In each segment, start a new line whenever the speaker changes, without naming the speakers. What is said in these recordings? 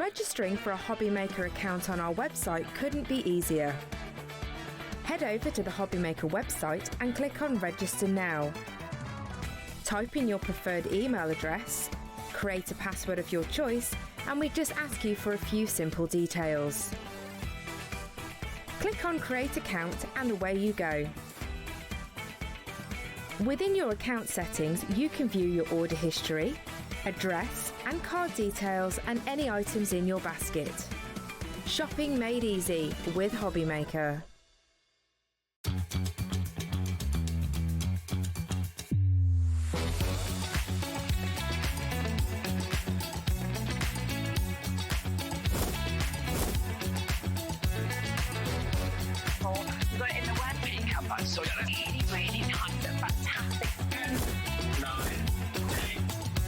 Registering for a Hobbymaker account on our website couldn't be easier. Head over to the Hobbymaker website and click on Register Now. Type in your preferred email address, create a password of your choice, and we just ask you for a few simple details. Click on Create Account and away you go. Within your account settings, you can view your order history, address and card details and any items in your basket. Shopping made easy with Hobbymaker.
So really, really nice and fantastic. 9, 8,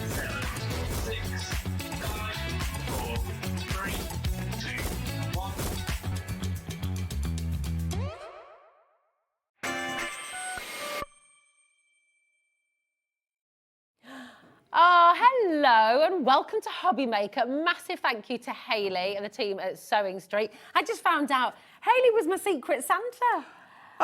7, 6, 5, 4, 3, 2, 1.
Oh, hello and welcome to Hobbymaker. Massive thank you to Hayley and the team at Sewing Street. I just found out Hayley was my secret Santa.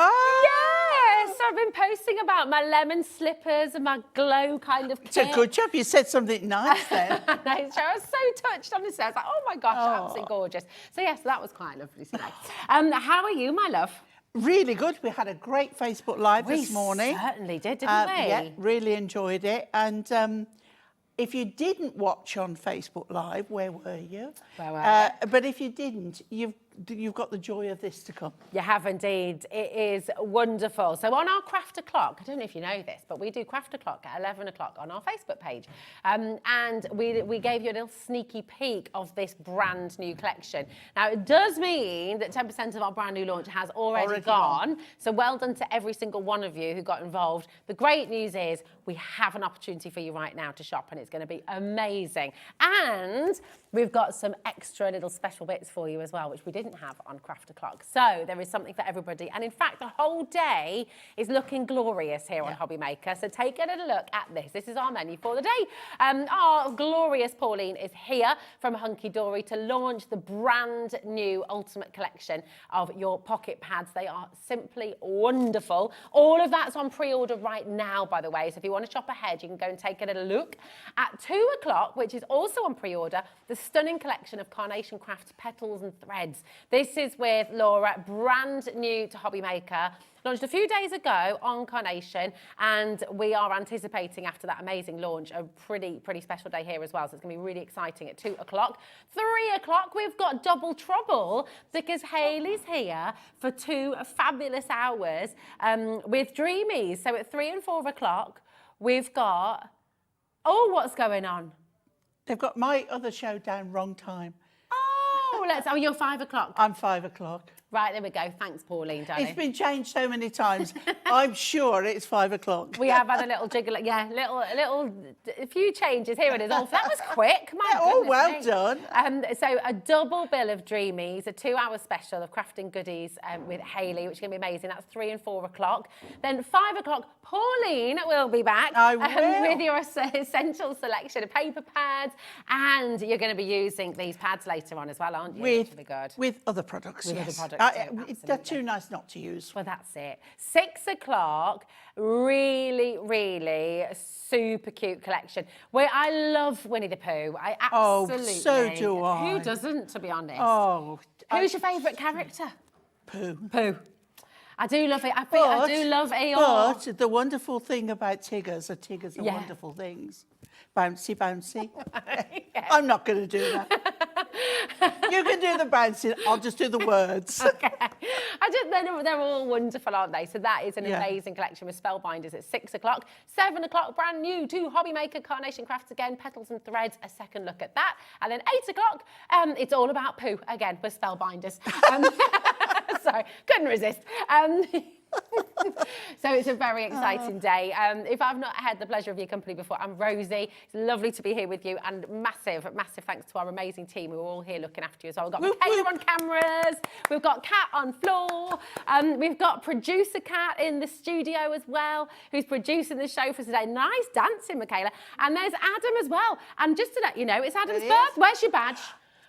Oh! Yes, I've been posting about my lemon slippers and my glow kind of kit.
It's a good job. You said something nice then.
I was so touched, honestly. I was like, oh my gosh, absolutely gorgeous. So yes, that was quite lovely today. How are you, my love?
Really good. We had a great Facebook Live this morning.
We certainly did, didn't we?
Yeah, really enjoyed it. And if you didn't watch on Facebook Live, where were you?
Where were you?
But if you didn't, you've got the joy of this to come.
You have indeed. It is wonderful. So on our craft o'clock, I don't know if you know this, but we do craft o'clock at 11 o'clock on our Facebook page. And we gave you a little sneaky peek of this brand new collection. Now, it does mean that 10% of our brand new launch has already gone. So well done to every single one of you who got involved. The great news is we have an opportunity for you right now to shop, and it's going to be amazing. And we've got some extra little special bits for you as well, which we didn't have on Craft O'Clock. So there is something for everybody. And in fact, the whole day is looking glorious here on Hobbymaker. So take a little look at this. This is our menu for the day. Our glorious Pauline is here from Hunkydory to launch the brand new Ultimate Collection of your pocket pads. They are simply wonderful. All of that's on pre-order right now, by the way. So if you want to shop ahead, you can go and take a little look. At 2 o'clock, which is also on pre-order, the stunning collection of Carnation Crafts Petals and Threads. This is with Laura, brand new to Hobbymaker. Launched a few days ago on Carnation, and we are anticipating after that amazing launch a pretty special day here as well. So it's going to be really exciting at 2 o'clock. 3 o'clock, we've got double trouble because Hayley's here for 2 fabulous hours with Dreamees. So at 3 and 4 o'clock, we've got, what's going on?
They've got my other show down wrong time.
Oh, you're 5 o'clock.
I'm 5 o'clock.
Right, there we go. Thanks, Pauline, darling.
It's been changed so many times. I'm sure it's 5 o'clock.
We have had a little jiggle, a few changes. Here it is. Oh, that was quick.
Well done.
So a double bill of Dreamees, a 2-hour special of crafting goodies with Hayley, which is going to be amazing. That's 3 and 4 o'clock. Then 5 o'clock, Pauline will be back.
I will.
With your essential selection of paper pads, and you're going to be using these pads later on as well, aren't you?
With other products.
With
yes.
other products.
They're too nice not to use.
Well, that's it. 6 o'clock, really super cute collection. Where I love Winnie the Pooh. I absolutely.
Oh, so do I.
Who doesn't, to be honest?
Oh.
Who's your favourite character?
Pooh.
Pooh. I do love it. I do love Eeyore.
But the wonderful thing about Tiggers are wonderful things. Bouncy.
Yeah.
I'm not going to do that. You can do the bouncing. I'll just do the words.
Okay. They're all wonderful, aren't they? So that is an amazing collection with Spellbinders at 6 o'clock. 7 o'clock, brand new to Hobbymaker, Carnation Crafts again, Petals and Threads, a second look at that. And then 8 o'clock, it's all about poo again with Spellbinders. Sorry, couldn't resist. So it's a very exciting day. If I've not had the pleasure of your company before, I'm Rosie. It's lovely to be here with you, and massive thanks to our amazing team who are all here looking after you as well. We've got Michaela on cameras, we've got Kat on floor, we've got producer Kat in the studio as well, who's producing the show for today. Nice dancing, Michaela. And there's Adam as well. And just to let you know, it's Adam's birthday. Where's your badge?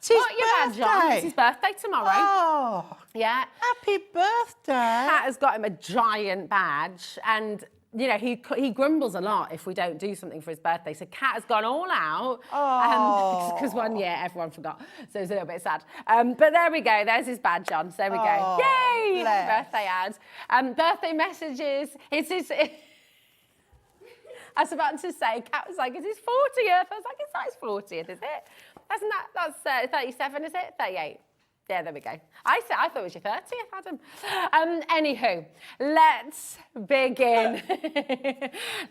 It's his
Put your badge on.
birthday.
It's his birthday tomorrow.
Oh,
Yeah.
happy birthday.
Cat has got him a giant badge, and you know he grumbles a lot if we don't do something for his birthday. So Cat has gone all out. Because one year everyone forgot, so it's a little bit sad. But there we go. There's his badge on. So there we go. Yay!
bless.
Birthday ad. Birthday messages. It's his. I was about to say, Cat was like, "It's his 40th." I was like, "It's not his 40th, is it? That's 37, is it? 38." Yeah, there we go. I thought it was your 30th, Adam. Anywho, let's begin.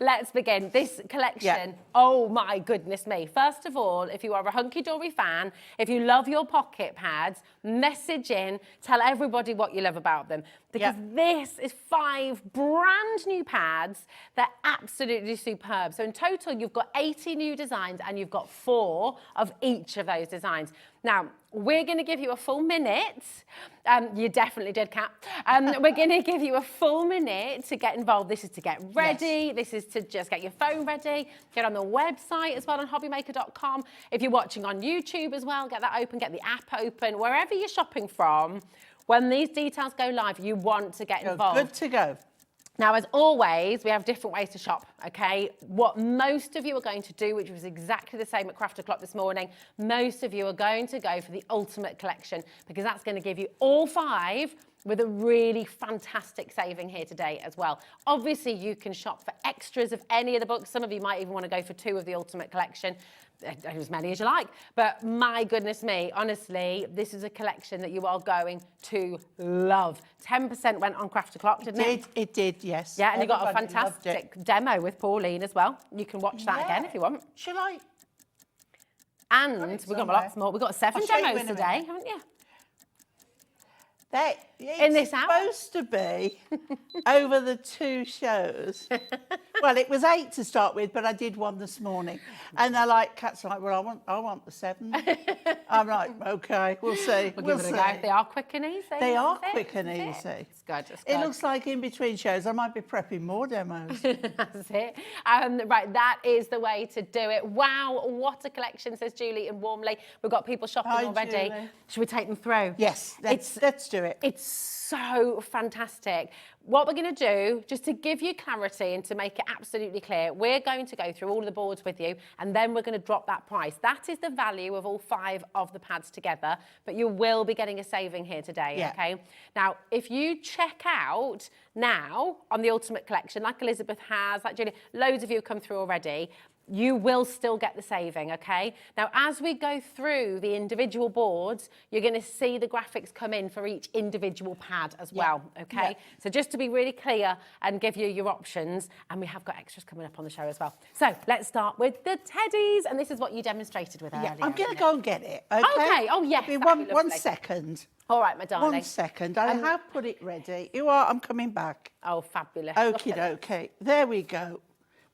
Let's begin. This collection, oh my goodness me. First of all, if you are a Hunkydory fan, if you love your pocket pads, message in, tell everybody what you love about them. Because this is 5 brand new pads. They're absolutely superb. So in total, you've got 80 new designs and you've got 4 of each of those designs. Now, we're going to give you a full minute. You definitely did, Kat. We're going to give you a full minute to get involved. This is to get ready. Yes. This is to just get your phone ready. Get on the website as well on hobbymaker.com. If you're watching on YouTube as well, get that open, get the app open. Wherever you're shopping from, when these details go live, you want to get involved.
Good to go.
Now, as always, we have different ways to shop, okay? What most of you are going to do, which was exactly the same at Craft O'Clock this morning, most of you are going to go for the Ultimate Collection because that's going to give you all 5 with a really fantastic saving here today as well. Obviously, you can shop for extras of any of the books. Some of you might even want to go for 2 of the Ultimate Collection. As many as you like, but my goodness me, honestly, this is a collection that you are going to love. 10% went on Craft O'Clock, didn't it?
It did, yes.
Yeah, and you got a fantastic demo with Pauline as well. You can watch that again if you want.
Shall I?
And we've got lots more. We've got 7 demos today, haven't you?
In
this hour?
It's supposed to be over the 2 shows. Well, it was 8 to start with, but I did one this morning. And they're like, Kat's like, well, I want the 7. I'm like, okay, we'll see.
We'll give it a go. They are quick and easy.
They are quick and easy.
It's good.
It looks like in between shows, I might be prepping more demos.
That's it. Right, that is the way to do it. Wow, what a collection, says Julie and warmly. We've got people shopping already.
Julie.
Should we take them through?
Yes, let's do it.
It's so fantastic. What we're going to do, just to give you clarity and to make it absolutely clear, we're going to go through all of the boards with you and then we're going to drop that price. That is the value of all 5 of the pads together, but you will be getting a saving here today, okay? Now, if you check out now on the Ultimate Collection, like Elizabeth has, like Julie, loads of you have come through already, you will still get the saving, okay? Now, as we go through the individual boards, you're going to see the graphics come in for each individual pad as well, okay? Yeah. So just to be really clear and give you your options, and we have got extras coming up on the show as well. So let's start with the teddies, and this is what you demonstrated with earlier.
I'm going to go and get it, okay?
Okay, oh yes,
one second.
All right, my darling.
1 second, I have put it ready. You are, I'm coming back.
Oh, fabulous.
Okie dokie, there we go.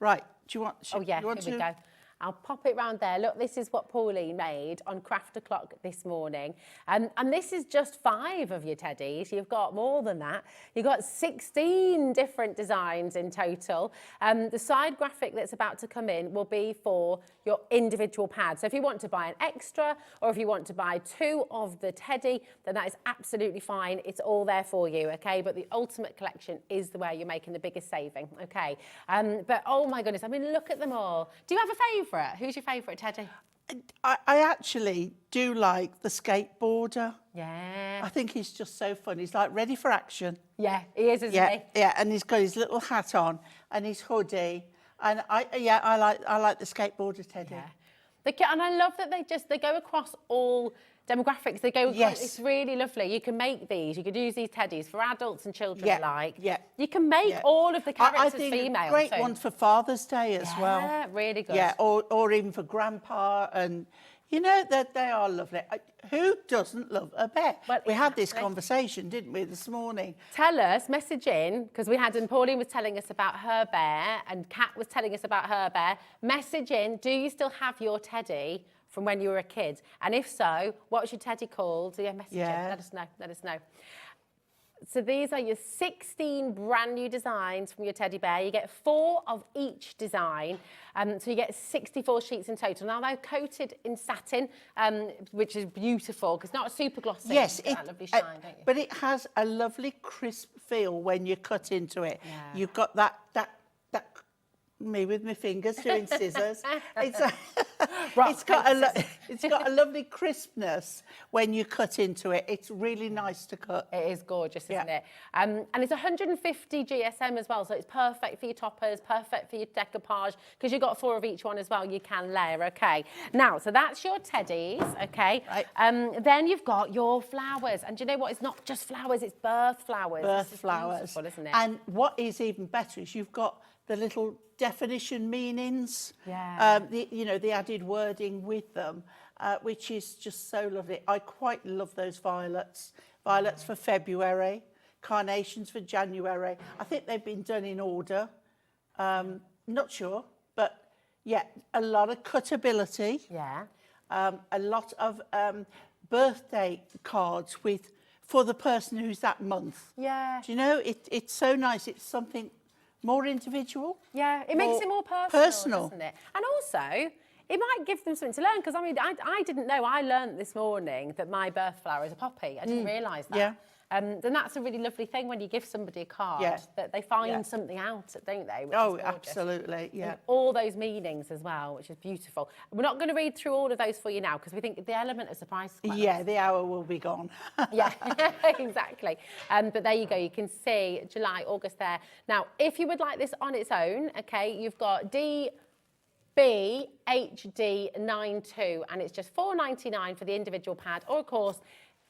Right. Do you want?
Oh yeah, here we go. I'll pop it round there. Look, this is what Pauline made on Craft O'Clock this morning. And this is just 5 of your teddies. You've got more than that. You've got 16 different designs in total. The side graphic that's about to come in will be for your individual pad. So if you want to buy an extra or if you want to buy 2 of the teddy, then that is absolutely fine. It's all there for you, okay? But the Ultimate Collection is the way you're making the biggest saving, okay? But oh my goodness, I mean, look at them all. Do you have a favourite? Who's your favourite teddy?
I actually do like the skateboarder.
Yeah.
I think he's just so fun. He's like ready for action.
Yeah, he is, isn't he?
Yeah, and he's got his little hat on and his hoodie. And I like the skateboarder teddy.
Yeah. And I love that they go across all demographics. They go,
yes.
It's really lovely. You can make these. You could use these teddies for adults and children alike.
Yeah.
You can make all of the characters
I think
female.
Great one for Father's Day as well.
Yeah, really good.
Yeah, or even for Grandpa. And, you know, that they are lovely. Who doesn't love a bear?
Well,
we had this conversation, didn't we, this morning?
Tell us, message in, because we had, and Pauline was telling us about her bear, and Kat was telling us about her bear. Message in, do you still have your teddy from when you were a kid? And if so, what was your teddy called? Yeah, message in, let us know. So these are your 16 brand new designs from your teddy bear. You get 4 of each design. So you get 64 sheets in total. Now they're coated in satin, which is beautiful because it's not super glossy.
Yes,
you get that lovely shine, don't you?
but it has a lovely crisp feel when you cut into it.
Yeah.
You've got that me with my fingers doing scissors. It's got a lovely crispness when you cut into it. It's really nice to cut.
It is gorgeous, isn't it? And it's 150 GSM as well, so it's perfect for your toppers, perfect for your decoupage, because you've got 4 of each one as well. You can layer, okay? Now, so that's your teddies, okay?
Right.
Then you've got your flowers, and do you know what? It's not just flowers; it's birth flowers.
Birth flowers,
beautiful, isn't it?
And what is even better is you've got the little definition meanings,
Yeah.
the added wording with them, which is just so lovely. I quite love those violets. Violets for February, carnations for January. I think they've been done in order. Not sure, but yeah, a lot of cutability.
Yeah.
A lot of birthday cards for the person who's that month.
Yeah.
Do you know, it's so nice. It's something more individual.
Yeah, it makes it more personal, doesn't it? And also, it might give them something to learn, because I mean, I didn't know. I learned this morning that my birth flower is a poppy. I didn't realise that.
Yeah.
And that's a really lovely thing when you give somebody a card, that they find something out, don't they? Which is gorgeous.
Absolutely, yeah.
And all those meanings as well, which is beautiful. We're not going to read through all of those for you now, because we think the element of surprise is quite nice.
The hour will be gone.
Yeah, exactly. But there you go. You can see July, August there. Now, if you would like this on its own, okay, you've got DBHD92, and it's just $4.99 for the individual pad, or of course,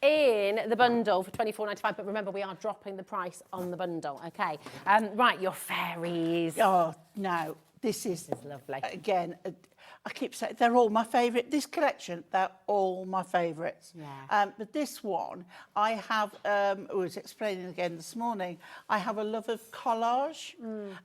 in the bundle for $24.95. But remember, we are dropping the price on the bundle, okay? Right, your fairies.
Oh, no, this is
lovely.
Again, I keep saying they're all my favourite. This collection, they're all my favourites.
Yeah.
But this one, I have, I was explaining again this morning, I have a love of collage,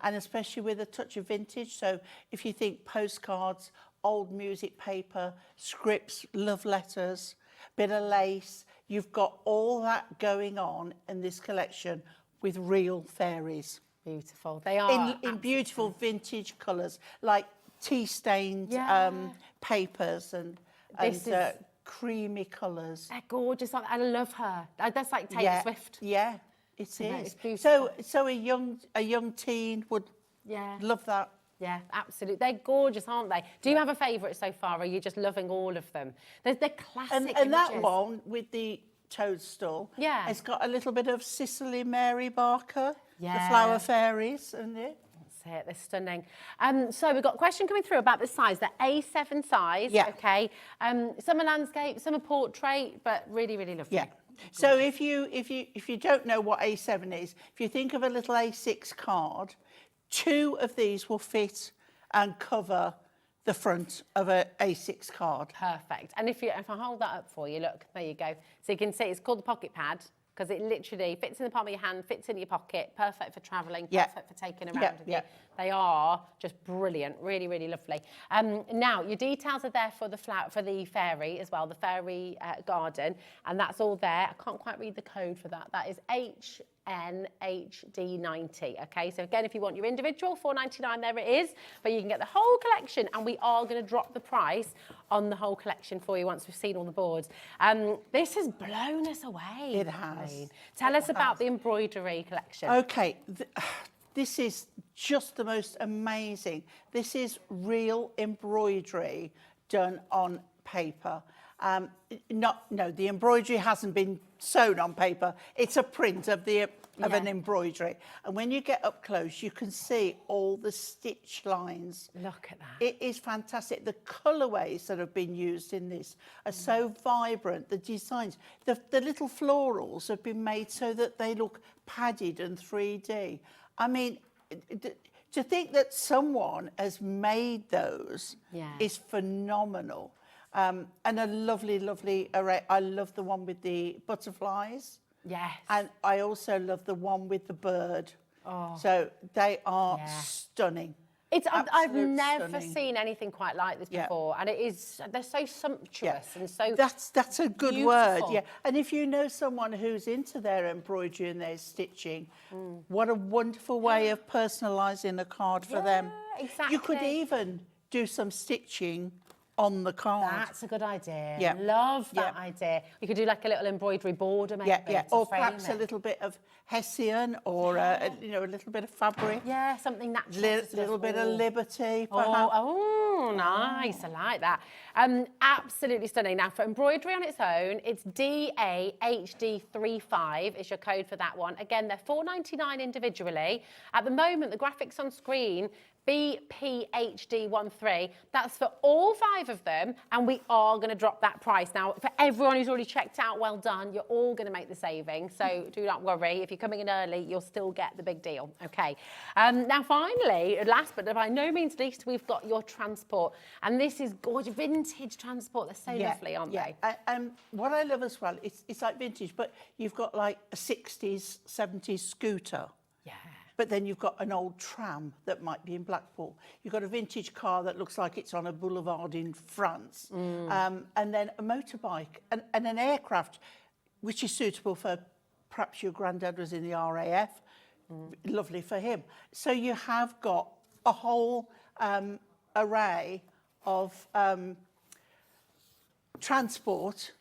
and especially with a touch of vintage. So if you think postcards, old music paper, scripts, love letters, bit of lace, you've got all that going on in this collection with real fairies.
Beautiful. They are.
In beautiful vintage colours, like tea-stained papers and creamy colours.
They're gorgeous. I love her. That's like Taylor Swift.
Yeah, it is.
It's beautiful.
So a young teen would love that.
Yeah, absolutely. They're gorgeous, aren't they? Do you have a favourite so far, or are you just loving all of them? They're classic
And that
images.
one with the toadstool, it's got a little bit of Cicely Mary Barker, the flower fairies, isn't it?
That's it, they're stunning. So we've got a question coming through about the size, the A7 size, okay? Some are landscape, some are portrait, but really, really lovely.
Yeah. So if you don't know what A7 is, if you think of a little A6 card, 2 of these will fit and cover the front of a A6 card.
Perfect. And if I hold that up for you, look, there you go. So you can see it's called the pocket pad, because it literally fits in the palm of your hand, fits in your pocket, perfect for travelling, perfect for taking around with you. They are just brilliant, really, really lovely. Now, your details are there for the fairy as well, the fairy garden, and that's all there. I can't quite read the code for that. That is HNHD90, okay? So again, if you want your individual, $4.99, there it is, but you can get the whole collection, and we are going to drop the price on the whole collection for you once we've seen all the boards. This has blown us away.
It has.
Tell us about the embroidery collection.
Okay, this is just the most amazing. This is real embroidery done on paper. The embroidery hasn't been sewn on paper. It's a print of an embroidery. And when you get up close, you can see all the stitch lines.
Look at that.
It is fantastic. The colourways that have been used in this are so vibrant. The designs, the little florals have been made so that they look padded and 3D. I mean, to think that someone has made those is phenomenal. And a lovely, lovely array. I love the one with the butterflies.
Yes.
And I also love the one with the bird.
Oh.
So they are stunning.
I've
Absolute
never
stunning.
seen anything quite like this
Yeah.
before, and they're so sumptuous and so
That's a good word,
beautiful.
yeah. And if you know someone who's into their embroidery and their stitching, what a wonderful way of personalising a card for them.
exactly.
You could even do some stitching on the card.
That's a good idea.
Yeah.
Love that
Yeah.
idea. You could do like a little embroidery border maybe.
Yeah,
to
or
frame
perhaps a
it.
little bit of hessian or a little bit of fabric.
Yeah, something natural.
Little bit of liberty,
Oh,
perhaps.
oh, nice. I like that. Absolutely stunning. Now, for embroidery on its own, it's DAHD35 is your code for that one. Again, they're $4.99 individually. At the moment, the graphics on screen, BPHD13, that's for all 5 of them, and we are going to drop that price. Now, for everyone who's already checked out, well done. You're all going to make the saving, so do not worry. If you're coming in early, you'll still get the big deal. Okay. Now, finally, last but by no means least, we've got your transport, and this is gorgeous vintage transport. They're so lovely, aren't they?
And what I love as well, it's like vintage, but you've got like a 60s, 70s scooter.
Yeah.
But then you've got an old tram that might be in Blackpool. You've got a vintage car that looks like it's on a boulevard in France. And then a motorbike and an aircraft, which is suitable for perhaps your granddad was in the RAF. Lovely for him. So you have got a whole array of transport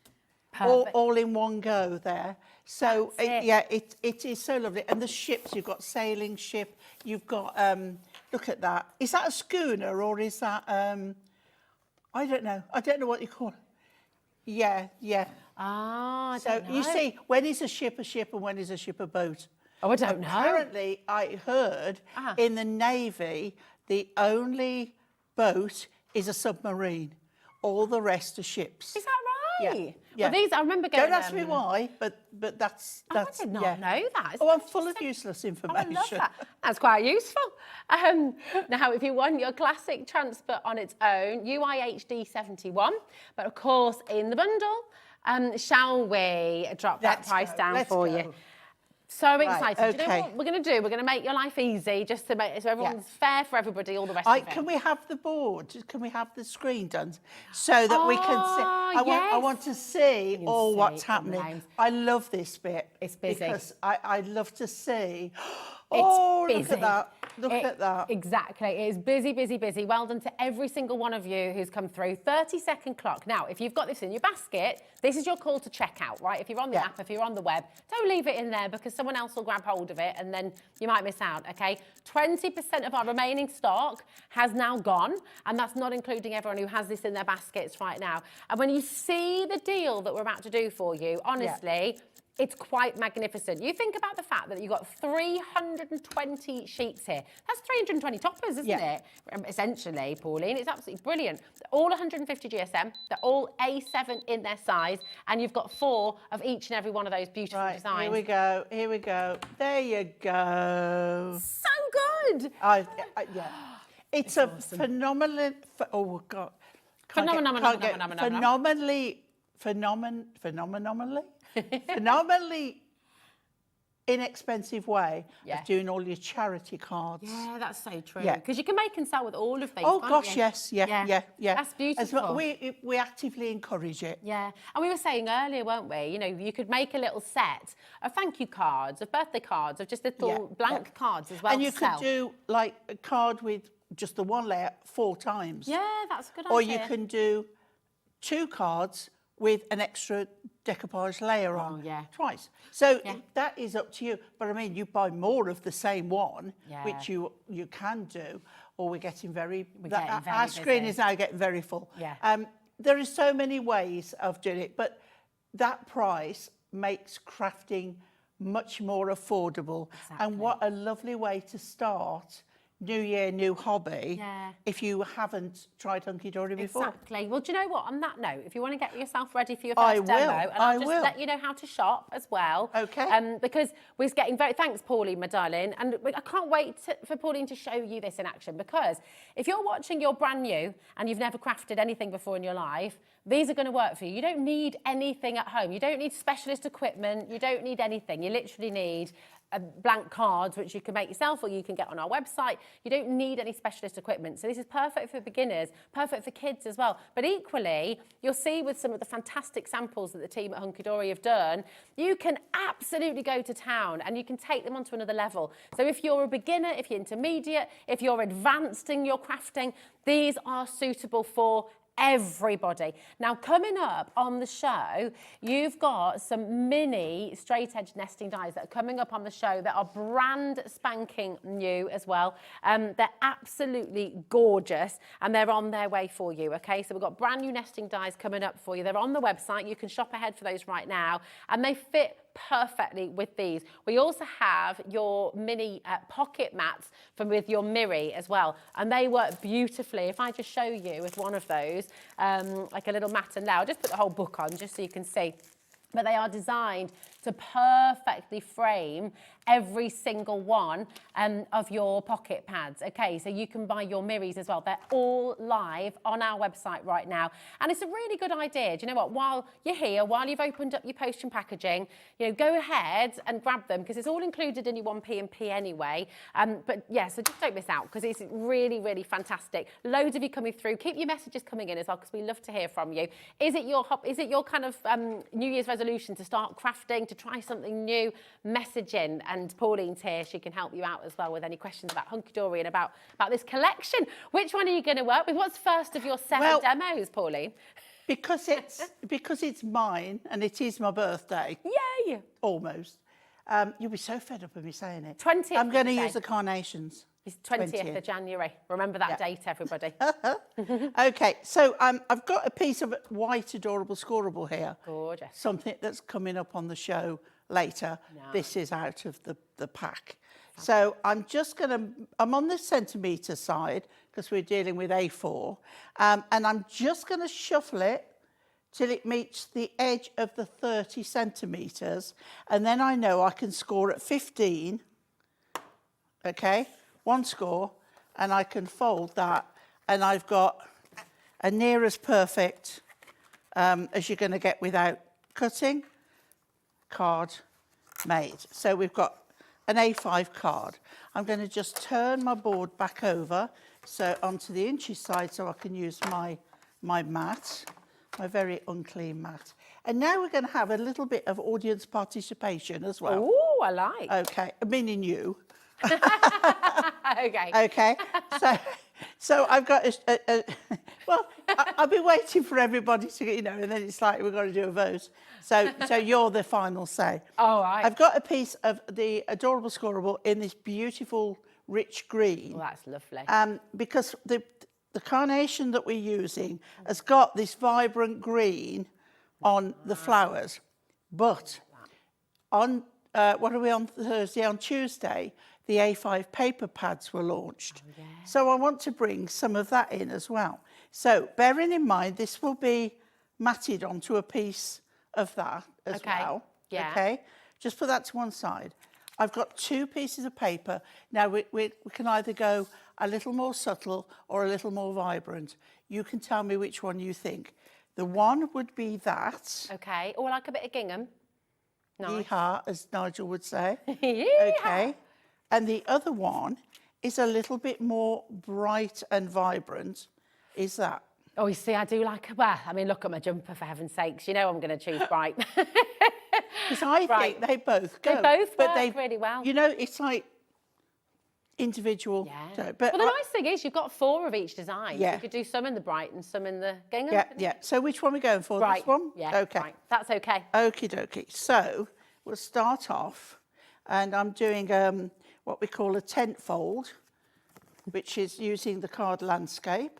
all in one go there. So it is so lovely. And the ships, you've got sailing ship, you've got look at that. Is that a schooner or is that I don't know what you call it. Yeah.
Ah, I
So
don't know.
you see, when is a ship and when is a ship a boat?
Oh, I don't know.
Apparently, I heard in the Navy, the only boat is a submarine. All the rest are ships.
Is that right?
Yeah.
Well, these, I remember going...
Don't ask me why, but that's...
I did not know that.
Oh, I'm full of useless
Oh,
information.
I love that. That's quite useful. Now, if you want your classic transport on its own, UIHD 71, but of course, in the bundle, shall we drop that price down for you? So excited. Do you know what we're going to do? We're going to make your life easy, just to make it so everyone's fair for everybody, all the rest of it.
Can we have the board? Can we have the screen done so that we can see? I want to see all what's happening. I love this bit.
It's busy.
Because I love to see. Oh, look at that. Look at that.
Exactly. It is busy, busy, busy. Well done to every single one of you who's come through. 30-second clock. Now, if you've got this in your basket, this is your call to check out, right? If you're on the app, if you're on the web, don't leave it in there because someone else will grab hold of it and then you might miss out, okay? 20% of our remaining stock has now gone, and that's not including everyone who has this in their baskets right now. And when you see the deal that we're about to do for you, honestly, it's quite magnificent. You think about the fact that you've got 320 sheets here. That's 320 toppers, isn't it? Essentially, Pauline. It's absolutely brilliant. They're all 150 GSM. They're all A7 in their size. And you've got 4 of each and every one of those beautiful designs.
Here we go. Here we go. There you go.
So good.
Yeah. It's a awesome. Phenomenally... Oh, God. Phenomenally inexpensive way of doing all your charity cards.
Yeah, that's so true. Because you can make and sell with all of these.
Oh gosh, yes, yeah.
That's beautiful.
We actively encourage it.
Yeah, and we were saying earlier, weren't we? You know, you could make a little set of thank you cards, of birthday cards, of just little blank cards as well.
And you could do like a card with just the one layer 4 times.
Yeah, that's a good idea.
Or you can do 2 cards with an extra decoupage layer on twice. So that is up to you. But I mean, you buy more of the same one, which you can do, or we're getting very... Our screen is now getting very full. There are so many ways of doing it, but that price makes crafting much more affordable. And what a lovely way to start New Year, new hobby, if you haven't tried Hunkydory before.
Exactly. Well, do you know what? On that note, if you want to get yourself ready for your first demo, and I'll just let you know how to shop as well.
Okay.
Because we're getting very... Thanks, Pauline, my darling. And I can't wait for Pauline to show you this in action, because if you're watching, you're brand new, and you've never crafted anything before in your life, these are going to work for you. You don't need anything at home. You don't need specialist equipment. You don't need anything. You literally need blank cards, which you can make yourself or you can get on our website. You don't need any specialist equipment. So this is perfect for beginners, perfect for kids as well. But equally, you'll see with some of the fantastic samples that the team at Hunkydory have done, you can absolutely go to town and you can take them onto another level. So if you're a beginner, if you're intermediate, if you're advanced in your crafting, these are suitable for everybody. Now, coming up on the show, you've got some mini straight edge nesting dies that are coming up on the show that are brand spanking new as well. They're absolutely gorgeous and they're on their way for you, okay? So we've got brand new nesting dies coming up for you. They're on the website. You can shop ahead for those right now and they fit perfectly with these. We also have your mini pocket mats with your Miri as well, and they work beautifully. If I just show you with one of those, like a little mat, and now I'll just put the whole book on just so you can see. But they are designed to perfectly frame every single one of your pocket pads. Okay, so you can buy your Miris as well. They're all live on our website right now. And it's a really good idea. Do you know what? While you're here, while you've opened up your post and packaging, you know, go ahead and grab them because it's all included in your 1P&P anyway. But yeah, so just don't miss out because it's really, really fantastic. Loads of you coming through. Keep your messages coming in as well because we love to hear from you. Is it your kind of New Year's resolution to start crafting, to try something new? Message in, and Pauline's here. She can help you out as well with any questions about Hunkydory and about this collection. Which one are you going to work with? What's first of your 7 demos, Pauline? Because
it's mine and it is my birthday.
Yay!
Almost. You'll be so fed up of me saying it.
20th.
I'm going to use the carnations.
It's 20th of January. Remember that date, everybody.
Okay, so I've got a piece of white adorable scoreable here.
Gorgeous.
Something that's coming up on the show later.
Nice.
This is out of the pack. So I'm on the centimetre side because we're dealing with A4. And I'm just going to shuffle it till it meets the edge of the 30 centimetres. And then I know I can score at 15. Okay, one score. And I can fold that. And I've got a near as perfect as you're going to get without cutting card made. So we've got an A5 card. I'm going to just turn my board back over so onto the inches side so I can use my mat, my very unclean mat. And now we're going to have a little bit of audience participation as well.
Oh, I like.
Okay, meaning you.
Okay.
Okay. So I've got well, I've been waiting for everybody to, you know, and then it's like we've got to do a vote. So you're the final say.
All right.
I've got a piece of the adorable scoreable in this beautiful rich green.
Well, that's lovely.
Because the carnation that we're using has got this vibrant green on the flowers, but on what are we on Thursday? On Tuesday, the A5 paper pads were launched. Oh, yeah. So I want to bring some of that in as well. So bearing in mind, this will be matted onto a piece of that as well.
Yeah.
Okay. Just put that to one side. I've got 2 pieces of paper. Now we can either go a little more subtle or a little more vibrant. You can tell me which one you think. The one would be that.
Okay. Or like a bit of gingham. Nice.
Yeehaw, as Nigel would say.
Yeehaw.
Okay. And the other one is a little bit more bright and vibrant. Is that?
Oh, you see, I do like, well, I mean, look at my jumper, for heaven's sakes. You know I'm going to choose bright.
Because I think they both go.
They both work really well.
You know, it's like individual.
Yeah.
But
well, the nice thing is you've got 4 of each design.
Yeah.
So you could do some in the bright and some in the gingham.
Yeah, yeah. So which one are we going for?
Bright.
This one?
Yeah,
okay.
Bright. That's okay.
Okie dokie. So we'll start off, and I'm doing what we call a tent fold, which is using the card landscape.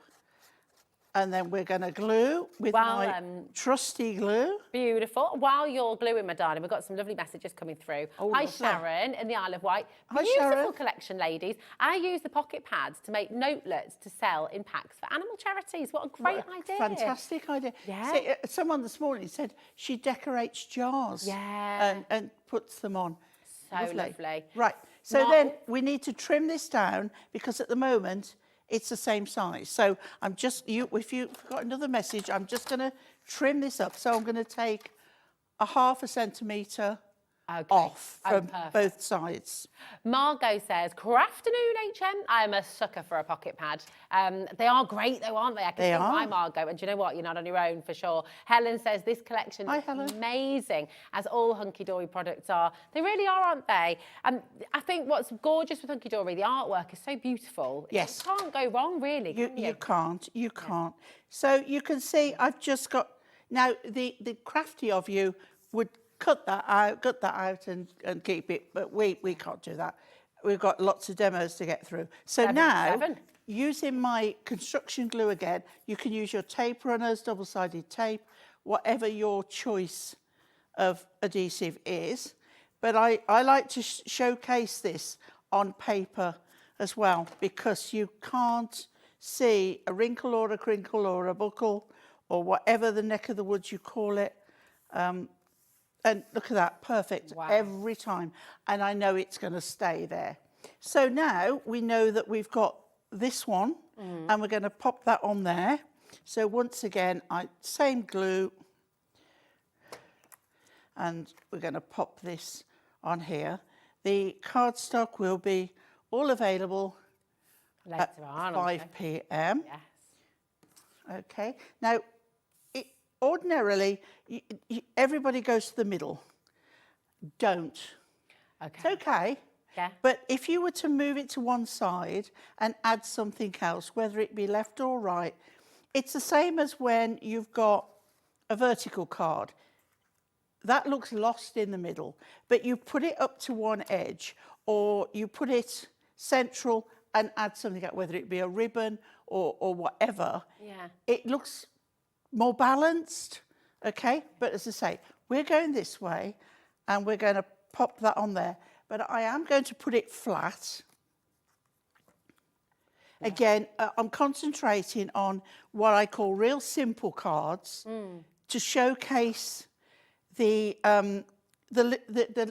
And then we're going to glue with my trusty glue.
Beautiful. While you're gluing, my darling, we've got some lovely messages coming through.
Oh,
Hi,
lovely.
Sharon in the Isle of Wight.
Hi,
Beautiful
Sharon.
collection, ladies. I use the pocket pads to make notelets to sell in packs for animal charities. What a great idea.
Fantastic idea.
Yeah.
See, someone this morning said she decorates jars.
Yeah.
And puts them on.
So lovely.
Right. So then we need to trim this down because at the moment it's the same size. So I'm just, if you've got another message, I'm just going to trim this up. So I'm going to take a 0.5 centimetre off from
perfect.
both sides.
Margot says, "Crafternoon, HM. I'm a sucker for a pocket pad. They are great though, aren't they? I can
They
see why,
are.
Margot. And do you know what? You're not on your own for sure." Helen says, "This collection
Hi,
is
Helen.
amazing, as all Hunkydory products are." They really are, aren't they? I think what's gorgeous with Hunkydory, the artwork is so beautiful.
Yes.
You can't go wrong, really, can you?
You can't. So you can see I've just got, now the crafty of you would cut that out and keep it, but we can't do that. We've got lots of demos to get through. So now, using my construction glue again, you can use your tape runners, double-sided tape, whatever your choice of adhesive is. But I like to showcase this on paper as well, because you can't see a wrinkle or a crinkle or a buckle or whatever the neck of the woods you call it. And look at that, perfect, every time. And I know it's going to stay there. So now we know that we've got this one, and we're going to pop that on there. So once again, same glue, and we're going to pop this on here. The cardstock will be all available
Later
at
on,
5 p.m.
Yes.
Okay, now ordinarily everybody goes to the middle. Don't.
Okay.
It's okay.
Yeah.
But if you were to move it to one side and add something else, whether it be left or right, it's the same as when you've got a vertical card. That looks lost in the middle, but you put it up to one edge, or you put it central and add something else, whether it be a ribbon or whatever.
Yeah.
It looks more balanced, okay? But as I say, we're going this way, and we're going to pop that on there. But I am going to put it flat. Yeah. Again, I'm concentrating on what I call real simple cards to showcase the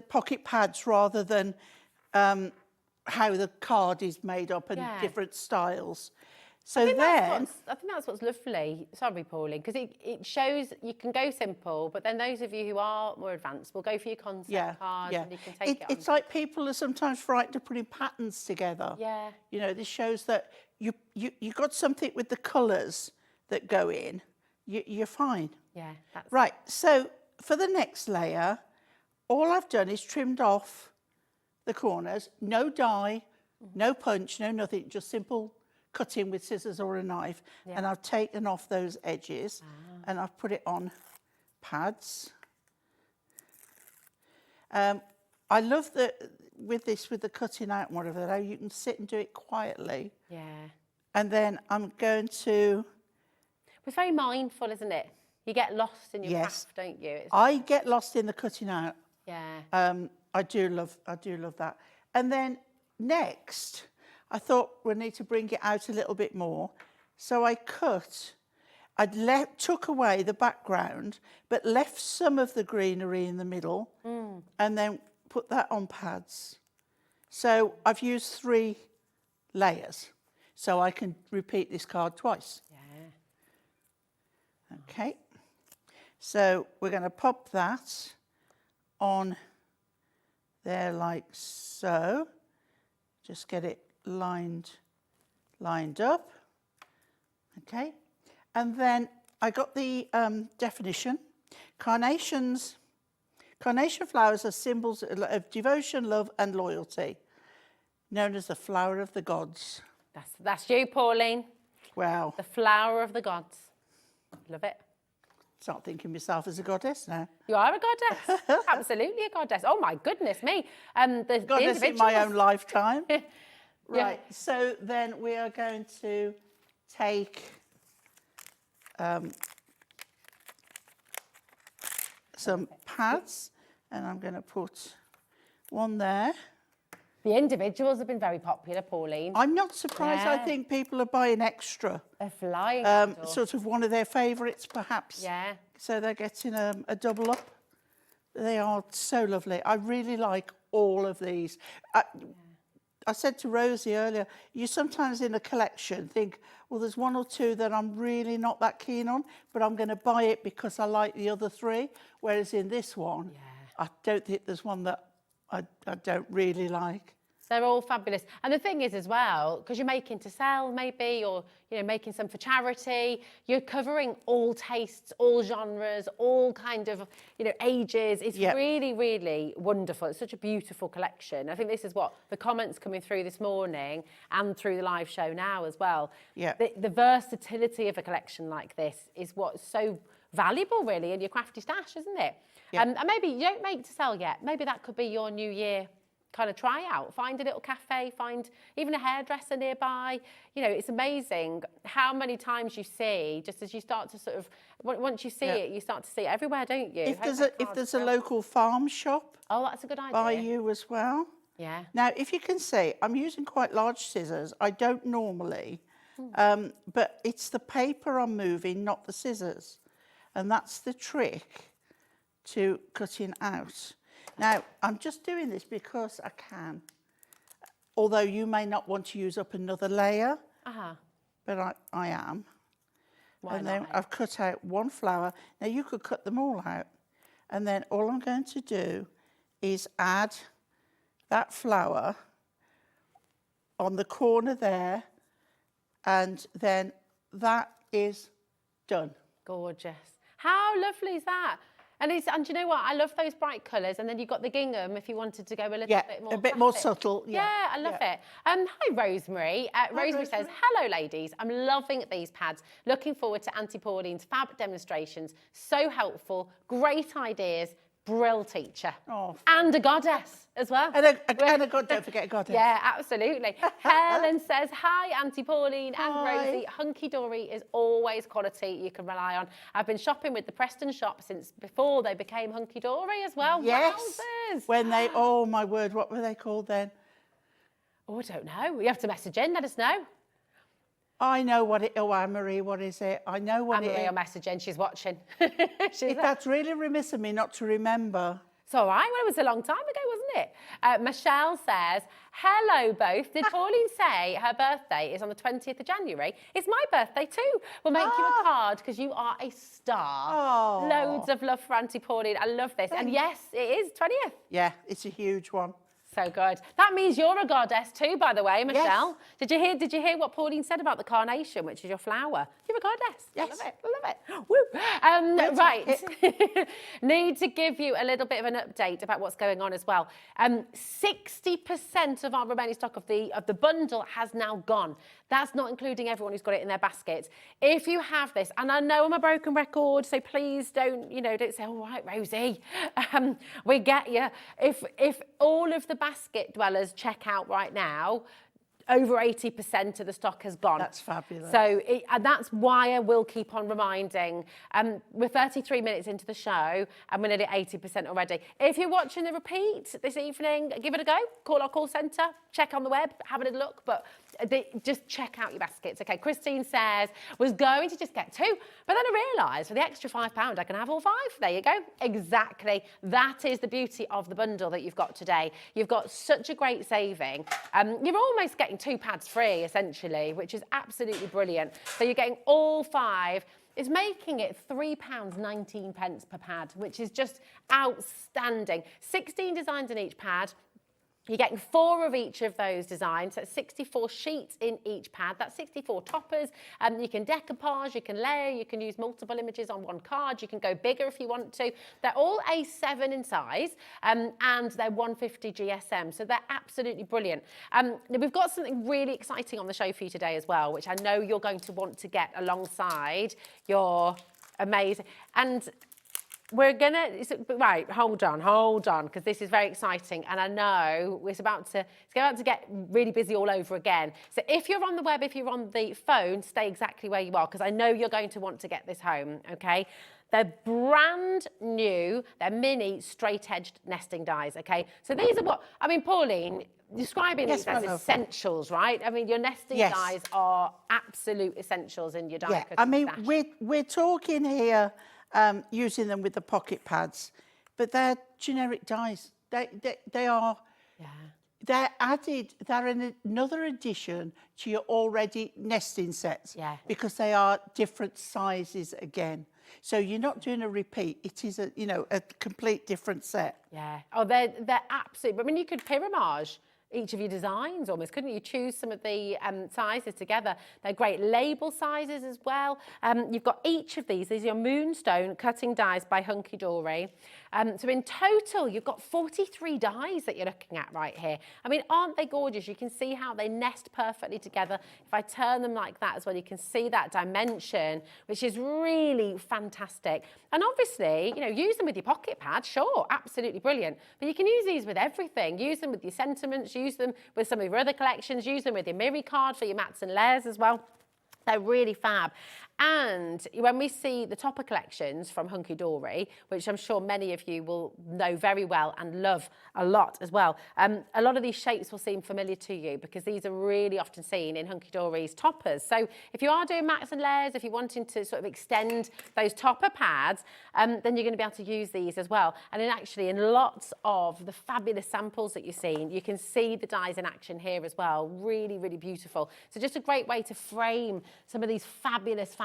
pocket pads rather than how the card is made up and different styles. So
I think that's what's lovely. Sorry, Pauline, because it shows you can go simple, but then those of you who are more advanced will go for your concept cards and you can take it on.
It's like people are sometimes frightened of putting patterns together.
Yeah.
You know, this shows that you got something with the colours that go in. You're fine.
Yeah. That's
right. So for the next layer, all I've done is trimmed off the corners. No dye, no punch, no nothing. Just simple cutting with scissors or a knife, and I've taken off those edges and I've put it on pads. I love that with the cutting out and whatever, how you can sit and do it quietly.
Yeah.
And then I'm going to...
It's very mindful, isn't it? You get lost in your craft, don't you?
I get lost in the cutting out.
Yeah.
I do love that. And then next, I thought we need to bring it out a little bit more. So I took away the background, but left some of the greenery in the middle, and then put that on pads. So I've used 3 layers, so I can repeat this card twice. Yeah. Okay. So we're going to pop that on there like so. Just get it lined up. Okay. And then I got the definition. Carnation flowers are symbols of devotion, love and loyalty, known as the flower of the gods.
That's you, Pauline.
Wow.
The flower of the gods. Love it.
Start thinking myself as a goddess now.
You are a goddess. Absolutely a goddess. Oh my goodness me. The
goddess in my own lifetime. Right.
Yeah.
So then we are going to take some pads, and I'm going to put one there.
The individuals have been very popular, Pauline.
I'm not surprised. I think people are buying extra.
They're flying.
Sort of one of their favourites, perhaps.
Yeah.
So they're getting a double up. They are so lovely. I really like all of these. I said to Rosie earlier, you sometimes in a collection think, well, there's 1 or 2 that I'm really not that keen on, but I'm going to buy it because I like the other 3. Whereas in this one, I don't think there's one that I don't really like.
They're all fabulous. And the thing is as well, because you're making to sell maybe, or, you know, making some for charity, you're covering all tastes, all genres, all kind of, you know, ages. It's really, really wonderful. It's such a beautiful collection. I think this is what the comments coming through this morning and through the live show now as well.
Yeah.
The versatility of a collection like this is what's so valuable really in your crafty stash, isn't it?
Yeah.
And maybe you don't make to sell yet. Maybe that could be your new year kind of try out. Find a little cafe, find even a hairdresser nearby. You know, it's amazing how many times you see, just as you start to sort of, once you see it, you start to see it everywhere, don't you?
If there's a local farm shop,
oh, that's a good idea.
by you as well.
Yeah.
Now, if you can see, I'm using quite large scissors. I don't normally, but it's the paper I'm moving, not the scissors. And that's the trick to cutting out. Now, I'm just doing this because I can, although you may not want to use up another layer, but I am.
Why
and
not?
then I've cut out one flower. Now, you could cut them all out. And then all I'm going to do is add that flower on the corner there, and then that is done.
Gorgeous. How lovely is that? And do you know what? I love those bright colours. And then you've got the gingham if you wanted to go a little bit more.
A bit more
classic.
subtle.
Yeah, I love it. Hi, Rosemary. Rosemary says, hello, ladies. I'm loving these pads. Looking forward to Auntie Pauline's fab demonstrations. So helpful. Great ideas. Brill teacher.
Oh,
and a goddess as well.
And a god, don't forget a goddess.
Yeah, absolutely. Helen says, hi, Auntie Pauline and
Hi.
Rosie. Hunkydory is always quality you can rely on. I've been shopping with the Preston shop since before they became Hunkydory as well.
Yes.
Wowzers.
When they, oh my word, what were they called then?
Oh, I don't know. You have to message in, let us know.
I know what it, oh, Anne-Marie, what is it? I know what
Anne-Marie
it
will
is.
message in, she's watching.
That's really remiss of me not to remember.
It's all right. Well, it was a long time ago, wasn't it? Michelle says, hello, both. Did Pauline say her birthday is on the 20th of January? It's my birthday too. We'll make you a card because you are a star.
Oh.
Loads of love for Auntie Pauline. I love this. And yes, it is 20th.
Yeah, it's a huge one.
So good. That means you're a goddess too, by the way, Michelle.
Yes.
Did you hear what Pauline said about the carnation, which is your flower? You're a goddess.
Yes.
I love it. Woo. Right. Need to give you a little bit of an update about what's going on as well. 60% of our remaining stock of the bundle has now gone. That's not including everyone who's got it in their baskets. If you have this, and I know I'm a broken record, so please don't say, all right, Rosie, we get you. If all of the basket dwellers check out right now, over 80% of the stock has gone.
That's fabulous.
So and that's why I will keep on reminding. We're 33 minutes into the show and we're nearly 80% already. If you're watching the repeat this evening, give it a go. Call our call centre, check on the web, have a little look, but just check out your baskets. Okay, Christine says, was going to just get 2, but then I realised for the extra £5 I can have all 5. There you go. Exactly. That is the beauty of the bundle that you've got today. You've got such a great saving. You're almost getting 2 pads free, essentially, which is absolutely brilliant. So you're getting all 5. It's making it £3.19 per pad, which is just outstanding. 16 designs in each pad. You're getting 4 of each of those designs. So 64 sheets in each pad. That's 64 toppers. You can decoupage, you can layer, you can use multiple images on one card. You can go bigger if you want to. They're all A7 in size and they're 150 GSM. So they're absolutely brilliant. We've got something really exciting on the show for you today as well, which I know you're going to want to get alongside your amazing. And we're right, hold on, because this is very exciting. And I know it's about to get really busy all over again. So if you're on the web, if you're on the phone, stay exactly where you are, because I know you're going to want to get this home, okay? They're brand new, they're mini straight-edged nesting dies, okay? So these are Pauline, describing these as essentials, right? I mean, your nesting dies are absolute essentials in your die cutting stash.
We're talking here using them with the pocket pads, but they're generic dies. They are They're another addition to your already nesting sets.
Yeah.
Because they are different sizes again. So you're not doing a repeat. It is a complete different set.
Yeah. Oh, they're absolutely. I mean, you could pyramage each of your designs almost, couldn't you? Choose some of the sizes together. They're great label sizes as well. You've got each of these. These are your Moonstone cutting dies by Hunkydory. So in total, you've got 43 dies that you're looking at right here. I mean, aren't they gorgeous? You can see how they nest perfectly together. If I turn them like that as well, you can see that dimension, which is really fantastic. And obviously, you know, use them with your pocket pad, sure, absolutely brilliant. But you can use these with everything. Use them with your sentiments, use them with some of your other collections, use them with your Miri card for your mats and layers as well. They're really fab. And when we see the topper collections from Hunkydory, which I'm sure many of you will know very well and love a lot as well, a lot of these shapes will seem familiar to you because these are really often seen in Hunkydory's toppers. So if you are doing mats and layers, if you're wanting to sort of extend those topper pads, then you're going to be able to use these as well. And in lots of the fabulous samples that you've seen, you can see the dies in action here as well. Really, really beautiful. So just a great way to frame some of these fabulous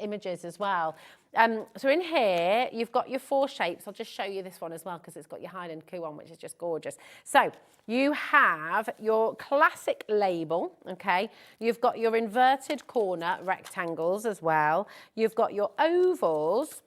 images as well. So in here, you've got your 4 shapes. I'll just show you this one as well because it's got your Highland Coo on, which is just gorgeous. So you have your classic label, okay? You've got your inverted corner rectangles as well. You've got your ovals.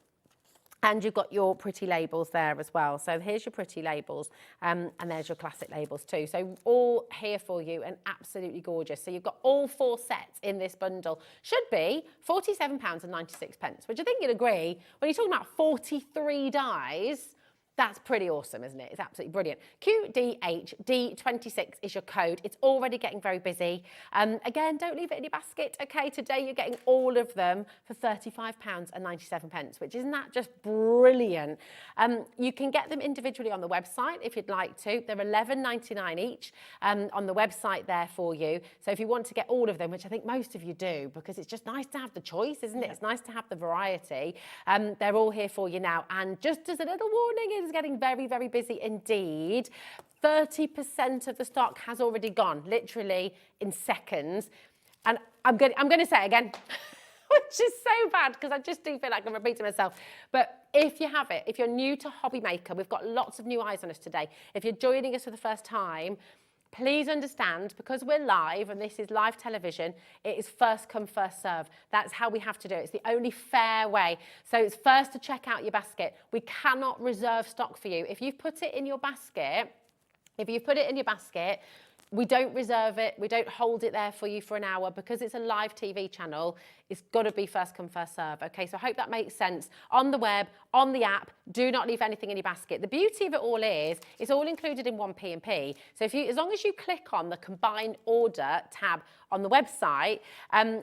And you've got your pretty labels there as well. So here's your pretty labels and there's your classic labels too. So all here for you and absolutely gorgeous. So you've got all 4 sets in this bundle. Should be £47.96, which I think you'd agree, when you're talking about 43 dies, that's pretty awesome, isn't it? It's absolutely brilliant. QDHD26 is your code. It's already getting very busy. Again, don't leave it in your basket. Okay, today you're getting all of them for £35.97, which isn't that just brilliant? You can get them individually on the website if you'd like to. They're £11.99 each on the website there for you. So if you want to get all of them, which I think most of you do, because it's just nice to have the choice, isn't it? It's nice to have the variety. They're all here for you now. And just as a little warning, it's getting very, very busy indeed. 30% of the stock has already gone, literally in seconds. And I'm going to say it again, which is so bad because I just do feel like I'm repeating myself. But if you have it, if you're new to Hobby Maker, we've got lots of new eyes on us today. If you're joining us for the first time, please understand, because we're live and this is live television, it is first come, first serve. That's how we have to do it. It's the only fair way. So it's first to check out your basket. We cannot reserve stock for you. If you've put it in your basket, we don't reserve it. We don't hold it there for you for an hour because it's a live TV channel. It's got to be first come, first serve. Okay, so I hope that makes sense. On the web, on the app, do not leave anything in your basket. The beauty of it all is it's all included in one P&P. So as long as you click on the combined order tab on the website,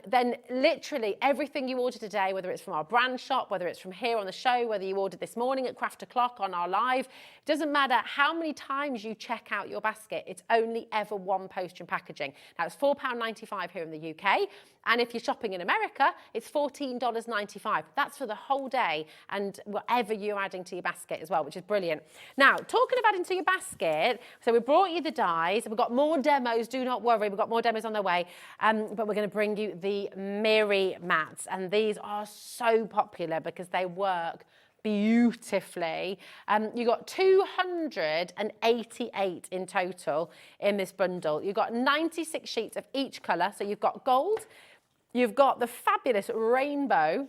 then literally everything you order today, whether it's from our brand shop, whether it's from here on the show, whether you ordered this morning at Craft O'Clock on our live, doesn't matter how many times you check out your basket, it's only ever one postage and packaging. Now it's £4.95 here in the UK. And if you're shopping in America, it's $14.95. That's for the whole day and whatever you're adding to your basket as well, which is brilliant. Now, talking of adding to your basket, so we brought you the dies. We've got more demos, do not worry. We've got more demos on their way. But we're going to bring you the Miri mats. And these are so popular because they work beautifully. You got 288 in total in this bundle. You've got 96 sheets of each colour. So you've got gold. You've got the fabulous rainbow.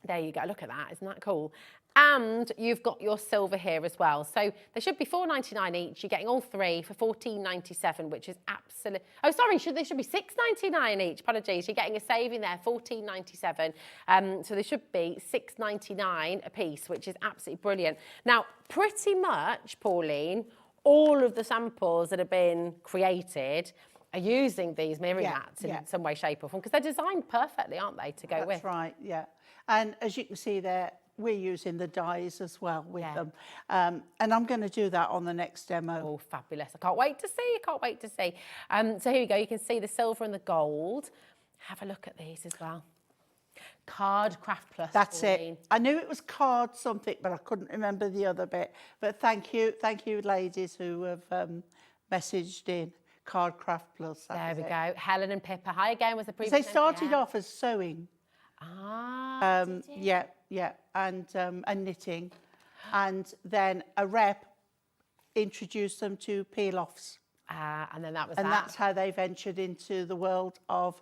There you go. Look at that. Isn't that cool? And you've got your silver here as well. So they should be $4.99 each. You're getting all 3 for $14.97, which is absolute. Oh, sorry, they should be $6.99 each. Apologies. You're getting a saving there, $14.97. So they should be $6.99 a piece, which is absolutely brilliant. Now, pretty much, Pauline, all of the samples that have been created are using these Miri mats in some way, shape or form, because they're designed perfectly, aren't they, to go with?
That's right, yeah. And as you can see there, we're using the dies as well with them. And I'm going to do that on the next demo.
Oh, fabulous. I can't wait to see. So here you go. You can see the silver and the gold. Have a look at these as well. Card Craft Plus.
That's
Pauline.
it. I knew it was card something, but I couldn't remember the other bit. But thank you ladies who have messaged in Card Craft Plus.
There we go. Helen and Pippa. Hi again was the previous.
They started
yeah.
off as sewing.
Ah,
Yeah, and knitting, and then a rep introduced them to peel-offs.
And then that was
And that's how they ventured into the world of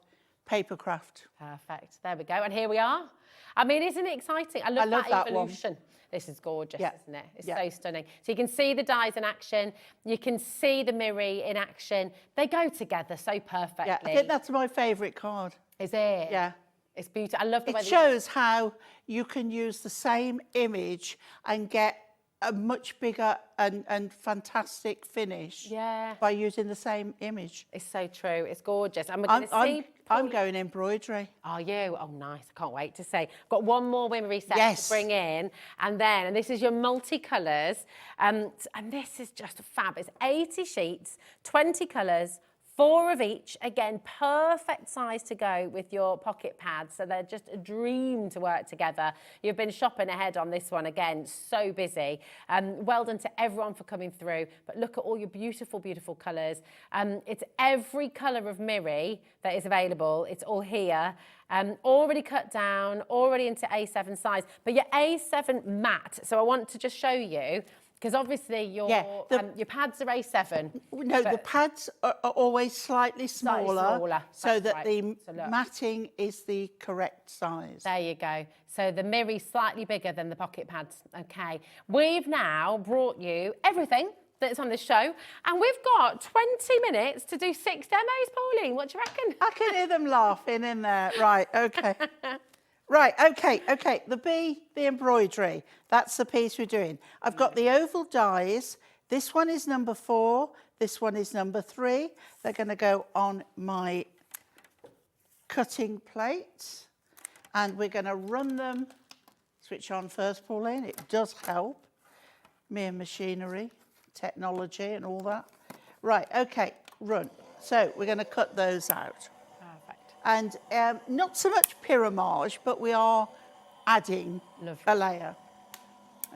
papercraft.
Perfect. There we go. And here we are. I mean, isn't it exciting? I love that evolution. This is gorgeous, isn't it? It's so stunning. So you can see the dies in action. You can see the Miri in action. They go together so perfectly.
Yeah, I think that's my favourite card.
Is it?
Yeah.
It's beautiful. I love the way
it shows how you can use the same image and get a much bigger and fantastic finish by using the same image.
It's so true. It's gorgeous. And we're going to see...
I'm going embroidery.
Are you? Oh, nice. I can't wait to see. I've got one more Wimmery set to bring in. And this is your multicolours. And this is just fab. It's 80 sheets, 20 colours, 4 of each. Again, perfect size to go with your pocket pads. So they're just a dream to work together. You've been shopping ahead on this one. Again, so busy. Well done to everyone for coming through. But look at all your beautiful, beautiful colours. It's every colour of Miri that is available. It's all here. Already cut down, already into A7 size. But your A7 matte. So I want to just show you. Because obviously your pads are A7.
No, the pads are always slightly smaller so that the matting is the correct size.
There you go. So the Miri's slightly bigger than the pocket pads. Okay. We've now brought you everything that's on the show, and we've got 20 minutes to do 6 demos, Pauline. What do you reckon?
I can hear them laughing in there. Right, okay. Right, okay. The embroidery. That's the piece we're doing. I've got the oval dies. This one is number 4. This one is number 3. They're going to go on my cutting plates. And we're going to run them. Switch on first, Pauline. It does help. Mere machinery, technology and all that. Right, okay, run. So we're going to cut those out. And not so much pyramage, but we are adding a layer.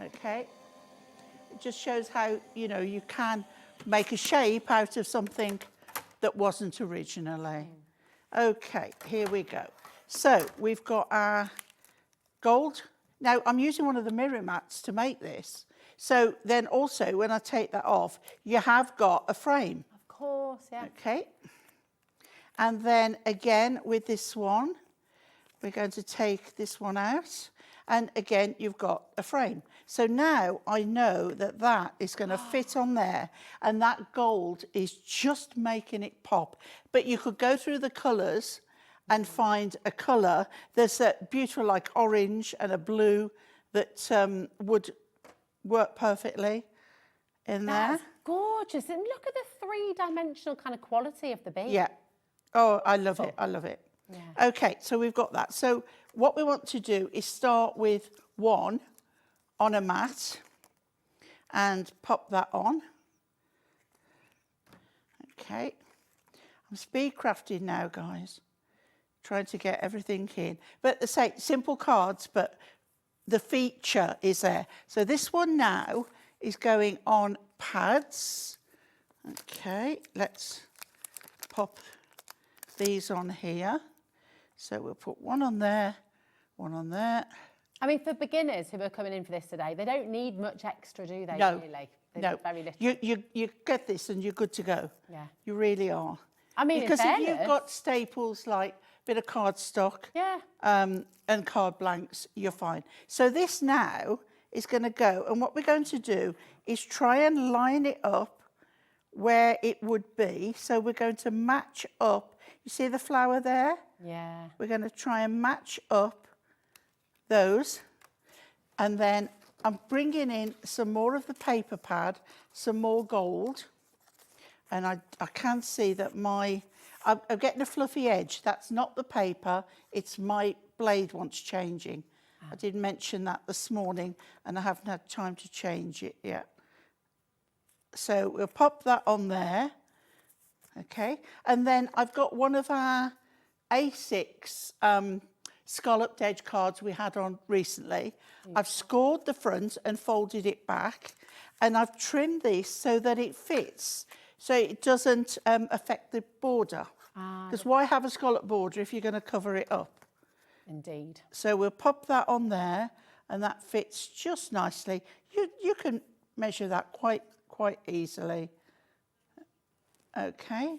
Okay. It just shows how, you can make a shape out of something that wasn't originally. Okay, here we go. So we've got our gold. Now, I'm using one of the mirror mats to make this. So then also, when I take that off, you have got a frame.
Of course, yeah.
Okay. And then again with this one, we're going to take this one out. And again, you've got a frame. So now I know that that is going to fit on there. And that gold is just making it pop. But you could go through the colours and find a colour. There's a beautiful like orange and a blue that would work perfectly in there.
That's gorgeous. And look at the 3-dimensional kind of quality of the bead.
Yeah. Oh, I love it. I love it. Yeah. Okay, so we've got that. So what we want to do is start with one on a mat and pop that on. Okay. I'm speed crafting now, guys. Trying to get everything in. But say simple cards, but the feature is there. So this one now is going on pads. Okay, let's pop these on here. So we'll put one on there, one on there.
I mean, for beginners who are coming in for this today, they don't need much extra, do they?
No,
really?
no.
Very little.
You get this and you're good to go.
Yeah.
You really are.
I mean,
because
in
if
fairness,
you've got staples like a bit of cardstock and card blanks, you're fine. So this now is going to go, and what we're going to do is try and line it up where it would be. So we're going to match up. You see the flower there?
Yeah.
We're going to try and match up those. And then I'm bringing in some more of the paper pad, some more gold. And I can see that I'm getting a fluffy edge. That's not the paper, it's my blade wants changing. I did mention that this morning and I haven't had time to change it yet. So we'll pop that on there. Okay, and then I've got one of our A6 scalloped edge cards we had on recently. I've scored the front and folded it back, and I've trimmed this so that it fits. so it doesn't affect the border.
Ah,
Because why have a scallop border if you're going to cover it up?
indeed.
So we'll pop that on there, and that fits just nicely. You can measure that quite easily. Okay,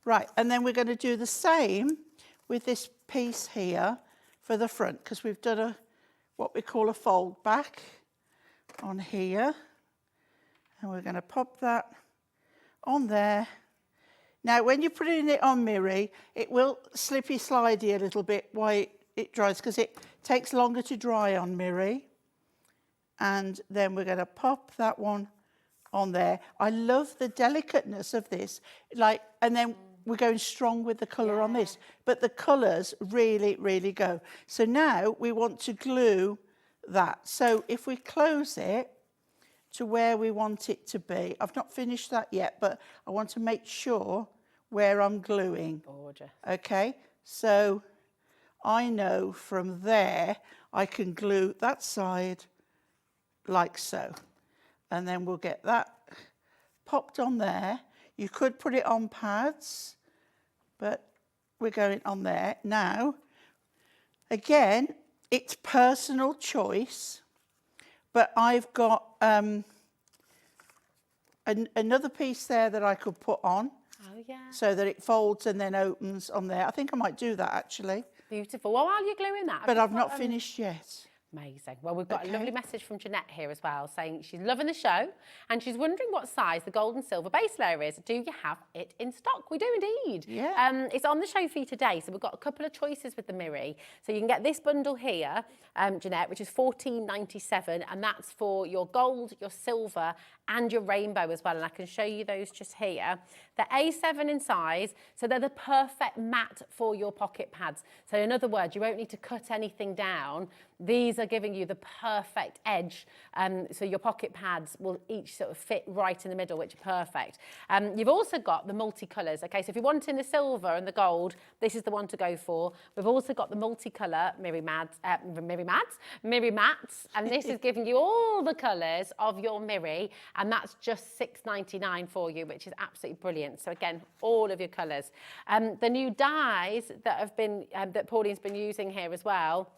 right, and then we're going to do the same with this piece here for the front, because we've done what we call a fold back on here, and we're going to pop that on there. Now, when you're putting it on Miri, it will slippy slidey a little bit while it dries, because it takes longer to dry on Miri. And then we're going to pop that one on there. I love the delicateness of this, and then we're going strong with the colour on this, but the colours really, really go. So now we want to glue that. So if we close it to where we want it to be, I've not finished that yet, but I want to make sure where I'm gluing.
Gorgeous.
Okay, so I know from there I can glue that side like so. And then we'll get that popped on there. You could put it on pads, but we're going on there. Now, again, it's personal choice, but I've got another piece there that I could put on.
Oh, yeah.
So that it folds and then opens on there. I think I might do that actually.
Beautiful. Well, while you're gluing that...
But I've not finished yet.
Amazing. Well, we've got a lovely message from Jeanette here as well, saying she's loving the show and she's wondering what size the gold and silver base layer is. Do you have it in stock? We do indeed.
Yeah.
It's on the show for you today, so we've got a couple of choices with the Miri. So you can get this bundle here, Jeanette, which is $14.97, and that's for your gold, your silver, and your rainbow as well. And I can show you those just here. They're A7 in size, so they're the perfect mat for your pocket pads. So in other words, you won't need to cut anything down. These are giving you the perfect edge, so your pocket pads will each sort of fit right in the middle, which are perfect. You've also got the multicolours, okay? So if you're wanting the silver and the gold, this is the one to go for. We've also got the multicolour Miri mats, and this is giving you all the colours of your Miri, and that's just $6.99 for you, which is absolutely brilliant. So again, all of your colours. The new dies that have been that Pauline's been using here as well.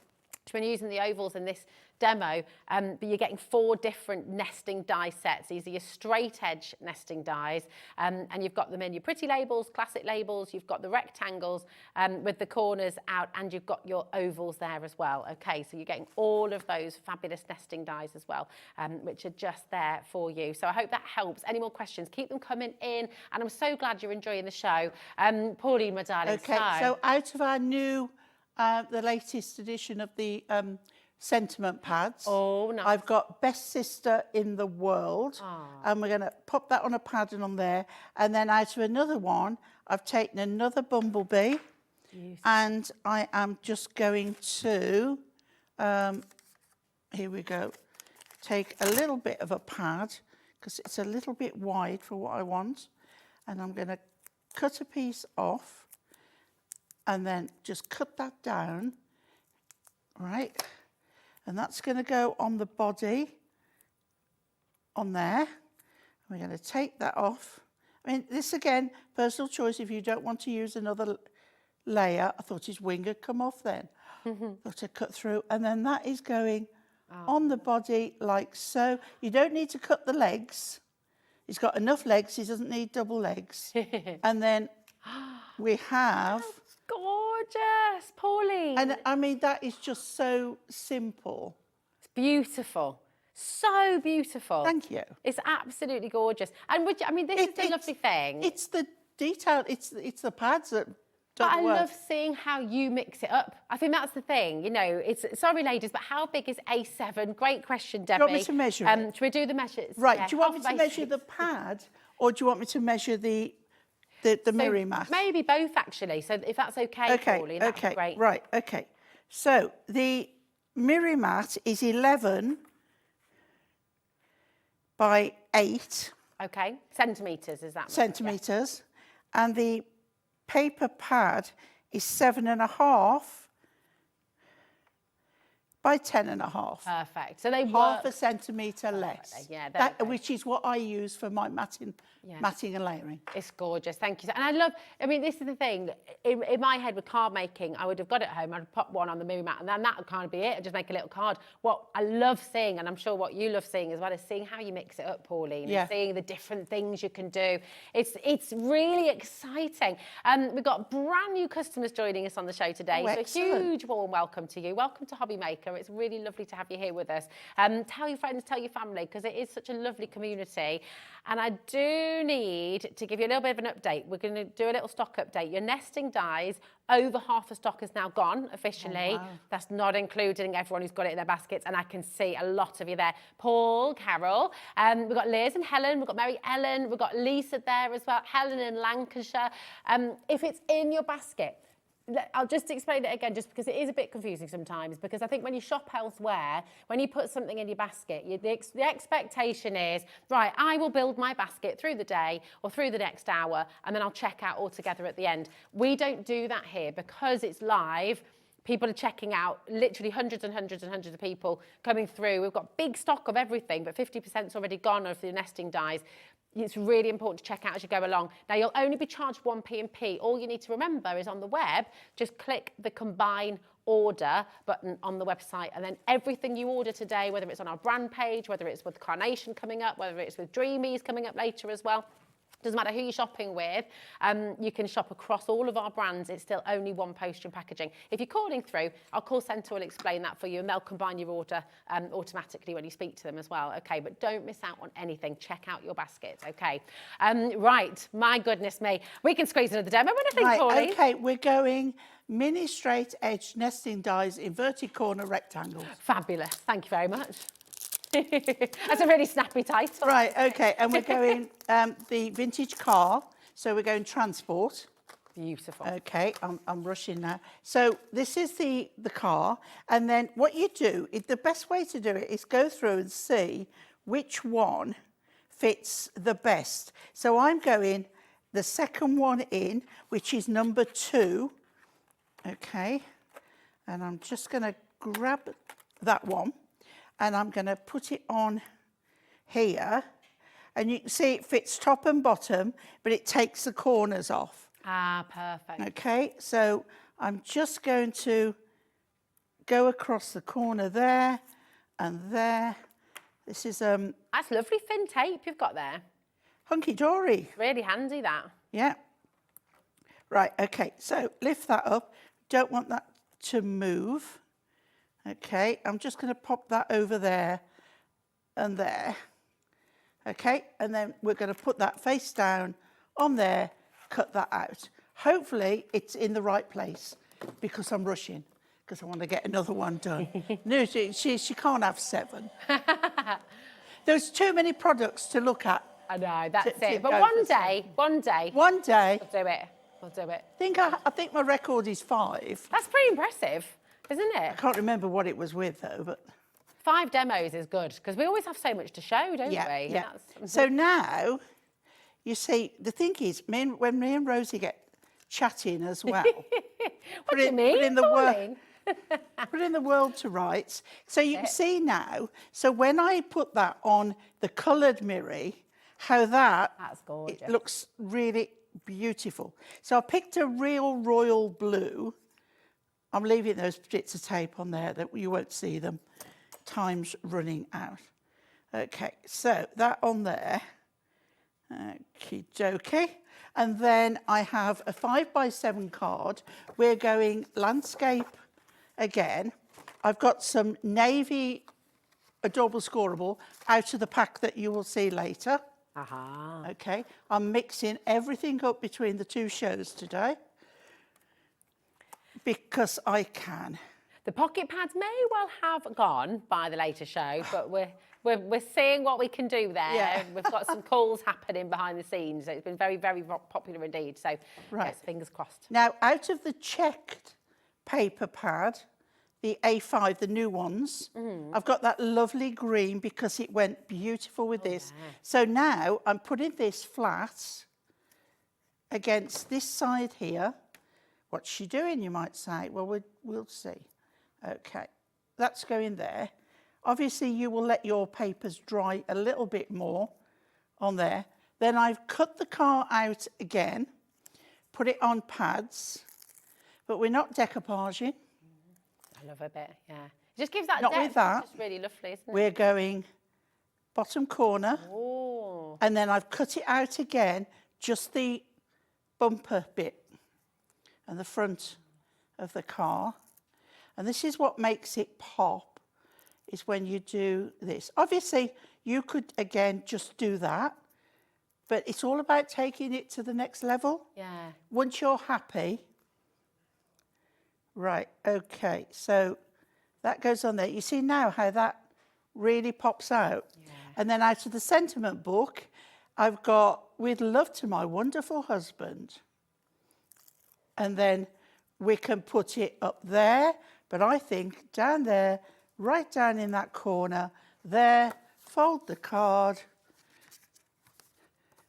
She's been using the ovals in this demo, but you're getting 4 different nesting die sets. These are your straight edge nesting dies, and you've got them in your pretty labels, classic labels, you've got the rectangles with the corners out, and you've got your ovals there as well. Okay, so you're getting all of those fabulous nesting dies as well, which are just there for you. So I hope that helps. Any more questions, keep them coming in, and I'm so glad you're enjoying the show. Pauline, my darling.
Okay, so out of our new, the latest edition of the sentiment pads.
Oh, nice.
I've got Best Sister in the World.
Aww.
And we're going to pop that on a pad and on there. And then out of another one, I've taken another bumblebee. Beautiful. And I am just going to, here we go, take a little bit of a pad, because it's a little bit wide for what I want. And I'm going to cut a piece off and then just cut that down, right? And that's going to go on the body, on there. We're going to take that off. I mean, this again, personal choice. If you don't want to use another layer, I thought his wing had come off then. Got to cut through. And then that is going on the body like so. You don't need to cut the legs. He's got enough legs. He doesn't need double legs. And then we have...
Gorgeous, Pauline.
And I mean, that is just so simple.
It's beautiful. So beautiful.
Thank you.
It's absolutely gorgeous. And I mean, this is the lovely thing.
It's the detail. It's the pads that
But I
work.
love seeing how you mix it up. I think that's the thing. You know, it's sorry, ladies, but how big is A7? Great question, Debbie.
Do you want me to measure it?
Should we do the measures?
Right.
Yeah,
do you want me to
half
measure the pad, or do you want me to measure the Miri mat?
Maybe both, actually. So if that's okay, Pauline, that'd be great.
Right. Okay. So the Miri mat is 11 by 8.
Okay. Centimetres, is that?
Centimetres. Yeah. And the paper pad is 7.5 by 10.5.
Perfect. So they
Half
work
a centimetre less.
Yeah, there we go.
Which is what I use for my matting and layering.
It's gorgeous, thank you. And I love, I mean, this is the thing, in my head with card making, I would have got it home, I'd pop one on the movie mat, and then that would kind of be it, I'd just make a little card. What I love seeing, and I'm sure what you love seeing as well, is seeing how you mix it up, Pauline, and seeing the different things you can do. It's really exciting. We've got brand new customers joining us on the show today, so a huge warm welcome to you. Welcome to Hobby Maker. It's really lovely to have you here with us. Tell your friends, tell your family, because it is such a lovely community. And I do need to give you a little bit of an update. We're going to do a little stock update. Your nesting dies, over half the stock is now gone officially. Oh, wow. That's not including everyone who's got it in their baskets, and I can see a lot of you there. Paul, Carol, we've got Liz and Helen, we've got Mary Ellen, we've got Lisa there as well, Helen in Lancashire. If it's in your basket, I'll just explain it again, just because it is a bit confusing sometimes, because I think when you shop elsewhere, when you put something in your basket, the expectation is, right, I will build my basket through the day or through the next hour, and then I'll check out altogether at the end. We don't do that here because it's live. People are checking out, literally hundreds and hundreds and hundreds of people coming through. We've got big stock of everything, but 50%'s already gone of the nesting dies. It's really important to check out as you go along. Now, you'll only be charged 1 P&P. All you need to remember is on the web, just click the combine order button on the website, and then everything you order today, whether it's on our brand page, whether it's with Carnation coming up, whether it's with Dreamees coming up later as well, doesn't matter who you're shopping with, you can shop across all of our brands. It's still only one postage and packaging. If you're calling through, our call centre will explain that for you, and they'll combine your order automatically when you speak to them as well. Okay, but don't miss out on anything. Check out your baskets, okay? Right, my goodness me. We can squeeze another demo. What do you think, Pauline?
Okay, we're going mini straight edge nesting dies, inverted corner rectangles.
Fabulous. Thank you very much. That's a really snappy title.
Right, okay, and we're going the vintage car, so we're going transport.
Beautiful.
Okay, I'm rushing now. So this is the car, and then what you do, the best way to do it is go through and see which one fits the best. So I'm going the second one in, which is number 2. Okay, and I'm just going to grab that one, and I'm going to put it on here, and you can see it fits top and bottom, but it takes the corners off.
Ah, perfect.
Okay, so I'm just going to go across the corner there and there. This is
that's lovely thin tape you've got there.
Hunkydory.
Really handy, that.
Yeah. Right, okay, so lift that up. Don't want that to move. Okay, I'm just going to pop that over there and there. Okay, and then we're going to put that face down on there, cut that out. Hopefully it's in the right place, because I'm rushing, because I want to get another one done. No, she can't have 7. There's too many products to look at.
I know, that's it. But one day,
One day.
we'll do it. We'll do it.
I think my record is 5.
That's pretty impressive, isn't it?
I can't remember what it was with, though, but...
5 demos is good, because we always have so much to show, don't we?
Yeah. So now, you see, the thing is, when me and Rosie get chatting as well...
What do you mean, Pauline?
Put in the world to rights. So you can see now, so when I put that on the coloured mirror, how that's gorgeous. It looks really beautiful. So I picked a real royal blue. I'm leaving those bits of tape on there that you won't see them. Time's running out. Okay, so that on there. Okie dokie. And then I have a 5x7 card. We're going landscape again. I've got some navy adorable scoreable out of the pack that you will see later.
Aha.
Okay, I'm mixing everything up between the 2 shows today because I can.
The pocket pads may well have gone by the later show, but we're seeing what we can do there.
Yeah.
We've got some calls happening behind the scenes. So it's been very, very popular indeed. So yes, fingers crossed.
Now, out of the checked paper pad, the A5, the new ones, I've got that lovely green because it went beautiful with this. Yeah. So now I'm putting this flat against this side here. What's she doing, you might say? Well, we'll see. Okay, that's going there. Obviously, you will let your papers dry a little bit more on there. Then I've cut the card out again, put it on pads, but we're not decoupaging.
I love a bit, yeah. It just gives that
Not
depth.
with that.
It's just really lovely, isn't it?
We're going bottom corner,
Oh.
and then I've cut it out again, just the bumper bit and the front of the car. And this is what makes it pop, is when you do this. Obviously, you could, again, just do that, but it's all about taking it to the next level.
Yeah.
Once you're happy, right, okay, so that goes on there. You see now how that really pops out? Yeah. And then out of the sentiment book, I've got "With love to my wonderful husband." And then we can put it up there, but I think down there, right down in that corner, there, fold the card,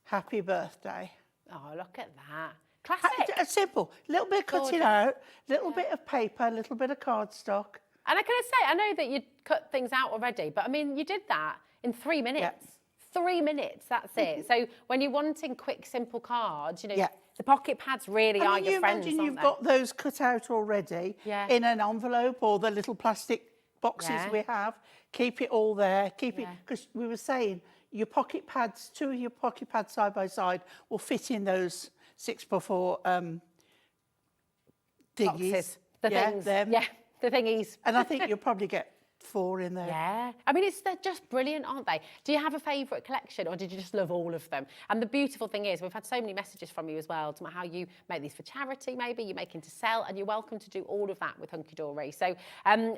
happy birthday.
Oh, look at that. Classic.
Simple. A little bit of cutting out, little bit of paper, a little bit of cardstock.
And I can say, I know that you cut things out already, but I mean, you did that in 3 minutes.
Yeah.
3 minutes, that's it. So when you're wanting quick, simple cards, you know,
Yeah.
the pocket pads really are your friends,
imagine
aren't
you've
they?
got those cut out already
Yeah.
in an envelope or the little plastic boxes
Yeah.
we have. Keep it all there. Keep it,
Yeah.
because we were saying your pocket pads, 2 of your pocket pads side by side will fit in those 6x4 diggies.
Boxes. The things.
Them.
Yeah, the thingies.
And I think you'll probably get 4 in there.
Yeah, I mean, they're just brilliant, aren't they? Do you have a favourite collection, or did you just love all of them? And the beautiful thing is, we've had so many messages from you as well, to how you make these for charity, maybe you're making to sell, and you're welcome to do all of that with Hunkydory. So,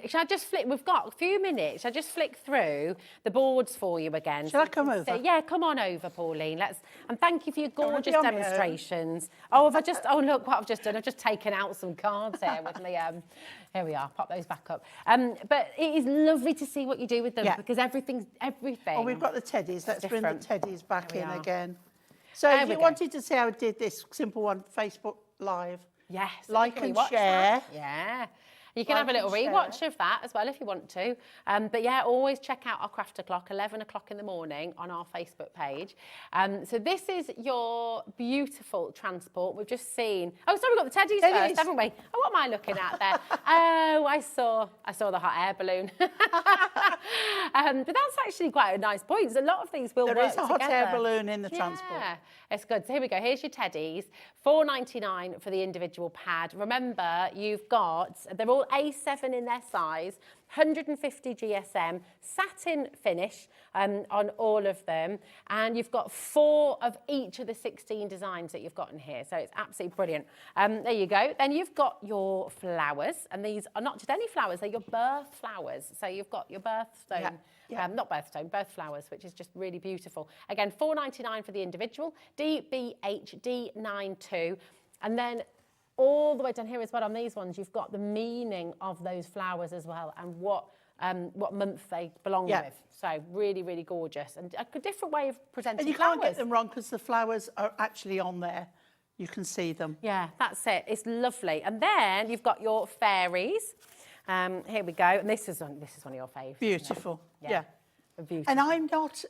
shall I just flick? We've got a few minutes. Shall I just flick through the boards for you again?
Shall I come over?
Yeah, come on over, Pauline. And thank you for your gorgeous
be on my own.
demonstrations. Oh, have I just? Oh, look what I've just done. I've just taken out some cards here with Liam. Here we are. Pop those back up. But it is lovely to see what you do with them, because everything.
Oh, we've got the teddies. Let's bring the teddies back
There
in
we are.
again. So
There
if
we
you
go.
wanted to see how I did this simple one, Facebook Live.
Yes.
Like
can we
and
watch
share.
that? Yeah. You can
Like
have a little
and
rewatch
share.
of that as well if you want to. But yeah, always check out our craft o'clock, 11 o'clock in the morning on our Facebook page. So this is your beautiful transport. We've just seen. Oh, sorry, we've got the teddies first, haven't we? Oh, what am I looking at there? Oh, I saw the hot air balloon. But that's actually quite a nice point. A lot of these will work
There is a hot air
together.
balloon in the transport.
Yeah, it's good. So here we go. Here's your teddies. $4.99 for the individual pad. Remember, they're all A7 in their size, 150 GSM, satin finish on all of them. And you've got 4 of each of the 16 designs that you've got in here. So it's absolutely brilliant. There you go. Then you've got your flowers. And these are not just any flowers, they're your birth flowers. So you've got your birthstone.
Yeah.
Not birthstone, birth flowers, which is just really beautiful. Again, $4.99 for the individual, DBHD92. And then all the way down here as well on these ones, you've got the meaning of those flowers as well and what month they belong with. So really, really gorgeous and a different way of presenting
And you
flowers.
can't get them wrong because the flowers are actually on there. You can see them.
Yeah, that's it. It's lovely. And then you've got your fairies. Here we go. And this is one of your favourites.
Beautiful. Yeah.
Beautiful.
And I'm not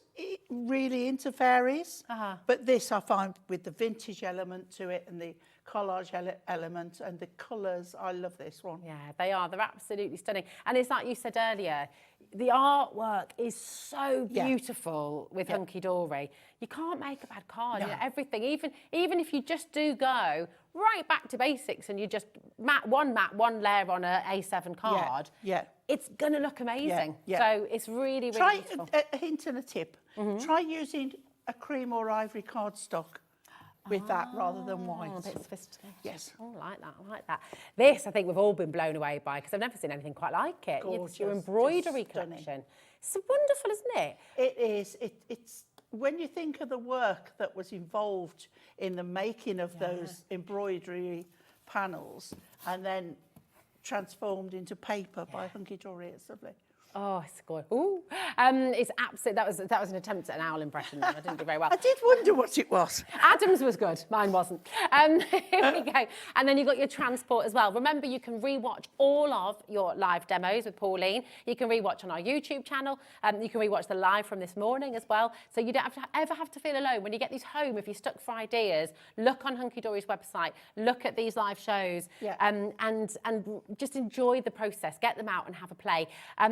really into fairies, but this I find with the vintage element to it and the collage element and the colours, I love this one.
Yeah, they are. They're absolutely stunning. And it's like you said earlier, the artwork is so beautiful with Hunkydory. You can't make a bad card.
No.
You know, everything, even if you just do go right back to basics and you just mat one layer on a A7 card, it's going to look amazing. So it's really, really beautiful.
Try a hint and a tip. Try using a cream or ivory cardstock with that rather than white.
A bit sophisticated.
Yes.
Oh, I like that. This, I think we've all been blown away by because I've never seen anything quite like it.
Gorgeous,
Your embroidery
just stunning.
collection. It's wonderful, isn't it?
It is. It's when you think of the work that was involved in the making of those embroidery panels and then transformed into paper by Hunkydory, it's lovely.
Oh, it's good. Ooh. It's absolute. That was an attempt at an owl impression. I didn't do very well.
I did wonder what it was.
Adam's was good. Mine wasn't. Here we go. And then you've got your transport as well. Remember, you can rewatch all of your live demos with Pauline. You can rewatch on our YouTube channel. You can rewatch the live from this morning as well. So you don't ever have to feel alone. When you get these home, if you're stuck for ideas, look on Hunkydory's website. Look at these live shows.
Yeah.
And just enjoy the process. Get them out and have a play.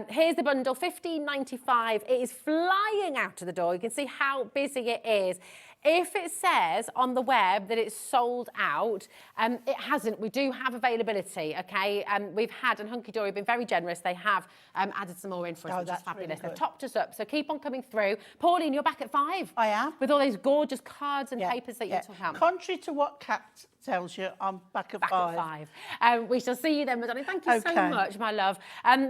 Here's the bundle, $15.95. It is flying out of the door. You can see how busy it is. If it says on the web that it's sold out, it hasn't. We do have availability, okay? We've had, and Hunkydory have been very generous. They have added some more in for us, which is fabulous.
Really
They've topped us up, so keep on coming through. Pauline, you're back at 5.
I am.
With all those gorgeous cards and papers that you took out.
Contrary to what Kat tells you, I'm back at 5.
Back at 5. We shall see you then, Madonna. Thank you so much, my love.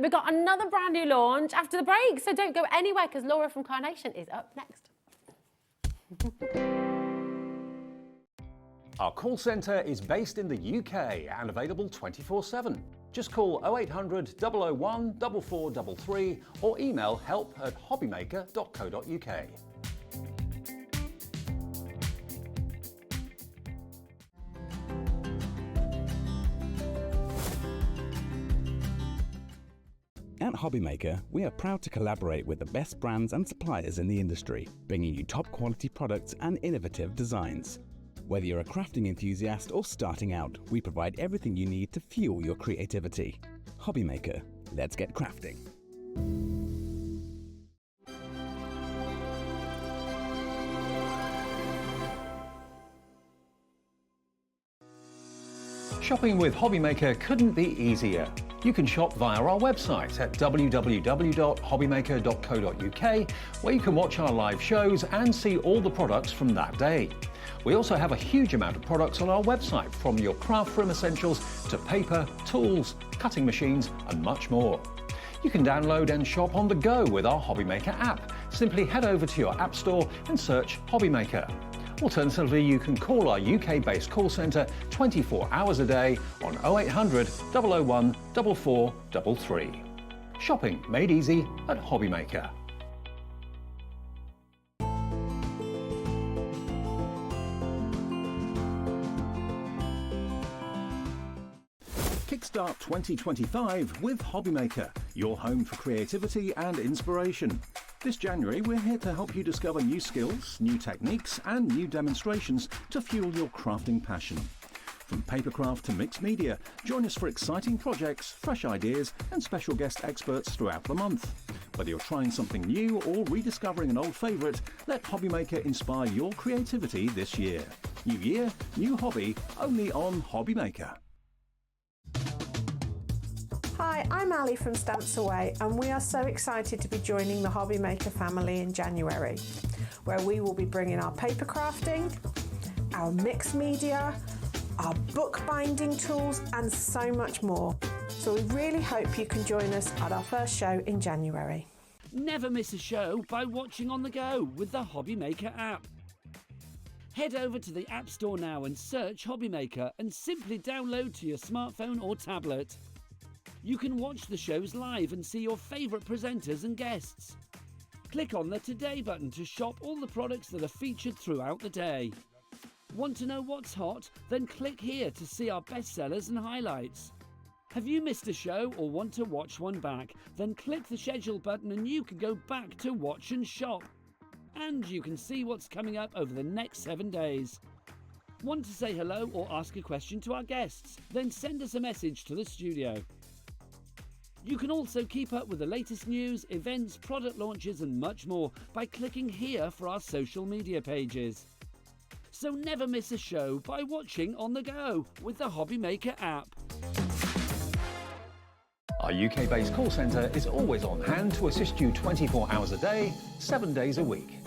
We've got another brand new launch after the break, so don't go anywhere because Laura from Carnation is up next.
Our call centre is based in the UK and available 24/7. Just call 0800 001 4433 or email help@hobbymaker.co.uk.
At Hobbymaker, we are proud to collaborate with the best brands and suppliers in the industry, bringing you top quality products and innovative designs. Whether you're a crafting enthusiast or starting out, we provide everything you need to fuel your creativity. Hobbymaker, let's get crafting.
Shopping with Hobbymaker couldn't be easier. You can shop via our website at www.hobbymaker.co.uk, where you can watch our live shows and see all the products from that day. We also have a huge amount of products on our website, from your craft room essentials to paper, tools, cutting machines and much more. You can download and shop on the go with our Hobbymaker app. Simply head over to your app store and search Hobbymaker. Alternatively, you can call our UK-based call centre 24 hours a day on 0800 001 4433. Shopping made easy at Hobbymaker. Kickstart 2025 with Hobbymaker, your home for creativity and inspiration. This January, we're here to help you discover new skills, new techniques and new demonstrations to fuel your crafting passion. From papercraft to mixed media, join us for exciting projects, fresh ideas and special guest experts throughout the month. Whether you're trying something new or rediscovering an old favourite, let Hobbymaker inspire your creativity this year. New year, new hobby, only on Hobbymaker.
Hi, I'm Ali from Stamps Away, and we are so excited to be joining the Hobbymaker family in January, where we will be bringing our paper crafting, our mixed media, our bookbinding tools and so much more. So we really hope you can join us at our first show in January.
Never miss a show by watching on the go with the Hobbymaker app. Head over to the App Store now and search Hobbymaker and simply download to your smartphone or tablet. You can watch the shows live and see your favourite presenters and guests. Click on the Today button to shop all the products that are featured throughout the day. Want to know what's hot? Then click here to see our bestsellers and highlights. Have you missed a show or want to watch one back? Then click the schedule button and you can go back to watch and shop. And you can see what's coming up over the next 7 days. Want to say hello or ask a question to our guests? Then send us a message to the studio. You can also keep up with the latest news, events, product launches and much more by clicking here for our social media pages. So never miss a show by watching on the go with the Hobbymaker app.
Our UK-based call centre is always on hand to assist you 24 hours a day, 7 days a week.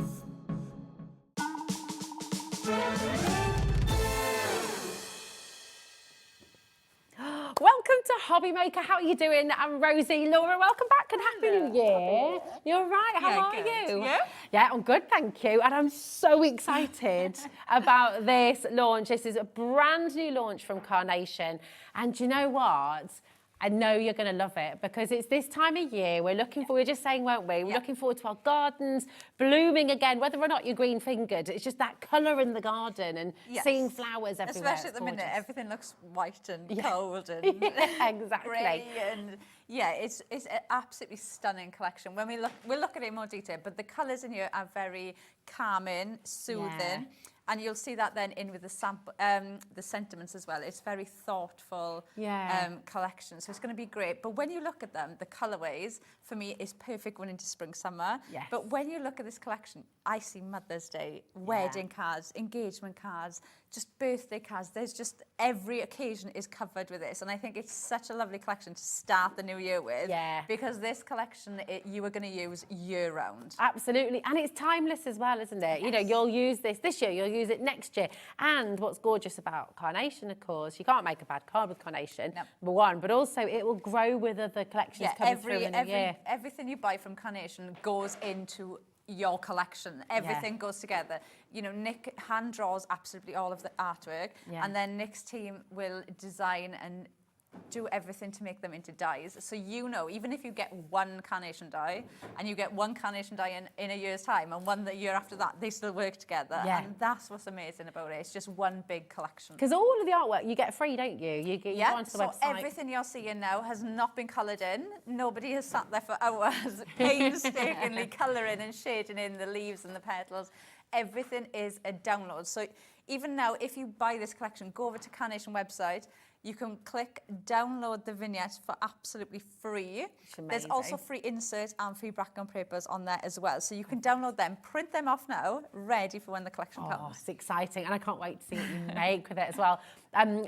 Welcome to Hobbymaker. How are you doing? I'm Rosie. Laura, welcome back and Happy New Year. You're right. How are you?
Yeah?
Yeah, I'm good, thank you. And I'm so excited about this launch. This is a brand new launch from Carnation. And do you know what? I know you're going to love it because it's this time of year. We're just saying, weren't we? We're looking forward to our gardens blooming again, whether or not you're green fingered. It's just that colour in the garden and seeing flowers everywhere.
Especially at the minute, everything looks white and cold and
exactly.
grey and it's an absolutely stunning collection. When we'll look at it in more detail, but the colours in here are very calming, soothing. And you'll see that then in with the sentiments as well. It's very thoughtful collection, so it's going to be great. But when you look at them, the colourways, for me, is perfect going into spring, summer.
Yes.
But when you look at this collection, I see Mother's Day, wedding cards, engagement cards, just birthday cards. There's just every occasion is covered with this. And I think it's such a lovely collection to start the new year with.
Yeah.
Because this collection, you are going to use year round.
Absolutely. And it's timeless as well, isn't it? Yes. You know, you'll use this year, you'll use it next year. And what's gorgeous about Carnation, of course, you can't make a bad card with Carnation, number one, but also it will grow with other collections coming through in a year.
Everything you buy from Carnation goes into your collection. Everything goes together. You know, Nick hand draws absolutely all of the artwork, and then Nick's team will design and do everything to make them into dies. So you know, even if you get one Carnation die and you get one Carnation die in a year's time and one the year after that, they still work together. And that's what's amazing about it. It's just one big collection.
Because all of the artwork you get free, don't you? You go onto the website.
Everything you're seeing now has not been coloured in. Nobody has sat there for hours painstakingly colouring and shading in the leaves and the petals. Everything is a download. So even now, if you buy this collection, go over to Carnation website. You can click download the vignettes for absolutely free. There's also free inserts and free background papers on there as well. So you can download them, print them off now, ready for when the collection comes.
Oh, it's exciting. And I can't wait to see what you make with it as well.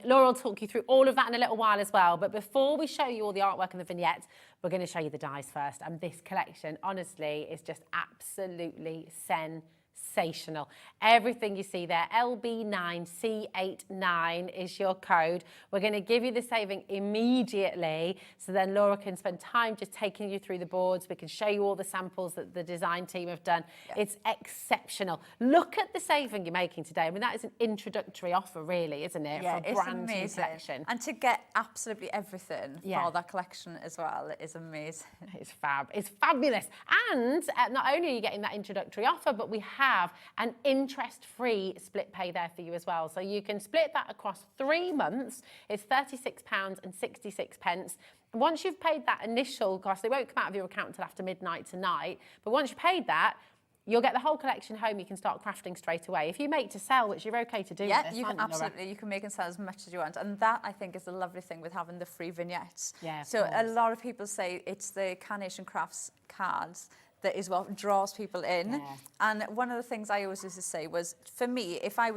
Laura will talk you through all of that in a little while as well. But before we show you all the artwork and the vignettes, we're going to show you the dies first. And this collection, honestly, is just absolutely sensational. Everything you see there, LB9C89 is your code. We're going to give you the saving immediately, so then Laura can spend time just taking you through the boards. We can show you all the samples that the design team have done. It's exceptional. Look at the saving you're making today. I mean, that is an introductory offer, really, isn't it?
Yeah,
for a brand new collection.
And to get absolutely everything for that collection as well is amazing.
It's fab. It's fabulous. And not only are you getting that introductory offer, but we have an interest-free split pay there for you as well. So you can split that across 3 months. It's £36.66. Once you've paid that initial cost, it won't come out of your account until after midnight tonight. But once you've paid that, you'll get the whole collection home. You can start crafting straight away. If you make to sell, which you're okay to do.
Yeah, you can absolutely. You can make and sell as much as you want. And that, I think, is the lovely thing with having the free vignettes.
Yeah,
so a lot of people say it's the Carnation Crafts cards that is what draws people in. Yeah. And one of the things I always used to say was, for me, if I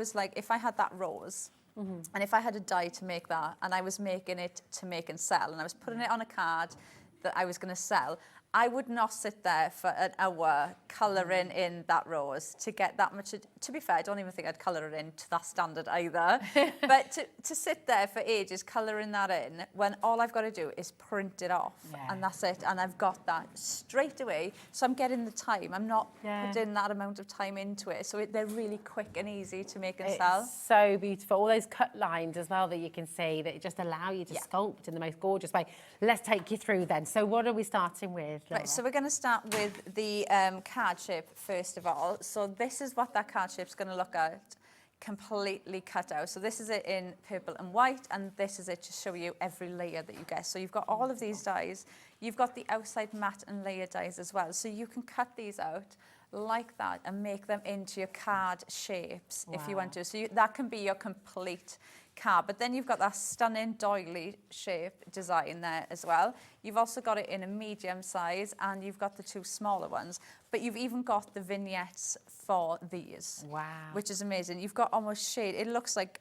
had that rose, and if I had a die to make that, and I was making it to make and sell, and I was putting it on a card that I was going to sell, I would not sit there for an hour colouring in that rose to get that much. To be fair, I don't even think I'd colour it in to that standard either. But to sit there for ages colouring that in when all I've got to do is print it off and that's it. And I've got that straight away. So I'm getting the time. I'm not putting that amount of time into it. So they're really quick and easy to make and sell.
It's so beautiful. All those cut lines as well that you can see that just allow you to sculpt in the most gorgeous way. Let's take you through then. So what are we starting with, Laura?
Right, so we're going to start with the card shape first of all. So this is what that card shape's going to look at, completely cut out. So this is it in purple and white, and this is it to show you every layer that you get. So you've got all of these dies. You've got the outside matte and layer dies as well. So you can cut these out like that and make them into your card shapes if you want to. So that can be your complete card. But then you've got that stunning doily shape design there as well. You've also got it in a medium size, and you've got the 2 smaller ones. But you've even got the vignettes for these. Wow. Which is amazing. You've got almost shade. It looks like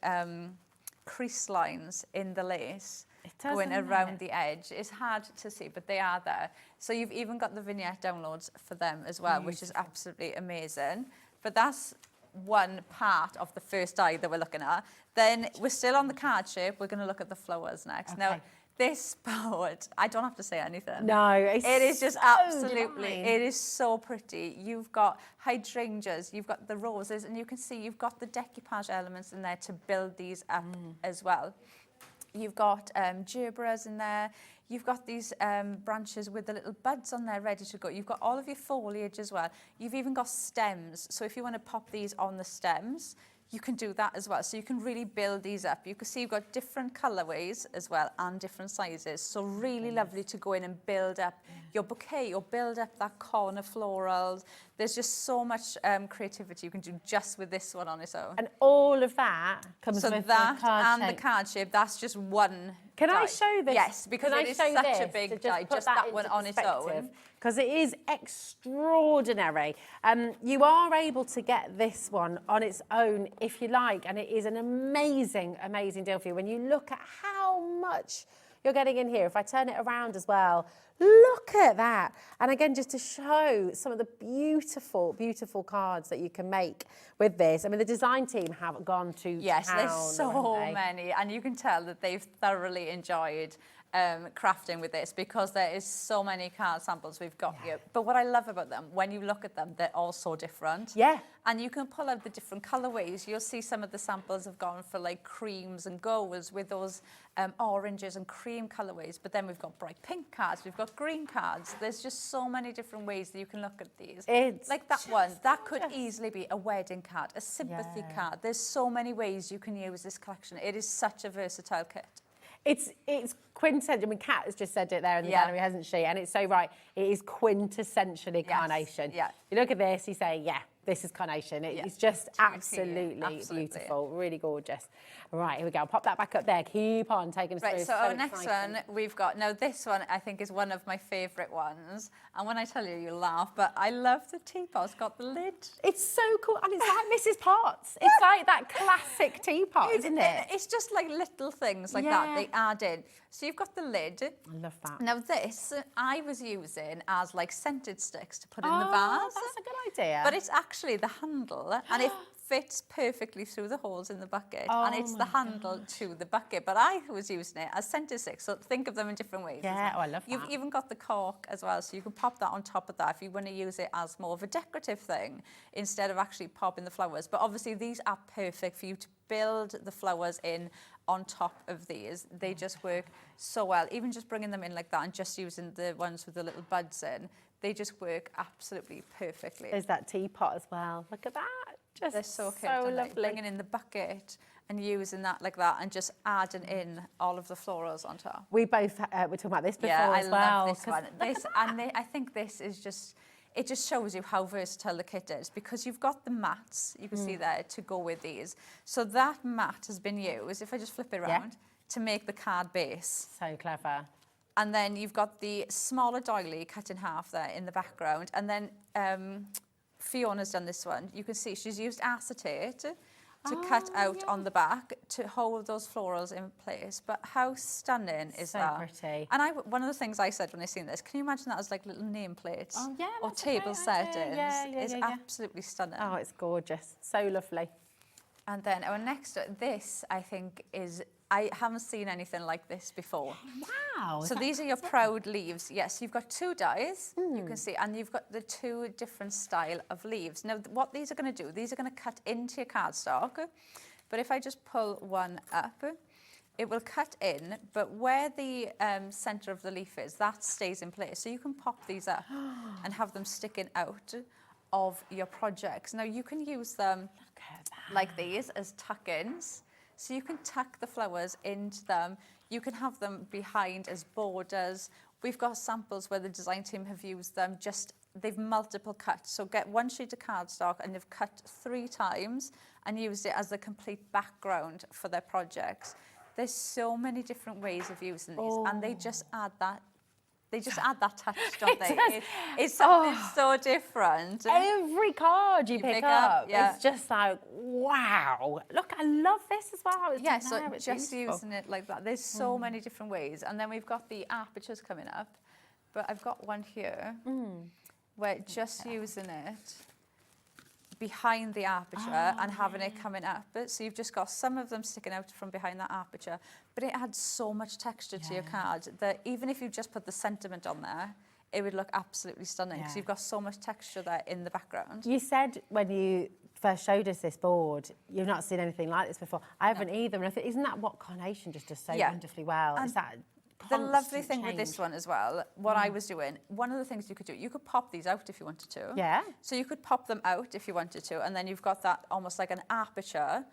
crease lines in the lace going around the edge. It's hard to see, but they are there. So you've even got the vignette downloads for them as well, which is absolutely amazing. But that's one part of the first die that we're looking at. Then we're still on the card shape. We're going to look at the flowers next. Okay. Now, this board, I don't have to say anything.
No,
it is just so absolutely, it is so pretty. You've got hydrangeas, you've got the roses, and you can see you've got the decoupage elements in there to build these up as well. You've got gerberas in there. You've got these branches with the little buds on there ready to go. You've got all of your foliage as well. You've even got stems. So if you want to pop these on the stems, you can do that as well. So you can really build these up. You can see you've got different colourways as well and different sizes. So really lovely to go in and build up your bouquet or build up that corner florals. There's just so much creativity you can do just with this one on its own.
And all of that comes
So
with
that
the card
and
shape.
the card shape, that's just one
Can I
die.
show this?
Yes, because
Can
it
I
is
show
such
this
a
to
big
just
die,
put
just that
into
one on its own.
Because it is extraordinary. You are able to get this one on its own if you like, and it is an amazing, amazing deal for you. When you look at how much you're getting in here, if I turn it around as well, look at that. And again, just to show some of the beautiful, beautiful cards that you can make with this. I mean, the design team have gone to
Yes,
town,
there's so
haven't they?
many, and you can tell that they've thoroughly enjoyed crafting with this because there is so many card samples we've got here. But what I love about them, when you look at them, they're all so different.
Yeah.
And you can pull out the different colorways. You'll see some of the samples have gone for like creams and golds with those oranges and cream colorways. But then we've got bright pink cards, we've got green cards. There's just so many different ways that you can look at these.
It's
like that one, that could easily be a wedding card, a sympathy card. There's so many ways you can use this collection. It is such a versatile kit.
It's quintessential. I mean, Kat has just said it there in the gallery, hasn't she? And it's so right. It is quintessentially Carnation.
Yeah.
You look at this, you say, yeah, this is Carnation. It's just absolutely beautiful, really gorgeous. Right, here we go. I'll pop that back up there. Keep on taking us through.
Right, so our next one we've got, now this one I think is one of my favourite ones. And when I tell you, you'll laugh, but I love the teapot. It's got the lid.
It's so cool. And it's like Mrs. Potts. It's like that classic teapot, isn't it?
It's just like little things like that they add in. So you've got the lid.
I love that.
Now this, I was using as like scented sticks to put in the
Oh,
vase.
that's a good idea.
But it's actually the handle, and it fits perfectly through the holes in the bucket, and it's the handle to the bucket. But I was using it as centre sticks, so think of them in different ways.
Yeah, I love that.
You've even got the cork as well, so you can pop that on top of that if you want to use it as more of a decorative thing instead of actually popping the flowers. But obviously these are perfect for you to build the flowers in on top of these. They just work so well. Even just bringing them in like that and just using the ones with the little buds in, they just work absolutely perfectly.
There's that teapot as well. Look at that. Just
They're so cute.
so
aren't they?
lovely.
Bringing in the bucket and using that like that and just adding in all of the florals on top.
We both were talking about this before
Yeah,
as
I
well.
love this one. I think this is just, it just shows you how versatile the kit is because you've got the mats, you can see there, to go with these. So that mat has been used, if I just flip it around, to make the card base.
So clever.
And then you've got the smaller doily cut in half there in the background. And then Fiona's done this one. You can see she's used acetate to cut out on the back to hold those florals in place. But how stunning is
So
that?
pretty.
And one of the things I said when I seen this, can you imagine that as like little nameplates or
that's a great
table
idea.
settings? It's
Yeah.
absolutely stunning.
Oh, it's gorgeous. So lovely.
And then our next, this I think is, I haven't seen anything like this before.
Wow.
So these are your proud leaves. Yes, you've got two dies, you can see, and you've got the two different style of leaves. Now, what these are going to do, these are going to cut into your cardstock. But if I just pull one up, it will cut in, but where the centre of the leaf is, that stays in place. So you can pop these up and have them sticking out of your projects. Now, you can use them like these as tuck-ins. So you can tuck the flowers into them. You can have them behind as borders. We've got samples where the design team have used them, they've multiple cuts. So get one sheet of cardstock and they've cut 3 times and used it as the complete background for their projects. There's so many different ways of using these and they just add that. They just add that touch, don't they? It's something so different.
Every card you pick up,
yeah.
it's just like, wow. Look, I love this as well. It's
Yeah,
just
so
there, it's
just
beautiful.
using it like that. There's so many different ways. And then we've got the apertures coming up. But I've got one here where just using it behind the aperture and having it coming up. So you've just got some of them sticking out from behind that aperture, but it adds so much texture to your card that even if you just put the sentiment on there, it would look absolutely stunning because you've got so much texture there in the background.
You said when you first showed us this board, you've not seen anything like this before. I haven't either. And I think, isn't that what Carnation just does so wonderfully well?
And
is that
the lovely
constant
thing with this
change.
one as well, what I was doing, one of the things you could do, you could pop these out if you wanted to.
Yeah.
So you could pop them out if you wanted to, and then you've got that almost like an aperture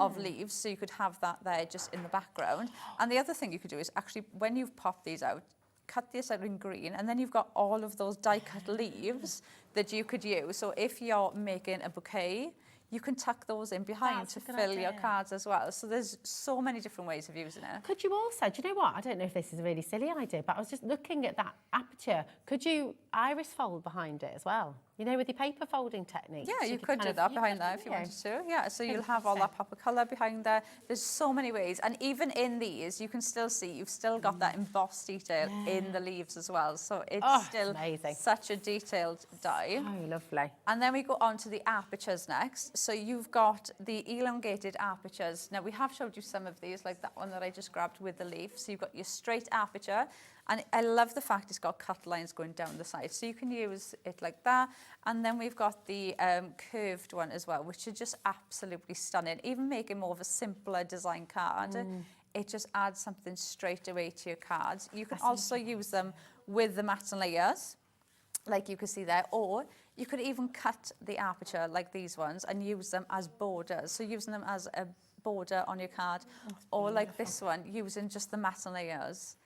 of leaves, so you could have that there just in the background. And the other thing you could do is actually, when you've popped these out, cut this out in green, and then you've got all of those die-cut leaves that you could use. So if you're making a bouquet, you can tuck those in behind
That's
to
a good
fill your
idea.
cards as well. So there's so many different ways of using it.
Could you also, do you know what? I don't know if this is a really silly idea, but I was just looking at that aperture. Could you iris fold behind it as well? You know, with your paper folding technique.
Yeah, you could do that behind there if you wanted to. Yeah, so you'll have all that pop of colour behind there. There's so many ways. And even in these, you can still see, you've still got that embossed detail in the leaves as well. So it's still
amazing.
such a detailed die.
Oh, lovely.
And then we go on to the apertures next. So you've got the elongated apertures. Now, we have showed you some of these, like that one that I just grabbed with the leaf. So you've got your straight aperture. And I love the fact it's got cut lines going down the side. So you can use it like that. And then we've got the curved one as well, which are just absolutely stunning. Even making more of a simpler design card, it just adds something straight away to your cards. You can also use them with the mats and layers, like you can see there, or you could even cut the aperture like these ones and use them as borders. So using them as a border on your card, or like this one, using just the mats and layers.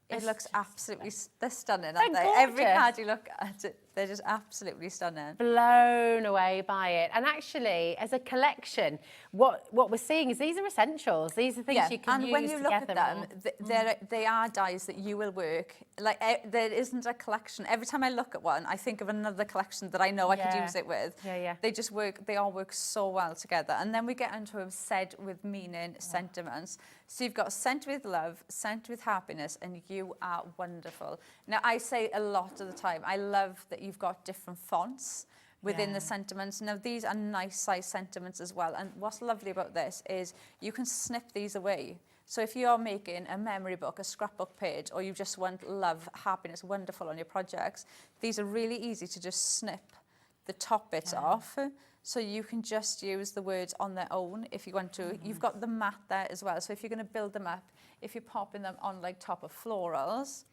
It looks absolutely, they're stunning, aren't they? Every card you look at, they're just absolutely stunning.
Blown away by it. And actually, as a collection, what we're seeing is these are essentials. These are things you can use
and when you look at them,
more.
they are dies that you will work. Like, there isn't a collection. Every time I look at one, I think of another collection that I know I could use it with.
Yeah.
They just work, they all work so well together. And then we get into a said with meaning sentiments. So you've got sent with love, sent with happiness, and you are wonderful. Now, I say a lot of the time, I love that you've got different fonts within the sentiments. Now, these are nice size sentiments as well. And what's lovely about this is you can snip these away. So if you're making a memory book, a scrapbook page, or you just want love, happiness, wonderful on your projects, these are really easy to just snip the top bits off. So you can just use the words on their own if you want to. You've got the mat there as well. So if you're going to build them up, if you're popping them on like top of florals,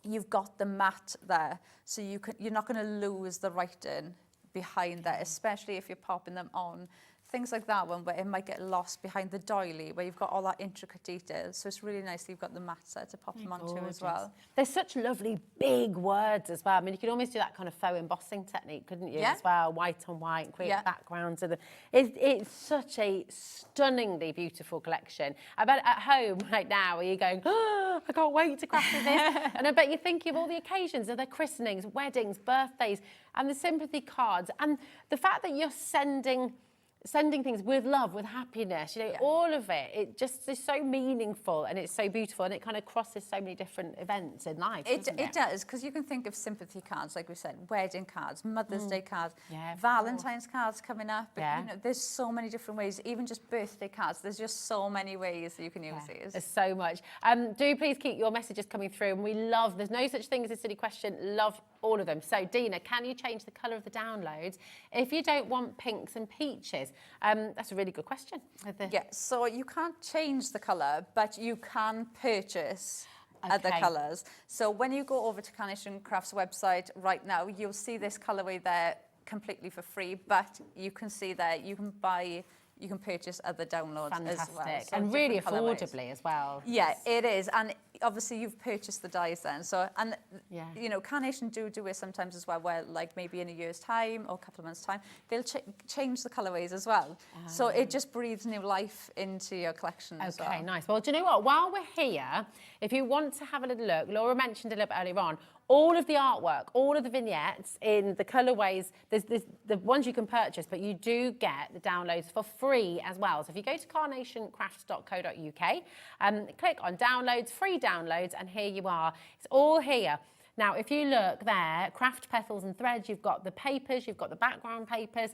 you've got the mat there. So you're not going to lose the writing behind there, especially if you're popping them on things like that one where it might get lost behind the doily where you've got all that intricate details. So it's really nice that you've got the mats there to pop them onto as well.
There's such lovely big words as well. I mean, you could almost do that kind of faux embossing technique, couldn't you, as well? White on white, create backgrounds. It's such a stunningly beautiful collection. I bet at home right now, are you going, oh, I can't wait to craft with this? And I bet you're thinking of all the occasions of their christenings, weddings, birthdays, and the sympathy cards. And the fact that you're sending things with love, with happiness, you know, all of it, it just is so meaningful and it's so beautiful and it kind of crosses so many different events in life, doesn't it?
It does, because you can think of sympathy cards, like we said, wedding cards, Mother's Day cards, Valentine's cards coming up. You know, there's so many different ways, even just birthday cards. There's just so many ways that you can use these.
There's so much. Do please keep your messages coming through, and we love, there's no such thing as a silly question, love all of them. So Dina, can you change the colour of the downloads if you don't want pinks and peaches? That's a really good question.
Yeah, so you can't change the colour, but you can purchase other colours. So when you go over to Carnation Crafts website right now, you'll see this colourway there completely for free, but you can see there, you can purchase other downloads as well. So
and really affordably as well.
Yeah, it is. And obviously you've purchased the dies then. So, and you know, Carnation do it sometimes as well, where like maybe in a year's time or a couple of months' time, they'll change the colourways as well. So it just breathes new life into your collection as well. Okay,
nice. Well, do you know what? While we're here, if you want to have a little look, Laura mentioned a little bit earlier on, all of the artwork, all of the vignettes in the colourways, there's the ones you can purchase, but you do get the downloads for free as well. So if you go to carnationcrafts.co.uk, click on downloads, free downloads, and here you are. It's all here. Now, if you look there, craft petals and threads, you've got the papers, you've got the background papers,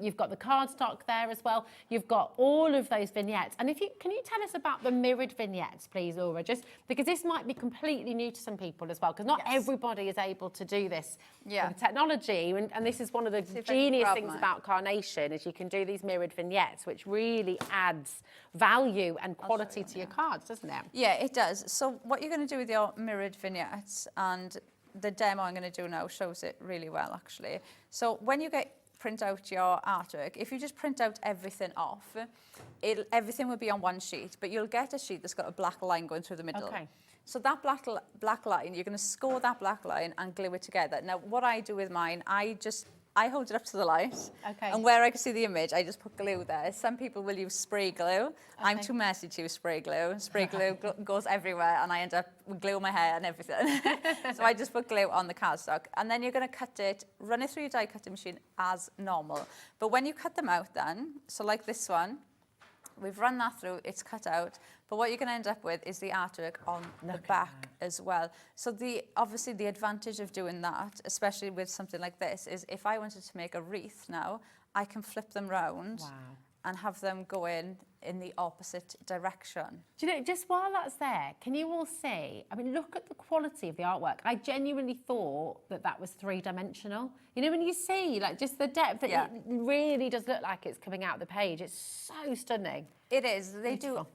you've got the cardstock there as well. You've got all of those vignettes. And can you tell us about the mirrored vignettes, please, Laura? Just because this might be completely new to some people as well, because not everybody is able to do this with the technology. And this is one of the genius things about Carnation, is you can do these mirrored vignettes, which really adds value and quality to your cards, doesn't it?
Yeah, it does. So what you're going to do with your mirrored vignettes, and the demo I'm going to do now shows it really well, actually. So when you print out your artwork, if you just print out everything off, everything will be on one sheet, but you'll get a sheet that's got a black line going through the middle. Okay. So that black line, you're going to score that black line and glue it together. Now, what I do with mine, I hold it up to the light, and where I can see the image, I just put glue there. Some people will use spray glue. I'm too messy to use spray glue. Spray glue goes everywhere, and I end up with glue in my hair and everything. So I just put glue on the cardstock, and then you're going to cut it, run it through your die cutting machine as normal. But when you cut them out then, so like this one, we've run that through, it's cut out, but what you're going to end up with is the artwork on the back as well. So obviously the advantage of doing that, especially with something like this, is if I wanted to make a wreath now, I can flip them round and have them go in the opposite direction.
Do you know, just while that's there, can you all see, I mean, look at the quality of the artwork. I genuinely thought that was three-dimensional. You know, when you see, like, just the depth, it really does look like it's coming out the page. It's so stunning.
It is.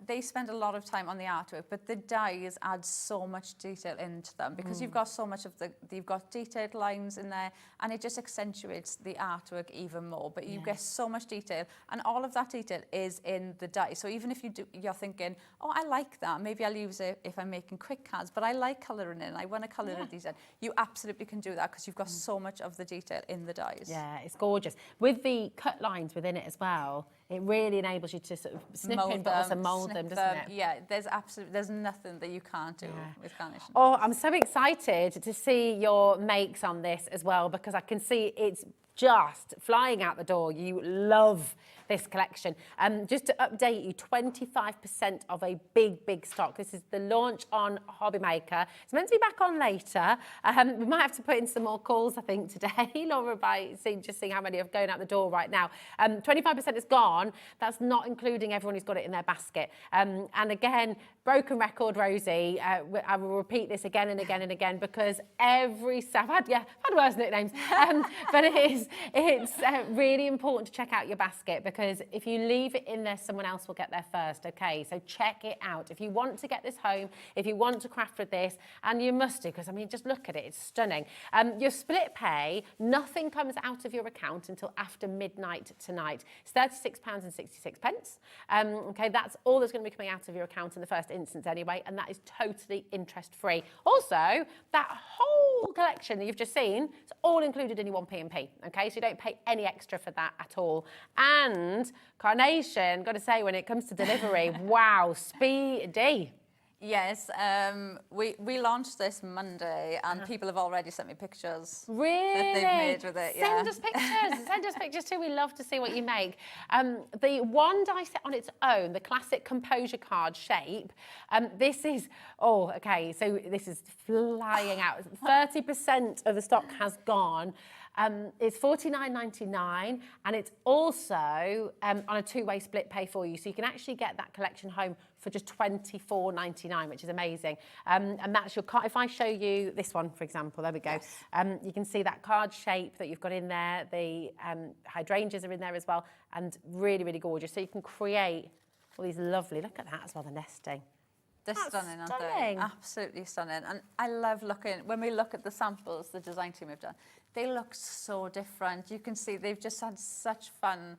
They spend a lot of time on the artwork, but the dies add so much detail into them because you've got so much of you've got detailed lines in there, and it just accentuates the artwork even more. But you get so much detail, and all of that detail is in the die. So even if you're thinking, oh, I like that, maybe I'll use it if I'm making quick cards, but I like colouring in, I want to colour these in. You absolutely can do that because you've got so much of the detail in the dies.
Yeah, it's gorgeous. With the cut lines within it as well, it really enables you to sort of snip in, but also mould them, doesn't it?
Yeah, there's nothing that you can't do with Carnation.
Oh, I'm so excited to see your makes on this as well, because I can see it's just flying out the door. You love this collection. Just to update you, 25% of a big stock. This is the launch on Hobby Maker. It's meant to be back on later. We might have to put in some more calls, I think, today. Laura, by just seeing how many are going out the door right now. 25% is gone. That's not including everyone who's got it in their basket. And again, broken record, Rosie. I will repeat this again and again and again, because every I've had worse nicknames, but it's really important to check out your basket, because if you leave it in there, someone else will get there first. Okay, so check it out. If you want to get this home, if you want to craft with this, and you must do, because I mean, just look at it, it's stunning. Your split pay, nothing comes out of your account until after midnight tonight. It's £36.66. Okay, that's all that's going to be coming out of your account in the first instance anyway, and that is totally interest free. Also, that whole collection that you've just seen, it's all included in your 1p&p. Okay, so you don't pay any extra for that at all. And Carnation, got to say, when it comes to delivery, wow, speedy.
Yes, we launched this Monday, and people have already sent me pictures
that
they've made with it.
Send us pictures. Send us pictures too. We love to see what you make. The one die set on its own, the classic composure card shape. This is okay. So this is flying out. 30% of the stock has gone. It's $49.99, and it's also on a two-way split pay for you. So you can actually get that collection home for just $24.99, which is amazing. And that's your card. If I show you this one, for example, there we go. Yes. You can see that card shape that you've got in there. The hydrangeas are in there as well, and really gorgeous. So you can create all these lovely, look at that as well, the nesting.
They're stunning, aren't they? Absolutely stunning. And I love when we look at the samples the design team have done, they look so different. You can see they've just had such fun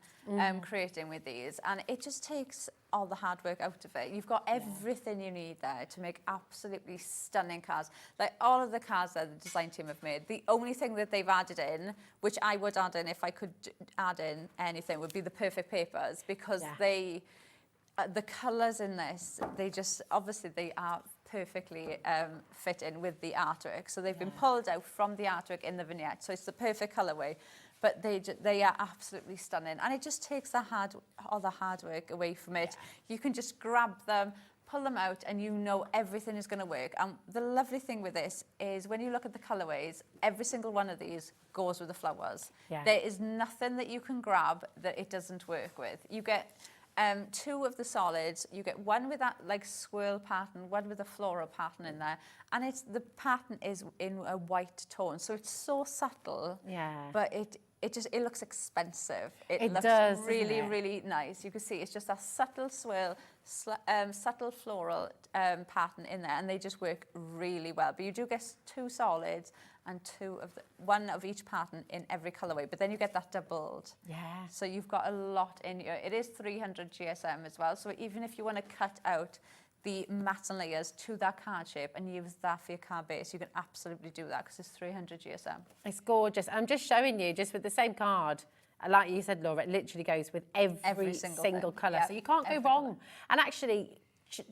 creating with these, and it just takes all the hard work out of it. You've got everything you need there to make absolutely stunning cards. Like all of the cards that the design team have made, the only thing that they've added in, which I would add in if I could add in anything, would be the perfect papers, because the colours in this, they are perfectly fit in with the artwork. So they've been pulled out from the artwork in the vignette. So it's the perfect colourway, but they are absolutely stunning. And it just takes all the hard work away from it. You can just grab them, pull them out and you know everything is going to work. And the lovely thing with this is when you look at the colourways, every single one of these goes with the flowers.
Yeah.
There is nothing that you can grab that it doesn't work with. You get 2 of the solids, you get one with that like swirl pattern, one with a floral pattern in there, and the pattern is in a white tone, so it's so subtle.
Yeah.
But it looks expensive.
It
looks
does, doesn't
really,
it?
really nice. You can see it's just a subtle swirl, subtle floral pattern in there, and they just work really well. But you do get 2 solids and 1 of each pattern in every colourway, but then you get that doubled.
Yeah.
So you've got a lot in here. It is 300 GSM as well, so even if you want to cut out the mats and layers to that card shape and use that for your card base, you can absolutely do that because it's 300 GSM.
It's gorgeous. I'm just showing you, just with the same card, like you said, Laura, it literally goes with every single colour.
Yeah,
so you can't go
every
wrong.
colour.
And actually,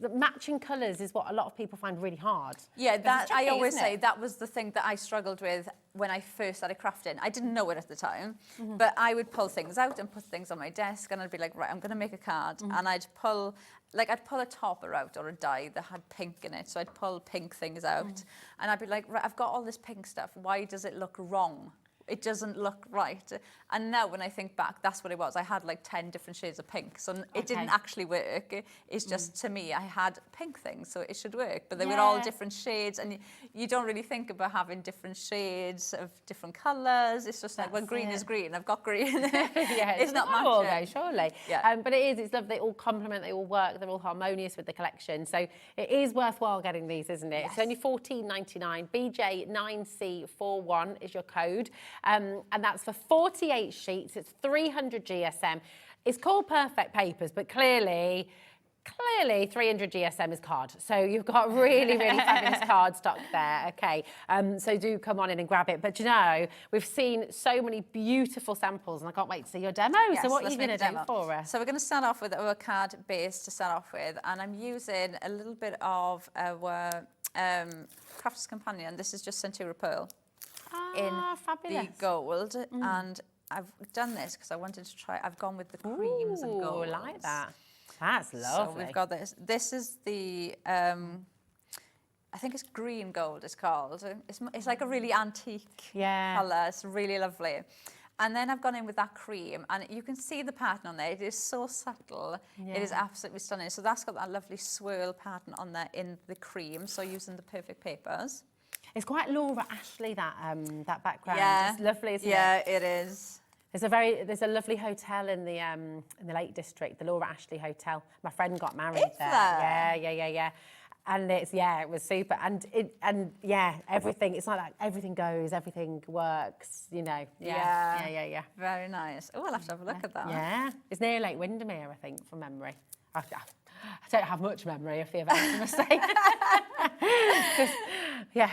the matching colours is what a lot of people find really hard.
Yeah, that
It's tricky,
I always
isn't
say
it?
that was the thing that I struggled with when I first started crafting. I didn't know it at the time, but I would pull things out and put things on my desk, and I'd be like, right, I'm going to make a card, and I'd pull a topper out or a die that had pink in it, so I'd pull pink things out, and I'd be like, right, I've got all this pink stuff. Why does it look wrong? It doesn't look right. And now when I think back, that's what it was. I had like 10 different shades of pink, so it didn't actually work. It's just, to me, I had pink things, so it should work. But they were all different shades, and you don't really think about having different shades of different colours. It's just like, well, green is green. I've got green.
Yeah,
it's not
normal
matching.
though, surely.
Yeah.
But it is, it's lovely. They all complement, they all work, they're all harmonious with the collection. So it is worthwhile getting these, isn't it?
Yes.
It's only $14.99. BJ9C41 is your code. And that's for 48 sheets. It's 300 GSM. It's called Perfect Papers, but clearly 300 GSM is card. So you've got really, really fabulous card stock there. Okay. So do come on in and grab it. But you know, we've seen so many beautiful samples, and I can't wait to see your demo.
Yes,
so what are
let's
you going
make
to
a
do
demo.
for us?
So we're going to start off with our card base to start off with, and I'm using a little bit of our Crafter's Companion. This is just Centura Pearl in
fabulous.
the gold, and I've done this because I wanted to try. I've gone with the creams and gold.
I like that. That's lovely.
So we've got this. This is the, I think it's green gold it's called. It's like a really antique colour. It's really lovely. And then I've gone in with that cream, and you can see the pattern on there. It is so subtle.
Yeah.
It is absolutely stunning. So that's got that lovely swirl pattern on there in the cream. So using the Perfect Papers.
It's quite Laura Ashley, that background.
Yeah.
It's lovely, isn't it?
Yeah, it is.
There's a lovely hotel in the Lake District, the Laura Ashley Hotel. My friend got married there. Yeah. And it was super. And everything. It's like that. Everything goes. Everything works. You know. Yeah.
Very nice. Oh, I'll have to have a look at that.
Yeah. It's near Lake Windermere, I think, from memory. I don't have much memory, if you've made a mistake. Yeah.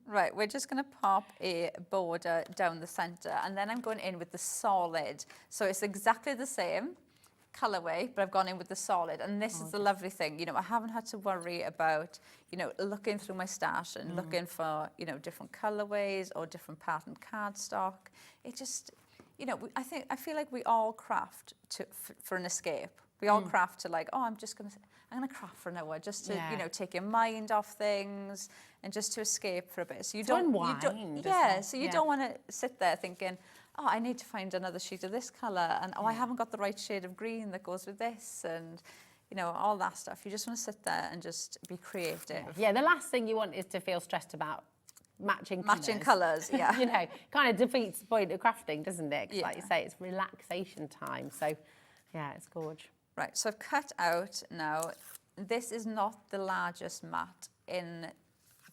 Right, we're just going to pop a border down the centre, and then I'm going in with the solid. So it's exactly the same colourway, but I've gone in with the solid, and this is the lovely thing. You know, I haven't had to worry about, you know, looking through my stash and looking for, you know, different colourways or different pattern cardstock. It just, you know, I feel like we all craft for an escape. We all craft to like, oh, I'm going to craft for an hour just to, you know, take your mind off things and just to escape for a bit. So you don't want to sit there thinking, oh, I need to find another sheet of this colour, and I haven't got the right shade of green that goes with this, and you know, all that stuff. You just want to sit there and just be creative.
Yeah, the last thing you want is to feel stressed about matching
colours, yeah.
You know, kind of defeats the point of crafting, doesn't it? 'Cause
Yeah.
like you say, it's relaxation time. So, yeah, it's gorgeous.
Right, so I've cut out now. This is not the largest mat in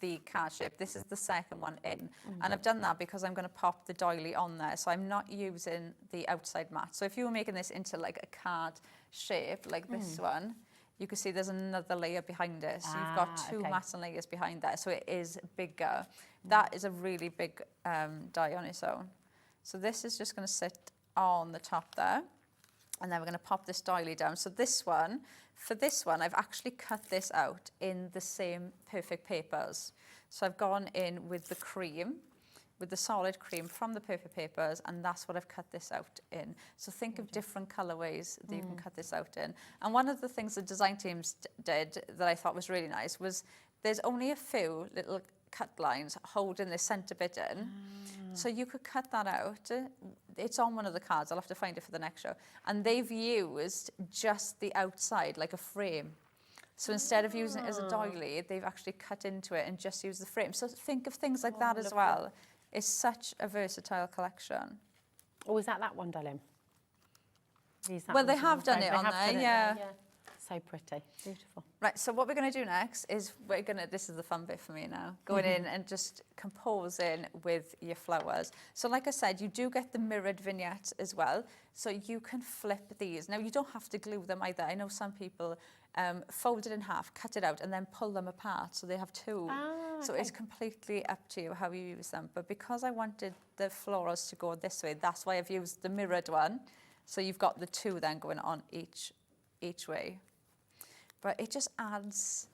the card shape. This is the second one in. And I've done that because I'm going to pop the doily on there. So I'm not using the outside mat. So if you were making this into like a card shape, like this one, you can see there's another layer behind it. So you've got two mats and layers behind there. So it is bigger. That is a really big die on its own. So this is just going to sit on the top there. And then we're going to pop this doily down. So this one, for this one, I've actually cut this out in the same Perfect Papers. So I've gone in with the cream, with the solid cream from the perfect papers, and that's what I've cut this out in. So think of different colourways that you can cut this out in. And one of the things the design teams did that I thought was really nice was there's only a few little cut lines holding the centre bit in. So you could cut that out. It's on one of the cards. I'll have to find it for the next show. And they've used just the outside, like a frame. So instead of using it as a doily, they've actually cut into it and just used the frame. So think of things like that as well. It's such a versatile collection.
Oh, is that one, darling?
Well, they have done it on there, yeah.
So pretty, beautiful.
Right, so what we're going to do next is this is the fun bit for me now, going in and just composing with your flowers. So like I said, you do get the mirrored vignettes as well, so you can flip these. Now, you don't have to glue them either. I know some people fold it in half, cut it out, and then pull them apart, so they have two. So it's completely up to you how you use them. But because I wanted the florals to go this way, that's why I've used the mirrored one. So you've got the two then going on each way. But it just adds,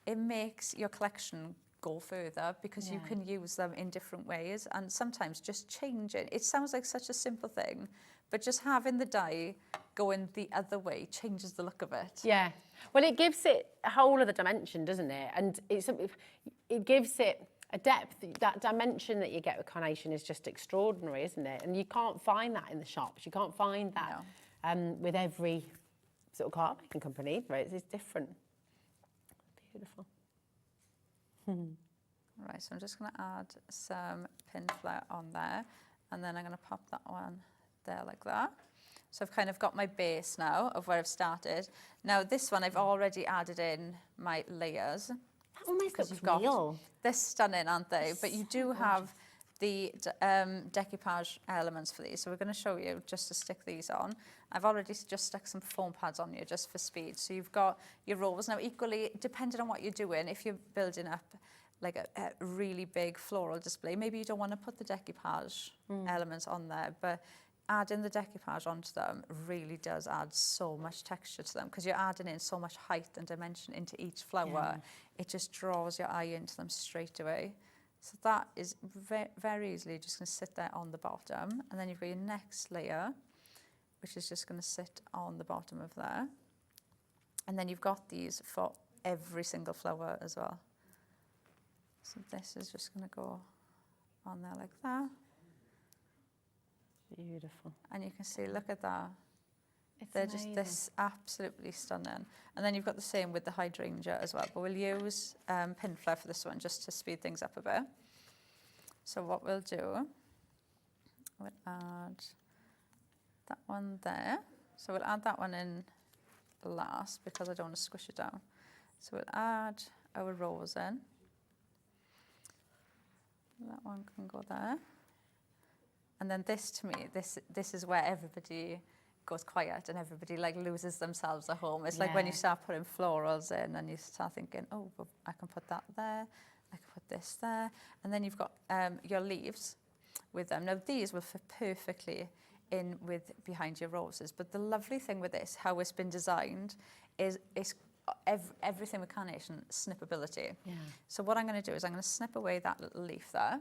it makes your collection go further because you can use them in different ways, and sometimes just change it. It sounds like such a simple thing, but just having the die going the other way changes the look of it.
Yeah. Well, it gives it a whole other dimension, doesn't it? And it gives it a depth. That dimension that you get with Carnation is just extraordinary, isn't it? And you can't find that in the shops. You can't find that with every sort of card making company, right? It's different. Beautiful.
Right, so I'm just going to add some pin flare on there, and then I'm going to pop that one there like that. So I've kind of got my base now of where I've started. Now this one I've already added in my layers.
That almost looks real.
They're stunning, aren't they? But you do have the decoupage elements for these. So we're going to show you just to stick these on. I've already just stuck some foam pads on you just for speed. So you've got your rolls. Now equally, depending on what you're doing, if you're building up like a really big floral display, maybe you don't want to put the decoupage elements on there, but adding the decoupage onto them really does add so much texture to them because you're adding in so much height and dimension into each flower. It just draws your eye into them straight away. So that is very easily just going to sit there on the bottom. And then you've got your next layer, which is just going to sit on the bottom of there. And then you've got these for every single flower as well. So this is just going to go on there like that.
Beautiful.
And you can see, look at that.
It's
They're
amazing.
just this absolutely stunning. And then you've got the same with the hydrangea as well, but we'll use pin flare for this one just to speed things up a bit. So what we'll do, we'll add that one there. So we'll add that one in last because I don't want to squish it down. So we'll add our rose in. That one can go there. And then this, to me, this is where everybody goes quiet and everybody like loses themselves at home. It's like when you start putting florals in and you start thinking, oh, well, I can put that there, I can put this there. And then you've got your leaves with them. Now these will fit perfectly in with behind your roses. But the lovely thing with this, how it's been designed, is everything with Carnation, snippability. Yeah. So what I'm going to do is I'm going to snip away that little leaf there.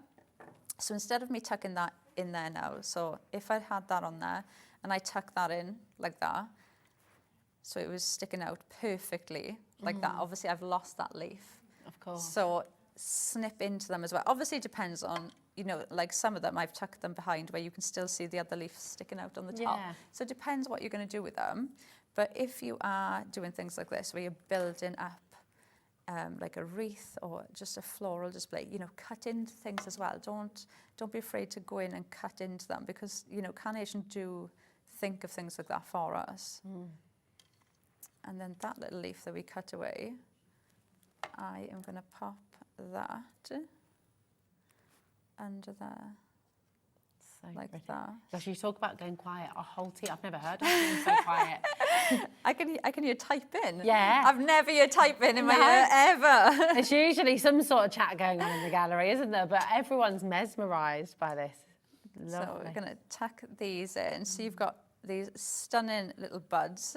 So instead of me tucking that in there now, so if I had that on there and I tuck that in like that, so it was sticking out perfectly like that, obviously I've lost that leaf.
Of course.
So snip into them as well. Obviously it depends on, you know, like some of them I've tucked them behind where you can still see the other leaf sticking out on the top.
Yeah.
So it depends what you're going to do with them. But if you are doing things like this where you're building up like a wreath or just a floral display, you know, cut into things as well. Don't be afraid to go in and cut into them because, you know, Carnation do think of things like that for us. And then that little leaf that we cut away, I am going to pop that under there.
So
like
pretty.
that.
Gosh, you talk about going quiet. Our whole team, I've never heard of being so quiet.
I can hear type in.
Yeah.
I've never heard type in my ear ever.
There's usually some sort of chat going on in the gallery, isn't there? But everyone's mesmerised by this. Lovely.
So we're going to tuck these in. So you've got these stunning little buds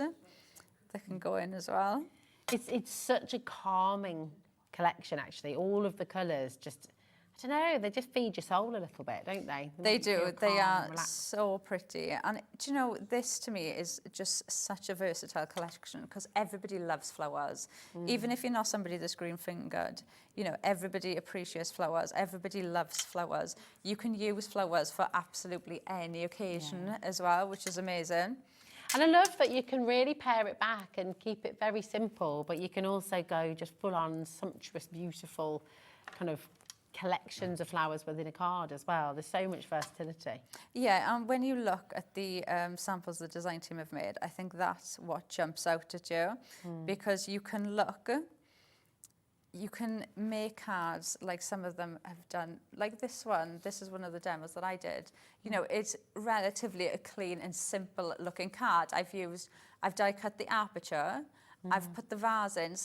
that can go in as well.
It's such a calming collection, actually. All of the colours just I don't know, they just feed your soul a little bit, don't they?
They
make you
do.
feel
They
calm
are
and relaxed.
so pretty. And do you know, this to me is just such a versatile collection because everybody loves flowers. Even if you're not somebody that's green-fingered, you know, everybody appreciates flowers. Everybody loves flowers. You can use flowers for absolutely any occasion as well, which is amazing.
And I love that you can really pare it back and keep it very simple, but you can also go just full on sumptuous, beautiful kind of collections of flowers within a card as well. There's so much versatility.
Yeah, and when you look at the samples the design team have made, I think that's what jumps out at you because you can look, you can make cards like some of them have done, like this one. This is one of the demos that I did. You know, it's relatively a clean and simple looking card. I've die cut the aperture, I've put the vase in,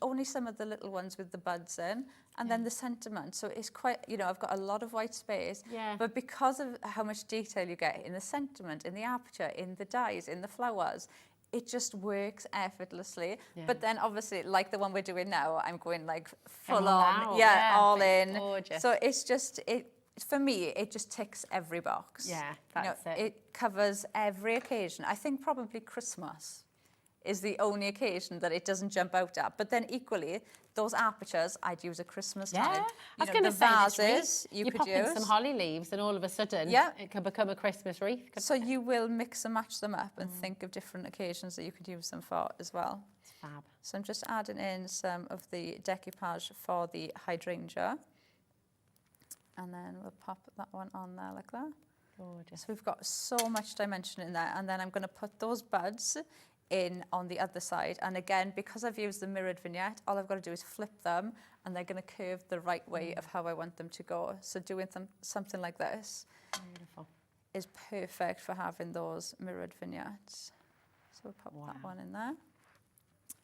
only some of the little ones with the buds in, and then the sentiment. So it's quite, you know, I've got a lot of white space, but because of how much detail you get in the sentiment, in the aperture, in the dies, in the flowers, it just works effortlessly. But then obviously, like the one we're doing now, I'm going like full on, all in.
Gorgeous.
So it's just, for me, it just ticks every box.
Yeah,
You know,
that's it.
it covers every occasion. I think probably Christmas is the only occasion that it doesn't jump out at. But then equally, those apertures, I'd use at Christmas time.
I was
You
going
know,
to
the
say,
vases you could
pop in
use.
some holly leaves and all of a sudden it can become a Christmas wreath.
So you will mix and match them up and think of different occasions that you could use them for as well.
It's fab.
So I'm just adding in some of the decoupage for the hydrangea. And then we'll pop that one on there like that.
Gorgeous.
So we've got so much dimension in there. And then I'm going to put those buds in on the other side. And again, because I've used the mirrored vignette, all I've got to do is flip them and they're going to curve the right way of how I want them to go. So doing something like this
Beautiful.
is perfect for having those mirrored vignettes. So we'll pop that one in there.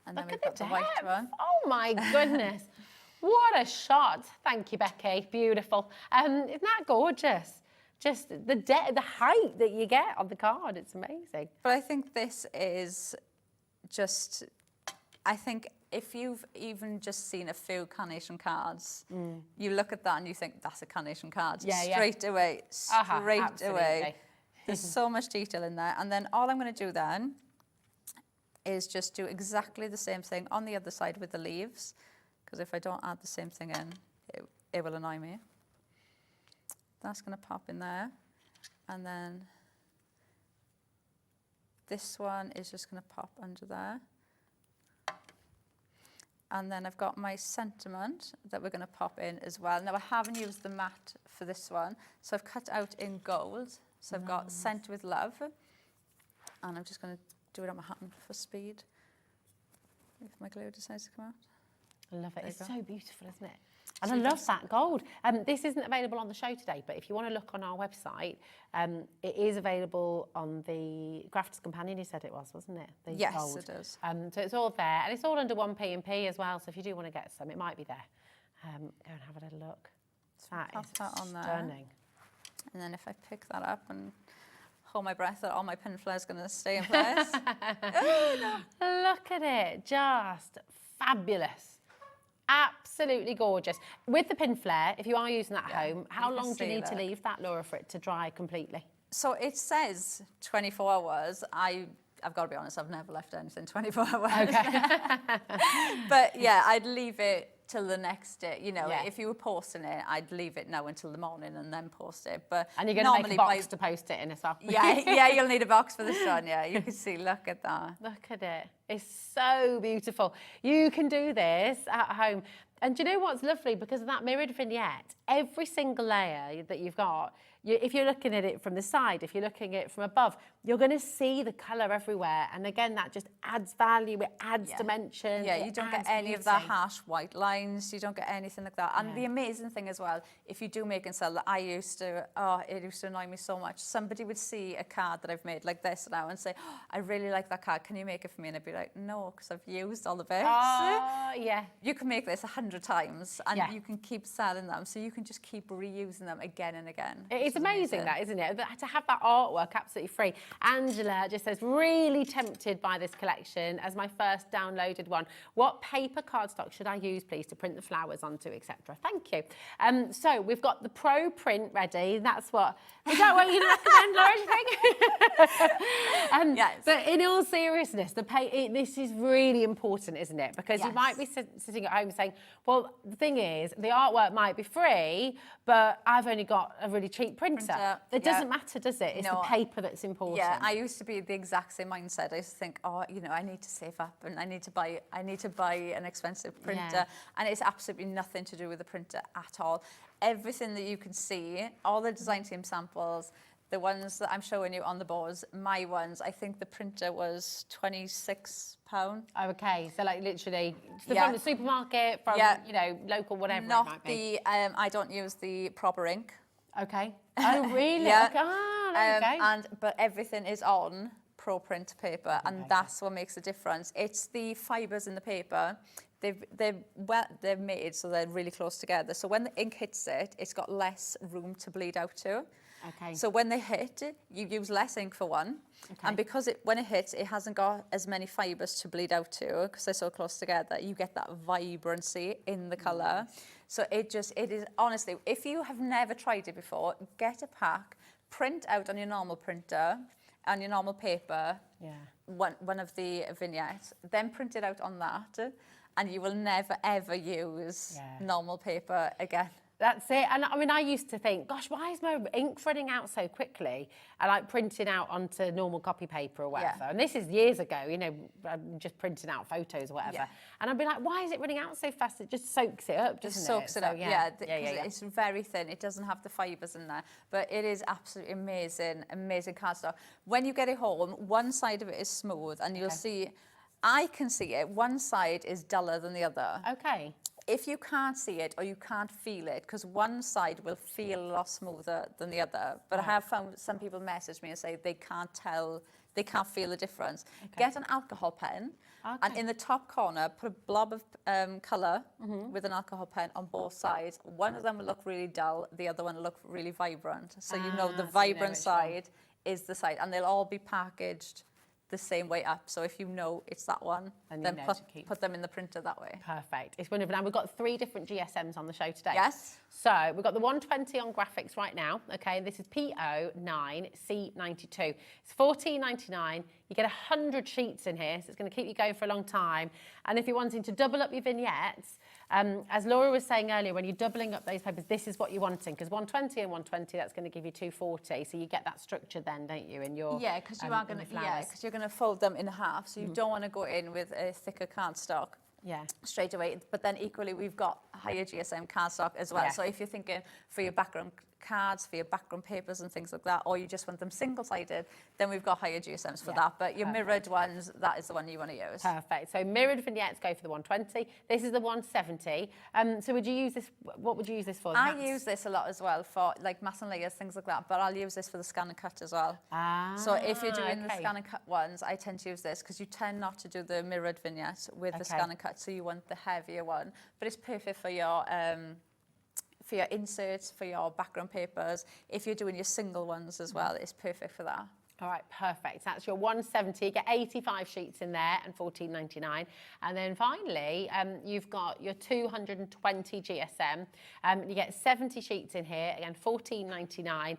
And then
Look
we've
at
got
the
the white
depth.
one.
Oh my goodness. What a shot. Thank you, Becky. Beautiful. Isn't that gorgeous? Just the height that you get on the card, it's amazing.
But I think this is just, I think if you've even just seen a few carnation cards, you look at that and you think, that's a carnation card. Straight away, straight away. There's so much detail in there. And then all I'm going to do then is just do exactly the same thing on the other side with the leaves. Because if I don't add the same thing in, it will annoy me. That's going to pop in there. And then this one is just going to pop under there. And then I've got my sentiment that we're going to pop in as well. Now I haven't used the matte for this one, so I've cut out in gold. So I've got Scent with Love. And I'm just going to do it on my hand for speed. If my glue decides to come out.
I love it. It's so beautiful, isn't it? And I love that gold. This isn't available on the show today, but if you want to look on our website, it is available on the Crafters Companion, you said it was, wasn't it? The
Yes,
gold.
it is.
So it's all there. And it's all under 1p&p as well, so if you do want to get some, it might be there. Go and have a little look. That
pop
is
that on there.
stunning.
And then if I pick that up and hold my breath that all my pin flares going to stay in place.
Look at it. Just fabulous. Absolutely gorgeous. With the pin flare, if you are using that at home, how long do you need to leave that, Laura, for it to dry completely?
So it says 24 hours. I've got to be honest, I've never left anything 24 hours. Okay. But yeah, I'd leave it till the next day. You know, if you were posting it, I'd leave it now until the morning and then post it. But
and you're going to make a box to post it in as well.
Yeah, you'll need a box for this one. Yeah, you can see. Look at that.
Look at it. It's so beautiful. You can do this at home. And do you know what's lovely? Because of that mirrored vignette, every single layer that you've got, if you're looking at it from the side, if you're looking at it from above, you're going to see the colour everywhere. And again, that just adds value, it adds dimension.
Yeah, you don't get any of the harsh white lines. You don't get anything like that. And the amazing thing as well, if you do make and sell, that it used to annoy me so much. Somebody would see a card that I've made like this now and say, oh, I really like that card. Can you make it for me? And I'd be like, no, because I've used all the bits.
Oh, yeah.
You can make this 100 times and you can keep selling them. So you can just keep reusing them again and again.
It It's amazing that, isn't it? To have that artwork absolutely free. Angela just says, really tempted by this collection as my first downloaded one. What paper cardstock should I use, please, to print the flowers onto, etc.? Thank you. So we've got the Pro Print ready. Is that what you recommend, Laura, do you think?
Yes.
But in all seriousness, this is really important, isn't it? Because you might be sitting at home saying, well, the thing is, the artwork might be free, but I've only got a really cheap printer. It doesn't matter, does it? It's the paper that's important.
Yeah, I used to be the exact same mindset. I used to think, oh, you know, I need to save up and I need to buy an expensive printer. And it's absolutely nothing to do with the printer at all. Everything that you can see, all the design team samples, the ones that I'm showing you on the boards, my ones, I think the printer was £26. Oh,
okay, so like literally from the supermarket, from you know, local, whatever it might be.
I don't use the proper ink.
Okay. Oh, really?
Yeah.
But
everything is on Pro Print paper, and that's what makes the difference. It's the fibres in the paper. They're made so they're really close together. So when the ink hits it, it's got less room to bleed out to.
Okay.
So when they hit, you use less ink for one, and because when it hits, it hasn't got as many fibres to bleed out to because they're so close together. You get that vibrancy in the colour. So it is honestly, if you have never tried it before, get a pack, print out on your normal printer, on your normal paper, one of the vignettes, then print it out on that, and you will never ever use normal paper again.
That's it. And I mean, I used to think, gosh, why is my ink running out so quickly? I like printing out onto normal copy paper or whatever. And this is years ago, you know, I'm just printing out photos or whatever. And I'd be like, why is it running out so fast? It just soaks it up, doesn't it?
Soaks it up, It's very thin. It doesn't have the fibres in there. But it is absolutely amazing, amazing cardstock. When you get it home, one side of it is smooth, and you'll see, I can see it, one side is duller than the other.
Okay.
If you can't see it or you can't feel it, because one side will feel a lot smoother than the other, but I have found some people message me and say they can't tell, they can't feel the difference. Get an alcohol pen, and in the top corner, put a blob of colour with an alcohol pen on both sides. One of them will look really dull, the other one will look really vibrant. So you know the vibrant side is the side, and they'll all be packaged the same way up. So if you know it's that one, then put them in the printer that way.
Perfect. It's wonderful. Now we've got 3 different GSMs on the show today.
Yes.
So we've got the 120 on graphics right now. Okay, this is PO9C92. It's $14.99. You get 100 sheets in here, so it's going to keep you going for a long time. And if you're wanting to double up your vignettes, as Laura was saying earlier, when you're doubling up those papers, this is what you're wanting, because 120 and 120, that's going to give you 240. So you get that structure then, don't you, in your
because you are going to because you're going to fold them in half. So you don't want to go in with a thicker cardstock. Straight away, but then equally we've got higher GSM cardstock as well. So if you're thinking for your background cards, for your background papers and things like that, or you just want them single-sided, then we've got higher GSMs for that. But your mirrored ones, that is the one you want to use.
Perfect. So mirrored vignettes go for the 120. This is the 170. So would you use this? What would you use this for?
I use this a lot as well for like mass and layers, things like that. But I'll use this for the scan and cut as well. So if you're doing the scan and cut ones, I tend to use this because you tend not to do the mirrored vignette with the scan and cut. So you want the heavier one, but it's perfect for your inserts, for your background papers. If you're doing your single ones as well, it's perfect for that.
All right, perfect. That's your 170. You get 85 sheets in there and $14.99. And then finally, you've got your 220 GSM. You get 70 sheets in here, again, $14.99.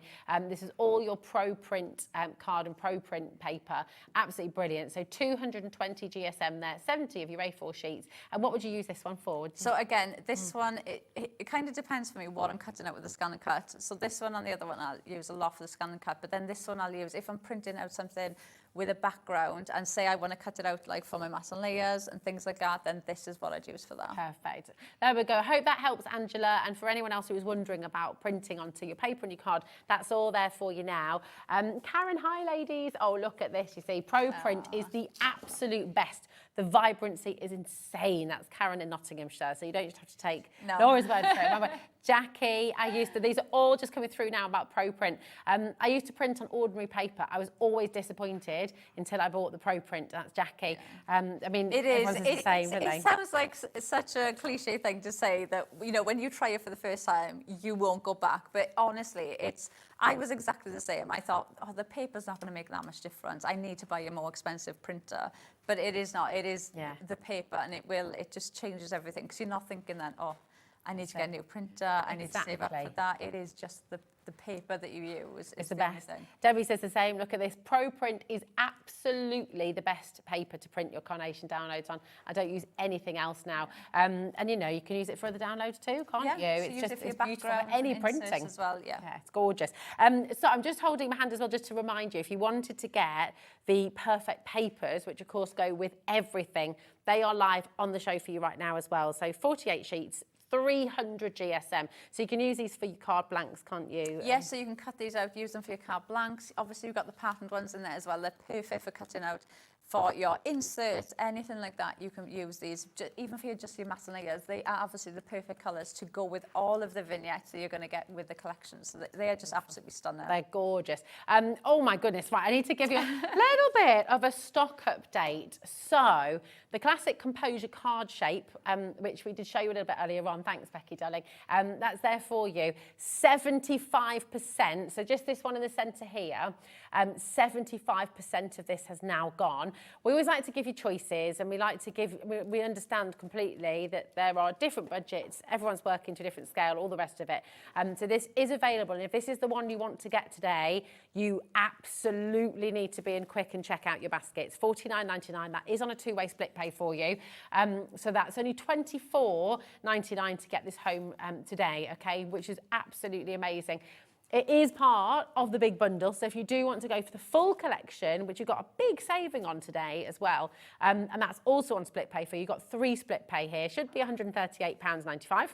This is all your Pro Print card and Pro Print paper. Absolutely brilliant. So 220 GSM there, 70 of your A4 sheets. And what would you use this one for?
So again, this one, it kind of depends for me what I'm cutting out with the scan and cut. So this one and the other one I'll use a lot for the scan and cut, but then this one I'll use if I'm printing out something with a background and say I want to cut it out like for my mass and layers and things like that, then this is what I'd use for that.
Perfect. There we go. I hope that helps, Angela. And for anyone else who was wondering about printing onto your paper and your card, that's all there for you now. Karen, hi ladies. Oh, look at this. You see, Pro Print is the absolute best. The vibrancy is insane. That's Karen in Nottinghamshire. So you don't just have to take Laura's word for it. Jackie, these are all just coming through now about Pro Print. I used to print on ordinary paper. I was always disappointed did until I bought the Pro Print. That's Jackie. I mean,
It is.
everyone's the same, don't they?
It sounds like such a cliche thing to say that, you know, when you try it for the first time, you won't go back. But honestly, I was exactly the same. I thought, oh, the paper's not going to make that much difference. I need to buy a more expensive printer. But it is not. It is the paper, and it just changes everything, because you're not thinking that, oh, I need to get a new printer, I need to save up for that. It is just the paper that you use.
It's the best. Debbie says the same. Look at this. Pro Print is absolutely the best paper to print your Carnation downloads on. I don't use anything else now. And you know, you can use it for other downloads too, can't you? It's beautiful for any printing
as well. Yeah,
it's gorgeous. So I'm just holding my hand as well, just to remind you, if you wanted to get the perfect papers, which of course go with everything, they are live on the show for you right now as well. So 48 sheets, 300 GSM. So you can use these for your card blanks, can't you?
Yes, so you can cut these out, use them for your card blanks. Obviously, you've got the patterned ones in there as well. They're perfect for cutting out for your inserts, anything like that. You can use these, even for just your matte layers. They are obviously the perfect colours to go with all of the vignettes that you're going to get with the collection. So they are just absolutely stunning.
They're gorgeous. Oh my goodness, right, I need to give you a little bit of a stock update. So the classic composure card shape, which we did show you a little bit earlier on, thanks Becky darling, that's there for you. 75%, so just this one in the centre here, 75% of this has now gone. We always like to give you choices, and we like to give, we understand completely that there are different budgets, everyone's working to a different scale, all the rest of it. So this is available, and if this is the one you want to get today, you absolutely need to be in quick and check out your baskets. $49.99, that is on a two-way split pay for you. So that's only $24.99 to get this home today, okay, which is absolutely amazing. It is part of the big bundle, so if you do want to go for the full collection, which you've got a big saving on today as well, and that's also on split pay for you, you've got 3 split pay here, should be £138.95.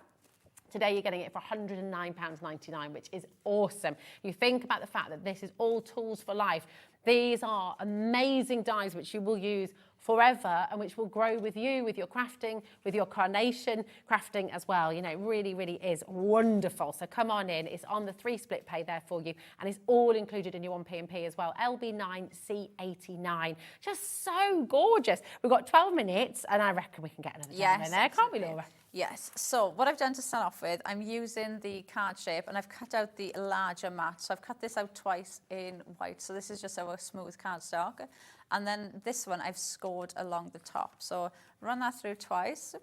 Today you're getting it for £109.99, which is awesome. You think about the fact that this is all tools for life. These are amazing dies which you will use forever and which will grow with you, with your crafting, with your Carnation crafting as well. You know, it really, really is wonderful. So come on in. It's on the 3 split pay there for you, and it's all included in your 1P&P as well. LB9C89. Just so gorgeous. We've got 12 minutes, and I reckon we can get another time in there, can't we, Laura?
Yes, so what I've done to start off with, I'm using the card shape, and I've cut out the larger mat. So I've cut this out twice in white. So this is just our smooth cardstock. And then this one I've scored along the top. So run that through twice,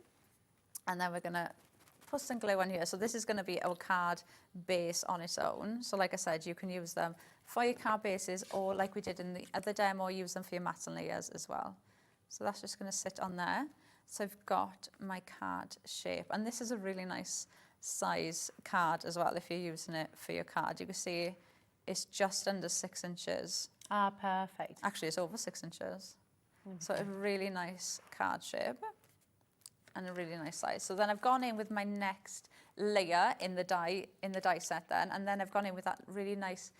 and then we're going to put some glue on here. So this is going to be our card base on its own. So like I said, you can use them for your card bases, or like we did in the other demo, use them for your mats and layers as well. So that's just going to sit on there. So I've got my card shape, and this is a really nice size card as well. If you're using it for your card, you can see it's just under 6 inches.
Ah, perfect.
Actually, it's over 6 inches. So a really nice card shape and a really nice size. So then I've gone in with my next layer in the die set then, and then I've gone in with that really nice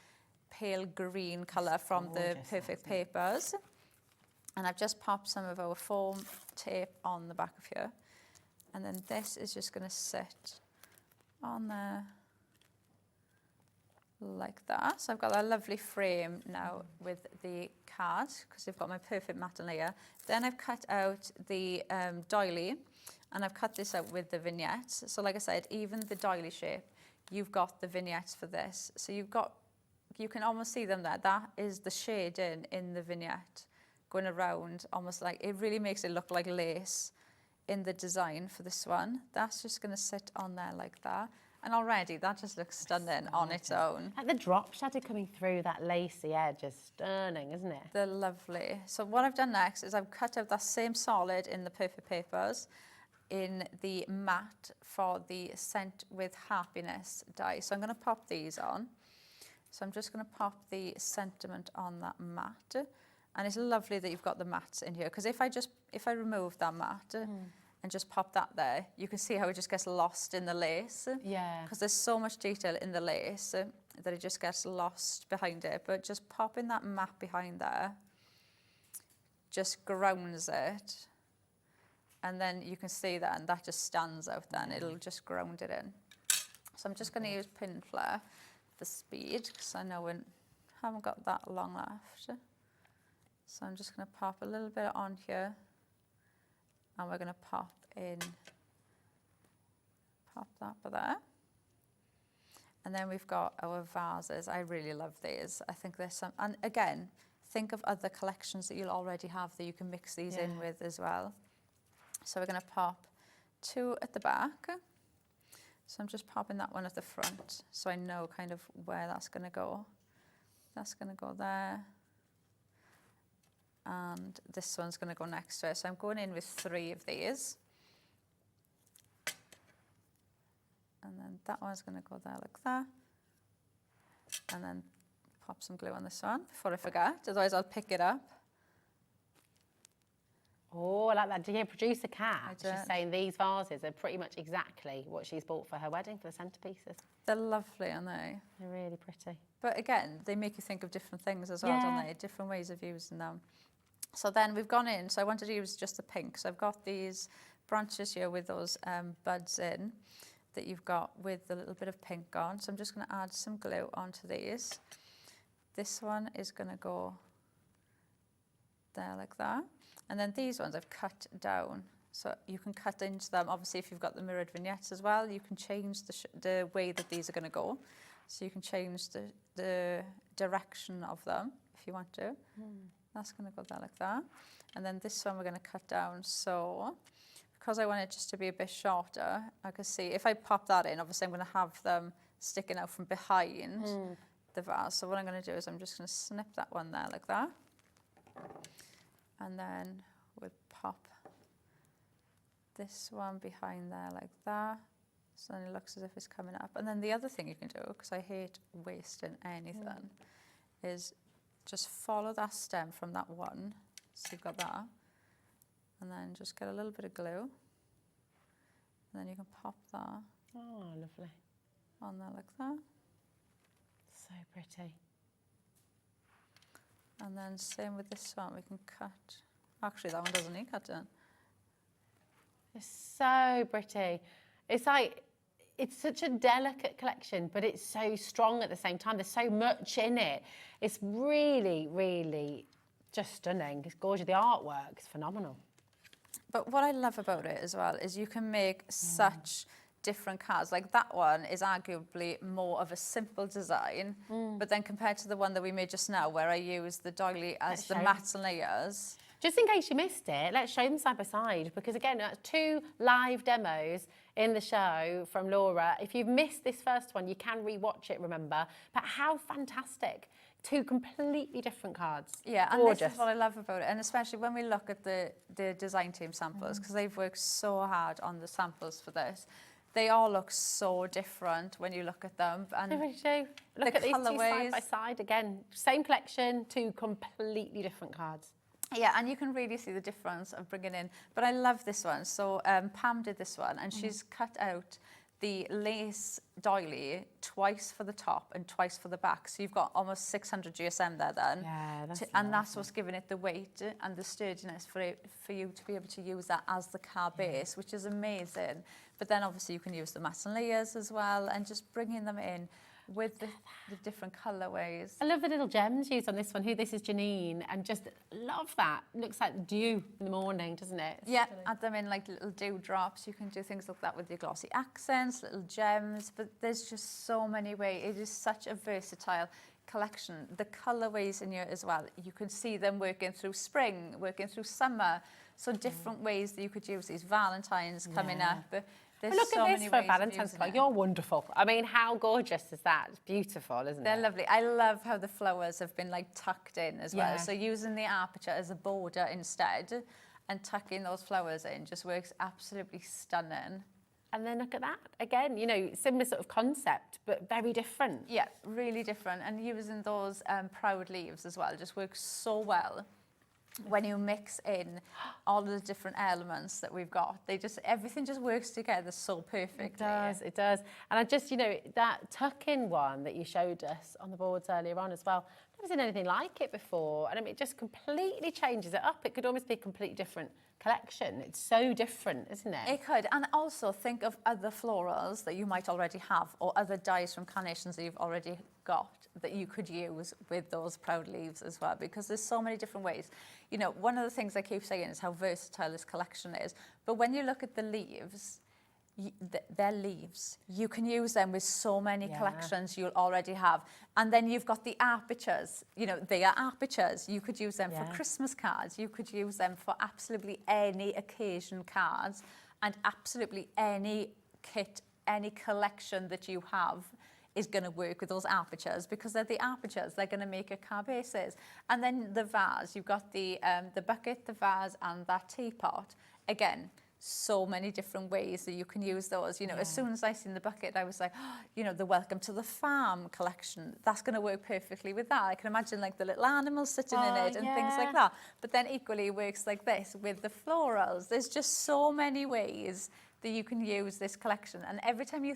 pale green colour from the Perfect Papers. And I've just popped some of our foam tape on the back of here. And then this is just going to sit on there like that. So I've got that lovely frame now with the card, because I've got my perfect matte layer. Then I've cut out the doily, and I've cut this out with the vignettes. So like I said, even the doily shape, you've got the vignettes for this. So you can almost see them there. That is the shading in the vignette going around, almost like, it really makes it look like lace in the design for this one. That's just going to sit on there like that. And already that just looks stunning on its own.
Like the drop shadow coming through that lacy edge is stunning, isn't it?
They're lovely. So what I've done next is I've cut out that same solid in the Perfect Papers in the matte for the Scent with Happiness die. So I'm going to pop these on. So I'm just going to pop the sentiment on that matte. And it's lovely that you've got the mattes in here, because if I remove that matte and just pop that there, you can see how it just gets lost in the lace.
Yeah.
Because there's so much detail in the lace that it just gets lost behind it. But just popping that matte behind there just grounds it. And then you can see that, and that just stands out then. It'll just ground it in. So I'm just going to use Pin Flare for speed, because I know we haven't got that long left. So I'm just going to pop a little bit on here, and we're going to pop that by there. And then we've got our vases. I really love these. I think there's some, and again, think of other collections that you'll already have that you can mix these in with as well. So we're going to pop 2 at the back. So I'm just popping that one at the front so I know kind of where that's going to go. That's going to go there. And this one's going to go next to it. So I'm going in with 3 of these. And then that one's going to go there like that. And then pop some glue on this one before I forget, otherwise I'll pick it up.
Oh, I like that. Dear producer Kat, she's saying these vases are pretty much exactly what she's bought for her wedding, for the centerpieces.
They're lovely, aren't they?
They're really pretty.
But again, they make you think of different things as well, don't they? Different ways of using them. So then we've gone in, so I wanted to use just the pink. So I've got these branches here with those buds in that you've got with a little bit of pink on. So I'm just going to add some glue onto these. This one is going to go there like that. And then these ones I've cut down. So you can cut into them. Obviously, if you've got the mirrored vignettes as well, you can change the way that these are going to go. So you can change the direction of them if you want to. That's going to go there like that. And then this one we're going to cut down. So because I want it just to be a bit shorter, I can see if I pop that in, obviously I'm going to have them sticking out from behind the vase. So what I'm going to do is I'm just going to snip that one there like that. And then we'll pop this one behind there like that. So then it looks as if it's coming up. And then the other thing you can do, because I hate wasting anything, is just follow that stem from that one. So you've got that. And then just get a little bit of glue. And then you can pop that.
Oh, lovely.
On there like that.
So pretty.
And then same with this one, we can cut. Actually, that one doesn't need cutting.
It's so pretty. It's like, it's such a delicate collection, but it's so strong at the same time. There's so much in it. It's really, really just stunning. It's gorgeous. The artwork's phenomenal.
But what I love about it as well is you can make such different cards. Like that one is arguably more of a simple design, but then compared to the one that we made just now, where I used the doily as the mats and layers.
Just in case you missed it, let's show them side by side, because again, 2 live demos in the show from Laura. If you've missed this first one, you can rewatch it, remember. But how fantastic. 2 completely different cards.
Yeah, and
gorgeous.
This is what I love about it, and especially when we look at the design team samples, because they've worked so hard on the samples for this. They all look so different when you look at them. And
they really do. Look at these 2 side by side. Again, same collection, 2 completely different cards.
Yeah, and you can really see the difference of bringing in. But I love this one. So Pam did this one, and she's cut out the lace doily twice for the top and twice for the back. So you've got almost 600 GSM there then.
Yeah,
and that's what's giving it the weight and the sturdiness for you to be able to use that as the card base, which is amazing. But then obviously you can use the mats and layers as well, and just bringing them in with the different colourways.
I love the little gems used on this one. This is Janine, and just love that. Looks like dew in the morning, doesn't it?
Yeah, add them in like little dew drops. You can do things like that with your glossy accents, little gems, but there's just so many ways. It is such a versatile collection. The colourways in here as well, you can see them working through spring, working through summer, so different ways that you could use these Valentines coming up. There's
look
so
at this
many
for
ways
Valentine's Day. You're wonderful. I mean, how gorgeous is that? It's beautiful, isn't it?
They're lovely. I love how the flowers have been like tucked in as well. So using the aperture as a border instead and tucking those flowers in just works absolutely stunning.
And then look at that. Again, you know, similar sort of concept, but very different.
Yeah, really different. And using those proud leaves as well just works so well. When you mix in all the different elements that we've got, everything just works together so perfectly.
It does, it does. And I just, you know, that tuck-in one that you showed us on the boards earlier on as well, I've never seen anything like it before. And I mean, it just completely changes it up. It could almost be a completely different collection. It's so different, isn't it?
It could. And also think of other florals that you might already have, or other dyes from carnations that you've already got, that you could use with those proud leaves as well, because there's so many different ways. You know, one of the things I keep saying is how versatile this collection is. But when you look at the leaves, they're leaves. You can use them with so many collections you'll already have. And then you've got the apertures. You know, they are apertures. You could use them for Christmas cards. You could use them for absolutely any occasion cards, and absolutely any kit, any collection that you have is going to work with those apertures, because they're the apertures. They're going to make a card bases. And then the vase, you've got the bucket, the vase, and that teapot. Again, so many different ways that you can use those. You know, as soon as I seen the bucket, I was like, oh, you know, the Welcome to the Farm collection, that's going to work perfectly with that. I can imagine like the little animals sitting in it and things like that. But then equally it works like this with the florals. There's just so many ways that you can use this collection. And every time I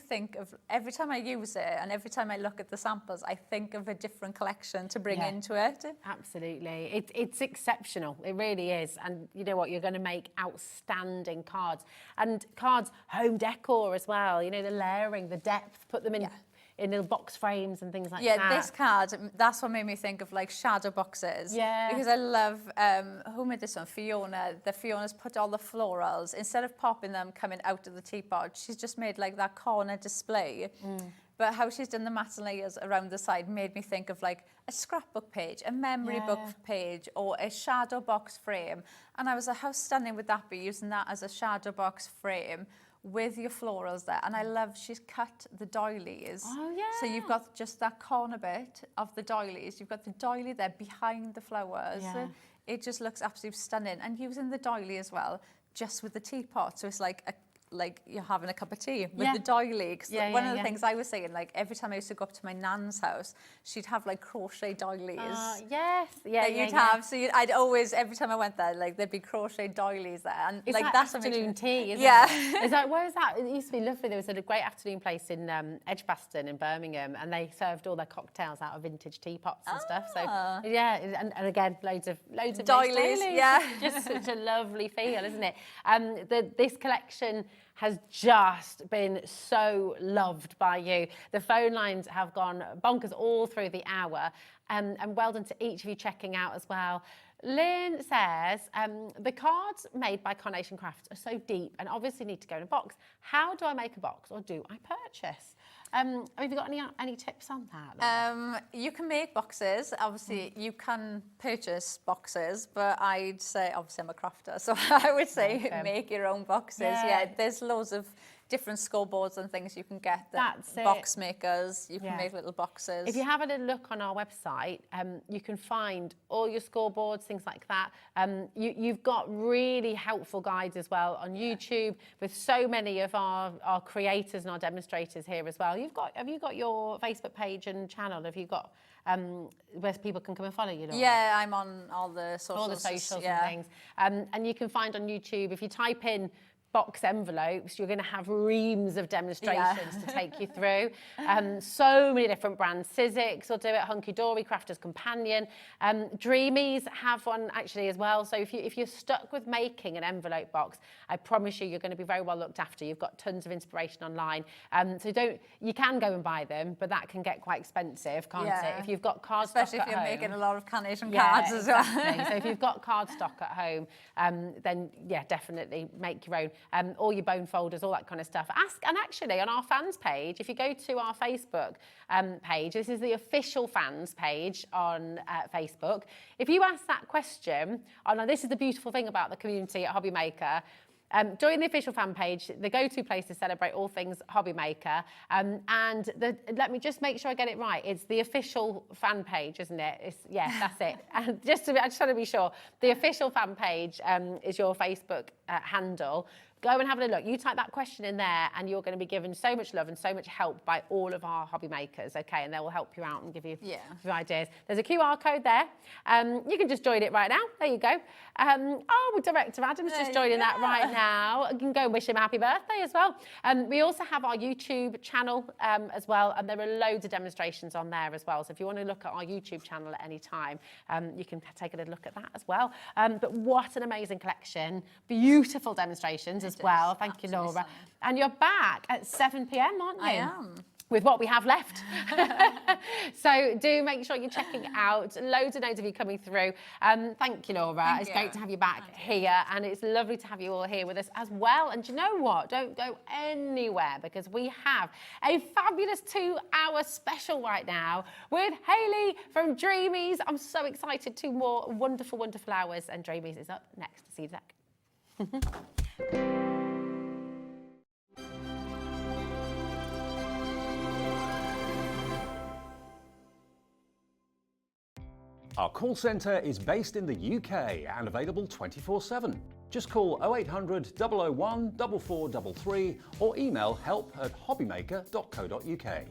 use it and every time I look at the samples, I think of a different collection to bring into it.
Absolutely. It's exceptional. It really is. And you know what? You're going to make outstanding cards. And cards, home decor as well. You know, the layering, the depth, put them in little box frames and things like that.
Yeah, this card, that's what made me think of like shadow boxes. Yeah. Because I love, who made this one? Fiona. Fiona's put all the florals, instead of popping them coming out of the teapot, she's just made like that corner display. But how she's done the mats and layers around the side made me think of like a scrapbook page, a memory book page, or a shadow box frame. And I was like, how stunning would that be, using that as a shadow box frame with your florals there. And I love, she's cut the doilies. Oh, yeah. So you've got just that corner bit of the doilies. You've got the doily there behind the flowers. Yeah. It just looks absolutely stunning. And using the doily as well, just with the teapot. So it's like you're having a cup of tea with the doily. Because one of the things I was saying, like every time I used to go up to my nan's house, she'd have like crochet doilies. That you'd have. So I'd always, every time I went there, like there'd be crochet doilies there. And
it's
like
that's afternoon tea, isn't it? It's like, where is that? It used to be lovely. There was a great afternoon place in Edgbaston in Birmingham, and they served all their cocktails out of vintage teapots and stuff. So and again, loads of
doilies.
Just such a lovely feel, isn't it? This collection has just been so loved by you. The phone lines have gone bonkers all through the hour, and well done to each of you checking out as well. Lynn says, the cards made by Carnation Crafts are so deep and obviously need to go in a box. How do I make a box, or do I purchase? Have you got any tips on that?
You can make boxes. Obviously, you can purchase boxes, but I'd say, obviously, I'm a crafter, so I would say make your own boxes. Yeah, there's loads of different scoreboards and things you can get. That's box makers. You can make little boxes.
If you have a little look on our website, you can find all your scoreboards, things like that. You've got really helpful guides as well on YouTube with so many of our creators and our demonstrators here as well. Have you got your Facebook page and channel? Have you got where people can come and follow you? Laura?
Yeah, I'm on all the socials.
All the socials and things. And you can find on YouTube, if you type in box envelopes, you're going to have reams of demonstrations to take you through. So many different brands. Sizzix will do it, Hunkydory, Crafter's Companion. Dreamees have one actually as well. So if you're stuck with making an envelope box, I promise you're going to be very well looked after. You've got tons of inspiration online. So you can go and buy them, but that can get quite expensive, can't it? If you've got card stock at home.
Especially if you're making a lot of carnation cards as well.
So if you've got card stock at home, then definitely make your own. All your bone folders, all that kind of stuff. And actually on our fans page, if you go to our Facebook page, this is the official fans page on Facebook. If you ask that question, this is the beautiful thing about the community at Hobby Maker. Join the official fan page, the go-to place to celebrate all things Hobby Maker. Let me just make sure I get it right. It's the official fan page, isn't it? That's it. And I just want to be sure. The official fan page is your Facebook handle. Go and have a look. You type that question in there and you're going to be given so much love and so much help by all of our hobby makers, okay? And they will help you out and give you a few ideas. There's a QR code there. You can just join it right now. There you go. Director Adam's just joining that right now. You can go and wish him a happy birthday as well. We also have our YouTube channel as well, and there are loads of demonstrations on there as well. So if you want to look at our YouTube channel at any time, you can take a little look at that as well. But what an amazing collection. Beautiful demonstrations as well. Thank you, Laura. Stunning. And you're back at 7 p.m, aren't you?
I am.
with what we have left. So do make sure you're checking it out. Loads and loads of you coming through. Thank you, Laura. It's great to have you back here, and it's lovely to have you all here with us as well. And do you know what? Don't go anywhere, because we have a fabulous 2-hour special right now with Hayley from Dreamees. I'm so excited. 2 more wonderful, wonderful hours, and Dreamees is up next. See you back.
Our call centre is based in the UK and available 24/7. Just call 0800 001 4433 or email help@hobbymaker.co.uk.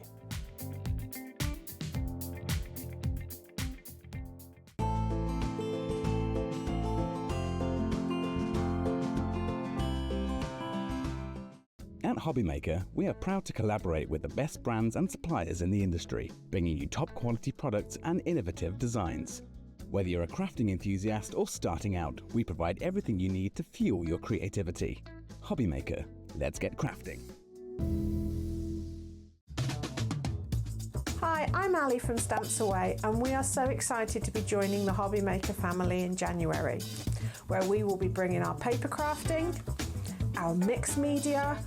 At Hobbymaker, we are proud to collaborate with the best brands and suppliers in the industry, bringing you top quality products and innovative designs. Whether you're a crafting enthusiast or starting out, we provide everything you need to fuel your creativity. Hobbymaker, let's get crafting.
Hi, I'm Ali from Stamps Away, and we are so excited to be joining the Hobbymaker family in January, where we will be bringing our paper crafting, our mixed media,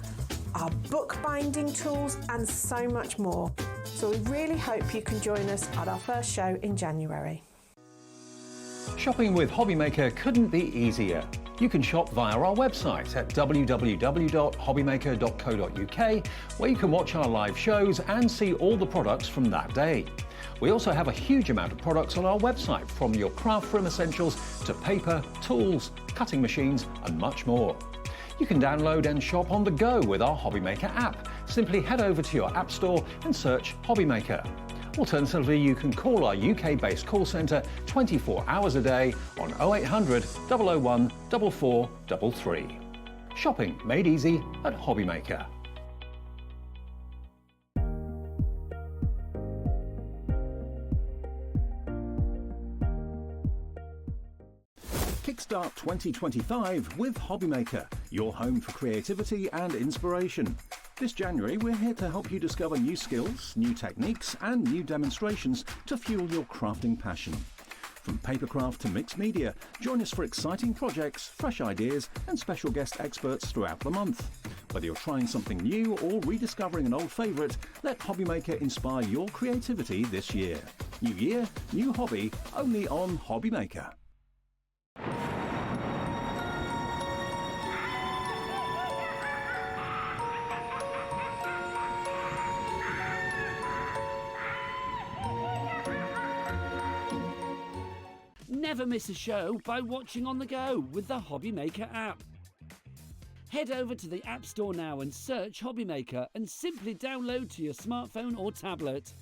our bookbinding tools, and so much more. So we really hope you can join us at our first show in January.
Shopping with Hobbymaker couldn't be easier. You can shop via our website at www.hobbymaker.co.uk, where you can watch our live shows and see all the products from that day. We also have a huge amount of products on our website, from your craft room essentials to paper, tools, cutting machines, and much more. You can download and shop on the go with our Hobbymaker app. Simply head over to your app store and search Hobbymaker. Alternatively, you can call our UK-based call centre 24 hours a day on 0800 001 4433. Shopping made easy at Hobbymaker. Kickstart 2025 with Hobbymaker, your home for creativity and inspiration. This January, we're here to help you discover new skills, new techniques, and new demonstrations to fuel your crafting passion. From papercraft to mixed media, join us for exciting projects, fresh ideas, and special guest experts throughout the month. Whether you're trying something new or rediscovering an old favourite, let Hobbymaker inspire your creativity this year. New year, new hobby, only on Hobbymaker.
Never miss a show by watching on the go with the Hobbymaker app. Head over to the App Store now and search Hobbymaker and simply download to your smartphone or tablet.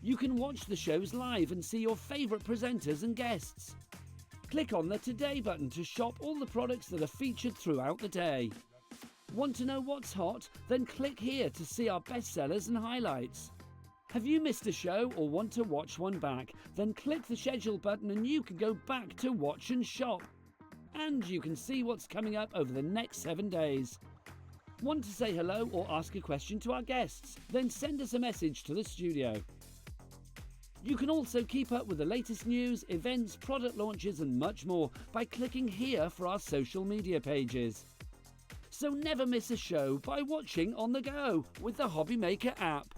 You can watch the shows live and see your favourite presenters and guests. Click on the Today button to shop all the products that are featured throughout the day. Want to know what's hot? Then click here to see our bestsellers and highlights. Have you missed a show or want to watch one back? Then click the schedule button and you can go back to watch and shop. And you can see what's coming up over the next 7 days. Want to say hello or ask a question to our guests? Then send us a message to the studio. You can also keep up with the latest news, events, product launches and much more by clicking here for our social media pages. So never miss a show by watching on the go with the Hobbymaker app.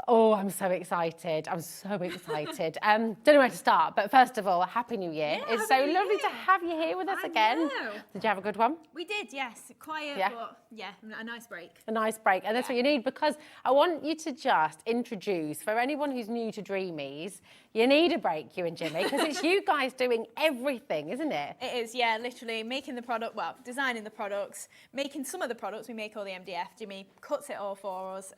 Oh, I'm so excited. I'm so excited. Don't know where to start, but first of all, Happy New Year.
Yeah,
it's so
Happy New
lovely to
Year.
have you here with us again.
know.
Did you have a good one?
We did, yes. Quiet,
Yeah.
but yeah, a nice break.
A nice break, and that's what you need, because I want you to just introduce, for anyone who's new to Dreamees, you need a break, you and Jimmy, because it's you guys doing everything, isn't it?
It is, yeah, literally making the product, well, designing the products, making some of the products, we make all the MDF. Jimmy cuts it all for us.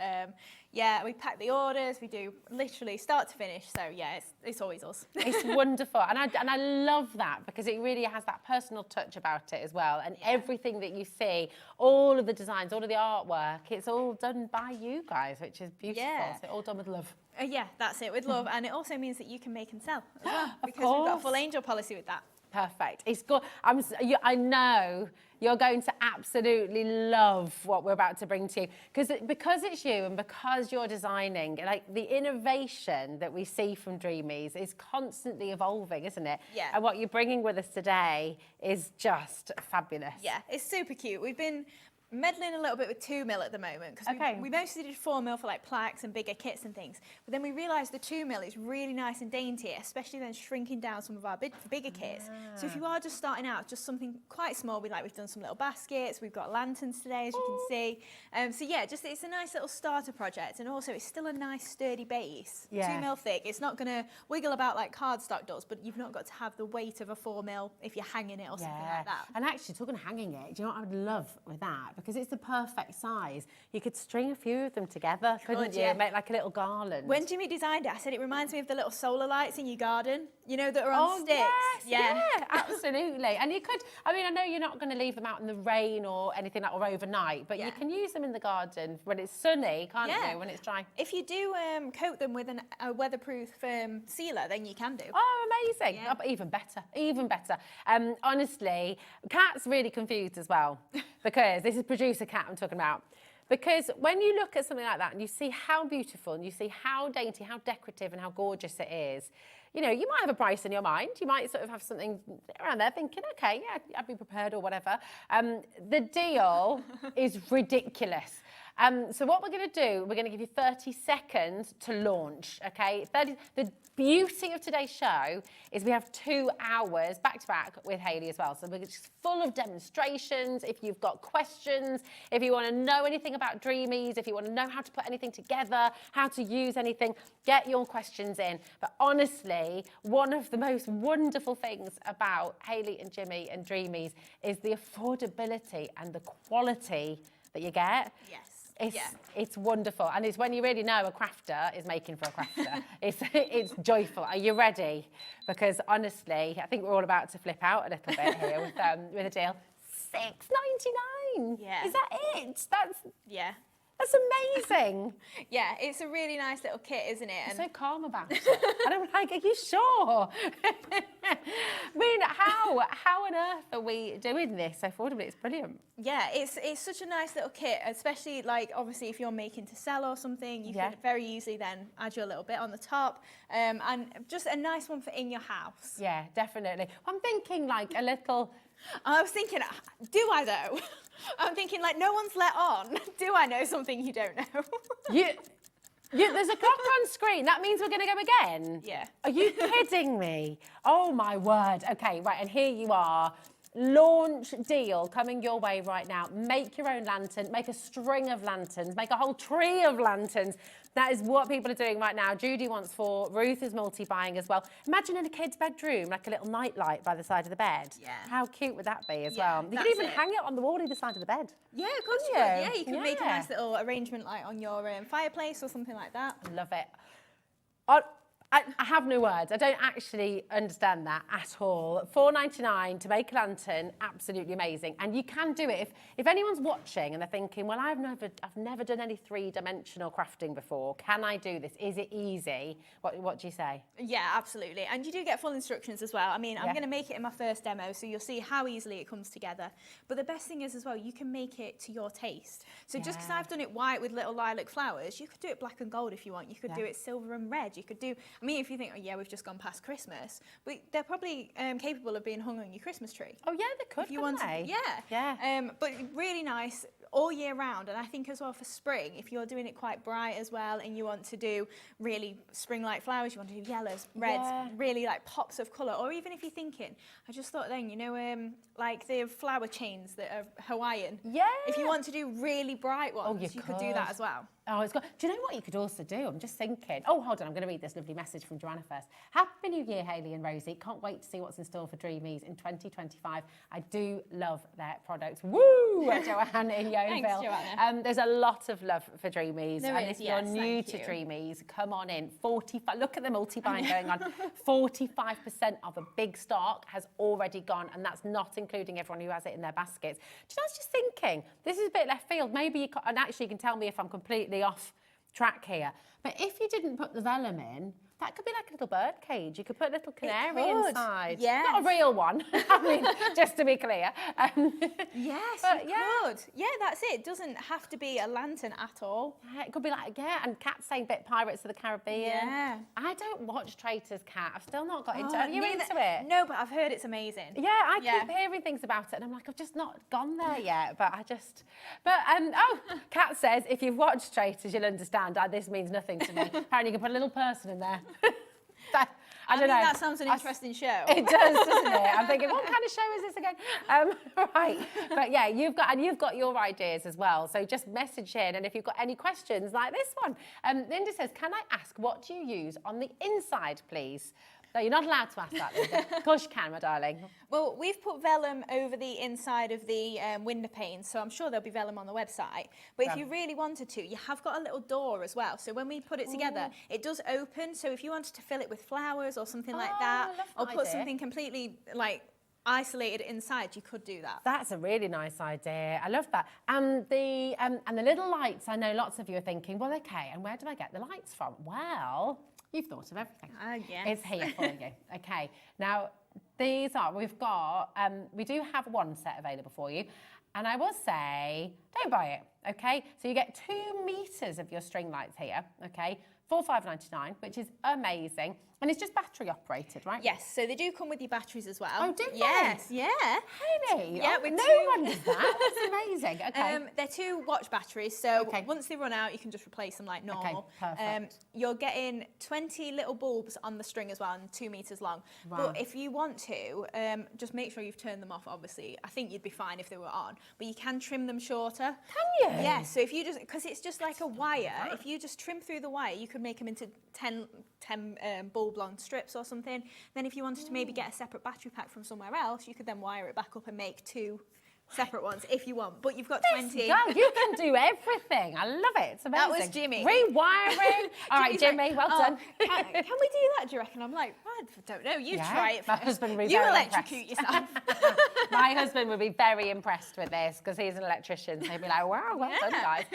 Yeah, we pack the orders, we do literally start to finish, so yeah, it's always us.
It's wonderful, and I love that, because it really has that personal touch about it as well, and everything that you see, all of the designs, all of the artwork, it's all done by you guys, which is beautiful.
Yeah.
So all done with love.
Yeah, that's it, with love, and it also means that you can make and sell as well, because we've got a
course.
full angel policy with that.
perfect. It's good. I know you're going to absolutely love what we're about to bring to you because it's you and because you're designing. Like the innovation that we see from Dreamees is constantly evolving, isn't it?
Yeah.
And what you're bringing with us today is just fabulous.
Yeah, it's super cute. We've been meddling a little bit with 2mm at the moment because we mostly did 4mm for like plaques and bigger kits and things, but then we realised the 2mm is really nice and dainty, especially then shrinking down some of our bigger kits. So if you are just starting out, just something quite small, we've done some little baskets, we've got lanterns today, as you can see. So yeah, it's a nice little starter project, and also it's still a nice sturdy base. 2mm thick. It's not going to wiggle about like cardstock does, but you've not got to have the weight of a 4mm if you're hanging it or something like that.
And actually, talking of hanging it, do you know what I would love with that? Because it's the perfect size. You could string a few of them together, couldn't you? Make like a little garland.
When Jimmy designed it, I said it reminds me of the little solar lights in your garden, you know, that are on sticks.
Yes, yeah, absolutely. And you could, I mean, I know you're not going to leave them out in the rain or anything like or overnight, but you can use them in the garden when it's sunny, can't you, when it's dry?
If you do coat them with a weatherproof sealer, then you can do.
Oh, amazing. Oh, even better, even better. Honestly, Kat's really confused as well because this is producer Kat I'm talking about. Because when you look at something like that and you see how beautiful and you see how dainty, how decorative and how gorgeous it is, you know, you might have a price in your mind. You might sort of have something around there thinking, okay, yeah, I'd be prepared or whatever. The deal is ridiculous. So what we're going to do, we're going to give you 30 seconds to launch, okay? The beauty of today's show is we have 2 hours back to back with Hayley as well. So we're just full of demonstrations. If you've got questions, if you want to know anything about Dreamees, if you want to know how to put anything together, how to use anything, get your questions in. But honestly, one of the most wonderful things about Hayley and Jimmy and Dreamees is the affordability and the quality that you get.
Yes.
It's wonderful, and it's when you really know a crafter is making for a crafter. it's joyful. Are you ready? Because honestly, I think we're all about to flip out a little bit here with a deal. $6.99.
Yeah.
Is that it? That's amazing.
Yeah, it's a really nice little kit, isn't it?
And so calm about it. And I'm like, are you sure? I mean, how on earth are we doing this so affordably? It's brilliant.
Yeah, it's such a nice little kit, especially like obviously if you're making to sell or something, you can very easily then add your little bit on the top, and just a nice one for in your house.
Yeah, definitely. I'm thinking like a little.
I was thinking, do I though? I'm thinking like no one's let on. Do I know something you don't know?
There's a clock on screen. That means we're going to go again?
Yeah.
Are you kidding me? Oh, my word. Okay, right, and here you are. Launch deal coming your way right now. Make your own lantern. Make a string of lanterns. Make a whole tree of lanterns. That is what people are doing right now. Judy wants 4. Ruth is multi-buying as well. Imagine in a kid's bedroom, like a little night light by the side of the bed.
Yeah.
How cute would that be as well? You could even hang it on the wall either side of the bed.
Yeah, of course you could. Yeah, you could make a nice little arrangement like on your fireplace or something like that.
I love it. I have no words. I don't actually understand that at all. $4.99 to make a lantern, absolutely amazing. And you can do it if anyone's watching and they're thinking, well, I've never done any 3-dimensional crafting before. Can I do this? Is it easy? What do you say?
Yeah, absolutely. And you do get full instructions as well. I mean, I'm going to make it in my first demo, so you'll see how easily it comes together. But the best thing is as well, you can make it to your taste. So just because I've done it white with little lilac flowers, you could do it black and gold if you want. You could do it silver and red. You could do, I mean, if you think, oh yeah, we've just gone past Christmas, but they're probably capable of being hung on your Christmas tree.
Oh yeah, they could,
if you want
they?
Yeah. But really nice all year round. And I think as well for spring, if you're doing it quite bright as well and you want to do really spring-like flowers, you want to do yellows, reds, really like pops of colour. Or even if you're thinking, I just thought then, you know, like the flower chains that are Hawaiian. Yeah. If you want to do really bright ones, you could do that as well.
Oh, it's got. Do you know what you could also do? I'm just thinking. Oh, hold on. I'm going to read this lovely message from Joanna first. Happy New Year, Hayley and Rosie. Can't wait to see what's in store for Dreamees in 2025. I do love their products. Woo! Joanna in Yeovil.
Thanks, Joanna.
There's a lot of love for Dreamees.
There
and
is,
if you're new to Dreamees, come on in. 45. Look at the multi-buying going on. 45% of a big stock has already gone, and that's not including everyone who has it in their baskets. Do you know, I was just thinking, this is a bit left field. Maybe you can, and actually you can tell me if I'm completely off track here. But if you didn't put the vellum in, that could be like a little bird cage. You could put a little canary inside.
Yes.
Not a real one, I mean, just to be clear.
Yes,
but
you could. Yeah, that's it. It doesn't have to be a lantern at all.
Yeah, it could be like, and Kat's saying bit Pirates of the Caribbean.
Yeah.
I don't watch Traitors, Kat. I've still not got into it. Are you into it?
No, but I've heard it's amazing.
Yeah, I keep hearing things about it, and I'm like, I've just not gone there yet. But Kat says, if you've watched Traitors, you'll understand. This means nothing to me. Apparently, you can put a little person in there. I don't know.
That sounds an interesting show.
It does, doesn't it? I'm thinking, what kind of show is this again? Right, but yeah, you've got your ideas as well. So just message in, and if you've got any questions like this one, Linda says, can I ask what do you use on the inside, please? No, you're not allowed to ask that, Linda. Of course you can, my darling.
Well, we've put vellum over the inside of the window panes, so I'm sure there'll be vellum on the website. But if you really wanted to, you have got a little door as well. So when we put it together, it does open. So if you wanted to fill it with flowers or something like that, or put something completely like isolated inside, you could do that.
That's a really nice idea. I love that. And the little lights, I know lots of you are thinking, well, okay, and where do I get the lights from? Well, you've thought of everything.
Yes.
It's here for you. Okay. Now, we do have one set available for you. And I will say, don't buy it, okay? So you get 2 meters of your string lights here, okay? for $5.99, which is amazing. And it's just battery operated, right?
Yes, so they do come with your batteries as well.
Oh, do they?
Yes, yeah.
Really?
Yeah,
no one does that. That's amazing. Okay.
They're 2 watch batteries, so once they run out, you can just replace them like normal.
Okay, perfect.
You're getting 20 little bulbs on the string as well, and 2 meters long.
Wow.
But if you want to, just make sure you've turned them off, obviously. I think you'd be fine if they were on, but you can trim them shorter.
Can you?
Yes, so if you just, because it's just like a wire, if you just trim through the wire, you could make them into 10 bulb long strips or something. Then if you wanted to maybe get a separate battery pack from somewhere else, you could then wire it back up and make 2 separate ones if you want. But you've got 20.
Girl, you can do everything. I love it. It's amazing.
That was Jimmy.
Rewiring. All right, Jimmy, well done.
Can we do that, do you reckon? I'm like, I don't know. You try it first.
My husband would be
You
very
electrocute yourself.
My husband would be very impressed with this because he's an electrician. So he'd be like, wow, well done, guys.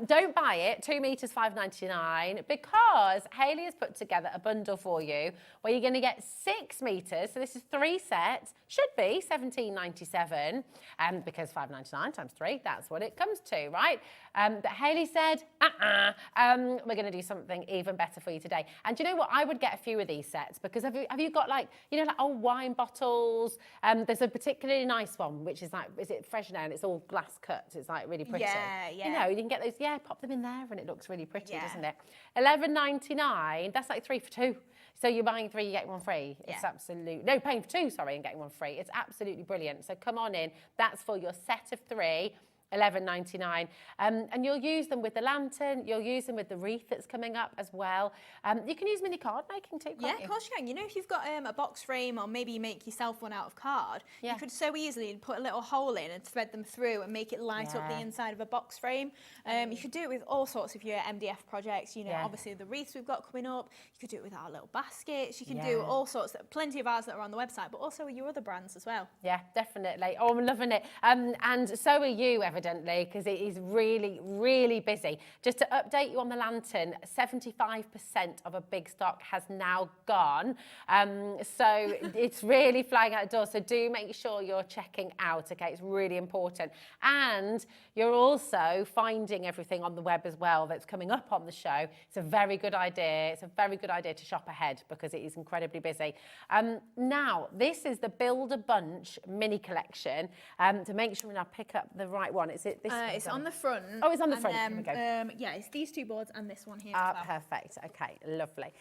Don't buy it. 2 meters, $5.99, because Hayley has put together a bundle for you where you're going to get 6 meters. So this is 3 sets. Should be $17.97. Because $5.99 times 3, that's what it comes to, right? But Hayley said, we're going to do something even better for you today. And do you know what? I would get a few of these sets because have you got like, you know, like old wine bottles? There's a particularly nice one, which is like, is it Fresno? And it's all glass cut. It's like really pretty.
Yeah, yeah.
You know, you can get those, pop them in there and it looks really pretty, doesn't it? $11.99, that's like 3 for 2. So you're buying 3, you get 1 free.
Yeah.
It's absolutely, no, paying for 2, sorry, and getting 1 free. It's absolutely brilliant. So come on in. That's for your set of 3. $11.99, and you'll use them with the lantern, you'll use them with the wreath that's coming up as well. You can use mini card making too, can't you?
Of course you can. You know, if you've got a box frame or maybe you make yourself one out of card, you could so easily put a little hole in and thread them through and make it light up the inside of a box frame. You could do it with all sorts of your MDF projects, you know, obviously the wreaths we've got coming up, you could do it with our little baskets, you can do all sorts, plenty of ours that are on the website, but also with your other brands as well. Yeah,
definitely. Oh, I'm loving it. And so are you, evidently, because it is really, really busy. Just to update you on the lantern, 75% of a big stock has now gone. So it's really flying out the door. So do make sure you're checking out, okay? It's really important. And you're also finding everything on the web as well that's coming up on the show. It's a very good idea. It's a very good idea to shop ahead because it is incredibly busy. Now, this is the Build a Bunch mini collection. To make sure I pick up the right one. Is it this?
It's on the front.
Oh, it's on the front.
Then,
Here we go.
yeah, it's these 2 boards and this one here as well.
Perfect. Okay, lovely.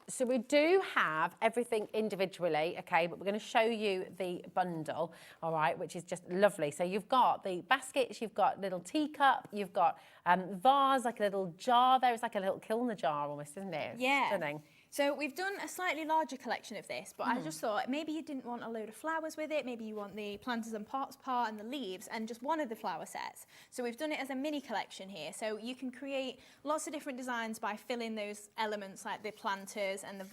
So we do have everything individually, okay, but we're going to show you the bundle, all right, which is just lovely. So you've got the baskets, you've got little teacup, you've got vase, like a little jar there. It's like a little kilner jar almost, isn't it? It's stunning.
So we've done a slightly larger collection of this, but I just thought maybe you didn't want a load of flowers with it, maybe you want the planters and pots part and the leaves and just one of the flower sets. So we've done it as a mini collection here. So you can create lots of different designs by filling those elements like the planters and the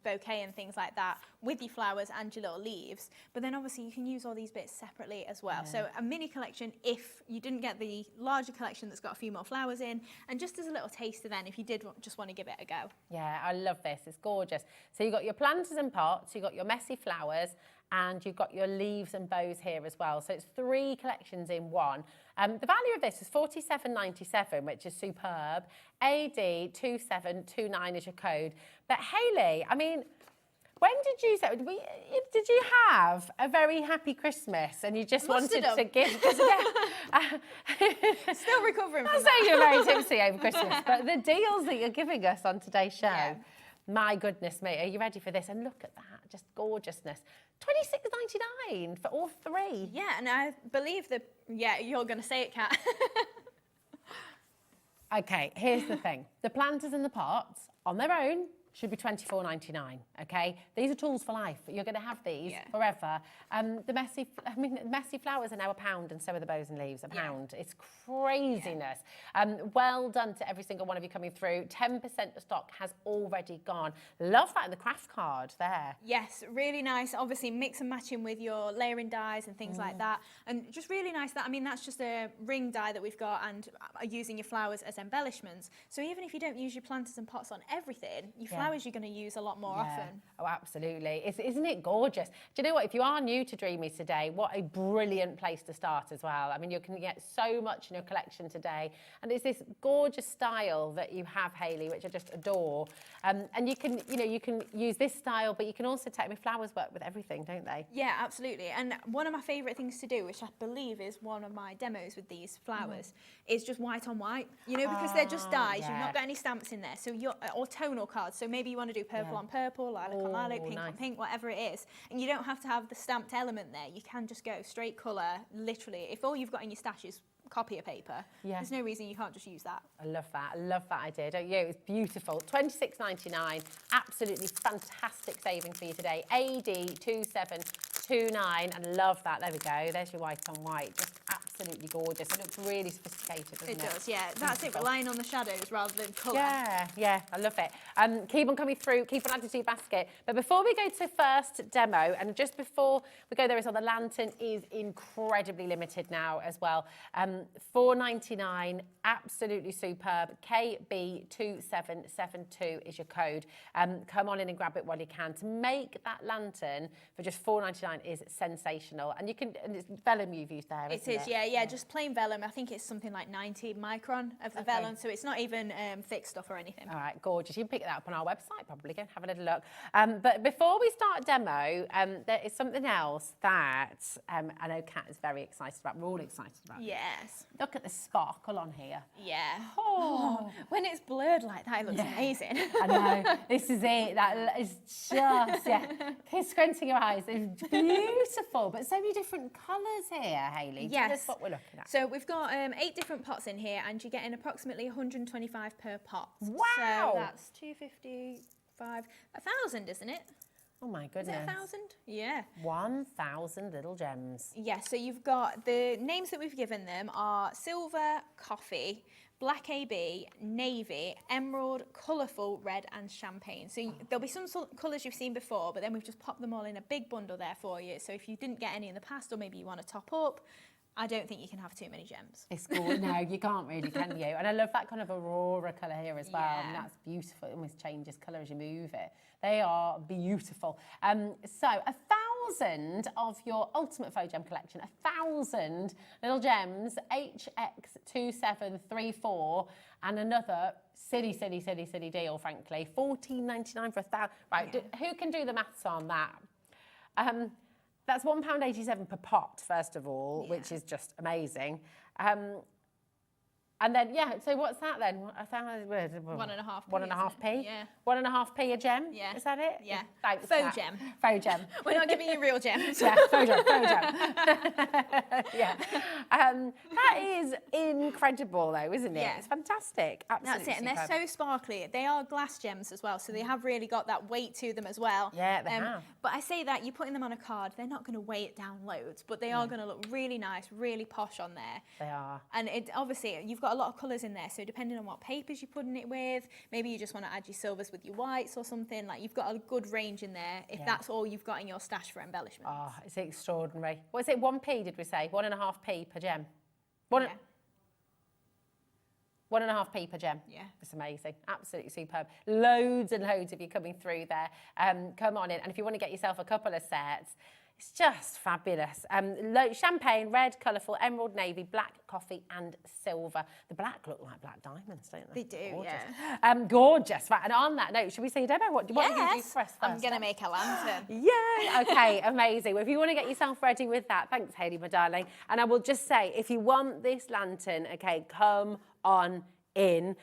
bouquet and things like that with your flowers and your little leaves. But then obviously you can use all these bits separately as well. So a mini collection if you didn't get the larger collection that's got a few more flowers in, and just as a little taster then if you did just want to give it a go.
Yeah, I love this. It's gorgeous. So you've got your planters and pots, you've got your messy flowers, and you've got your leaves and bows here as well. So it's 3 collections in one. The value of this is £47.97, which is superb. AD2729 is your code. But Hayley, I mean, when did you say, did you have a very happy Christmas and you just wanted to give?
Still recovering from
I'll say you're very tipsy over Christmas, but the deals that you're giving us on today's show, my goodness me, are you ready for this? And look at that, just gorgeousness. £26.99 for all 3.
Yeah, and I believe that, you're going to say it, Kat.
Okay, here's the thing. The planters and the pots, on their own, should be £24.99, okay? These are tools for life. You're going to have these forever. The messy flowers are now £1, and so are the bows and leaves, £1. It's craziness. Well done to every single one of you coming through. 10% of stock has already gone. Love that in the craft card there.
Yes, really nice. Obviously, mix and matching with your layering dies and things like that. And just really nice that, I mean, that's just a ring die that we've got and using your flowers as embellishments. So even if you don't use your planters and pots on everything, your flowers you're going to use a lot more often.
Oh, absolutely. Isn't it gorgeous? Do you know what? If you are new to Dreamees today, what a brilliant place to start as well. I mean, you can get so much in your collection today. And it's this gorgeous style that you have, Hayley, which I just adore. And you can use this style, but you can also take, I mean, flowers work with everything, don't they?
Yeah, absolutely. And one of my favourite things to do, which I believe is one of my demos with these flowers, is just white on white. You know, because they're just dyes. You've not got any stamps in there. So or tonal cards. So maybe you want to do purple on purple, lilac on lilac, pink on pink, whatever it is. And you don't have to have the stamped element there. You can just go straight colour, literally. If all you've got in your stash is copy of paper, there's no reason you can't just use that.
I love that. I love that idea, don't you? It's beautiful. £26.99. Absolutely fantastic saving for you today. AD2729. And love that. There we go. There's your white on white. Just absolutely gorgeous. It looks really sophisticated, doesn't it?
It does, yeah. That's it, relying on the shadows rather than colour.
Yeah, I love it. Keep on coming through, keep on adding to your basket. But before we go to first demo, and just before we go there, the lantern is incredibly limited now as well. £4.99, absolutely superb. KB2772 is your code. Come on in and grab it while you can. To make that lantern for just £4.99 is sensational. And it's vellum you've used there, isn't it?
Yeah, just plain vellum. I think it's something like 90 micron of the vellum, so it's not even thick stuff or anything.
All right, gorgeous. You can pick that up on our website, probably. Go and have a little look. But before we start demo, there is something else that I know Kat is very excited about. We're all excited about.
Yes.
Look at the sparkle on here.
Yeah. Oh, when it's blurred like that, it looks amazing.
I know. This is it. That is just, keep squinting your eyes. It's beautiful, but so many different colours here, Hayley.
Yes.
Tell us what we're looking at.
So we've got 8 different pots in here, and you're getting approximately 125 per pot.
Wow.
So that's 255, 1,000, isn't it?
Oh my goodness.
Is it 1,000? Yeah.
1,000 little gems.
Yeah, so you've got the names that we've given them are silver, coffee, black AB, navy, emerald, colourful, red and champagne. So there'll be some colours you've seen before, but then we've just popped them all in a big bundle there for you. So if you didn't get any in the past, or maybe you want to top up, I don't think you can have too many gems.
It's cool. No, you can't really, can you? And I love that kind of aurora colour here as well.
Yeah.
I mean, that's beautiful. It almost changes colour as you move it. They are beautiful. So 1,000 of your ultimate faux gem collection, 1,000 little gems, HX2734, and another silly deal, frankly. £14.99 for 1,000. Right, who can do the maths on that? That's £1.87 per pot, first of all, which is just amazing. And then, so what's that then?
1.5p.
1.5p?
Yeah.
1.5p a gem?
Yeah.
Is that it?
Yeah.
Thanks.
Faux gem.
Faux gem.
We're not giving you real gems.
Yeah, faux gem. Yeah. That is incredible, though, isn't it?
Yeah.
It's fantastic. Absolutely.
That's it, and they're so sparkly. They are glass gems as well, so they have really got that weight to them as well.
Yeah, they have.
But I say that, you're putting them on a card, they're not going to weigh it down loads, but they are going to look really nice, really posh on there.
They are.
And obviously, you've got got a lot of colours in there, so depending on what papers you're putting it with, maybe you just want to add your silvers with your whites or something, like you've got a good range in there if that's all you've got in your stash for embellishment.
Oh, it's extraordinary. What is it, 1p did we say? 1.5p per gem? 1.5p per gem.
Yeah.
It's amazing. Absolutely superb. Loads and loads of you coming through there. Come on in. And if you want to get yourself a couple of sets, it's just fabulous. Champagne, red, colourful, emerald, navy, black, coffee and silver. The black look like black diamonds, don't they?
They do,
Gorgeous.
yeah.
Gorgeous. Right, and on that note, should we see a demo? What do you do for us first?
I'm going to make a lantern.
Yay! Okay, amazing. Well, if you want to get yourself ready with that, thanks, Hayley, my darling. And I will just say, if you want this lantern, okay, come on in.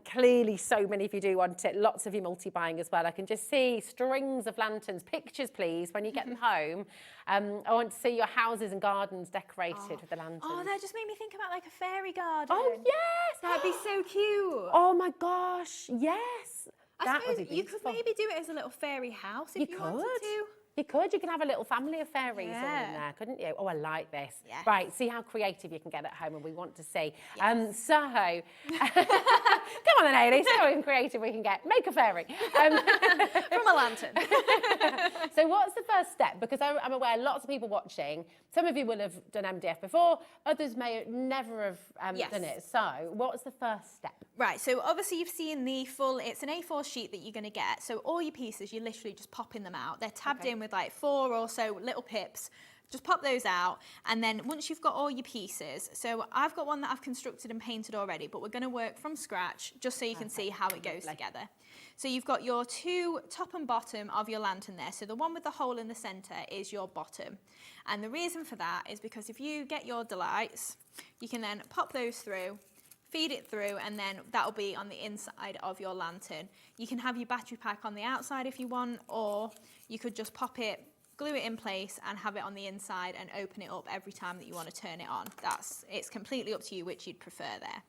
Clearly, so many of you do want it. Lots of you multi-buying as well. I can just see strings of lanterns. Pictures, please, when you get them home. I want to see your houses and gardens decorated with the lanterns.
Oh, that just made me think about like a fairy garden.
Oh, yes!
That'd be so cute.
Oh, my gosh, yes.
I suppose you could maybe do it as a little fairy house if you wanted to.
You could. You can have a little family of fairies all in
Yeah.
there, couldn't you? Oh, I like this.
Yes.
Right, see how creative you can get at home, and we want to see. So, come on then, Hayley, see how creative we can get. Make a fairy.
From a lantern.
So what's the first step? Because I'm aware lots of people watching, some of you will have done MDF before, others may never have done it. So what's the first step?
Right, so obviously you've seen the full, it's an A4 sheet that you're going to get. So all your pieces, you're literally just popping them out. They're tabbed in with like 4 or so little pips. Just pop those out, and then once you've got all your pieces, so I've got one that I've constructed and painted already, but we're going to work from scratch just so you can see how it goes together. So you've got your 2 top and bottom of your lantern there. So the one with the hole in the centre is your bottom. And the reason for that is because if you get your delights, you can then pop those through, feed it through, and then that'll be on the inside of your lantern. You can have your battery pack on the outside if you want, or you could just pop it, glue it in place and have it on the inside and open it up every time that you want to turn it on. It's completely up to you which you'd prefer there.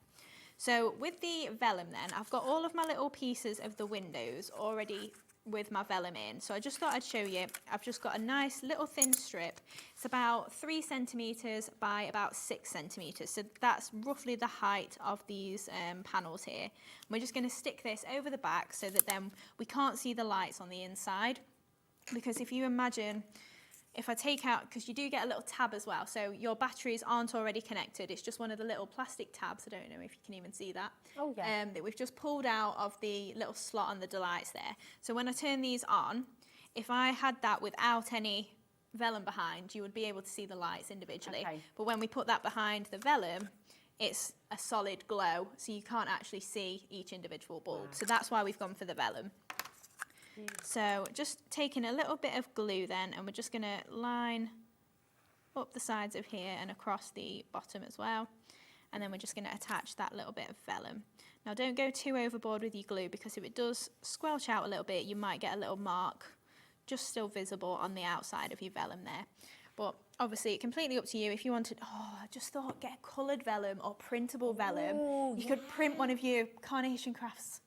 So with the vellum then, I've got all of my little pieces of the windows already with my vellum in. So I just thought I'd show you. I've just got a nice little thin strip. It's about 3 centimetres by about 6 centimetres. So that's roughly the height of these panels here. And we're just going to stick this over the back so that then we can't see the lights on the inside. Because if you imagine, if I take out, because you do get a little tab as well, so your batteries aren't already connected, it's just one of the little plastic tabs, I don't know if you can even see that, that we've just pulled out of the little slot on the delights there. So when I turn these on, if I had that without any vellum behind, you would be able to see the lights individually. But when we put that behind the vellum, it's a solid glow, so you can't actually see each individual bulb. So that's why we've gone for the vellum. So just taking a little bit of glue then, and we're just going to line up the sides of here and across the bottom as well. And then we're just going to attach that little bit of vellum. Now don't go too overboard with your glue, because if it does squelch out a little bit, you might get a little mark just still visible on the outside of your vellum there. But obviously, completely up to you. If you wanted, I just thought get coloured vellum or printable vellum. You could print one of your Carnation Crafts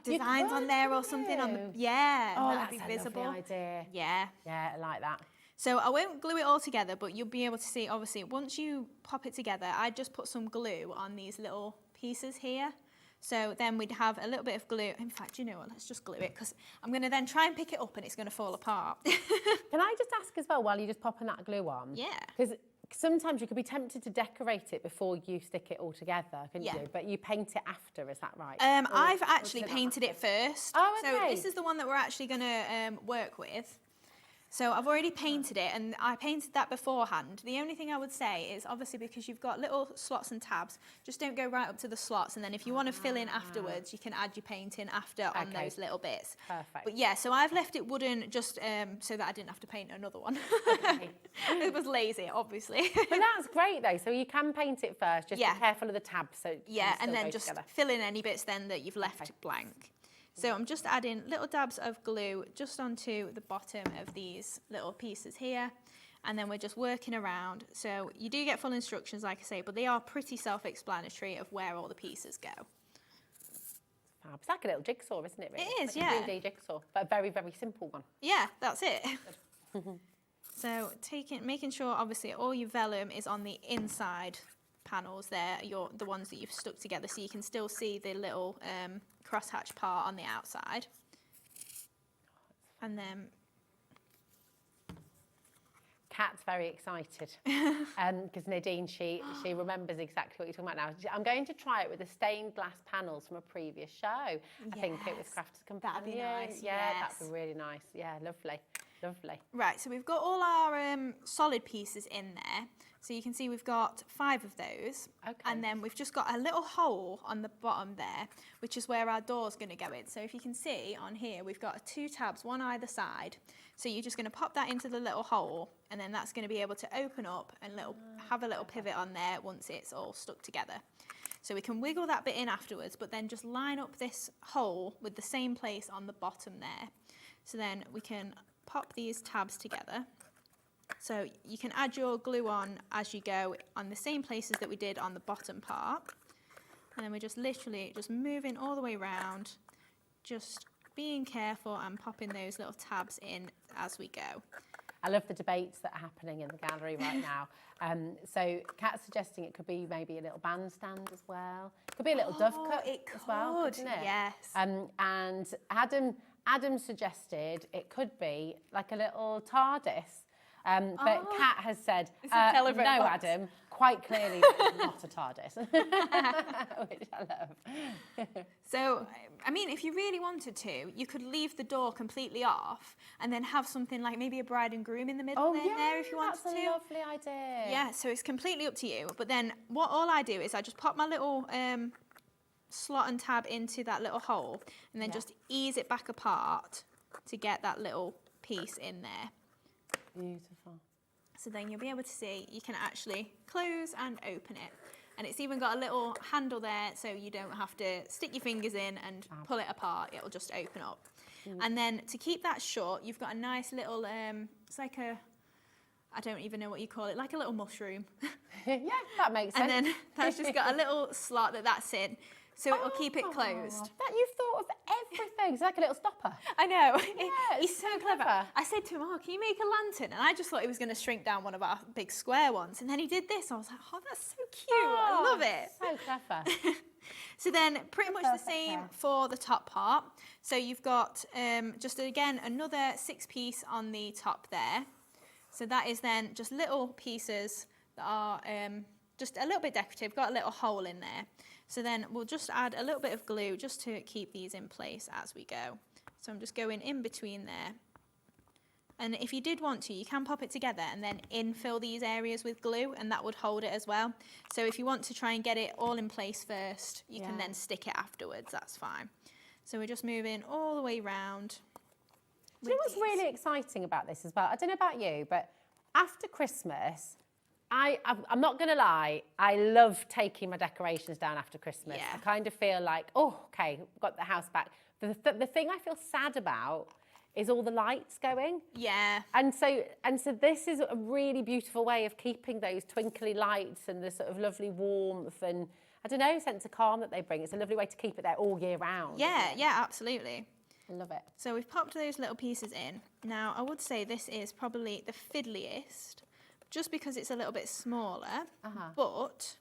designs on there or something on the, that'd be visible.
Lovely idea.
Yeah,
I like that.
So I won't glue it all together, but you'll be able to see, obviously, once you pop it together, I just put some glue on these little pieces here. So then we'd have a little bit of glue. In fact, you know what, let's just glue it, because I'm going to then try and pick it up and it's going to fall apart.
Can I just ask as well, while you're just popping that glue on?
Yeah.
Because sometimes you could be tempted to decorate it before you stick it all together, couldn't you? But you paint it after, is that right?
I've actually painted it first.
Oh, okay.
So this is the one that we're actually going to work with. So I've already painted it, and I painted that beforehand. The only thing I would say is, obviously, because you've got little slots and tabs, just don't go right up to the slots, and then if you want to fill in afterwards, you can add your paint in after on those little bits.
Perfect.
But yeah, so I've left it wooden just so that I didn't have to paint another one. It was lazy, obviously.
But that's great though, so you can paint it first, just be careful of the tabs. So
and then just fill in any bits then that you've left blank. So I'm just adding little dabs of glue just onto the bottom of these little pieces here, and then we're just working around. So you do get full instructions, like I say, but they are pretty self-explanatory of where all the pieces go.
Fab. It's like a little jigsaw, isn't it? Really?
It is,
like a 3D jigsaw, but a very, very simple one.
Yeah, that's it. So making sure, obviously, all your vellum is on the inside panels, they're the ones that you've stuck together, so you can still see the little crosshatch part on the outside. And then
Kat's very excited because Nadine, she remembers exactly what you're talking about now. I'm going to try it with the stained glass panels from a previous show. I think it was Crafters Company.
That'd be nice.
Yeah,
yes.
that'd be really nice. Yeah, lovely, lovely.
Right, so we've got all our solid pieces in there. So you can see we've got 5 of those.
Okay.
And then we've just got a little hole on the bottom there, which is where our door's going to go in. So if you can see on here, we've got 2 tabs, one either side. So you're just going to pop that into the little hole, and then that's going to be able to open up and have a little pivot on there once it's all stuck together. So we can wiggle that bit in afterwards, but then just line up this hole with the same place on the bottom there. So then we can pop these tabs together. So you can add your glue on as you go on the same places that we did on the bottom part. And then we're just literally just moving all the way around, just being careful and popping those little tabs in as we go.
I love the debates that are happening in the gallery right now. So Kat's suggesting it could be maybe a little bandstand as well. It could be a little dovecot as well, couldn't it?
Yes.
And Adam suggested it could be like a little TARDIS. But Kat has said,
It's a telephone
no,
box.
Adam, quite clearly that is not a TARDIS, which I love.
So, I mean, if you really wanted to, you could leave the door completely off and then have something like maybe a bride and groom in the middle there if you wanted
that's
to.
a lovely idea.
Yeah, so it's completely up to you. But then all I do is I just pop my little slot and tab into that little hole and then just ease it back apart to get that little piece in there.
Beautiful.
So then you'll be able to see you can actually close and open it. And it's even got a little handle there so you don't have to stick your fingers in and pull it apart. It'll just open up. And then to keep that shut, you've got a nice little, it's like a, I don't even know what you call it, like a little mushroom.
Yeah, that makes sense.
And then that's just got a little slot that's in. So it'll keep it closed.
That you've thought of everything. It's like a little stopper.
I know.
Yeah,
He's so clever. I said to him, can you make a lantern? And I just thought he was going to shrink down one of our big square ones. And then he did this. I was like, that's so cute. I love it.
So clever.
So then pretty much the same for the top part. So you've got just, again, another 6-piece on the top there. So that is then just little pieces that are just a little bit decorative, got a little hole in there. So then we'll just add a little bit of glue just to keep these in place as we go. So I'm just going in between there. And if you did want to, you can pop it together and then infill these areas with glue, and that would hold it as well. So if you want to try and get it all in place first, you can then stick it afterwards, that's fine. So we're just moving all the way around.
Do you know what's really exciting about this as well? I don't know about you, but after Christmas, I'm not going to lie, I love taking my decorations down after Christmas. I kind of feel like, okay, we've got the house back. The thing I feel sad about is all the lights going.
Yeah.
And so this is a really beautiful way of keeping those twinkly lights and the sort of lovely warmth and, I don't know, sense of calm that they bring. It's a lovely way to keep it there all year round.
Yeah, absolutely.
I love it.
So we've popped those little pieces in. Now, I would say this is probably the fiddliest, just because it's a little bit smaller, but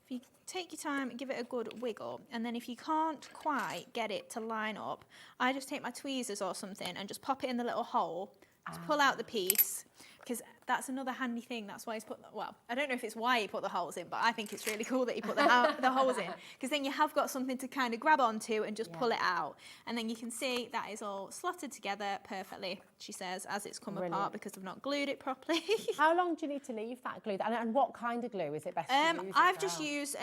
if you take your time and give it a good wiggle, and then if you can't quite get it to line up, I just take my tweezers or something and just pop it in the little hole, just pull out the piece, because that's another handy thing. That's why he's put, I don't know if it's why he put the holes in, but I think it's really cool that he put the holes in, because then you have got something to kind of grab onto and just pull it out. And then you can see that is all slotted together perfectly, she says, as it's come apart because I've not glued it properly.
How long do you need to leave that glue? And what kind of glue is it best to use?
I've just used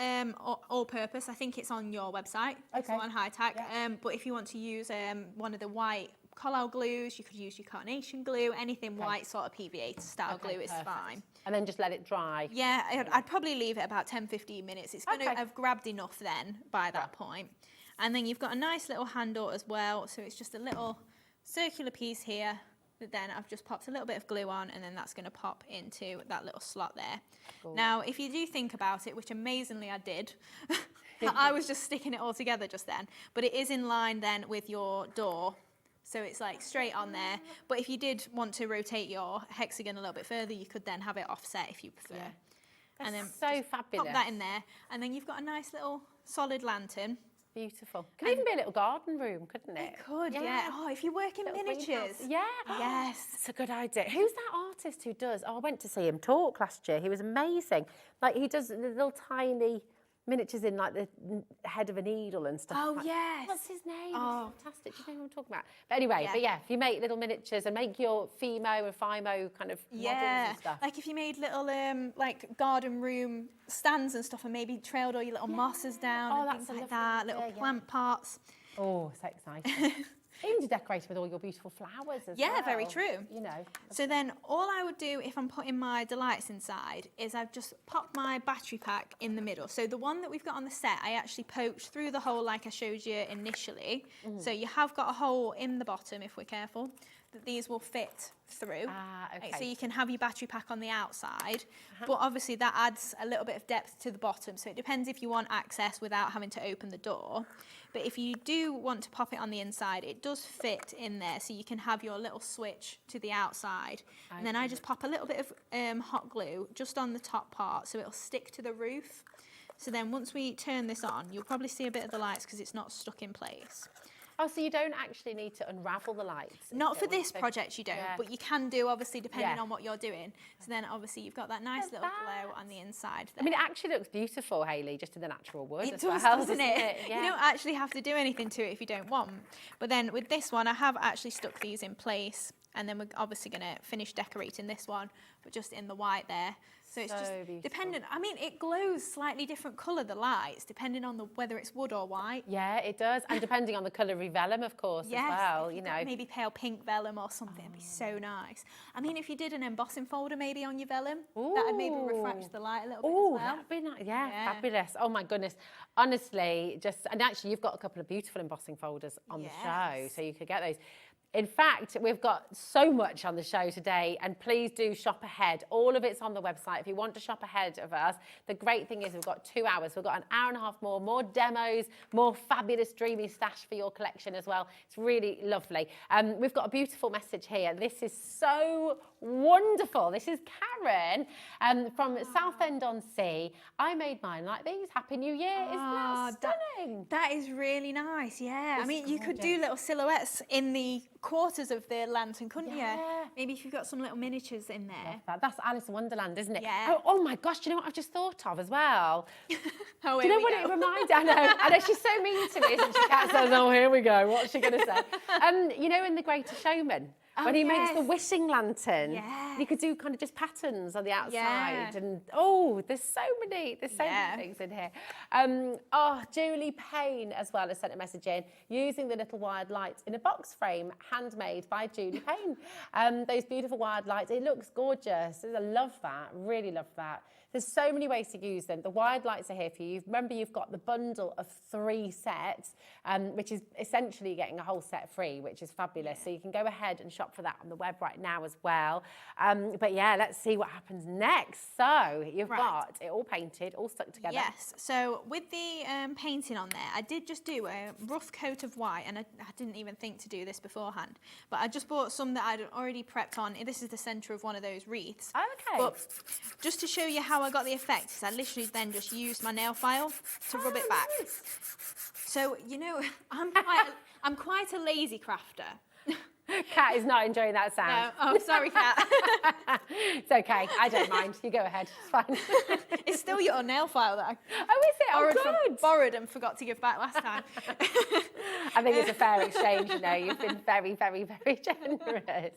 all-purpose. I think it's on your website. It's on High Tech. But if you want to use one of the white collal glues, you could use your carnation glue, anything white sort of PVA style glue is fine.
And then just let it dry.
Yeah, I'd probably leave it about 10-15 minutes. It's going to have grabbed enough then by that point. And then you've got a nice little handle as well, so it's just a little circular piece here that then I've just popped a little bit of glue on, and then that's going to pop into that little slot there. Cool. Now, if you do think about it, which amazingly I did, I was just sticking it all together just then, but it is in line then with your door. So it's like straight on there. But if you did want to rotate your hexagon a little bit further, you could then have it offset if you prefer.
That's
and then
so fabulous.
pop that in there, and then you've got a nice little solid lantern.
Beautiful. Could even be a little garden room, couldn't it?
It could, yeah. Oh, if you work in
Little
miniatures.
greenhouse. Yeah.
Yes.
It's a good idea. Who's that artist who does? Oh, I went to see him talk last year. He was amazing. Like, he does the little tiny miniatures in like the head of a needle and stuff.
Oh,
like,
yes.
what's his name?
Oh.
It's fantastic. Do you know who I'm talking about? But anyway, if you make little miniatures and make your Fimo and Fimo kind of models and stuff.
Like if you made little like garden room stands and stuff, and maybe trailed all your little mosses down and things like that, little plant pots.
Oh, so exciting. Even to decorate with all your beautiful flowers as well.
Yeah, very true.
You know.
So then all I would do if I'm putting my delights inside is I've just popped my battery pack in the middle. So the one that we've got on the set, I actually poked through the hole like I showed you initially. So you have got a hole in the bottom, if we're careful, that these will fit through.
Okay.
So you can have your battery pack on the outside, but obviously that adds a little bit of depth to the bottom. So it depends if you want access without having to open the door. But if you do want to pop it on the inside, it does fit in there, so you can have your little switch to the outside. And then I just pop a little bit of hot glue just on the top part, so it'll stick to the roof. So then once we turn this on, you'll probably see a bit of the lights because it's not stuck in place.
Oh, so you don't actually need to unravel the lights?
Not for this project, you don't, but you can do, obviously, depending on what you're doing. So then, obviously, you've got that nice little glow on the inside there.
I mean, it actually looks beautiful, Hayley, just in the natural wood.
It does, doesn't it? Yeah. You don't actually have to do anything to it if you don't want. But then with this one, I have actually stuck these in place. And then we're obviously going to finish decorating this one, but just in the white there. So it's just
beautiful.
dependent. I mean, it glows slightly different colour, the lights, depending on whether it's wood or white.
Yeah, it does. And depending on the colour of vellum, of course, as well, you know.
Maybe pale pink vellum or something, it'd be so nice. I mean, if you did an embossing folder maybe on your vellum, that would maybe refresh the light a little bit as well.
That'd be nice. Yeah, fabulous. Oh my goodness. Honestly, and actually you've got a couple of beautiful embossing folders on the show, so you could get those. In fact, we've got so much on the show today, and please do shop ahead. All of it's on the website if you want to shop ahead of us. The great thing is we've got 2 hours. We've got an hour and a half more demos, more fabulous Dreamy stash for your collection as well. It's really lovely. We've got a beautiful message here. This is so wonderful. This is Karen from Southend-on-Sea. I made mine like these. Happy New Year. Isn't that stunning?
That is really nice, yeah. I mean, you could do little silhouettes in the quarters of the lantern, couldn't you? Maybe if you've got some little miniatures in there.
That's Alice in Wonderland, isn't it?
Yeah.
Oh my gosh, do you know what I've just thought of as well?
Oh,
do you know what it reminds? I know she's so mean to me, isn't she? Kat says, oh, here we go. What's she going to say? You know, in The Greatest Showman, when he makes the wishing lantern, you could do kind of just patterns on the outside, and there's so many things in here. Julie Payne as well has sent a message in, using the little wired lights in a box frame, handmade by Julie Payne. Those beautiful wired lights, it looks gorgeous. I love that, really love that. There's so many ways to use them. The wired lights are here for you. Remember, you've got the bundle of 3 sets, which is essentially getting a whole set free, which is fabulous. So you can go ahead and shop for that on the web right now as well. But yeah, let's see what happens next. So you've got it all painted, all stuck together.
Yes, so with the painting on there, I did just do a rough coat of white, and I didn't even think to do this beforehand. But I just bought some that I'd already prepped on. This is the centre of one of those wreaths.
Oh, okay.
But just to show you how I got the effect, is I literally then just used my nail file to rub it back.
Nice.
So, you know, I'm quite a lazy crafter.
Kat is not enjoying that sound.
No, oh, sorry, Kat.
It's okay, I don't mind. You go ahead, it's fine.
It's still your nail file that I
good.
borrowed and forgot to give back last time.
I think it's a fair exchange, you know. You've been very, very, very generous.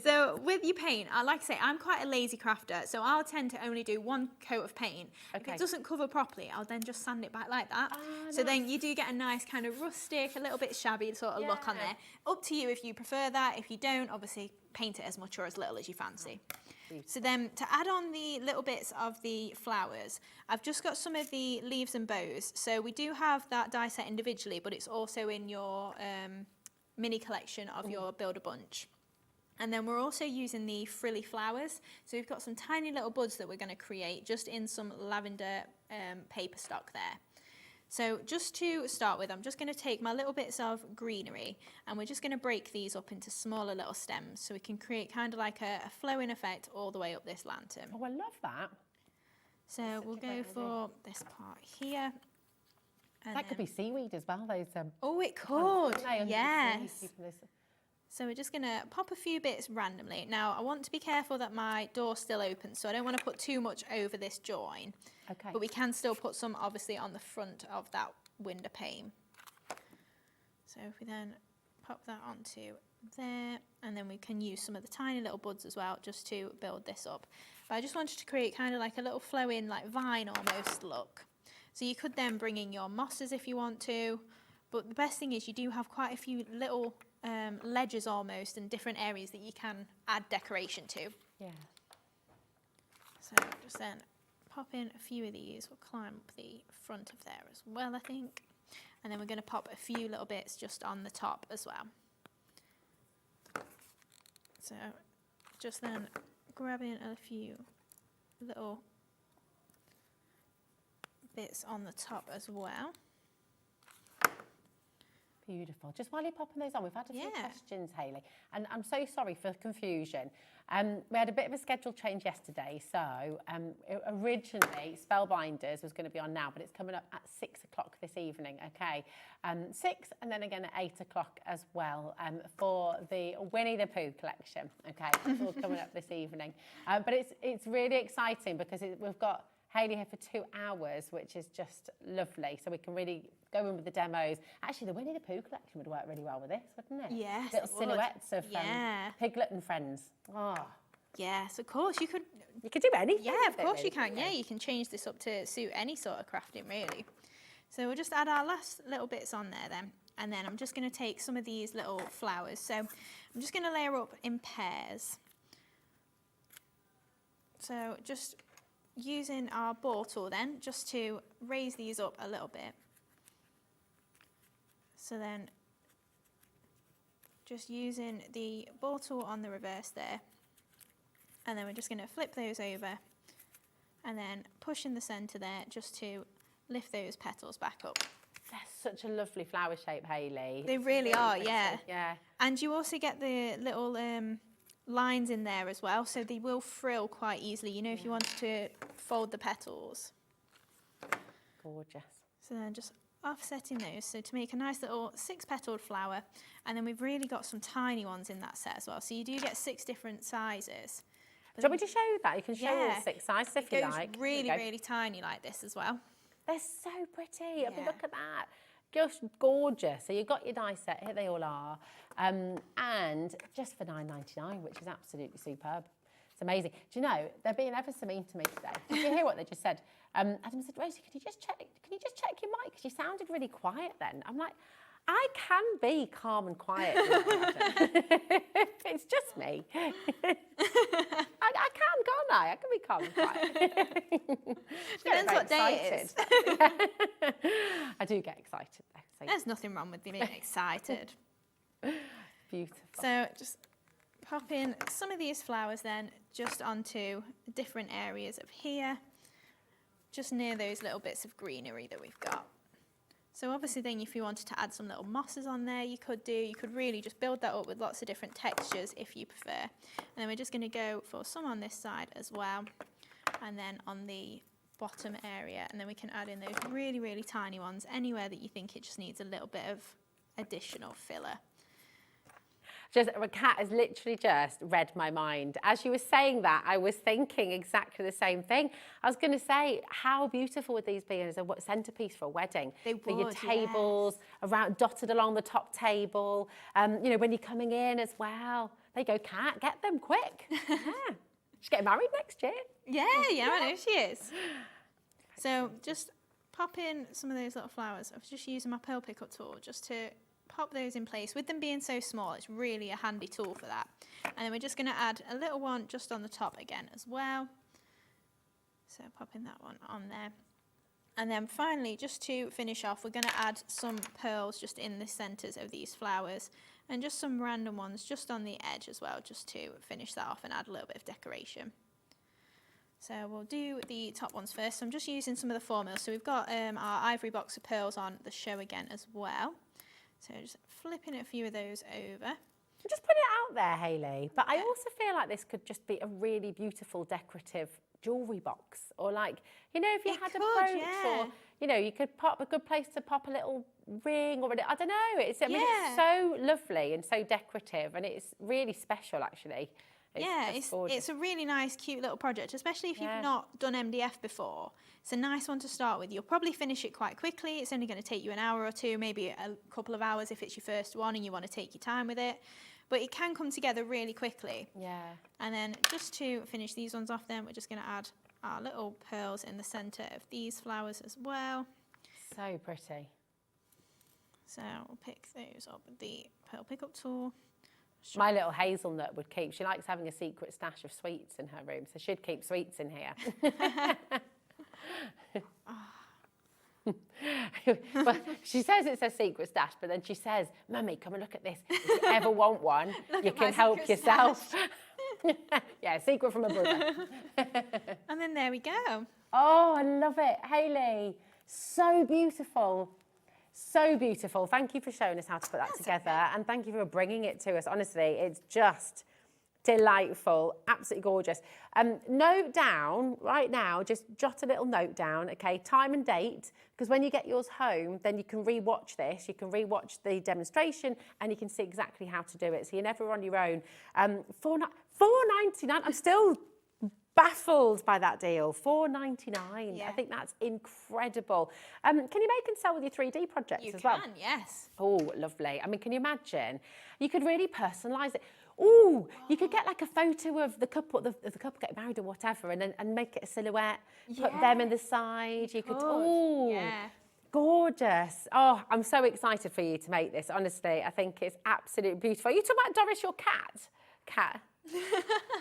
So with your paint, like I say, I'm quite a lazy crafter, so I'll tend to only do 1 coat of paint. If it doesn't cover properly, I'll then just sand it back like that. So then you do get a nice kind of rustic, a little bit shabby sort of look on there. Up to you if you prefer that. If you don't, obviously paint it as much or as little as you fancy. So then to add on the little bits of the flowers, I've just got some of the leaves and bows. So we do have that die set individually, but it's also in your mini collection of your Build-A-Bunch. And then we're also using the frilly flowers. So we've got some tiny little buds that we're going to create just in some lavender paper stock there. So just to start with, I'm just going to take my little bits of greenery, and we're just going to break these up into smaller little stems so we can create kind of like a flowing effect all the way up this lantern.
Oh, I love that.
So we'll go for this part here. And
That could be seaweed as well, those.
Oh, it
plants,
could.
don't they, under the
Yes.
sea, keeping this-
So we're just going to pop a few bits randomly. Now, I want to be careful that my door's still open, so I don't want to put too much over this join.
Okay.
But we can still put some, obviously, on the front of that window pane. So if we then pop that onto there, and then we can use some of the tiny little buds as well, just to build this up. But I just wanted to create kind of like a little flowing, like vine almost look. So you could then bring in your mosses if you want to, but the best thing is you do have quite a few little ledges almost and different areas that you can add decoration to.
Yeah.
So just then pop in a few of these. We'll climb up the front of there as well, I think. And then we're going to pop a few little bits just on the top as well. So just then grabbing a few little bits on the top as well.
Beautiful. Just while you're popping those on, we've had a few
Yeah.
questions, Hayley, and I'm so sorry for confusion. We had a bit of a schedule change yesterday, so originally Spellbinders was going to be on now, but it's coming up at 6 o'clock this evening, okay? 6 and then again at 8 o'clock as well for the Winnie the Pooh collection, okay? It's all coming up this evening. But it's really exciting because we've got Hayley here for 2 hours, which is just lovely. So we can really go in with the demos. Actually, the Winnie the Pooh collection would work really well with this, wouldn't it?
Yes,
Little
it would.
silhouettes of
Yeah.
Piglet and friends. Oh,
Yes, of course you could.
you could do anything.
Yeah, of
with it,
course you
really,
can.
couldn't
Yeah, you can change this up to suit any sort of crafting, really. So we'll just add our last little bits on there then. And then I'm just going to take some of these little flowers. So I'm just going to layer up in pairs. So just using our ball tool then, just to raise these up a little bit. So then just using the ball tool on the reverse there. And then we're just going to flip those over and then push in the centre there just to lift those petals back up.
That's such a lovely flower shape, Hayley.
They
It's
really are,
pretty.
yeah.
Yeah.
And you also get the little lines in there as well, so they will frill quite easily, you know, if you wanted to fold the petals.
Gorgeous.
So then just offsetting those, so to make a nice little 6-petaled flower, and then we've really got some tiny ones in that set as well, so you do get 6 different sizes.
Do you want me to show you that? You can show all
Yeah.
6 sizes if
It
you
goes
like.
really,
There you go.
really tiny like this as well.
They're so pretty. I mean,
Yeah.
look at that. Just gorgeous. So you've got your die set. Here they all are. And just for $9.99, which is absolutely superb. It's amazing. Do you know, they're being ever so mean to me today. Did you hear what they just said? Adam said, Rosie, can you just check your mic? Because you sounded really quiet then. I'm like, I can be calm and quiet. It's just me. I can, can't I? I can be calm and quiet.
Depends what day it is.
I do get excited though. So
There's nothing wrong with being excited.
beautiful.
So just pop in some of these flowers then just onto different areas of here, just near those little bits of greenery that we've got. So obviously then if you wanted to add some little mosses on there, you could do. You could really just build that up with lots of different textures if you prefer. And then we're just going to go for some on this side as well, and then on the bottom area, and then we can add in those really, really tiny ones anywhere that you think it just needs a little bit of additional filler.
Just a cat has literally just read my mind. As you were saying that, I was thinking exactly the same thing. I was going to say, how beautiful would these be as a centerpiece for a wedding?
They
for your
would,
tables, around dotted along the top table. You know, when you're coming in as well. There you go, cat, get them quick. Yeah. She's getting married next year.
Yeah, I know she is. So just pop in some of those little flowers. I was just using my pearl picker tool just to pop those in place. With them being so small, it's really a handy tool for that. And then we're just going to add a little one just on the top again as well. So popping that one on there. And then finally, just to finish off, we're going to add some pearls just in the centres of these flowers, and just some random ones just on the edge as well, just to finish that off and add a little bit of decoration. So we'll do the top ones first. So I'm just using some of the formula. So we've got our ivory box of pearls on the show again as well. So just flipping a few of those over.
Just put it out there, Hayley. But I also feel like this could just be a really beautiful decorative jewellery box, or like, you know, if you
It
had
could,
a brooch,
yeah.
or, you know, you could pop a good place to pop a little ring, or I don't know. It's, I mean,
Yeah.
it's so lovely and so decorative, and it's really special, actually.
It's a really nice, cute little project, especially if
Yeah.
you've not done MDF before. It's a nice one to start with. You'll probably finish it quite quickly. It's only going to take you an hour or two, maybe a couple of hours if it's your first one and you want to take your time with it. But it can come together really quickly.
Yeah.
And then just to finish these ones off then, we're just going to add our little pearls in the centre of these flowers as well.
So pretty.
So we'll pick those up with the pearl pickup tool.
My little hazelnut would keep, she likes having a secret stash of sweets in her room, so she'd keep sweets in here. Well, she says it's a secret stash, but then she says, Mummy, come and look at this. If you ever want one, you can help yourself. Yeah, secret from a brother.
And then there we go.
Oh, I love it. Hayley, so beautiful. So beautiful. Thank you for showing us how to put that together.
Okay.
And thank you for bringing it to us. Honestly, it's just delightful, absolutely gorgeous. Note down right now, just jot a little note down, okay, time and date, because when you get yours home, then you can re-watch this, you can re-watch the demonstration, and you can see exactly how to do it. So you're never on your own. $4.99, I'm still baffled by that deal. $4.99.
Yeah.
I think that's incredible. Can you make and sell with your 3D projects as well?
You can, yes.
Oh, lovely. I mean, can you imagine? You could really personalise it. Oh, you could get like a photo of the couple, the couple getting married or whatever, and then make it a silhouette. Put them in the side. You could. Oh,
yeah.
Gorgeous. Oh, I'm so excited for you to make this. Honestly, I think it's absolutely beautiful. You talk about Doris, your cat.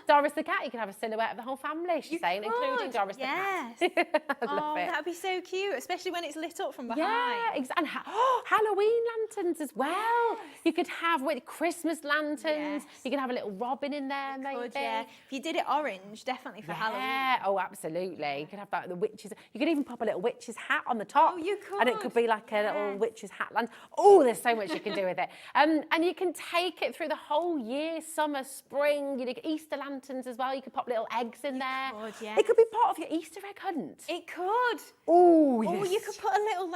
Doris the cat, you can have a silhouette of the whole family, she's saying, including Doris the cat. I love it.
That'd be so cute, especially when it's lit up from behind.
Yeah, and Halloween lanterns as well. You could have Christmas lanterns. You could have a little robin in there, maybe.
Could, yeah. If you did it orange, definitely for Halloween.
Yeah, oh, absolutely. You could have the witches. You could even pop a little witch's hat on the top.
Oh, you could.
And it could be like a little witch's hat. Oh, there's so much you can do with it. And you can take it through the whole year, summer, spring. You know, Easter lanterns as well. You could pop little eggs in there.
Could, yeah.
It could be part of your Easter egg hunt.
It could.
Oh, yes.
Or you could put a little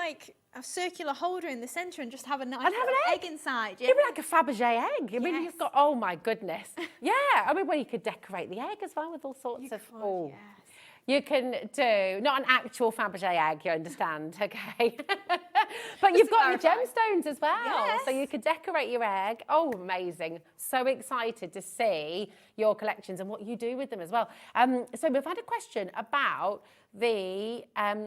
a circular holder in the centre and just have a nice
have an egg
inside. Yeah.
It'd be like a Fabergé egg. I mean,
Yes.
you've got, oh my goodness. Yeah, I mean, well, you could decorate the egg as well with all sorts of,
yes.
You can do, not an actual Fabergé egg, you understand, okay? But you've got your gemstones as well, so you could decorate your egg. Oh, amazing. So excited to see your collections and what you do with them as well. So we've had a question about the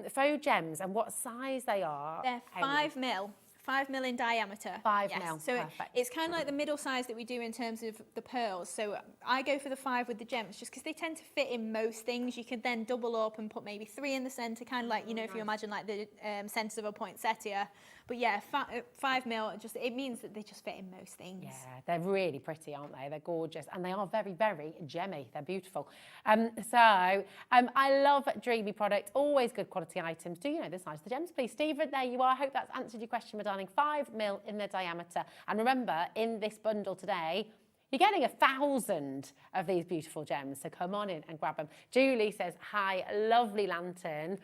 faux gems and what size they are.
They're 5 mil. 5 mil in diameter.
5 mil,
So
perfect.
it's kind of like the middle size that we do in terms of the pearls. So I go for the 5 with the gems just because they tend to fit in most things. You could then double up and put maybe 3 in the centre, kind of like, you know, if you imagine like the centre of a poinsettia. But yeah, 5 mil, it means that they just fit in most things.
Yeah, they're really pretty, aren't they? They're gorgeous, and they are very, very gemmy. They're beautiful. I love Dreamy products, always good quality items. Do you know the size of the gems, please? Stephen, there you are. I hope that's answered your question, my darling. 5 mil in their diameter. And remember, in this bundle today, you're getting 1,000 of these beautiful gems, so come on in and grab them. Julie says, hi, lovely lantern.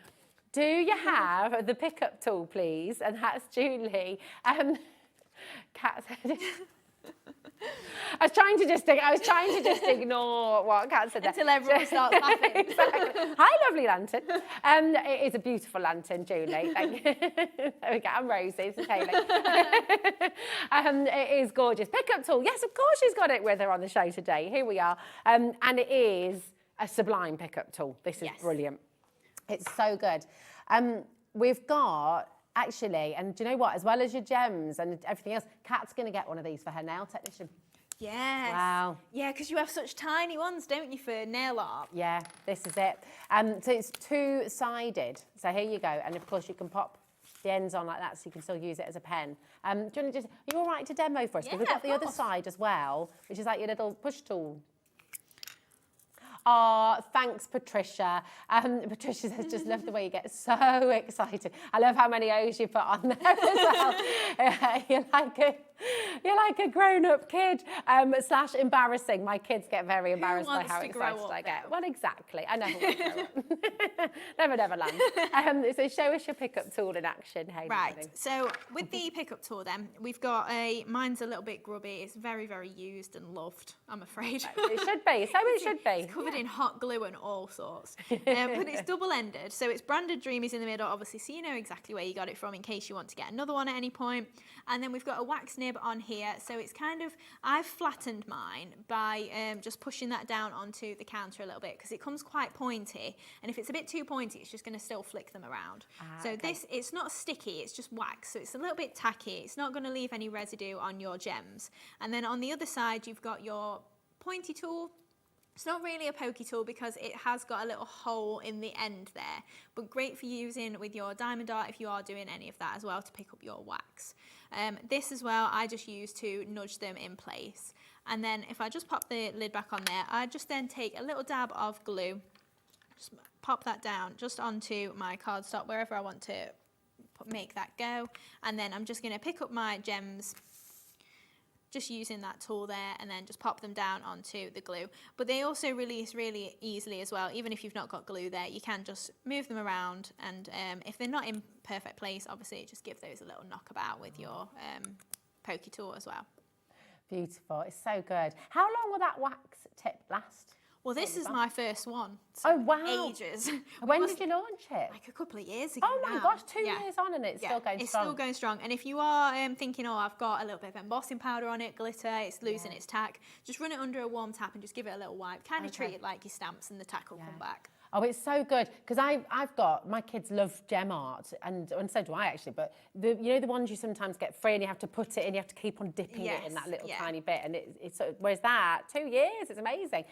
Do you have the pickup tool, please? And that's Julie. Kat said, I was trying to just ignore what Kat said there.
Until everyone starts laughing.
Exactly. Hi, lovely lantern. It is a beautiful lantern, Julie. Thank you. There we go. I'm Rosie. This is Hayley. It is gorgeous. Pickup tool. Yes, of course she's got it with her on the show today. Here we are. And it is a sublime pickup tool. This is brilliant. It's so good. We've got, actually, and do you know what? As well as your gems and everything else, Kat's going to get one of these for her nail technician.
Yes.
Wow.
Yeah, because you have such tiny ones, don't you, for nail art?
Yeah, this is it. So it's two-sided. So here you go. And, of course, you can pop the ends on like that so you can still use it as a pen. Do you want to are you all right to demo for us?
Yeah,
We've got the
of
other side as well, which is like your little push tool. Oh, thanks, Patricia. Patricia says, just love the way you get so excited. I love how many O's you put on there as well. You're like a grown-up kid. / embarrassing. My kids get very embarrassed by how excited I get. Well, exactly. I never want to grow up. never land. So show us your pickup tool in action, Hayley.
Right. So with the pickup tool then, we've got mine's a little bit grubby. It's very, very used and loved, I'm afraid.
It should be. So it should be.
It's covered in hot glue and all sorts. But it's double-ended. So it's branded Dreamees in the middle, obviously, so you know exactly where you got it from in case you want to get another one at any point. And then we've got a wax nib on here. So it's kind of, I've flattened mine by just pushing that down onto the counter a little bit because it comes quite pointy. And if it's a bit too pointy, it's just going to still flick them around. So this, it's not sticky, it's just wax. So it's a little bit tacky. It's not going to leave any residue on your gems. And then on the other side, you've got your pointy tool. It's not really a pokey tool because it has got a little hole in the end there, but great for using with your diamond dart if you are doing any of that as well to pick up your wax. This as well, I just use to nudge them in place. And then if I just pop the lid back on there, I just then take a little dab of glue, just pop that down just onto my cardstock, wherever I want to make that go. And then I'm just going to pick up my gems, just using that tool there, and then just pop them down onto the glue. But they also release really easily as well. Even if you've not got glue there, you can just move them around, and if they're not in perfect place, obviously just give those a little knockabout with your pokey tool as well.
Beautiful. It's so good. How long will that wax tip last?
Well, this is my first one. So
oh, wow.
Ages.
When did you launch it?
Like a couple of years ago.
Oh, my gosh, 2 years on and it's still going strong.
It's still going strong. And if you are thinking, oh, I've got a little bit of embossing powder on it, glitter, it's losing its tack, just run it under a warm tap and just give it a little wipe. Kind of treat it like your stamps and the tack will come back.
Oh, it's so good because I've got, my kids love gem art and so do I actually, but you know the ones you sometimes get free and you have to put it in, you have to keep on dipping it in that little tiny bit, and it's whereas that 2 years, it's amazing.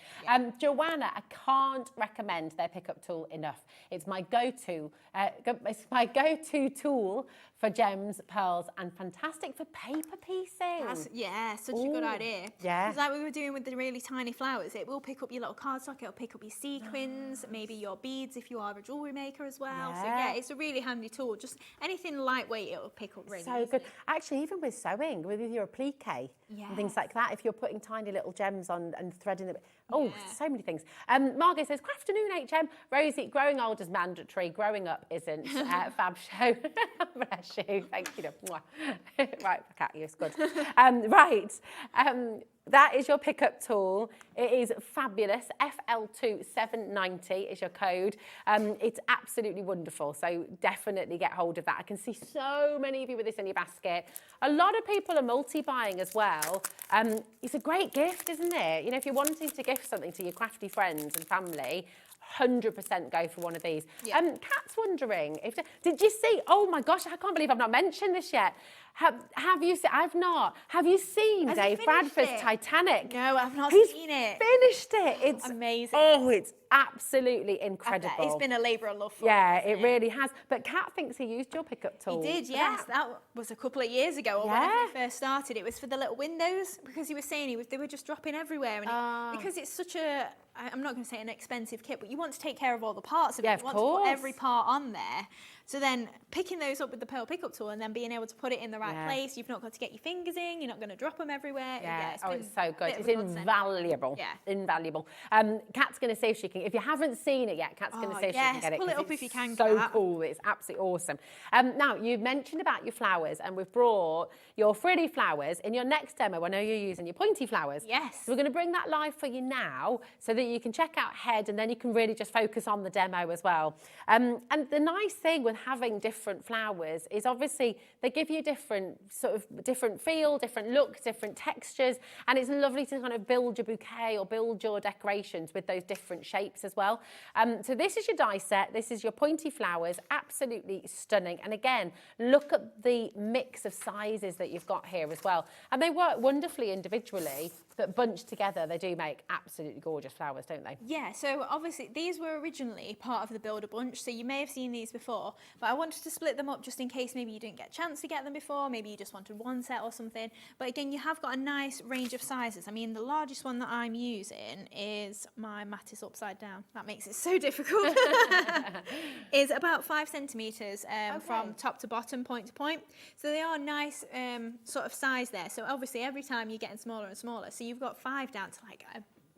Joanna, I can't recommend their pickup tool enough. It's my go-to tool for gems, pearls, and fantastic for paper piecing.
Such a good idea.
Yeah.
It's like we were doing with the really tiny flowers. It will pick up your little cardstock, it'll pick up your sequins, maybe your beads if you are a jewellery maker as well. So yeah, it's a really handy tool. Just anything lightweight, it'll pick up really easily.
Good. Actually, even with sewing, with your applique and things like that, if you're putting tiny little gems on and threading them, so many things. Margaret says, Craft Afternoon HM. Rosie, growing old is mandatory, growing up isn't. Fab show. Bless you. Thank you. Right, back at you. It's good. That is your pickup tool. It is fabulous. FL2790 is your code. It's absolutely wonderful. So definitely get hold of that. I can see so many of you with this in your basket. A lot of people are multi-buying as well. It's a great gift, isn't it? You know, if you're wanting to gift something to your crafty friends and family, 100% go for one of these. Kat's wondering, did you see, oh my gosh, I can't believe I've not mentioned this yet. Have you seen, I've not, have you seen Dave Bradford's Titanic?
No, I've not seen it.
Finished it. It's
amazing.
Oh, it's absolutely incredible.
It's been a labour of love for
him, it really has. But Kat thinks he used your pickup tool.
He did, yes. That was a couple of years ago, or whenever he first started. It was for the little windows, because he was saying they were just dropping everywhere. And because it's such a, I'm not going to say an expensive kit, but you want to take care of all the parts of it. You want to put every part on there. So then picking those up with the pearl pickup tool and then being able to put it in the right place, you've not got to get your fingers in, you're not going to drop them everywhere.
It's so good. It's invaluable. Invaluable. Kat's going to see if she can, if you haven't seen it yet, Kat's going to see if she can get it.
Pull it up if you can,
so cool. It's absolutely awesome. Now, you've mentioned about your flowers, and we've brought your frilly flowers. In your next demo, I know you're using your pointy flowers.
Yes.
So we're going to bring that live for you now so that you can check out head, and then you can really just focus on the demo as well. And the nice thing with having different flowers is obviously they give you different feel, different look, different textures, and it's lovely to kind of build your bouquet or build your decorations with those different shapes as well. So this is your die set, this is your pointy flowers, absolutely stunning. And again, look at the mix of sizes that you've got here as well. And they work wonderfully individually. that bunched together, they do make absolutely gorgeous flowers, don't they?
Yeah, so obviously these were originally part of the Builder Bunch, so you may have seen these before, but I wanted to split them up just in case maybe you didn't get a chance to get them before, maybe you just wanted one set or something. But again, you have got a nice range of sizes. I mean, the largest one that I'm using is, my mat is upside down. That makes it so difficult. Is about 5 centimetres from top to bottom, point to point. So they are nice sort of size there. So obviously every time you're getting smaller and smaller. So you've got 5 down to like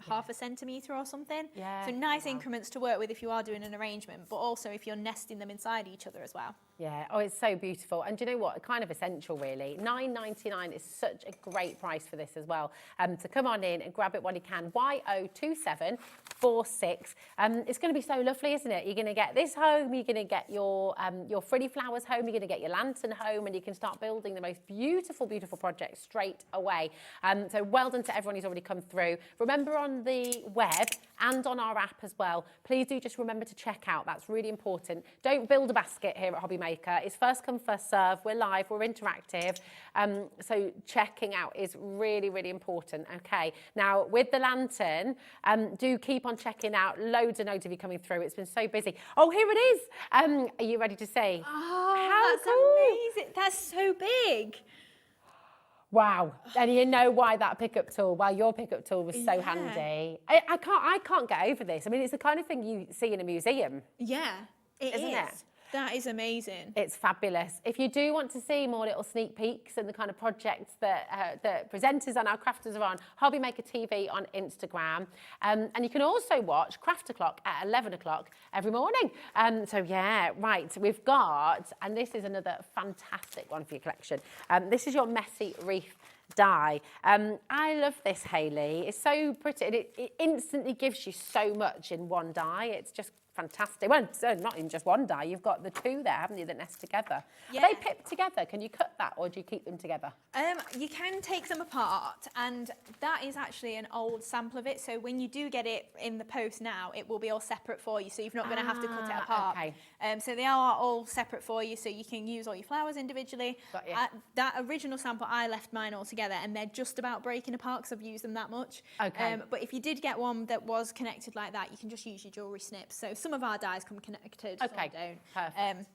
half a centimetre or something.
Yeah.
So nice increments to work with if you are doing an arrangement, but also if you're nesting them inside each other as well.
Yeah, oh, it's so beautiful. And do you know what? Kind of essential, really. $9.99 is such a great price for this as well. So come on in and grab it while you can. YO2746. It's going to be so lovely, isn't it? You're going to get this home, you're going to get your frilly flowers home, you're going to get your lantern home, and you can start building the most beautiful, beautiful project straight away. So well done to everyone who's already come through. Remember, on the web and on our app as well, please do just remember to check out. That's really important. Don't build a basket here at Hobby Maker. It's first come, first serve. We're live, we're interactive. So checking out is really, really important. Okay, now with the lantern, do keep on checking out. Loads and loads of you coming through. It's been so busy. Oh, here it is. Are you ready to see?
Oh,
how
that's
cool.
amazing. That's so big.
Wow. And you know why that pickup tool, why your pickup tool was so handy. I can't get over this. I mean, it's the kind of thing you see in a museum.
Yeah,
Isn't it?
That is amazing.
It's fabulous. If you do want to see more little sneak peeks and the kind of projects that the presenters and our crafters are on, Hobby Maker TV on Instagram. And you can also watch Craft O'Clock at 11 o'clock every morning. So yeah, right, we've got, and this is another fantastic one for your collection. This is your messy wreath die. I love this, Hayley. It's so pretty. And it instantly gives you so much in one die. It's just fantastic. Well, not in just one die. You've got the 2 there, haven't you, that nest together?
Yeah.
Are they pipped together? Can you cut that, or do you keep them together?
You can take them apart, and that is actually an old sample of it. So when you do get it in the post now, it will be all separate for you. So you're not going to have to cut it apart.
Okay.
So they are all separate for you, so you can use all your flowers individually.
Got you.
That original sample, I left mine all together, and they're just about breaking apart because I've used them that much.
Okay.
But if you did get one that was connected like that, you can just use your jewellery snips. So some of our dies come connected, some
Okay.
don't.
Perfect.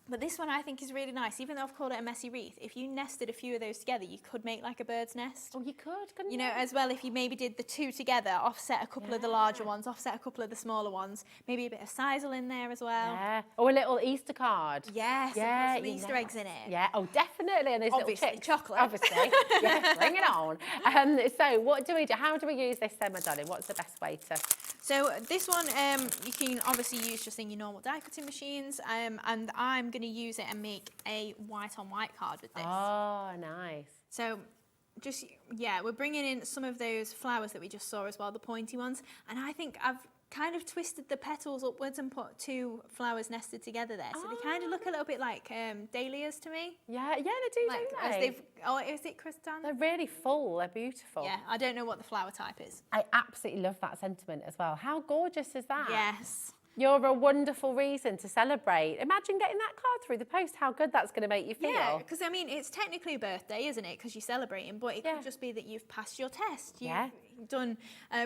But this one I think is really nice. Even though I've called it a messy wreath, if you nested a few of those together, you could make like a bird's nest.
Oh, you could, couldn't you?
You know, as well, if you maybe did the 2 together, offset a couple of the larger ones, offset a couple of the smaller ones, maybe a bit of sisal in there as well.
Yeah. Or a little Easter card.
Yes,
Yeah,
some
you
Easter
know.
eggs in it.
Yeah, oh, definitely. And there's
Obviously,
little chicks.
chocolate.
Obviously. Yeah, bring it on. So what do we do? How do we use this then, my darling? What's the best way to...
So this one, you can obviously use just in your normal die cutting machines, and I'm going to use it and make a white on white card with this.
Oh, nice.
So just, yeah, we're bringing in some of those flowers that we just saw as well, the pointy ones, and I think I've kind of twisted the petals upwards and put 2 flowers nested together there. So they kind of look a little bit like dahlias to me.
Yeah, they do,
Like,
don't
as
they?
they've, oh, is it Kristan?
They're really full. They're beautiful.
Yeah, I don't know what the flower type is.
I absolutely love that sentiment as well. How gorgeous is that?
Yes.
You're a wonderful reason to celebrate. Imagine getting that card through the post, how good that's going to make you feel.
Yeah, because I mean, it's technically a birthday, isn't it? Because you're celebrating, but it could just be that you've passed your test. You've done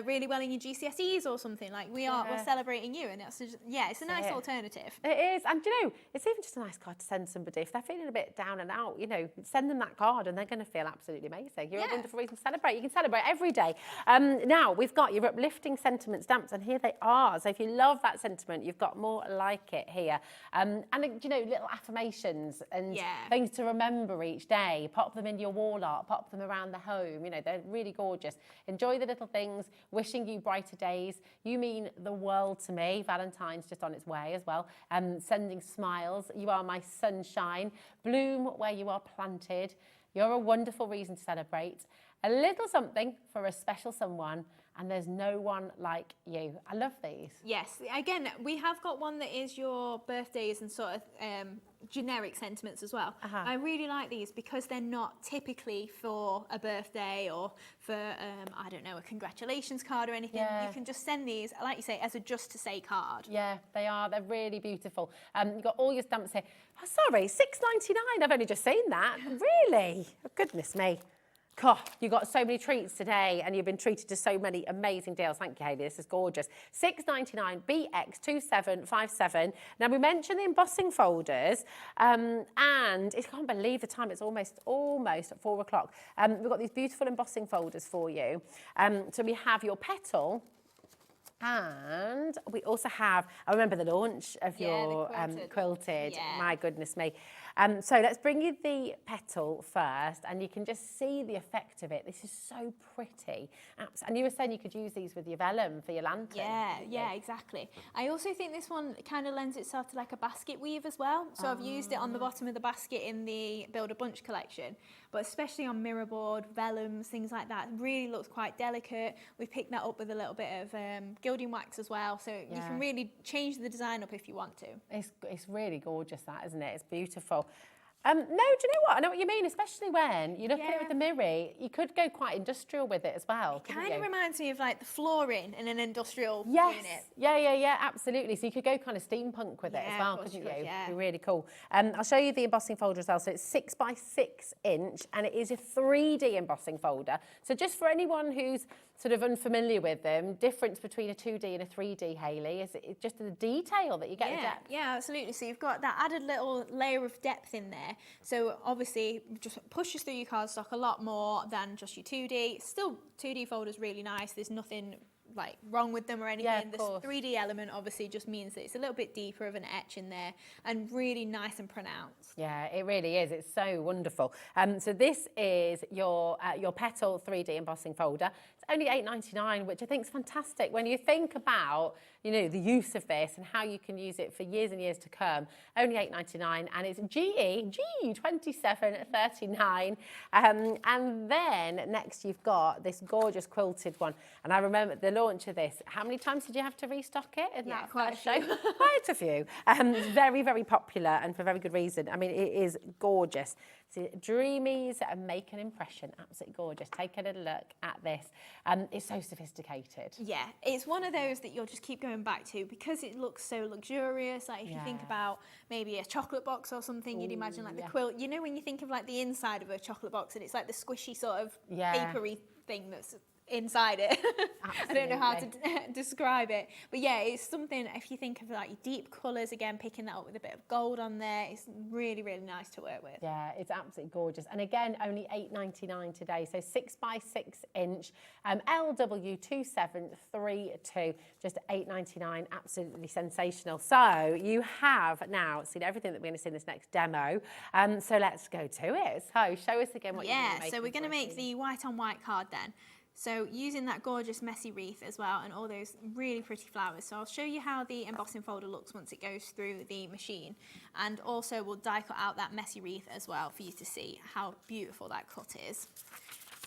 really well in your GCSEs or something. Like we're celebrating you, and it's just, it's a nice alternative.
It is, and you know, it's even just a nice card to send somebody if they're feeling a bit down and out. You know, send them that card, and they're going to feel absolutely amazing. You're a wonderful reason to celebrate. You can celebrate every day. Now we've got your uplifting sentiment stamps, and here they are. So if you love that sentiment, you've got more like it here. And you know, little affirmations and things to remember each day. Pop them in your wall art. Pop them around the home. You know, they're really gorgeous. Enjoy the little things. Wishing you brighter days. You mean the world to me. Valentine's just on its way as well. Sending smiles. You are my sunshine. Bloom where you are planted. You're a wonderful reason to celebrate. A little something for a special someone, and there's no one like you. I love these.
Yes, again, we have got one that is your birthdays and sort of generic sentiments as well. I really like these because they're not typically for a birthday or for, I don't know, a congratulations card or anything. You can just send these, like you say, as a just to say card.
Yeah, they are. They're really beautiful. You've got all your stamps here. Oh, sorry, $6.99. I've only just seen that. Really? Oh, goodness me. God, you got so many treats today and you've been treated to so many amazing deals. Thank you, Hayley. This is gorgeous. $6.99 BX2757. Now, we mentioned the embossing folders and I can't believe the time. It's almost 4 o'clock. We've got these beautiful embossing folders for you. So we have your petal. And we also have, I remember the launch of your quilted. My goodness me. So let's bring you the petal first, and you can just see the effect of it. This is so pretty. And you were saying you could use these with your vellum for your lantern.
Yeah, exactly. I also think this one kind of lends itself to like a basket weave as well. So I've used it on the bottom of the basket in the Build a Bunch collection, but especially on mirrorboard, vellums, things like that. It really looks quite delicate. We've picked that up with a little bit of gilding wax as well, so you can really change the design up if you want to.
It's really gorgeous, that, isn't it? It's beautiful. No, do you know what? I know what you mean, especially when you look at it with the mirror. You could go quite industrial with it as well.
It kind of reminds me of like the flooring in an industrial
unit. Yeah, absolutely. So you could go kind of steampunk with it as well, couldn't you? It'd be really cool. I'll show you the embossing folder as well. So it's 6 by 6 inch, and it is a 3D embossing folder. So just for anyone who's sort of unfamiliar with them, difference between a 2D and a 3D, Hayley, is it just the detail that you get the depth?
Yeah, absolutely. So you've got that added little layer of depth in there. So obviously just pushes through your cardstock a lot more than just your 2D. Still, 2D folder's really nice. There's nothing like wrong with them or anything.
Yeah,
this 3D element obviously just means that it's a little bit deeper of an etch in there and really nice and pronounced.
Yeah, it really is. It's so wonderful. So this is your Petal 3D embossing folder. It's only $8.99, which I think is fantastic. When you think about, you know, the use of this and how you can use it for years and years to come, only $8.99, and it's GE2739. And then next you've got this gorgeous quilted one. And I remember the launch of this. How many times did you have to restock it? Isn't that
quite a
few. Quite a few. Very, very popular, and for very good reason. I mean, it is gorgeous. So Dreamees make an impression. Absolutely gorgeous. Take a little look at this. It's so sophisticated.
Yeah, it's one of those that you'll just keep going back to because it looks so luxurious. Like if you think about maybe a chocolate box or something, you'd imagine like the quilt. You know, when you think of like the inside of a chocolate box and it's like the squishy sort of papery thing that's inside it. I don't know how to describe it, but yeah, it's something. If you think of like your deep colours, again picking that up with a bit of gold on there, it's really, really nice to work with.
Yeah, it's absolutely gorgeous, and again only $8.99 today. So 6 by 6 inch LW2732, just $8.99. Absolutely sensational. So you have now seen everything that we're going to see in this next demo. So let's go to it. So show us again what you're going to make.
So we're going to make the white on white card then. So using that gorgeous messy wreath as well and all those really pretty flowers. So I'll show you how the embossing folder looks once it goes through the machine. And also we'll die cut out that messy wreath as well for you to see how beautiful that cut is.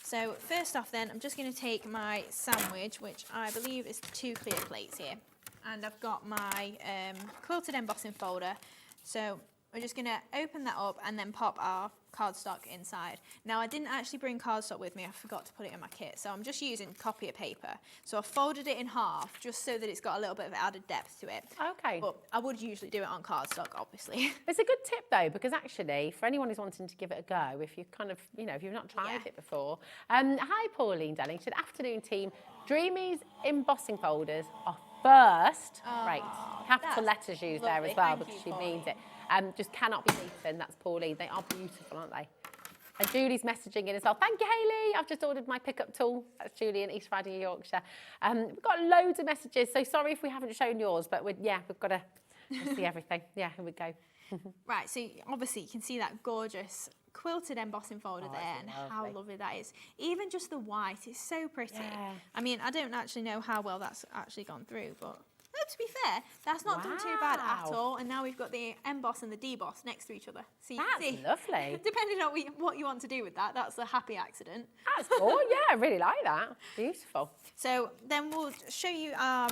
So first off then, I'm just going to take my sandwich, which I believe is 2 clear plates here. And I've got my quilted embossing folder. So we're just going to open that up and then pop our cardstock inside. Now I didn't actually bring cardstock with me, I forgot to put it in my kit, so I'm just using copier paper. So I folded it in half just so that it's got a little bit of added depth to it.
Okay.
But I would usually do it on cardstock, obviously.
It's a good tip though, because actually for anyone who's wanting to give it a go, if you kind of, you know, if you've not tried it before. Hi Pauline Dellington, afternoon team. Dreamees embossing folders are first rate. Capital letters used there as well because she means it. Just cannot be beaten. That's Pauline. They are beautiful, aren't they? And Julie's messaging in as well. Thank you, Hayley. I've just ordered my pickup tool. That's Julie in East Riding, Yorkshire. We've got loads of messages, so sorry if we haven't shown yours, but we've got to see everything. Yeah, here we go.
Right, so obviously you can see that gorgeous quilted embossing folder there and how lovely that is. Even just the white is so pretty. Yeah. I mean, I don't actually know how well that's actually gone through, but to be fair, that's not done too bad at all. And now we've got the emboss and the deboss next to each other. So you can see,
lovely.
Depending on what you want to do with that, that's a happy accident.
That's cool. Yeah, I really like that. Beautiful.
So then we'll show you our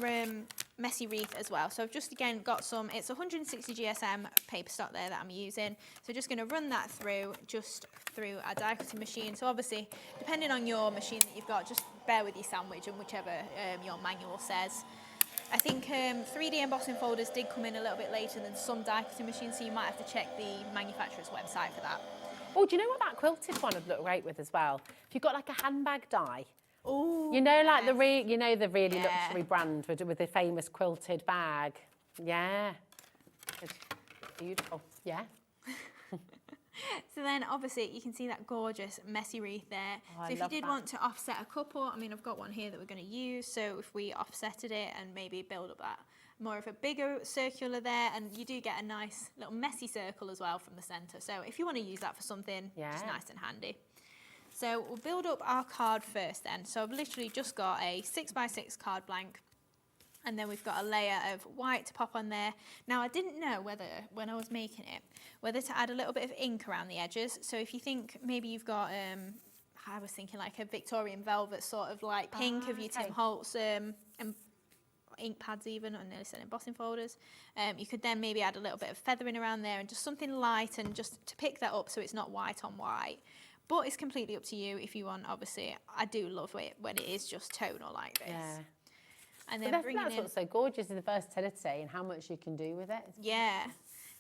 messy wreath as well. So I've just again got some, it's 160 GSM paper stock there that I'm using. So just going to run that through a die cutting machine. So obviously, depending on your machine that you've got, just bear with your sandwich and whichever your manual says. I think 3D embossing folders did come in a little bit later than some die cutting machines, so you might have to check the manufacturer's website for that.
Oh, do you know what that quilted one would look great with as well? If you've got like a handbag die.
Oh,
You know, like the really luxury brand with the famous quilted bag. Yeah. It's beautiful. Yeah.
So then obviously you can see that gorgeous messy wreath there.
Oh,
so if you did want to offset a couple, I mean, I've got one here that we're going to use. So if we offsetted it and maybe build up that more of a bigger circular there, and you do get a nice little messy circle as well from the centre. So if you want to use that for something, it's nice and handy. So we'll build up our card first then. So I've literally just got a 6x6 card blank. And then we've got a layer of white to pop on there. Now, I didn't know whether, when I was making it, whether to add a little bit of ink around the edges. So if you think maybe you've got, I was thinking like a Victorian velvet sort of like pink of your Tim Holtz ink pads even, or nearly said embossing folders. You could then maybe add a little bit of feathering around there and just something light and just to pick that up so it's not white on white. But it's completely up to you if you want, obviously. I do love it when it is just tonal like this.
Yeah.
And then
that's what's so gorgeous is the versatility and how much you can do with it.
Yeah.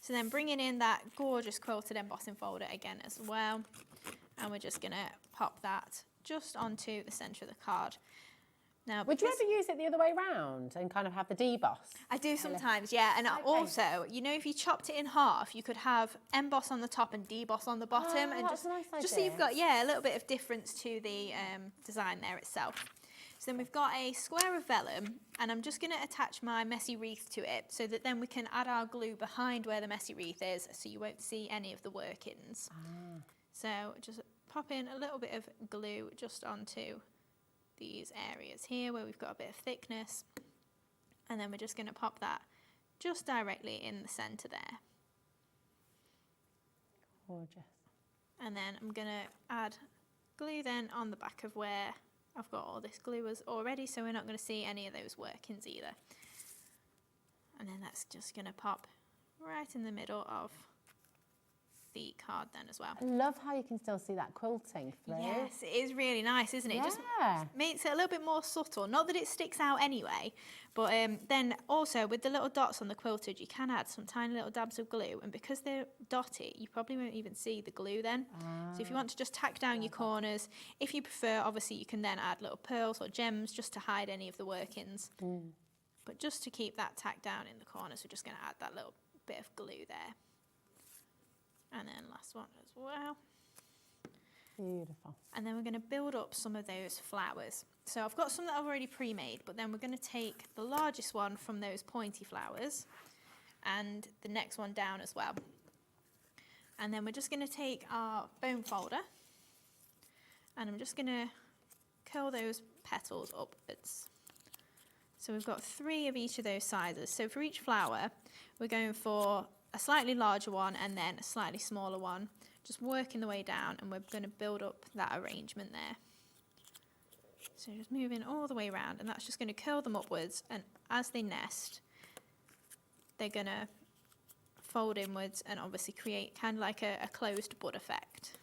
So then bringing in that gorgeous quilted embossing folder again as well. And we're just going to pop that just onto the centre of the card. Now,
would you ever use it the other way round and kind of have the deboss?
I do sometimes, yeah. And also, you know, if you chopped it in half, you could have emboss on the top and deboss on the bottom. And
that's a nice idea.
Just so you've got, a little bit of difference to the design there itself. So then we've got a square of vellum, and I'm just going to attach my messy wreath to it so that then we can add our glue behind where the messy wreath is, so you won't see any of the workings. So just pop in a little bit of glue just onto these areas here where we've got a bit of thickness, and then we're just going to pop that just directly in the centre there.
Gorgeous.
And then I'm going to add glue then on the back of where I've got all this glue as already, so we're not going to see any of those workings either. And then that's just going to pop right in the middle of the card then as well.
I love how you can still see that quilting through.
Yes, it is really nice, isn't it?
Yeah.
Just makes it a little bit more subtle. Not that it sticks out anyway, but then also with the little dots on the quilted, you can add some tiny little dabs of glue, and because they're dotty, you probably won't even see the glue then. So if you want to just tack down your corners, if you prefer, obviously you can then add little pearls or gems just to hide any of the workings. But just to keep that tacked down in the corners, we're just going to add that little bit of glue there. And then last one as well.
Beautiful.
And then we're going to build up some of those flowers. So I've got some that I've already pre-made, but then we're going to take the largest one from those pointy flowers and the next one down as well. And then we're just going to take our bone folder, and I'm just going to curl those petals upwards. So we've got 3 of each of those sizes. So for each flower, we're going for a slightly larger one and then a slightly smaller one, just working the way down, and we're going to build up that arrangement there. So just moving all the way around, and that's just going to curl them upwards, and as they nest, they're going to fold inwards and obviously create kind of like a closed bud effect.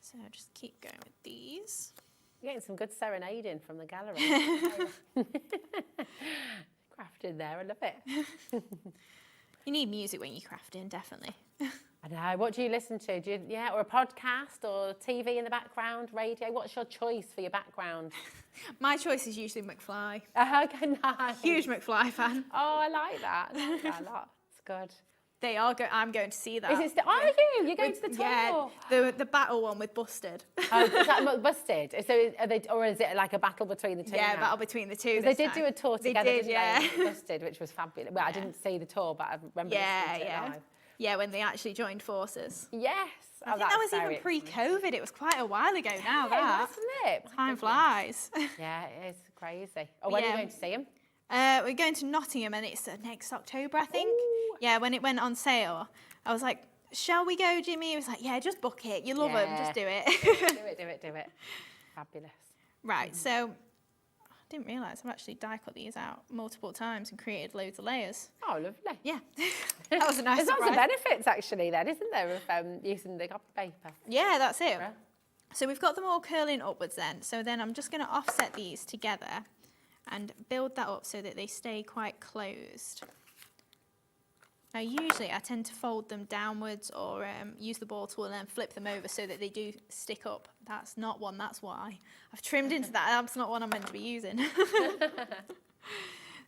So just keep going with these.
You're getting some good serenading from the gallery. Crafting there, I love it.
You need music when you're crafting, definitely.
I know. What do you listen to? Or a podcast or TV in the background, radio? What's your choice for your background?
My choice is usually McFly.
Okay, nice.
Huge McFly fan.
Oh, I like that. I like that a lot. It's good.
They are. I'm going to see that.
Is it still? Are you? You're going to the tour?
Yeah, the battle one with Busted.
Oh, is that Busted? So are they, or is it like a battle between the two?
Yeah,
now?
battle between the two.
They did do a tour together.
They did, yeah.
Busted, which was fabulous. Well, I didn't see the tour, but I remember listening to it live.
Yeah, when they actually joined forces.
Yes.
I think that was even pre-COVID. It was quite a while ago now, that.
Wasn't it?
Time flies.
Yeah, it is crazy. Oh, when are you going to see him?
We're going to Nottingham, and it's next October, I think. Ooh. Yeah, when it went on sale, I was like, shall we go, Jimmy? He was like, yeah, just book it. You love them, just do it.
do it. Fabulous.
Right, so I didn't realise I've actually die cut these out multiple times and created loads of layers.
Oh, lovely.
Yeah, that was a nice
There's
surprise.
lots of benefits, actually, then, isn't there, of using the copy paper?
Yeah, that's it. So we've got them all curling upwards then. So then I'm just going to offset these together and build that up so that they stay quite closed. Now usually I tend to fold them downwards or use the ball tool and then flip them over so that they do stick up. That's not one, that's why. I've trimmed into that, that's not one I'm meant to be using.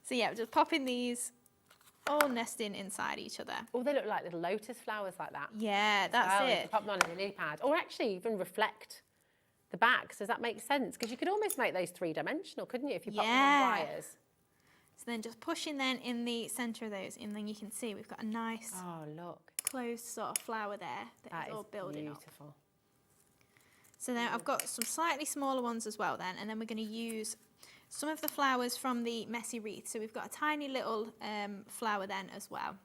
So yeah, just popping these all nesting inside each other.
Oh, they look like little lotus flowers like that.
Yeah, that's it.
Pop them on a lily pad. Or actually even reflect the backs. Does that make sense? Because you could almost make those three-dimensional, couldn't you, if you pop them on wires?
So then just pushing then in the centre of those, and then you can see we've got a nice closed sort of flower there that is all building
beautiful.
up. So then I've got some slightly smaller ones as well then, and then we're going to use some of the flowers from the messy wreath. So we've got a tiny little flower then as well.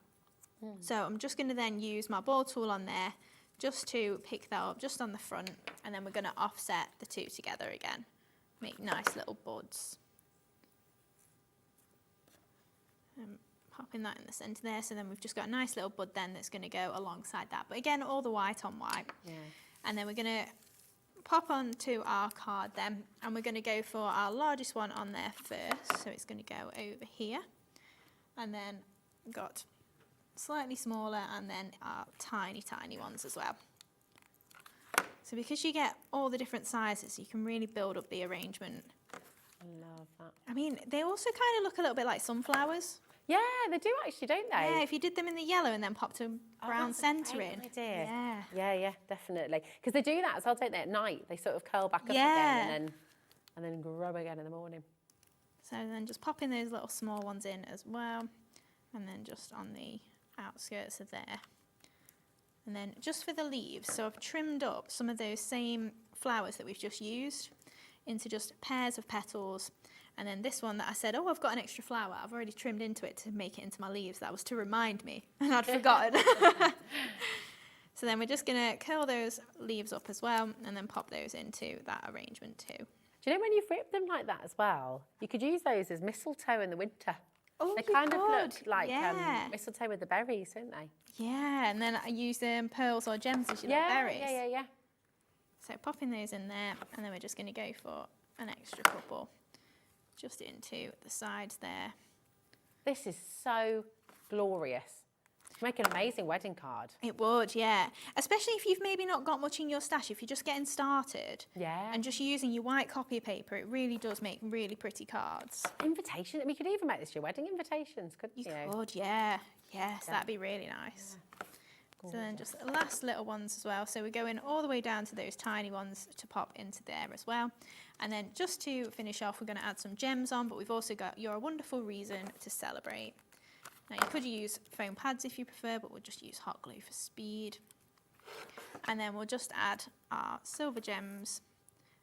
So I'm just going to then use my ball tool on there just to pick that up just on the front, and then we're going to offset the two together again. Make nice little buds. Popping that in the centre there, so then we've just got a nice little bud then that's going to go alongside that. But again, all the white on white. Yeah. And then we're going to pop onto our card then, and we're going to go for our largest one on there first. So it's going to go over here, and then we've got slightly smaller, and then our tiny ones as well. So because you get all the different sizes, you can really build up the arrangement.
I love that.
I mean, they also kind of look a little bit like sunflowers.
Yeah, they do actually, don't they?
Yeah, if you did them in the yellow and then popped a brown centre in.
Idea. Yeah, definitely. Because they do that as well, don't they? At night, they sort of curl back up again and then grow again in the morning.
So then just popping those little small ones in as well, and then just on the outskirts of there. And then just for the leaves, so I've trimmed up some of those same flowers that we've just used into just pairs of petals. And then this one that I said, oh, I've got an extra flower, I've already trimmed into it to make it into my leaves. That was to remind me, and I'd forgotten. So then we're just going to curl those leaves up as well, and then pop those into that arrangement too.
Do you know when you've ripped them like that as well, you could use those as mistletoe in the winter.
Oh,
they kind of look like mistletoe with the berries, don't they?
Yeah, and then I use pearls or gems as you like berries.
Yeah.
So popping those in there, and then we're just going to go for an extra couple just into the sides there.
This is so glorious. It'd make an amazing wedding card.
It would, yeah. Especially if you've maybe not got much in your stash, if you're just getting started.
Yeah.
And just using your white copy paper, it really does make really pretty cards.
Invitation. We could even make this your wedding invitations, couldn't you?
You could, yeah. Yes, that'd be really nice. Yeah. So then just the last little ones as well. So we're going all the way down to those tiny ones to pop into there as well. And then just to finish off, we're going to add some gems on, but we've also got You're a Wonderful Reason to Celebrate. Now you could use foam pads if you prefer, but we'll just use hot glue for speed. And then we'll just add our silver gems.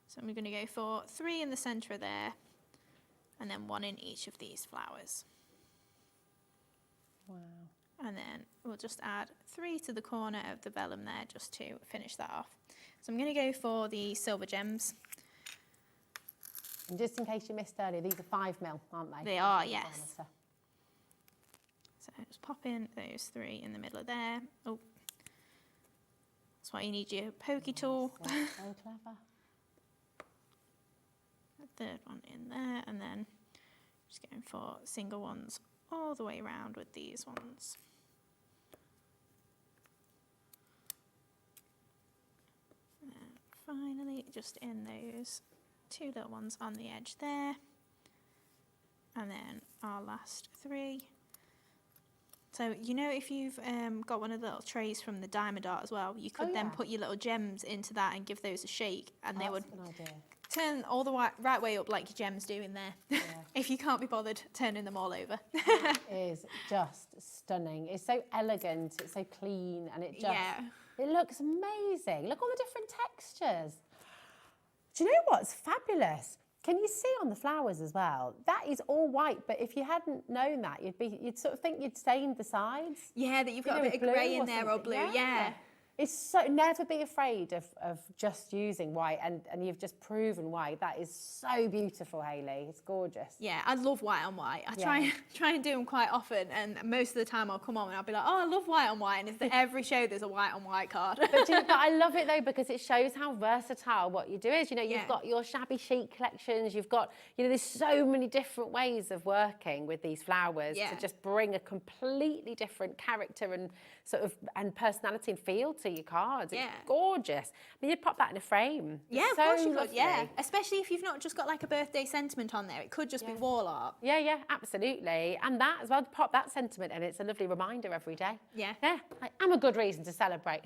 So I'm going to go for 3 in the centre there, and then 1 in each of these flowers.
Wow.
And then we'll just add 3 to the corner of the vellum there just to finish that off. So I'm going to go for the silver gems.
And just in case you missed earlier, these are 5mm, aren't they?
They are, yes. So just pop in those 3 in the middle of there. Oh, that's why you need your pokey tool.
So clever.
The third one in there, and then just going for single ones all the way around with these ones. And then finally just in those 2 little ones on the edge there, and then our last 3. So you know, if you've got one of the little trays from the Diamond Art as well, you could then put your little gems into that and give those a shake, and they would turn all the right way up like your gems do in there. Yeah. If you can't be bothered turning them all over.
It is just stunning. It's so elegant, it's so clean, and it just it looks amazing. Look all the different textures. Do you know what's fabulous? Can you see on the flowers as well? That is all white, but if you hadn't known that, you'd sort of think you'd stained the sides.
Yeah, that you've got a bit of grey in there or blue. Yeah.
It's so, never be afraid of just using white, and you've just proven white. That is so beautiful, Hayley. It's gorgeous.
Yeah, I love white on white. I try and do them quite often, and most of the time I'll come on and I'll be like, oh, I love white on white, and it's every show there's a white on white card.
But I love it though, because it shows how versatile what you do is. You know, you've got your shabby chic collections, you've got, you know, there's so many different ways of working with these flowers to just bring a completely different character and sort of and personality and feel to your cards. It's gorgeous. I mean, you'd pop that in a frame.
Yeah,
It's
of course
so
you could.
lovely.
Yeah, especially if you've not just got like a birthday sentiment on there. It could just be wall art.
Yeah, yeah, absolutely. And that as well, pop that sentiment in. It's a lovely reminder every day.
Yeah.
Yeah, I'm a good reason to celebrate.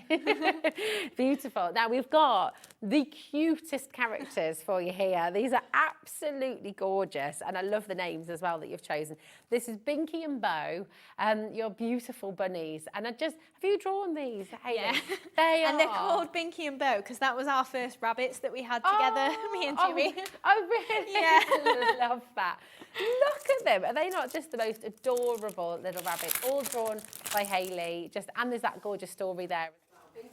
Beautiful. Now, we've got the cutest characters for you here. These are absolutely gorgeous. And I love the names as well that you've chosen. This is Binky and Bo, your beautiful bunnies. And have you drawn these, Hayley?
Yeah.
They're
called Binky and Bo because that was our first rabbits that we had together, me and Jimmy.
Oh, really?
Yeah.
I love that. Look at them. Are they not just the most adorable little rabbits, all drawn by Hayley? And there's that gorgeous story there as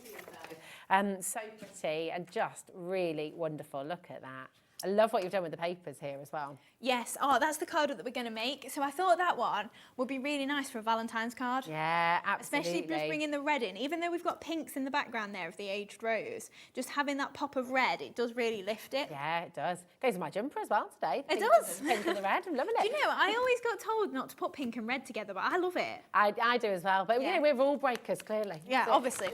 well. So pretty and just really wonderful. Look at that. I love what you've done with the papers here as well.
Yes, that's the card that we're going to make. So I thought that one would be really nice for a Valentine's card.
Yeah, absolutely.
Especially just bringing the red in. Even though we've got pinks in the background there of the aged rose, just having that pop of red, it does really lift it.
Yeah, it does. Goes with my jumper as well today.
It does.
Pink and the red, I'm loving it.
Do you know, I always got told not to put pink and red together, but I love it.
I do as well. But you know, we're rule breakers, clearly.
Yeah,
So-
obviously.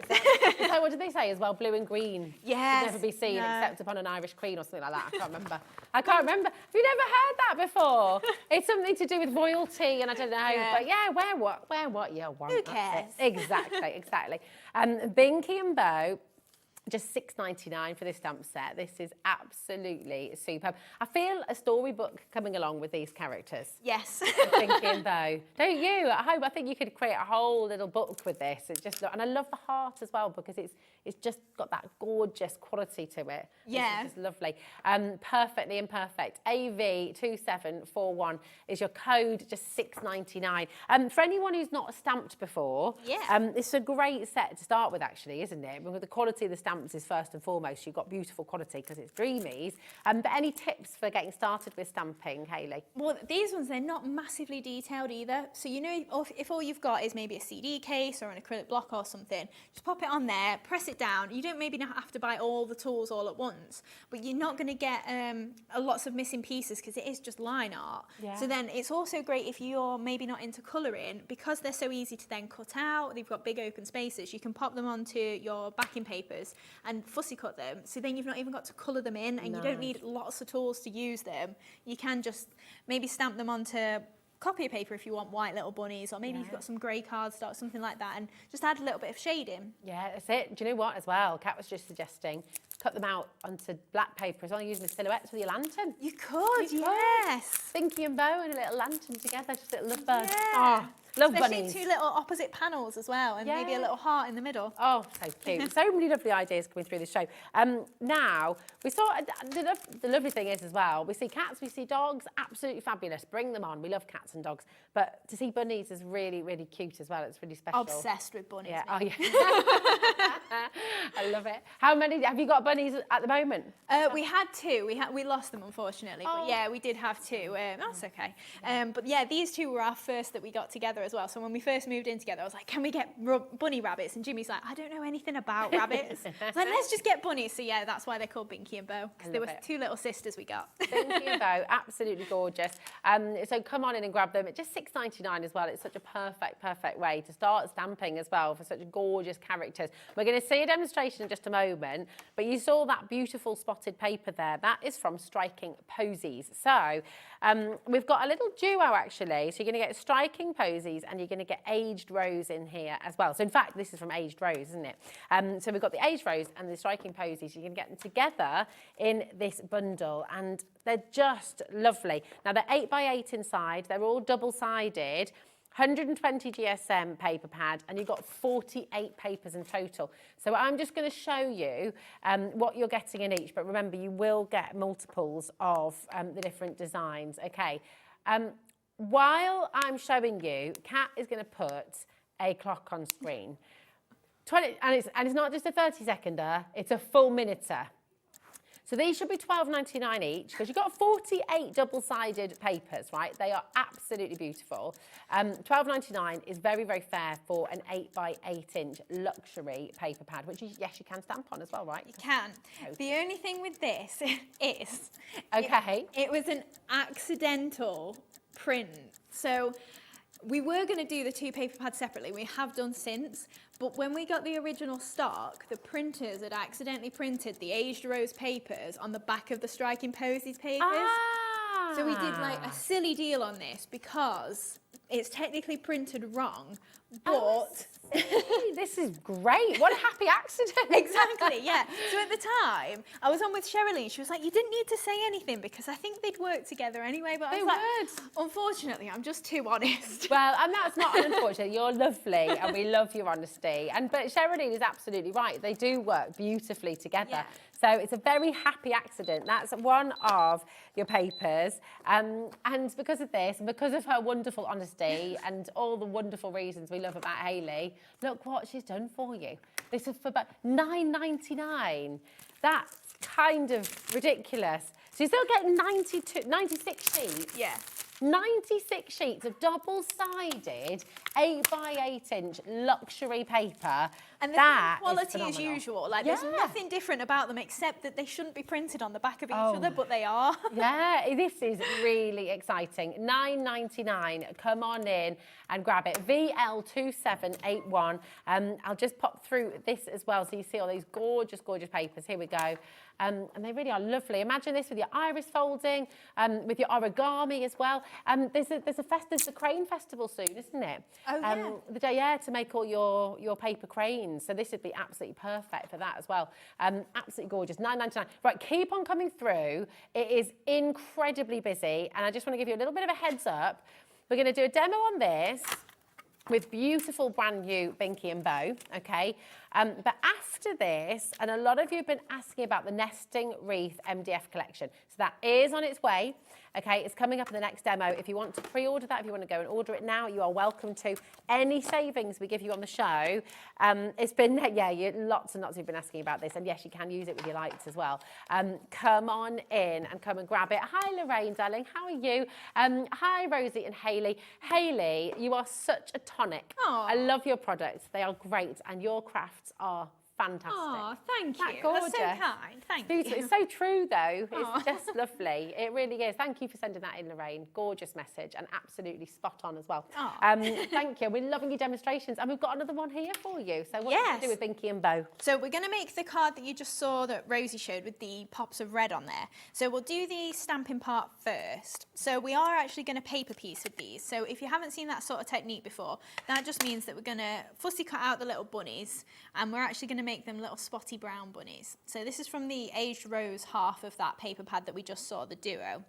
So what did they say as well? Blue and green.
Yes.
Could never be seen
No.
except upon an Irish queen or something like that. I can't remember. I can't remember. Have you never heard that before? It's something to do with royalty, and I don't know.
Yeah.
But yeah, wear what you want.
Who
that's
cares?
it. Exactly. Binky and Bo. Just $6.99 for this stamp set. This is absolutely superb. I feel a storybook coming along with these characters.
Yes.
Binky and Bo. Don't you? I think you could create a whole little book with this. And I love the heart as well because it's just got that gorgeous quality to it.
Yeah.
It's just lovely. Perfectly imperfect. AV2741 is your code, just $6.99. For anyone who's not stamped before, it's a great set to start with actually, isn't it? With the quality of the stamps is first and foremost. You've got beautiful quality because it's Dreamees. But any tips for getting started with stamping, Hayley?
Well, these ones, they're not massively detailed either. So, you know, if all you've got is maybe a CD case or an acrylic block or something, just pop it on there, press it down. You don't maybe have to buy all the tools all at once, but you're not going to get lots of missing pieces because it is just line art.
Yeah.
So then it's also great if you're maybe not into colouring, because they're so easy to then cut out. They've got big open spaces. You can pop them onto your backing papers and fussy cut them, so then you've not even got to colour them in, and you don't need lots of tools to use them. You can just maybe stamp them onto copy paper if you want white little bunnies, or maybe you've got some grey cardstock, something like that, and just add a little bit of shading.
Yeah, that's it. Do you know what as well? Kat was just suggesting cut them out onto black paper as well, using the silhouettes with your lantern.
You could, yes.
Binky and Bo and a little lantern together, just a little lovebird.
Yeah.
Love
Especially
bunnies.
two little opposite panels as well, and maybe a little heart in the middle.
Oh, so cute. So many lovely ideas coming through the show. Now, we saw, the lovely thing is as well, we see cats, we see dogs, absolutely fabulous. Bring them on. We love cats and dogs. But to see bunnies is really, really cute as well. It's really special.
Obsessed with bunnies.
Yeah. Oh, yeah. I love it. How many, have you got bunnies at the moment?
We had two. We lost them, unfortunately. But yeah, we did have two. That's okay. But yeah, these two were our first that we got together as well. So when we first moved in together, I was like, can we get bunny rabbits? And Jimmy's like, I don't know anything about rabbits. I was like, let's just get bunnies. So yeah, that's why they're called Binky and Bo, because they were two little sisters we got.
Binky and Bo, absolutely gorgeous. So come on in and grab them at just $6.99 as well. It's such a perfect way to start stamping as well for such gorgeous characters. We're going to see a demonstration in just a moment, but you saw that beautiful spotted paper there. That is from Striking Posies. So we've got a little duo actually. So you're going to get Striking Posies and you're going to get Aged Rose in here as well. So in fact, this is from Aged Rose, isn't it? So we've got the Aged Rose and the Striking Posies. You're going to get them together in this bundle and they're just lovely. Now they're 8x8 inside. They're all double-sided. 120 GSM paper pad, and you've got 48 papers in total. So I'm just going to show you what you're getting in each, but remember, you will get multiples of the different designs, okay? While I'm showing you, Kat is going to put a clock on screen. 20, and it's not just a 30-seconder, it's a full minuter. So these should be £12.99 each because you've got 48 double-sided papers, right? They are absolutely beautiful. £12.99 is very, very fair for an 8x8-inch luxury paper pad, which yes, you can stamp on as well, right?
You can. The only thing with this is...
Okay.
It was an accidental print. So we were going to do the 2 paper pads separately. We have done since. But when we got the original stock, the printers had accidentally printed the aged rose papers on the back of the Striking Posies papers.
Ah.
So we did like a silly deal on this because it's technically printed wrong, but...
This is great. What a happy accident.
Exactly, yeah. So at the time, I was on with Sherilyn. She was like, you didn't need to say anything because I think they'd work together anyway. But I was like, unfortunately, I'm just too honest.
Well, and that's not unfortunate. You're lovely and we love your honesty. But Sherilyn is absolutely right. They do work beautifully together.
Yeah.
So it's a very happy accident. That's one of your papers. And because of this, and because of her wonderful honesty and all the wonderful reasons we love about Hayley, look what she's done for you. This is for about £9.99. That's kind of ridiculous. So you're still getting 96 sheets.
Yeah.
96 sheets of double-sided 8x8-inch luxury paper.
And the
that
quality
is
as
phenomenal.
usual. Like there's nothing different about them except that they shouldn't be printed on the back of each other, but they are.
Yeah, this is really exciting. £9.99. Come on in and grab it. VL2781. I'll just pop through this as well so you see all these gorgeous, gorgeous papers. Here we go. And they really are lovely. Imagine this with your iris folding, with your origami as well. There's the Crane Festival soon, isn't it?
Oh, yeah.
The day, to make all your paper cranes. So this would be absolutely perfect for that as well. Absolutely gorgeous. £9.99. Right, keep on coming through. It is incredibly busy, and I just want to give you a little bit of a heads up. We're going to do a demo on this with beautiful brand new Binky and Bow, okay? But after this, and a lot of you have been asking about the Nesting Wreath MDF collection. So that is on its way, okay? It's coming up in the next demo. If you want to pre-order that, if you want to go and order it now, you are welcome to. Any savings we give you on the show, it's been, lots and lots have been asking about this. And yes, you can use it with your lights as well. Come on in and come and grab it. Hi, Lorraine, darling. How are you? Hi, Rosie and Hayley. Hayley, you are such a tonic.
Aww.
I love your products. They are great. And your crafts are fantastic.
Oh, thank you.
Gorgeous.
That's so kind. Thank you.
It's so true, though. It's just lovely. It really is. Thank you for sending that in, Lorraine. Gorgeous message and absolutely spot on as well. Thank you. We're loving your demonstrations. And we've got another one here for you. So what are you going to do with Binky and Bow?
So we're going to make the card that you just saw that Rosie showed with the pops of red on there. So we'll do the stamping part first. So we are actually going to paper piece with these. So if you haven't seen that sort of technique before, that just means that we're going to fussy cut out the little bunnies and we're actually going to make them little spotty brown bunnies. So this is from the aged rose half of that paper pad that we just saw, the duo.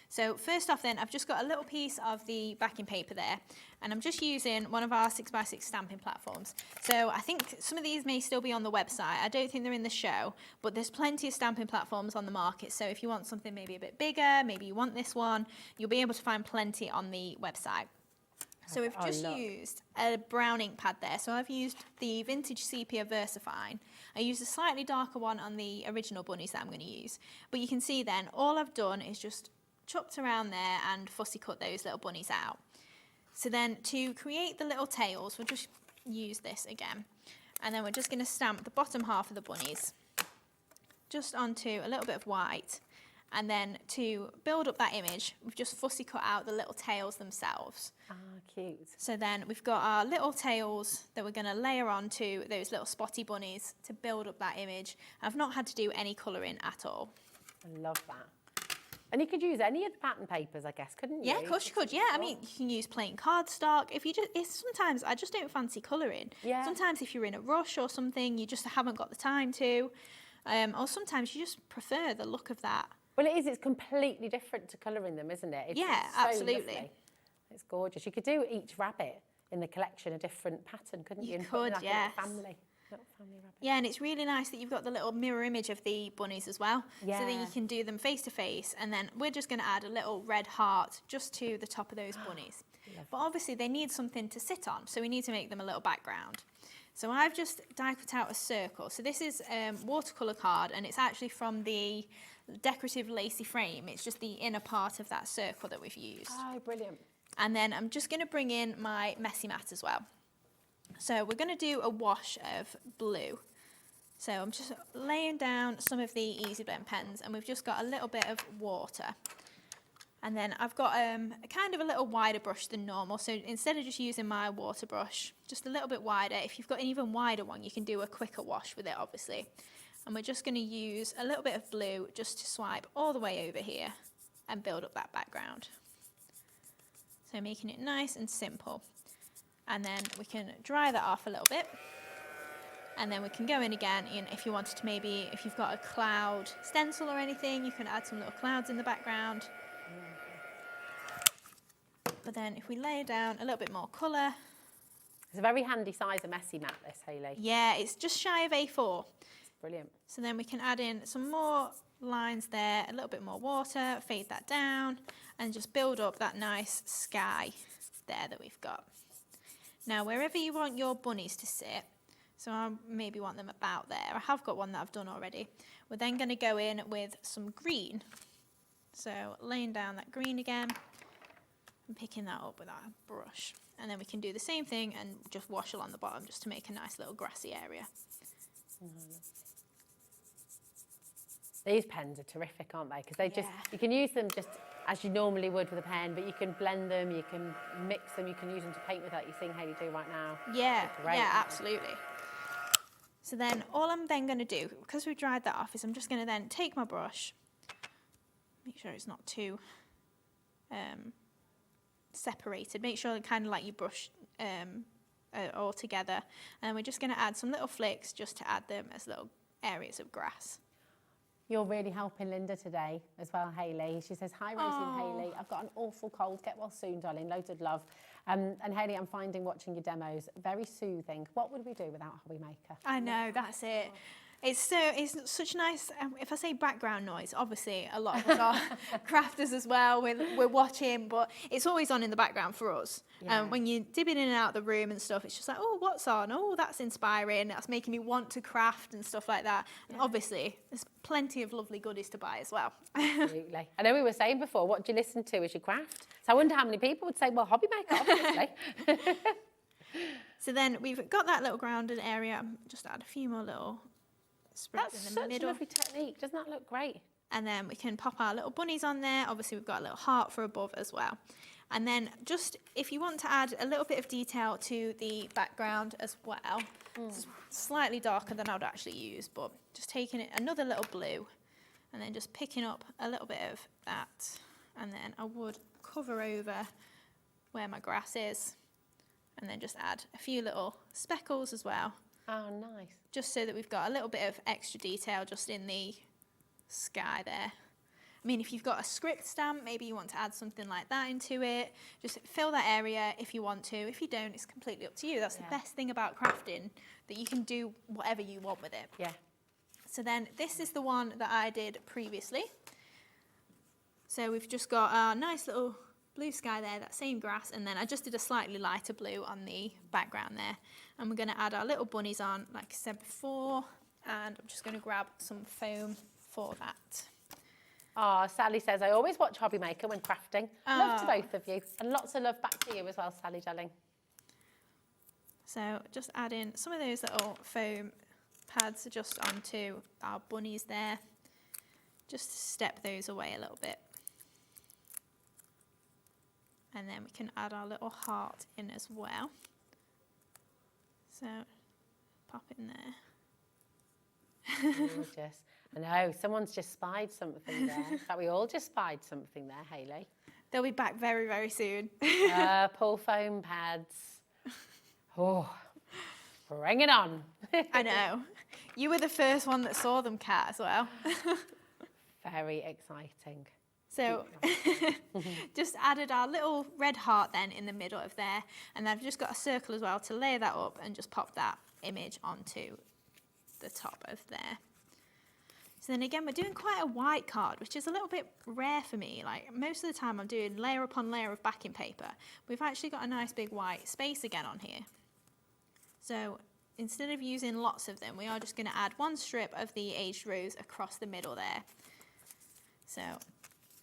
So first off then, I've just got a little piece of the backing paper there, and I'm just using one of our 6x6 stamping platforms. So I think some of these may still be on the website. I don't think they're in the show, but there's plenty of stamping platforms on the market. So if you want something maybe a bit bigger, maybe you want this one, you'll be able to find plenty on the website. So we've just used a brown ink pad there. So I've used the Vintage Sepia Versafine. I used a slightly darker one on the original bunnies that I'm going to use. But you can see then, all I've done is just chopped around there and fussy cut those little bunnies out. So then to create the little tails, we'll just use this again. And then we're just going to stamp the bottom half of the bunnies just onto a little bit of white. And then to build up that image, we've just fussy cut out the little tails themselves.
Ah, cute.
So then we've got our little tails that we're going to layer onto those little spotty bunnies to build up that image. I've not had to do any colouring at all.
I love that. And you could use any of the pattern papers, I guess, couldn't you?
Yeah, of course you could. Yeah, I mean, you can use plain cardstock. Sometimes I just don't fancy colouring.
Yeah.
Sometimes if you're in a rush or something, you just haven't got the time to. Or sometimes you just prefer the look of that.
Well, it is. It's completely different to colouring them, isn't it? It's so
absolutely.
Lovely. It's gorgeous. You could do each rabbit in the collection a different pattern, couldn't you?
You could,
like
yes.
A little family rabbit.
Yeah, and it's really nice that you've got the little mirror image of the bunnies as well.
Yeah.
So then you can do them face to face, and then we're just going to add a little red heart just to the top of those bunnies. But obviously they need something to sit on, so we need to make them a little background. So I've just die cut out a circle. So this is watercolour card, and it's actually from the decorative lacy frame. It's just the inner part of that circle that we've used.
Oh, brilliant.
And then I'm just going to bring in my messy mat as well. So we're going to do a wash of blue. So I'm just laying down some of the Easy Blend pens, and we've just got a little bit of water. And then I've got a kind of a little wider brush than normal. So instead of just using my water brush, just a little bit wider. If you've got an even wider one, you can do a quicker wash with it, obviously. And we're just going to use a little bit of blue just to swipe all the way over here and build up that background. So making it nice and simple. And then we can dry that off a little bit. And then we can go in again, and if you wanted to maybe, if you've got a cloud stencil or anything, you can add some little clouds in the background. But then if we lay down a little bit more colour.
It's a very handy size of messy mat, this, Hayley.
Yeah, it's just shy of A4.
Brilliant.
So then we can add in some more lines there, a little bit more water, fade that down, and just build up that nice sky there that we've got. Now, wherever you want your bunnies to sit, so I maybe want them about there. I have got one that I've done already. We're then going to go in with some green. So laying down that green again and picking that up with our brush. And then we can do the same thing and just wash along the bottom just to make a nice little grassy area.
These pens are terrific, aren't they? Because they just, you can use them just as you normally would with a pen, but you can blend them, you can mix them, you can use them to paint with, like you're seeing Hayley do right now.
Yeah, yeah, absolutely. So then all I'm then going to do, because we've dried that off, is I'm just going to then take my brush, make sure it's not too separated, make sure kind of like you brush all together, and we're just going to add some little flicks just to add them as little areas of grass.
You're really helping Linda today as well, Hayley. She says, hi, Rosie and Hayley. I've got an awful cold. Get well soon, darling. Loads of love. And Hayley, I'm finding watching your demos very soothing. What would we do without Hobby Maker?
I know, that's it. It's such nice, if I say background noise, obviously a lot of us are crafters as well, we're watching, but it's always on in the background for us. When you're dipping in and out of the room and stuff, it's just like, oh, what's on? Oh, that's inspiring, that's making me want to craft and stuff like that. And obviously, there's plenty of lovely goodies to buy as well.
Absolutely. I know we were saying before, what do you listen to as you craft? So I wonder how many people would say, well, Hobby Maker, obviously.
So then we've got that little grounded area, just add a few more little sprigs in the middle.
That's such a lovely technique. Doesn't that look great?
And then we can pop our little bunnies on there. Obviously, we've got a little heart for above as well. And then just if you want to add a little bit of detail to the background as well, it's slightly darker than I would actually use, but just taking it another little blue and then just picking up a little bit of that. And then I would cover over where my grass is and then just add a few little speckles as well.
Oh, nice.
Just so that we've got a little bit of extra detail just in the sky there. I mean, if you've got a script stamp, maybe you want to add something like that into it. Just fill that area if you want to. If you don't, it's completely up to you. That's the best thing about crafting, that you can do whatever you want with it.
Yeah.
So then this is the one that I did previously. So we've just got our nice little blue sky there, that same grass, and then I just did a slightly lighter blue on the background there. And we're going to add our little bunnies on, like I said before, and I'm just going to grab some foam for that.
Oh, Sally says, I always watch Hobby Maker when crafting. Love to both of you. And lots of love back to you as well, Sally, darling.
So just add in some of those little foam pads just onto our bunnies there. Just to step those away a little bit. And then we can add our little heart in as well. So pop it in there.
Gorgeous. I know, someone's just spied something there. In fact, we all just spied something there, Hayley.
They'll be back very, very soon.
Pull foam pads. Oh, bring it on.
I know. You were the first one that saw them, Kat, as well.
Very exciting.
So just added our little red heart then in the middle of there. And I've just got a circle as well to layer that up and just pop that image onto the top of there. So then again, we're doing quite a white card, which is a little bit rare for me. Like most of the time I'm doing layer upon layer of backing paper. We've actually got a nice big white space again on here. So instead of using lots of them, we are just going to add one strip of the aged rose across the middle there. So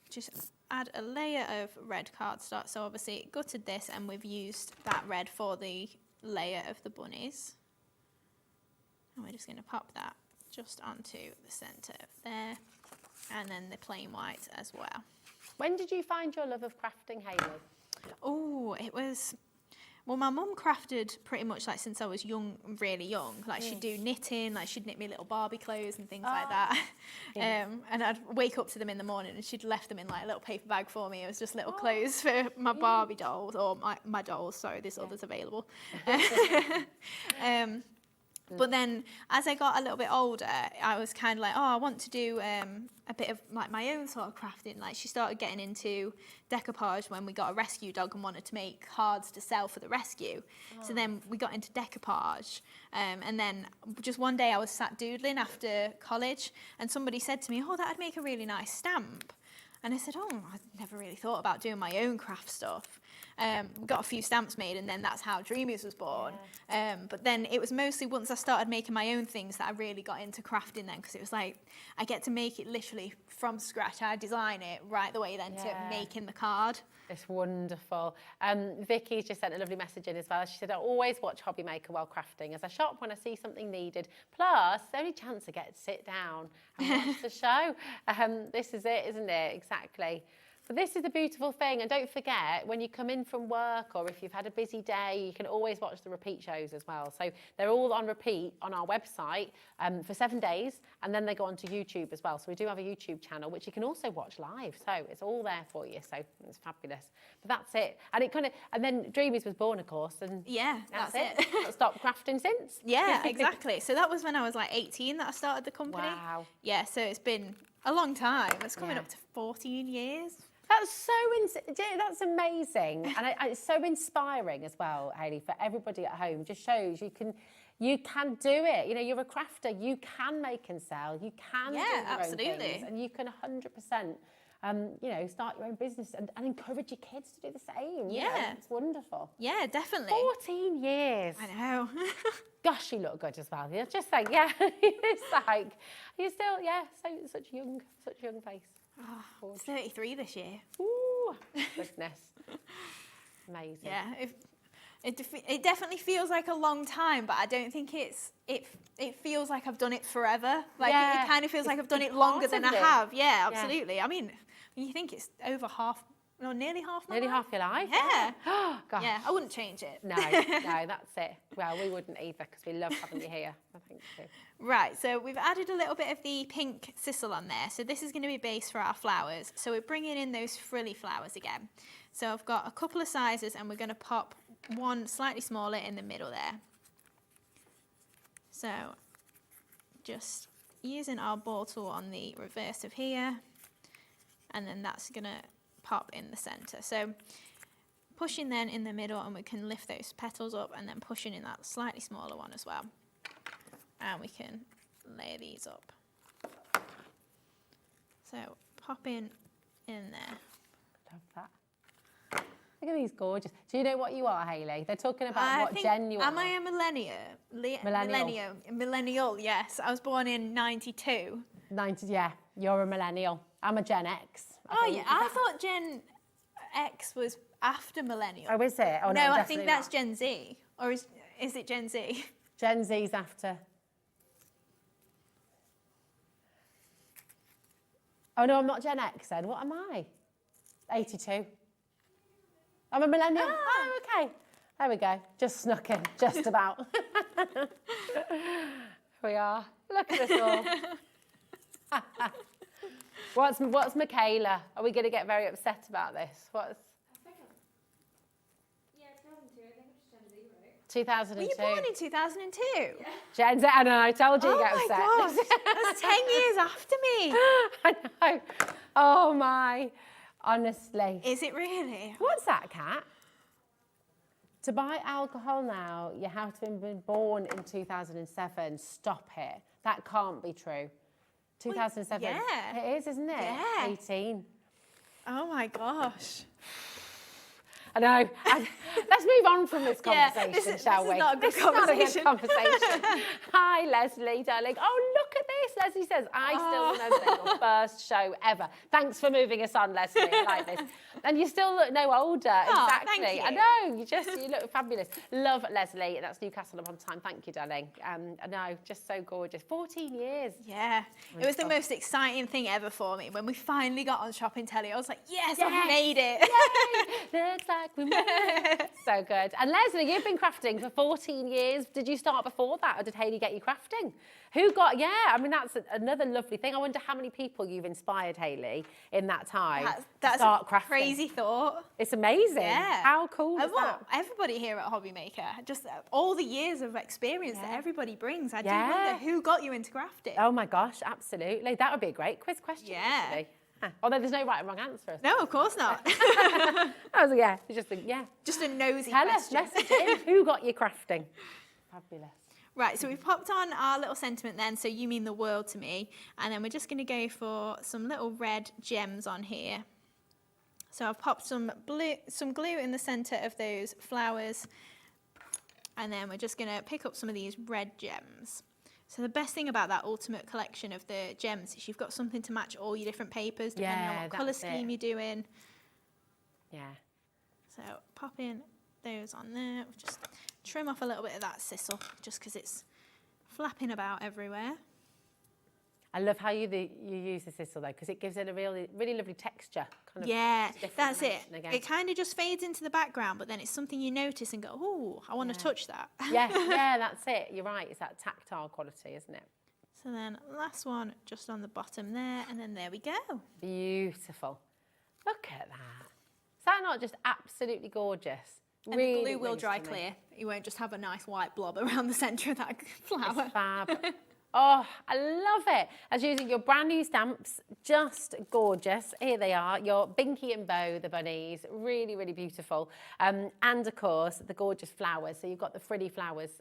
just add a layer of red cardstock. So obviously it gutted this and we've used that red for the layer of the bunnies. And we're just going to pop that just onto the centre there, and then the plain white as well.
When did you find your love of crafting, Hayley?
Oh, it was, well, my mum crafted pretty much like since I was young, really young. Like she'd do knitting, like she'd knit me little Barbie clothes and things like that. And I'd wake up to them in the morning and she'd left them in like a little paper bag for me. It was just little clothes for my Barbie dolls, or my dolls, sorry, there's others available. But then as I got a little bit older, I was kind of like, oh, I want to do a bit of like my own sort of crafting. Like she started getting into decoupage when we got a rescue dog and wanted to make cards to sell for the rescue. So then we got into decoupage. And then just one day I was sat doodling after college and somebody said to me, oh, that'd make a really nice stamp. And I said, oh, I never really thought about doing my own craft stuff. We got a few stamps made and then that's how Dreamees was born. But then it was mostly once I started making my own things that I really got into crafting then, because it was like, I get to make it literally from scratch. I design it right the way then to making the card.
It's wonderful. Vicky's just sent a lovely message in as well. She said, I always watch Hobby Maker while crafting as I shop when I see something needed. Plus, the only chance I get to sit down and watch the show. This is it, isn't it? Exactly. But this is the beautiful thing, and don't forget, when you come in from work or if you've had a busy day, you can always watch the repeat shows as well. So they're all on repeat on our website for 7 days, and then they go onto YouTube as well. So we do have a YouTube channel, which you can also watch live. So it's all there for you. So it's fabulous. But that's it. And it kind of, and then Dreamees was born, of course, and that's it. Not stopped crafting since.
Yeah, exactly. So that was when I was like 18 that I started the company.
Wow.
Yeah, so it's been a long time. It's coming up to 14 years.
That's that's amazing, and it's so inspiring as well, Hayley, for everybody at home. Just shows you can do it. You know, you're a crafter. You can make and sell. You can do your own things, and you can 100%. You know, start your own business and encourage your kids to do the same.
Yeah,
you know, it's wonderful.
Yeah, definitely.
14 years.
I know.
Gosh, you look good as well. You're just like, it's like you're still, such a young face.
Oh, 33 this year.
Ooh, goodness. Amazing.
Yeah, it definitely feels like a long time, but I don't think it feels like I've done it forever. Like it kind of feels like I've done it longer than I have. Yeah, absolutely. I mean, you think it's over half, no, nearly half my life.
Half your life?
Yeah.
Gosh.
Yeah, I wouldn't change it.
No, that's it. Well, we wouldn't either because we love having you here. Thank you.
Right, so we've added a little bit of the pink sisal on there. So this is going to be base for our flowers. So we're bringing in those frilly flowers again. So I've got a couple of sizes and we're going to pop one slightly smaller in the middle there. So just using our ball tool on the reverse of here, and then that's going to pop in the center. So pushing then in the middle, and we can lift those petals up and then pushing in that slightly smaller one as well. And we can lay these up. So popping in there.
Love that. Look at these gorgeous. Do you know what you are, Hayley? They're talking about what gen you are.
Am I a millennial, yes. I was born in 92.
90, yeah. You're a millennial. I'm a Gen X.
I thought Gen X was after millennial.
Oh, is it? Oh,
no, I think that's Gen Z. Or is it Gen Z?
Gen Z's after. Oh, no, I'm not Gen X then. What am I? 82. I'm a millennial. Oh, okay. There we go. Just snuck in, just about. Here we are. Look at us all. What's Michaela? Are we going to get very upset about this? What's?
Yeah, 2002. I think it was Gen Z, right?
2002.
Were you born in 2002? Yeah.
Gen Z. I know. I told you you get upset.
Oh my gosh, that's 10 years after me.
I know. Oh my. Honestly.
Is it really?
What's that, Kat? To buy alcohol now, you have to have been born in 2007. Stop it. That can't be true. 2007.
Well, yeah.
It is, isn't it?
Yeah.
18.
Oh my gosh.
I know. Let's move on from this conversation, shall we?
This is not a good conversation.
Hi, Leslie, darling. Oh, look at this. Leslie says, I still remember your first show ever. Thanks for moving us on, Leslie. I like this. And you still look no older. Exactly.
Thank you.
I know. You look fabulous. Love Leslie. That's Newcastle upon Tyne. Thank you, darling. I know. Just so gorgeous. 14 years.
Yeah. It was the most exciting thing ever for me. When we finally got on Shopping Telly, I was like, yes, I've made it.
Looks like we made it. So good. And Leslie, you've been crafting for 14 years. Did you start before that, or did Hayley get you crafting? I mean, that's another lovely thing. I wonder how many people you've inspired, Hayley, in that time
that's
to start crafting.
Crazy thought.
It's amazing.
Yeah.
How cool is that?
Everybody here at Hobby Maker, just all the years of experience that everybody brings. I do wonder who got you into crafting.
Oh my gosh, absolutely. That would be a great quiz question.
Yeah.
Actually. Although there's no right and wrong answer.
No, of course not.
It's
just a nosy
Tell
question.
us, message in. Who got you crafting? Fabulous.
Right, so we've popped on our little sentiment then, so you mean the world to me. And then we're just going to go for some little red gems on here. So I've popped some glue in the centre of those flowers. And then we're just going to pick up some of these red gems. So the best thing about that ultimate collection of the gems is you've got something to match all your different papers, depending on what colour scheme you're doing. Yeah. So pop in those on there. We'll just trim off a little bit of that sisal, just because it's flapping about everywhere.
I love how you use the sisal though, because it gives it a really lovely texture.
That's it. It kind of just fades into the background, but then it's something you notice and go, oh, I want to touch that.
yeah, that's it. You're right. It's that tactile quality, isn't it?
So then last one just on the bottom there, and then there we go.
Beautiful. Look at that. Is that not just absolutely gorgeous?
And the glue will dry clear. You won't just have a nice white blob around the centre of that flower.
It's fab. Oh, I love it. As using your brand new stamps, just gorgeous. Here they are, your Binky and Bo, the bunnies, really, really beautiful. And of course, the gorgeous flowers. So you've got the frilly flowers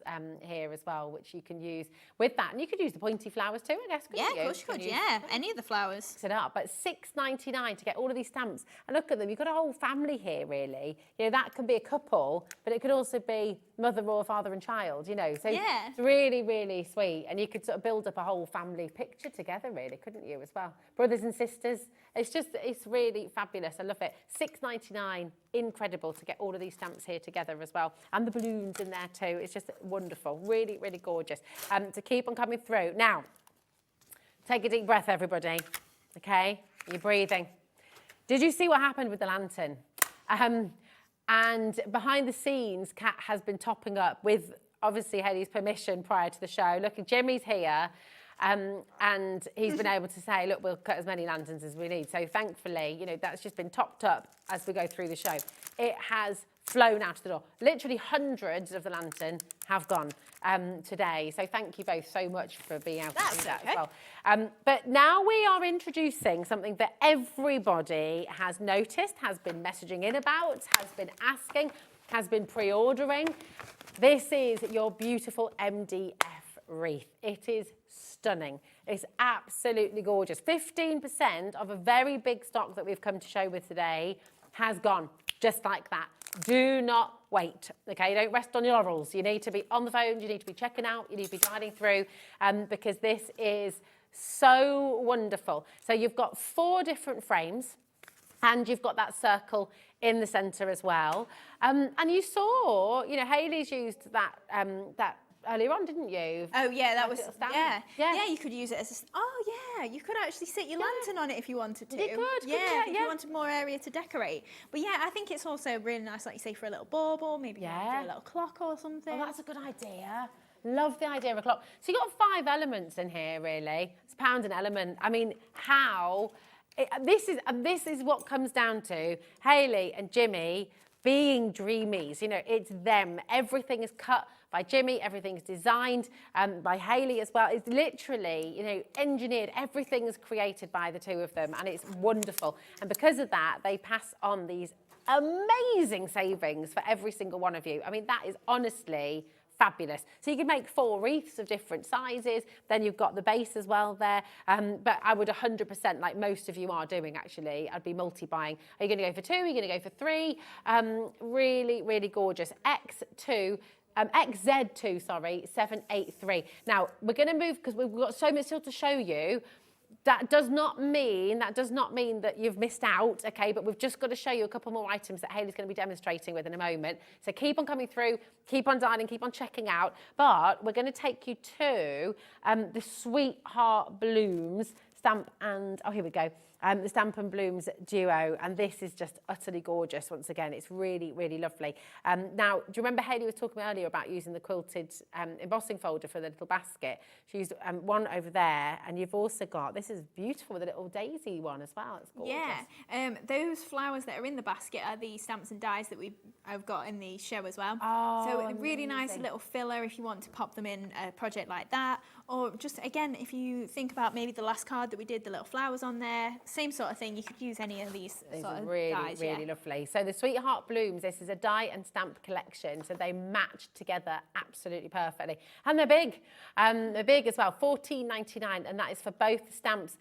here as well, which you can use with that. And you could use the pointy flowers too, I guess, couldn't you?
Yeah, of course you could, any of the flowers.
Mix it up, but $6.99 to get all of these stamps. And look at them, you've got a whole family here, really. You know, that can be a couple, but it could also be mother or father and child, you know. So it's really, really sweet. And you could sort of build up a whole family picture together, really, couldn't you, as well? Brothers and sisters. It's really fabulous. I love it. $6.99, incredible to get all of these stamps here together as well. And the balloons in there too. It's just wonderful. Really, really gorgeous. To keep on coming through. Now, take a deep breath, everybody. Okay? You're breathing. Did you see what happened with the lantern? And behind the scenes, Kat has been topping up with, obviously, Hayley's permission prior to the show. Look, Jimmy's here, and he's been able to say, look, we'll cut as many lanterns as we need. So thankfully, you know, that's just been topped up as we go through the show. It has flown out of the door. Literally hundreds of the lantern have gone today. So thank you both so much for being able to do that as well. But now we are introducing something that everybody has noticed, has been messaging in about, has been asking, has been pre-ordering. This is your beautiful MDF wreath. It is stunning. It's absolutely gorgeous. 15% of a very big stock that we've come to show with today has gone just like that. Do not wait, okay? Don't rest on your laurels. You need to be on the phone, you need to be checking out, you need to be guiding through, because this is so wonderful. So you've got 4 different frames, and you've got that circle in the centre as well. And you saw, you know, Hayley's used that that earlier on, didn't you?
Oh yeah, that was yeah. You could use it as you could actually sit your lantern on it if you wanted to.
You could,
if you wanted more area to decorate. But yeah, I think it's also really nice, like you say, for a little bauble, maybe do a little clock or something.
Oh, that's a good idea. Love the idea of a clock. So you've got 5 elements in here, really. It's £1 an element. I mean, this is what comes down to Hayley and Jimmy being Dreamees. You know, it's them. Everything is cut by Jimmy. Everything's designed by Hayley as well. It's literally, you know, engineered. Everything is created by the two of them, and it's wonderful. And because of that, they pass on these amazing savings for every single one of you. I mean, that is honestly fabulous. So you can make 4 wreaths of different sizes. Then you've got the base as well there. But I would 100%, like most of you are doing actually, I'd be multi-buying. Are you going to go for 2? Are you going to go for 3? Really, really gorgeous. XZ2, sorry, 783. Now, we're going to move, because we've got so much still to show you. That does not mean that you've missed out, okay? But we've just got to show you a couple more items that Hayley's going to be demonstrating with in a moment. So keep on coming through, keep on dialing, keep on checking out. But we're going to take you to the Sweetheart Blooms stamp and, oh, here we go. The Stamp and Blooms duo, and this is just utterly gorgeous. Once again, it's really, really lovely. Now, do you remember Hayley was talking earlier about using the quilted embossing folder for the little basket? She used one over there, and you've also got, this is beautiful with a little daisy one as well. It's gorgeous.
Yeah, those flowers that are in the basket are the stamps and dies that I've got in the show as well.
Oh,
so a really nice little filler if you want to pop them in a project like that. Or just, again, if you think about maybe the last card that we did, the little flowers on there, same sort of thing. You could use any of these sort of
really,
dies.
Really lovely. So the Sweetheart Blooms, this is a die and stamp collection. So they match together absolutely perfectly. And they're big. They're big as well, $14.99, and that is for both the stamps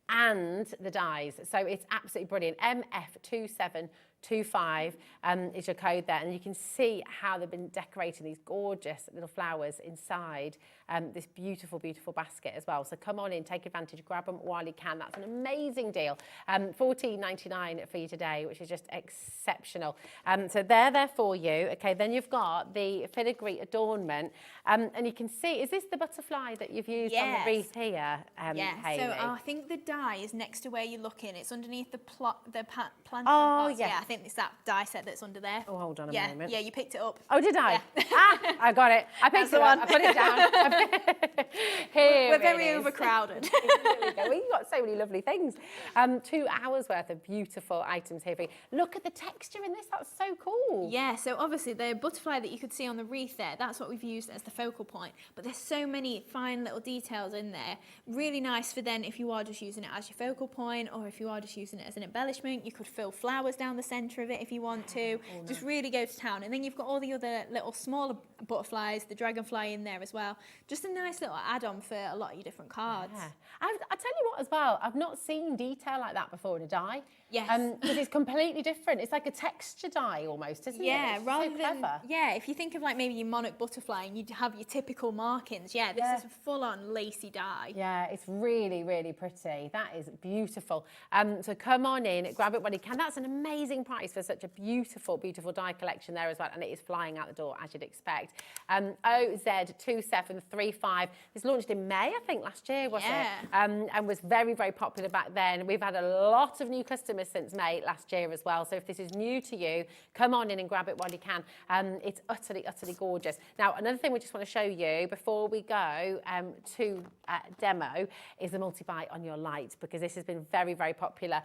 and the dies. So it's absolutely brilliant. MF2725 is your code there, and you can see how they've been decorating these gorgeous little flowers inside this beautiful, beautiful basket as well. So come on in, take advantage, grab them while you can. That's an amazing deal. $14.99 for you today, which is just exceptional. So they're there for you. Okay, then you've got the filigree adornment, and you can see, is this the butterfly that you've used on the wreath here,
yeah,
Hayley?
so I think the die is next to where you're looking. It's underneath the plant.
Oh,
yeah. Yeah, I think it's that die set that's under there.
Oh, hold on a moment.
Yeah, you picked it up.
Oh, did I?
Yeah.
I got it. I picked it up. I put it down. Here
We're very overcrowded.
There we go. Well, you've got so many lovely things. 2 hours worth of beautiful items here for you. Look at the texture in this. That's so cool.
Yeah, so obviously the butterfly that you could see on the wreath there, that's what we've used as the focal point. But there's so many fine little details in there. Really nice for then if you are just using it as your focal point, or if you are just using it as an embellishment. You could fill flowers down the centre of it if you want to. Just really go to town. And then you've got all the other little smaller butterflies, the dragonfly in there as well. Just a nice little add-on for a lot of your different cards.
Yeah. I tell you what as well, I've not seen detail like that before in a die.
Yes.
Because it's completely different. It's like a texture die almost, isn't it?
Yeah,
It's
rather
so
than,
clever.
yeah, if you think of like maybe your monarch butterfly and you'd have your typical markings, this is a full-on lacy die.
Yeah, it's really, really pretty. That is beautiful. So come on in, grab it when you can. That's an amazing price for such a beautiful, beautiful die collection there as well. And it is flying out the door, as you'd expect. OZ2735. This launched in May, I think, last year, wasn't it? And was very, very popular back then. We've had a lot of new customers since May last year as well. So if this is new to you, come on in and grab it while you can. It's utterly, utterly gorgeous. Now, another thing we just want to show you before we go to demo is the multi-buy on your light, because this has been very, very popular.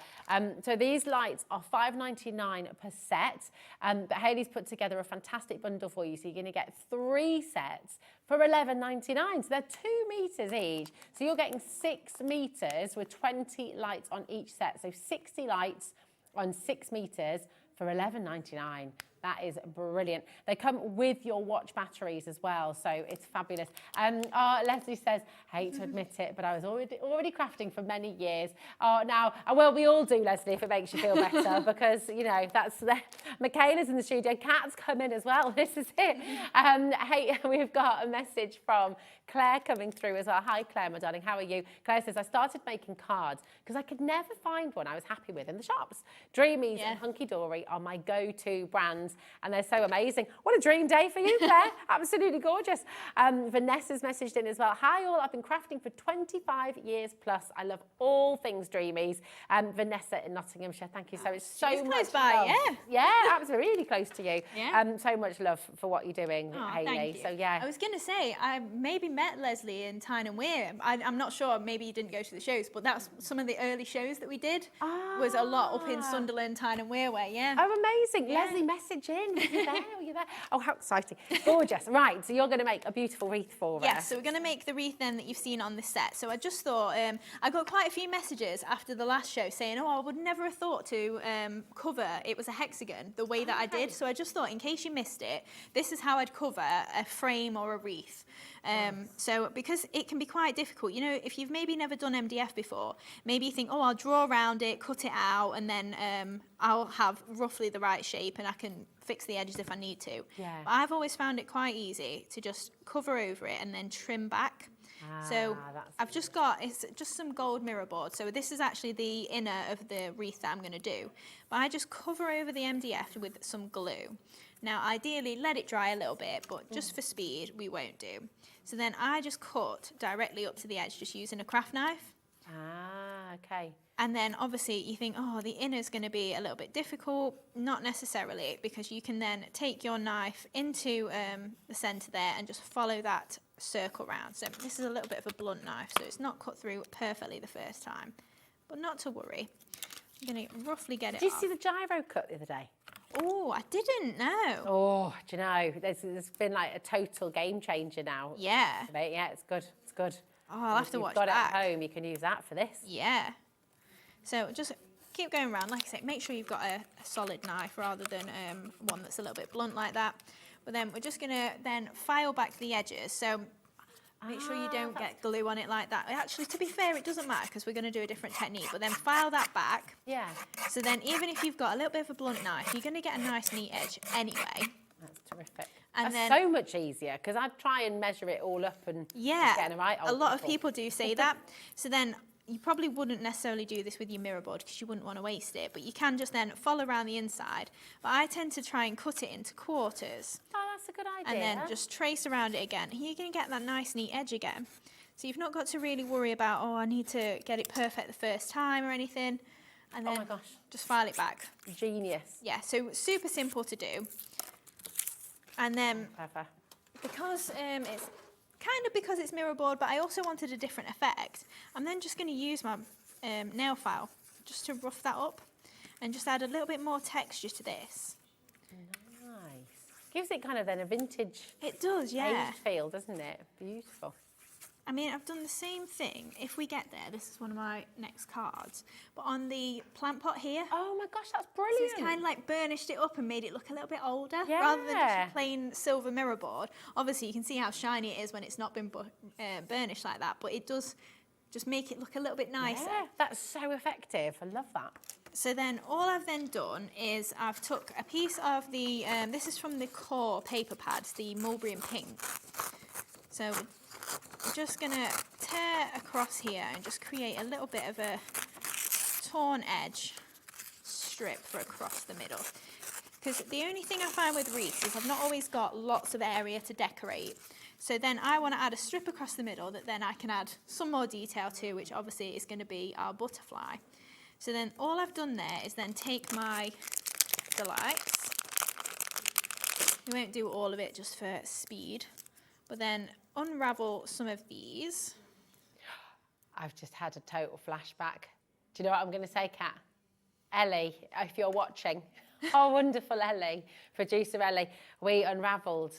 So these lights are $5.99 per set, but Hayley's put together a fantastic bundle for you. So you're going to get 3 sets for $11.99. So they're 2 meters each. So you're getting 6 meters with 20 lights on each set. So 60 lights on 6 meters for $11.99. That is brilliant. They come with your watch batteries as well, so it's fabulous. Leslie says, hate to admit it, but I was already crafting for many years. Now, well, we all do, Leslie, if it makes you feel better, because, you know, that's Michaela's in the studio. Kat's come in as well. This is it. Hey, we've got a message from Claire coming through as well. Hi, Claire, my darling. How are you? Claire says, I started making cards because I could never find one I was happy with in the shops. Dreamees and Hunkydory are my go-to brands, and they're so amazing. What a dream day for you, Claire. Absolutely gorgeous. Vanessa's messaged in as well. Hi, all. I've been crafting for 25 years plus. I love all things Dreamees. Vanessa in Nottinghamshire, thank you so much. So much
close by,
love. Yeah, absolutely, really close to you.
Yeah.
So much love for what you're doing, Hayley.
Thank you.
So, yeah.
I was going to say, I maybe met Leslie in Tyne and Wear. I'm not sure, maybe you didn't go to the shows, but that's some of the early shows that we did. Was a lot up in Sunderland, Tyne and Wear way, yeah.
Oh, amazing.
Yeah.
Leslie messaged packaging. Are you there? Oh, how exciting. Gorgeous. Right, so you're going to make a beautiful wreath for us.
Yeah, so we're going to make the wreath then that you've seen on the set. So I just thought, I got quite a few messages after the last show saying, oh, I would never have thought to cover it was a hexagon the way that I did. So I just thought, in case you missed it, this is how I'd cover a frame or a wreath. So because it can be quite difficult, you know, if you've maybe never done MDF before, maybe you think, oh, I'll draw around it, cut it out, and then I'll have roughly the right shape and I can fix the edges if I need to.
Yeah.
But I've always found it quite easy to just cover over it and then trim back. So I've just got, it's just some gold mirror board. So this is actually the inner of the wreath that I'm going to do. But I just cover over the MDF with some glue. Now, ideally, let it dry a little bit, but just for speed, we won't do. So then I just cut directly up to the edge, just using a craft knife.
Okay.
And then obviously you think, oh, the inner's going to be a little bit difficult. Not necessarily, because you can then take your knife into the centre there and just follow that circle round. So this is a little bit of a blunt knife, so it's not cut through perfectly the first time. But not to worry. I'm going to roughly get it
Did you
off.
see the gyro cut the other day?
Oh, I didn't know.
Oh, do you know, there's been like a total game changer now.
Yeah.
Yeah, it's good. It's good.
Oh, I'll have to watch
that. If you've got
that.
it at home, you can use that for this.
Yeah. So just keep going around. Like I say, make sure you've got a solid knife rather than one that's a little bit blunt like that. But then we're just going to then file back the edges. So make sure you don't get glue on it like that. Actually, to be fair, it doesn't matter because we're going to do a different technique. But then file that back.
Yeah.
So then even if you've got a little bit of a blunt knife, you're going to get a nice neat edge anyway.
That's terrific.
And
That's
then,
so much easier because I'd try and measure it all up and
yeah,
get it right.
a lot of people do say that. So then you probably wouldn't necessarily do this with your mirror board because you wouldn't want to waste it, but you can just then follow around the inside. But I tend to try and cut it into quarters.
Oh, that's a good idea.
And then just trace around it again. You're going to get that nice neat edge again. So you've not got to really worry about, oh, I need to get it perfect the first time or anything. And then
oh my gosh,
just file it back.
Genius.
Yeah, so super simple to do. And then
Clever.
because it's kind of because it's mirror board, but I also wanted a different effect. I'm then just going to use my nail file just to rough that up and just add a little bit more texture to this.
Nice. Gives it kind of then a vintage.
It does, yeah.
Aged feel, doesn't it? Beautiful.
I mean, I've done the same thing. If we get there, this is one of my next cards, but on the plant pot here.
Oh my gosh, that's
So
brilliant.
it's kind of like burnished it up and made it look a little bit older
Yeah.
rather than just a plain silver mirror board. Obviously, you can see how shiny it is when it's not been burnished like that, but it does just make it look a little bit nicer.
Yeah, that's so effective. I love that.
So then all I've then done is I've took a piece of the, this is from the Core paper pads, the mulberry and pink. So we're just going to tear across here and just create a little bit of a torn edge strip for across the middle. Because the only thing I find with wreaths is I've not always got lots of area to decorate. So then I want to add a strip across the middle that then I can add some more detail to, which obviously is going to be our butterfly. So then all I've done there is then take my delights. We won't do all of it just for speed, but then unravel some of these.
I've just had a total flashback. Do you know what I'm going to say, Kat? Ellie, if you're watching, oh, wonderful Ellie, producer Ellie, we unravelled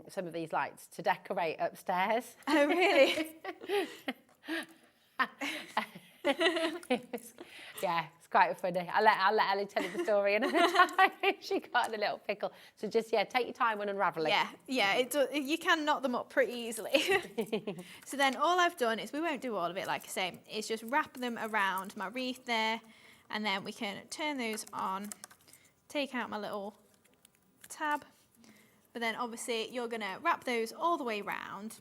some of these lights to decorate upstairs.
Oh, really?
Yeah, it's quite funny. I'll let Ellie tell you the story another time. She got in a little pickle. So just, yeah, take your time when unravelling.
Yeah, it does, you can knot them up pretty easily. So then all I've done is, we won't do all of it, like I say, is just wrap them around my wreath there, and then we can turn those on, take out my little tab, but then obviously you're going to wrap those all the way round.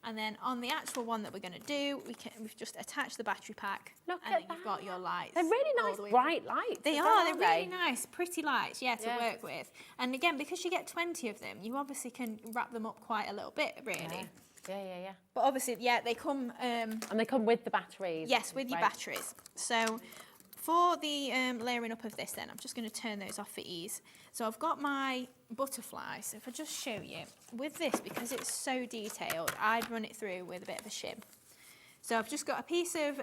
And then on the actual one that we're going to do, we've just attached the battery pack.
Look
and
at
then you've got your lights.
They're really
all
nice,
the way
bright lights.
They
as well,
are. They're
aren't
really
they?
nice, pretty lights, yeah, to
Yeah.
work with. And again, because you get 20 of them, you obviously can wrap them up quite a little bit, really.
Yeah.
But obviously, yeah, they come...
And they come with the batteries.
Yes, with your
Right.
batteries. So for the layering up of this then, I'm just going to turn those off for ease. So I've got my butterfly. So if I just show you, with this, because it's so detailed, I'd run it through with a bit of a shim. So I've just got a piece of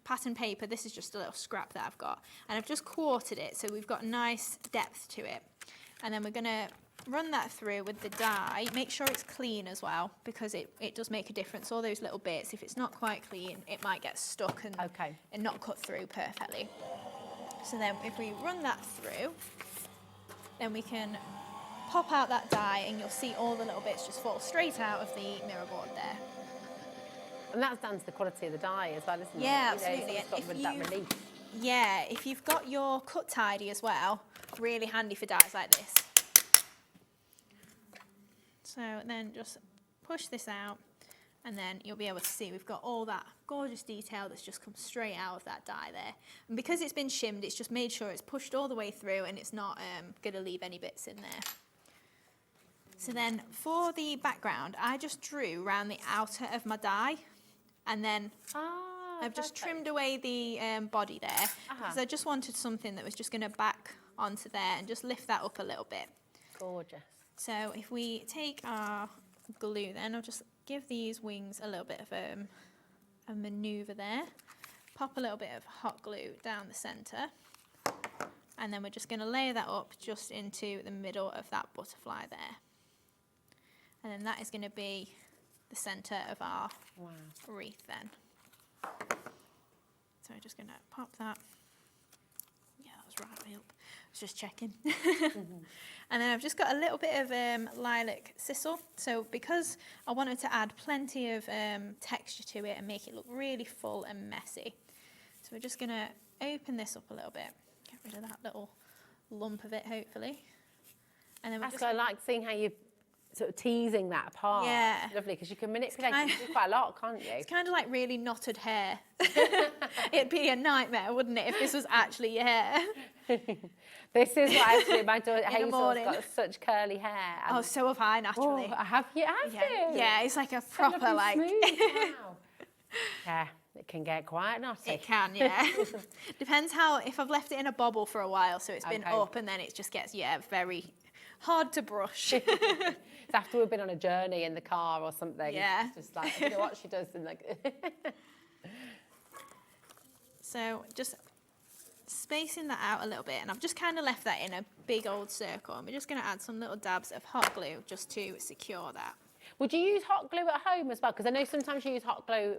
pattern paper. This is just a little scrap that I've got. And I've just quartered it, so we've got nice depth to it. And then we're going to run that through with the dye. Make sure it's clean as well, because it does make a difference. All those little bits, if it's not quite clean, it might get stuck and not cut through perfectly. So then if we run that through, then we can pop out that dye and you'll see all the little bits just fall straight out of the mirror board there.
And that's down to the quality of the dye as well, isn't it?
Yeah,
You know,
absolutely.
it's got that relief.
Yeah, if you've got your cut tidy as well, really handy for dyes like this. So then just push this out and then you'll be able to see we've got all that gorgeous detail that's just come straight out of that dye there. And because it's been shimmed, it's just made sure it's pushed all the way through and it's not going to leave any bits in there. So then for the background, I just drew around the outer of my dye and then I've just trimmed away the body there because I just wanted something that was just going to back onto there and just lift that up a little bit.
Gorgeous.
So if we take our glue then, I'll just give these wings a little bit of a manoeuvre there. Pop a little bit of hot glue down the centre. And then we're just going to layer that up just into the middle of that butterfly there. And then that is going to be the centre of our wreath then. So I'm just going to pop that. Yeah, that was right way up. I was just checking. And then I've just got a little bit of lilac sisal. So because I wanted to add plenty of texture to it and make it look really full and messy. So we're just going to open this up a little bit. Get rid of that little lump of it, hopefully. And then we're
I like seeing how you sort of teasing that apart.
Yeah.
It's lovely, because you can manipulate it do quite a lot, can't you?
It's kind of like really knotted hair. It'd be a nightmare, wouldn't it, if this was actually your hair?
This is what I do. My daughter Hazel's got such curly hair.
Oh, so have I, naturally.
Oh, have you?
Yeah, it's like a proper, like...
Wow. Yeah, it can get quite knotty.
It can, yeah. Depends how, if I've left it in a bobble for a while, so it's been up, and then it just gets, very hard to brush.
It's after we've been on a journey in the car or something.
Yeah.
It's just like, you know what she does. And like
So just spacing that out a little bit, and I've just kind of left that in a big old circle, and we're just going to add some little dabs of hot glue just to secure that.
Would you use hot glue at home as well? Because I know sometimes you use hot glue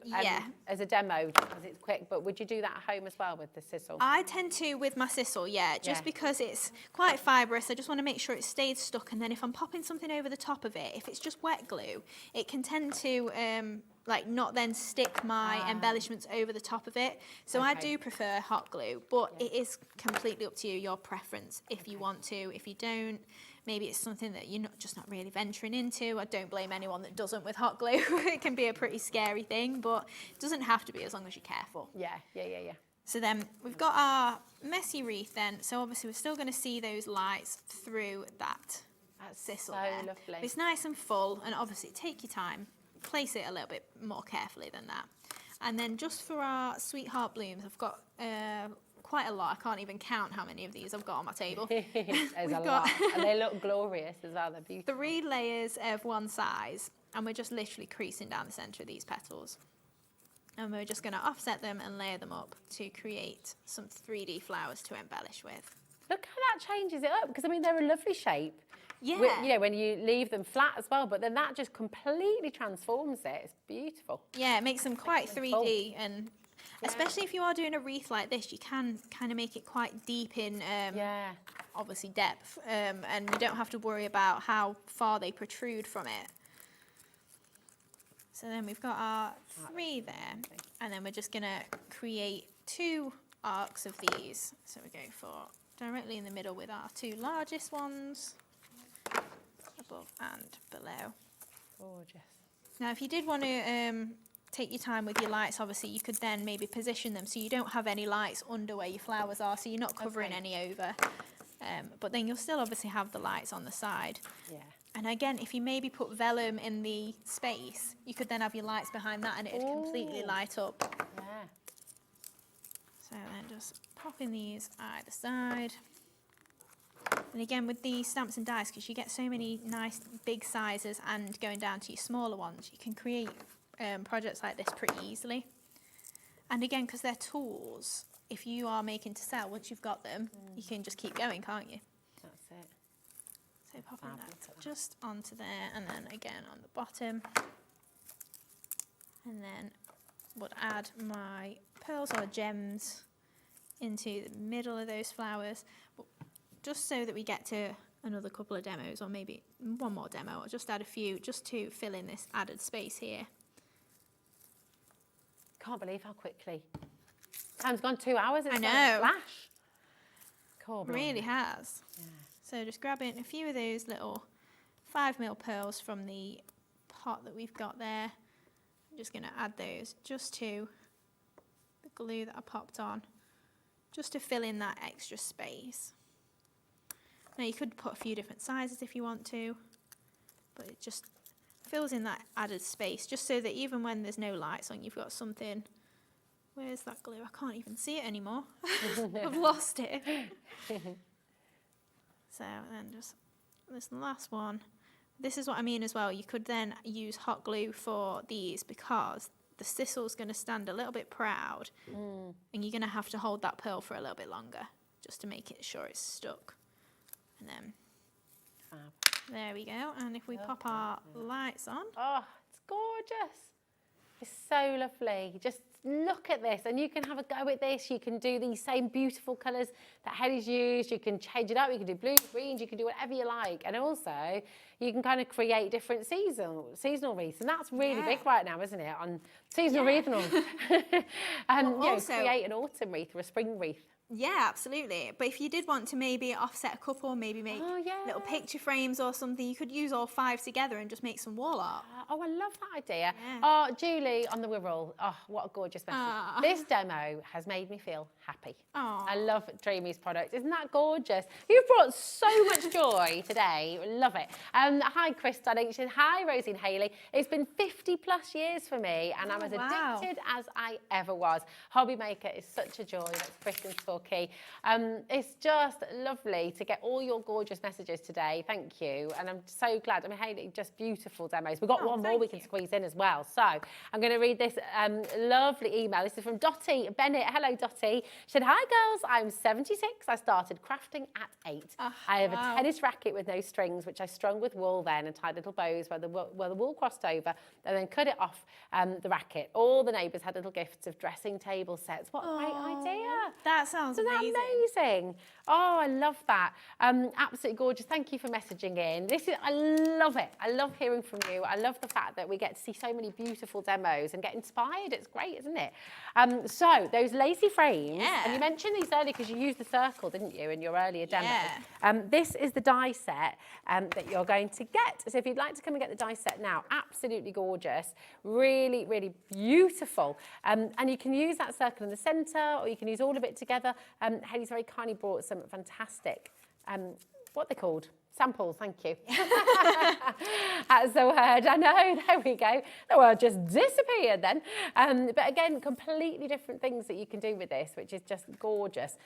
as a demo because it's quick, but would you do that at home as well with the sisal?
I tend to with my sisal, just because it's quite fibrous. I just want to make sure it stays stuck, and then if I'm popping something over the top of it, if it's just wet glue, it can tend to like not then stick my embellishments over the top of it. So I do prefer hot glue, but it is completely up to you, your preference. If you want to, if you don't, maybe it's something that you're just not really venturing into. I don't blame anyone that doesn't with hot glue. It can be a pretty scary thing, but it doesn't have to be as long as you're careful.
Yeah.
So then we've got our messy wreath then. So obviously we're still going to see those lights through that sisal there.
So lovely.
It's nice and full, and obviously take your time. Place it a little bit more carefully than that. And then just for our sweetheart blooms, I've got quite a lot. I can't even count how many of these I've got on my table.
There's a lot. And they look glorious as well. They're beautiful.
3 layers of one size, and we're just literally creasing down the centre of these petals. And we're just going to offset them and layer them up to create some 3D flowers to embellish with.
Look how that changes it up, because I mean they're a lovely shape.
Yeah.
You know, when you leave them flat as well, but then that just completely transforms it. It's beautiful.
Yeah, it makes them quite 3D, and especially if you are doing a wreath like this, you can kind of make it quite deep in, obviously, depth, and you don't have to worry about how far they protrude from it. So then we've got our 3 there, and then we're just going to create 2 arcs of these. So we go for directly in the middle with our 2 largest ones, above and below.
Gorgeous.
Now, if you did want to take your time with your lights, obviously you could then maybe position them so you don't have any lights under where your flowers are, so you're not covering any over. But then you'll still obviously have the lights on the side.
Yeah.
And again, if you maybe put vellum in the space, you could then have your lights behind that and it'd completely light up.
Yeah.
So then just popping these either side. And again, with the stamps and dies, because you get so many nice big sizes and going down to your smaller ones, you can create projects like this pretty easily. And again, because they're tools, if you are making to sell, once you've got them, you can just keep going, can't you?
That's it.
So popping that just onto there, and then again on the bottom. And then would add my pearls or gems into the middle of those flowers, just so that we get to another couple of demos, or maybe one more demo. I'll just add a few just to fill in this added space here.
Can't believe how quickly. Time's gone 2 hours. It's
I know.
gone flash. Cool,
Really has. Yeah. So just grabbing a few of those little 5mm pearls from the pot that we've got there. I'm just going to add those just to the glue that I popped on, just to fill in that extra space. Now you could put a few different sizes if you want to, but it just fills in that added space, just so that even when there's no lights on, you've got something. Where's that glue? I can't even see it anymore. I've lost it. So then just this last one. This is what I mean as well. You could then use hot glue for these, because the sizzle's going to stand a little bit proud, and you're going to have to hold that pearl for a little bit longer just to make it sure it's stuck. And then there we go. And if we pop our lights on.
Oh, it's gorgeous. It's so lovely. Just look at this, and you can have a go at this. You can do these same beautiful colours that Hayley's used. You can change it up. You can do blues, greens. You can do whatever you like. And also, you can kind of create different seasonal wreaths, and that's really big right now, isn't it? On seasonal wreath and all. And also, create an autumn wreath or a spring wreath.
Yeah, absolutely. But if you did want to maybe offset a couple, maybe make little picture frames or something, you could use all 5 together and just make some wall art.
Oh, I love that idea. Yeah. Oh, Julie on the Wirral. Oh, what a gorgeous message. This demo has made me feel happy. I love Dreamees products. Isn't that gorgeous? You've brought so much joy today. Love it. Hi, Chris Dunning. She said, hi, Rosie and Hayley. It's been 50 plus years for me, and I'm as addicted as I ever was. Hobby Maker is such a joy. That's Kristen Sporky. It's just lovely to get all your gorgeous messages today. Thank you. And I'm so glad. I mean, Hayley, just beautiful demos. We've got one more we can squeeze in as well. So I'm going to read this lovely email. This is from Dottie Bennett. Hello, Dottie. She said, hi, girls. I'm 76. I started crafting at 8. I have a tennis racket with no strings, which I strung with wool then and tied little bows where the wool crossed over, and then cut it off the racket. All the neighbours had little gifts of dressing table sets. What a great idea.
That sounds
Isn't that amazing? Oh, I love that. Absolutely gorgeous. Thank you for messaging in. I love it. I love hearing from you. I love the fact that we get to see so many beautiful demos and get inspired. It's great, isn't it? So those lacy frames, and you mentioned these earlier because you used the circle, didn't you, in your earlier demo? This is the die set that you're going to get. So if you'd like to come and get the die set now, absolutely gorgeous. Really, really beautiful. And you can use that circle in the centre, or you can use all of it together. Hayley's very kindly brought some fantastic, what they're called? Samples, thank you. That's the word, I know, there we go. The word just disappeared then. But again, completely different things that you can do with this, which is just gorgeous.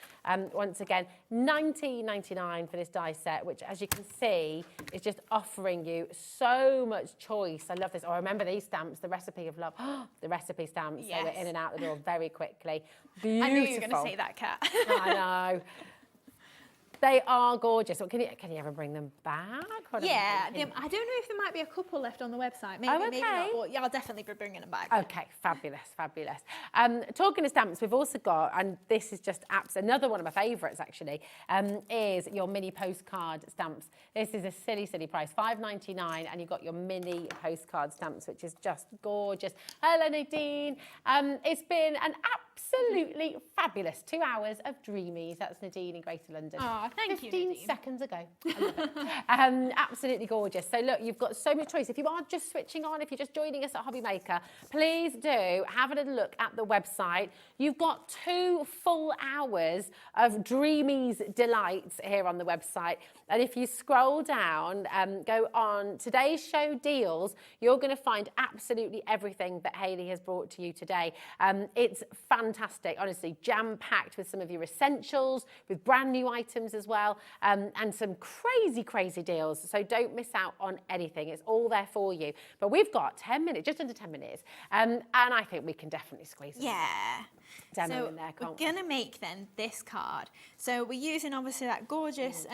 Once again, $19.99 for this die set, which as you can see, is just offering you so much choice. I love this. Oh, remember these stamps, the recipe of love. The recipe stamps, they were in and out the door very quickly. Beautiful.
I knew you were going to say that, Kat.
I know. They are gorgeous. Can you ever bring them back?
Yeah, I don't know if there might be a couple left on the website. Maybe, maybe not. But yeah, I'll definitely be bringing them back.
Okay, fabulous, fabulous. Talking of stamps, we've also got, and this is just another one of my favourites actually, is your mini postcard stamps. This is a silly, silly price, $5.99, and you've got your mini postcard stamps, which is just gorgeous. Hello, Nadine. It's been an absolutely fabulous 2 hours of Dreamees. That's Nadine in Greater London.
Oh, thank you,
15 seconds ago. I love it. Absolutely gorgeous. So look, you've got so much choice. If you are just switching on, if you're just joining us at Hobby Maker, please do have a little look at the website. You've got 2 full hours of Dreamees delights here on the website. And if you scroll down, go on today's show deals, you're going to find absolutely everything that Hayley has brought to you today. It's fantastic. fantastic, honestly, jam-packed with some of your essentials, with brand new items as well, and some crazy, crazy deals. So don't miss out on anything. It's all there for you. But we've got 10 minutes, just under 10 minutes, and I think we can definitely squeeze a demo in there, can't we?
We're going to make then this card. So we're using obviously that gorgeous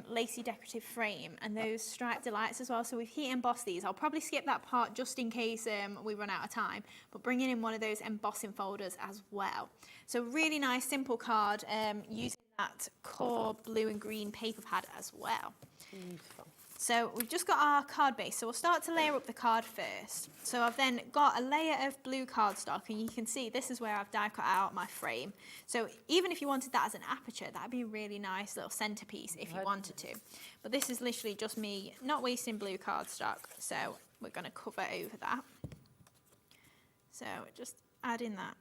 lacy decorative frame and those striped delights as well. So we've heat embossed these. I'll probably skip that part just in case we run out of time, but bringing in one of those embossing folders as well. So really nice, simple card using that core blue and green paper pad as well.
Beautiful.
So we've just got our card base, so we'll start to layer up the card first. So I've then got a layer of blue cardstock, and you can see this is where I've die cut out my frame. So even if you wanted that as an aperture, that'd be a really nice little centerpiece if you wanted to. But this is literally just me not wasting blue cardstock, so we're going to cover over that. So just adding that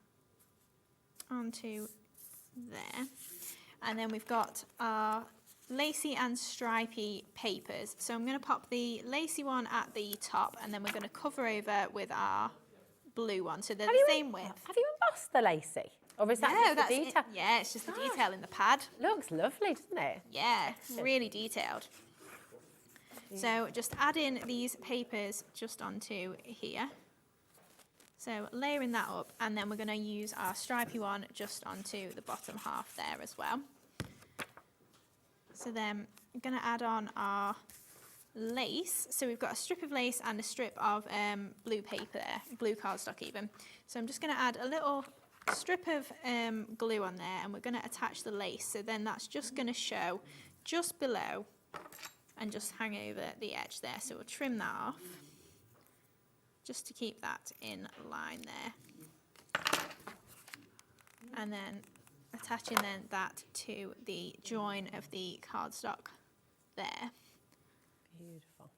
onto there. And then we've got our lacy and stripy papers. So I'm going to pop the lacy one at the top, and then we're going to cover over with our blue one. So they're the same width.
Have you embossed the lacy? Or is that just the detail?
Yeah, it's just the detail in the pad.
Looks lovely, doesn't it?
Yeah, really detailed. So just add in these papers just onto here. So layering that up, and then we're going to use our stripy one just onto the bottom half there as well. So then I'm going to add on our lace. So we've got a strip of lace and a strip of blue paper there, blue cardstock even. So I'm just going to add a little strip of glue on there, and we're going to attach the lace. So then that's just going to show just below and just hang over the edge there. So we'll trim that off just to keep that in line there. And then attaching then that to the join of the cardstock there.
Beautiful.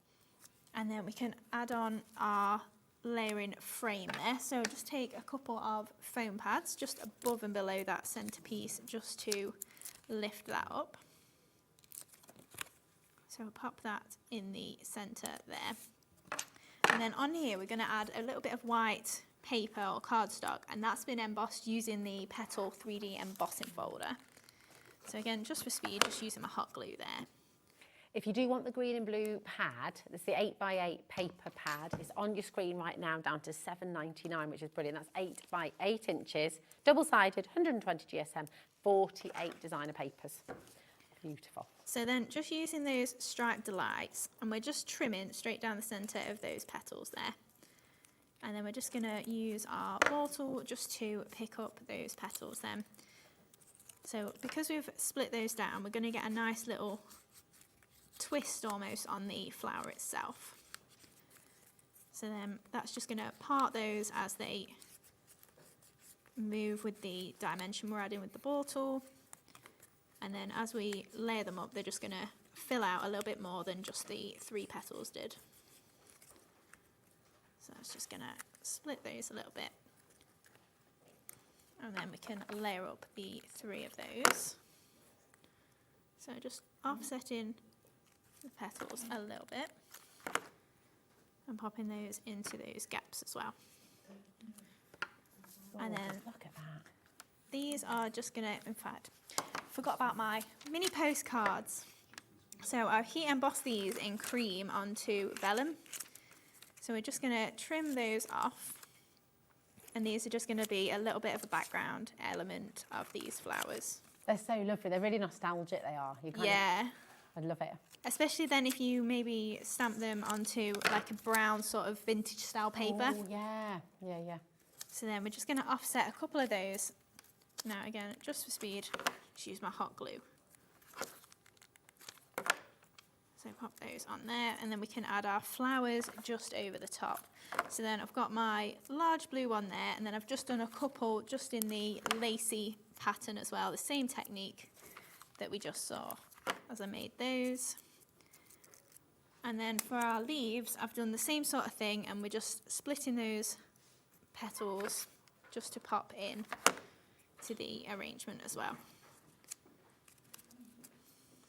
And then we can add on our layering frame there. So just take a couple of foam pads just above and below that centerpiece just to lift that up. So we'll pop that in the center there. And then on here we're going to add a little bit of white paper or cardstock, and that's been embossed using the Petal 3D embossing folder. So again, just for speed, just using my hot glue there.
If you do want the green and blue pad, it's the 8x8 paper pad. It's on your screen right now, down to £7.99, which is brilliant. That's 8 by 8 inches, double-sided, 120 GSM, 48 designer papers. Beautiful.
So then just using those striped delights, and we're just trimming straight down the centre of those petals there. And then we're just going to use our ball tool just to pick up those petals then. So because we've split those down, we're going to get a nice little twist almost on the flower itself. So then that's just going to part those as they move with the dimension we're adding with the ball tool. And then as we layer them up, they're just going to fill out a little bit more than just the 3 petals did. So it's just going to split those a little bit. And then we can layer up the 3 of those. So just offsetting the petals a little bit and popping those into those gaps as well. And then
look at that.
These are just going to, in fact, forgot about my mini postcards. So I've heat embossed these in cream onto vellum. So we're just going to trim those off, and these are just going to be a little bit of a background element of these flowers.
They're so lovely. They're really nostalgic, they are. I love it.
Especially then if you maybe stamp them onto like a brown sort of vintage style paper.
Oh, yeah.
So then we're just going to offset a couple of those. Now again, just for speed, just use my hot glue. So pop those on there, and then we can add our flowers just over the top. So then I've got my large blue one there, and then I've just done a couple just in the lacy pattern as well, the same technique that we just saw as I made those. And then for our leaves, I've done the same sort of thing, and we're just splitting those petals just to pop in to the arrangement as well.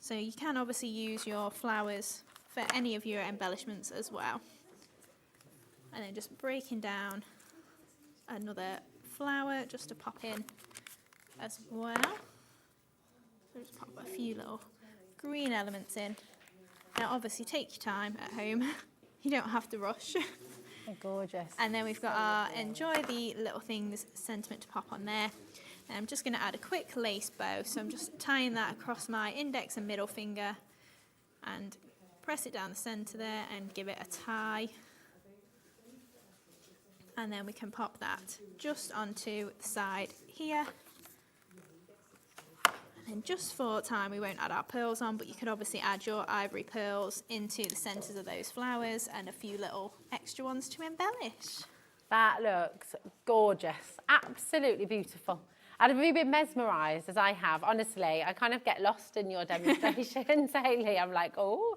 So you can obviously use your flowers for any of your embellishments as well. And then just breaking down another flower just to pop in as well. So just pop a few little green elements in. Now obviously take your time at home. You don't have to rush.
They're gorgeous.
And then we've got our enjoy the little things sentiment to pop on there. And I'm just going to add a quick lace bow. So I'm just tying that across my index and middle finger and press it down the centre there and give it a tie. And then we can pop that just onto the side here. And just for time, we won't add our pearls on, but you could obviously add your ivory pearls into the centres of those flowers and a few little extra ones to embellish.
That looks gorgeous, absolutely beautiful. And have you been mesmerised as I have? Honestly, I kind of get lost in your demonstrations, Hayley. I'm like, oh.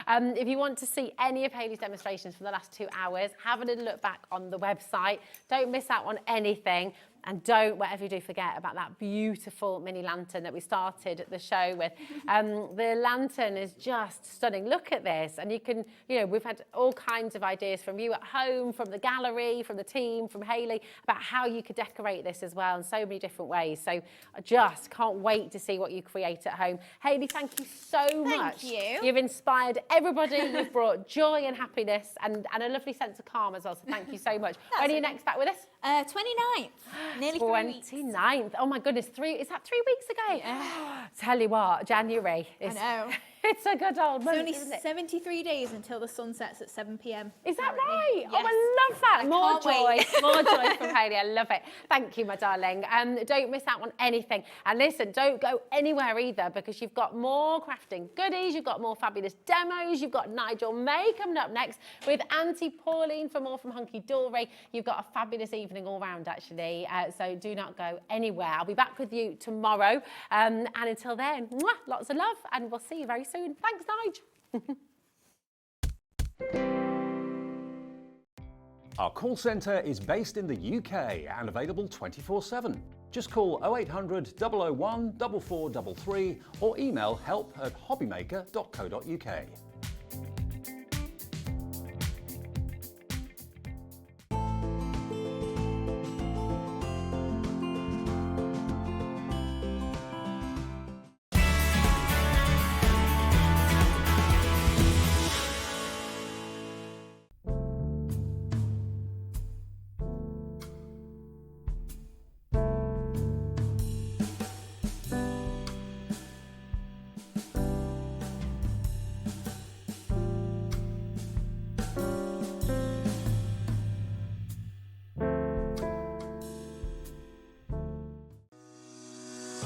If you want to see any of Hayley's demonstrations from the last 2 hours, have a little look back on the website. Don't miss out on anything. And don't, whatever you do, forget about that beautiful mini lantern that we started the show with. The lantern is just stunning. Look at this. And you can, you know, we've had all kinds of ideas from you at home, from the gallery, from the team, from Hayley, about how you could decorate this as well in so many different ways. So I just can't wait to see what you create at home. Hayley, thank you so much.
Thank you.
You've inspired everybody. You've brought joy and happiness and a lovely sense of calm as well. So thank you so much. When are you next back with us?
29th. Nearly 3 weeks.
29th. Oh my goodness, is that 3 weeks ago?
Yeah.
Tell you what, January is.
I know.
It's a good old month,
It's
isn't
only
it?
73 days until the sun sets at 7 p.m.
Is that
apparently.
right?
Yes.
Oh, I love that.
I
More
can't
joy,
wait.
more joy from Hayley. I love it. Thank you, my darling. Don't miss out on anything. And listen, don't go anywhere either because you've got more crafting goodies. You've got more fabulous demos. You've got Nigel May coming up next with Auntie Pauline for more from Hunkydory. You've got a fabulous evening all round, actually. So do not go anywhere. I'll be back with you tomorrow. And until then, mwah, lots of love. And we'll see you very soon. Thanks, Nigel.
Our call centre is based in the UK and available 24/7. Just call 0800 001 4433 or email help@hobbymaker.co.uk.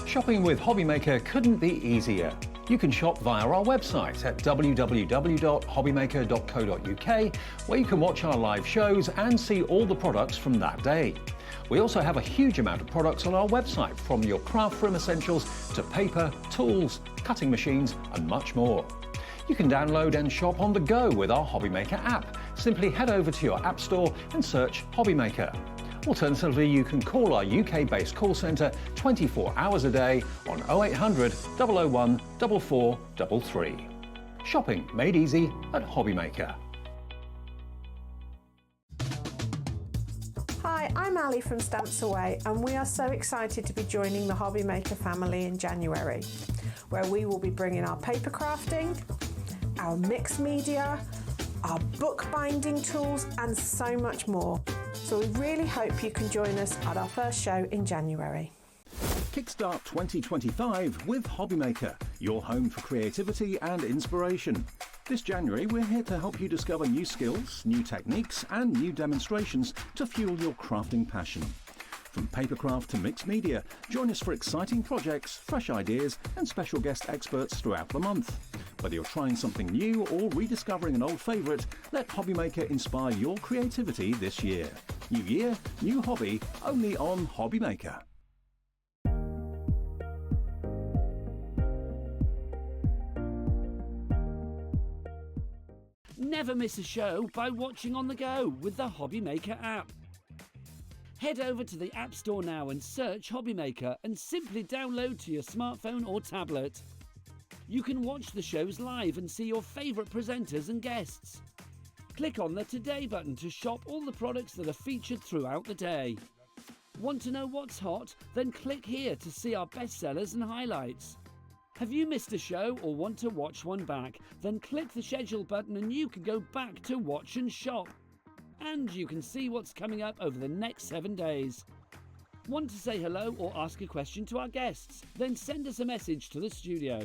Shopping with Hobbymaker couldn't be easier. You can shop via our website at www.hobbymaker.co.uk, where you can watch our live shows and see all the products from that day. We also have a huge amount of products on our website, from your craft room essentials to paper, tools, cutting machines and much more. You can download and shop on the go with our Hobbymaker app. Simply head over to your app store and search Hobbymaker. Alternatively, you can call our UK-based call centre 24 hours a day on 0800 001 4433. Shopping made easy at Hobbymaker.
Hi, I'm Ali from Stamps Away, and we are so excited to be joining the Hobbymaker family in January, where we will be bringing our paper crafting, our mixed media, our bookbinding tools, and so much more. So we really hope you can join us at our first show in January.
Kickstart 2025 with Hobbymaker, your home for creativity and inspiration. This January, we're here to help you discover new skills, new techniques, and new demonstrations to fuel your crafting passion. From papercraft to mixed media, join us for exciting projects, fresh ideas, and special guest experts throughout the month. Whether you're trying something new or rediscovering an old favourite, let Hobbymaker inspire your creativity this year. New year, new hobby, only on Hobbymaker.
Never miss a show by watching on the go with the Hobbymaker app. Head over to the App Store now and search Hobbymaker and simply download to your smartphone or tablet. You can watch the shows live and see your favourite presenters and guests. Click on the Today button to shop all the products that are featured throughout the day. Want to know what's hot? Then click here to see our bestsellers and highlights. Have you missed a show or want to watch one back? Then click the schedule button and you can go back to watch and shop. And you can see what's coming up over the next 7 days. Want to say hello or ask a question to our guests? Then send us a message to the studio.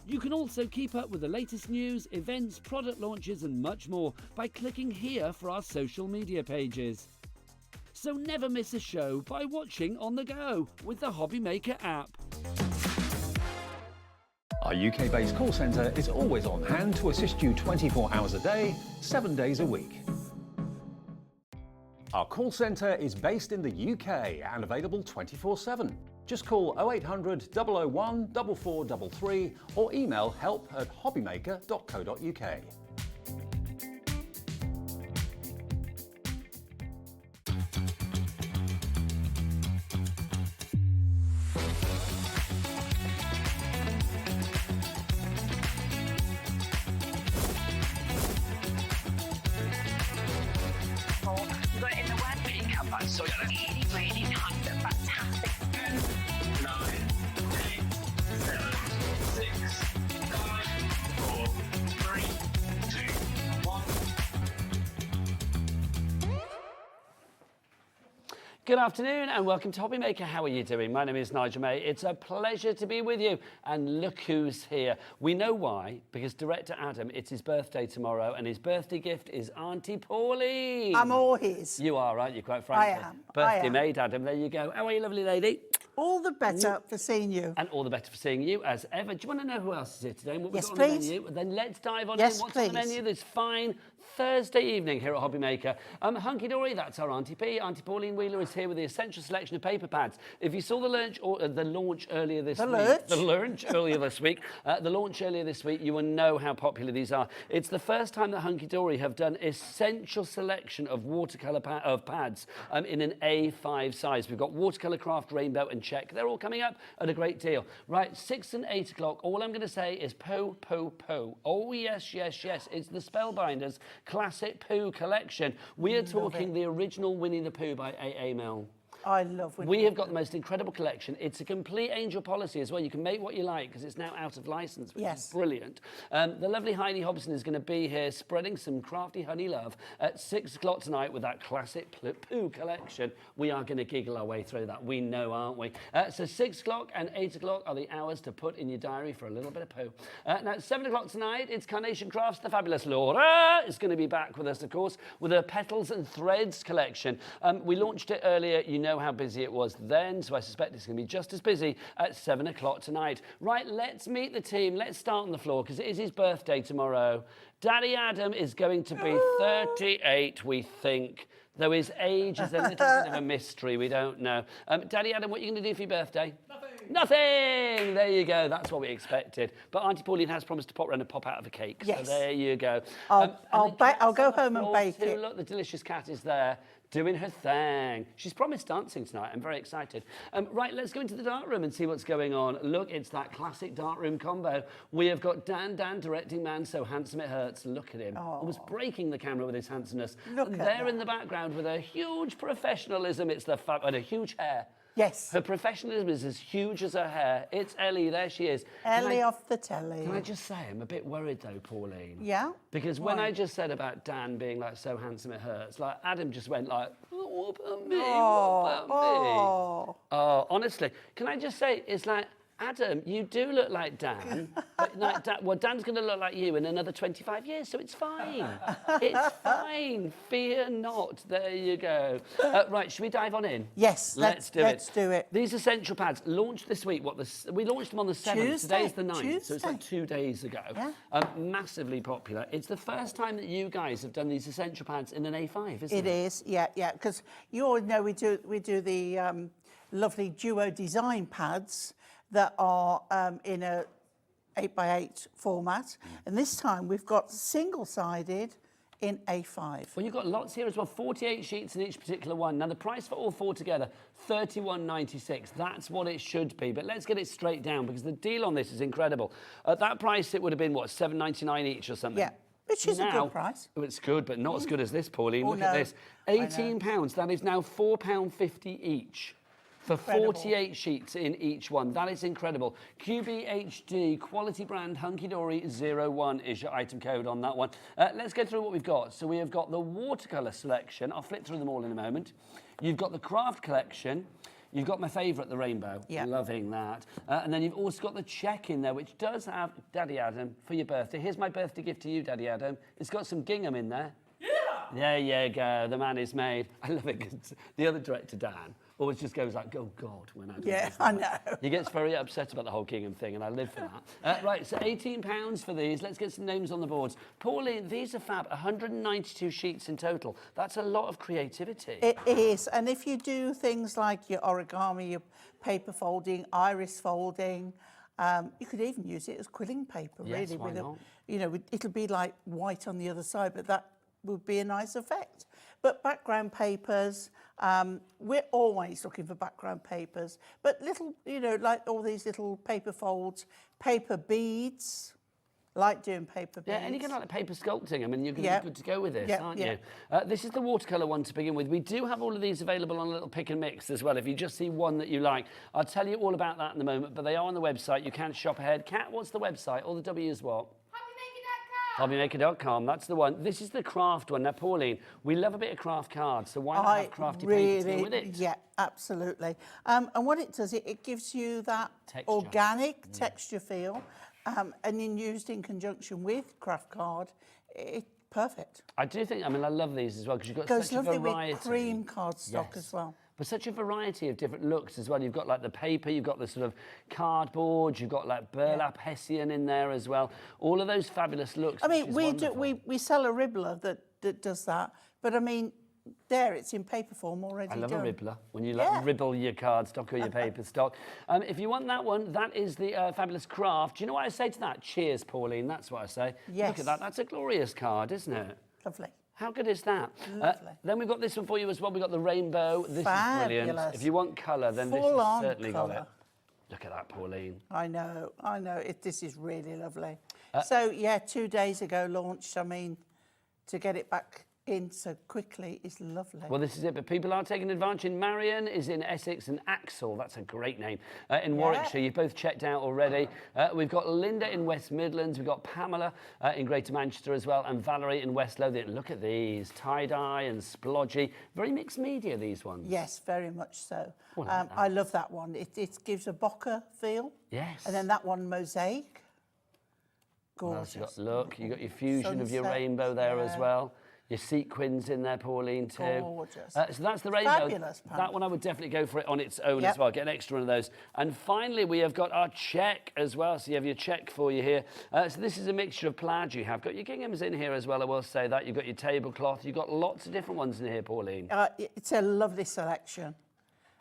You can also keep up with the latest news, events, product launches and much more by clicking here for our social media pages. So never miss a show by watching on the go with the Hobby Maker app.
Our UK-based call centre is always on hand to assist you 24 hours a day, 7 days a week. Our call centre is based in the UK and available 24/7. Just call 0800 001 4433 or email help@hobbymaker.co.uk.
You've got it in the word makeup, but so you're like 80, 20, 100, fantastic. 9, 8, 7, 6, 5, 4, 3, 2, 1.
Good afternoon and welcome to Hobby Maker. How are you doing? My name is Nigel May. It's a pleasure to be with you. And look who's here. We know why, because director Adam, it's his birthday tomorrow and his birthday gift is Auntie Pauline.
I'm all his.
You are, aren't you, quite frankly?
I am.
Birthday maid, Adam. There you go. How are you, lovely lady?
All the better for seeing you.
And all the better for seeing you, as ever. Do you want to know who else is here today and what we've
Yes,
got on
please.
the menu? Then let's dive on
Yes,
in. What's on the
please.
menu this fine Thursday evening here at Hobby Maker? Hunkydory, that's our Auntie P. Auntie Pauline Wheeler is here with the essential selection of paper pads. If you saw the launch earlier this week, you will know how popular these are. It's the first time that Hunkydory have done essential selection of watercolour pads in an A5 size. We've got watercolour, craft, rainbow and check. They're all coming up at a great deal. Right, 6 and 8 o'clock, all I'm going to say is po, po, po. Oh, yes, yes, yes. It's the Spellbinders Classic Pooh Collection. We are talking the original Winnie the Pooh by A.A. Milne.
I love Winnie.
We have got the most incredible collection. It's a complete angel policy as well. You can make what you like because it's now out of license, which is brilliant. The lovely Heidi Hobson is going to be here spreading some crafty honey love at 6 o'clock tonight with that classic Pooh collection. We are going to giggle our way through that. We know, aren't we? So 6 o'clock and 8 o'clock are the hours to put in your diary for a little bit of Pooh. Now, at 7 o'clock tonight, it's Carnation Crafts. The fabulous Laura is going to be back with us, of course, with her Petals and Threads collection. We launched it earlier. You know how busy it was then, so I suspect it's going to be just as busy at 7 o'clock tonight. Right, let's meet the team. Let's start on the floor because it is his birthday tomorrow. Daddy Adam is going to be 38, we think, though his age is a little bit of a mystery. We don't know. Daddy Adam, what are you going to do for your birthday? Nothing! There you go. That's what we expected. But Auntie Pauline has promised to pop round and pop out of a cake.
Yes.
So there you go.
I'll go home and bake it.
Look, the delicious cat is there doing her thing. She's promised dancing tonight. I'm very excited. Right, let's go into the dark room and see what's going on. Look, it's that classic dark room combo. We have got Dan, directing man, so handsome it hurts. Look at him. Almost breaking the camera with his handsomeness.
Look
and
at
there
that.
in the background with a huge professionalism. It's the and a huge hair.
Yes.
Her professionalism is as huge as her hair. It's Ellie, there she is.
Ellie off the telly.
Can I just say, I'm a bit worried though, Pauline.
Yeah?
Because when I just said about Dan being like so handsome it hurts, like Adam just went like, oh, what about me? What about me? Oh, honestly, can I just say, it's like, Adam, you do look like Dan. But like well, Dan's going to look like you in another 25 years, so it's fine. It's fine. Fear not. There you go. Right, should we dive on in?
Yes,
let's do
it.
These essential pads launched this week. We launched them on the 7th. Today's the 9th, so it's like 2 days ago.
Yeah.
Massively popular. It's the first time that you guys have done these essential pads in an A5, isn't it?
It is, yeah. Because you all know we do the lovely duo design pads that are in a 8x8 format, and this time we've got single-sided in A5.
Well, you've got lots here as well, 48 sheets in each particular one. Now, the price for all four together, $31.96. That's what it should be, but let's get it straight down because the deal on this is incredible. At that price, it would have been, what, $7.99 each or something?
Yeah, Which is a good price.
Oh, it's good, but not as good as this, Pauline.
Oh,
Look
no.
at this. £18. That is now £4.50 each. For
Incredible.
48 sheets in each one. That is incredible. QBHD, quality brand, Hunkydory 01 is your item code on that one. Let's go through what we've got. So we have got the watercolour selection. I'll flip through them all in a moment. You've got the craft collection. You've got my favourite, the rainbow.
Yeah.
Loving that. And then you've also got the check in there, which does have Daddy Adam for your birthday. Here's my birthday gift to you, Daddy Adam. It's got some gingham in there. Yeah! There you go. The man is made. I love it because the other director, Dan, always just goes like, oh, God, when I do
Yeah,
this.
I know.
He gets very upset about the whole gingham thing, and I live for that. Right, so £18 for these. Let's get some names on the boards. Pauline, these are fab. 192 sheets in total. That's a lot of creativity.
It is, and if you do things like your origami, your paper folding, iris folding, you could even use it as quilling paper,
Yes,
really.
why not?
You know, it'll be like white on the other side, but that would be a nice effect. But background papers, we're always looking for background papers, but little, you know, like all these little paper folds, paper beads. Like doing paper beads.
Yeah, and you can like paper sculpting. I mean, you're going to be good to go with this, aren't you? This is the watercolour one to begin with. We do have all of these available on a little pick and mix as well. If you just see one that you like, I'll tell you all about that in a moment, but they are on the website. You can shop ahead. Kat, what's the website? All the W's what? Hobbymaker.com, that's the one. This is the craft one. Now, Pauline, we love a bit of craft cards, so why not have crafty paper to go with it?
Yeah, absolutely. And what it does, it gives you that
Texture.
organic texture feel, and then used in conjunction with craft card, it's perfect.
I do think, I mean, I love these as well because you've got
Goes
such a
lovely
variety.
with cream cardstock as well.
But such a variety of different looks as well. You've got like the paper, you've got the sort of cardboard, you've got like burlap hessian in there as well. All of those fabulous looks.
I mean, we sell a ribbler that does that, but I mean, there it's in paper form already.
I love
done.
a ribbler, when you like ribble your cardstock or your paper stock. If you want that one, that is the fabulous craft. Do you know what I say to that? Cheers, Pauline, that's what I say.
Yes.
Look at that, that's a glorious card, isn't it?
Lovely.
How good is that?
Lovely.
Then we've got this one for you as well. We've got the rainbow. This is brilliant. If you want colour, then this has certainly got it. Look at that, Pauline.
I know. This is really lovely. So, yeah, 2 days ago launched. I mean, to get it back in so quickly is lovely.
Well, this is it, but people are taking advantage. Marion is in Essex and Axel, that's a great name, in Warwickshire. You've both checked out already. We've got Linda in West Midlands. We've got Pamela in Greater Manchester as well, and Valerie in West Lothian. Look at these, tie-dye and splodgy. Very mixed media, these ones.
Yes, very much so.
Well,
I love that one. It gives a bokeh feel.
Yes.
And then that one, mosaic. Gorgeous.
Look, you've got your fusion of your
Sunset,
rainbow there as well. Your sequins in there, Pauline, too.
Gorgeous.
So that's the rainbow.
Fabulous, Pam.
That one I would definitely go for it on its own as well. Get an extra one of those. And finally, we have got our check as well. So you have your check for you here. So this is a mixture of plaid you have. Got your ginghams in here as well, I will say that. You've got your tablecloth. You've got lots of different ones in here, Pauline.
It's a lovely selection.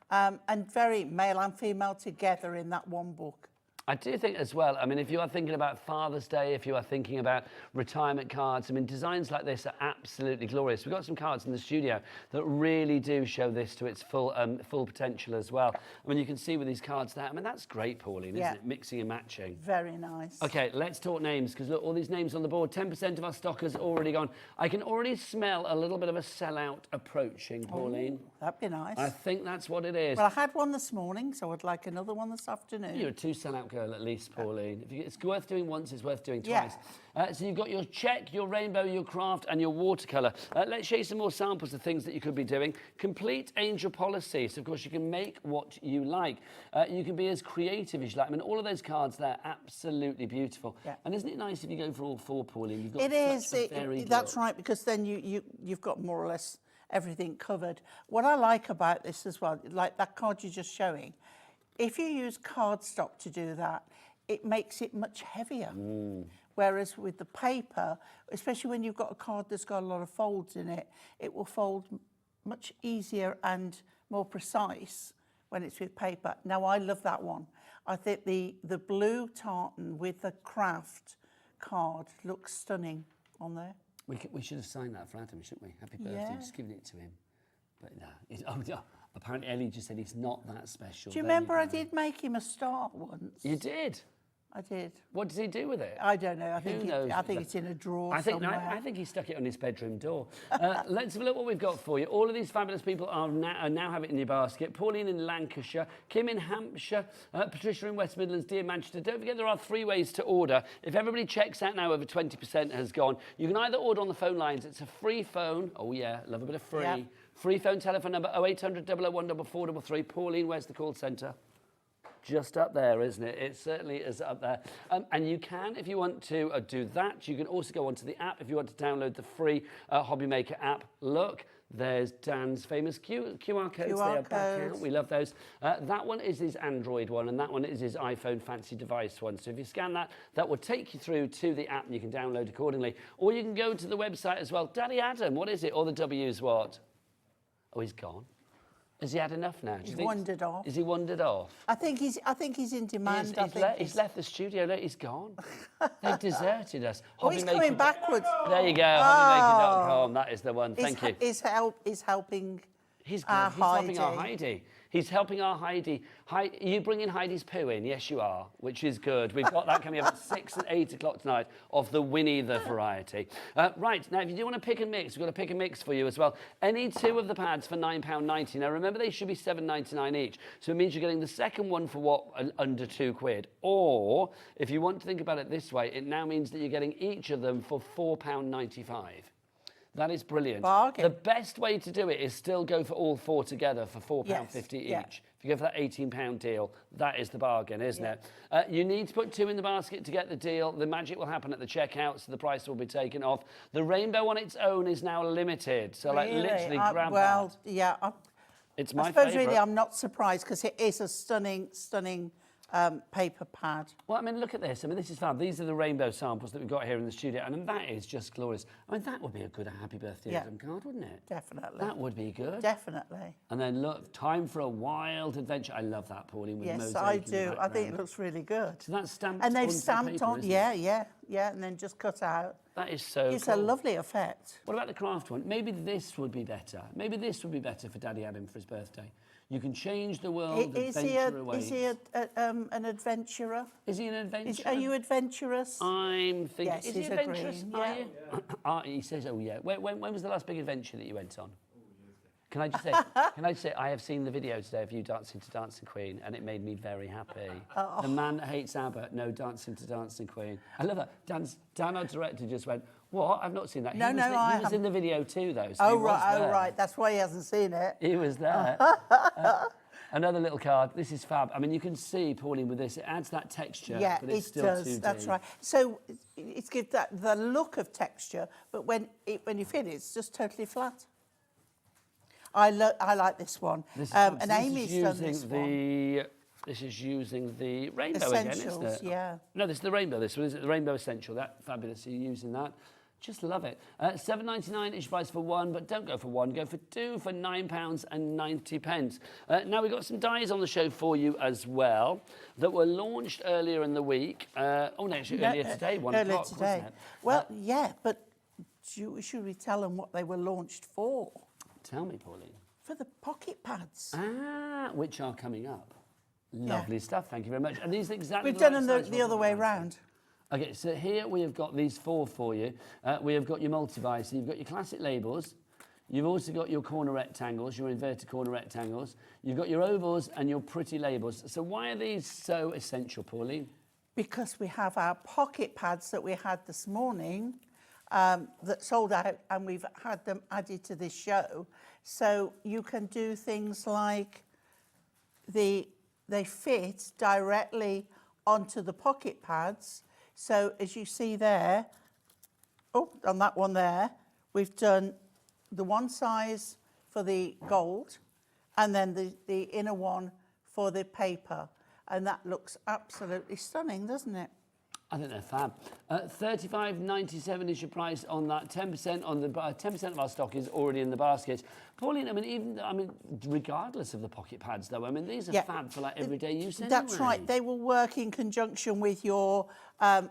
And very male and female together in that one book.
I do think as well, I mean, if you are thinking about Father's Day, if you are thinking about retirement cards, I mean, designs like this are absolutely glorious. We've got some cards in the studio that really do show this to its full potential as well. I mean, you can see with these cards there, I mean, that's great, Pauline, isn't it? Mixing and matching.
Very nice.
Okay, let's talk names, because look, all these names on the board, 10% of our stock has already gone. I can already smell a little bit of a sellout approaching, Pauline.
Ooh, that'd be nice.
I think that's what it is.
Well, I had one this morning, so I'd like another one this afternoon.
You're a sellout girl at least, Pauline. It's worth doing once, it's worth doing twice. So you've got your check, your rainbow, your craft, and your watercolour. Let's show you some more samples of things that you could be doing. Complete angel policy. So, of course, you can make what you like. You can be as creative as you like. I mean, all of those cards there, absolutely beautiful. And isn't it nice if you go for all four, Pauline? You've got
it is. That's
look.
right, because then you've got more or less everything covered. What I like about this as well, like that card you're just showing, if you use cardstock to do that, it makes it much heavier. Whereas with the paper, especially when you've got a card that's got a lot of folds in it, it will fold much easier and more precise when it's with paper. Now, I love that one. I think the blue tartan with the craft card looks stunning on there.
We should have signed that for Adam, shouldn't we? Happy birthday, just giving it to him. But no, apparently Ellie just said he's not that special.
Do you remember I did make him a star once?
You did?
I did.
What does he do with it?
I don't know. I
Who
think
knows?
I think it's in a drawer
I think
somewhere.
I think he stuck it on his bedroom door. Let's have a look what we've got for you. All of these fabulous people are now have it in your basket. Pauline in Lancashire, Kim in Hampshire, Patricia in West Midlands, dear Manchester. Don't forget there are 3 ways to order. If everybody checks out now, over 20% has gone. You can either order on the phone lines. It's a free phone. Oh yeah, love a bit of free.
Yep.
Free phone telephone number 0800 001 4433. Pauline, where's the call centre? Just up there, isn't it? It certainly is up there. And you can, if you want to do that, you can also go onto the app if you want to download the free Hobby Maker app. Look, there's Dan's famous QR codes. They are back out. We love those. That one is his Android one, and that one is his iPhone fancy device one. So if you scan that, that will take you through to the app, and you can download accordingly. Or you can go to the website as well. Daddy Adam, what is it? Or the W's what? Oh, he's gone. Has he had enough now?
He's wandered off.
Is he wandered off?
I think he's in demand.
He's left the studio. Look, he's gone. They've deserted us.
Oh, he's coming backwards.
There you go. Hobbymaker.com. That is the one. Thank you.
He's helping.
He's good. He's helping our Heidi. He's helping our Heidi. Are you bringing Heidi's poo in? Yes, you are, which is good. We've got that coming up at 6 and 8 o'clock tonight of the Winnie the variety. Right, now if you do want to pick and mix, we've got a pick and mix for you as well. Any 2 of the pads for £9.90. Now remember, they should be £7.99 each. So it means you're getting the second one for what? Under £2. Or if you want to think about it this way, it now means that you're getting each of them for £4.95. That is brilliant.
Bargain.
The best way to do it is still go for all 4 together for £4.50 each.
Yeah.
If you go for that £18 deal, that is the bargain, isn't it? You need to put 2 in the basket to get the deal. The magic will happen at the checkout, so the price will be taken off. The rainbow on its own is now limited, so like literally grab that.
Yeah.
It's my
favourite.
favourite.
Really, I'm not surprised because it is a stunning paper pad.
Well, I mean, look at this. I mean, this is fab. These are the rainbow samples that we've got here in the studio, and that is just glorious. I mean, that would be a good happy birthday Adam card, wouldn't it?
Definitely.
That would be good.
Definitely.
And then look, time for a wild adventure. I love that, Pauline. With
Yes,
the
I
mosaic in the
do. I think
background.
it looks really good.
So that's stamped
And they've
onto the
stamped
paper,
on,
isn't
yeah, and then just cut out.
That is so
It's
cool.
a lovely effect.
What about the craft one? Maybe this would be better. Maybe this would be better for Daddy Adam for his birthday. You can change the world, adventure away.
Is he an adventurer?
Is he an adventurer?
Are you adventurous?
I'm thinking,
Yes,
is he
he's
adventurous?
agreeing,
Are you? He says, oh yeah. When was the last big adventure that you went on? Can I just say, I have seen the video today of you dancing to Dancing Queen, and it made me very happy.
Oh.
The man that hates ABBA, no dancing to Dancing Queen. I love that. Dan, our director, just went, what? I've not seen that. He was in the video too, though. So
Oh, right. That's why he hasn't seen it.
He was there. Another little card. This is fab. I mean, you can see, Pauline, with this, it adds that texture,
Yeah,
but it's
it
still
does.
2D.
That's right. So it's gives that the look of texture, but when you feel it, it's just totally flat. I like this one. And Amy's done this one.
This is using the rainbow
Essentials,
again, isn't it?
yeah.
No, this is the rainbow. This one is the rainbow essential. That fabulous. So you're using that. Just love it. £7.99 each price for 1, but don't go for 1. Go for 2 for £9.90. Now we've got some dies on the show for you as well that were launched earlier in the week. Earlier today, 1
earlier
o'clock,
today.
wasn't it?
Well, yeah, but should we tell them what they were launched for?
Tell me, Pauline.
For the pocket pads.
Which are coming up. Lovely stuff. Thank you very much. And these are exactly
We've done them the other way round.
Okay, so here we have got these 4 for you. We have got your multi-buy, so you've got your classic labels. You've also got your corner rectangles, your inverted corner rectangles. You've got your ovals and your pretty labels. So why are these so essential, Pauline?
Because we have our pocket pads that we had this morning that sold out, and we've had them added to this show. So you can do things like they fit directly onto the pocket pads. So as you see there, on that one there, we've done the one size for the gold and then the inner one for the paper. And that looks absolutely stunning, doesn't it?
I think they're fab. $35.97 is your price on that. 10% on the 10% of our stock is already in the basket. Pauline, regardless of the pocket pads, though, these are fab for like everyday use.
That's
anyway.
right. They will work in conjunction with your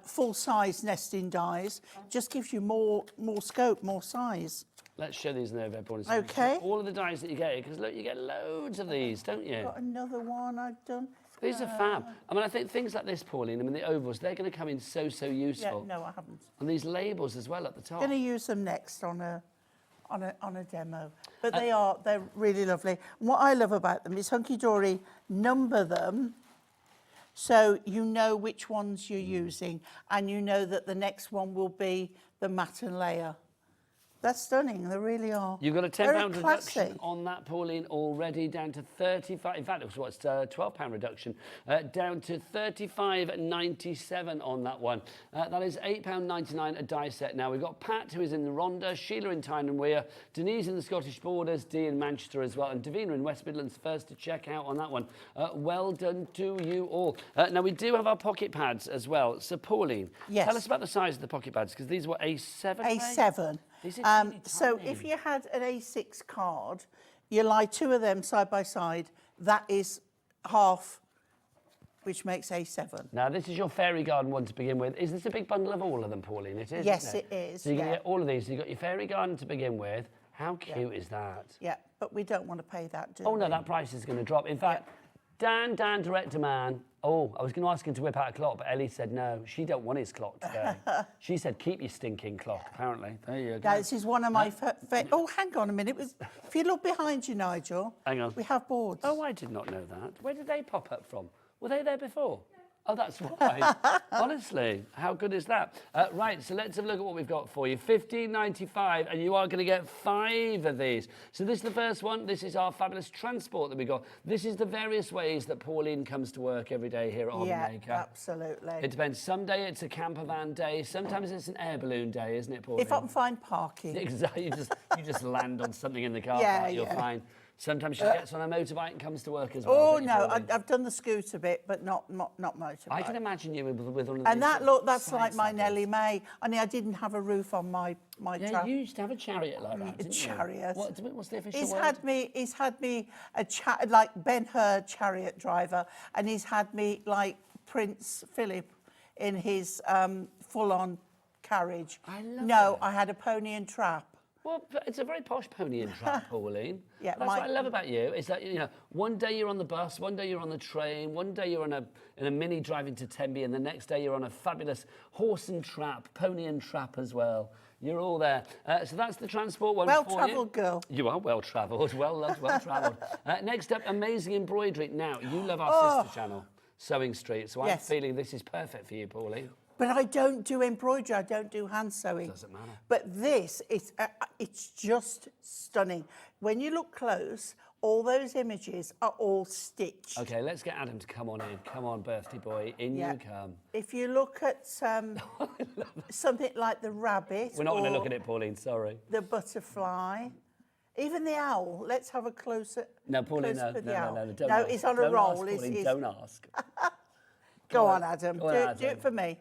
full-size nesting dies. Just gives you more scope, more size.
Let's show these now, everyone.
Okay.
All of the dies that you get, because look, you get loads of these, don't you?
Got another one I've done.
These are fab. I mean, I think things like this, Pauline, I mean, the ovals, they're going to come in so useful.
Yeah, no, I haven't.
And these labels as well at the top.
Going to use them next on a demo. But they're really lovely. And what I love about them is Hunkydory number them so you know which ones you're using and you know that the next one will be the matte and layer. That's stunning, they really are.
You've got a
Very
£10
classy.
reduction on that, Pauline, already down to 35. In fact, it was what's £12 reduction, down to 35.97 on that one. That is £8.99 a die set. Now we've got Pat, who is in the Rhondda, Sheila in Tyne and Weir, Denise in the Scottish Borders, Dee in Manchester as well, and Davina in West Midlands first to check out on that one. Well done to you all. Now we do have our pocket pads as well. So Pauline,
yes.
Tell us about the size of the pocket pads, because these were A7.
A7. So if you had an A6 card, you lie two of them side by side, that is half, which makes A7.
Now, this is your fairy garden one to begin with. Is this a big bundle of all of them, Pauline? It is,
Yes,
isn't
it is.
So you can get all of these. So you've got your fairy garden to begin with. How cute is that?
Yeah, but we don't want to pay that, do
Oh,
we?
no, that price is going to drop. In fact, Dan, director man. Oh, I was going to ask him to whip out a clock, but Ellie said no. She don't want his clock today. She said, keep your stinking clock, apparently. There you go.
Now, this is one of my... Oh, hang on a minute. If you look behind you, Nigel...
Hang on.
We have boards.
Oh, I did not know that. Where did they pop up from? Were they there before? Oh, that's why. Honestly, how good is that? Right, so let's have a look at what we've got for you. $15.95, and you are going to get 5 of these. So this is the first one. This is our fabulous transport that we got. This is the various ways that Pauline comes to work every day here at Hobby Maker.
Yeah, absolutely.
It depends. Some day it's a camper van day. Sometimes it's an air balloon day, isn't it, Pauline?
If I can find parking.
Exactly. You just land on something in the car
Yeah,
park, you're
yeah.
fine. Sometimes she gets on a motorbike and comes to work as well.
Oh,
don't you,
no,
Pauline?
I've done the scooter bit, but not motorbike.
I can imagine you with one of these.
And that's
side
like my
saddles.
Nellie May. Only I didn't have a roof on my
Yeah,
truck.
you used to have a chariot like that,
A
didn't
chariot.
you? What's the official
He's
word?
had me like Ben-Hur chariot driver, and he's had me like Prince Philip in his full-on carriage.
I love
No,
it.
I had a pony and trap.
Well, it's a very posh pony and trap, Pauline.
Yeah,
That's what I love about you, is that, you know, one day you're on the bus, one day you're on the train, one day you're in a mini driving to Tenby, and the next day you're on a fabulous horse and trap, pony and trap as well. You're all there. So that's the transport one for you.
Well-travelled girl.
You are well-travelled, well-loved, well-travelled. Next up, amazing embroidery. Now, you love our sister channel, Sewing Street, so I'm
Yes.
feeling this is perfect for you, Pauline.
But I don't do embroidery. I don't do hand sewing.
Doesn't matter.
But this, it's just stunning. When you look close, all those images are all stitched.
Okay, let's get Adam to come on in. Come on, birthday boy, in you come.
If you look at something like the rabbit,
We're not going to
or
look at it, Pauline, sorry.
the butterfly, even the owl. Let's have a closer.
No, Pauline,
close
no,
at the
no,
owl.
no, don't
No,
ask.
it's on a
Don't
roll.
ask, Pauline,
It's-
don't ask.
Go on, Adam.
Go on,
do
Adam.
it for me.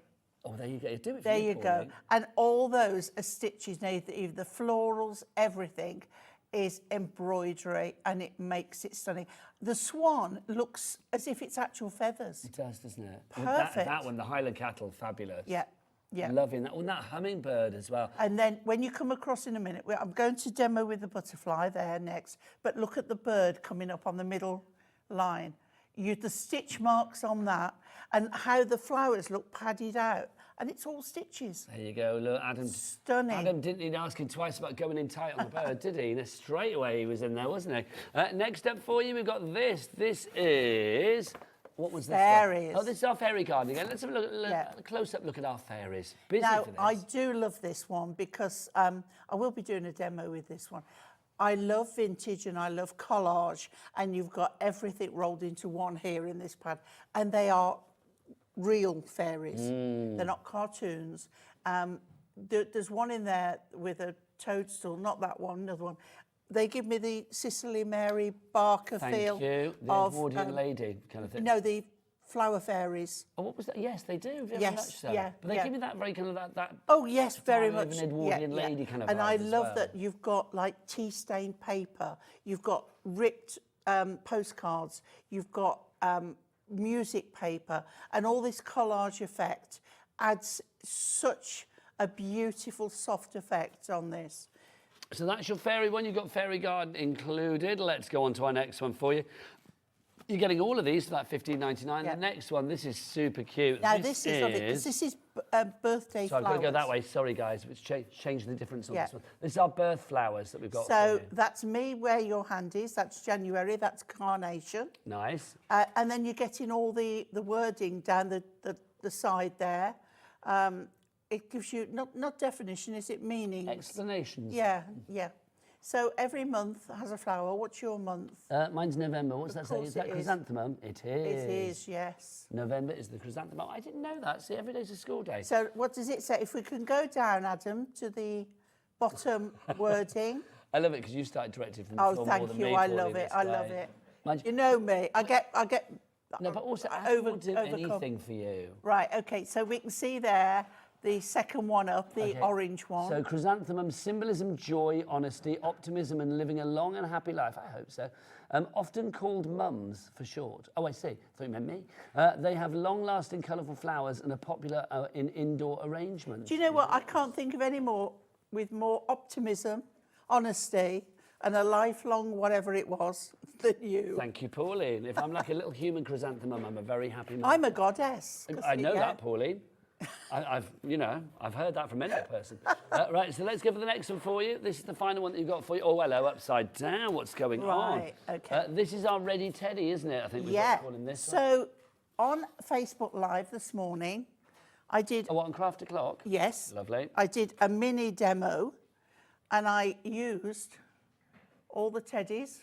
Oh, there you go. Do it for
There
me,
you go.
Pauline.
And all those are stitches. Now, the florals, everything is embroidery, and it makes it stunning. The swan looks as if it's actual feathers.
It does, doesn't it?
Perfect.
That one, the Highland cattle, fabulous.
Yeah, yeah.
Loving that. Oh, and that hummingbird as well.
And then when you come across in a minute, I'm going to demo with the butterfly there next, but look at the bird coming up on the middle line. The stitch marks on that, and how the flowers look padded out, and it's all stitches.
There you go. Look, Adam.
Stunning.
Adam didn't need asking twice about going in tight on the bird, did he? And straight away he was in there, wasn't he? Next up for you, we've got this. This is... What was this
Fairies.
one? Oh, this is our fairy garden again. Let's have a look, a close-up look at our fairies. Busy
Now,
for this.
I do love this one because I will be doing a demo with this one. I love vintage and I love collage, and you've got everything rolled into one here in this pad, and they are real fairies. They're not cartoons. There's one in there with a toadstool, not that one, another one. They give me the Cicely Mary Barker feel.
Thank you. The
of
Edwardian lady kind of thing.
No, the flower fairies.
Oh, what was that? Yes, they do, very
Yes,
much so.
yeah,
But they
yeah.
give me that very kind of that
Oh, yes, very
style of
much.
an Edwardian lady kind of
And I
vibe as
love
well.
that you've got like tea-stained paper, you've got ripped postcards, you've got music paper, and all this collage effect adds such a beautiful, soft effect on this.
So that's your fairy one. You've got fairy garden included. Let's go on to our next one for you. You're getting all of these for that $15.99.
Yeah.
The next one, this is super cute.
Now this is lovely, 'cause this is birthday
so
flowers.
I've got to go that way. Sorry, guys. It's changed the difference on
Yeah.
this one. This is our birth flowers that we've got.
So
for you.
that's me where your hand is. That's January. That's Carnation.
Nice.
And then you're getting all the wording down the side there. It gives you not definition, is it meanings?
Explanations.
Yeah, yeah. So every month has a flower. What's your month?
Mine's November. What's that say? Is that chrysanthemum? It is.
It is, yes.
November is the chrysanthemum. I didn't know that. See, every day's a school day.
So what does it say? If we can go down, Adam, to the bottom wording.
I love it because you started directing from the
Oh,
floor more
thank
than
you.
me.
I
Pauline,
love it.
it's
I love
great.
it.
Mind you-
You know me. I get.
No, but also I will do
overcome.
anything for you.
Right. Okay. So we can see there the second one up, the
Okay.
orange one.
So chrysanthemum, symbolism, joy, honesty, optimism, and living a long and happy life. I hope so. Often called mums for short. Oh, I see. I thought you meant me. They have long-lasting, colourful flowers and are popular in indoor arrangements.
Do you know what? I can't think of any more with more optimism, honesty, and a lifelong whatever it was than you.
Thank you, Pauline. If I'm like a little human chrysanthemum, I'm a very happy man.
I'm a goddess.
I know
yeah.
that, Pauline. I've heard that from any person. Right, so let's go for the next one for you. This is the final one that you've got for you. Oh, hello, upside down. What's going on?
Right, okay.
This is our Ready Teddy, isn't it? I think we've got to call him this one.
So on Facebook Live this morning, I did...
Oh, what, on Craft O'Clock?
Yes.
Lovely.
I did a mini demo, and I used all the teddies,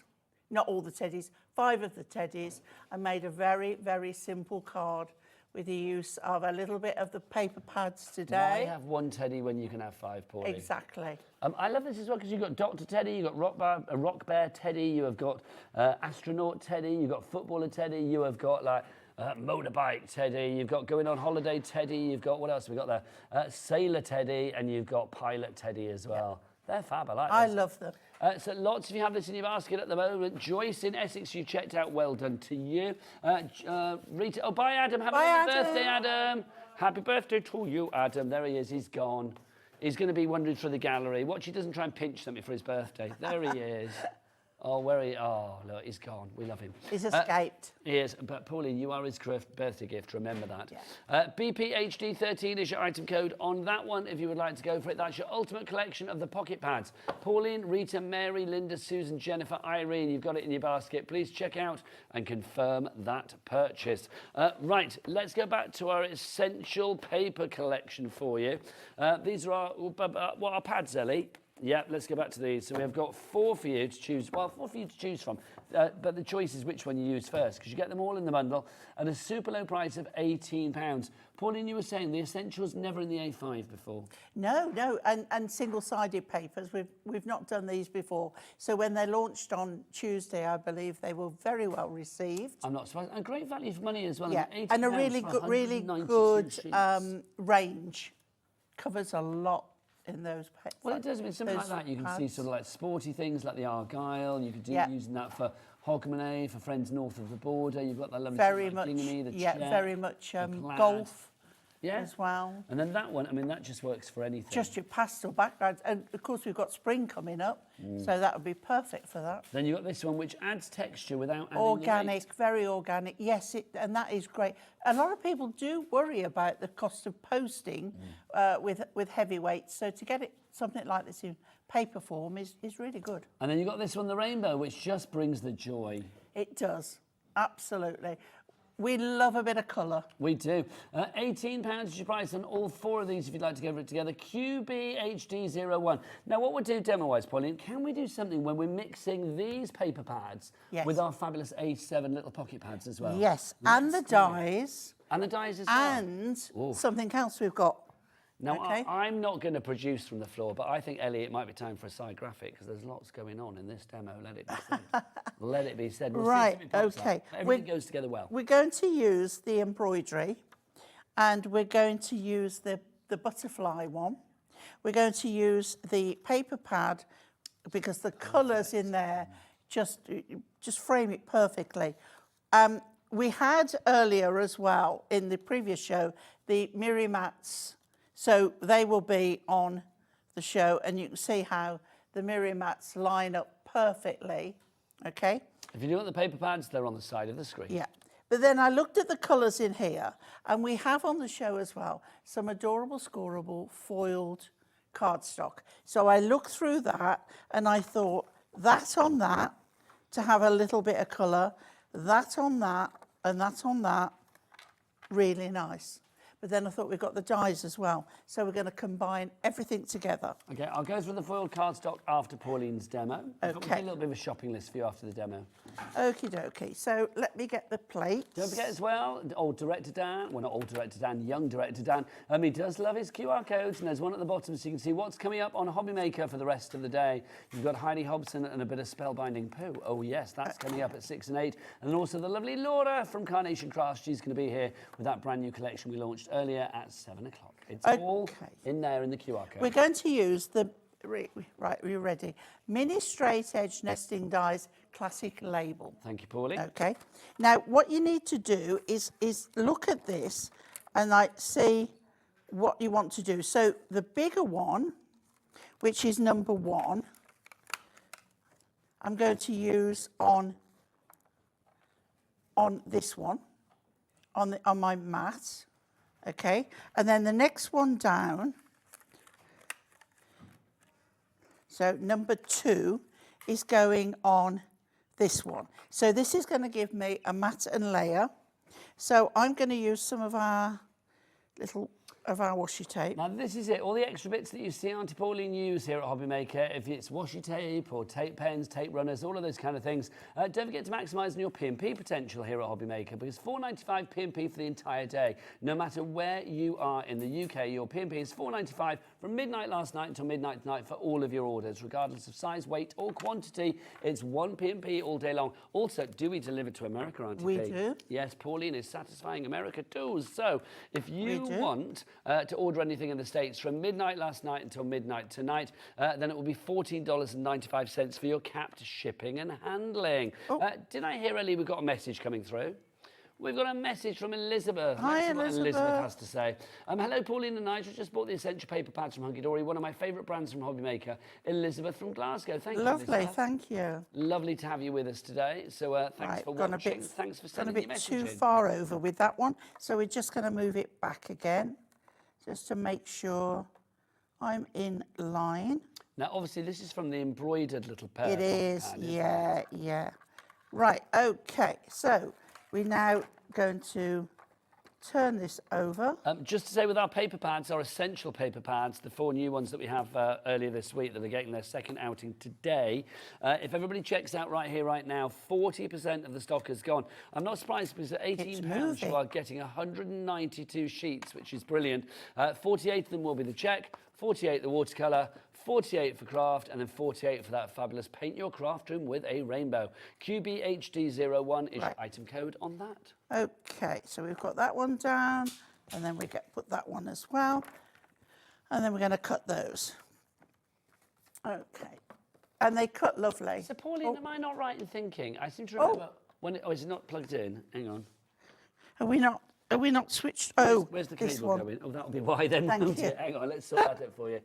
not all the teddies, 5 of the teddies, and made a very, very simple card with the use of a little bit of the paper pads today.
Why have 1 teddy when you can have 5, Pauline?
Exactly.
I love this as well because you've got Dr. Teddy, you've got Rock Bear Teddy, you have got Astronaut Teddy, you've got Footballer Teddy, you have got like Motorbike Teddy, you've got Going on Holiday Teddy, you've got, what else have we got there? Sailor Teddy, and you've got Pilot Teddy as well. Yeah. They're fab, I like
I
those.
love them.
So lots of you have this in your basket at the moment. Joyce in Essex, you checked out. Well done to you. Rita, oh, bye, Adam. Happy birthday, Adam. Happy birthday to you, Adam. There he is. He's gone. He's going to be wandering through the gallery. Watch, he doesn't try and pinch something for his birthday. There he is. Oh, look, he's gone. We love him.
He's escaped.
He is, but Pauline, you are his birthday gift. Remember that.
Yeah.
BPHD13 is your item code on that one if you would like to go for it. That's your ultimate collection of the pocket pads. Pauline, Rita, Mary, Linda, Susan, Jennifer, Irene, you've got it in your basket. Please check out and confirm that purchase. Right, let's go back to our essential paper collection for you. These are our pads, Ellie. Yeah, let's go back to these. So we've got 4 for you to choose. Well, 4 for you to choose from. But the choice is which one you use first, because you get them all in the bundle at a super low price of £18. Pauline, you were saying the Essentials never in the A5 before.
No, and single-sided papers. We've not done these before. So when they launched on Tuesday, I believe they were very well received.
I'm not surprised. And great value for money as well.
Yeah,
I mean,
and a
£18
really
for
good
192 sheets.
range. Covers a lot in those papers.
Well, it does. I mean, something like that. You can see sort of like sporty things like the Argyle. You could do using that for Hogmanay, for friends north of the border. You've got that lovely
very
like
much,
Dingley, the
yeah,
Czech,
very much
the plaid.
golf
yeah.
as well.
And then that one, I mean, that just works for anything.
Just your pastel backgrounds, and of course we've got spring coming up, so that would be perfect for that.
Then you've got this one, which adds texture without adding
Organic,
the weight.
very organic. Yes, and that is great. A lot of people do worry about the cost of posting with heavy weights, so to get it something like this in paper form is really good.
And then you've got this one, the rainbow, which just brings the joy.
It does, absolutely. We love a bit of colour.
We do. £18 is your price on all 4 of these if you'd like to go for it together. QBHD01. Now, what we'll do demo-wise, Pauline, can we do something when we're mixing these paper pads with our fabulous A7 little pocket pads as well?
Yes, and the dies.
And the dies as well.
And something else we've got.
Now, I'm not going to produce from the floor, but I think, Ellie, it might be time for a side graphic because there's lots going on in this demo. Let it be said. Let it be said. We'll
right,
see if it pops
okay.
up. Everything goes together well.
We're going to use the embroidery and we're going to use the butterfly one. We're going to use the paper pad because the colours in there just frame it perfectly. We had earlier as well in the previous show the Miri mats. So they will be on the show and you can see how the mirror mats line up perfectly, okay?
If you do want the paper pads, they're on the side of the screen.
Yeah. But then I looked at the colours in here, and we have on the show as well some adorable scoreable foiled cardstock. So I looked through that, and I thought, that on that, to have a little bit of colour, that on that, and that on that, really nice. But then I thought we've got the dies as well. So we're going to combine everything together.
Okay, I'll go through the foiled cardstock after Pauline's demo. We've got a little bit of a shopping list for you after the demo.
Okie dokie. So let me get the plates.
Don't forget as well, old director Dan, well not old director Dan, young director Dan, he does love his QR codes, and there's one at the bottom so you can see what's coming up on Hobby Maker for the rest of the day. You've got Heidi Hobson and a bit of Spellbinding Poo. Oh yes, that's coming up at 6 and 8. And then also the lovely Laura from Carnation Crafts. She's going to be here with that brand new collection we launched earlier at 7 o'clock. It's all in there in the QR code.
We're going to use the, right, we're ready, Mini Straight Edge Nesting Dies Classic Label.
Thank you, Pauline.
Okay. Now, what you need to do is look at this and like see what you want to do. So the bigger one, which is number 1, I'm going to use on this one, on my mat. Okay, and then the next one down, so number 2 is going on this one. So this is going to give me a mat and layer. So I'm going to use some of our washi tape.
Now this is it, all the extra bits that you see Auntie Pauline use here at Hobby Maker, if it's washi tape or tape pens, tape runners, all of those kind of things, don't forget to maximise your P&P potential here at Hobby Maker, because $4.95 P&P for the entire day. No matter where you are in the UK, your P&P is $4.95 from midnight last night until midnight tonight for all of your orders, regardless of size, weight or quantity. It's one P&P all day long. Also, do we deliver to America, Auntie
We
P?
do.
Yes, Pauline is satisfying America too. So if you want to order anything in the States from midnight last night until midnight tonight, then it will be $14.95 for your capped shipping and handling. Did I hear, Ellie, we've got a message coming through? We've got a message from Elizabeth.
Hi,
Let's see what
Elizabeth.
Elizabeth has to say. Hello, Pauline and Nigel. Just bought the essential paper pads from Hunkydory, one of my favourite brands from Hobby Maker. Elizabeth from Glasgow. Thank you,
Lovely,
Elizabeth.
thank you.
Lovely to have you with us today. So thanks for watching. Thanks for sending your message
Gone a bit too far over with that one, so we're just going to move it back again, just to make sure I'm in line.
Now, obviously, this is from the embroidered little pair.
It is, yeah, yeah. Right, okay, so we're now going to turn this over.
Just to say, with our paper pads, our essential paper pads, the 4 new ones that we have earlier this week that are getting their second outing today, if everybody checks out right here, right now, 40% of the stock has gone. I'm not surprised because at £18 you are getting 192 sheets, which is brilliant. 48 of them will be the check, 48 the watercolour, 48 for craft, and then 48 for that fabulous Paint Your Craft Room with a Rainbow. QBHD01 is your item code on that.
Okay, so we've got that one down, and then we put that one as well, and then we're going to cut those. Okay, and they cut lovely.
So, Pauline, am I not right in thinking? I seem to remember when it, is it not plugged in? Hang on.
Are we not switched?
Where's the cable going? Oh, that'll be why then.
Thank you.
Hang on, let's sort that out for you.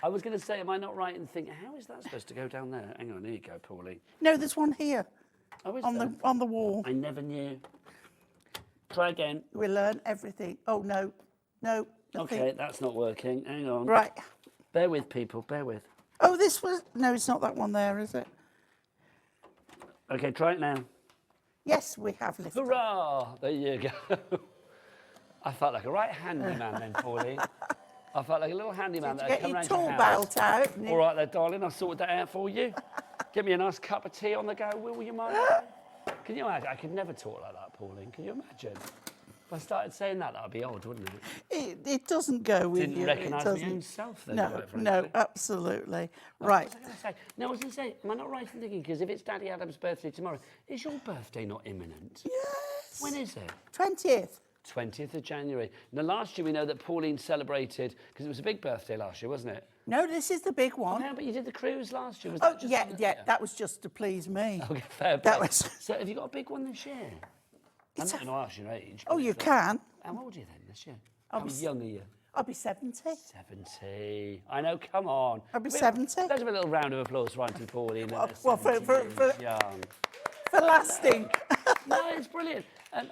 I was going to say, am I not right in thinking, how is that supposed to go down there? Hang on, here you go, Pauline.
No, there's one here.
Oh, is
on
there?
on the wall.
I never knew. Try again.
We learn everything. Oh, no, nothing.
Okay, that's not working. Hang on.
Right.
Bear with, people, bear with.
Oh, this was, no, it's not that one there, is it?
Okay, try it now.
Yes, we have lifted.
Hurrah! There you go. I felt like a right handyman then, Pauline. I felt like a little handyman that had come round your house.
Get your tool belt out.
All right there, darling, I'll sort that out for you. Get me a nice cup of tea on the go, will you mind? Can you imagine? I could never talk like that, Pauline. Can you imagine? If I started saying that, that'd be odd, wouldn't it?
It doesn't go with you.
Didn't recognise my own self then.
No, absolutely. Right.
What was I going to say? No, I was going to say, am I not right in thinking, because if it's Daddy Adam's birthday tomorrow, is your birthday not imminent?
Yes.
When is it?
20th.
20th of January. Now, last year we know that Pauline celebrated, because it was a big birthday last year, wasn't it?
No, this is the big one.
Oh, yeah, but you did the cruise last year. Was
Oh,
that just
yeah, that was just to please me.
Okay, fair play.
That was...
So have you got a big one this year? I'm not going to ask your age.
Oh, you can.
How old are you then this year? How young are you?
I'll be 70.
70. I know, come on.
I'll be 70.
Let's have a little round of applause for Auntie Pauline.
Well, for
young.
lasting.
No, it's brilliant.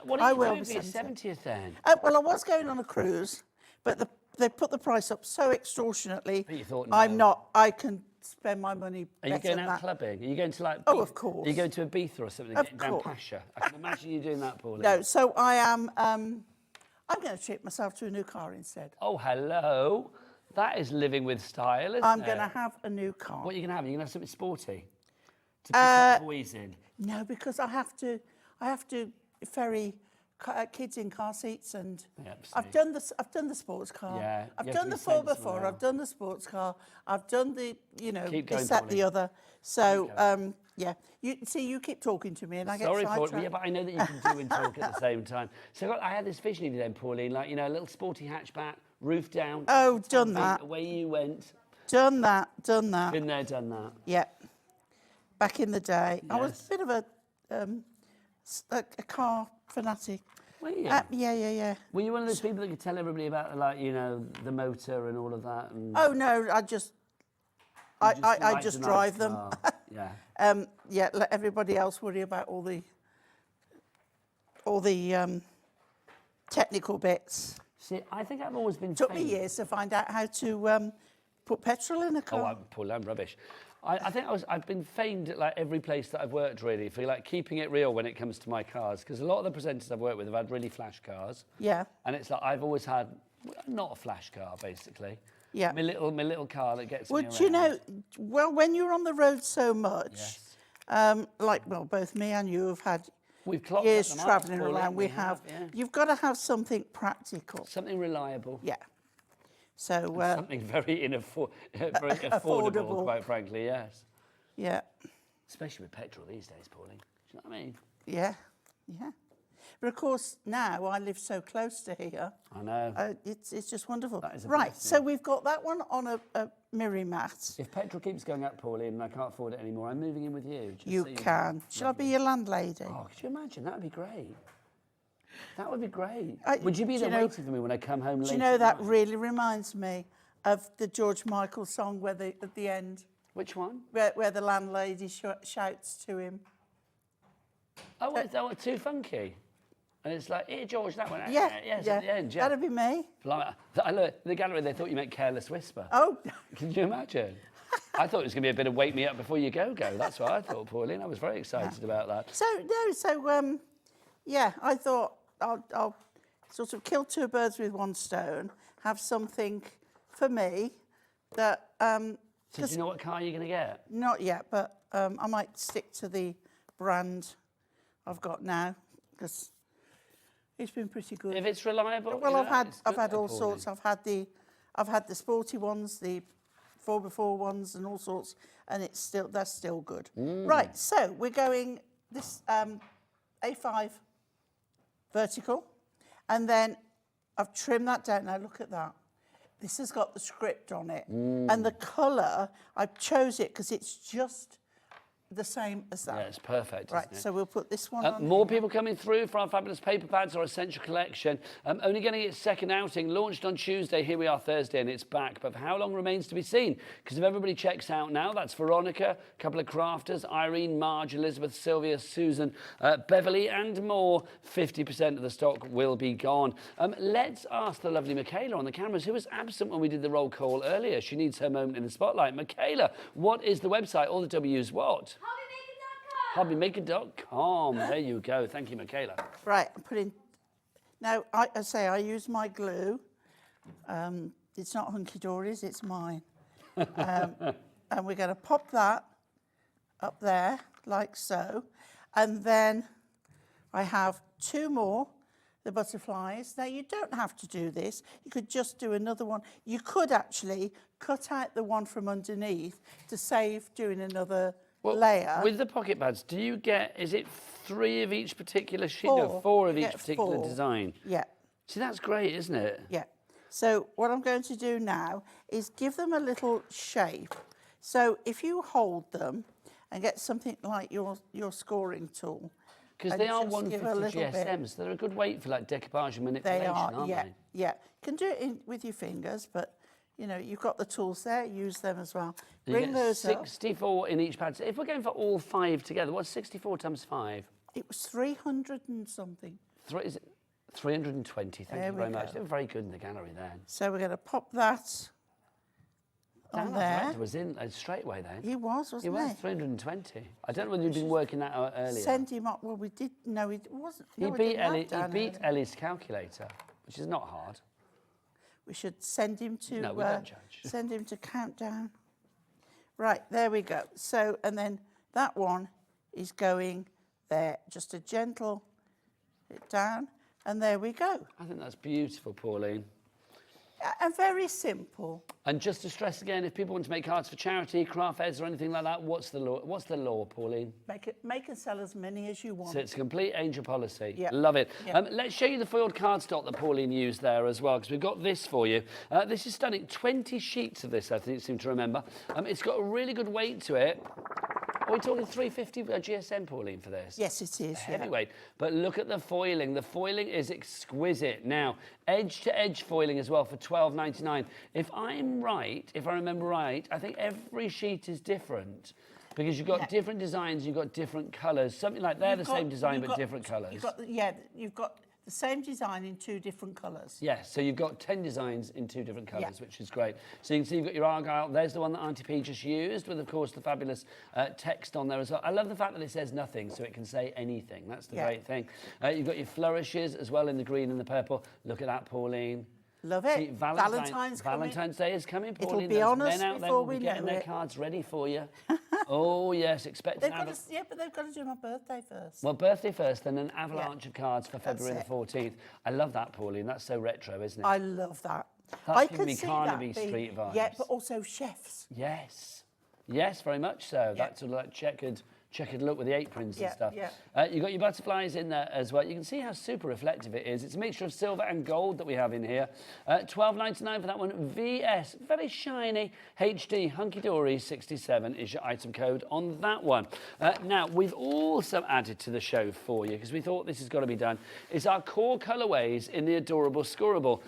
What
I
did you
will
do
be
for your
70.
70th then?
Well, I was going on a cruise, but they put the price up so extortionately.
But you thought,
I'm
no.
not. I can spend my money
Are you
better
going
than
out
that.
clubbing? Are you going to like...
Oh, of course.
Are you going to Ibiza or something?
Of
Getting down
course.
Pasha? I can imagine you doing that, Pauline.
No, so I am. I'm going to treat myself to a new car instead.
Oh, hello. That is living with style, isn't
I'm
it?
going to have a new car.
What are you going to have? Are you going to have something sporty? To pick up boys in?
No, because I have to ferry kids in car seats, and I've done the sports car.
Yeah,
I've done the 4x4. I've done the sports car. I've done the this, that, the other. So yeah, you keep talking to me, and I get
Sorry,
sidetracked.
Pauline. Yeah, but I know that you can do and talk at the same time. So I had this vision of you then, Pauline, like a little sporty hatchback, roof down.
Oh, done that.
Away you went.
Done that. Done that.
Been there, done that.
Yeah. Back in the day, I was
Yes.
a bit of a car fanatic.
Were you?
Yeah.
Were you one of those people that could tell everybody about, the motor and all of that? And
Oh no, I just drive them.
Yeah.
Yeah, let everybody else worry about all the technical bits.
See, I think I've always been...
Took me years to find out how to put petrol in a car.
Paul, I'm rubbish. I think I've been famed at every place that I've worked really for keeping it real when it comes to my cars, because a lot of the presenters I've worked with have had really flash cars.
Yeah.
And it's like I've always had not a flash car basically.
Yeah.
My little car that gets
Well,
me
do you
around.
know? Well, when you're on the road so much, both me and you have had
We've clocked
years
up the mic,
travelling
Pauline,
around.
we
We have.
have, yeah.
You've got to have something practical.
Something reliable.
Yeah. So
Something very very affordable, quite frankly, yes.
Yeah.
Especially with petrol these days, Pauline. Do you know what I mean?
Yeah. But of course, now I live so close to here.
I know.
It's just wonderful.
That is a
Right,
blessing.
so we've got that one on a mirror mat.
If petrol keeps going up, Pauline, and I can't afford it anymore, I'm moving in with you. just
You
so know.
can. Shall I be your landlady?
Oh, could you imagine? That would be great. That would be great.
I-
Would you be
do
there
you know-
waiting for me when I come home late?
Do you know
at
that
night?
really reminds me of the George Michael song where at the end,
Which one?
where the landlady shouts to him.
Oh, it's Too Funky. And it's like, here, George, that one.
Yeah,
Yes,
yeah.
at the end, yeah.
That'd be me.
I looked, the gallery, they thought you meant Careless Whisper.
Oh,
Can you imagine? I thought it was going to be a bit of Wake Me Up Before You Go. That's what I thought, Pauline. I was very excited about that.
yeah, I thought I'll sort of kill two birds with one stone, have something for me that...
So do you know what car you're going to get?
Not yet, but I might stick to the brand I've got now, because it's been pretty good.
If it's reliable.
Well,
you
I've
know,
had all
Pauline.
sorts. I've had the sporty ones, the 4x4 ones, and all sorts, and they're still good. Right, so we're going this A5 vertical, and then I've trimmed that down. Now look at that. This has got the script on it, and the colour, I chose it because it's just the same as that.
Yeah, it's perfect.
Right,
isn't it?
so we'll put this one on.
More people coming through for our fabulous paper pads, our essential collection. Only getting its second outing, launched on Tuesday. Here we are Thursday, and it's back. But for how long remains to be seen? Because if everybody checks out now, that's Veronica, a couple of crafters, Irene, Marge, Elizabeth, Sylvia, Susan, Beverly, and more. 50% of the stock will be gone. Let's ask the lovely Michaela on the cameras, who was absent when we did the roll call earlier. She needs her moment in the spotlight. Michaela, what is the website? All the W's what? Hobbymaker.com. There you go. Thank you, Michaela.
Right, I'm putting... Now, I use my glue. It's not Hunkydory's, it's mine. And we're going to pop that up there, like so. And then I have two more, the butterflies. Now, you don't have to do this. You could just do another one. You could actually cut out the one from underneath to save doing another layer.
With the pocket pads, do you get, is it 3 of each particular sheet?
Four.
No, 4 of
You
each
get
particular
4.
design?
Yeah.
See, that's great, isn't it?
Yeah. So what I'm going to do now is give them a little shape. So if you hold them and get something like your scoring tool
Because they are 150 GSM, so they're a good weight for like decoupage and manipulation, aren't they?
Yeah. Can do it with your fingers, but you know, you've got the tools there, use them as well. Bring those
64 in each pad. So if we're going for all 5 together, what's 64 times 5?
It was 300 and something.
Is it 320? Thank you very much. They were very good in the gallery then.
So we're going to pop that on there.
Was in straight away then.
He was, wasn't he?
He was 320. I don't know whether you'd been working that out earlier.
Send him up. Well, we did. No, it wasn't.
He beat Ellie's calculator, which is not hard.
We should send him to.
No, we don't judge.
Send him to countdown. Right, there we go. So, and then that one is going there. Just a gentle hit down, and there we go.
I think that's beautiful, Pauline.
And very simple.
And just to stress again, if people want to make cards for charity, craft fairs or anything like that, what's the law? What's the law, Pauline?
Make and sell as many as you want.
So it's a complete angel policy.
Yep.
Love it.
Yep.
Let's show you the foiled cardstock that Pauline used there as well, because we've got this for you. This is stunning. 20 sheets of this, I seem to remember. It's got a really good weight to it. Are we talking 350 GSM, Pauline, for this?
Yes, it is.
Heavyweight. But look at the foiling. The foiling is exquisite. Now, edge-to-edge foiling as well for $12.99. If I'm right, if I remember right, I think every sheet is different. Because you've got different designs, you've got different colours. Something like they're the same design but different colours.
You've got the same design in 2 different colours.
Yes, so you've got 10 designs in 2 different colours, which is great. So you can see you've got your Argyle. There's the one that Auntie P just used with, of course, the fabulous text on there as well. I love the fact that it says nothing, so it can say anything. That's the great thing. You've got your flourishes as well in the green and the purple. Look at that, Pauline.
Love it.
See, Valentine's Day is coming, Pauline.
It'll be on us
men out there
before
will be
we
getting
know
their
it.
cards ready for you. Oh, yes, expect
but they've got to do my birthday first.
Well, birthday first, then an avalanche of cards for February the 14th. I love that, Pauline. That's so retro, isn't it?
I love that.
That's
I
giving me
see
Carnaby
that
Street vibes.
Yeah, but also chefs.
Yes. Yes, very much so. That's sort of like checkered look with the aprons and stuff. You've got your butterflies in there as well. You can see how super reflective it is. It's a mixture of silver and gold that we have in here. $12.99 for that one. VS, very shiny, HD, Hunkydory 67 is your item code on that one. Now, we've also added to the show for you, because we thought this has got to be done, is our core colourways in the adorable Scoreable.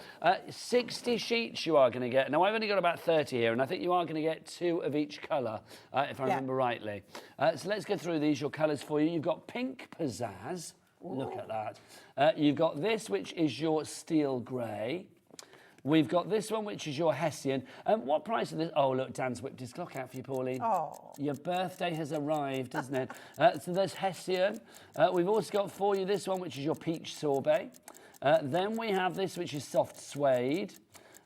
60 sheets you are going to get. Now, I've only got about 30 here, and I think you are going to get 2 of each colour, if I remember rightly. So let's go through these, your colours for you. You've got pink pizzazz. Look at that. You've got this, which is your steel grey. We've got this one, which is your Hessian. What price is this? Oh, look, Dan's whipped his clock out for you, Pauline.
Oh.
Your birthday has arrived, doesn't it? So there's Hessian. We've also got for you this one, which is your peach sorbet. Then we have this, which is soft suede.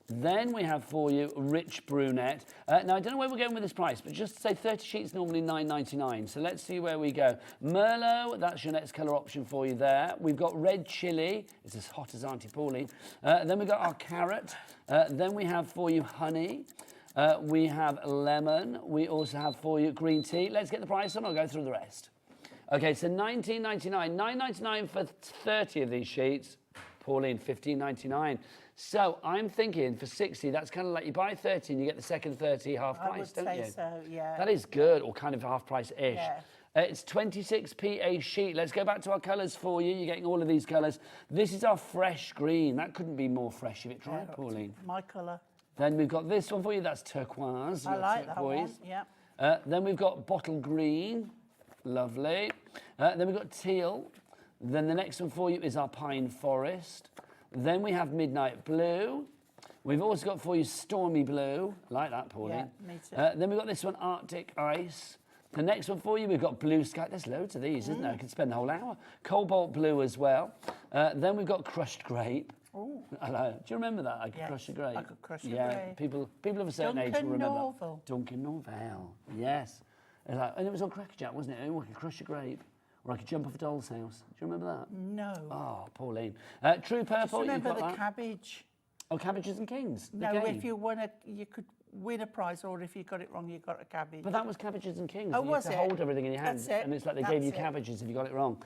Then we have for you rich brunette. Now, I don't know where we're going with this price, but just to say 30 sheets normally $9.99. So let's see where we go. Merlot, that's your next colour option for you there. We've got red chili. It's as hot as Auntie Pauline. Then we've got our carrot. Then we have for you honey. We have lemon. We also have for you green tea. Let's get the price on. I'll go through the rest. Okay, so $19.99. $9.99 for 30 of these sheets. Pauline, $15.99. So I'm thinking for 60, that's kind of like you buy 30 and you get the second 30 half price, don't you?
I would say so, yeah.
That is good, or kind of half price-ish.
Yeah.
It's 26p a sheet. Let's go back to our colours for you. You're getting all of these colours. This is our fresh green. That couldn't be more fresh if it tried, Pauline.
My colour.
Then we've got this one for you. That's turquoise.
I like that one, yeah.
Then we've got bottle green. Lovely. Then we've got teal. Then the next one for you is our pine forest. Then we have midnight blue. We've also got for you stormy blue. Like that, Pauline.
Yeah, me too.
Then we've got this one, Arctic ice. The next one for you, we've got blue sky. There's loads of these, isn't there? I could spend the whole hour. Cobalt blue as well. Then we've got crushed grape.
Oh.
Do you remember that? I could crush a grape.
I could crush a grape.
People of a certain age will remember that. Duncan Norvell. Yes. And it was on Cracker Jack, wasn't it? Oh, I could crush a grape. Or I could jump off a doll's house. Do you remember that?
No.
Oh, Pauline. True purple.
Just remember
you've got
the
that.
cabbage.
Oh, cabbages and kings.
No, if you want to, you could win a prize, or if you got it wrong, you got a cabbage.
But that was Cabbages and Kings.
Oh,
you
was
had to
it?
hold everything in your hand.
That's it.
And it's like they
That's
gave you
it.
cabbages if you got it wrong.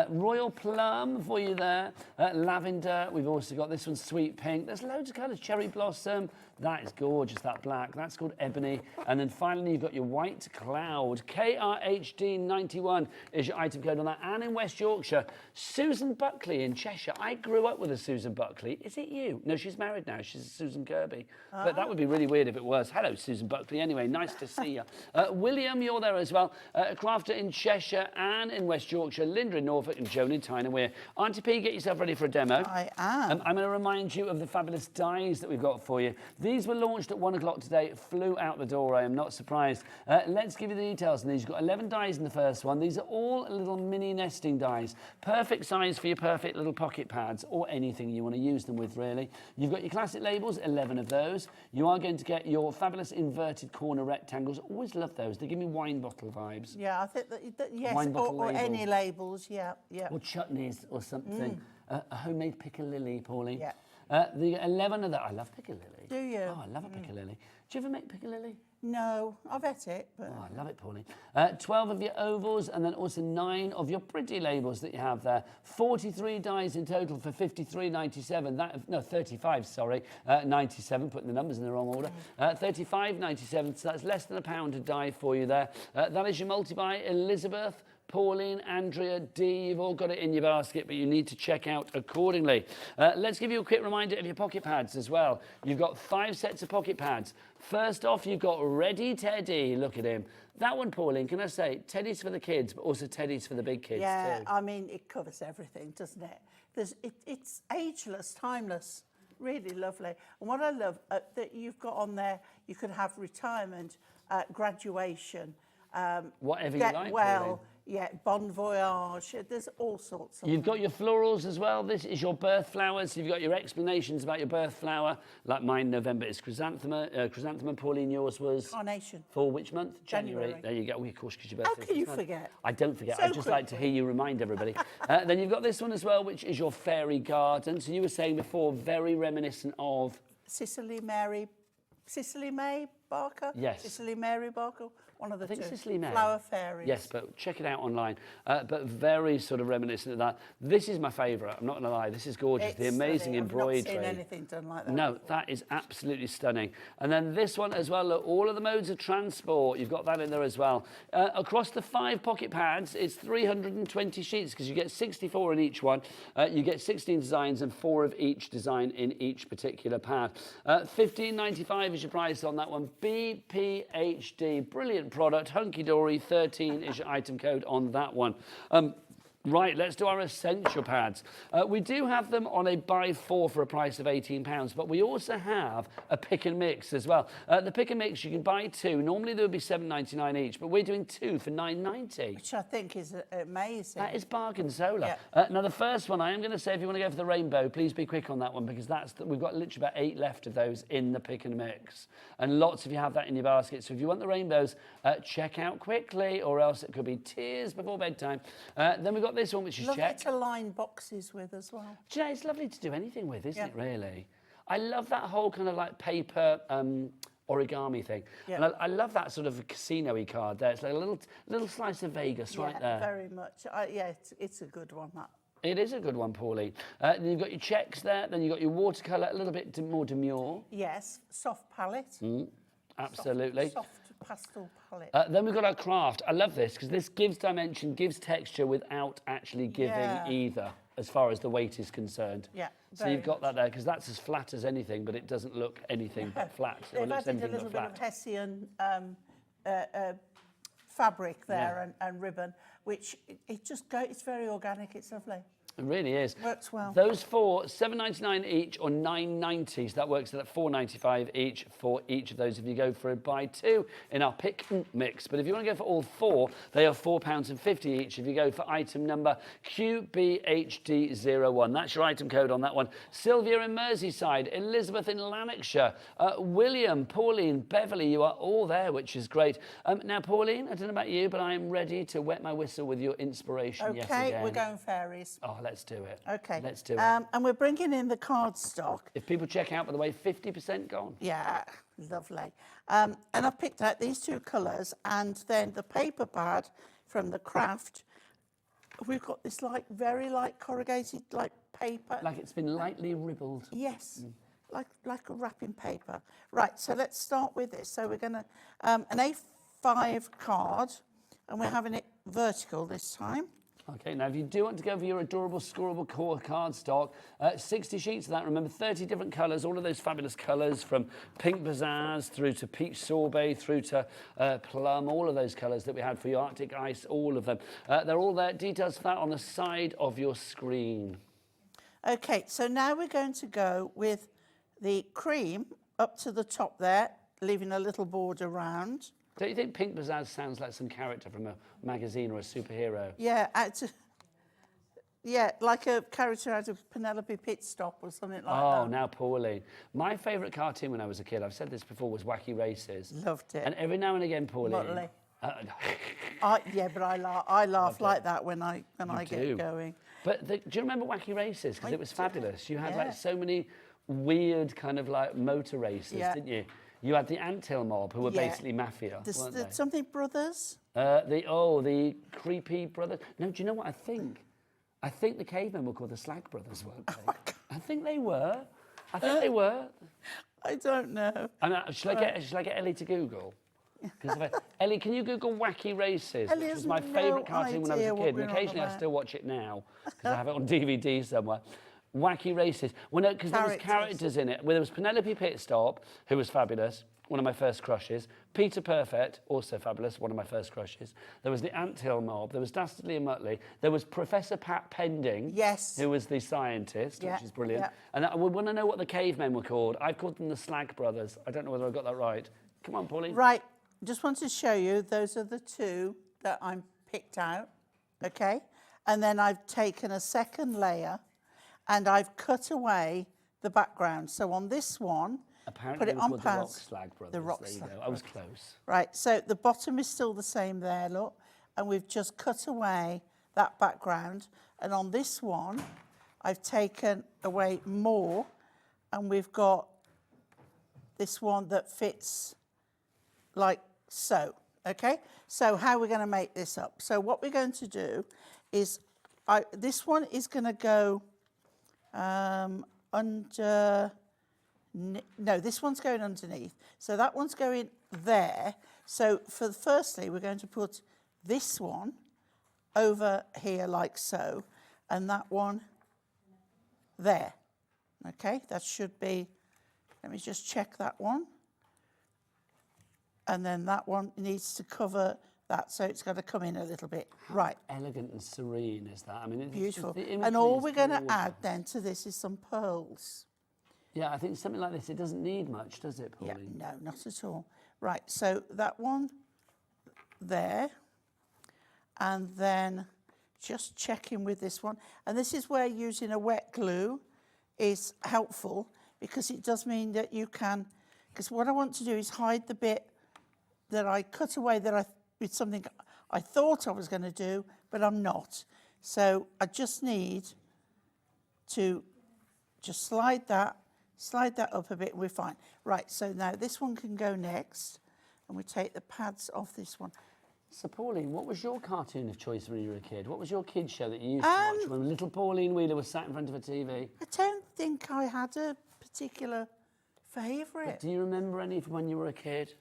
Royal Plum for you there. Lavender. We've also got this one, Sweet Pink. There's loads of colours. Cherry Blossom. That is gorgeous, that black. That's called Ebony. And then finally, you've got your White Cloud. KRHD91 is your item code on that. And in West Yorkshire, Susan Buckley in Cheshire. I grew up with a Susan Buckley. Is it you? No, she's married now. She's Susan Kirby. But that would be really weird if it was. Hello, Susan Buckley. Anyway, nice to see you. William, you're there as well. A crafter in Cheshire and in West Yorkshire. Linda in Norfolk and Joan in Tyne and Weir. Auntie P, get yourself ready for a demo.
I am.
I'm going to remind you of the fabulous dies that we've got for you. These were launched at 1 o'clock today. Flew out the door. I am not surprised. Let's give you the details on these. You've got 11 dies in the first one. These are all little mini nesting dies. Perfect size for your perfect little pocket pads or anything you want to use them with, really. You've got your classic labels, 11 of those. You are going to get your fabulous inverted corner rectangles. Always love those. They give me wine bottle vibes.
Yeah, I think that yes,
Wine bottle
or
label.
any labels, yeah.
Or chutneys or something. A homemade piccalilli, Pauline.
Yeah.
The 11 of that. I love piccalilli.
Do you?
Oh, I love a piccalilli. Do you ever make piccalilli?
No, I've ate it, but...
Oh, I love it, Pauline. 12 of your ovals and then also 9 of your pretty labels that you have there. 43 dies in total for $53.97. No, 35, sorry. 97, putting the numbers in the wrong order. 35.97, so that's less than £1 a die for you there. That is your multi-buy, Elizabeth, Pauline, Andrea, Dee, you've all got it in your basket, but you need to check out accordingly. Let's give you a quick reminder of your pocket pads as well. You've got 5 sets of pocket pads. First off, you've got Ready Teddy. Look at him. That one, Pauline, can I say, Teddy's for the kids, but also Teddy's for the big kids
yeah,
too.
I mean, it covers everything, doesn't it? It's ageless, timeless, really lovely. And what I love that you've got on there, you could have retirement, graduation,
whatever
get
you like,
well.
Pauline.
Yeah, bon voyage. There's all sorts of
You've got your florals as well. This is your birth flowers. You've got your explanations about your birth flower. Like mine, November is chrysanthemum. Chrysanthemum, Pauline, yours was?
Carnation.
For which month?
January.
There you go. Oh, of course, because your birthday.
How can you forget?
I don't forget.
So
I just like to hear you remind everybody. Then you've got this one as well, which is your fairy garden. So you were saying before, very reminiscent of...
Cicely May Barker?
Yes.
Cicely Mary Barker? One of the
I think
two.
Cicely May.
Flower Fairies.
Yes, but check it out online. But very sort of reminiscent of that. This is my favourite. I'm not going to lie. This is gorgeous.
It's
the amazing
stunning.
embroidery.
I've not seen anything done like that.
No,
before.
that is absolutely stunning. And then this one as well. Look, all of the modes of transport. You've got that in there as well. Across the 5 pocket pads, it's 320 sheets because you get 64 in each one. You get 16 designs and 4 of each design in each particular pad. $15.95 is your price on that one. BPHD, brilliant product. Hunkydory 13 is your item code on that one. Right, let's do our essential pads. We do have them on a buy 4 for a price of £18, but we also have a pick and mix as well. The pick and mix, you can buy 2. Normally there would be $7.99 each, but we're doing 2 for $9.90.
Which I think is amazing.
That is bargain solar.
Yeah.
Now the first one, I am going to say, if you want to go for the rainbow, please be quick on that one because we've got literally about 8 left of those in the pick and mix, and lots of you have that in your basket. So if you want the rainbows, check out quickly, or else it could be tears before bedtime. Then we've got this one, which is
Lovely
check.
to line boxes with as well.
Do you know, it's lovely to do anything with, isn't it, really? I love that whole kind of like paper origami thing.
Yeah.
And I love that sort of casino-y card there. It's like a little slice of Vegas right there.
Very much. Yeah, it's a good one, that.
It is a good one, Pauline. Then you've got your checks there. Then you've got your watercolour, a little bit more demure.
Yes, soft palette.
Absolutely.
Soft pastel palette.
Then we've got our craft. I love this because this gives dimension, gives texture without actually giving either, as far as the weight is concerned.
Yeah.
So you've got that there because that's as flat as anything, but it doesn't look anything but flat. So it
They've
looks
added a
anything
little
but
bit
flat.
of Hessian fabric there and ribbon, which it's very organic. It's lovely.
It really is.
Works well.
Those 4, $7.99 each or $9.90. So that works at $4.95 each for each of those if you go for a buy 2 in our pick mix. But if you want to go for all 4, they are £4.50 each if you go for item number QBHD01. That's your item code on that one. Sylvia in Merseyside, Elizabeth in Lanarkshire, William, Pauline, Beverly, you are all there, which is great. Now, Pauline, I don't know about you, but I am ready to wet my whistle with your inspiration yet again.
Okay, we're going fairies.
Oh, let's do it.
Okay.
Let's do it.
And we're bringing in the cardstock.
If people check out, by the way, 50% gone.
Yeah, lovely. And I've picked out these two colours, and then the paper pad from the craft. We've got this very light corrugated paper.
Like it's been lightly ribbled.
Yes, like a wrapping paper. Right, so let's start with this. So we're going to, an A5 card, and we're having it vertical this time.
Okay, now if you do want to go for your adorable scoreable core cardstock, 60 sheets of that, remember 30 different colours, all of those fabulous colours from pink pizzazz through to peach sorbet through to plum, all of those colours that we had for your Arctic ice, all of them. They're all there, details for that on the side of your screen.
Okay, so now we're going to go with the cream up to the top there, leaving a little border round.
Don't you think pink pizzazz sounds like some character from a magazine or a superhero?
Yeah, like a character out of Penelope Pitstop or something like that.
Oh, now Pauline. My favourite cartoon when I was a kid, I've said this before, was Wacky Races.
Loved it.
And every now and again, Pauline...
Motley. Yeah, but I laugh like that when I get going.
But do you remember Wacky Races? Because it was fabulous. You had
Yeah.
so many weird kind of motor races, didn't you? You had the Anthill mob, who were basically mafia, weren't they?
Something Brothers?
The creepy brothers. No, do you know what I think? I think the cavemen were called the Slag Brothers, weren't they? I think they were. I think they were.
I don't know.
Shall I get Ellie to Google? Ellie, can you Google Wacky Races?
Ellie
Which was
has
my favourite
no
cartoon when I was
idea
a
what
kid.
we're
And
on
occasionally I
about.
still watch it now, because I have it on DVD somewhere. Wacky Races. Well, no, because there was characters in it. Well, there was Penelope Pitstop, who was fabulous, one of my first crushes. Peter Perfect, also fabulous, one of my first crushes. There was the Anthill mob. There was Dastardly and Muttley. There was Professor Pat Pending, who was the scientist, which is brilliant.
Yeah.
And I would want to know what the cavemen were called. I've called them the Slag Brothers. I don't know whether I got that right. Come on, Pauline.
Right, just want to show you, those are the two that I'm picked out, okay? And then I've taken a second layer and I've cut away the background. So on this one,
Apparently
put it on
the Rock
pads.
Slag Brothers.
The Rock
there you
Slag
go. I was close.
Right, so the bottom is still the same there, look, and we've just cut away that background. And on this one, I've taken away more, and we've got this one that fits like so, okay? So how we're going to make this up. So what we're going to do is, this one is going to go under... No, this one's going underneath. So that one's going there. So firstly, we're going to put this one over here like so, and that one there. Okay, that should be, let me just check that one. And then that one needs to cover that, so it's got to come in a little bit. Right.
Elegant and serene is that? I mean, it's
Beautiful.
Just, the
and all
imagery
we're
is
going to
gorgeous.
add then to this is some pearls.
Yeah, I think something like this, it doesn't need much, does it, Pauline?
Yeah, no, not at all. Right, so that one there, and then just checking with this one. And this is where using a wet glue is helpful, because it does mean that you can, because what I want to do is hide the bit that I cut away with something I thought I was going to do, but I'm not. So I just need to just slide that up a bit, and we're fine. Right, so now this one can go next, and we take the pads off this one.
So, Pauline, what was your cartoon of choice when you were a kid? What was your kids' show that you used to watch when little Pauline Wheeler was sat in front of a TV?
I don't think I had a particular favourite.
But do you remember any from when you were a kid?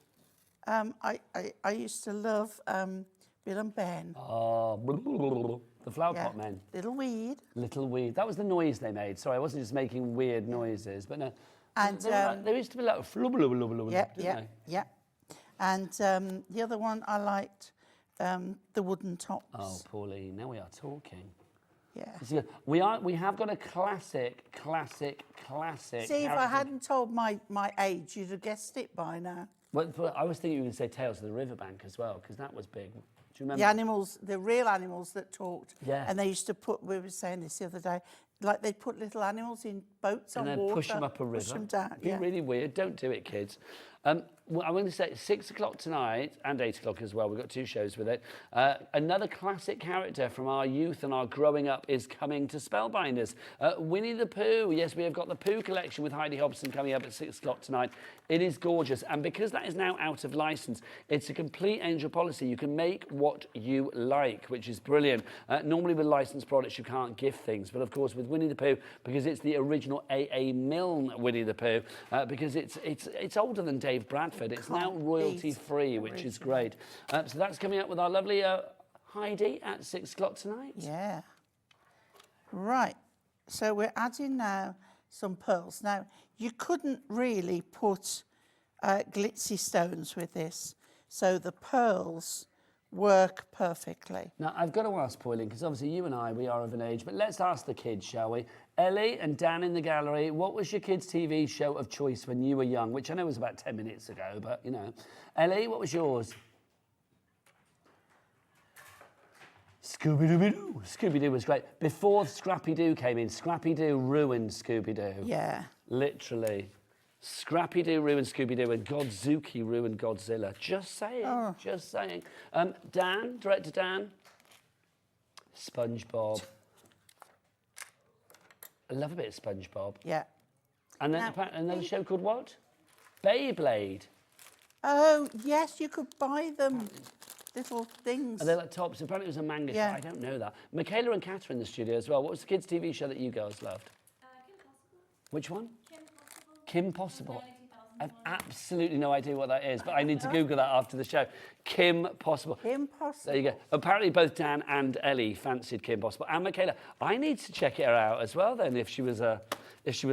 I used to love Bill and Ben.
Oh, the Flower Pot Men.
Little Weed.
Little Weed. That was the noise they made. Sorry, I wasn't just making weird noises, but no.
And
there used to be like flub, blub, blub, blub, didn't they?
Yeah. And the other one I liked, the Wooden Tops.
Oh, Pauline, now we are talking.
Yeah.
See, we have got a classic.
See, if I
character.
hadn't told my age, you'd have guessed it by now.
Well, I was thinking you were going to say Tales of the Riverbank as well, because that was big. Do you remember?
The animals, the real animals that talked.
Yeah.
And they used to put, we were saying this the other day, like they put little animals in boats
and
on
then
water.
push them up a river.
Push them down,
It'd be
yeah.
really weird. Don't do it, kids. Well, I'm going to say 6 o'clock tonight and 8 o'clock as well. We've got 2 shows with it. Another classic character from our youth and our growing up is coming to Spellbinders. Winnie the Pooh. Yes, we have got the Pooh collection with Heidi Hobson coming up at 6 o'clock tonight. It is gorgeous. And because that is now out of license, it's a complete angel policy. You can make what you like, which is brilliant. Normally with licensed products, you can't gift things. But of course, with Winnie the Pooh, because it's the original A.A. Milne Winnie the Pooh, because it's older than Dave Bradford. It's now royalty free, which is great. So that's coming up with our lovely Heidi at 6 o'clock tonight.
Yeah. Right. So we're adding now some pearls. Now, you couldn't really put glitzy stones with this, so the pearls work perfectly.
Now, I've got to ask, Pauline, because obviously you and I, we are of an age, but let's ask the kids, shall we? Ellie and Dan in the gallery, what was your kids' TV show of choice when you were young? Which I know was about 10 minutes ago, but, you know. Ellie, what was yours? Scooby-Doo. Scooby-Doo was great. Before Scrappy-Doo came in, Scrappy-Doo ruined Scooby-Doo.
Yeah.
Literally. Scrappy-Doo ruined Scooby-Doo and Godzuki ruined Godzilla. Just saying, just saying. Dan, director Dan. SpongeBob. I love a bit of SpongeBob.
Yeah.
And then another show called what? Beyblade.
Oh, yes, you could buy them. Little things.
Are they like tops? Apparently it was a manga show. I don't know that. Michaela and Kat are in the studio as well. What was the kids' TV show that you girls loved?
Kim Possible.
Which one?
Kim Possible.
Kim Possible. I've absolutely no idea what that is, but I need to Google that after the show. Kim Possible.
Kim Possible.
There you go. Apparently both Dan and Ellie fancied Kim Possible. And Michaela, I need to check her out as well then if she was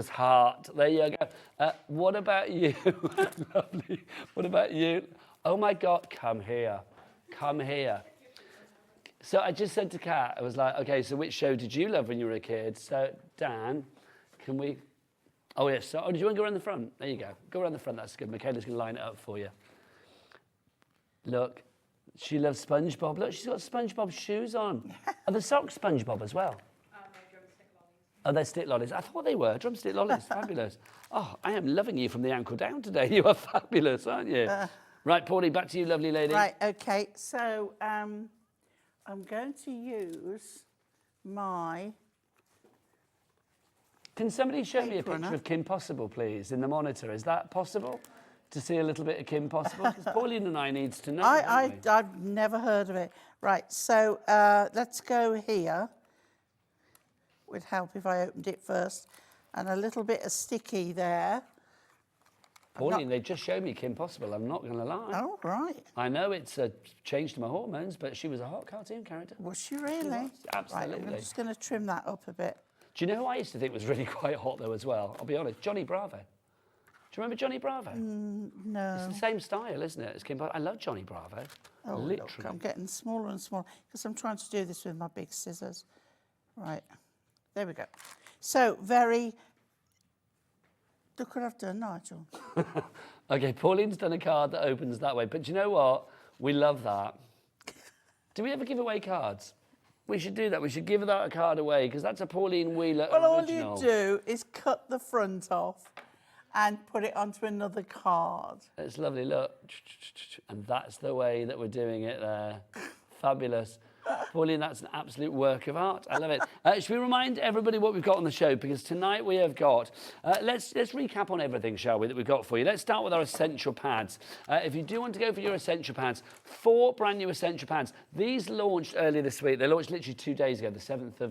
hot. There you go. What about you? Lovely. What about you? Oh my God, come here. Come here. So I just said to Kat, I was like, okay, so which show did you love when you were a kid? So Dan, can we... Oh, yes. So, do you want to go around the front? There you go. Go around the front. That's good. Michaela's going to line it up for you. Look, she loves SpongeBob. Look, she's got SpongeBob shoes on. Are the socks SpongeBob as well?
No, drumstick lollies.
Oh, they're stick lollies. I thought they were. Drumstick lollies. Fabulous. Oh, I am loving you from the ankle down today. You are fabulous, aren't you? Right, Paulie, back to you, lovely lady.
Right, OK. So I'm going to use my...
Can somebody show me a picture of Kim Possible, please, in the monitor? Is that possible? To see a little bit of Kim Possible? Because Pauline and I needs to know.
I've never heard of it. Right, so let's go here. Would help if I opened it first. And a little bit of sticky there.
Pauline, they just showed me Kim Possible, I'm not going to lie.
Oh, right.
I know it's a change to my hormones, but she was a hot cartoon character.
Was she really?
She was, absolutely.
Right, I'm just going to trim that up a bit.
Do you know who I used to think was really quite hot, though, as well? I'll be honest, Johnny Bravo. Do you remember Johnny Bravo?
No.
It's the same style, isn't it? It's Kim Possible. I love Johnny Bravo.
Oh,
literally.
Look, I'm getting smaller and smaller because I'm trying to do this with my big scissors. Right, there we go. So, look what I've done, Nigel.
OK, Pauline's done a card that opens that way. But do you know what? We love that. Do we ever give away cards? We should do that. We should give that card away because that's a Pauline Wheeler original.
All you do is cut the front off and put it onto another card.
It's lovely, look. And that's the way that we're doing it there. Fabulous. Pauline, that's an absolute work of art. I love it. Should we remind everybody what we've got on the show? Because tonight we have got... let's recap on everything, shall we, that we've got for you. Let's start with our essential pads. If you do want to go for your essential pads, 4 brand new essential pads. These launched earlier this week. They launched literally 2 days ago, the 7th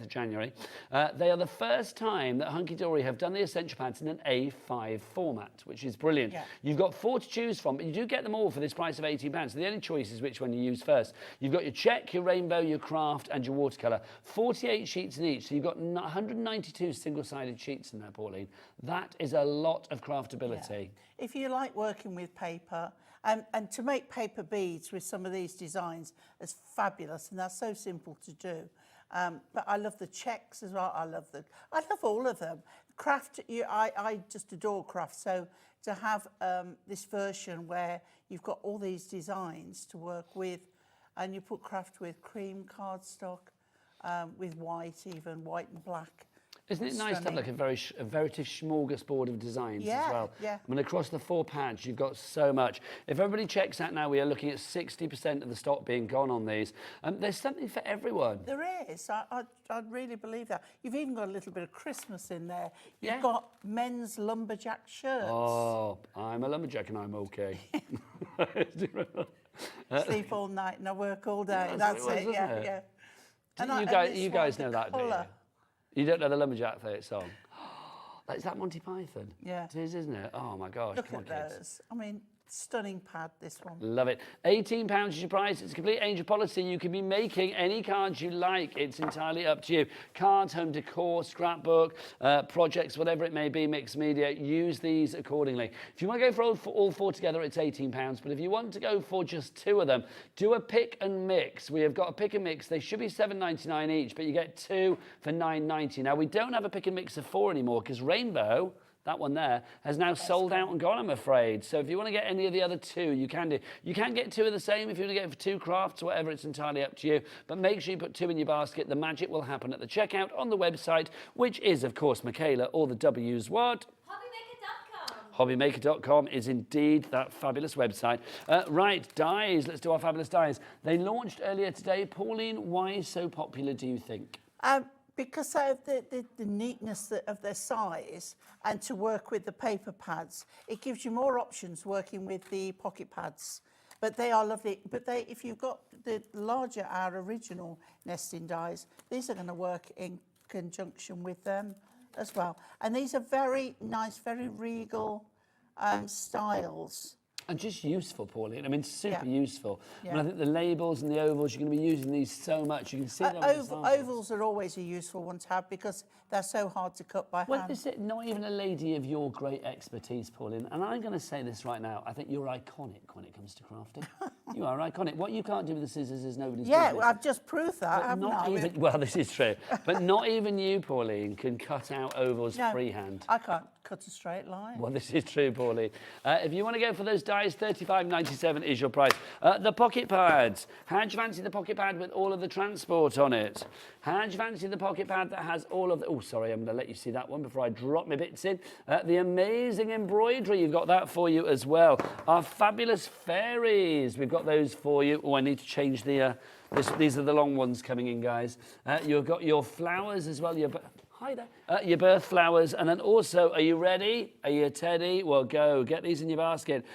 of January. They are the first time that Hunkydory have done the essential pads in an A5 format, which is brilliant. Yeah. You've got 4 to choose from, but you do get them all for this price of £18. So the only choice is which one you use first. You've got your check, your rainbow, your craft and your watercolour. 48 sheets in each, so you've got 192 single-sided sheets in there, Pauline. That is a lot of craftability.
Yeah. If you like working with paper, and to make paper beads with some of these designs is fabulous, and they're so simple to do. But I love the checks as well. I love all of them. Craft, I just adore craft. So to have this version where you've got all these designs to work with, and you put craft with cream cardstock. with white, even white and black.
Isn't it nice to have like a veritable smorgasbord of designs as well?
Yeah.
I mean, across the 4 pads, you've got so much. If everybody checks out now, we are looking at 60% of the stock being gone on these. There's something for everyone.
There is. I really believe that. You've even got a little bit of Christmas in there. You've
Yeah.
got men's lumberjack shirts.
Oh, I'm a lumberjack and I'm okay.
Sleep all night and I work all day.
Yeah,
That's
it was,
it.
wasn't
Yeah,
it?
yeah.
You guys know that, do you?
colour.
You don't know the lumberjack song? Is that Monty Python?
Yeah.
It is, isn't it? Oh my gosh!
Look
Come
at
on, kids.
those. I mean, stunning pad, this one.
Love it. £18 is your price. It's a complete Angel policy. You can be making any cards you like. It's entirely up to you. Cards, home decor, scrapbook, projects, whatever it may be, mixed media. Use these accordingly. If you want to go for all 4 together, it's £18. But if you want to go for just 2 of them, do a pick and mix. We have got a pick and mix. They should be $7.99 each, but you get 2 for $9.90. Now, we don't have a pick and mix of 4 anymore because Rainbow, that one there, has now sold out and gone, I'm afraid. So if you want to get any of the other 2, you can do. You can get 2 of the same if you want to get it for 2 crafts, whatever, it's entirely up to you. But make sure you put 2 in your basket. The magic will happen at the checkout on the website, which is, of course, Michaela, all the W's what? Hobbymaker.com is indeed that fabulous website. Right, dies. Let's do our fabulous dies. They launched earlier today. Pauline, why so popular, do you think?
Because of the neatness of their size and to work with the paper pads, it gives you more options working with the pocket pads. But they are lovely. But if you've got the larger, our original nesting dies, these are going to work in conjunction with them as well. And these are very nice, very regal styles.
And just useful, Pauline. I mean, super
Yeah.
useful.
Yeah.
And I think the labels and the ovals, you're going to be using these so much. You can see them on the samples.
Ovals are always a useful one to have because they're so hard to cut by
Well,
hand.
is it not even a lady of your great expertise, Pauline? And I'm going to say this right now. I think you're iconic when it comes to crafting. You are iconic. What you can't do with the scissors is nobody's
Yeah,
business.
I've just proved that,
But
haven't
not
I?
even, well, this is true. But not even you, Pauline, can cut out ovals
No,
freehand.
I can't cut a straight line.
Well, this is true, Pauline. If you want to go for those dies, $35.97 is your price. The pocket pads. How do you fancy the pocket pad with all of the transport on it? How do you fancy the pocket pad that has all of the... Oh, sorry, I'm going to let you see that one before I drop my bits in. The amazing embroidery, you've got that for you as well. Our fabulous fairies, we've got those for you. Oh, I need to change the... these are the long ones coming in, guys. You've got your flowers as well. Hi there. Your birth flowers, and then also, are you ready? Are you Teddy? Well, go. Get these in your basket.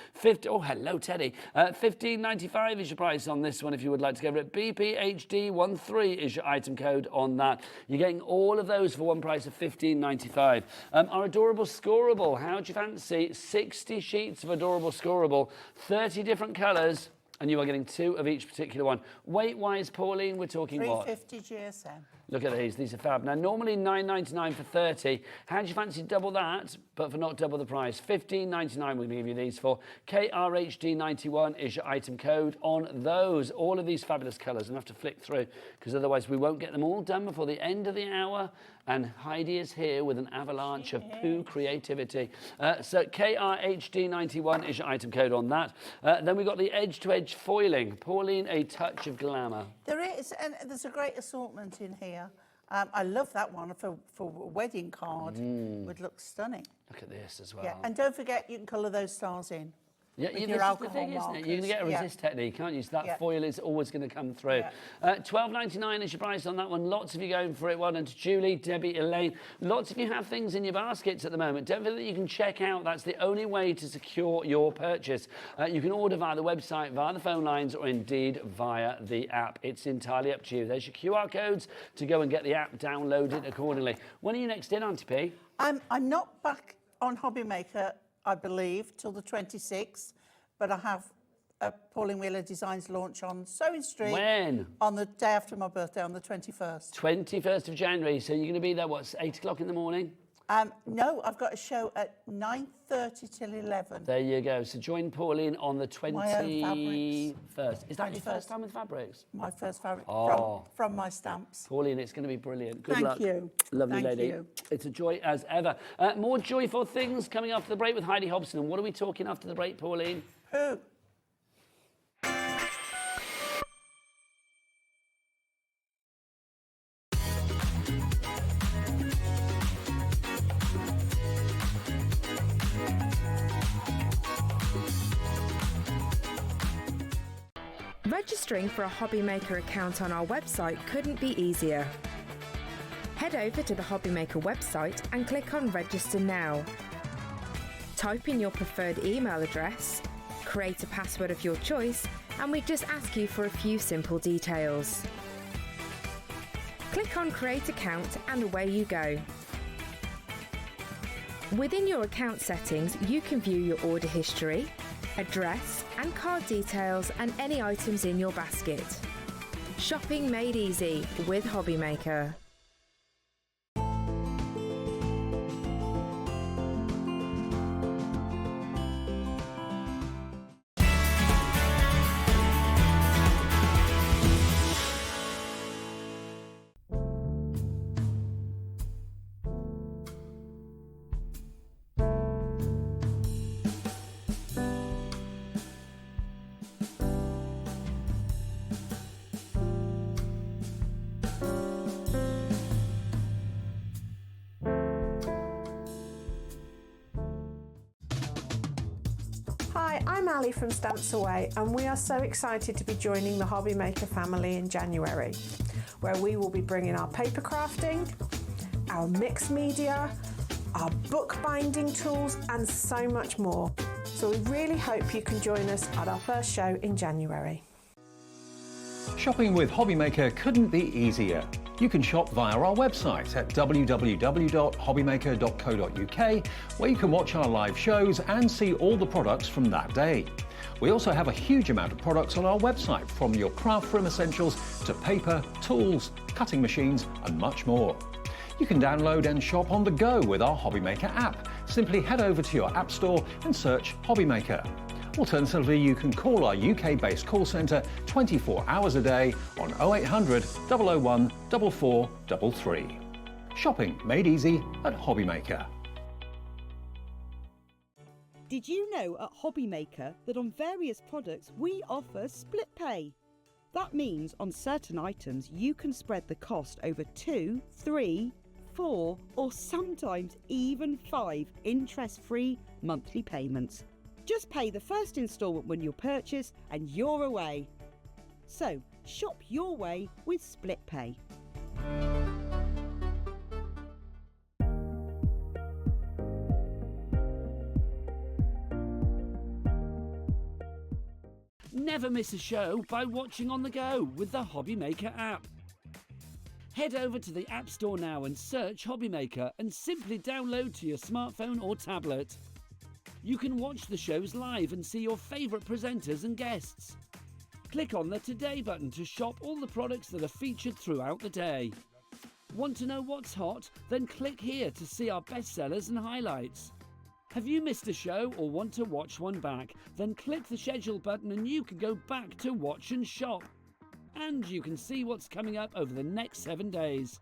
Oh, hello, Teddy. $15.95 is your price on this one if you would like to go for it. BPHD13 is your item code on that. You're getting all of those for one price of $15.95. Our adorable scoreable. How do you fancy? 60 sheets of adorable scoreable, 30 different colours, and you are getting 2 of each particular one. Weight-wise, Pauline, we're talking what?
350 GSM.
Look at these are fab. Now, normally $9.99 for 30. How do you fancy double that, but for not double the price? $15.99 we're going to give you these for. KRHD91 is your item code on those. All of these fabulous colours. I'm going to have to flick through, because otherwise we won't get them all done before the end of the hour. And Heidi is here with an avalanche of poo creativity. So KRHD91 is your item code on that. Then we've got the edge-to-edge foiling. Pauline, a touch of glamour.
There is, and there's a great assortment in here. I love that one for a wedding card. Would look stunning.
Look at this as well.
Yeah, and don't forget you can colour those stars in.
Yeah,
with
this
your
is the
alcohol
thing, isn't it?
markers.
You're going to get a
Yeah.
resist technique, can't you? So that
Yeah.
foil is always going to come through. $12.99 is your price on that one. Lots of you going for it. Well done to Julie, Debbie, Elaine. Lots of you have things in your baskets at the moment. Don't forget that you can check out. That's the only way to secure your purchase. You can order via the website, via the phone lines, or indeed via the app. It's entirely up to you. There's your QR codes to go and get the app downloaded accordingly. When are you next in, Auntie P?
I'm not back on Hobbymaker, I believe, till the 26th. But I have a Pauline Wheeler Designs launch on Sewing Street.
When?
On the day after my birthday, on the 21st.
21st of January. So you're going to be there, what, 8 o'clock in the morning?
No, I've got a show at 9:30 till 11.
There you go. So join Pauline on the
My own
21st. Is that your
21st.
first time with fabrics?
My first fabric
Oh.
from my stamps.
Pauline, it's going to be brilliant. Good
Thank
luck.
you.
Lovely
Thank
lady.
you.
It's a joy as ever. More joyful things coming after the break with Heidi Hobson. And what are we talking after the break, Pauline?
Who?
Registering for a Hobby Maker account on our website couldn't be easier. Head over to the Hobby Maker website and click on Register Now. Type in your preferred email address, create a password of your choice, and we just ask you for a few simple details. Click on Create Account and away you go. Within your account settings, you can view your order history, address and card details and any items in your basket. Shopping made easy with Hobby Maker.
Hi, I'm Ali from Stamps Away, and we are so excited to be joining the Hobby Maker family in January, where we will be bringing our paper crafting, our mixed media, our book binding tools, and so much more. So we really hope you can join us at our first show in January.
Shopping with Hobby Maker couldn't be easier. You can shop via our website at www.hobbymaker.co.uk, where you can watch our live shows and see all the products from that day. We also have a huge amount of products on our website, from your craft room essentials to paper, tools, cutting machines and much more. You can download and shop on the go with our Hobby Maker app. Simply head over to your app store and search Hobby Maker. Alternatively, you can call our UK-based call centre 24 hours a day on 0800 001 4433. Shopping made easy at Hobby Maker.
Did you know at Hobby Maker that on various products we offer split pay? That means on certain items you can spread the cost over 2, 3, 4 or sometimes even 5 interest-free monthly payments. Just pay the first instalment when you purchase and you're away. So, shop your way with Split Pay.
Never miss a show by watching on the go with the Hobby Maker app. Head over to the App Store now and search Hobby Maker and simply download to your smartphone or tablet. You can watch the shows live and see your favourite presenters and guests. Click on the Today button to shop all the products that are featured throughout the day. Want to know what's hot? Then click here to see our bestsellers and highlights. Have you missed a show or want to watch one back? Then click the schedule button and you can go back to watch and shop. And you can see what's coming up over the next 7 days.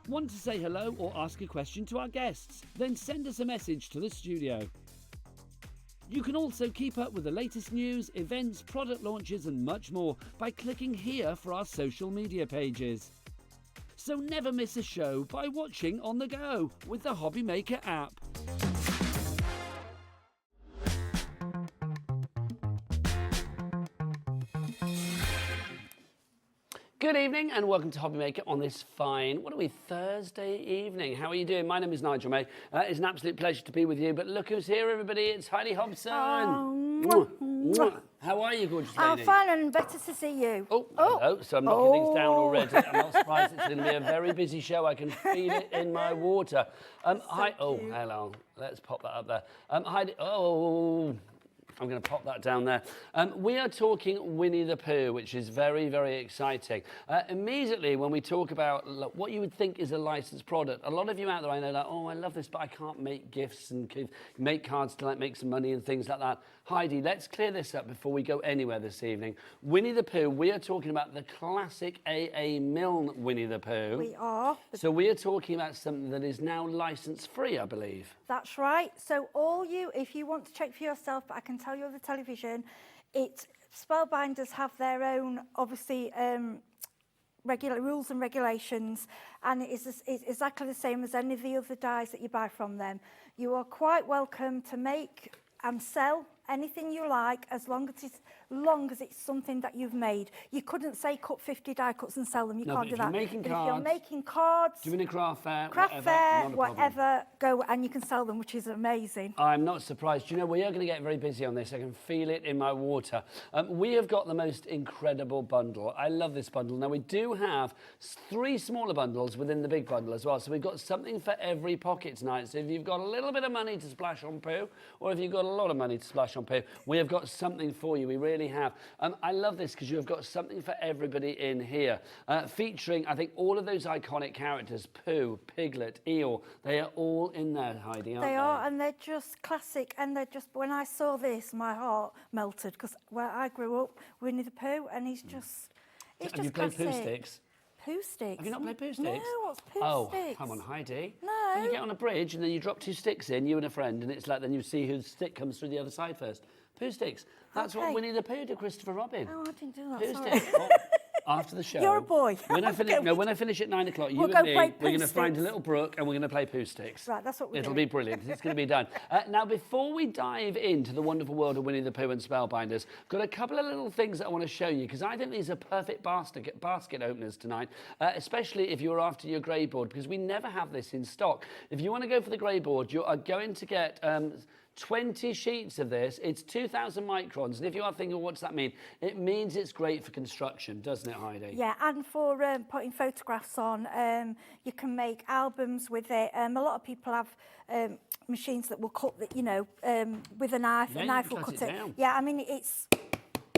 Want to say hello or ask a question to our guests? Then send us a message to the studio. You can also keep up with the latest news, events, product launches and much more by clicking here for our social media pages. So never miss a show by watching on the go with the Hobby Maker app.
Good evening and welcome to Hobby Maker on this fine, Thursday evening. How are you doing? My name is Nigel, mate. It's an absolute pleasure to be with you. But look who's here, everybody. It's Heidi Hobson. How are you, gorgeous lady?
I'm fine and better to see you.
Oh, hello. So I'm knocking things down already. I'm not surprised. It's going to be a very busy show. I can feel it in my water. Hi. Oh, hello. Let's pop that up there. Heidi. Oh. I'm going to pop that down there. We are talking Winnie the Pooh, which is very, very exciting. Immediately, when we talk about what you would think is a licensed product, a lot of you out there, I know, like, oh, I love this, but I can't make gifts and make cards to make some money and things like that. Heidi, let's clear this up before we go anywhere this evening. Winnie the Pooh, we are talking about the classic A.A. Milne Winnie the Pooh.
We are.
So we are talking about something that is now license-free, I believe.
That's right. So if you want to check for yourself, but I can tell you over the television, Spellbinders have their own, obviously, rules and regulations, and it's exactly the same as any of the other dies that you buy from them. You are quite welcome to make and sell anything you like, as long as it's something that you've made. You couldn't say cut 50 die cuts and sell them. You
No,
can't
but
do
if you're
that.
making
But
cards,
if you're making cards,
doing a craft fair,
whatever,
whatever,
go and you can sell them, which is amazing.
I'm not surprised. You know, we are going to get very busy on this. I can feel it in my water. We have got the most incredible bundle. I love this bundle. Now, we do have 3 smaller bundles within the big bundle as well. So we've got something for every pocket tonight. So if you've got a little bit of money to splash on poo, or if you've got a lot of money to splash on poo, we have got something for you. We really have. I love this because you have got something for everybody in here. Featuring, I think, all of those iconic characters, Pooh, Piglet, Eeyore. They are all in there, Heidi, aren't they?
They are, and they're just classic. And they're just, when I saw this, my heart melted, because where I grew up, Winnie the Pooh, and he's just, it's
Have
just
you played
classic.
Pooh Sticks?
Pooh Sticks?
Have you not played Pooh Sticks?
No, what's Pooh
Oh,
Sticks?
come on, Heidi.
No.
You get on a bridge and then you drop 2 sticks in, you and a friend, and it's like then you see whose stick comes through the other side first. Pooh Sticks. That's what
Okay.
Winnie the Pooh did, Christopher Robin.
Oh, I didn't do that,
Pooh
sorry.
Sticks. Oh, after the show.
You're a boy.
When I finish at 9 o'clock, you
We'll
and
go
me,
play
we're going
Pooh
to find a
Sticks.
little brook and we're going to play Pooh Sticks.
Right, that's what we're
It'll
doing.
be brilliant. It's going to be done. Now, before we dive into the wonderful world of Winnie the Pooh and Spellbinders, got a couple of little things that I want to show you, because I think these are perfect basket openers tonight, especially if you're after your grey board, because we never have this in stock. If you want to go for the grey board, you are going to get 20 sheets of this. It's 2,000 microns. And if you are thinking, what does that mean? It means it's great for construction, doesn't it, Heidi?
Yeah, and for putting photographs on, you can make albums with it. A lot of people have machines that will cut, with a knife.
Yeah,
a
you
knife
can
will
cut
cut
it
it.
down.
Yeah, I mean,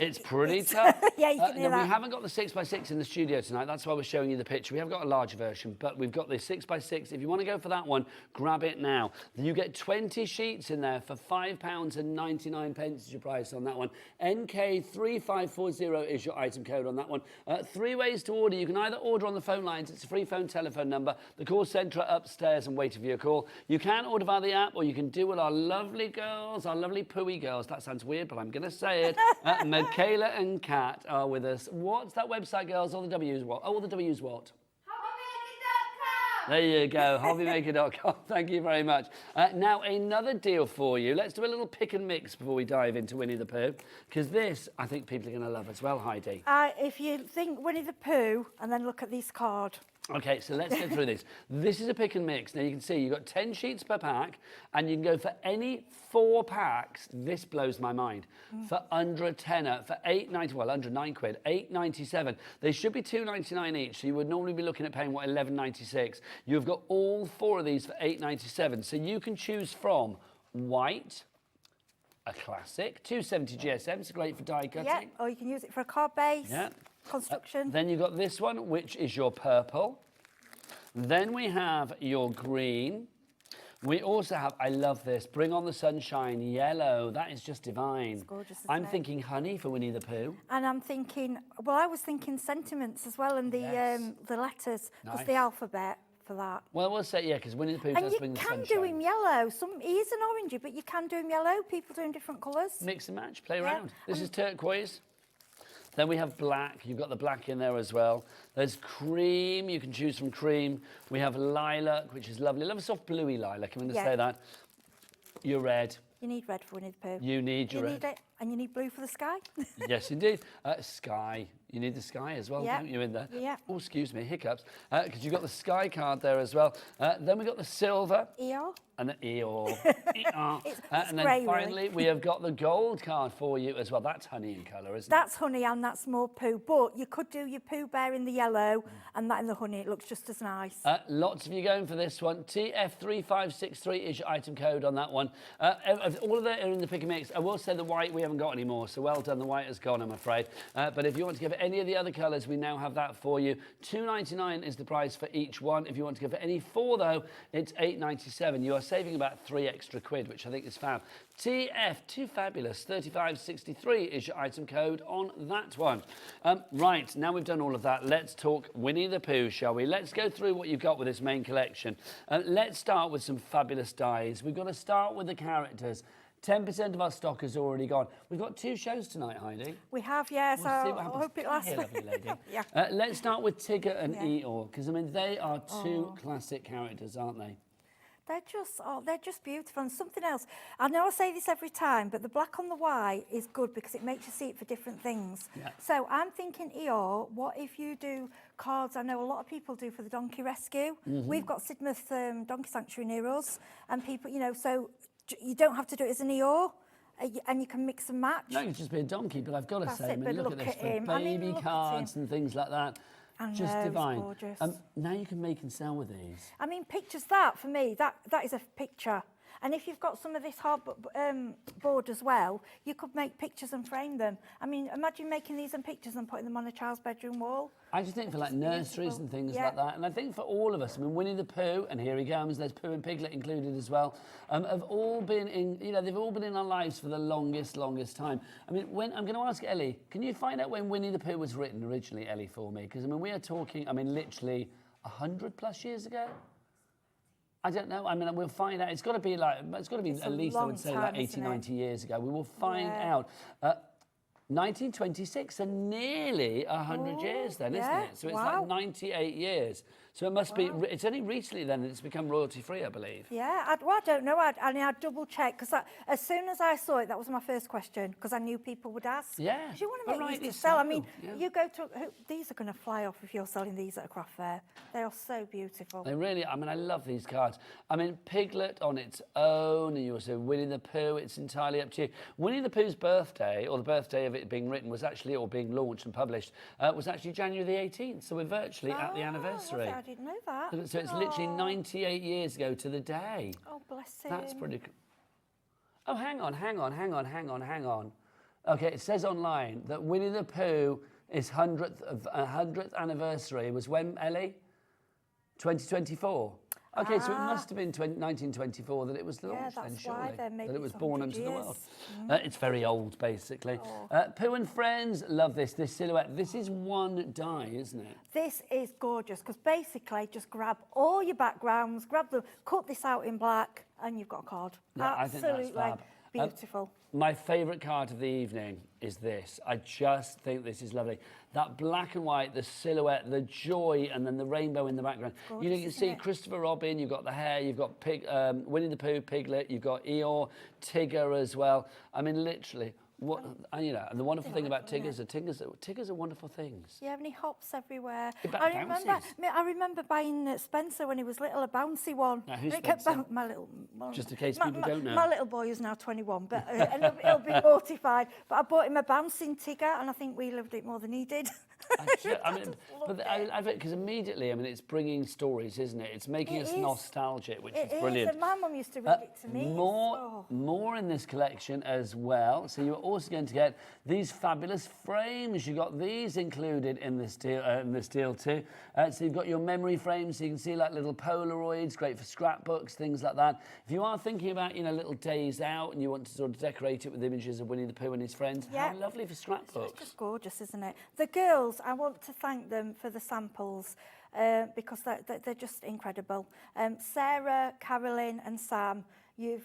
It's pretty tough.
Yeah, you can hear
now,
that.
we haven't got the 6x6 in the studio tonight. That's why we're showing you the picture. We have got a larger version, but we've got the 6x6. If you want to go for that one, grab it now. You get 20 sheets in there for £5.99 is your price on that one. NK3540 is your item code on that one. 3 ways to order. You can either order on the phone lines. It's a free phone telephone number. The call centre upstairs and waiting for your call. You can order via the app, or you can do what our lovely girls, our lovely pooey girls, that sounds weird, but I'm going to say it, Michaela and Kat are with us. What's that website, girls? All the W's what? Oh, all the W's what? There you go, hobbymaker.com. Thank you very much. Now, another deal for you. Let's do a little pick and mix before we dive into Winnie the Pooh, because this, I think people are going to love as well, Heidi.
If you think Winnie the Pooh, and then look at this card.
Okay, so let's go through this. This is a pick and mix. Now, you can see you've got 10 sheets per pack, and you can go for any 4 packs. This blows my mind. For under a tenner, for £8.90, well, under £9, £8.97. They should be £2.99 each, so you would normally be looking at paying, what, £11.96. You've got all 4 of these for £8.97. So you can choose from white, a classic, 270 GSM, it's great for die cutting.
Yeah, or you can use it for a card base.
Yeah.
Construction.
Then you've got this one, which is your purple. Then we have your green. We also have, I love this, Bring on the Sunshine, yellow. That is just divine.
It's gorgeous, isn't
I'm
it?
thinking honey for Winnie the Pooh.
And I'm thinking, well, I was thinking sentiments as well, and the letters, because
Nice.
the alphabet for that.
Well, we'll say, yeah, because Winnie the Pooh
And
does
you
bring the
can
sunshine.
do him yellow. He is an orangey, but you can do him yellow. People do him different colours.
Mix and match, play
Yeah.
around. This is turquoise. Then we have black. You've got the black in there as well. There's cream. You can choose from cream. We have lilac, which is lovely. Love a soft bluey lilac. I'm going to say that. Your red.
You need red for Winnie the Pooh.
You need your
You
red.
need it, and you need blue for the sky.
Yes, indeed. Sky. You need the sky as well,
Yeah.
don't you, in there?
Yeah.
Oh, excuse me, hiccups. Because you've got the sky card there as well. Then we've got the silver.
Eeyore.
And the Eeyore.
It's
And then
grey,
finally,
really.
we have got the gold card for you as well. That's honey in colour, isn't
That's honey and that's more Pooh. But you could do your Pooh Bear in the yellow and that in the honey. It looks just as nice.
it? Lots of you going for this one. TF3563 is your item code on that one. All of that are in the pick and mix. I will say the white we haven't got anymore, so well done. The white has gone, I'm afraid. But if you want to go for any of the other colours, we now have that for you. $2.99 is the price for each one. If you want to go for any 4, though, it's $8.97. You are saving about £3 extra, which I think is fab. TF2Fabulous 3563 is your item code on that one. Right, now we've done all of that, let's talk Winnie the Pooh, shall we? Let's go through what you've got with this main collection. Let's start with some fabulous dies. We've got to start with the characters. 10% of our stock is already gone. We've got 2 shows tonight, Heidi.
We have, yeah, so
We'll see what
I
happens.
hope it
Come
lasts.
here, lovely lady.
Yeah.
Let's start with Tigger and Eeyore, because, I mean, they are 2 classic characters, aren't they?
They're just beautiful. And something else, I know I say this every time, but the black on the white is good because it makes you see it for different things.
Yeah.
So I'm thinking, Eeyore, what if you do cards? I know a lot of people do for the donkey rescue. We've got Sidmouth Donkey Sanctuary near us, and people, so you don't have to do it as an Eeyore. And you can mix and match.
No, you just be a donkey, but I've got to say,
look
at this,
at
for
him.
baby cards and things like that. Just divine.
Gorgeous.
Now you can make and sell with these.
I mean, pictures, that for me, that is a picture. And if you've got some of this hard board as well, you could make pictures and frame them. I mean, imagine making these and pictures and putting them on a child's bedroom wall.
I just think for like nurseries and things like that, and I think for all of us, I mean, Winnie the Pooh, and here he comes, there's Pooh and Piglet included as well, have all been in, they've all been in our lives for the longest time. I mean, I'm going to ask Ellie, can you find out when Winnie the Pooh was written originally, Ellie, for me? Because, I mean, we are talking, literally 100+ years ago? I don't know. I mean, we'll find out. It's got to be at least, I would say, like 80, 90 years ago. We will find out. 1926, so nearly 100 years then, isn't it? So it's like 98 years. So it must be, it's only recently then that it's become royalty free, I believe.
Yeah, I don't know. I'd double check, because as soon as I saw it, that was my first question, because I knew people would ask.
Yeah.
Do you want to make these to sell? I mean, you go to, these are going to fly off if you're selling these at a craft fair. They are so beautiful.
They really, I love these cards. Piglet on its own, and you also Winnie the Pooh, it's entirely up to you. Winnie the Pooh's birthday, or the birthday of it being written, was actually, or being launched and published, was actually January the 18th, so we're virtually at the anniversary.
I didn't know that.
So it's literally 98 years ago to the day.
Oh, bless him.
That's pretty cool. Oh, hang on. Okay, it says online that Winnie the Pooh, his 100th anniversary was when, Ellie? 2024. Okay, so it must have been 1924 that it was launched then, surely. That it was born into the world. It's very old, basically. Pooh and Friends, love this silhouette. This is one die, isn't it?
This is gorgeous, because basically just grab all your backgrounds, grab them, cut this out in black, and you've got a card.
Yeah,
Absolutely
I think that's fab.
Beautiful.
My favourite card of the evening is this. I just think this is lovely. That black and white, the silhouette, the joy, and then the rainbow in the background.
Gorgeous,
you can see Christopher Robin, you've got the hair, you've got Winnie the Pooh, Piglet, you've got Eeyore, Tigger as well. I mean, literally, and the wonderful thing about Tiggers are wonderful things.
Yeah, and he hops everywhere.
I
remember buying Spencer when he was little, a bouncy one.
Now, who's
Spencer?
Just in case people don't know.
My little boy is now 21, but and he'll be mortified. But I bought him a bouncing Tigger, and I think we loved it more than he did.
Because immediately, it's bringing stories, isn't it? It's making us nostalgic, which is brilliant.
And my mum used to read it to me.
More in this collection as well. So you're also going to get these fabulous frames. You got these included in this deal too. So you've got your memory frames, so you can see like little Polaroids, great for scrapbooks, things like that. If you are thinking about little days out and you want to sort of decorate it with images of Winnie the Pooh and his friends, how lovely for scrapbooks.
It's just gorgeous, isn't it? The girls, I want to thank them for the samples because they're just incredible. Sarah, Carolyn and Sam, you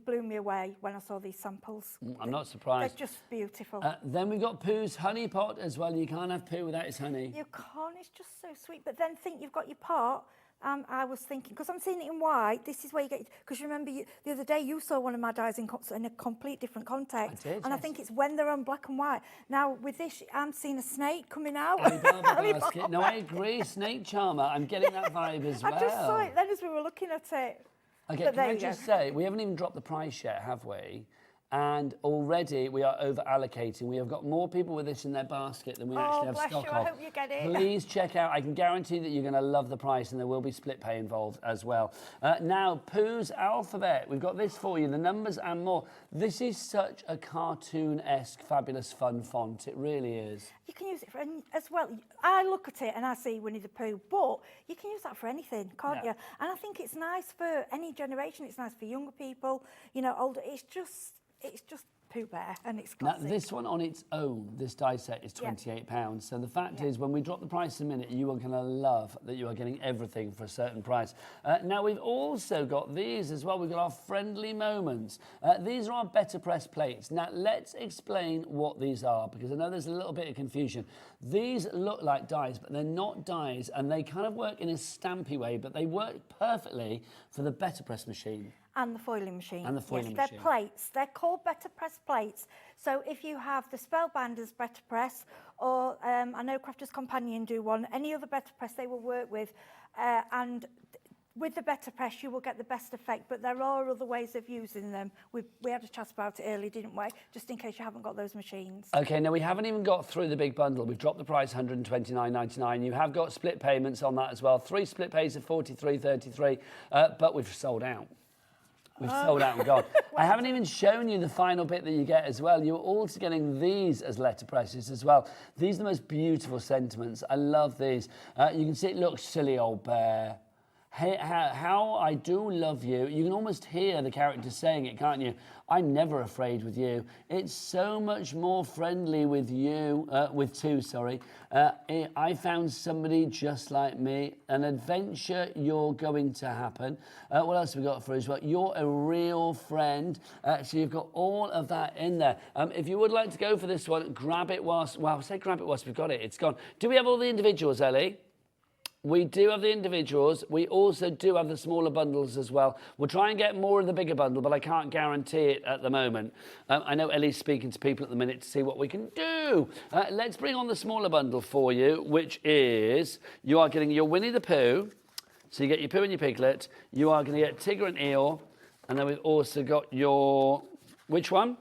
blew me away when I saw these samples.
I'm not surprised.
They're just beautiful.
Then we've got Pooh's honey pot as well. You can't have Pooh without his honey.
You can't, it's just so sweet. But then think you've got your pot. I was thinking, because I'm seeing it in white, this is where you get, because you remember the other day you saw one of my dies in a complete different context.
I did,
I think it's when they're on black and white. Now, with this, I'm seeing a snake coming out.
Basket. No, I agree. Snake Charmer. I'm getting that vibe as well.
I just saw it then as we were looking at it.
Okay, can I just say, we haven't even dropped the price yet, have we? And already we are over allocating. We have got more people with this in their basket than we actually have stock of.
I hope you get it.
Please check out. I can guarantee that you're going to love the price, and there will be split pay involved as well. Now, Pooh's Alphabet. We've got this for you, the numbers and more. This is such a cartoon-esque, fabulous, fun font. It really is.
You can use it for as well. I look at it and I see Winnie the Pooh, but you can use that for anything, can't you? And I think it's nice for any generation. It's nice for younger people, older. It's just Pooh Bear, and it's
Now,
classic.
this one on its own, this die set is £28. So the fact is, when we drop the price in a minute, you are going to love that you are getting everything for a certain price. Now, we've also got these as well. We've got our friendly moments. These are our better press plates. Now, let's explain what these are, because I know there's a little bit of confusion. These look like dies, but they're not dies, and they kind of work in a stampy way, but they work perfectly for the better press machine.
And the foiling machine.
And the foiling
yes,
machine.
They're plates. They're called better press plates. So if you have the Spellbinders better press, or I know Crafters Companion do one, any other better press they will work with, and with the better press you will get the best effect, but there are other ways of using them. We had a chat about it earlier, didn't we? Just in case you haven't got those machines.
Okay, now we haven't even got through the big bundle. We've dropped the price £129.99. You have got split payments on that as well. 3 split pays of $43.33, but we've sold out. We've sold out and gone. I haven't even shown you the final bit that you get as well. You're also getting these as letterpresses as well. These are the most beautiful sentiments. I love these. You can see it looks silly old bear. Hey, how I do love you. You can almost hear the character saying it, can't you? I'm never afraid with you. It's so much more friendly with you, with two, sorry. I found somebody just like me. An adventure you're going to happen. What else have we got for as well? You're a real friend. So you've got all of that in there. If you would like to go for this one, grab it whilst, well, say grab it whilst we've got it. It's gone. Do we have all the individuals, Ellie? We do have the individuals. We also do have the smaller bundles as well. We'll try and get more of the bigger bundle, but I can't guarantee it at the moment. I know Ellie's speaking to people at the minute to see what we can do. Let's bring on the smaller bundle for you, which is, you are getting your Winnie the Pooh. So you get your Pooh and your Piglet. You are going to get Tigger and Eeyore. And then we've also got your, which one?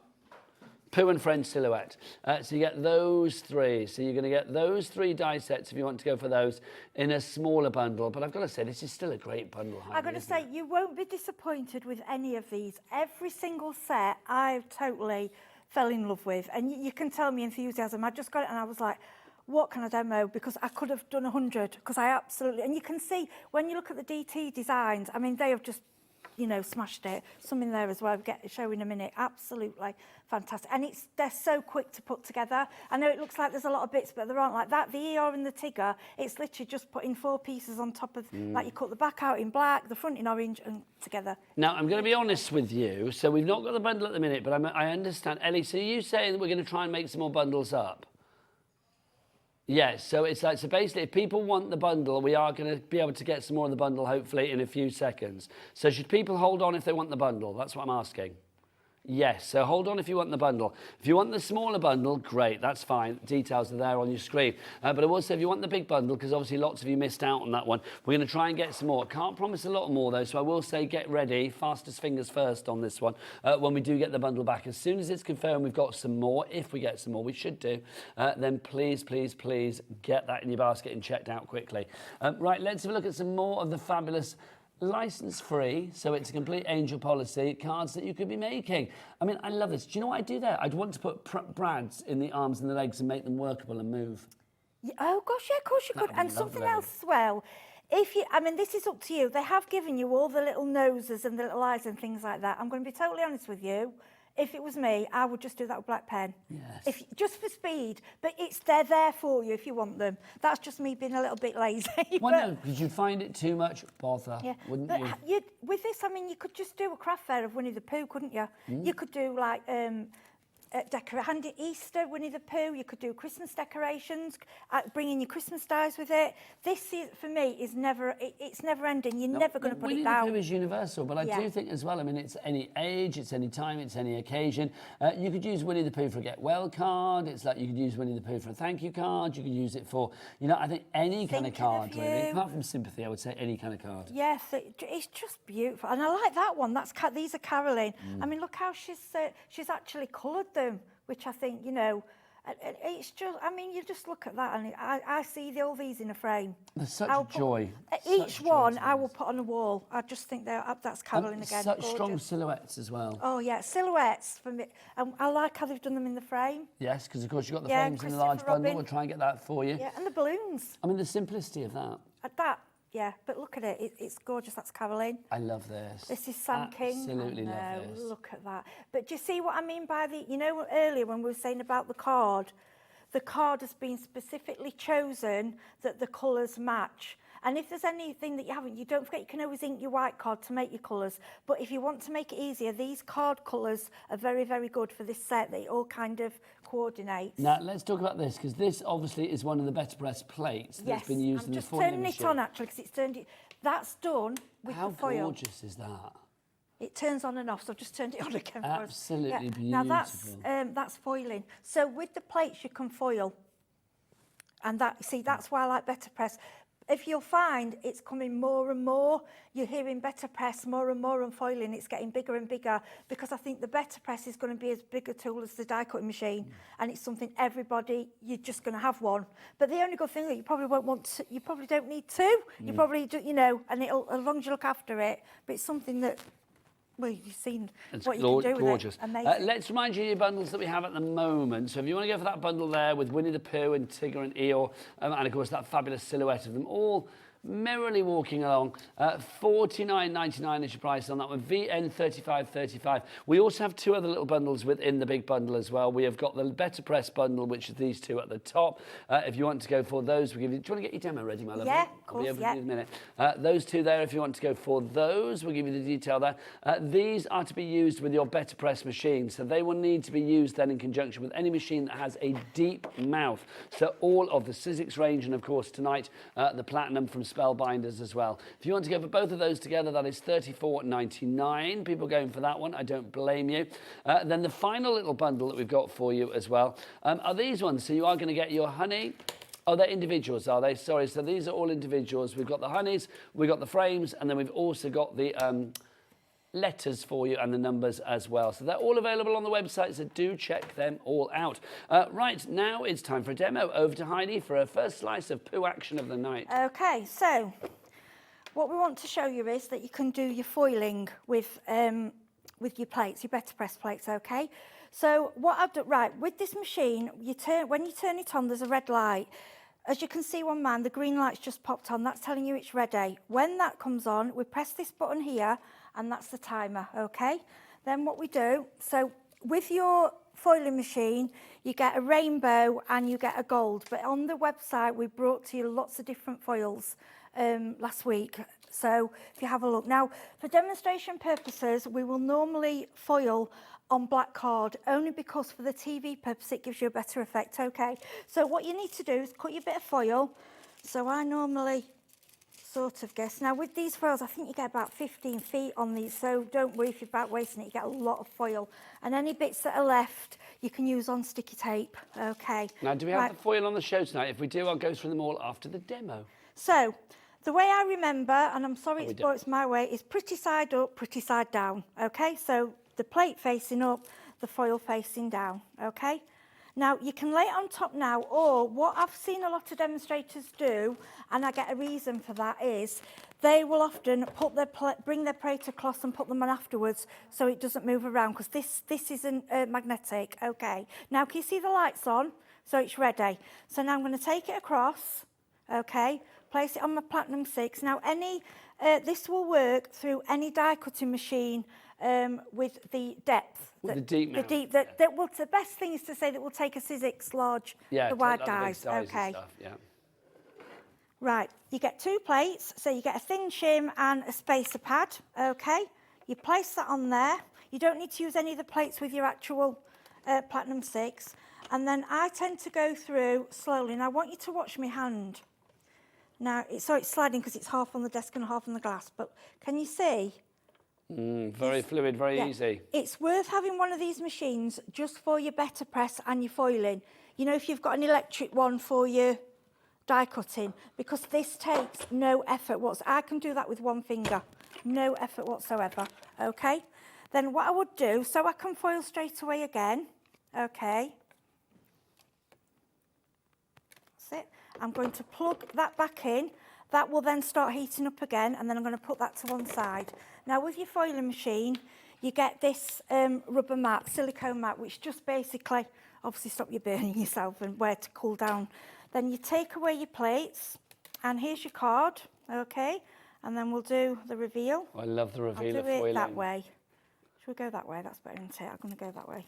Pooh and Friends silhouette. So you get those three. So you're going to get those 3 die sets if you want to go for those in a smaller bundle. But I've got to say, this is still a great bundle.
I've got to say, you won't be disappointed with any of these. Every single set I totally fell in love with. And you can tell me enthusiasm. I just got it and I was like, what can I demo? Because I could have done 100. Because I absolutely... And you can see, when you look at the DT designs, I mean, they have just, you know, smashed it. Some in there as well, show in a minute. Absolutely fantastic. And they're so quick to put together. I know it looks like there's a lot of bits, but there aren't like that. The Eeyore and the Tigger, it's literally just putting 4 pieces on top of, like you cut the back out in black, the front in orange, and together.
Now, I'm going to be honest with you. So we've not got the bundle at the minute, but I understand. Ellie, so you saying that we're going to try and make some more bundles up? Yes, so it's like, so basically if people want the bundle, we are going to be able to get some more of the bundle hopefully in a few seconds. So should people hold on if they want the bundle? That's what I'm asking. Yes, so hold on if you want the bundle. If you want the smaller bundle, great, that's fine. Details are there on your screen. But I will say if you want the big bundle, because obviously lots of you missed out on that one, we're going to try and get some more. Can't promise a lot more though, so I will say get ready, fastest fingers first on this one, when we do get the bundle back. As soon as it's confirmed we've got some more, if we get some more, we should do, then please, please, please get that in your basket and checked out quickly. Right, let's have a look at some more of the fabulous license-free, so it's a complete angel policy, cards that you could be making. I mean, I love this. Do you know what I'd do there? I'd want to put brads in the arms and the legs and make them workable and move.
Yeah, oh, gosh, yeah, of course you could. And something else as well. If you, I mean, this is up to you. They have given you all the little noses and the little eyes and things like that. I'm going to be totally honest with you. If it was me, I would just do that with black pen.
Yes.
Just for speed, but they're there for you if you want them. That's just me being a little bit lazy.
Well, no, because you'd find it too much bother, wouldn't you?
With this, I mean, you could just do a craft fair of Winnie the Pooh, couldn't you? You could do like Easter, Winnie the Pooh. You could do Christmas decorations, bring in your Christmas dies with it. This is, for me, is never. It's never ending. You're never going to put it down.
Winnie the Pooh is universal, but I do think as well. I mean, it's any age, it's any time, it's any occasion. You could use Winnie the Pooh for a get well card. It's like you could use Winnie the Pooh for a thank you card. You could use it for, you know, I think any kind of card really. Apart from sympathy, I would say any kind of card.
Yes, it's just beautiful, and I like that one. These are Caroline. I mean, look how she's actually coloured them. Which I think, you know, it's just, I mean, you just look at that and I see all these in a frame.
There's such a joy.
Each one I will put on a wall. I just think that's Caroline again.
Such
gorgeous.
strong silhouettes as well.
Oh, yeah, silhouettes for me. I like how they've done them in the frame.
Yes, because of course you've got the frames in the large bundle. We'll try and get that for you.
Yeah, and the balloons.
I mean, the simplicity of that.
That Yeah, but look at it. It's gorgeous. That's Caroline.
I love this.
This is Sam King.
Absolutely love this.
Look at that. But do you see what I mean by the, you know, earlier when we were saying about the card has been specifically chosen that the colours match. And if there's anything that you haven't, you don't forget you can always ink your white card to make your colours. But if you want to make it easier, these card colours are very, very good for this set. They all kind of coordinate.
Now, let's talk about this, because this obviously is one of the better press plates that's been used in the foiling machine.
I'm just turning it on, actually, because it's turned it. That's done with the foil.
How gorgeous is that?
It turns on and off, so I've just turned it on again.
Absolutely beautiful.
Now, that's foiling. So with the plates, you can foil. And that, see, that's why I like better press. If you'll find it's coming more and more, you're hearing better press more and more and foiling, it's getting bigger and bigger, because I think the better press is going to be as big a tool as the die cutting machine, and it's something everybody, you're just going to have one. But the only good thing that you probably won't want to, you probably don't need two, you probably do, you know, and it'll, as long as you look after it, but it's something that, well, you've seen what you can do with it. Amazing.
Let's remind you of your bundles that we have at the moment. So if you want to go for that bundle there with Winnie the Pooh and Tigger and Eeyore, and of course that fabulous silhouette of them all merrily walking along, $49.99 is your price on that one, VN3535. We also have two other little bundles within the big bundle as well. We have got the Better Press bundle, which is these two at the top. If you want to go for those, we'll give you... Do you want to get your demo ready, my love?
Yeah, of course,
I'll be able to in a minute. Those two there, if you want to go for those, we'll give you the detail there. These are to be used with your Better Press machine, so they will need to be used then in conjunction with any machine that has a deep mouth. So all of the Sizzix range, and of course tonight, the Platinum from Spellbinders as well. If you want to go for both of those together, that is $34.99. People going for that one, I don't blame you. Then the final little bundle that we've got for you as well are these ones. So you are going to get your honey. Oh, they're individuals, are they? Sorry, so these are all individuals. We've got the honeys, we've got the frames, and then we've also got the letters for you and the numbers as well. So they're all available on the website, so do check them all out. Right, now it's time for a demo. Over to Heidi for her first slice of poo action of the night.
Okay, so what we want to show you is that you can do your foiling with your plates, your Better Press plates, okay? So what I've done, right, with this machine, when you turn it on, there's a red light. As you can see, one man, the green light's just popped on. That's telling you it's ready. When that comes on, we press this button here, and that's the timer, okay? Then what we do, so with your foiling machine, you get a rainbow and you get a gold. But on the website, we brought to you lots of different foils last week. So if you have a look. Now, for demonstration purposes, we will normally foil on black card, only because for the TV purpose, it gives you a better effect, okay? So what you need to do is cut your bit of foil. So I normally sort of guess. Now with these foils, I think you get about 15 feet on these, so don't worry if you're about wasting it, you get a lot of foil. And any bits that are left, you can use on sticky tape, okay?
Now, do we have the foil on the show tonight? If we do, I'll go through them all after the demo.
So, the way I remember, and I'm sorry it's my way, is pretty side up, pretty side down, okay? So, the plate facing up, the foil facing down, okay? Now, you can lay it on top now, or what I've seen a lot of demonstrators do, and I get a reason for that, is they will often put bring their plate across and put them on afterwards so it doesn't move around, because this isn't magnetic, okay? Now, can you see the lights on? So it's ready. So now I'm going to take it across, okay? Place it on my Platinum 6. Now, this will work through any die cutting machine with the depth.
With the deep mouth.
The best thing is to say that we'll take a Sizzix large, the wide dies. Okay.
Stuff, yeah.
Right, you get two plates, so you get a thin shim and a spacer pad, okay? You place that on there. You don't need to use any of the plates with your actual Platinum 6. And then I tend to go through slowly, and I want you to watch my hand. Now, it's sliding because it's half on the desk and half on the glass, but can you see?
Very fluid, very easy.
It's worth having one of these machines just for your Better Press and your foiling. You know, if you've got an electric one for your die cutting, because this takes no effort whatsoever. I can do that with one finger, no effort whatsoever, okay? Then what I would do, so I can foil straight away again, okay? That's it. I'm going to plug that back in. That will then start heating up again, and then I'm going to put that to one side. Now, with your foiling machine, you get this rubber mat, silicone mat, which just basically, obviously, stop you burning yourself and where to cool down. Then you take away your plates, and here's your card, Okay, and then we'll do the reveal.
I love the reveal
I'll
of
do
foiling.
it that way. Should we go that way? That's better, isn't it? I'm going to go that way.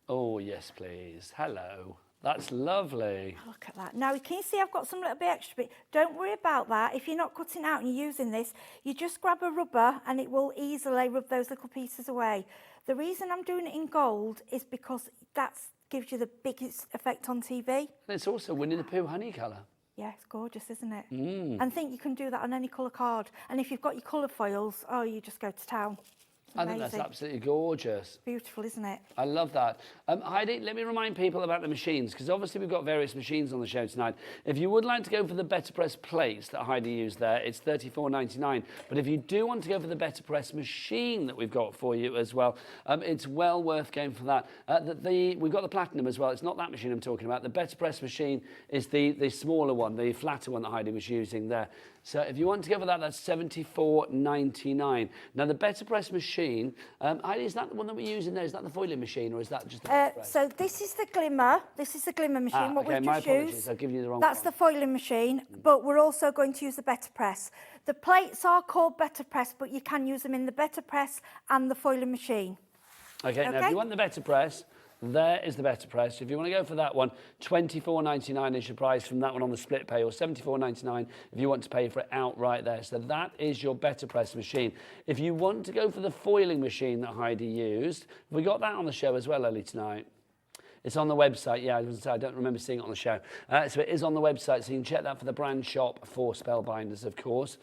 Oh, yes, please. Hello. That's lovely.
Look at that. Now, can you see I've got some little bit extra bit? Don't worry about that. If you're not cutting out and you're using this, you just grab a rubber and it will easily rub those little pieces away. The reason I'm doing it in gold is because that gives you the biggest effect on TV.
And it's also Winnie the Pooh honey colour.
Yeah, it's gorgeous, isn't it?
Mm.
And I think you can do that on any colour card. And if you've got your colour foils, oh, you just go to town.
I think that's absolutely gorgeous.
Beautiful, isn't it?
I love that. Heidi, let me remind people about the machines, because obviously we've got various machines on the show tonight. If you would like to go for the Better Press plates that Heidi used there, it's $34.99. But if you do want to go for the Better Press machine that we've got for you as well, it's well worth going for that. We've got the Platinum as well. It's not that machine I'm talking about. The Better Press machine is the smaller one, the flatter one that Heidi was using there. So if you want to go for that, that's $74.99. Now, the Better Press machine, Heidi, is that the one that we're using there? Is that the foiling machine, or is that just the Better Press?
So this is the Glimmer. This is the Glimmer machine, what
okay,
we've
my
just
apologies.
used.
I've given you the wrong
That's
one.
the foiling machine, but we're also going to use the Better Press. The plates are called Better Press, but you can use them in the Better Press and the foiling machine.
Okay, now if you want the Better Press, there is the Better Press. If you want to go for that one, $24.99 is your price from that one on the split pay, or $74.99 if you want to pay for it outright there. So that is your Better Press machine. If you want to go for the foiling machine that Heidi used, we got that on the show as well early tonight. It's on the website. Yeah, I was going to say, I don't remember seeing it on the show. So it is on the website, so you can check that for the brand shop for Spellbinders, of course.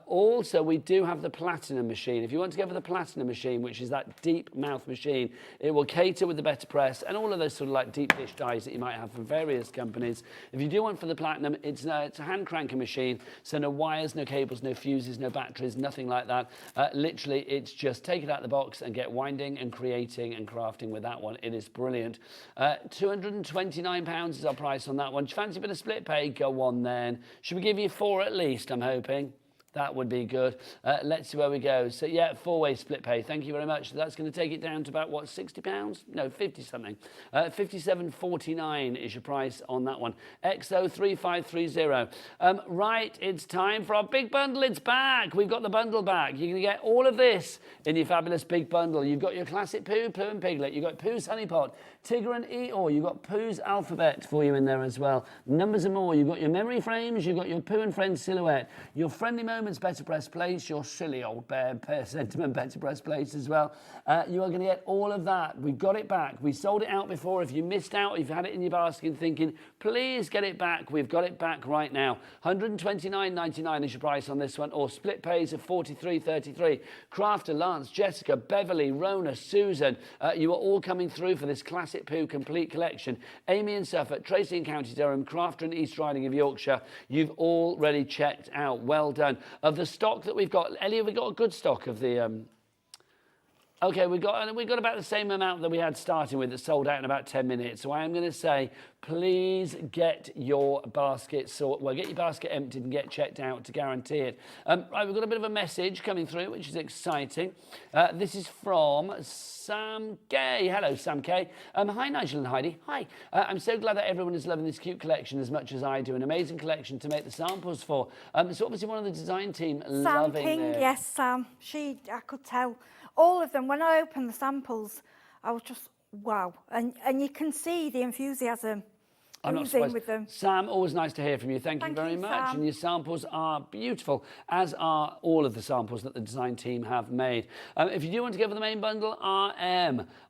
Also, we do have the Platinum machine. If you want to go for the Platinum machine, which is that deep mouth machine, it will cater with the Better Press and all of those sort of like deep dish dies that you might have from various companies. If you do want for the Platinum, it's a hand cranker machine, so no wires, no cables, no fuses, no batteries, nothing like that. Literally, it's just take it out of the box and get winding and creating and crafting with that one. It is brilliant. £229 is our price on that one. Do you fancy a bit of split pay? Go on then. Should we give you 4 at least, I'm hoping? That would be good. Let's see where we go. So, yeah, 4-way split pay. Thank you very much. So that's going to take it down to about, what, £60? No, 50-something. $57.49 is your price on that one. XO3530. Right, it's time for our big bundle. It's back. We've got the bundle back. You're going to get all of this in your fabulous big bundle. You've got your classic Pooh, Pooh and Piglet. You've got Pooh's Honey Pot, Tigger and Eeyore. You've got Pooh's Alphabet for you in there as well. Numbers and more. You've got your memory frames. You've got your Pooh and Friends silhouette. Your Friendly Moments Better Press plates, your silly old bear sentiment Better Press plates as well. You are going to get all of that. We've got it back. We sold it out before. If you missed out, if you had it in your basket thinking, please get it back, we've got it back right now. $129.99 is your price on this one, or split pays of $43.33. Crafter, Lance, Jessica, Beverly, Rona, Susan, you are all coming through for this Classic Pooh complete collection. Amy in Suffolk, Tracy in County Durham, Crafter in East Riding of Yorkshire. You've already checked out. Well done. Of the stock that we've got, Ellie, have we got a good stock of the... Okay, we've got about the same amount that we had starting with that sold out in about 10 minutes. So I am going to say, please get your basket get your basket emptied and get checked out to guarantee it. Right, we've got a bit of a message coming through, which is exciting. This is from Sam Kay. Hello, Sam Kay. Hi, Nigel and Heidi. Hi. I'm so glad that everyone is loving this cute collection as much as I do. An amazing collection to make the samples for. So obviously one of the design team loving
Sam King,
it.
yes, Sam. I could tell. All of them, when I opened the samples, I was just, wow. And you can see the enthusiasm
I'm not
oozing
surprised.
with them.
Sam, always nice to hear from you. Thank you very much.
Sam.
And your samples are beautiful, as are all of the samples that the design team have made. If you do want to go for the main bundle,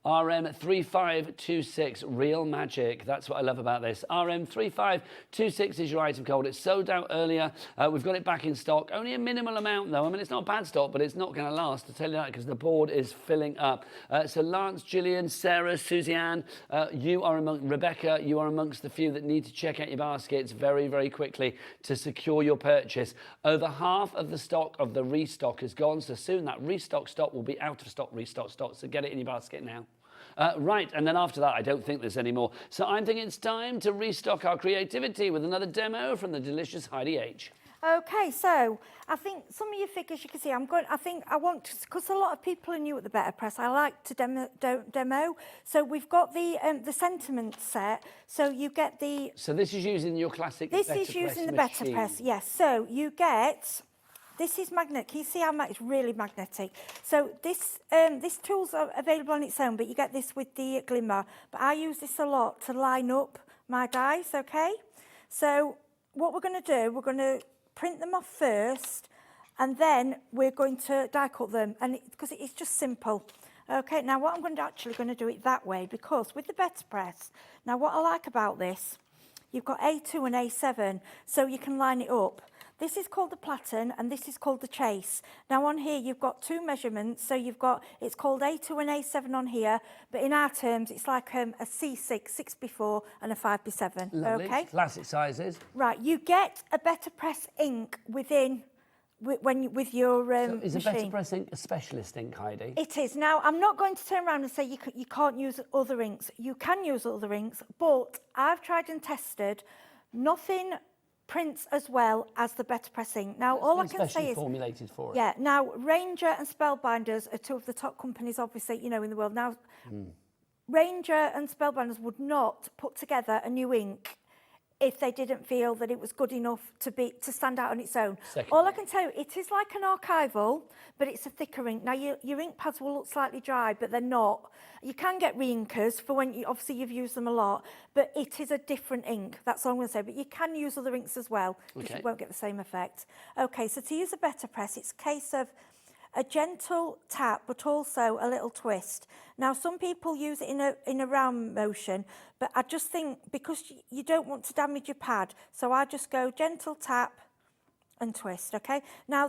RM3526, Real Magic. That's what I love about this. RM3526 is your item code. It sold out earlier. We've got it back in stock. Only a minimal amount, though. I mean, it's not bad stock, but it's not going to last, to tell you that, because the board is filling up. So Lance, Gillian, Sarah, Suzanne, Rebecca, you are amongst the few that need to check out your baskets very, very quickly to secure your purchase. Over half of the stock of the restock has gone, so soon that restock stock will be out of stock, restock stock, so get it in your basket now. Right, and then after that, I don't think there's any more. So I'm thinking it's time to restock our creativity with another demo from the delicious Heidi H.
Okay, so I think some of your figures you can see, because a lot of people are new at the Better Press, I like to demo. So we've got the sentiment set, so you get the...
So this is using your classic
This
Better
is using the
Press
Better
machine.
Press, yes. So you get... This is magnetic. Can you see how it's really magnetic? So this tool's available on its own, but you get this with the glimmer. But I use this a lot to line up my dies, okay? So what we're going to do, we're going to print them off first, and then we're going to die cut them, and because it's just simple. Okay, now what I'm actually going to do it that way, because with the Better Press, now what I like about this, you've got A2 and A7, so you can line it up. This is called the platen, and this is called the chase. Now on here, you've got two measurements, so it's called A2 and A7 on here, but in our terms, it's like a C6, 6x4, and a 5x7,
Lovely.
okay?
Classic sizes.
Right, you get a Better Press ink with your
So is a
machine.
Better Press ink a specialist ink, Heidi?
It is. Now, I'm not going to turn around and say you can't use other inks. You can use other inks, but I've tried and tested. Nothing prints as well as the Better Press ink. Now, all I can say is...
formulated for it.
Yeah. Now, Ranger and Spellbinders are two of the top companies, obviously, in the world. Now, Ranger and Spellbinders would not put together a new ink if they didn't feel that it was good enough to stand out on its own. All I can tell you, it is like an archival, but it's a thicker ink. Now, your ink pads will look slightly dry, but they're not. You can get re-inkers for when obviously you've used them a lot, but it is a different ink. That's all I'm going to say. But you can use other inks as well, because you won't get the same effect. Okay, so to use a Better Press, it's a case of a gentle tap, but also a little twist. Now, some people use it in a round motion, but I just think because you don't want to damage your pad, so I just go gentle tap and twist, okay? Now,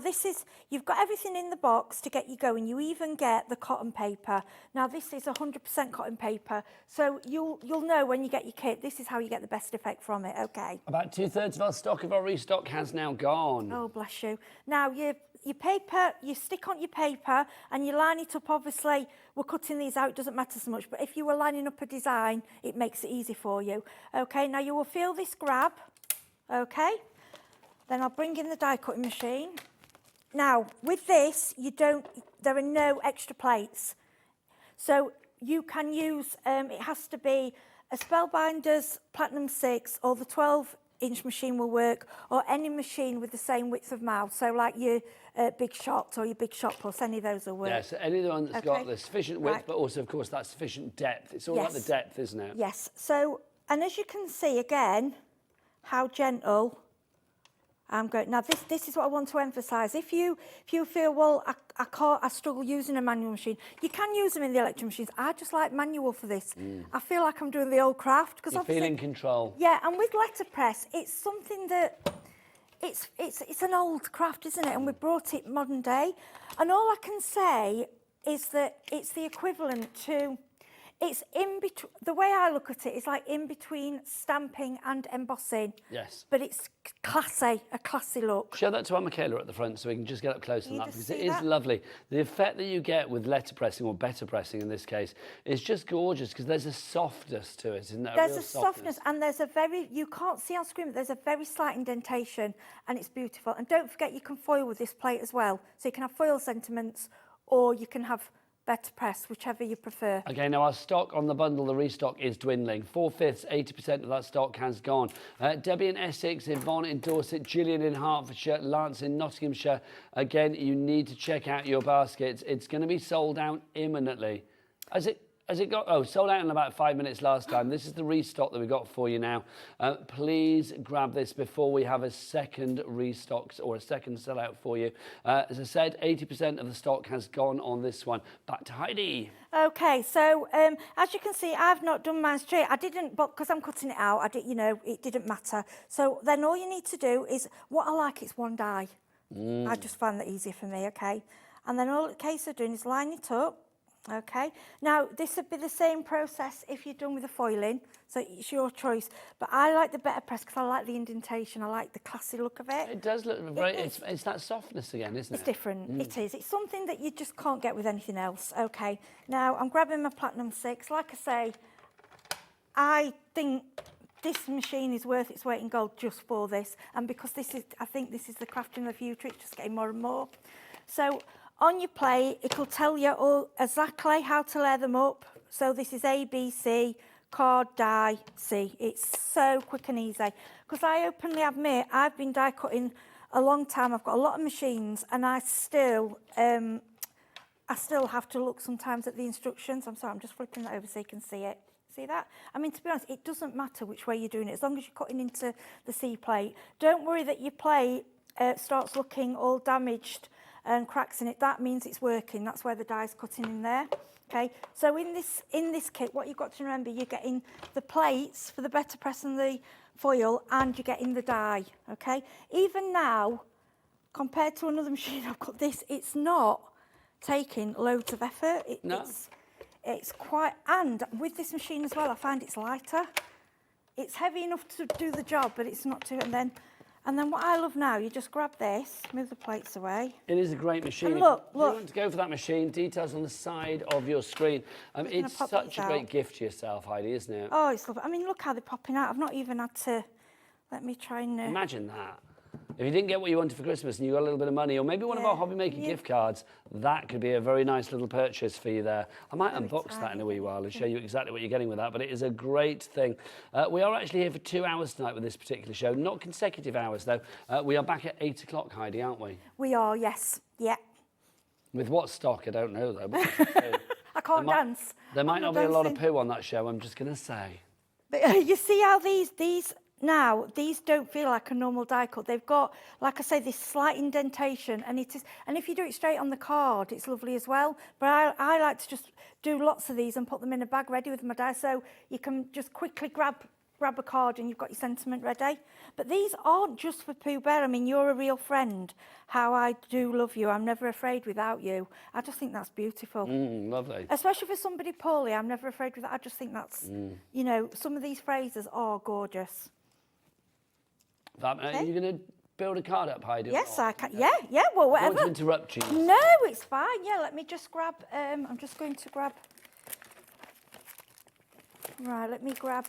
you've got everything in the box to get you going. You even get the cotton paper. Now, this is 100% cotton paper, so you'll know when you get your kit, this is how you get the best effect from it, okay?
About 2/3 of our stock of our restock has now gone.
Oh, bless you. Now, your paper, you stick on your paper and you line it up. Obviously, we're cutting these out, it doesn't matter so much, but if you were lining up a design, it makes it easy for you. Okay, now you will feel this grab, okay? Then I'll bring in the die cutting machine. Now, with this, there are no extra plates. So you can use, it has to be a Spellbinders Platinum 6 or the 12-inch machine will work, or any machine with the same width of mouth. So like your Big Shot or your Big Shot Plus, any of those will work.
Yeah, so any one that's got the sufficient width, but also, of course, that sufficient depth. It's all about the depth, isn't it?
Yes. So, and as you can see, again, how gentle I'm going. Now, this is what I want to emphasise. If you feel, well, I struggle using a manual machine, you can use them in the electric machines. I just like manual for this. I feel like I'm doing the old craft. Because
you feel in control.
Yeah, and with letterpress, it's something that, it's an old craft, isn't it? And we brought it modern day. And all I can say is that it's the equivalent to, it's in between, the way I look at it is like in between stamping and embossing.
Yes.
But it's classy, a classy look.
Show that to our Michaela at the front so we can just get up close to that, because it is lovely. The effect that you get with letterpressing, or better pressing in this case, is just gorgeous, because there's a softness to it, isn't there?
There's a softness, and there's a very, you can't see on screen, but there's a very slight indentation, and it's beautiful. And don't forget, you can foil with this plate as well. So you can have foil sentiments, or you can have better press, whichever you prefer.
Okay, now our stock on the bundle, the restock, is dwindling. 4/5, 80% of that stock has gone. Debbie in Essex, Yvonne in Dorset, Gillian in Hertfordshire, Lance in Nottinghamshire. Again, you need to check out your baskets. It's going to be sold out imminently. Has it got, sold out in about 5 minutes last time. This is the restock that we've got for you now. Please grab this before we have a second restock or a second sellout for you. As I said, 80% of the stock has gone on this one. Back to Heidi.
Okay, so as you can see, I've not done mine straight. I didn't, but because I'm cutting it out, it didn't matter. So then all you need to do is, what I like is one die. I just find that easier for me, okay? And then all the case of doing is line it up. Okay, now this would be the same process if you're done with the foiling, so it's your choice. But I like the better press because I like the indentation, I like the classy look of it.
It does look very, it's that softness again, isn't it?
It's different, it is. It's something that you just can't get with anything else. Okay, now I'm grabbing my Platinum 6. Like I say, I think this machine is worth its weight in gold just for this. And because I think this is the crafting of the future, it's just getting more and more. So on your plate, it'll tell you all exactly how to layer them up. So this is A, B, C, card, die, C. It's so quick and easy. Because I openly admit, I've been die cutting a long time. I've got a lot of machines, and I still have to look sometimes at the instructions. I'm sorry, I'm just flipping that over so you can see it. See that? I mean, to be honest, it doesn't matter which way you're doing it, as long as you're cutting into the C plate. Don't worry that your plate starts looking all damaged and cracks in it. That means it's working. That's where the die's cutting in there. Okay, so in this kit, what you've got to remember, you're getting the plates for the better press and the foil, and you're getting the die. Okay, even now, compared to another machine I've got this, it's not taking loads of effort. It's quite, and with this machine as well, I find it's lighter. It's heavy enough to do the job, but it's not too, and then what I love now, you just grab this, move the plates away.
It is a great machine.
And look.
If you want to go for that machine, details on the side of your screen. It's such a great gift to yourself, Heidi, isn't it?
Oh, it's lovely. I mean, look how they're popping out. I've not even had to, let me try and...
Imagine that. If you didn't get what you wanted for Christmas and you got a little bit of money, or maybe one of our Hobby Maker gift cards, that could be a very nice little purchase for you there. I might unbox that in a wee while and show you exactly what you're getting with that, but it is a great thing. We are actually here for 2 hours tonight with this particular show, not consecutive hours though. We are back at 8 o'clock, Heidi, aren't we?
We are, yes. Yeah.
With what stock, I don't know though.
I can't dance.
There might not be a lot of poo on that show, I'm just going to say.
But you see how these now, these don't feel like a normal die cut. They've got, like I say, this slight indentation, and if you do it straight on the card, it's lovely as well. But I like to just do lots of these and put them in a bag ready with my die, so you can just quickly grab a card and you've got your sentiment ready. But these aren't just for Pooh Bear. I mean, you're a real friend. How I do love you. I'm never afraid without you. I just think that's beautiful.
Lovely.
Especially for somebody poorly, I'm never afraid without. I just think that's, you know, some of these phrases are gorgeous.
Are you going to build a card up, Heidi?
Yes, I can. Yeah, well, whatever.
I want to interrupt you.
No, it's fine. Yeah, let me just grab, I'm just going to grab, right, let me grab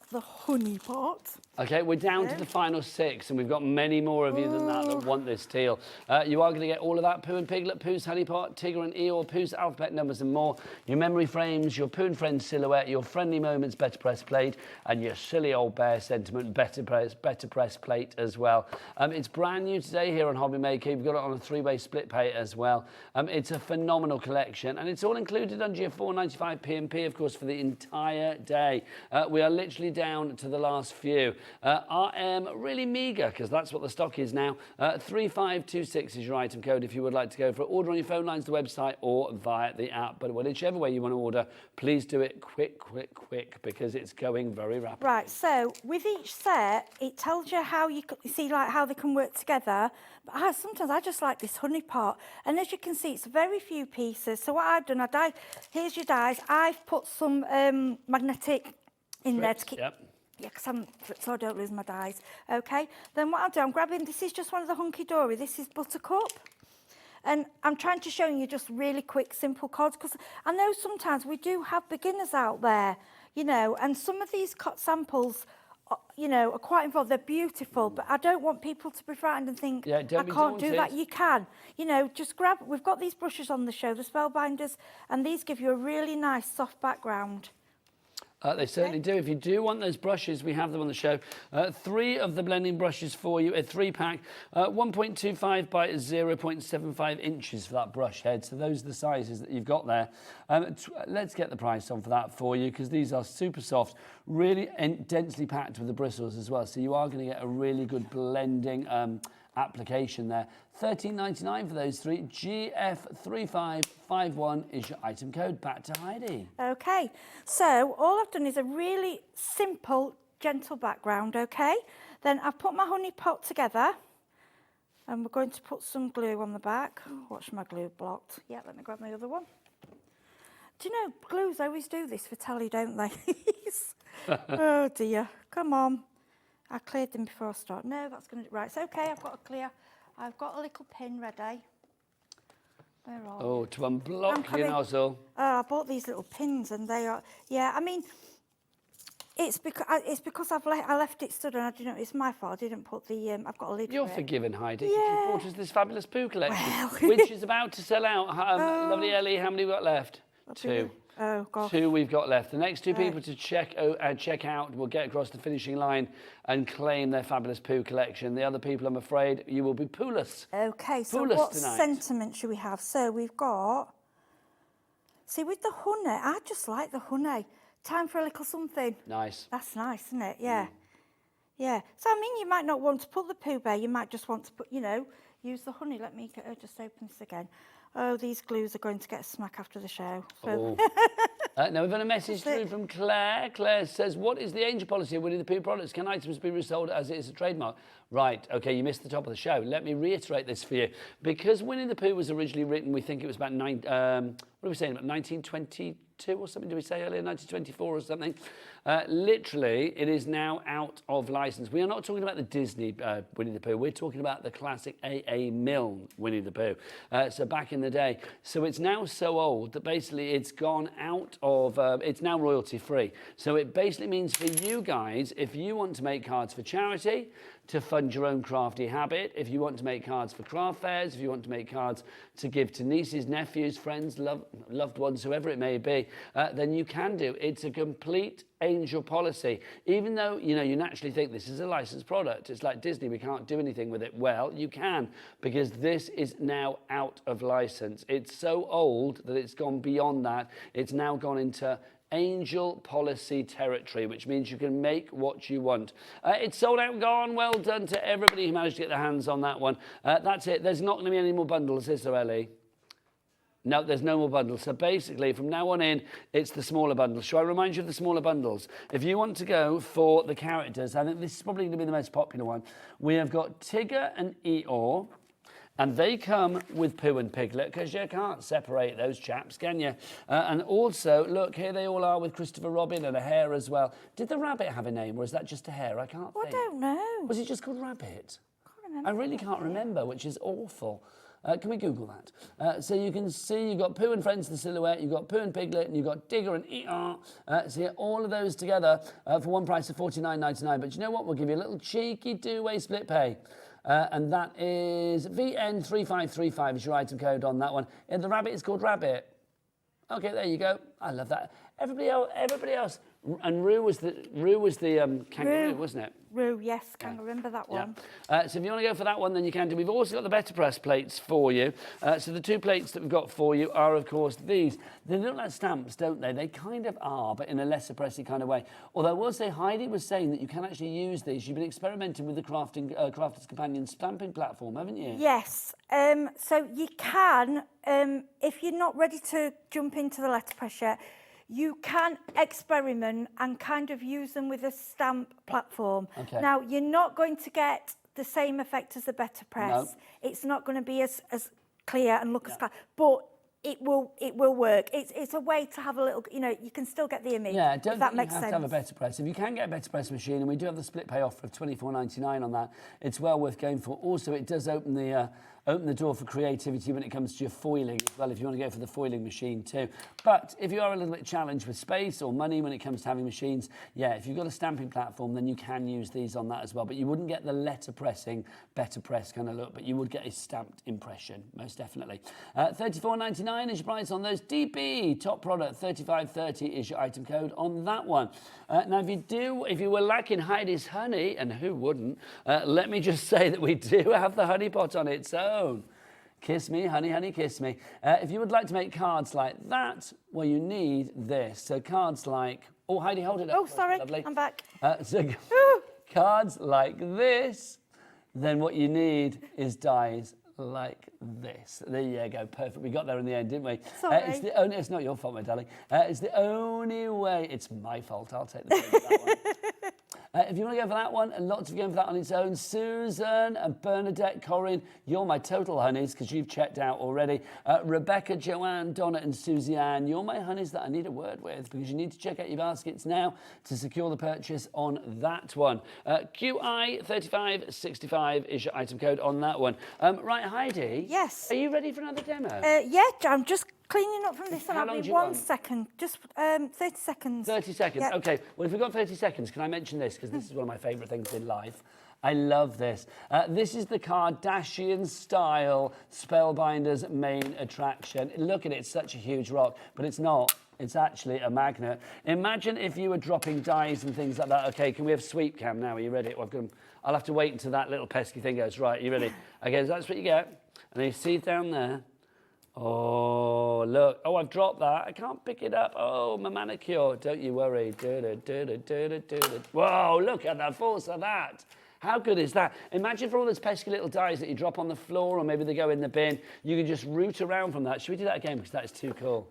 the honey pot.
Okay, we're down to the final 6, and we've got many more of you than that want this teal. You are going to get all of that: Pooh and Piglet, Pooh's Honey Pot, Tigger and Eeyore, Pooh's alphabet numbers and more, your memory frames, your Pooh and Friends silhouette, your friendly moments better press plate, and your silly old bear sentiment better press plate as well. It's brand new today here on Hobby Maker. You've got it on a 3-way split pay as well. It's a phenomenal collection, and it's all included under your £4.95 P&P, of course, for the entire day. We are literally down to the last few. RM really meagre, because that's what the stock is now. 3526 is your item code if you would like to go for it. Order on your phone lines, the website, or via the app. But whichever way you want to order, please do it quick, because it's going very rapidly.
Right, so with each set, it tells you how you see, like, how they can work together. But sometimes I just like this honey pot. And as you can see, it's very few pieces. So what I've done, here's your dies. I've put some magnetic in there to keep...
Yep.
Yeah, so I don't lose my dies. Okay, then what I'll do, I'm grabbing, this is just one of the Hunkydory, this is Buttercup. And I'm trying to show you just really quick, simple cards, because I know sometimes we do have beginners out there, you know, and some of these cut samples, you know, are quite involved. They're beautiful, but I don't want people to be frightened and think, I can't do that. You can. You know, just grab, we've got these brushes on the show, the Spellbinders, and these give you a really nice soft background.
They certainly do. If you do want those brushes, we have them on the show. 3 of the blending brushes for you, a 3-pack, 1.25 by 0.75 inches for that brush head. So those are the sizes that you've got there. Let's get the price on for that for you, because these are super soft, really densely packed with the bristles as well. So you are going to get a really good blending application there. $13.99 for those 3. GF3551 is your item code. Back to Heidi.
Okay, so all I've done is a really simple, gentle background, okay? Then I've put my honey pot together, and we're going to put some glue on the back. Watch my glue blocked. Yeah, let me grab my other one. Do you know, glues always do this for telly, don't they? Oh dear, come on. I cleared them before I start. No, that's going to... Right, it's okay, I've got a clear... I've got a little pin ready. Where are
Oh, to unblock your nozzle.
Oh, I bought these little pins and they are... Yeah, I mean, It's because I left it stood and I didn't. It's my fault. I didn't put the. I've got a lid.
You're
for it.
forgiven, Heidi.
Yeah.
You brought us this fabulous poo collection,
Well.
which is about to sell out. Lovely Ellie, how many have we got left? 2.
Oh gosh.
2 we've got left. The next 2 people to check out will get across the finishing line and claim their fabulous poo collection. The other people, I'm afraid, you will be pooless.
Okay, so
Pooless
what
tonight.
sentiment should we have? So we've got. See, with the honey, I just like the honey. Time for a little something.
Nice.
That's nice, isn't it? Yeah. Yeah. So, I mean, you might not want to put the Pooh Bear. You might just want to put, use the honey. Let me just open this again. Oh, these glues are going to get a smack after the show. So.
Now, we've had a message through from Claire. Claire says, what is the angel policy of Winnie the Pooh products? Can items be resold as it is a trademark? Right, OK, you missed the top of the show. Let me reiterate this for you. Because Winnie the Pooh was originally written, we think it was about, what are we saying, about 1922 or something, did we say earlier, 1924 or something? Literally, it is now out of license. We are not talking about the Disney Winnie the Pooh. We're talking about the classic A.A. Milne Winnie the Pooh. So back in the day. So it's now so old that basically it's gone out of, it's now royalty free. So it basically means for you guys, if you want to make cards for charity, to fund your own crafty habit, if you want to make cards for craft fairs, if you want to make cards to give to nieces, nephews, friends, loved ones, whoever it may be, then you can do. It's a complete angel policy. Even though, you naturally think this is a licensed product. It's like Disney, we can't do anything with it. Well, you can, because this is now out of license. It's so old that it's gone beyond that. It's now gone into angel policy territory, which means you can make what you want. It's sold out and gone. Well done to everybody who managed to get their hands on that one. That's it. There's not going to be any more bundles, is there, Ellie? No, there's no more bundles. So basically, from now on in, it's the smaller bundles. Shall I remind you of the smaller bundles? If you want to go for the characters, I think this is probably going to be the most popular one. We have got Tigger and Eeyore. And they come with Pooh and Piglet, because you can't separate those chaps, can you? And also, look, here they all are with Christopher Robin and a hare as well. Did the rabbit have a name, or is that just a hare? I can't think.
I don't know.
Was it just called Rabbit?
Can't remember.
I really can't remember, which is awful. Can we Google that? So you can see you've got Pooh and Friends, the silhouette, you've got Pooh and Piglet, and you've got Digger and Eeyore. So all of those together for one price of $49.99. But you know what? We'll give you a little cheeky two-way split pay. And that is VN3535 is your item code on that one. And the rabbit is called Rabbit. Okay, there you go. I love that. Everybody else. And Roo was the kangaroo, wasn't it?
Roo, yes, can remember that one.
Yeah. So if you want to go for that one, then you can do. We've also got the Better Press plates for you. So the 2 plates that we've got for you are, of course, these. They look like stamps, don't they? They kind of are, but in a lesser pressy kind of way. Although I will say, Heidi was saying that you can actually use these. You've been experimenting with the Crafter's Companion stamping platform, haven't you?
Yes. So you can, if you're not ready to jump into the letterpress yet, you can experiment and kind of use them with a stamp platform. Okay. Now, you're not going to get the same effect as the Better Press. No. It's not going to be as clear and look as clear, but it will work. It's a way to have a little, you can still get the image. Yeah,
don't
that
think
makes
you have
sense.
to have a Better Press. If you can get a Better Press machine, and we do have the split pay offer of $24.99 on that, it's well worth going for. Also, it does open the door for creativity when it comes to your foiling as well, if you want to go for the foiling machine too. But if you are a little bit challenged with space or money when it comes to having machines, yeah, if you've got a stamping platform, then you can use these on that as well. But you wouldn't get the letter pressing, Better Press kind of look, but you would get a stamped impression, most definitely. $34.99 is your price on those. DB, top product, $35.30 is your item code on that one. Now, if you were lacking Heidi's honey, and who wouldn't, let me just say that we do have the honey pot on its own. Kiss me, honey, honey, kiss me. If you would like to make cards like that, well, you need this. So cards like... Oh, Heidi, hold it up.
Oh, sorry,
lovely.
I'm back.
So cards like this, then what you need is dies like this. There you go, perfect. We got there in the end, didn't we?
Sorry.
It's not your fault, my darling. It's the only way. It's my fault. I'll take the blame for that one. If you want to go for that one, and lots of you going for that on its own, Susan and Bernadette, Corinne, you're my total honeys because you've checked out already. Rebecca, Joanne, Donna and Susie Ann, you're my honeys that I need a word with because you need to check out your baskets now to secure the purchase on that one. QI3565 is your item code on that one. Right, Heidi?
Yes.
Are you ready for another demo?
Yeah, I'm just cleaning up from this, and
How
I'll
long do
be
you
1
want?
second, just 30 seconds.
30 seconds.
Yep.
Okay, well, if we've got 30 seconds, can I mention this? Because this is one of my favourite things in life. I love this. This is the Kardashian style Spellbinders main attraction. Look at it, it's such a huge rock, but it's not. It's actually a magnet. Imagine if you were dropping dies and things like that. Okay, can we have sweep cam now? Are you ready? I'll have to wait until that little pesky thing goes. Right, you ready? Okay, so that's what you get. And then you see down there. Oh, look. Oh, I've dropped that. I can't pick it up. Oh, my manicure. Don't you worry. Whoa, look at the force of that. How good is that? Imagine for all those pesky little dies that you drop on the floor or maybe they go in the bin, you can just root around from that. Should we do that again? Because that is too cool.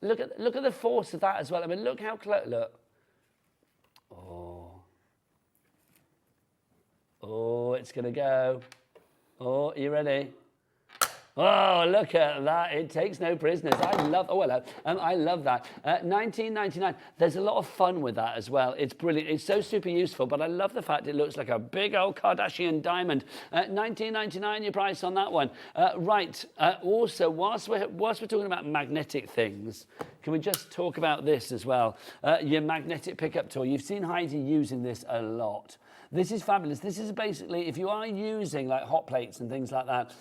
Look at the force of that as well. I mean, look how close. Look. Oh, it's going to go. Oh, are you ready? Oh, look at that. It takes no prisoners. I love, oh, hello. I love that. $19.99. There's a lot of fun with that as well. It's brilliant. It's so super useful, but I love the fact it looks like a big old Kardashian diamond. $19.99 your price on that one. Right. Also, whilst we're talking about magnetic things, can we just talk about this as well? Your magnetic pickup tool. You've seen Heidi using this a lot. This is fabulous. This is basically, if you are using like hot plates and things like that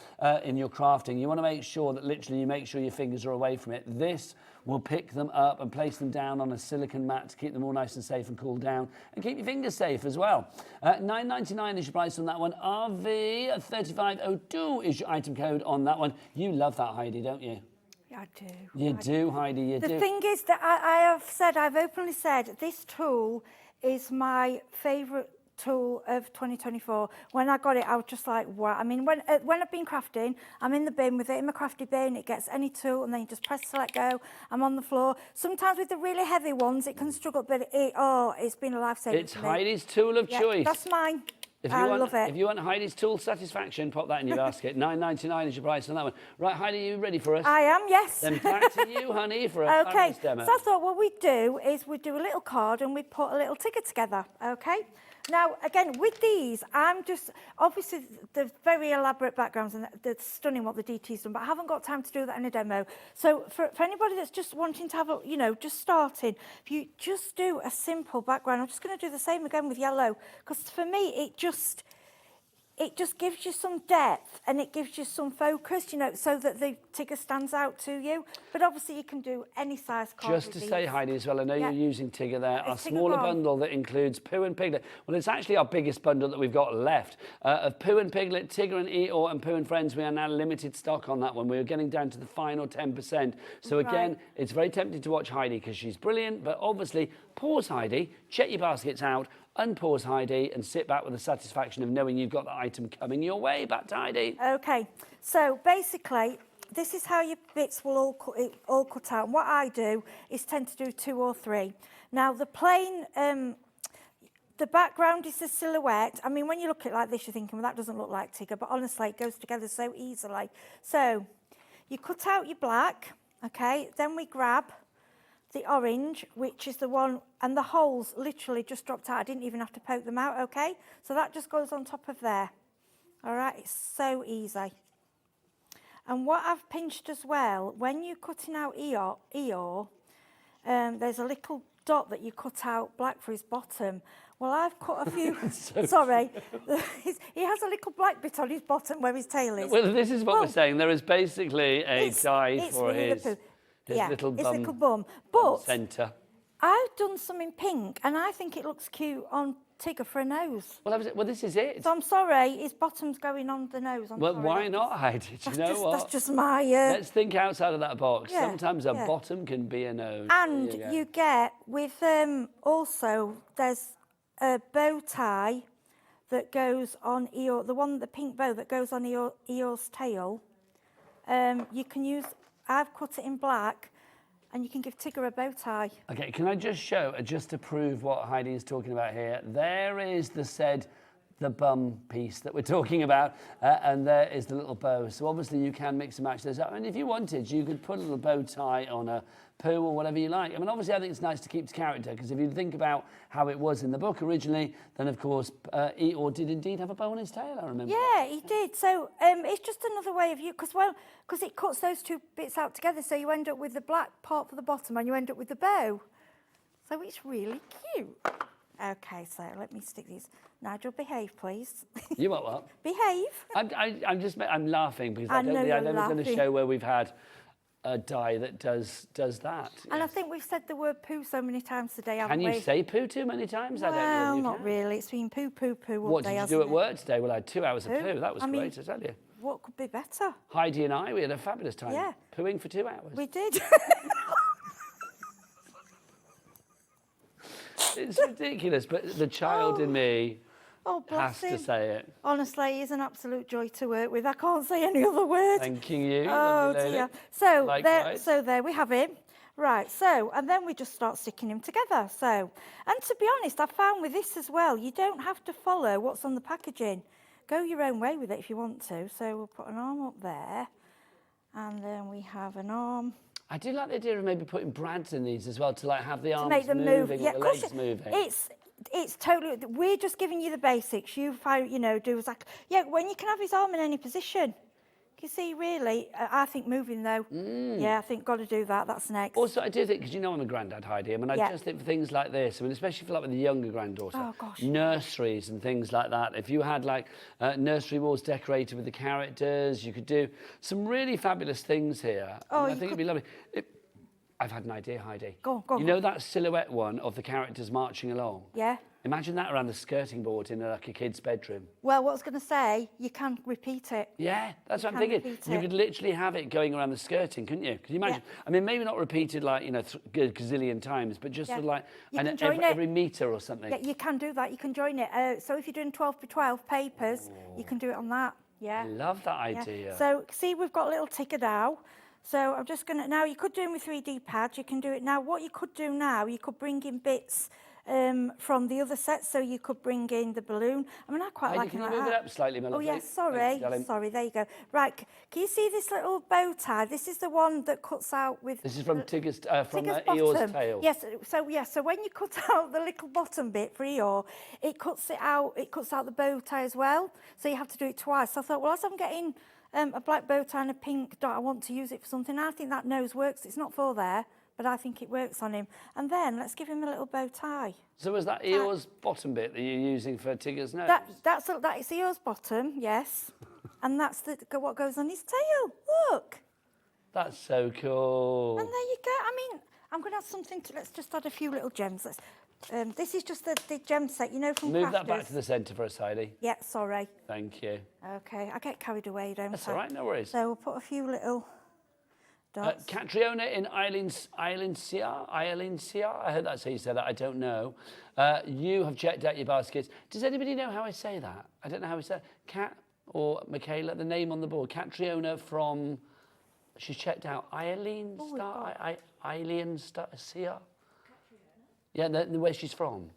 in your crafting, you want to make sure that literally you make sure your fingers are away from it. This will pick them up and place them down on a silicone mat to keep them all nice and safe and cool down and keep your fingers safe as well. $9.99 is your price on that one. RV3502 is your item code on that one. You love that, Heidi, don't you?
Yeah, I do.
You do, Heidi, you do.
The thing is that I've openly said, this tool is my favourite tool of 2024. When I got it, I was just like, wow. I mean, when I've been crafting, I'm in the bin with it, in my crafty bin, it gets any tool, and then you just press to let go. I'm on the floor. Sometimes with the really heavy ones, it can struggle, but it's been a lifesaver.
It's Heidi's tool of choice.
That's mine.
I
love it.
If you want Heidi's tool satisfaction, pop that in your basket. $9.99 is your price on that one. Right, Heidi, are you ready for us?
I am, yes.
Then back to you, honey, for a fabulous demo.
So I thought what we'd do is we'd do a little card and we'd put a little ticket together, okay? Now, again, with these, I'm just, obviously, the very elaborate backgrounds and they're stunning what the DT's done, but I haven't got time to do that in a demo. So for anybody that's just wanting to have a, just starting, if you just do a simple background, I'm just going to do the same again with yellow, because for me, it just gives you some depth and it gives you some focus, so that the Tigger stands out to you. But obviously you can do any size card.
Just to say, Heidi, as well, I know you're using Tigger there. Our smaller bundle that includes Pooh and Piglet. Well, it's actually our biggest bundle that we've got left. Of Pooh and Piglet, Tigger and Eeyore and Pooh and Friends, we are now limited stock on that one. We're getting down to the final 10%. So again, it's very tempting to watch Heidi because she's brilliant, but obviously pause Heidi, check your baskets out, unpause Heidi and sit back with the satisfaction of knowing you've got the item coming your way. Back to Heidi.
Okay, so basically this is how your bits will all cut out. And what I do is tend to do 2 or 3. Now the plain, the background is the silhouette. I mean, when you look at it like this, you're thinking, well, that doesn't look like Tigger, but honestly, it goes together so easily. So you cut out your black, okay, then we grab the orange, which is the one, and the holes literally just dropped out. I didn't even have to poke them out, okay? So that just goes on top of there. All right, it's so easy. And what I've pinched as well, when you're cutting out Eeyore, there's a little dot that you cut out black for his bottom. Well, I've cut a few, sorry, he has a little black bit on his bottom where his tail is.
Well, this is what we're saying. There is basically a die for his little
bum. But
centre.
I've done some in pink, and I think it looks cute on Tigger for a nose.
Well, this is it.
So I'm sorry, his bottom's going on the nose.
Well, why not, Heidi? Do you know what?
That's just my...
Let's think outside of that box.
Yeah,
Sometimes a bottom can be a nose.
And you get, with also, there's a bow tie that goes on Eeyore, the pink bow that goes on Eeyore's tail. You can use... I've cut it in black, and you can give Tigger a bow tie. Okay,
can I just show, just to prove what Heidi is talking about here, there is the the bum piece that we're talking about, and there is the little bow. So obviously you can mix and match those up. And if you wanted, you could put a little bow tie on a poo or whatever you like. I mean, obviously I think it's nice to keep to character, because if you think about how it was in the book originally, then of course Eeyore did indeed have a bow on his tail, I remember.
Yeah, he did. So it's just another way of you, because it cuts those two bits out together, so you end up with the black part for the bottom and you end up with the bow. So it's really cute. Okay, so let me stick these. Nigel, behave, please.
You what?
Behave.
I'm laughing because I don't think I've ever done a show where we've had a die that does that.
And I think we've said the word poo so many times today, haven't we?
Can you say poo too many times?
Well,
I don't know.
Not really. It's been poo, poo, poo all
What
day,
did you
hasn't
do at
it?
work today? Well, I had 2 hours of poo. That was
I mean,
great, I tell you.
What could be better?
Heidi and I, we had a fabulous time.
Yeah.
Pooing for 2 hours.
We did.
It's ridiculous, but the child in me has to say it.
Honestly, he's an absolute joy to work with. I can't say any other word.
Thanking you.
Oh dear. So there we have him. Right, so, and then we just start sticking him together. So, and to be honest, I found with this as well, you don't have to follow what's on the packaging. Go your own way with it if you want to. So we'll put an arm up there, and then we have an arm.
I do like the idea of maybe putting brads in these as well, to like have the arms
make them
moving
move.
or the legs moving.
It's totally, we're just giving you the basics. You do exactly, when you can have his arm in any position. You see, really, I think moving though. Yeah, I think got to do that. That's next.
Also, I do think, because you know I'm a granddad, Heidi. I mean, I just think for things like this, I mean, especially for like with the younger granddaughter, nurseries and things like that. If you had like nursery walls decorated with the characters, you could do some really fabulous things here. I think it'd be lovely. I've had an idea, Heidi.
Go on.
You know that silhouette one of the characters marching along?
Yeah.
Imagine that around the skirting board in like a kid's bedroom.
Well, what I was going to say, you can repeat it.
Yeah, that's what I'm thinking. You could literally have it going around the skirting, couldn't you? Could you imagine? I mean, maybe not repeated like, a gazillion times, but just sort of like every metre or something.
Yeah, you can do that. You can join it. So if you're doing 12 by 12 papers, you can do it on that. Yeah.
I love that idea.
Yeah. So see, we've got a little ticker now. So I'm just going to, now you could do them with 3D pads. You can do it now. What you could do now, you could bring in bits from the other set, so you could bring in the balloon. I mean, I quite like it like that.
Can you move it up slightly, my lovely?
Oh, yes, sorry. Sorry, there you go. Right, can you see this little bow tie? This is the one that cuts out with...
This is from Tigger's Eeyore's tail.
Yes, so when you cut out the little bottom bit for Eeyore, it cuts out the bow tie as well, so you have to do it twice. So I thought, well, as I'm getting a black bow tie and a pink dot, I want to use it for something. I think that nose works. It's not for there, but I think it works on him. And then let's give him a little bow tie.
So was that Eeyore's bottom bit that you're using for Tigger's nose?
That is Eeyore's bottom, yes. And that's what goes on his tail. Look.
That's so cool.
And there you go. I mean, I'm going to add something to... Let's just add a few little gems. This is just the gem set, from Crafters.
Move that back to the centre for us, Heidi.
Yeah, sorry.
Thank you.
Okay, I get carried away, don't I?
That's all right, no worries.
So we'll put a few little dots.
Catriona in Islandsia. I heard that's how you said that. I don't know. You have checked out your baskets. Does anybody know how I say that? I don't know how I say it. Cat or Michaela, the name on the board. Catriona from... She's checked out Islandsia. Yeah, where she's from.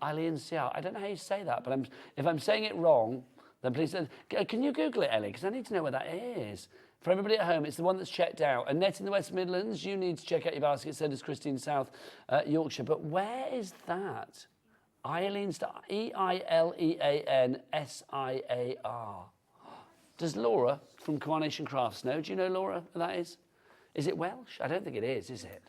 Islandsia. I don't know how you say that, but if I'm saying it wrong, then please... Can you Google it, Ellie? Because I need to know where that is. For everybody at home, it's the one that's checked out. Annette in the West Midlands, you need to check out your basket. So does Christine South Yorkshire. But where is that? Islandsia. Eileansiar. Does Laura from Carnation Crafts know? Do you know, Laura, who that is? Is it Welsh? I don't think it is it?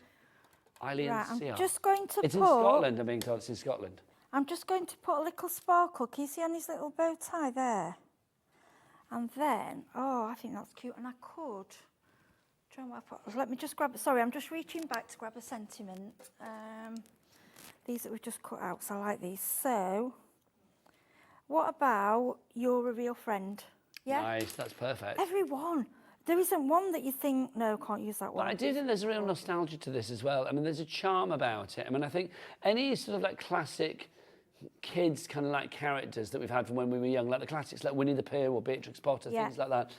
Right,
I'm just going to
It's in Scotland, I'm being told it's in Scotland.
I'm just going to put a little sparkle. Can you see on his little bow tie there? And then, I think that's cute. And I could... Let me just grab... Sorry, I'm just reaching back to grab a sentiment. These that we've just cut out, so I like these. So, what about You're a Real Friend? Yeah?
Nice, that's perfect.
Everyone. There isn't one that you think, no, can't use that one.
Well, I do think there's a real nostalgia to this as well. I mean, there's a charm about it. I mean, I think any sort of like classic kids kind of like characters that we've had from when we were young, like the classics like Winnie the Pooh or Beatrix Potter, things like that,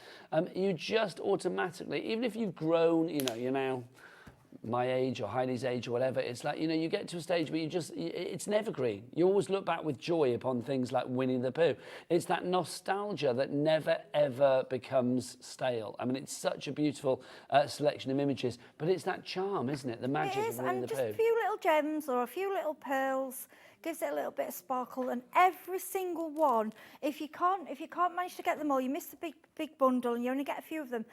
you just automatically, even if you've grown, you're now my age or Heidi's age or whatever, it's like, you know, you get to a stage where it's an evergreen. You always look back with joy upon things like Winnie the Pooh. It's that nostalgia that never, ever becomes stale. I mean, it's such a beautiful selection of images, but it's that charm, isn't it? The magic
It is,
of Winnie
and
the
just
Pooh.
a few little gems or a few little pearls gives it a little bit of sparkle, and every single one, if you can't manage to get them all, you miss the big bundle and you only get a few of them,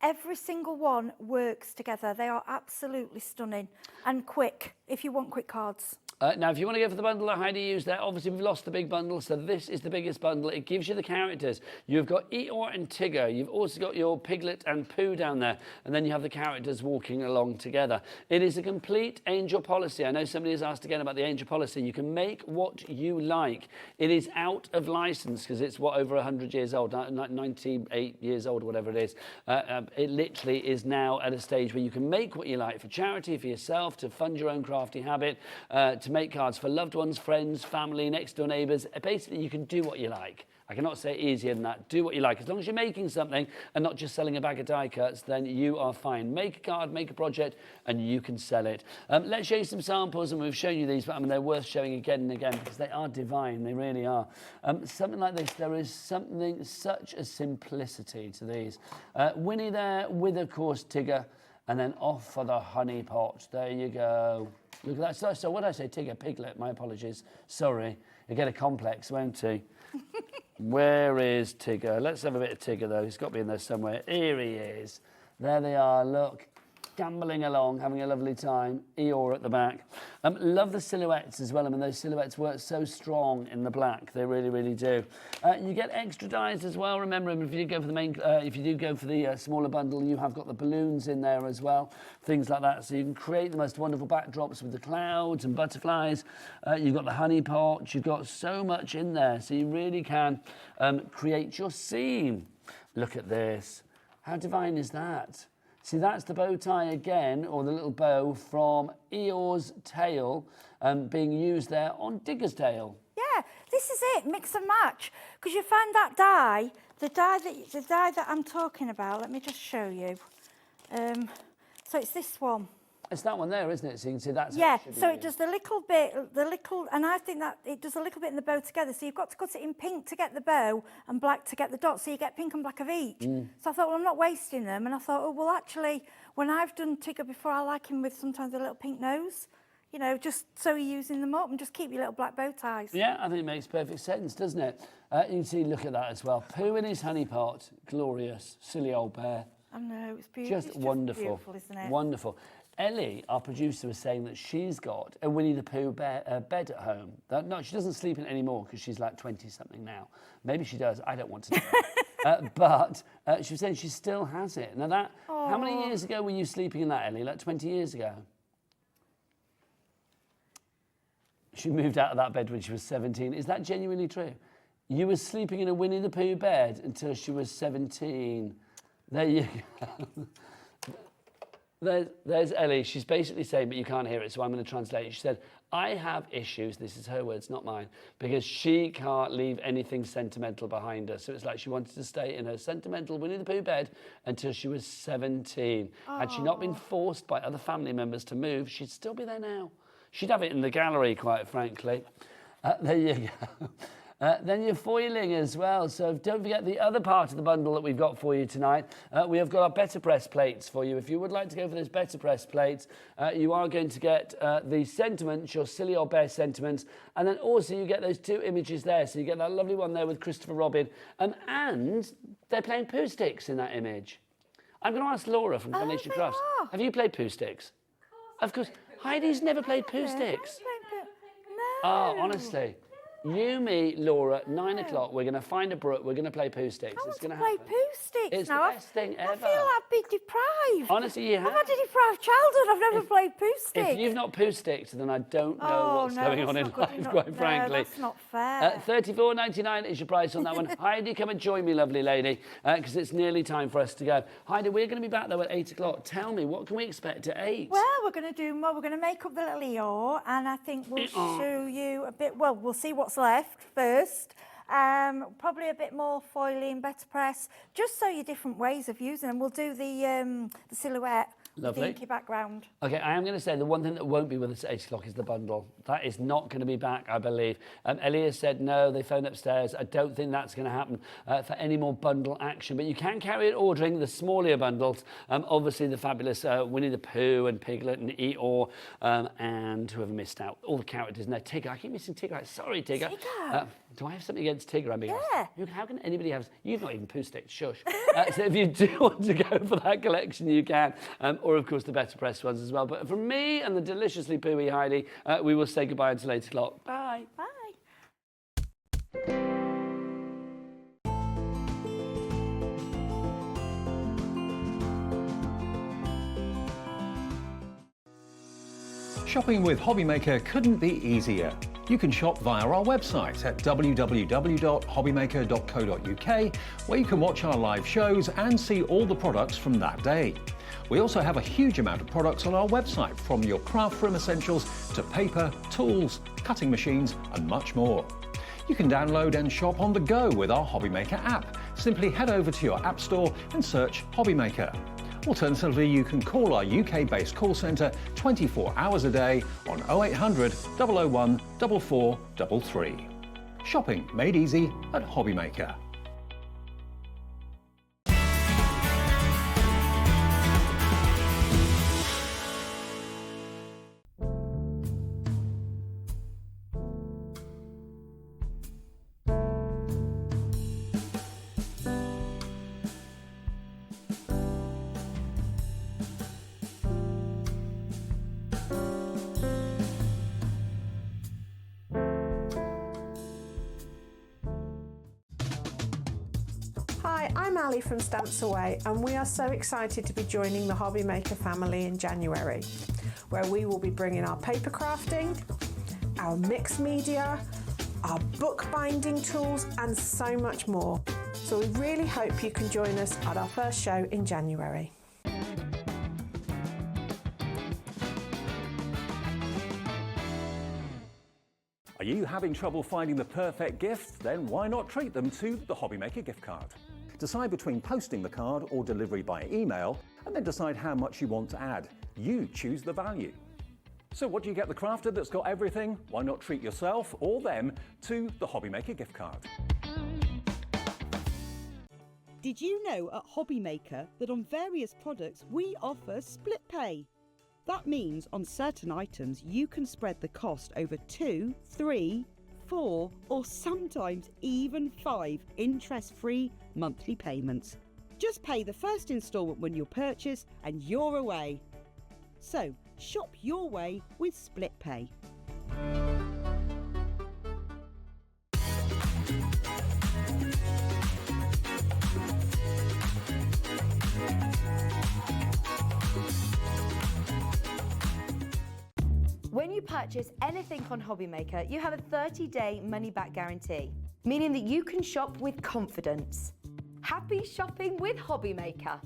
every single one works together. They are absolutely stunning and quick if you want quick cards.
Now, if you want to go for the bundle that Heidi used there, obviously we've lost the big bundle, so this is the biggest bundle. It gives you the characters. You've got Eeyore and Tigger. You've also got your Piglet and Pooh down there, and then you have the characters walking along together. It is a complete angel policy. I know somebody has asked again about the angel policy. You can make what you like. It is out of license because it's, over 100 years old, 98 years old, whatever it is. It literally is now at a stage where you can make what you like for charity, for yourself, to fund your own crafty habit, to make cards for loved ones, friends, family, next door neighbours. Basically, you can do what you like. I cannot say easier than that. Do what you like. As long as you're making something and not just selling a bag of die cuts, then you are fine. Make a card, make a project, and you can sell it. Let's show you some samples, and we've shown you these, but I mean, they're worth showing again and again because they are divine. They really are. Something like this, there is something, such a simplicity to these. Winnie there with, of course, Tigger, and then off for the honey pot. There you go. Look at that. So what did I say? Tigger, Piglet. My apologies. Sorry. You get a complex, won't he? Where is Tigger? Let's have a bit of Tigger, though. He's got to be in there somewhere. Here he is. There they are. Look. Gambling along, having a lovely time. Eeyore at the back. Love the silhouettes as well. I mean, those silhouettes work so strong in the black. They really, really do. You get extra dies as well. Remember, if you do go for the smaller bundle, you have got the balloons in there as well. Things like that. So you can create the most wonderful backdrops with the clouds and butterflies. You've got the honey pot. You've got so much in there. So you really can create your scene. Look at this. How divine is that? See, that's the bow tie again, or the little bow from Eeyore's tail being used there on Digger's tail.
Yeah, this is it, mix and match. Because you find that die, the die that I'm talking about, let me just show you. So it's this one.
It's that one there, isn't it? So you can see that's
yeah, so it does the little bit, and I think that it does a little bit in the bow together. So you've got to cut it in pink to get the bow and black to get the dots. So you get pink and black of each. So I thought, well, I'm not wasting them. And I thought, oh, well, actually, when I've done Tigger before, I like him with sometimes a little pink nose. You know, just so you're using them up and just keep your little black bow ties.
Yeah, I think it makes perfect sense, doesn't it? You can see, look at that as well. Pooh in his honey pot. Glorious. Silly old bear.
I know, it's beautiful.
Just wonderful.
Beautiful, isn't it?
Wonderful. Ellie, our producer, was saying that she's got a Winnie the Pooh bed at home. No, she doesn't sleep in it anymore because she's like 20-something now. Maybe she does. I don't want to know. But she was saying she still has it. Now, that, how many years ago were you sleeping in that, Ellie? Like 20 years ago? She moved out of that bed when she was 17. Is that genuinely true? You were sleeping in a Winnie the Pooh bed until she was 17. There you go. There's Ellie. She's basically saying, but you can't hear it, so I'm going to translate it. She said, I have issues, this is her words, not mine, because she can't leave anything sentimental behind her. So it's like she wanted to stay in her sentimental Winnie the Pooh bed until she was 17. Had she not been forced by other family members to move, she'd still be there now. She'd have it in the gallery, quite frankly. There you go. Then you're foiling as well, so don't forget the other part of the bundle that we've got for you tonight. We have got our better press plates for you. If you would like to go for those better press plates, you are going to get the sentiments, your silly old bear sentiments, and then also you get those two images there. So you get that lovely one there with Christopher Robin, and they're playing Pooh Sticks in that image. I'm going to ask Laura from Carnation Crafts. Have you played Pooh Sticks? Of course. Heidi's never played Pooh Sticks.
No.
Oh, honestly. You, me, Laura, 9 o'clock, we're going to find a brook, we're going to play Pooh Sticks. It's going to happen.
Play Pooh Sticks
It's
now.
the best thing ever.
I feel like being deprived.
Honestly, you have.
I've had a deprived childhood. I've never played Pooh Sticks.
If you've not Pooh Sticked, then I don't know what's going on in life, quite frankly.
That's not fair.
$34.99 is your price on that one. Heidi, come and join me, lovely lady, because it's nearly time for us to go. Heidi, we're going to be back, though, at 8 o'clock. Tell me, what can we expect at 8?
Well, we're going to do more. We're going to make up the little Eeyore, and I think we'll show you a bit. Well, we'll see what's left first. Probably a bit more foiling, better press, just so you different ways of using them. We'll do the silhouette
Lovely.
The inky background.
Okay, I am going to say the one thing that won't be with us at 8 o'clock is the bundle. That is not going to be back, I believe. Ellie has said no, they phoned upstairs. I don't think that's going to happen for any more bundle action. But you can carry it ordering the smaller bundles. Obviously, the fabulous Winnie the Pooh and Piglet and Eeyore and who have missed out. All the characters. No, Tigger. I keep missing Tigger. Sorry, Tigger.
Tigger.
Do I have something against Tigger? I mean,
Yeah.
how can anybody have... You've not even poo sticked. Shush. So if you do want to go for that collection, you can. Or, of course, the better pressed ones as well. But from me and the deliciously pooey Heidi, we will say goodbye until 8 o'clock. Bye.
Bye.
Shopping with Hobbymaker couldn't be easier. You can shop via our website at www.hobbymaker.co.uk, where you can watch our live shows and see all the products from that day. We also have a huge amount of products on our website, from your craft room essentials to paper, tools, cutting machines and much more. You can download and shop on the go with our Hobbymaker app. Simply head over to your app store and search Hobbymaker. Alternatively, you can call our UK-based call centre 24 hours a day on 0800 001 4433. Shopping made easy at Hobbymaker.
Hi, I'm Ali from Stamps Away, and we are so excited to be joining the Hobbymaker family in January, where we will be bringing our paper crafting, our mixed media, our bookbinding tools and so much more. So we really hope you can join us at our first show in January.
Are you having trouble finding the perfect gift? Then why not treat them to the Hobbymaker gift card? Decide between posting the card or delivery by email, and then decide how much you want to add. You choose the value. So what do you get the crafter that's got everything? Why not treat yourself or them to the Hobbymaker gift card?
Did you know at Hobbymaker that on various products we offer split pay? That means on certain items you can spread the cost over 2, 3, 4 or sometimes even 5 interest-free monthly payments. Just pay the first instalment when you purchase and you're away. So shop your way with split pay.
When you purchase anything on Hobbymaker, you have a 30-day money-back guarantee, meaning that you can shop with confidence. Happy shopping with Hobbymaker.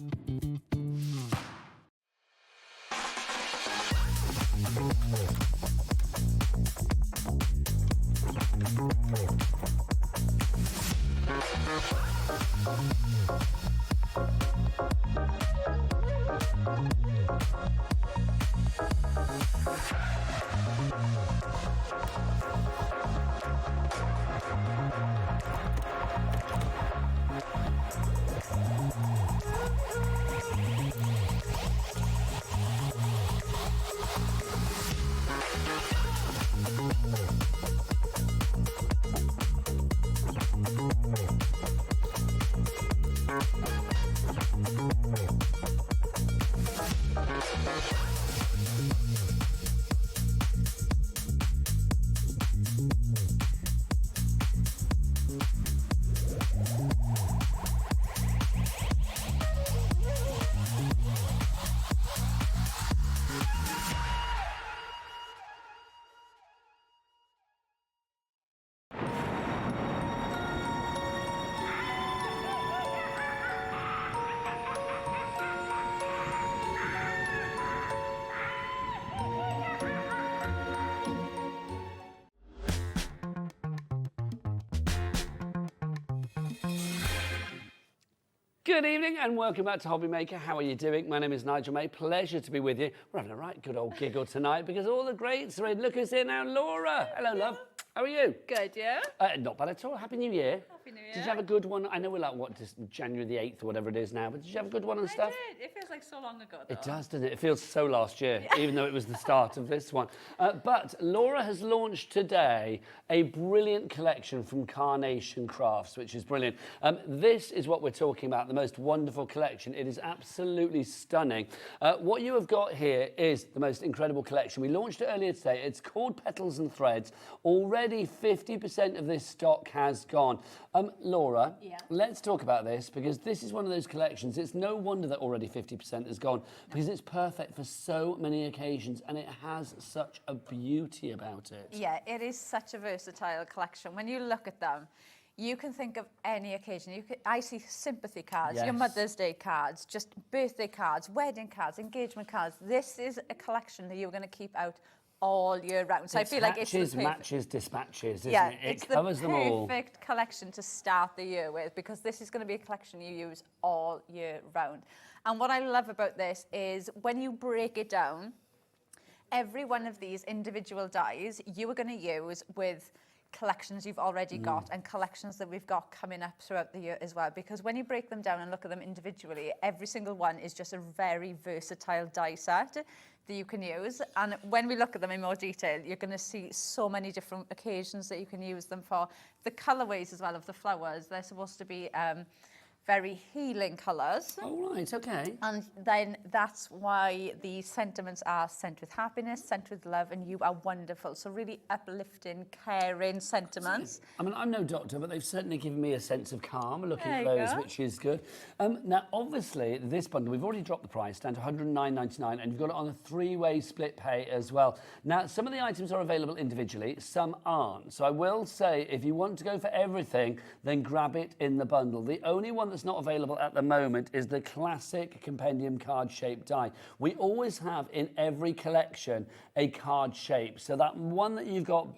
Good evening and welcome back to Hobby Maker. How are you doing? My name is Nigel May. Pleasure to be with you. We're having a right good old giggle tonight because all the greats are in. Look who's here now, Laura. Hello, love. How are you?
Good, yeah?
Not bad at all. Happy New Year.
Happy New Year.
Did you have a good one? I know we're like, what, just January the 8th or whatever it is now, but did you have a good one and stuff?
I did. It feels like so long ago, though.
It does, doesn't it? It feels so last year, even though it was the start of this one. But Laura has launched today a brilliant collection from Carnation Crafts, which is brilliant. This is what we're talking about, the most wonderful collection. It is absolutely stunning. What you have got here is the most incredible collection. We launched it earlier today. It's called Petals and Threads. Already 50% of this stock has gone. Laura, let's talk about this because this is one of those collections. It's no wonder that already 50% has gone because it's perfect for so many occasions and it has such a beauty about it.
Yeah, it is such a versatile collection. When you look at them, you can think of any occasion. I see sympathy cards, your Mother's Day cards, just birthday cards, wedding cards, engagement cards. This is a collection that you're going to keep out all year round. So I feel like it's the
matches, dispatches, isn't it?
It's
It covers
the
them all.
perfect collection to start the year with because this is going to be a collection you use all year round. And what I love about this is when you break it down, every one of these individual dies you are going to use with collections you've already got and collections that we've got coming up throughout the year as well, because when you break them down and look at them individually, every single one is just a very versatile die set that you can use. And when we look at them in more detail, you're going to see so many different occasions that you can use them for. The colorways as well of the flowers, they're supposed to be very healing colours.
Oh, right, okay.
And then that's why the sentiments are sent with happiness, sent with love, and you are wonderful. So really uplifting, caring sentiments.
I mean, I'm no doctor, but they've certainly given me a sense of calm looking at
There you
those,
go.
which is good. Now, obviously, this bundle, we've already dropped the price down to £109.99, and you've got it on a three-way split pay as well. Now, some of the items are available individually, some aren't. So I will say, if you want to go for everything, then grab it in the bundle. The only one that's not available at the moment is the classic compendium card shape die. We always have in every collection a card shape. So that one that you've got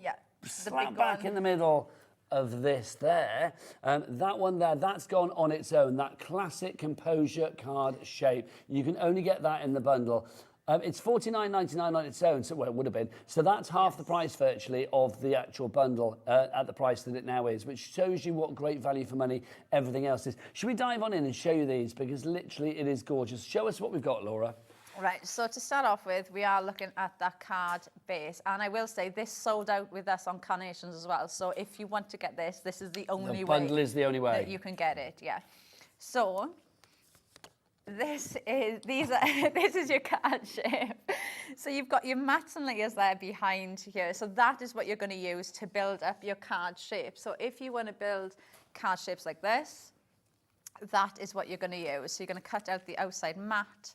slap back in the middle of this there, that one there, that's gone on its own, that classic composure card shape. You can only get that in the bundle. It's $49.99 on its own, so well, it would have been. So that's half the price virtually of the actual bundle at the price that it now is, which shows you what great value for money everything else is. Should we dive on in and show you these? Because literally it is gorgeous. Show us what we've got, Laura.
Right, so to start off with, we are looking at that card base. And I will say this sold out with us on Carnations as well. So if you want to get this, this is the only way.
The bundle is the only way.
That you can get it, yeah. So this is your card shape. So you've got your mats and layers there behind here. So that is what you're going to use to build up your card shape. So if you want to build card shapes like this, that is what you're going to use. So you're going to cut out the outside mat.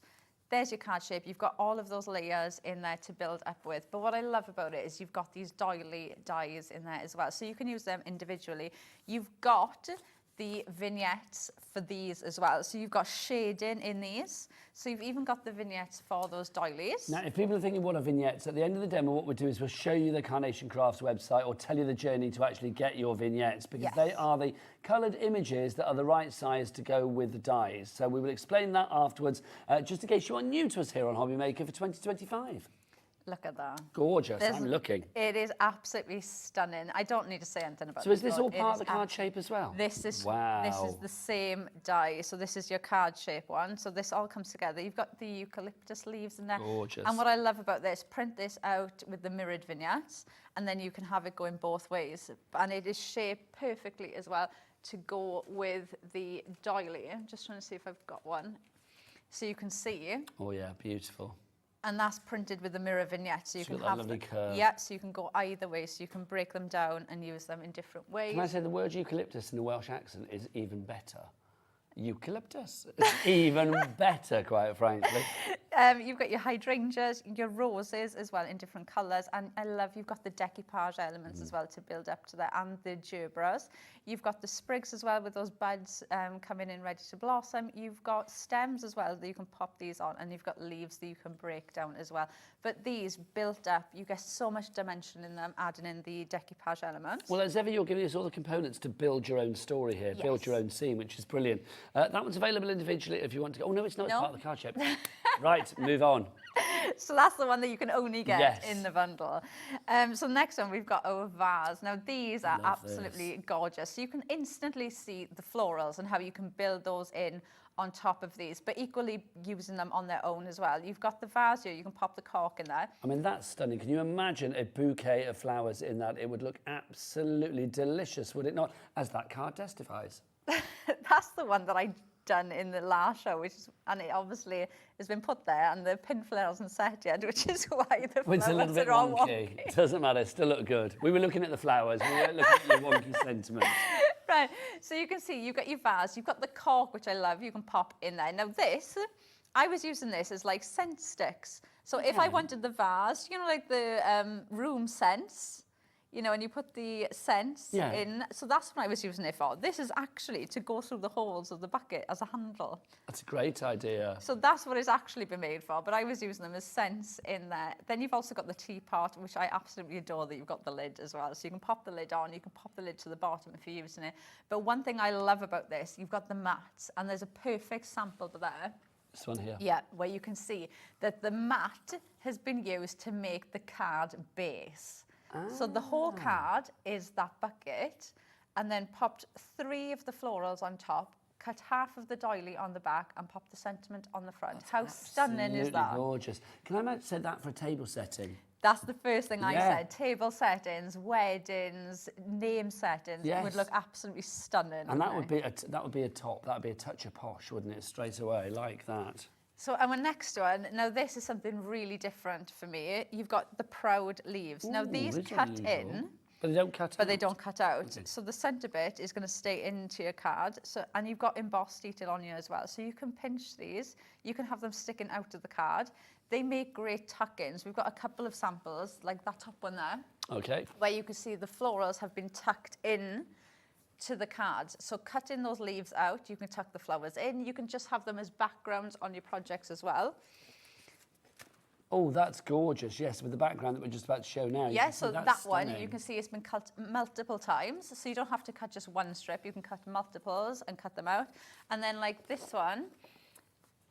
There's your card shape. You've got all of those layers in there to build up with. But what I love about it is you've got these doily dies in there as well. So you can use them individually. You've got the vignettes for these as well. So you've got shading in these. So you've even got the vignettes for those doilies.
Now, if people are thinking, what are vignettes? At the end of the demo, what we'll do is we'll show you the Carnation Crafts website or tell you the journey to actually get your vignettes, because they are the coloured images that are the right size to go with the dies. So we will explain that afterwards, just in case you are new to us here on Hobby Maker for 2025.
Look at that.
Gorgeous. I'm looking.
It is absolutely stunning. I don't need to say anything about
So is this all part of the card shape as well?
This is
wow.
This is the same die. So this is your card shape one. So this all comes together. You've got the eucalyptus leaves in there.
Gorgeous.
And what I love about this, print this out with the mirrored vignettes, and then you can have it going both ways. And it is shaped perfectly as well to go with the doily. I'm just trying to see if I've got one. So you can see.
Oh yeah, beautiful.
And that's printed with the mirror vignette, so you
So
can
that
have
lovely curve.
Yeah, so you can go either way, so you can break them down and use them in different ways.
Can I say the word eucalyptus in the Welsh accent is even better? Eucalyptus. It's even better, quite frankly.
You've got your hydrangeas, your roses as well in different colours, and I love you've got the decoupage elements as well to build up to that, and the gerbras. You've got the sprigs as well with those buds coming in ready to blossom. You've got stems as well that you can pop these on, and you've got leaves that you can break down as well. But these built up, you get so much dimension in them, adding in the decoupage elements.
Well, as ever, you're giving us all the components to build your own story here, build your own scene, which is brilliant. That one's available individually if you want to go. Oh, no, it's not. It's part of the card shape. Right, move on.
So that's the one that you can only get in the bundle. So next one, we've got our vase. Now, these are absolutely gorgeous. So you can instantly see the florals and how you can build those in on top of these, but equally using them on their own as well. You've got the vase here, you can pop the cork in there.
I mean, that's stunning. Can you imagine a bouquet of flowers in that? It would look absolutely delicious, would it not? As that card testifies.
That's the one that I done in the last show, and it obviously has been put there, and the pin flare hasn't set yet, which is why the flowers
It's a little bit
are all
wonky. It doesn't matter, still look good. We were looking at the flowers, we weren't looking at your wonky sentiments.
Right, so you can see you've got your vase, you've got the cork, which I love, you can pop in there. Now this, I was using this as like scent sticks. So if I wanted the vase, you know, like the room scents, you know, and you put the scents in. So that's what I was using it for. This is actually to go through the holes of the bucket as a handle.
That's a great idea.
So that's what it's actually been made for, but I was using them as scents in there. Then you've also got the teapot, which I absolutely adore that you've got the lid as well. So you can pop the lid on, you can pop the lid to the bottom if you're using it. But one thing I love about this, you've got the mats, and there's a perfect sample there.
This one here.
Yeah, where you can see that the mat has been used to make the card base. So the whole card is that bucket, and then popped 3 of the florals on top, cut half of the doily on the back, and popped the sentiment on the front. How stunning is that?
Gorgeous. Can I say that for a table setting?
That's the first thing I said. Table settings, weddings, name settings would look absolutely stunning.
And that would be a top. That would be a touch of posh, wouldn't it? Straight away, like that.
So our next one, now this is something really different for me. You've got the proud leaves. Now these cut in.
But they don't cut out.
But they don't cut out. Okay. So the centre bit is going to stay into your card. So, and you've got embossed detail on you as well. So you can pinch these. You can have them sticking out of the card. They make great tuck-ins. We've got a couple of samples, like that top one there.
Okay.
Where you can see the florals have been tucked in to the cards. So cutting those leaves out, you can tuck the flowers in. You can just have them as backgrounds on your projects as well.
Oh, that's gorgeous. Yes, with the background that we're just about to show now.
Yeah, so that one, you can see it's been cut multiple times. So you don't have to cut just one strip. You can cut multiples and cut them out. And then like this one,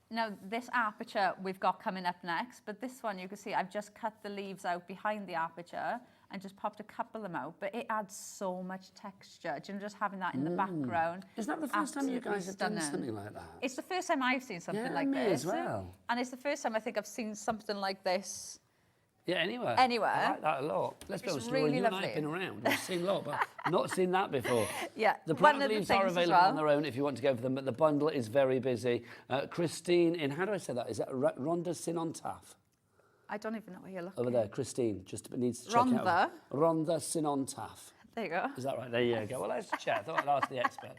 now this aperture we've got coming up next, but this one you can see I've just cut the leaves out behind the aperture and just popped a couple of them out, but it adds so much texture. Do you know, just having that in the background?
Isn't that the first time you guys have done something like that?
It's the first time I've seen something like
me
this.
as well.
And it's the first time I think I've seen something like this.
Yeah, anywhere.
Anywhere.
I like that a lot. Let's be honest, Laura, you and I have been around. We've seen a lot, but not seen that before.
Yeah.
The proud leaves are available on their own if you want to go for them, but the bundle is very busy. Christine in, how do I say that? Is that Rhonda Sinontaf?
I don't even know where you're looking.
Over there, Christine, just needs to check out. Rhonda Sinontaf.
There you go.
Is that right? There you go. Well, let's check. I thought I'd ask the expert.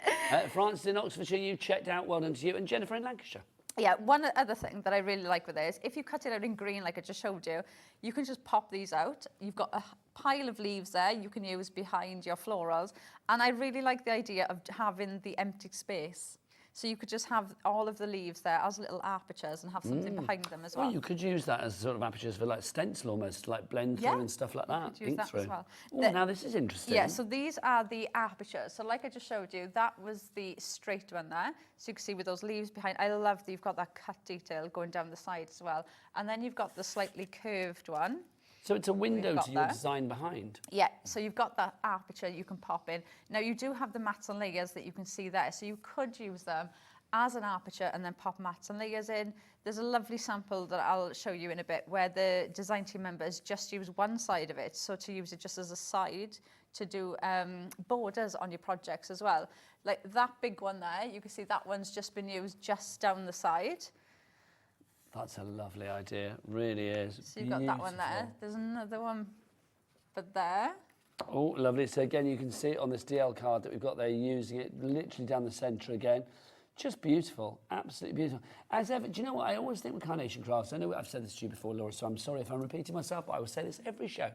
Francis in Oxfordshire, you checked out. Well done to you. And Jennifer in Lancashire.
Yeah, one other thing that I really like with this, if you cut it out in green like I just showed you, you can just pop these out. You've got a pile of leaves there you can use behind your florals. And I really like the idea of having the empty space. So you could just have all of the leaves there as little apertures and have something behind them as well.
Well, you could use that as sort of apertures for like stencil almost, like blend through and stuff like that.
You could use that as well.
Oh, now this is interesting.
Yeah, so these are the apertures. So like I just showed you, that was the straight one there. So you can see with those leaves behind. I love that you've got that cut detail going down the side as well. And then you've got the slightly curved one.
So it's a window to your design behind.
Yeah, so you've got that aperture you can pop in. Now you do have the mats and layers that you can see there, so you could use them as an aperture and then pop mats and layers in. There's a lovely sample that I'll show you in a bit where the design team members just use one side of it, so to use it just as a side to do borders on your projects as well. Like that big one there, you can see that one's just been used just down the side.
That's a lovely idea, really is.
So you've got that one there. There's another one, but there.
Oh, lovely. So again, you can see it on this DL card that we've got there, using it literally down the centre again. Just beautiful, absolutely beautiful. As ever, do you know what I always think with Carnation Crafts? I know I've said this to you before, Laura, so I'm sorry if I'm repeating myself, but I will say this every show.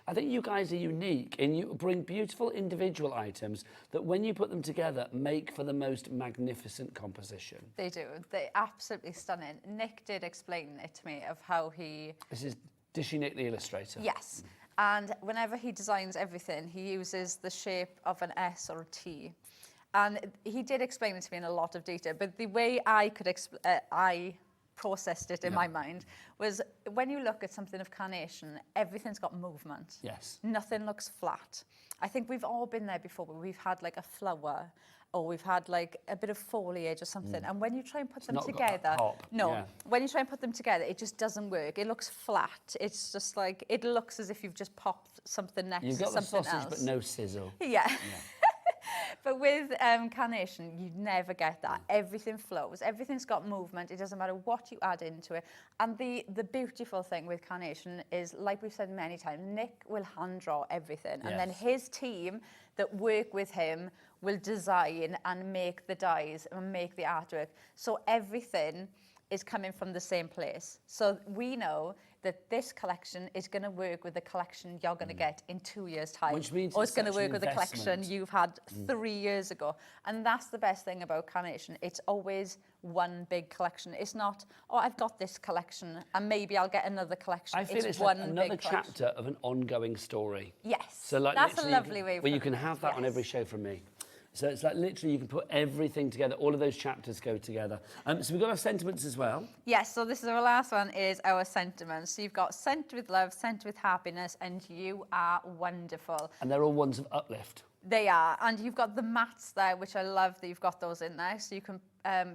I think you guys are unique and you bring beautiful individual items that when you put them together make for the most magnificent composition.
They do. They're absolutely stunning. Nick did explain it to me of how he...
This is Dishy Nick the illustrator.
Yes. And whenever he designs everything, he uses the shape of an S or a T. And he did explain it to me in a lot of detail, but the way I could I processed it in my mind was when you look at something of carnation, everything's got movement.
Yes.
Nothing looks flat. I think we've all been there before, where we've had like a flower or we've had like a bit of foliage or something, and when you try and put them together, when you try and put them together, it just doesn't work. It looks flat. It's just like, it looks as if you've just popped something next to something else.
You've got the sausage, but no sizzle.
Yeah. But with carnation, you never get that. Everything flows. Everything's got movement. It doesn't matter what you add into it. And the beautiful thing with carnation is, like we've said many times, Nick will hand draw everything. And then his team that work with him will design and make the dies and make the artwork. So everything is coming from the same place. So we know that this collection is going to work with the collection you're going to get in 2 years' time.
Which means
or it's going to work with the collection you've had 3 years ago. And that's the best thing about Carnation. It's always one big collection. It's not, oh, I've got this collection and maybe I'll get another collection.
I feel it's
one
like another
big collection.
chapter of an ongoing story.
Yes,
so like
that's a lovely way of
where you can have that on every show from me. So it's like literally you can put everything together, all of those chapters go together. So we've got our sentiments as well.
Yes, so this is our last one, is our sentiments. So you've got sent with love, sent with happiness, and you are wonderful.
And they're all ones of uplift.
They are, and you've got the mats there, which I love that you've got those in there, so you can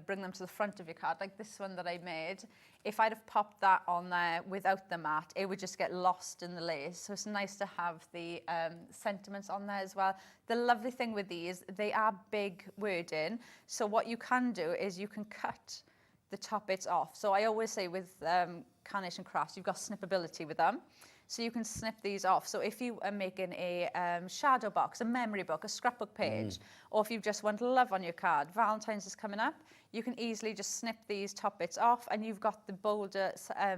bring them to the front of your card, like this one that I made. If I'd have popped that on there without the mat, it would just get lost in the lace. So it's nice to have the sentiments on there as well. The lovely thing with these, they are big wording, so what you can do is you can cut the top bits off. So I always say with Carnation Crafts, you've got snippability with them. So you can snip these off. So if you are making a shadow box, a memory book, a scrapbook page, or if you just want love on your card, Valentine's is coming up, you can easily just snip these top bits off and you've got the bolder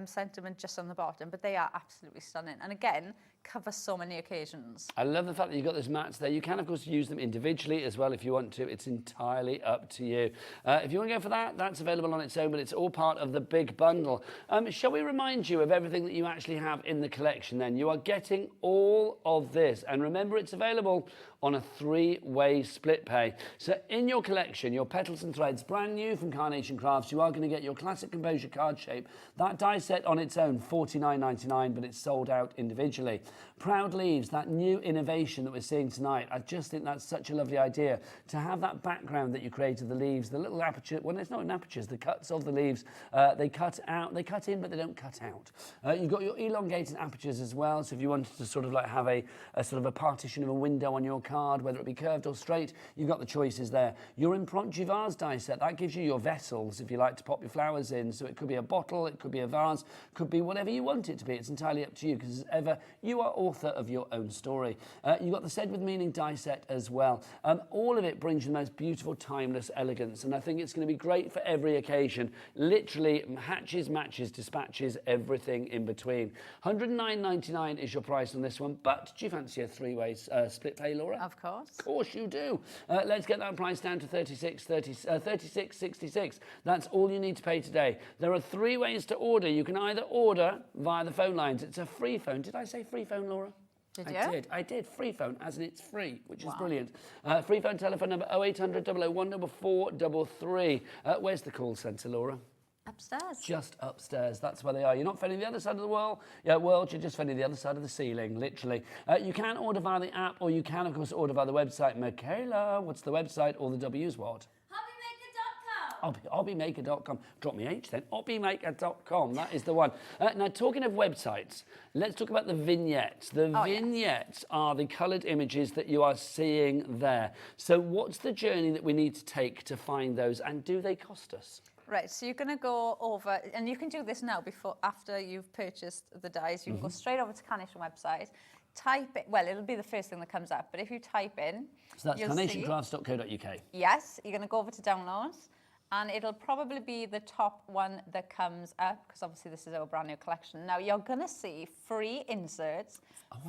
sentiment just on the bottom, but they are absolutely stunning. And again, cover so many occasions.
I love the fact that you've got those mats there. You can, of course, use them individually as well if you want to. It's entirely up to you. If you want to go for that, that's available on its own, but it's all part of the big bundle. Shall we remind you of everything that you actually have in the collection then? You are getting all of this. And remember, it's available on a 3-way split pay. So in your collection, your Petals and Threads, brand new from Carnation Crafts, you are going to get your classic composure card shape. That die set on its own, $49.99, but it's sold out individually. Proud Leaves, that new innovation that we're seeing tonight. I just think that's such a lovely idea to have that background that you created, the leaves, the little aperture, well, it's not in apertures, the cuts of the leaves, they cut out, they cut in, but they don't cut out. You've got your elongated apertures as well, so if you wanted to sort of like have a sort of a partition of a window on your card, whether it be curved or straight, you've got the choices there. Your impromptu vase die set, that gives you your vessels if you like to pop your flowers in, so it could be a bottle, it could be a vase, could be whatever you want it to be. It's entirely up to you, because as ever, you are author of your own story. You've got the Said With Meaning die set as well. All of it brings you the most beautiful, timeless elegance, and I think it's going to be great for every occasion. Literally, hatches, matches, dispatches, everything in between. $109.99 is your price on this one, but do you fancy a 3-way split pay, Laura?
Of course.
Of course you do. Let's get that price down to $36.66. That's all you need to pay today. There are 3 ways to order. You can either order via the phone lines. It's a free phone. Did I say free phone, Laura?
Did you?
I did. Free phone, as in it's free, which is brilliant. Free phone telephone number 0800 001 433. Where's the call centre, Laura?
Upstairs.
Just upstairs. That's where they are. You're not phoning the other side of the world. You're just phoning the other side of the ceiling, literally. You can order via the app, or you can, of course, order via the website. Michaela, what's the website? All the W's what? Hobbymaker.com. Drop me H then. Hobbymaker.com. That is the one. Now, talking of websites, let's talk about the vignettes. The vignettes are the coloured images that you are seeing there. So what's the journey that we need to take to find those, and do they cost us?
Right, so you're going to go over, and you can do this now after you've purchased the dies. You can go straight over to Carnation website, type it, well, it'll be the first thing that comes up, but if you type in...
So that's carnationcrafts.co.uk.
Yes, you're going to go over to downloads, and it'll probably be the top one that comes up, because obviously this is our brand new collection. Now you're going to see free inserts,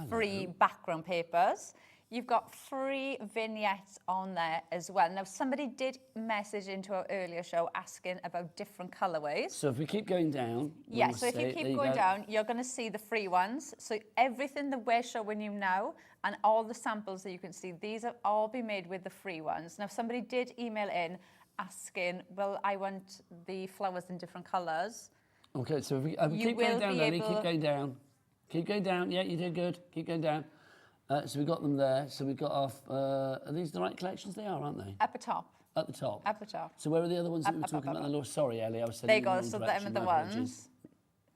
free background papers. You've got free vignettes on there as well. Now somebody did message into our earlier show asking about different colorways.
So if we keep going down...
Yeah, so if you keep going down, you're going to see the free ones. So everything that we're showing you now and all the samples that you can see, these have all been made with the free ones. Now somebody did email in asking, well, I want the flowers in different colours.
Okay, so if we keep going down, Lily, keep going down. Keep going down, yeah, you did good. Keep going down. So we got them there. So we've got off, are these the right collections? They are, aren't they?
At the top.
At the top.
At the top.
So where are the other ones that we were talking about? Laura? Sorry, Ellie, I was saying.
There you go, so them are the ones.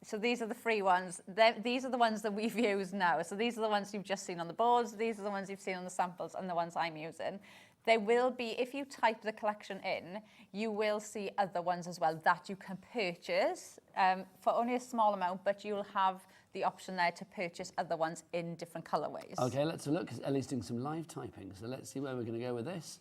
So these are the free ones. These are the ones that we've used now. So these are the ones you've just seen on the boards. These are the ones you've seen on the samples and the ones I'm using. There will be, if you type the collection in, you will see other ones as well that you can purchase for only a small amount, but you'll have the option there to purchase other ones in different colourways.
Okay, let's have a look, because Ellie's doing some live typing. So let's see where we're going to go with this.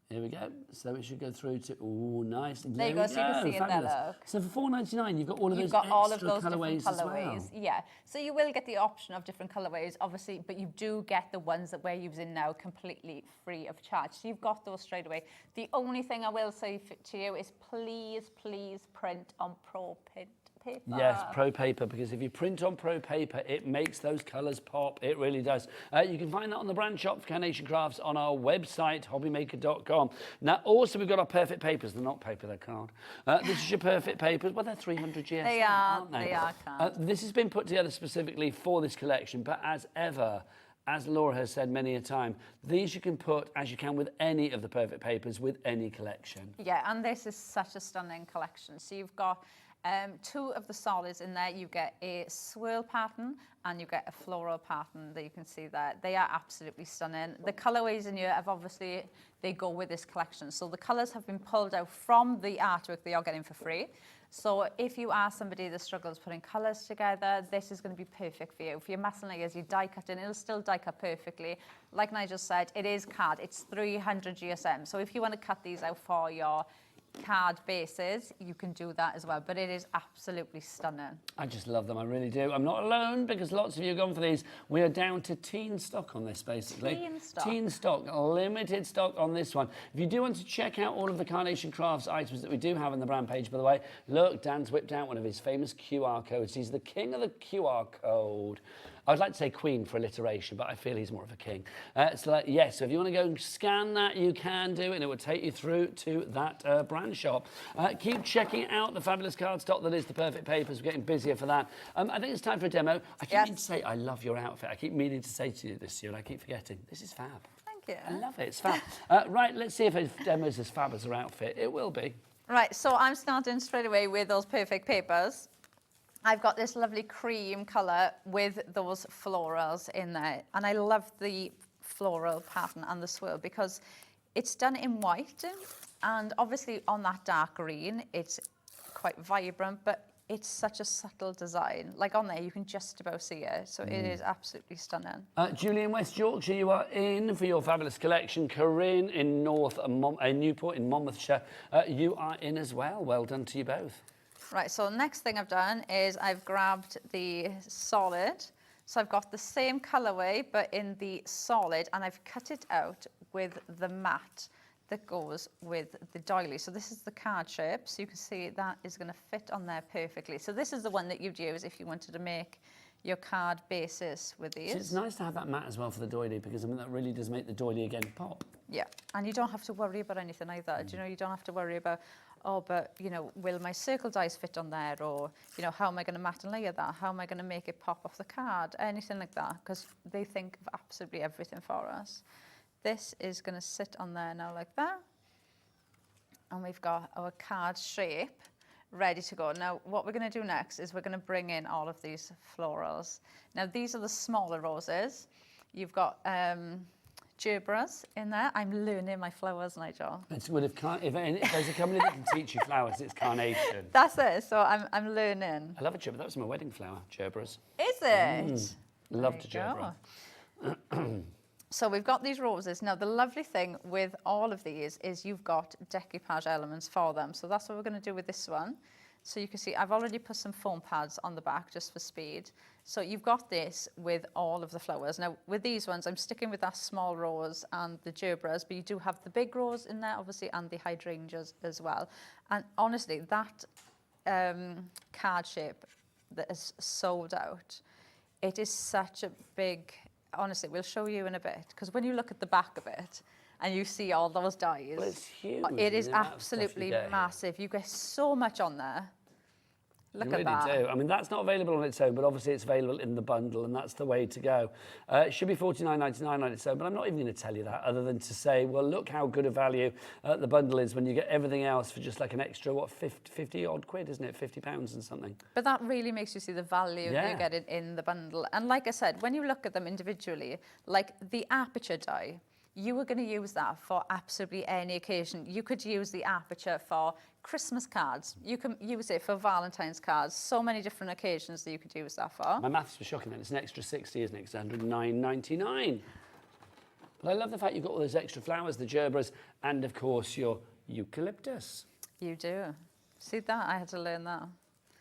Here we go. So it should go through to, oh, nice.
There you go, so you can see it there, look.
So for $4.99, you've got all of
You've
those
got all of
extra
those
colourways
different
as well.
colourways, yeah. So you will get the option of different colourways, obviously, but you do get the ones that we're using now completely free of charge. So you've got those straight away. The only thing I will say to you is please, please print on Pro Paper.
Yes, Pro Paper, because if you print on Pro Paper, it makes those colours pop. It really does. You can find that on the brand shop for Carnation Crafts on our website, hobbymaker.com. Now, also, we've got our perfect papers. They're not paper, they're card. This is your perfect papers. Well, they're 300 GSM,
They are,
aren't they?
they are card.
This has been put together specifically for this collection, but as ever, as Laura has said many a time, these you can put, as you can with any of the perfect papers, with any collection.
Yeah, and this is such a stunning collection. So you've got two of the solids in there. You get a swirl pattern and you get a floral pattern that you can see there. They are absolutely stunning. The colorways in here have obviously, they go with this collection. So the colors have been pulled out from the artwork that you're getting for free. So if you are somebody that struggles putting colours together, this is going to be perfect for you. If you're messing like as you die cutting, it'll still die cut perfectly. Like Nigel said, it is card. It's 300 GSM. So if you want to cut these out for your card bases, you can do that as well, but it is absolutely stunning.
I just love them, I really do. I'm not alone, because lots of you have gone for these. We are down to teen stock on this, basically.
Teen stock.
Teen stock, limited stock on this one. If you do want to check out all of the Carnation Crafts items that we do have on the brand page, by the way, look, Dan's whipped out one of his famous QR codes. He's the king of the QR code. I would like to say queen for alliteration, but I feel he's more of a king. So yes, so if you want to go and scan that, you can do, and it will take you through to that brand shop. Keep checking out the fabulous card stock that is the perfect papers. We're getting busier for that. I think it's time for a demo. I keep meaning to say I love your outfit. I keep meaning to say to you this year, and I keep forgetting. This is fab.
Thank you.
I love it. It's fab. Right, let's see if a demo is as fab as her outfit. It will be.
Right, so I'm starting straight away with those perfect papers. I've got this lovely cream colour with those florals in there. And I love the floral pattern and the swirl because it's done in white. And obviously on that dark green, it's quite vibrant, but it's such a subtle design. Like on there, you can just about see it. So it is absolutely stunning.
Julie in West Yorkshire, you are in for your fabulous collection. Corinne in Newport in Monmouthshire, you are in as well. Well done to you both.
Right, so next thing I've done is I've grabbed the solid. So I've got the same colourway, but in the solid, and I've cut it out with the matte that goes with the doily. So this is the card shape. So you can see that is going to fit on there perfectly. So this is the one that you'd use if you wanted to make your card basis with these.
So it's nice to have that matte as well for the doily, because I mean that really does make the doily again pop.
Yeah, and you don't have to worry about anything like that. Do you know, you don't have to worry about, oh, but, you know, will my circle dies fit on there? Or, you know, how am I going to matte and layer that? How am I going to make it pop off the card? Anything like that, because they think of absolutely everything for us. This is going to sit on there now like that. And we've got our card shape ready to go. Now, what we're going to do next is we're going to bring in all of these florals. Now, these are the smaller roses. You've got gerbras in there. I'm learning my flowers, Nigel.
It's good if there's a company that can teach you flowers, it's Carnation.
That's it. So I'm learning.
I love a gerbera. That was my wedding flower, gerbras.
Is it?
Loved a gerbera.
So we've got these roses. Now, the lovely thing with all of these is you've got decoupage elements for them. So that's what we're going to do with this one. So you can see I've already put some foam pads on the back just for speed. So you've got this with all of the flowers. Now, with these ones, I'm sticking with that small rose and the gerbras, but you do have the big rose in there, obviously, and the hydrangeas as well. And honestly, that card shape that is sold out, it is such a big... Honestly, we'll show you in a bit, because when you look at the back of it and you see all those dies,
well, it's huge.
It is absolutely massive. You get so much on there. Look at that.
You really do. I mean, that's not available on its own, but obviously it's available in the bundle, and that's the way to go. It should be $49.99 on its own, but I'm not even going to tell you that, other than to say, well, look how good a value the bundle is when you get everything else for just like an extra, what, 50 odd quid, isn't it? £50 and something.
But that really makes you see the value you get in the bundle. And like I said, when you look at them individually, like the aperture die, you were going to use that for absolutely any occasion. You could use the aperture for Christmas cards. You can use it for Valentine's cards. So many different occasions that you could use that for.
My maths was shocking then. It's an extra 60, isn't it? It's $109.99. But I love the fact you've got all those extra flowers, the gerbras, and of course your eucalyptus.
You do. See that? I had to learn that.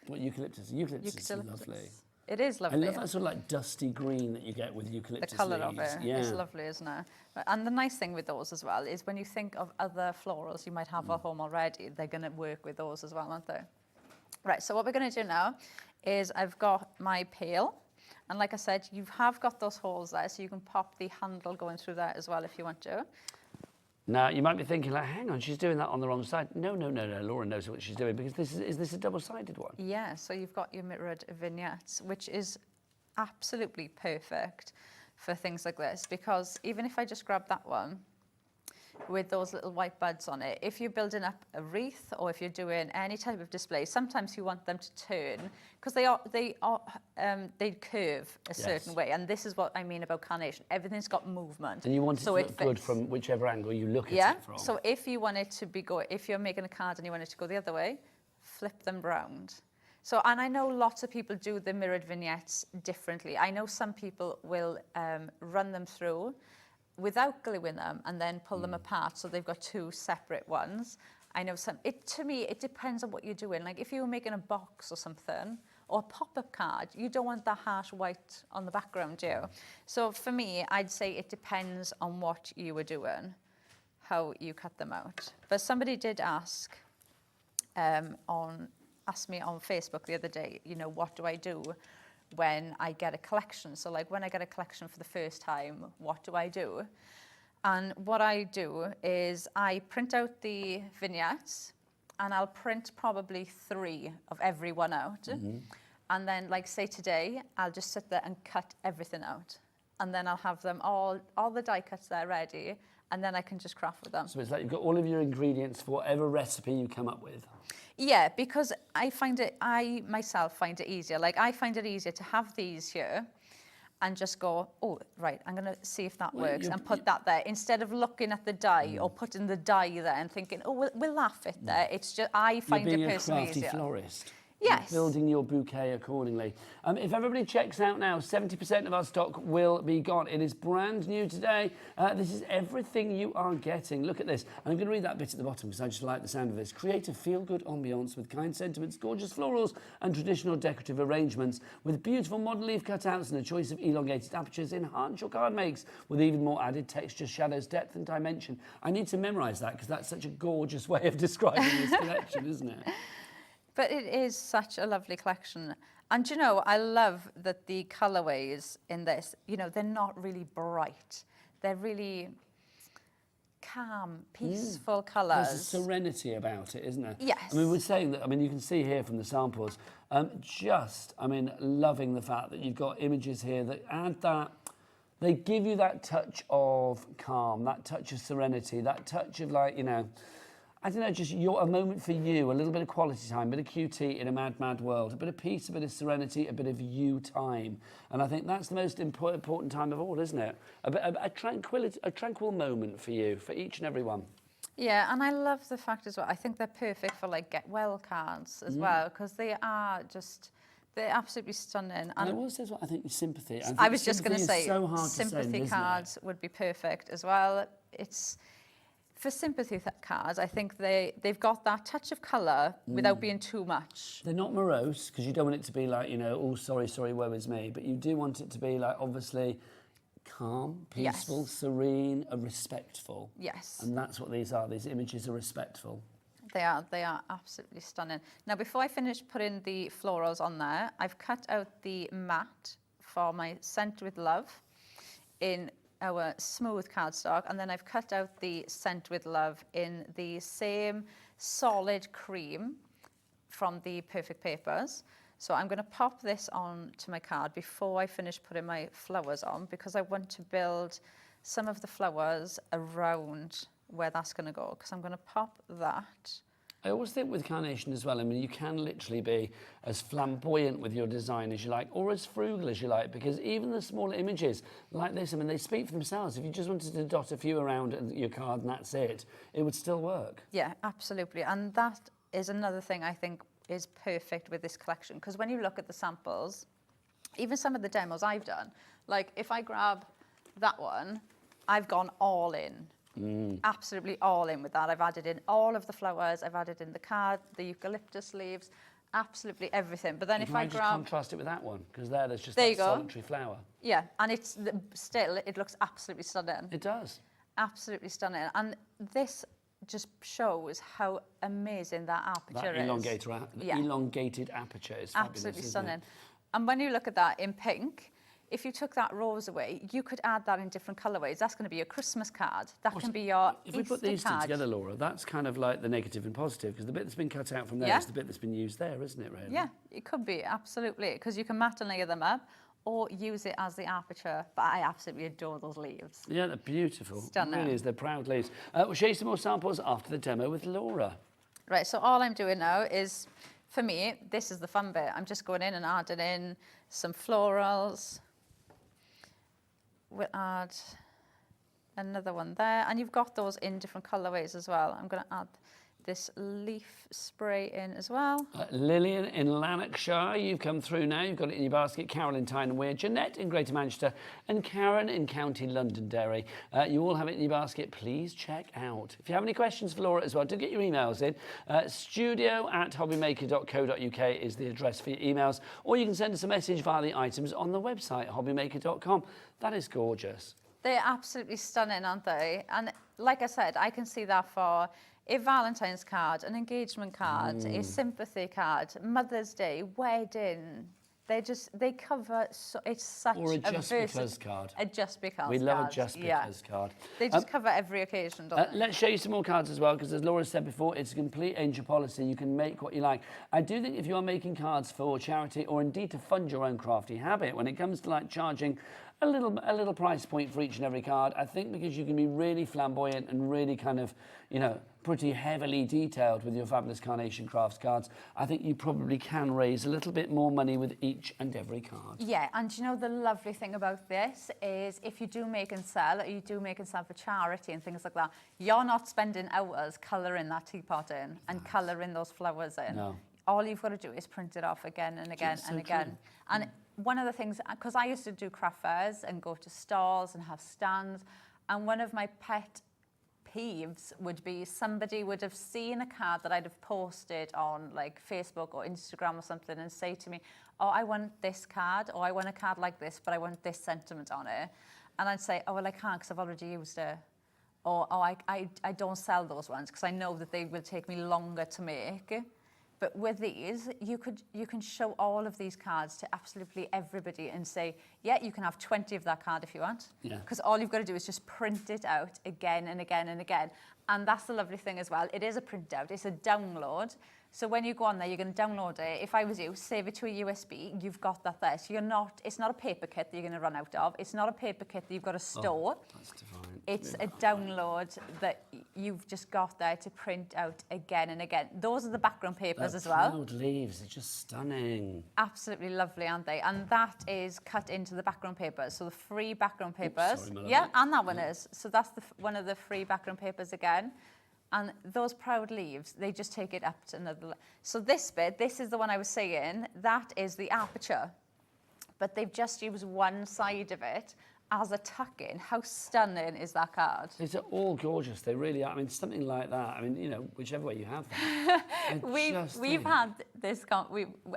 What eucalyptus? Eucalyptus is lovely.
It is lovely.
I love that sort of like dusty green that you get with eucalyptus
The colour
leaves.
of it is lovely, isn't it? And the nice thing with those as well is when you think of other florals you might have at home already, they're going to work with those as well, aren't they? Right, so what we're going to do now is I've got my pail. And like I said, you have got those holes there, so you can pop the handle going through there as well if you want to.
Now, you might be thinking, like, hang on, she's doing that on the wrong side. No, Laura knows what she's doing, because is this a double-sided one?
Yeah, so you've got your mirrored vignettes, which is absolutely perfect for things like this, because even if I just grab that one with those little white buds on it, if you're building up a wreath or if you're doing any type of display, sometimes you want them to turn, because they curve a certain way, and this is what I mean about carnation. Everything's got movement,
and you want it to look good from whichever angle you look at it from.
So if you want it to be if you're making a card and you want it to go the other way, flip them round. So, and I know lots of people do the mirrored vignettes differently. I know some people will run them through without gluing them and then pull them apart, so they've got two separate ones. I know to me, it depends on what you're doing. Like if you were making a box or something, or a pop-up card, you don't want that harsh white on the background, do you? So for me, I'd say it depends on what you were doing, how you cut them out. But somebody did ask me on Facebook the other day, you know, what do I do when I get a collection? So like when I get a collection for the first time, what do I do? And what I do is I print out the vignettes, and I'll print probably 3 of every one out. And then like say today, I'll just sit there and cut everything out. And then I'll have them all the die cuts there ready, and then I can just craft with them.
So it's like you've got all of your ingredients for whatever recipe you come up with.
Yeah, because I myself find it easier. Like I find it easier to have these here and just go, oh, right, I'm going to see if that works and put that there, instead of looking at the die or putting the die there and thinking, oh, will that fit there? It's just, I find it personally easier.
You're being a crafty florist.
Yes.
Building your bouquet accordingly. If everybody checks out now, 70% of our stock will be gone. It is brand new today. This is everything you are getting. Look at this. And I'm going to read that bit at the bottom because I just like the sound of this. Create a feel-good ambience with kind sentiments, gorgeous florals and traditional decorative arrangements with beautiful modern leaf cutouts and a choice of elongated apertures. Enhance your card makes with even more added texture, shadows, depth and dimension. I need to memorise that because that's such a gorgeous way of describing this collection, isn't it?
But it is such a lovely collection. And you know, I love that the colourways in this, you know, they're not really bright. They're really calm, peaceful colours.
There's a serenity about it, isn't there?
Yes.
I mean, we're saying that, I mean, you can see here from the samples, loving the fact that you've got images here that add that, they give you that touch of calm, that touch of serenity, that touch of like, you know, I don't know, just a moment for you, a little bit of quality time, a bit of QT in a mad, mad world, a bit of peace, a bit of serenity, a bit of you time. And I think that's the most important time of all, isn't it? A tranquil moment for you, for each and every one.
Yeah, and I love the fact as well, I think they're perfect for like get well cards as well, because they are just, They're absolutely stunning.
And I will say what I think is sympathy.
I was just going to
sympathy is
say,
so hard to send,
sympathy
isn't
cards would be perfect as well. It's for sympathy cards. I think they've got that touch of colour without being too much.
They're not morose, because you don't want it to be like, you know, oh, sorry, woe is me. But you do want it to be like, obviously, calm, peaceful, serene, and respectful.
Yes.
And that's what these are. These images are respectful.
They are absolutely stunning. Now, before I finish putting the florals on there, I've cut out the mat for my Scent with Love in our smooth cardstock, and then I've cut out the Scent with Love in the same solid cream from the Perfect Papers. So I'm going to pop this on to my card before I finish putting my flowers on, because I want to build some of the flowers around where that's going to go, because I'm going to pop that.
I always think with Carnation as well, I mean, you can literally be as flamboyant with your design as you like, or as frugal as you like, because even the smaller images like this, I mean, they speak for themselves. If you just wanted to dot a few around your card and that's it, it would still work.
Yeah, absolutely. And that is another thing I think is perfect with this collection, because when you look at the samples, even some of the demos I've done, like if I grab that one, I've gone all in. Absolutely all in with that. I've added in all of the flowers. I've added in the card, the eucalyptus leaves, absolutely everything. But then if I
just
grab...
contrast it with that one, because there's just
there
that solitary flower.
Yeah, and it's still, it looks absolutely stunning.
It does.
Absolutely stunning. And this just shows how amazing that aperture is.
Elongated aperture is fabulous,
absolutely
isn't
stunning.
it?
And when you look at that in pink, if you took that rose away, you could add that in different colourways. That's going to be your Christmas card. That can be your
If we put these two together, Laura, that's kind of like the negative and positive, because the bit that's been cut out from there is the bit that's been used there, isn't it, really?
Yeah, it could be, absolutely, because you can matte and layer them up or use it as the aperture. But I absolutely adore those leaves.
Yeah, they're beautiful.
Stunning.
It really is. They're proud leaves. We'll show you some more samples after the demo with Laura.
Right, so all I'm doing now is, for me, this is the fun bit. I'm just going in and adding in some florals. We'll add another one there, and you've got those in different colourways as well. I'm going to add this leaf spray in as well.
Lillian in Lanarkshire, you've come through now. You've got it in your basket. Carol in Tyne and Weir, Jeanette in Greater Manchester, and Karen in County Londonderry. You all have it in your basket. Please check out. If you have any questions for Laura as well, do get your emails in. studio@hobbymaker.co.uk is the address for your emails, or you can send us a message via the items on the website, hobbymaker.com. That is gorgeous.
They're absolutely stunning, aren't they? And like I said, I can see that for a Valentine's card, an engagement card, a sympathy card, Mother's Day, wedding. They cover, it's such
or a just because card.
A just because
We love
card.
a just because card.
They just cover every occasion, don't they?
Let's show you some more cards as well, because as Laura said before, it's a complete angel policy. You can make what you like. I do think if you are making cards for charity or indeed to fund your own crafty habit, when it comes to like charging a little price point for each and every card, I think because you can be really flamboyant and really kind of, you know, pretty heavily detailed with your fabulous Carnation Crafts cards, I think you probably can raise a little bit more money with each and every card.
Yeah, and you know the lovely thing about this is if you do make and sell, or you do make and sell for charity and things like that, you're not spending hours colouring that teapot in and colouring those flowers in.
No.
All you've got to do is print it off again and again and again. And one of the things, because I used to do craft fairs and go to stalls and have stands, and one of my pet peeves would be somebody would have seen a card that I'd have posted on like Facebook or Instagram or something and say to me, oh, I want this card, or I want a card like this, but I want this sentiment on it. And I'd say, oh, well, I can't because I've already used it. Or, oh, I don't sell those ones because I know that they will take me longer to make. But with these, you can show all of these cards to absolutely everybody and say, yeah, you can have 20 of that card if you want.
Yeah.
Because all you've got to do is just print it out again and again and again. And that's the lovely thing as well. It is a printout. It's a download. So when you go on there, you're going to download it. If I was you, save it to a USB. You've got that there. So it's not a paper kit that you're going to run out of. It's not a paper kit that you've got to store.
Oh, that's divine.
It's a download that you've just got there to print out again and again. Those are the background papers as well.
Proud leaves, they're just stunning.
Absolutely lovely, aren't they? And that is cut into the background papers. So the free background papers.
Sorry, my
Yeah,
lovely.
and that one is. So that's one of the free background papers again. And those proud leaves, they just take it up to another. So this bit, this is the one I was saying, that is the aperture. But they've just used one side of it as a tuck-in. How stunning is that card?
These are all gorgeous. They really are. I mean, something like that. I mean, you know, whichever way you have them.
We've had this.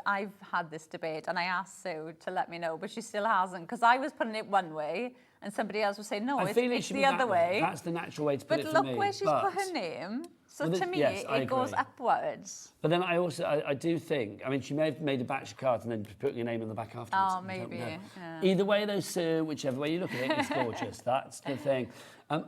I've had this debate, and I asked Sue to let me know, but she still hasn't, because I was putting it one way, and somebody else was saying no, it's the other way.
That's the natural way to put it for me.
But look where she's put her name. So to me, it goes upwards.
But then I do think, I mean, she may have made a batch of cards and then put your name on the back afterwards.
Oh, maybe. Yeah.
Either way, though, Sue, whichever way you look at it, it's gorgeous. That's the thing.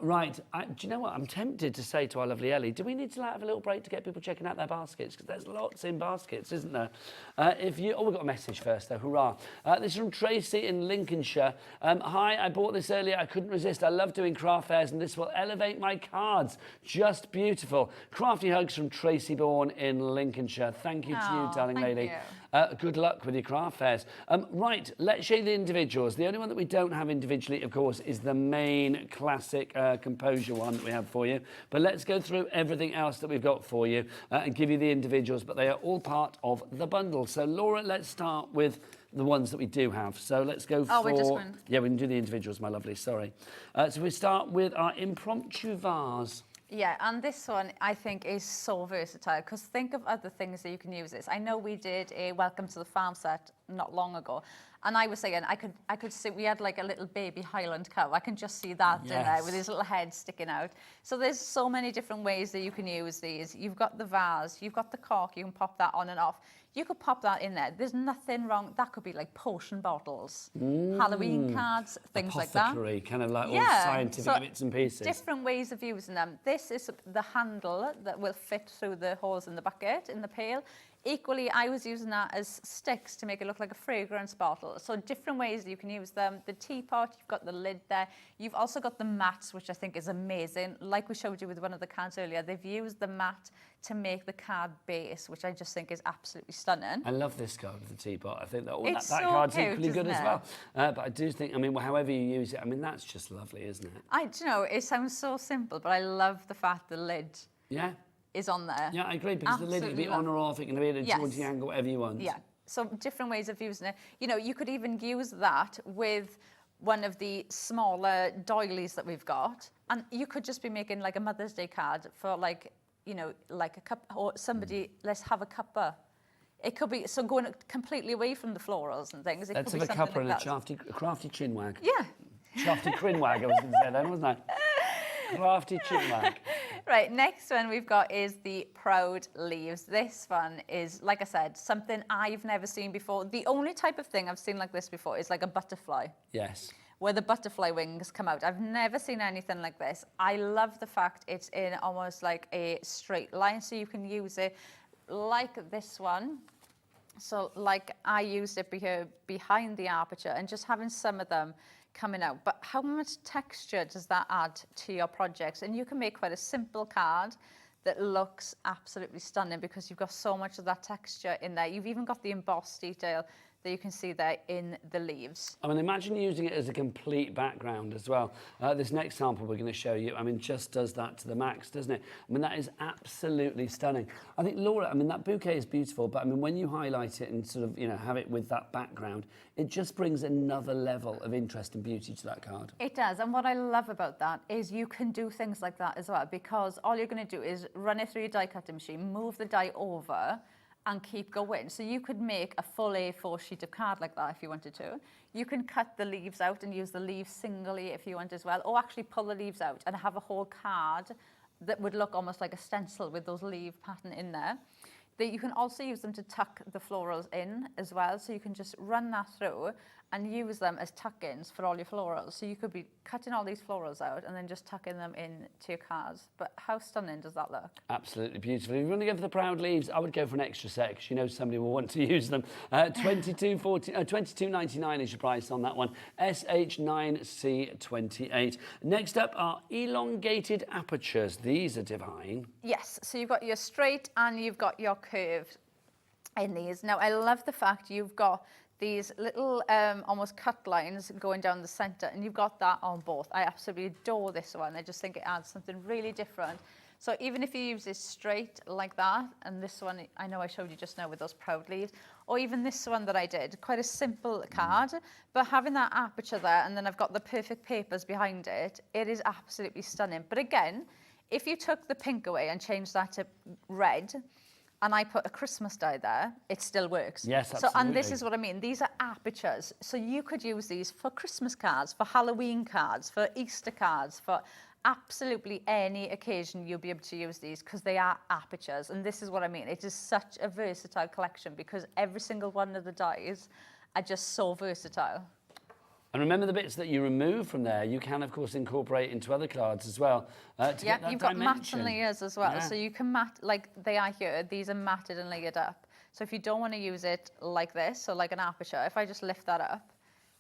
Right, do you know what? I'm tempted to say to our lovely Ellie, do we need to have a little break to get people checking out their baskets? Because there's lots in baskets, isn't there? We've got a message first, though. Hurrah. This is from Tracy in Lincolnshire. Hi, I bought this earlier. I couldn't resist. I love doing craft fairs, and this will elevate my cards. Just beautiful. Crafty hugs from Tracy Bourne in Lincolnshire. Thank you to you, darling lady. Good luck with your craft fairs. Right, let's show you the individuals. The only one that we don't have individually, of course, is the main classic composure one that we have for you. But let's go through everything else that we've got for you and give you the individuals, but they are all part of the bundle. So, Laura, let's start with the ones that we do have. So let's go for...
we're just going...
Yeah, we can do the individuals, my lovely, sorry. So we start with our impromptu vase.
Yeah, and this one I think is so versatile, because think of other things that you can use this. I know we did a Welcome to the Farm set not long ago, and I was saying I could see we had like a little baby Highland cow. I can just see that in there with his little head sticking out. So there's so many different ways that you can use these. You've got the vase, you've got the cork, you can pop that on and off. You could pop that in there. There's nothing wrong. That could be like potion bottles, Halloween cards, things like that.
Apothecary, kind of like all scientific bits and pieces.
Different ways of using them. This is the handle that will fit through the holes in the bucket, in the pail. Equally, I was using that as sticks to make it look like a fragrance bottle. So different ways you can use them. The teapot, you've got the lid there. You've also got the mats, which I think is amazing. Like we showed you with one of the cards earlier, they've used the mat to make the card base, which I just think is absolutely stunning.
I love this card with the teapot. I think that
that
card's
cute,
equally good
isn't
as well. But I do think, I mean, however you use it, I mean, that's just lovely, isn't it?
Do you know, it sounds so simple, but I love the fact the lid is on there.
Yeah, I agree, because the lid can be on or off, it can be at a jaunty angle, whatever you want.
Yeah, so different ways of using it. You know, you could even use that with one of the smaller doilies that we've got, and you could just be making like a Mother's Day card for like, you know, like a cup, or somebody, let's have a cuppa. It could be, so going completely away from the florals and things.
Let's have a cuppa and a crafty chinwag.
Yeah.
Crafty crinwag, I was going to say then, wasn't I? Crafty chinwag.
Right, next one we've got is the Proud Leaves. This one is, like I said, something I've never seen before. The only type of thing I've seen like this before is like a butterfly.
Yes.
Where the butterfly wings come out. I've never seen anything like this. I love the fact it's in almost like a straight line, so you can use it like this one. So like I used it behind the aperture, and just having some of them coming out. But how much texture does that add to your projects? And you can make quite a simple card that looks absolutely stunning, because you've got so much of that texture in there. You've even got the embossed detail that you can see there in the leaves.
I mean, imagine using it as a complete background as well. This next sample we're going to show you, I mean, just does that to the max, doesn't it? I mean, that is absolutely stunning. I think, Laura, I mean, that bouquet is beautiful, but I mean, when you highlight it and sort of, you know, have it with that background, it just brings another level of interest and beauty to that card.
It does, and what I love about that is you can do things like that as well, because all you're going to do is run it through your die cutting machine, move the die over, and keep going. So you could make a full A4 sheet of card like that if you wanted to. You can cut the leaves out and use the leaves singly if you want as well, or actually pull the leaves out and have a whole card that would look almost like a stencil with those leaf pattern in there. You can also use them to tuck the florals in as well, so you can just run that through and use them as tuck-ins for all your florals. So you could be cutting all these florals out and then just tucking them into your cards. But how stunning does that look?
Absolutely beautiful. If you want to go for the Proud Leaves, I would go for an extra set, because you know somebody will want to use them. $22.99 is your price on that one. SH9C28. Next up are elongated apertures. These are divine.
Yes, so you've got your straight and you've got your curved in these. Now, I love the fact you've got these little almost cut lines going down the centre, and you've got that on both. I absolutely adore this one. I just think it adds something really different. So even if you use this straight like that, and this one, I know I showed you just now with those proud leaves, or even this one that I did, quite a simple card, but having that aperture there, and then I've got the perfect papers behind it, it is absolutely stunning. But again, if you took the pink away and changed that to red, and I put a Christmas die there, it still works.
Yes,
So, and this
absolutely.
is what I mean. These are apertures. So you could use these for Christmas cards, for Halloween cards, for Easter cards, for absolutely any occasion you'll be able to use these because they are apertures. And this is what I mean. It is such a versatile collection because every single one of the dies are just so versatile.
And remember the bits that you remove from there, you can, of course, incorporate into other cards as well. To get that
You've got mats
dimension.
and layers as well.
Yeah.
So you can mat, like they are here, these are matted and layered up. So if you don't want to use it like this, so like an aperture, if I just lift that up,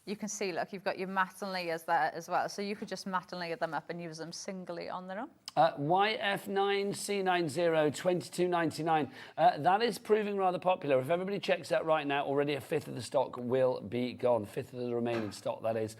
you can see, look, you've got your mats and layers there as well. So you could just mat and layer them up and use them singly on their own.
YF9C90, $22.99. That is proving rather popular. If everybody checks that right now, already a fifth of the stock will be gone. Fifth of the remaining stock, that is.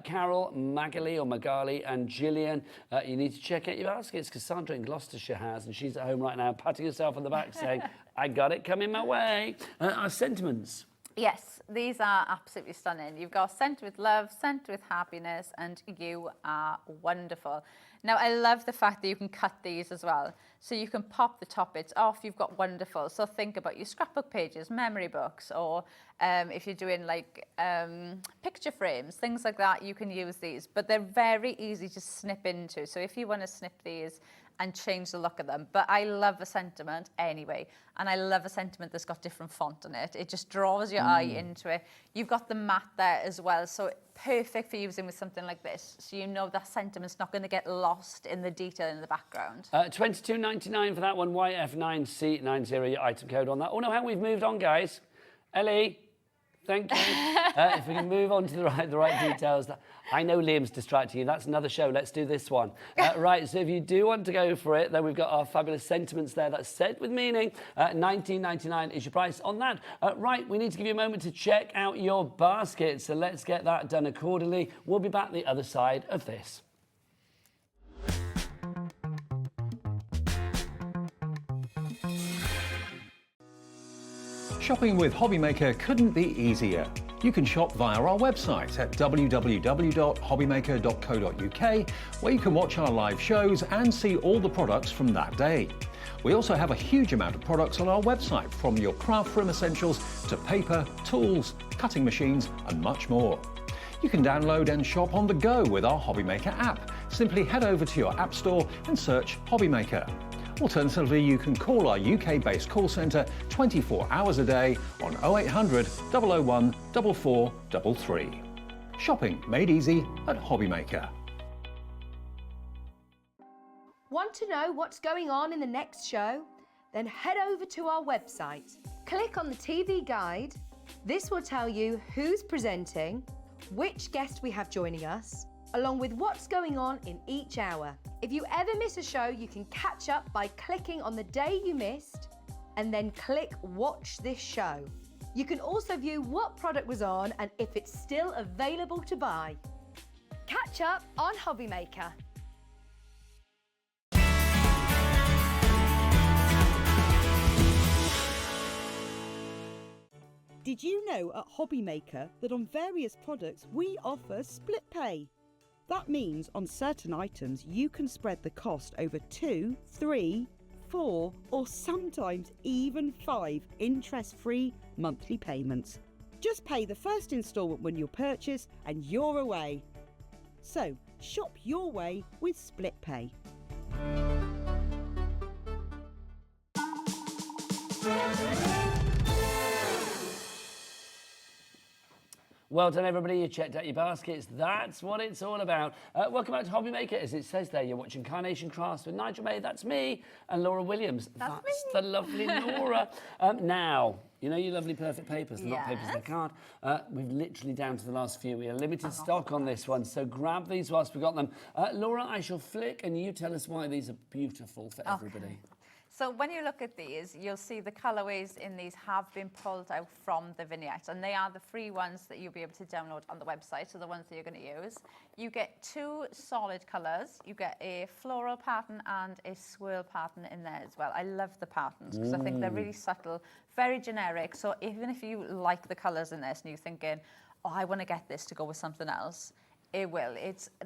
Carol, Magali, and Gillian, you need to check out your baskets. Cassandra in Gloucestershire has, and she's at home right now, patting herself on the back, saying, I got it coming my way. Our sentiments.
Yes, these are absolutely stunning. You've got Scent with Love, Scent with Happiness, and You Are Wonderful. Now, I love the fact that you can cut these as well. So you can pop the top bits off. You've got Wonderful. So think about your scrapbook pages, memory books, or if you're doing like picture frames, things like that, you can use these. But they're very easy to snip into. So if you want to snip these and change the look of them. But I love a sentiment anyway. And I love a sentiment that's got different font in it. It just draws your eye into it. You've got the mat there as well. So perfect for using with something like this. So you know that sentiment's not going to get lost in the detail in the background.
$22.99 for that one. YF9C90, your item code on that. Oh no, how we've moved on, guys. Ellie, thank you. If we can move on to the right details. I know Liam's distracting you. That's another show. Let's do this one. Right, so if you do want to go for it, then we've got our fabulous sentiments there. That's said with meaning. $19.99 is your price on that. Right, we need to give you a moment to check out your basket. So let's get that done accordingly. We'll be back the other side of this.
Shopping with Hobbymaker couldn't be easier. You can shop via our website at www.hobbymaker.co.uk, where you can watch our live shows and see all the products from that day. We also have a huge amount of products on our website, from your craft room essentials to paper, tools, cutting machines and much more. You can download and shop on the go with our Hobbymaker app. Simply head over to your app store and search Hobbymaker. Alternatively, you can call our UK-based call centre 24 hours a day on 0800 001 4433. Shopping made easy at Hobbymaker.
Want to know what's going on in the next show? Then head over to our website. Click on the TV guide. This will tell you who's presenting, which guest we have joining us, along with what's going on in each hour. If you ever miss a show, you can catch up by clicking on the day you missed and then click Watch This Show. You can also view what product was on and if it's still available to buy. Catch up on Hobbymaker.
Did you know at Hobbymaker that on various products we offer split pay? That means on certain items you can spread the cost over 2, 3, 4 or sometimes even 5 interest-free monthly payments. Just pay the first instalment when you purchase and you're away. So shop your way with split pay.
Well done, everybody. You checked out your baskets. That's what it's all about. Welcome back to Hobbymaker. As it says there, you're watching Carnation Crafts with Nigel May, that's me, and Laura Williams. That's the lovely Laura. Now, you know your lovely perfect papers. They're not papers, they're card. We've literally down to the last few. We have limited stock on this one, so grab these whilst we've got them. Laura, I shall flick, and you tell us why these are beautiful for everybody.
So when you look at these, you'll see the colourways in these have been pulled out from the vignette, and they are the free ones that you'll be able to download on the website, so the ones that you're going to use. You get 2 solid colours. You get a floral pattern and a swirl pattern in there as well. I love the patterns because I think they're really subtle, very generic. So even if you like the colours in this and you're thinking, oh, I want to get this to go with something else, it will.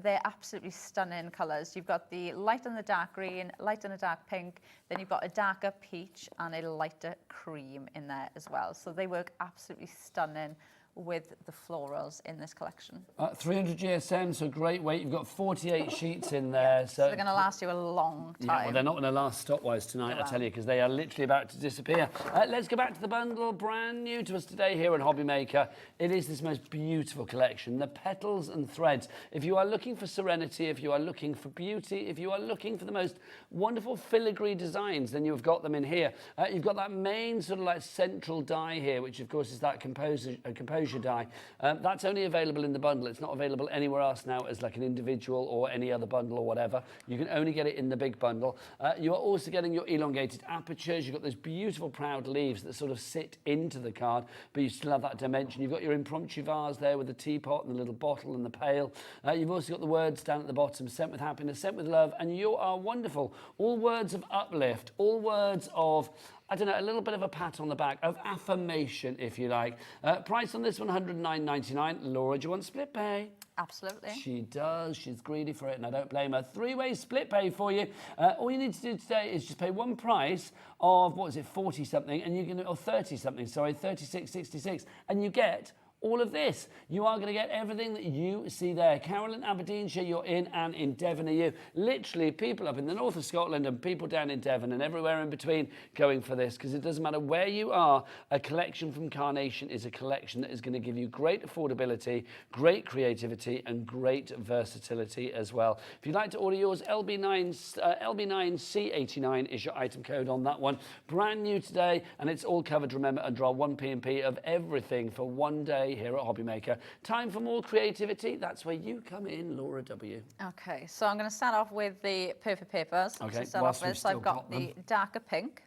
They're absolutely stunning colours. You've got the light and the dark green, light and a dark pink, then you've got a darker peach and a lighter cream in there as well. So they work absolutely stunning with the florals in this collection.
300 GSM, so great weight. You've got 48 sheets in there.
So they're going to last you a long time.
Yeah, well, they're not going to last stock-wise tonight, I tell you, because they are literally about to disappear. Let's go back to the bundle. Brand new to us today here at Hobby Maker. It is this most beautiful collection, the Petals and Threads. If you are looking for serenity, if you are looking for beauty, if you are looking for the most wonderful filigree designs, then you've got them in here. You've got that main sort of like central die here, which of course is that composure die. That's only available in the bundle. It's not available anywhere else now as like an individual or any other bundle or whatever. You can only get it in the big bundle. You are also getting your elongated apertures. You've got those beautiful proud leaves that sort of sit into the card, but you still have that dimension. You've got your impromptu vase there with the teapot and the little bottle and the pail. You've also got the words down at the bottom, sent with happiness, sent with love, and you are wonderful. All words of uplift, all words of, I don't know, a little bit of a pat on the back, of affirmation, if you like. Price on this one, $109.99. Laura, do you want split pay?
Absolutely.
She does. She's greedy for it, and I don't blame her. 3-way split pay for you. All you need to do today is just pay one price of, what is it, 40-something, and you can, or 30-something, sorry, 36.66, and you get all of this. You are going to get everything that you see there. Carolyn, Aberdeenshire, you're in, and in Devon are you. Literally, people up in the north of Scotland and people down in Devon and everywhere in between going for this, because it doesn't matter where you are, a collection from Carnation is a collection that is going to give you great affordability, great creativity, and great versatility as well. If you'd like to order yours, LB9C89 is your item code on that one. Brand new today, and it's all covered, remember, under our 1P&P of everything for one day here at Hobby Maker. Time for more creativity. That's where you come in, Laura W.
Okay, so I'm going to start off with the perfect papers.
Okay,
to start off with. So I've got the darker pink,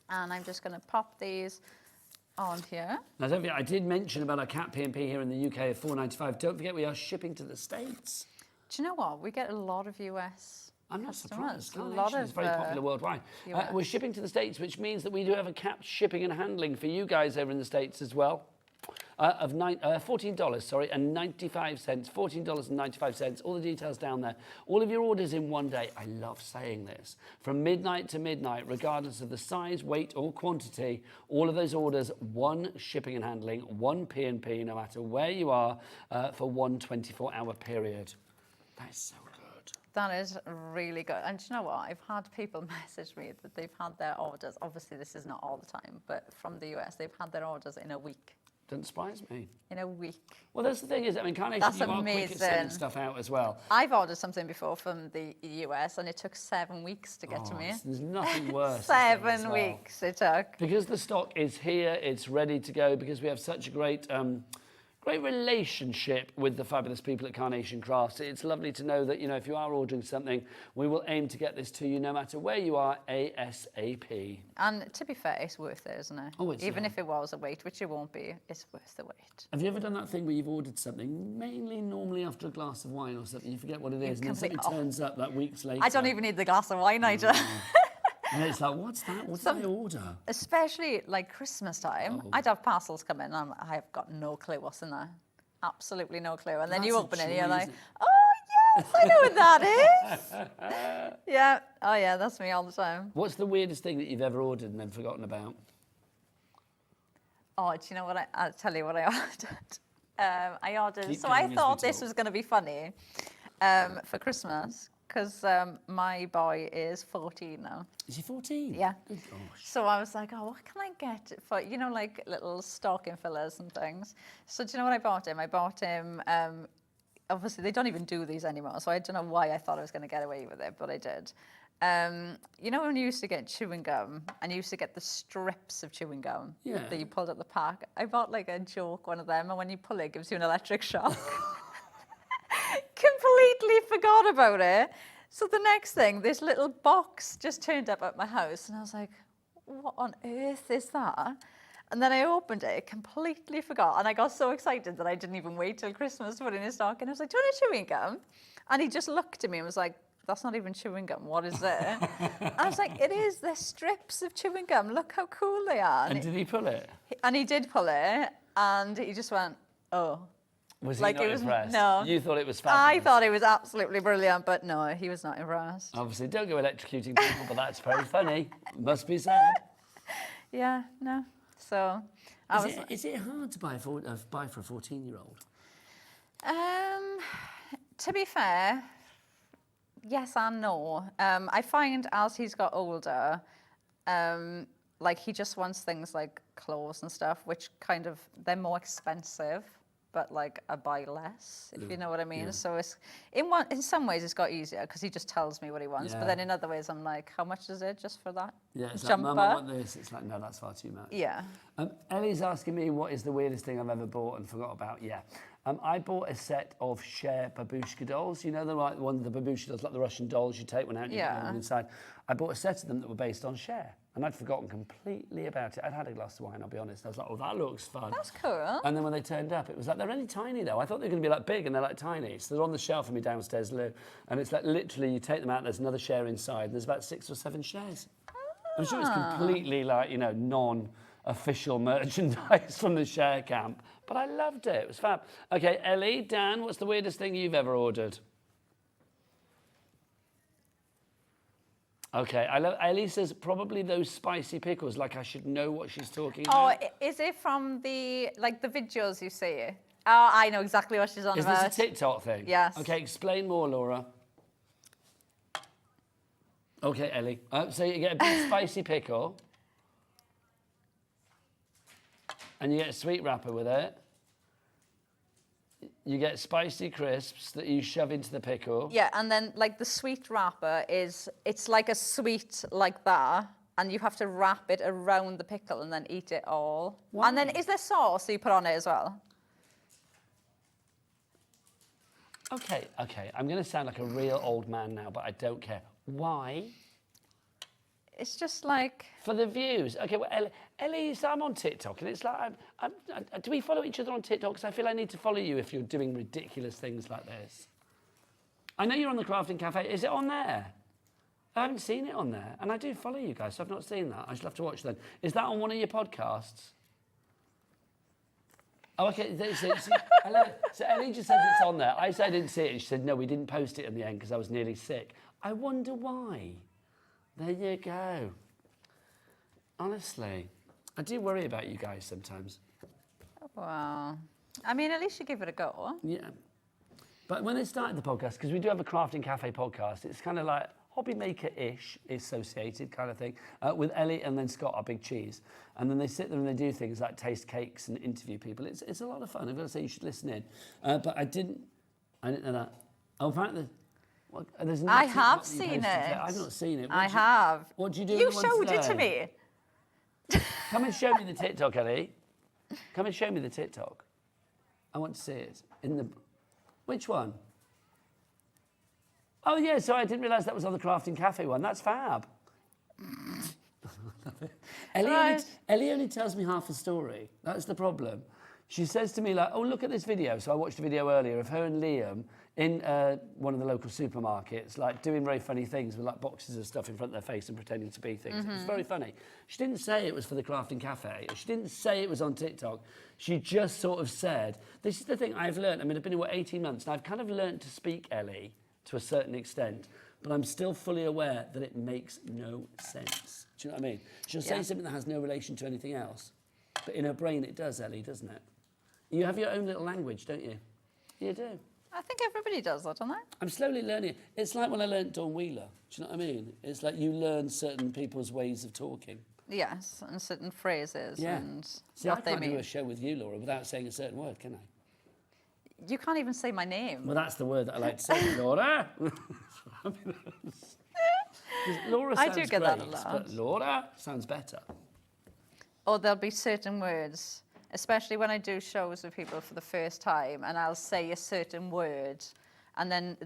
and I'm just going to pop these on here.
Now, don't forget, I did mention about our cat P&P here in the UK of $4.95. Don't forget, we are shipping to the States.
Do you know what? We get a lot of US
I'm not
customers.
surprised. Carnation is very popular worldwide. We're shipping to the States, which means that we do have a capped shipping and handling for you guys over in the States as well. Of $14, sorry, and 95 cents, $14.95. All the details down there. All of your orders in one day. I love saying this. From midnight to midnight, regardless of the size, weight, or quantity, all of those orders, one shipping and handling, one P&P, no matter where you are, for one 24-hour period. That is so good.
That is really good. And do you know what? I've had people message me that they've had their orders. Obviously, this is not all the time, but from the US, they've had their orders in a week.
Doesn't surprise me.
In a week.
Well, that's the thing is, I mean, Carnation,
That's
you are quick at sending
amazing.
stuff out as well.
I've ordered something before from the US, and it took 7 weeks to get to me.
There's nothing worse.
7 weeks it took.
Because the stock is here, it's ready to go, because we have such a great relationship with the fabulous people at Carnation Crafts. It's lovely to know that, you know, if you are ordering something, we will aim to get this to you no matter where you are, ASAP.
And to be fair, it's worth it, isn't it?
Oh, it's
Even if it was a wait, which it won't be, it's worth the wait.
Have you ever done that thing where you've ordered something, mainly normally after a glass of wine or something, you forget what it is, and then something turns up like weeks later?
I don't even need the glass of wine, Nigel.
And it's like, what's that? What did I order?
Especially like Christmas time, I'd have parcels come in and I've got no clue what's in there. Absolutely no clue. And then you open it and you're like, oh yes, I know what that is. Yeah, oh yeah, that's me all the time.
What's the weirdest thing that you've ever ordered and then forgotten about?
Oh, do you know what? I'll tell you what I ordered. I ordered,
Keep
so I
going as
thought
we
this
talk.
was going to be funny for Christmas. Because my boy is 14 now.
Is he 14?
Yeah.
Good gosh.
So I was like, oh, what can I get for, you know, like little stocking fillers and things. So do you know what I bought him? I bought him, obviously they don't even do these anymore, so I don't know why I thought I was going to get away with it, but I did. You know when you used to get chewing gum, and you used to get the strips of chewing gum that you pulled at the pack? I bought like a joke one of them, and when you pull it, it gives you an electric shock. Completely forgot about it. So the next thing, this little box just turned up at my house, and I was like, what on earth is that? And then I opened it, completely forgot, and I got so excited that I didn't even wait till Christmas to put it in his stocking. I was like, do you want a chewing gum? And he just looked at me and was like, that's not even chewing gum, what is it? I was like, it is, they're strips of chewing gum, look how cool they are.
And did he pull it?
And he did pull it, and he just went, oh.
Was he
like
not
it was,
impressed?
No.
You thought it was fabulous?
I thought it was absolutely brilliant, but no, he was not impressed.
Obviously, don't go electrocuting people, but that's very funny. Must be said.
Yeah, no. So,
Is it hard to buy for a 14-year-old?
To be fair, yes and no. I find as he's got older, like he just wants things like clothes and stuff, which kind of, they're more expensive, but like I buy less, if you know what I mean.
Yeah.
So it's, in some ways it's got easier because he just tells me what he wants, but then in other ways I'm like, how much is it just for that
Yeah, it's
jumper?
like, Mum, I want this. It's like, no, that's far too much.
Yeah.
Ellie's asking me what is the weirdest thing I've ever bought and forgot about. Yeah. I bought a set of Cher babushka dolls. You know the one of the babushka dolls, like the Russian dolls, you take one out and you put one inside. I bought a set of them that were based on Cher, and I'd forgotten completely about it. I'd had a glass of wine, I'll be honest. I was like, oh, that looks fun.
That's cool.
And then when they turned up, it was like, they're only tiny though. I thought they were going to be like big, and they're like tiny. So they're on the shelf for me downstairs, Lou. And it's like literally, you take them out, there's another Cher inside, and there's about 6 or 7 Chers. I'm sure it's completely like, you know, non-official merchandise from the Cher camp, but I loved it. It was fab. Okay, Ellie, Dan, what's the weirdest thing you've ever ordered? Okay, I love. Ellie says probably those spicy pickles. Like I should know what she's talking about.
Oh, is it from the videos you see? Oh, I know exactly what she's on about.
Is this a TikTok thing?
Yes.
Okay, explain more, Laura. Okay, Ellie. So you get a big spicy pickle, and you get a sweet wrapper with it. You get spicy crisps that you shove into the pickle.
Yeah, and then like the sweet wrapper it's like a sweet like that, and you have to wrap it around the pickle and then eat it all.
Why?
And then is there sauce you put on it as well?
Okay. I'm going to sound like a real old man now, but I don't care. Why?
It's just like...
For the views. Okay, well, Ellie, I'm on TikTok, and it's like, do we follow each other on TikTok? Because I feel I need to follow you if you're doing ridiculous things like this. I know you're on the Crafting Cafe. Is it on there? I haven't seen it on there. And I do follow you guys, so I've not seen that. I should have to watch then. Is that on one of your podcasts? Oh, okay. So Ellie just said it's on there. I said I didn't see it, and she said, no, we didn't post it in the end because I was nearly sick. I wonder why. There you go. Honestly, I do worry about you guys sometimes.
Well, I mean, at least you give it a go.
Yeah. But when they started the podcast, because we do have a Crafting Cafe podcast, it's kind of like hobby maker-ish associated kind of thing, with Ellie and then Scott, our big cheese. And then they sit there and they do things like taste cakes and interview people. It's a lot of fun. I've got to say you should listen in. But I didn't know that. Oh, apparently... Well,
I have seen it.
I've not seen it.
I have.
What do you do?
You showed it to me.
Come and show me the TikTok, Ellie. Come and show me the TikTok. I want to see it. Which one? Oh, yeah, so I didn't realise that was on the Crafting Cafe one. That's fab. Ellie only tells me half a story. That's the problem. She says to me, like, oh, look at this video. So I watched a video earlier of her and Liam in one of the local supermarkets, like doing very funny things with like boxes of stuff in front of their face and pretending to be things. It was very funny. She didn't say it was for the Crafting Cafe. She didn't say it was on TikTok. She just sort of said, this is the thing I've learned. I mean, I've been here, 18 months, and I've kind of learned to speak, Ellie, to a certain extent, but I'm still fully aware that it makes no sense. Do you know what I mean? She'll say something that has no relation to anything else, but in her brain it does, Ellie, doesn't it? You have your own little language, don't you? You do.
I think everybody does that, don't they?
I'm slowly learning it. It's like when I learned Dawn Wheeler. Do you know what I mean? It's like you learn certain people's ways of talking.
Yes, and certain phrases and
See,
what
I
they
can't do
mean.
a show with you, Laura, without saying a certain word, can I?
You can't even say my name.
Well, that's the word that I like to say, Laura. Laura sounds
I do get that a
great,
lot.
but Laura sounds better.
Or there'll be certain words, especially when I do shows with people for the first time, and I'll say a certain word, and then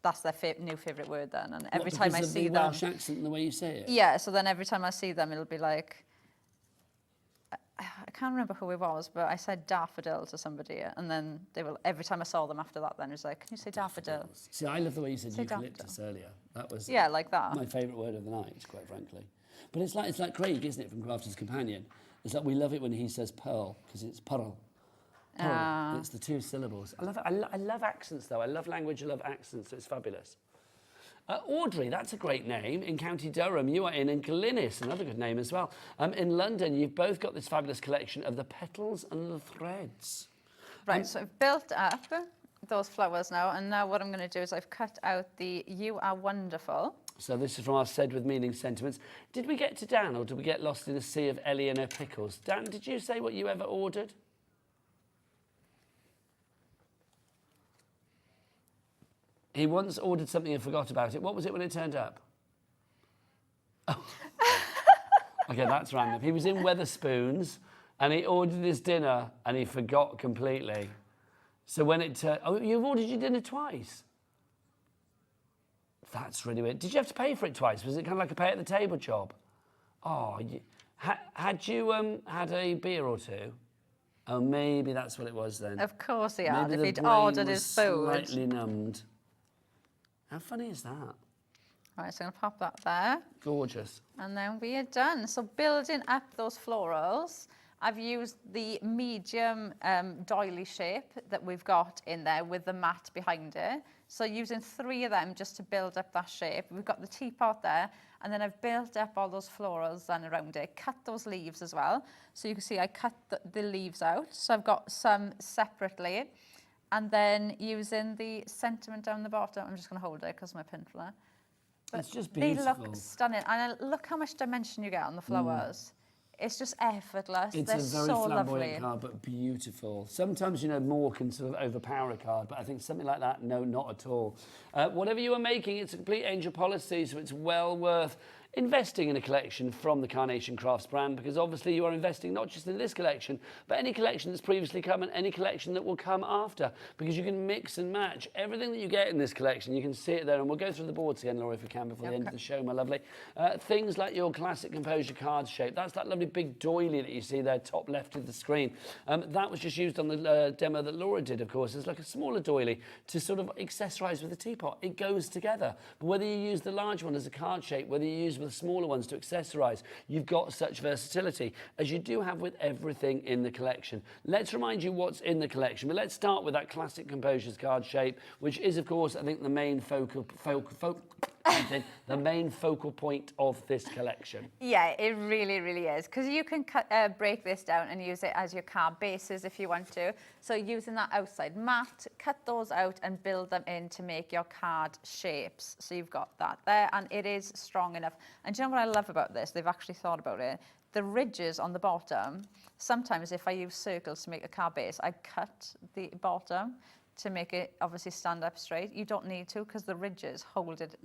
that's their new favourite word then. And every
What,
time I
because of
see
the
them,
Welsh accent and the way you say it?
yeah. So then every time I see them, it'll be like, I can't remember who it was, but I said daffodil to somebody, and then they will. Every time I saw them after that, then it was like, can you say daffodil?
See, I love the way you said
Say
eucalyptus earlier. That was
like that.
my favourite word of the night, quite frankly. But it's like Craig, isn't it, from Crafter's Companion? It's like we love it when he says pearl, because it's pearl. Pearl. It's the 2 syllables. I love it. I love accents, though. I love language. I love accents. So it's fabulous. Audrey, that's a great name. In County Durham, you are in Glynnis, another good name as well. In London, you've both got this fabulous collection of the petals and the threads.
Right, so I've built up those flowers now, and now what I'm going to do is I've cut out the You Are Wonderful.
So this is from our Said With Meaning sentiments. Did we get to Dan, or did we get lost in a sea of Ellie and her pickles? Dan, did you say what you ever ordered? He once ordered something and forgot about it. What was it when it turned up? Oh. Okay, that's random. He was in Wetherspoons and he ordered his dinner and he forgot completely. So when it turned... Oh, you've ordered your dinner twice? That's really weird. Did you have to pay for it twice? Was it kind of like a pay at the table job? Oh, had you had a beer or two? Oh, maybe that's what it was then.
Of course he had,
Maybe
if he'd
the brain
ordered
was
his food.
Slightly numbed. How funny is that?
Right, so I'm going to pop that there.
Gorgeous.
And then we are done. So building up those florals, I've used the medium doily shape that we've got in there with the mat behind it. So using 3 of them just to build up that shape. We've got the teapot there, and then I've built up all those florals then around it. Cut those leaves as well. So you can see I cut the leaves out. So I've got some separately. And then using the sentiment down the bottom, I'm just going to hold it because my pin flare. But
it's just
they
beautiful.
look stunning. And look how much dimension you get on the flowers. It's just effortless.
It's
They're
a very
so
flamboyant
lovely.
card, but beautiful. Sometimes, you know, more can sort of overpower a card, but I think something like that, no, not at all. Whatever you are making, it's a complete angel policy, so it's well worth investing in a collection from the Carnation Crafts brand, because obviously you are investing not just in this collection, but any collection that's previously come and any collection that will come after, because you can mix and match everything that you get in this collection. You can see it there, and we'll go through the boards again, Laura, if we can, before the end of the show, my lovely. Things like your classic composure card shape. That's that lovely big doily that you see there, top left of the screen. That was just used on the demo that Laura did, of course. It's like a smaller doily to sort of accessorise with the teapot. It goes together. But whether you use the large one as a card shape, whether you use the smaller ones to accessorise, you've got such versatility, as you do have with everything in the collection. Let's remind you what's in the collection, but let's start with that classic composures card shape, which is, of course, I think the main focal point of this collection.
Yeah, it really, really is. Because you can break this down and use it as your card bases if you want to. So using that outside mat, cut those out and build them in to make your card shapes. So you've got that there, and it is strong enough. And do you know what I love about this? They've actually thought about it. The ridges on the bottom, sometimes if I use circles to make a card base, I cut the bottom to make it obviously stand up straight. You don't need to, because the ridges hold it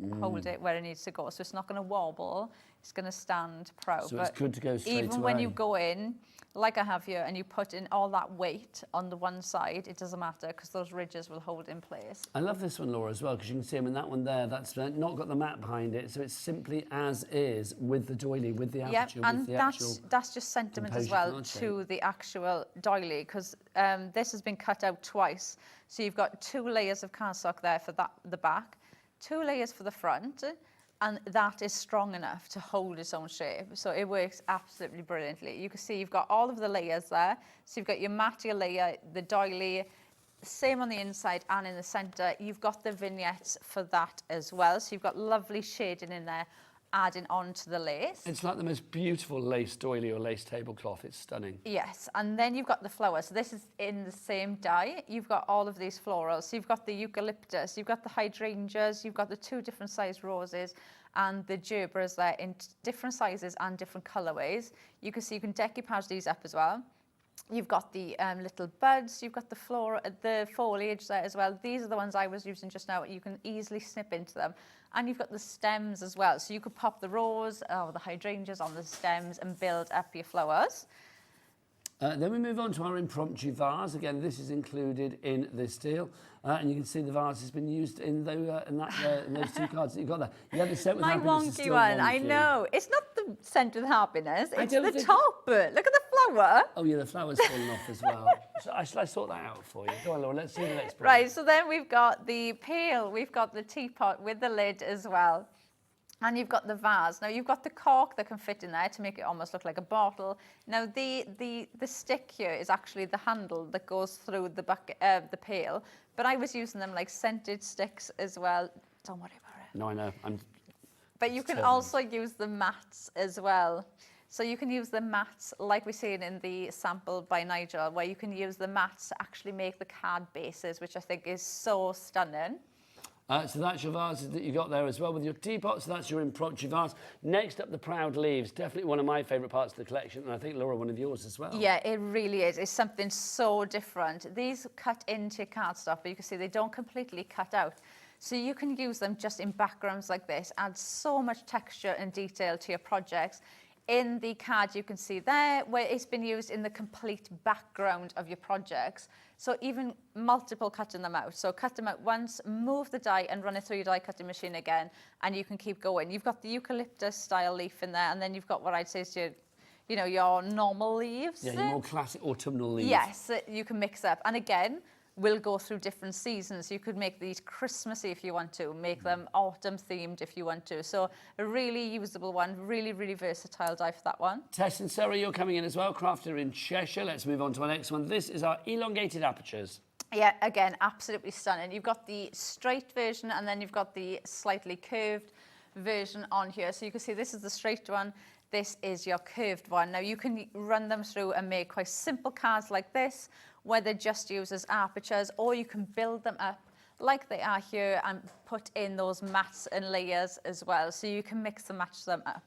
where it needs to go. So it's not going to wobble, it's going to stand proud.
So it's good to go straight
even
away.
when you go in, like I have here, and you put in all that weight on the one side, it doesn't matter, because those ridges will hold in place.
I love this one, Laura, as well, because you can see them in that one there. That's not got the mat behind it, so it's simply as is with the doily, with the aperture, with the actual.
That's just sentiment as well to the actual doily, because this has been cut out twice. So you've got 2 layers of cardstock there for the back, 2 layers for the front, and that is strong enough to hold its own shape. So it works absolutely brilliantly. You can see you've got all of the layers there. So you've got your mattia layer, the doily, same on the inside and in the centre. You've got the vignettes for that as well. So you've got lovely shading in there, adding on to the lace.
It's like the most beautiful lace doily or lace tablecloth. It's stunning.
Yes, and then you've got the flowers. So this is in the same die. You've got all of these florals. So you've got the eucalyptus, you've got the hydrangeas, you've got the 2 different size roses, and the gerbers there in different sizes and different colourways. You can see you can decoupage these up as well. You've got the little buds, you've got the foliage there as well. These are the ones I was using just now. You can easily snip into them. And you've got the stems as well. So you could pop the rose or the hydrangeas on the stems and build up your flowers.
Then we move on to our impromptu vase. Again, this is included in this deal. And you can see the vase has been used in those two cards that you've got there. You had the scent with
My
happiness. is
wonky
still
one, I
wonky.
know. It's not the scent with happiness,
I
it's
don't
the
think-
top. Look at the flower.
Oh, yeah, the flower's fallen off as well. Shall I sort that out for you? Go on, Laura, let's see the next one.
Right, so then we've got the pail, we've got the teapot with the lid as well. And you've got the vase. Now you've got the cork that can fit in there to make it almost look like a bottle. Now the stick here is actually the handle that goes through the bucket, the pail. But I was using them like scented sticks as well. Don't worry about it.
No, I know.
But you can also use the mats as well. So you can use the mats like we seen in the sample by Nigel, where you can use the mats to actually make the card bases, which I think is so stunning.
So that's your vases that you got there as well with your teapot. So that's your impromptu vase. Next up, the proud leaves. Definitely one of my favourite parts of the collection, and I think, Laura, one of yours as well.
Yeah, it really is. It's something so different. These cut into cardstock, but you can see they don't completely cut out. So you can use them just in backgrounds like this, add so much texture and detail to your projects. In the card, you can see there where it's been used in the complete background of your projects. So even multiple cutting them out. So cut them out once, move the die and run it through your die cutting machine again, and you can keep going. You've got the eucalyptus style leaf in there, and then you've got what I'd say is your normal leaves.
Yeah, your more classic autumnal leaves.
Yes, you can mix up. And again, we'll go through different seasons. You could make these Christmassy if you want to, make them autumn themed if you want to. So a really usable one, really, really versatile die for that one.
Tess and Sarah, you're coming in as well, crafter in Cheshire. Let's move on to our next one. This is our elongated apertures.
Yeah, again, absolutely stunning. You've got the straight version and then you've got the slightly curved version on here. So you can see this is the straight one. This is your curved one. Now you can run them through and make quite simple cards like this, where they're just used as apertures, or you can build them up like they are here and put in those mats and layers as well. So you can mix and match them up.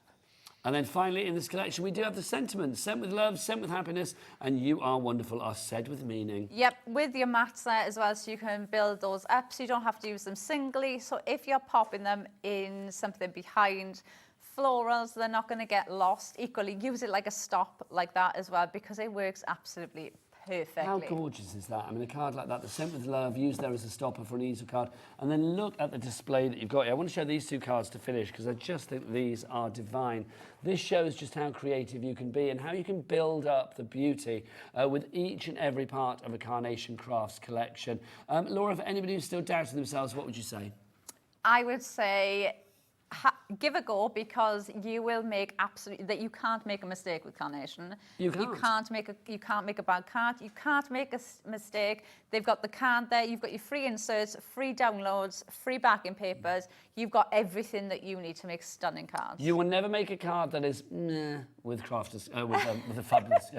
And then finally in this collection, we do have the sentiments. Sent with love, sent with happiness, and you are wonderful are said with meaning.
Yep, with your mats there as well, so you can build those up, so you don't have to use them singly. So if you're popping them in something behind florals, they're not going to get lost. Equally, use it like a stop like that as well, because it works absolutely perfectly.
How gorgeous is that? I mean, a card like that, the Sent with Love, used there as a stopper for an easel card. And then look at the display that you've got here. I want to show these two cards to finish because I just think these are divine. This shows just how creative you can be and how you can build up the beauty with each and every part of a Carnation Crafts collection. Laura, for anybody who's still doubting themselves, what would you say?
I would say give a go, because you will make you can't make a mistake with Carnation.
You can't.
You can't make a bad card. You can't make a mistake. They've got the card there. You've got your free inserts, free downloads, free backing papers. You've got everything that you need to make stunning cards.
You will never make a card that is meh with crafters with a fabulous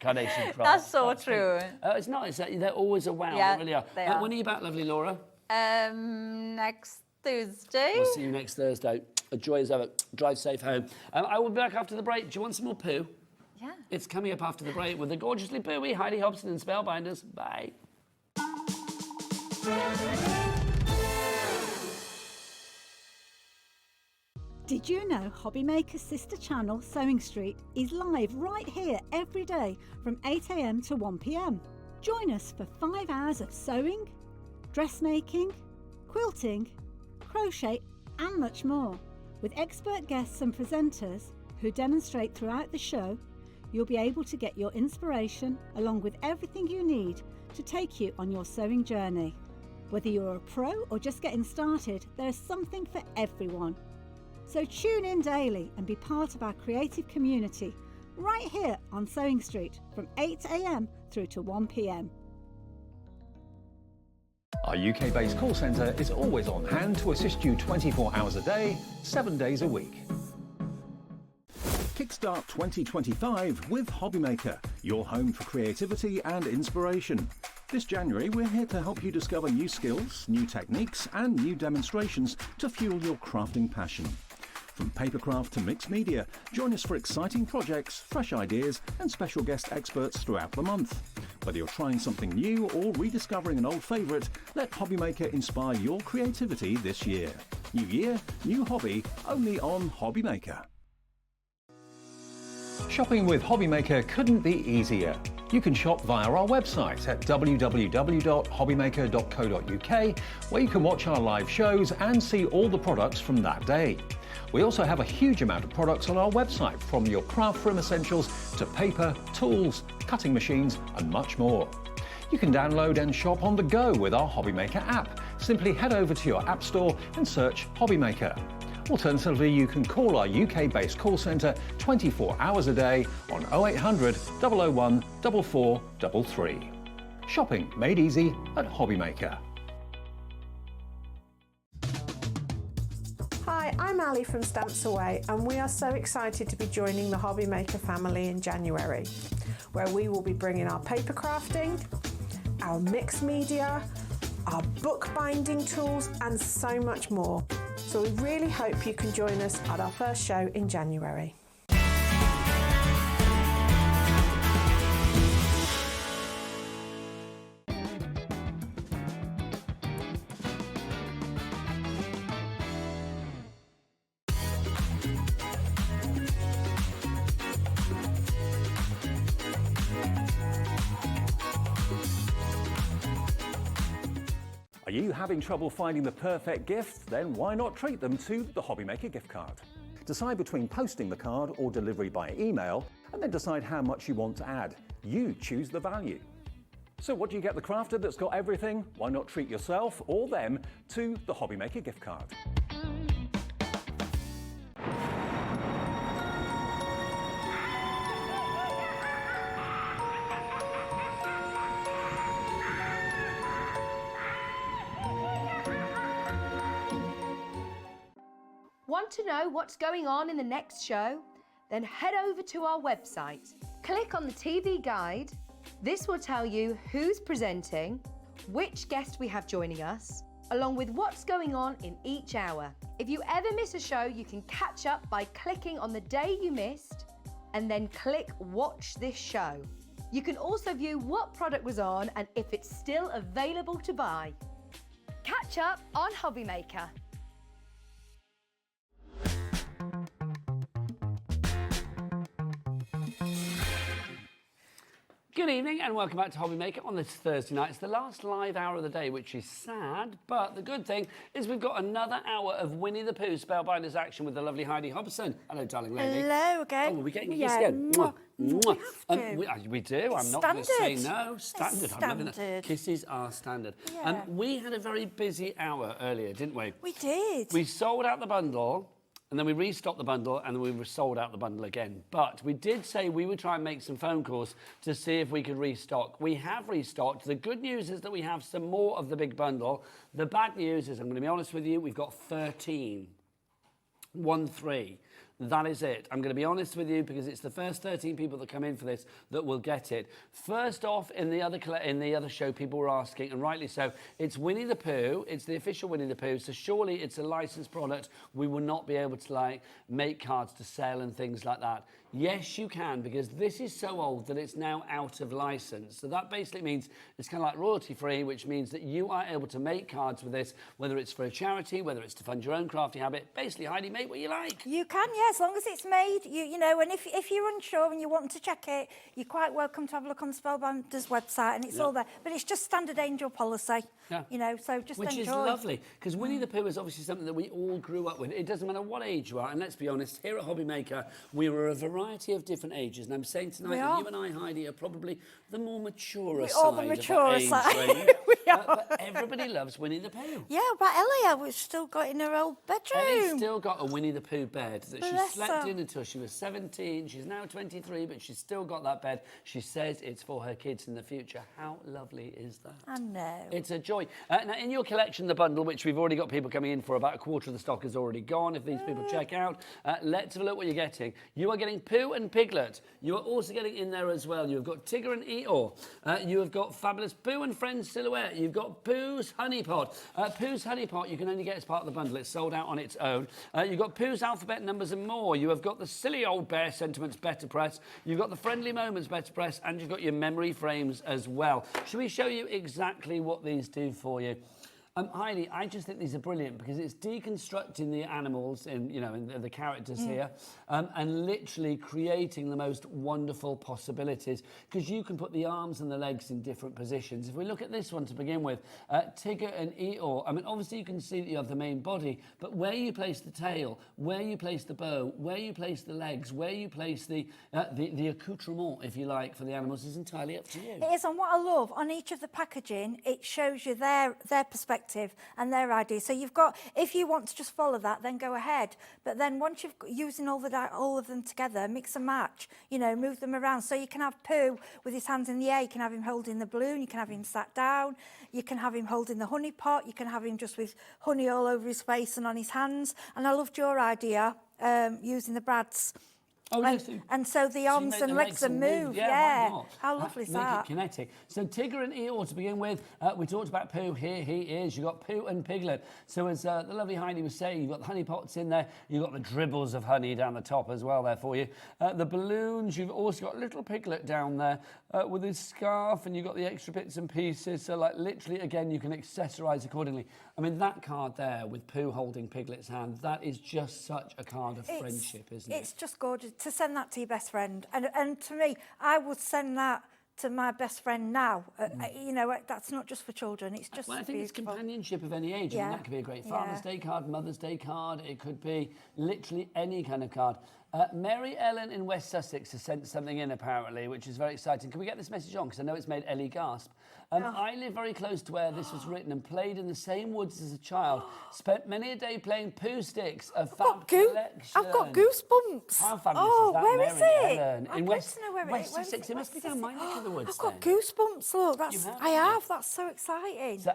Carnation Crafts.
That's so true.
It's not. They're always a wow.
Yeah,
they really are.
they are.
When are you back, lovely Laura?
Next Thursday.
We'll see you next Thursday. A joy as ever. Drive safe home. I will be back after the break. Do you want some more poo?
Yeah.
It's coming up after the break with the gorgeously pooey Heidi Hobson and Spellbinders. Bye.
Did you know Hobbymaker's sister channel, Sewing Street, is live right here every day from 8 AM to 1 PM? Join us for 5 hours of sewing, dressmaking, quilting, crochet and much more. With expert guests and presenters who demonstrate throughout the show, you'll be able to get your inspiration along with everything you need to take you on your sewing journey. Whether you're a pro or just getting started, there is something for everyone. So tune in daily and be part of our creative community right here on Sewing Street from 8 AM through to 1 PM.
Our UK-based call centre is always on hand to assist you 24 hours a day, 7 days a week.
Kickstart 2025 with Hobbymaker, your home for creativity and inspiration. This January, we're here to help you discover new skills, new techniques and new demonstrations to fuel your crafting passion. From papercraft to mixed media, join us for exciting projects, fresh ideas and special guest experts throughout the month. Whether you're trying something new or rediscovering an old favourite, let Hobbymaker inspire your creativity this year. New year, new hobby, only on Hobbymaker.
Shopping with Hobbymaker couldn't be easier. You can shop via our website at www.hobbymaker.co.uk, where you can watch our live shows and see all the products from that day. We also have a huge amount of products on our website, from your craft room essentials to paper, tools, cutting machines and much more. You can download and shop on the go with our Hobbymaker app. Simply head over to your app store and search Hobbymaker. Alternatively, you can call our UK-based call centre 24 hours a day on 0800 001 4433. Shopping made easy at Hobbymaker.
Hi, I'm Ali from Stamps Away, and we are so excited to be joining the Hobbymaker family in January, where we will be bringing our paper crafting, our mixed media, our bookbinding tools and so much more. So we really hope you can join us at our first show in January.
Are you having trouble finding the perfect gift? Then why not treat them to the Hobbymaker gift card? Decide between posting the card or delivery by email, and then decide how much you want to add. You choose the value. So what do you get the crafter that's got everything? Why not treat yourself or them to the Hobbymaker gift card?
Want to know what's going on in the next show? Then head over to our website. Click on the TV guide. This will tell you who's presenting, which guest we have joining us, along with what's going on in each hour. If you ever miss a show, you can catch up by clicking on the day you missed and then click Watch This Show. You can also view what product was on and if it's still available to buy. Catch up on Hobbymaker.
Good evening and welcome back to Hobbymaker on this Thursday night. It's the last live hour of the day, which is sad, but the good thing is we've got another hour of Winnie the Pooh Spellbinders action with the lovely Heidi Hobson. Hello, darling lady.
Hello again.
Oh, are we getting a kiss again? Mwah. Mwah. We do. I'm not going to say no. Standard. I'm loving that. Kisses are standard.
Yeah.
We had a very busy hour earlier, didn't we?
We did.
We sold out the bundle. And then we restocked the bundle, and then we sold out the bundle again. But we did say we would try and make some phone calls to see if we could restock. We have restocked. The good news is that we have some more of the big bundle. The bad news is, I'm going to be honest with you, we've got 13. 1-3. That is it. I'm going to be honest with you because it's the first 13 people that come in for this that will get it. First off, in the other show, people were asking, and rightly so, it's Winnie the Pooh. It's the official Winnie the Pooh, so surely it's a licensed product. We will not be able to make cards to sell and things like that. Yes, you can, because this is so old that it's now out of license. So that basically means it's kind of like royalty-free, which means that you are able to make cards with this, whether it's for a charity, whether it's to fund your own crafty habit. Basically, Heidi, make what you like.
You can, yeah, as long as it's made, you know, and if you're unsure and you want to check it, you're quite welcome to have a look on Spellbinders' website, and it's all there. But it's just standard angel policy, you know, so just
Which
enjoy.
is lovely, because Winnie the Pooh is obviously something that we all grew up with. It doesn't matter what age you are, and let's be honest, here at Hobbymaker, we were a variety of different ages, and I'm saying tonight that you and I, Heidi, are probably the more mature side of that age range. But everybody loves Winnie the Pooh.
Yeah, but Ellie, we've still got in her old bedroom.
Ellie's still got a Winnie the Pooh bed that
Bless
she slept
her.
in until she was 17. She's now 23, but she's still got that bed. She says it's for her kids in the future. How lovely is that?
I know.
It's a joy. Now, in your collection, the bundle, which we've already got people coming in for, about a quarter of the stock is already gone. If these people check out, let's have a look what you're getting. You are getting Pooh and Piglet. You are also getting in there as well. You've got Tigger and Eeyore. You have got fabulous Pooh and Friends silhouette. You've got Pooh's Honey Pot. Pooh's Honey Pot you can only get as part of the bundle. It's sold out on its own. You've got Pooh's Alphabet Numbers and more. You have got the Silly Old Bear Sentiments Better Press. You've got the Friendly Moments Better Press, and you've got your memory frames as well. Shall we show you exactly what these do for you? Heidi, I just think these are brilliant because it's deconstructing the animals in the characters here, and literally creating the most wonderful possibilities because you can put the arms and the legs in different positions. If we look at this one to begin with, Tigger and Eeyore, I mean, obviously you can see that you have the main body, but where you place the tail, where you place the bow, where you place the legs, where you place the accoutrement, if you like, for the animals is entirely up to you.
It is, and what I love, on each of the packaging, it shows you their perspective and their idea. So you've got, if you want to just follow that, then go ahead. But then once you've using all of them together, mix and match, move them around. So you can have Pooh with his hands in the air, you can have him holding the balloon, you can have him sat down, you can have him holding the honey pot, you can have him just with honey all over his face and on his hands. And I loved your idea, using the brads.
Oh, yes.
And so the arms and legs are moved. Yeah. How lovely is that?
Make it kinetic. So Tigger and Eeyore to begin with. We talked about Pooh. Here he is. You've got Pooh and Piglet. So as the lovely Heidi was saying, you've got the honey pots in there. You've got the dribbles of honey down the top as well there for you. The balloons. You've also got little Piglet down there with his scarf, and you've got the extra bits and pieces. So like literally, again, you can accessorise accordingly. I mean, that card there with Pooh holding Piglet's hand, that is just such a card of friendship, isn't it?
It's just gorgeous to send that to your best friend. And to me, I would send that to my best friend now. That's not just for children, it's just
I think
beautiful.
it's companionship of any age. I mean, that could be a great Father's Day card, Mother's Day card. It could be literally any kind of card. Mary Ellen in West Sussex has sent something in, apparently, which is very exciting. Can we get this message on? Because I know it's made Ellie gasp. I live very close to where this was written and played in the same woods as a child. Spent many a day playing poo sticks. A fab collection.
I've got goosebumps.
How fabulous is that,
where
Mary
is it?
Ellen?
I'd
In
like
West
to know where
West Sussex. It must be down my neck of the woods.
I've got goosebumps, look. I have. That's so exciting.
So,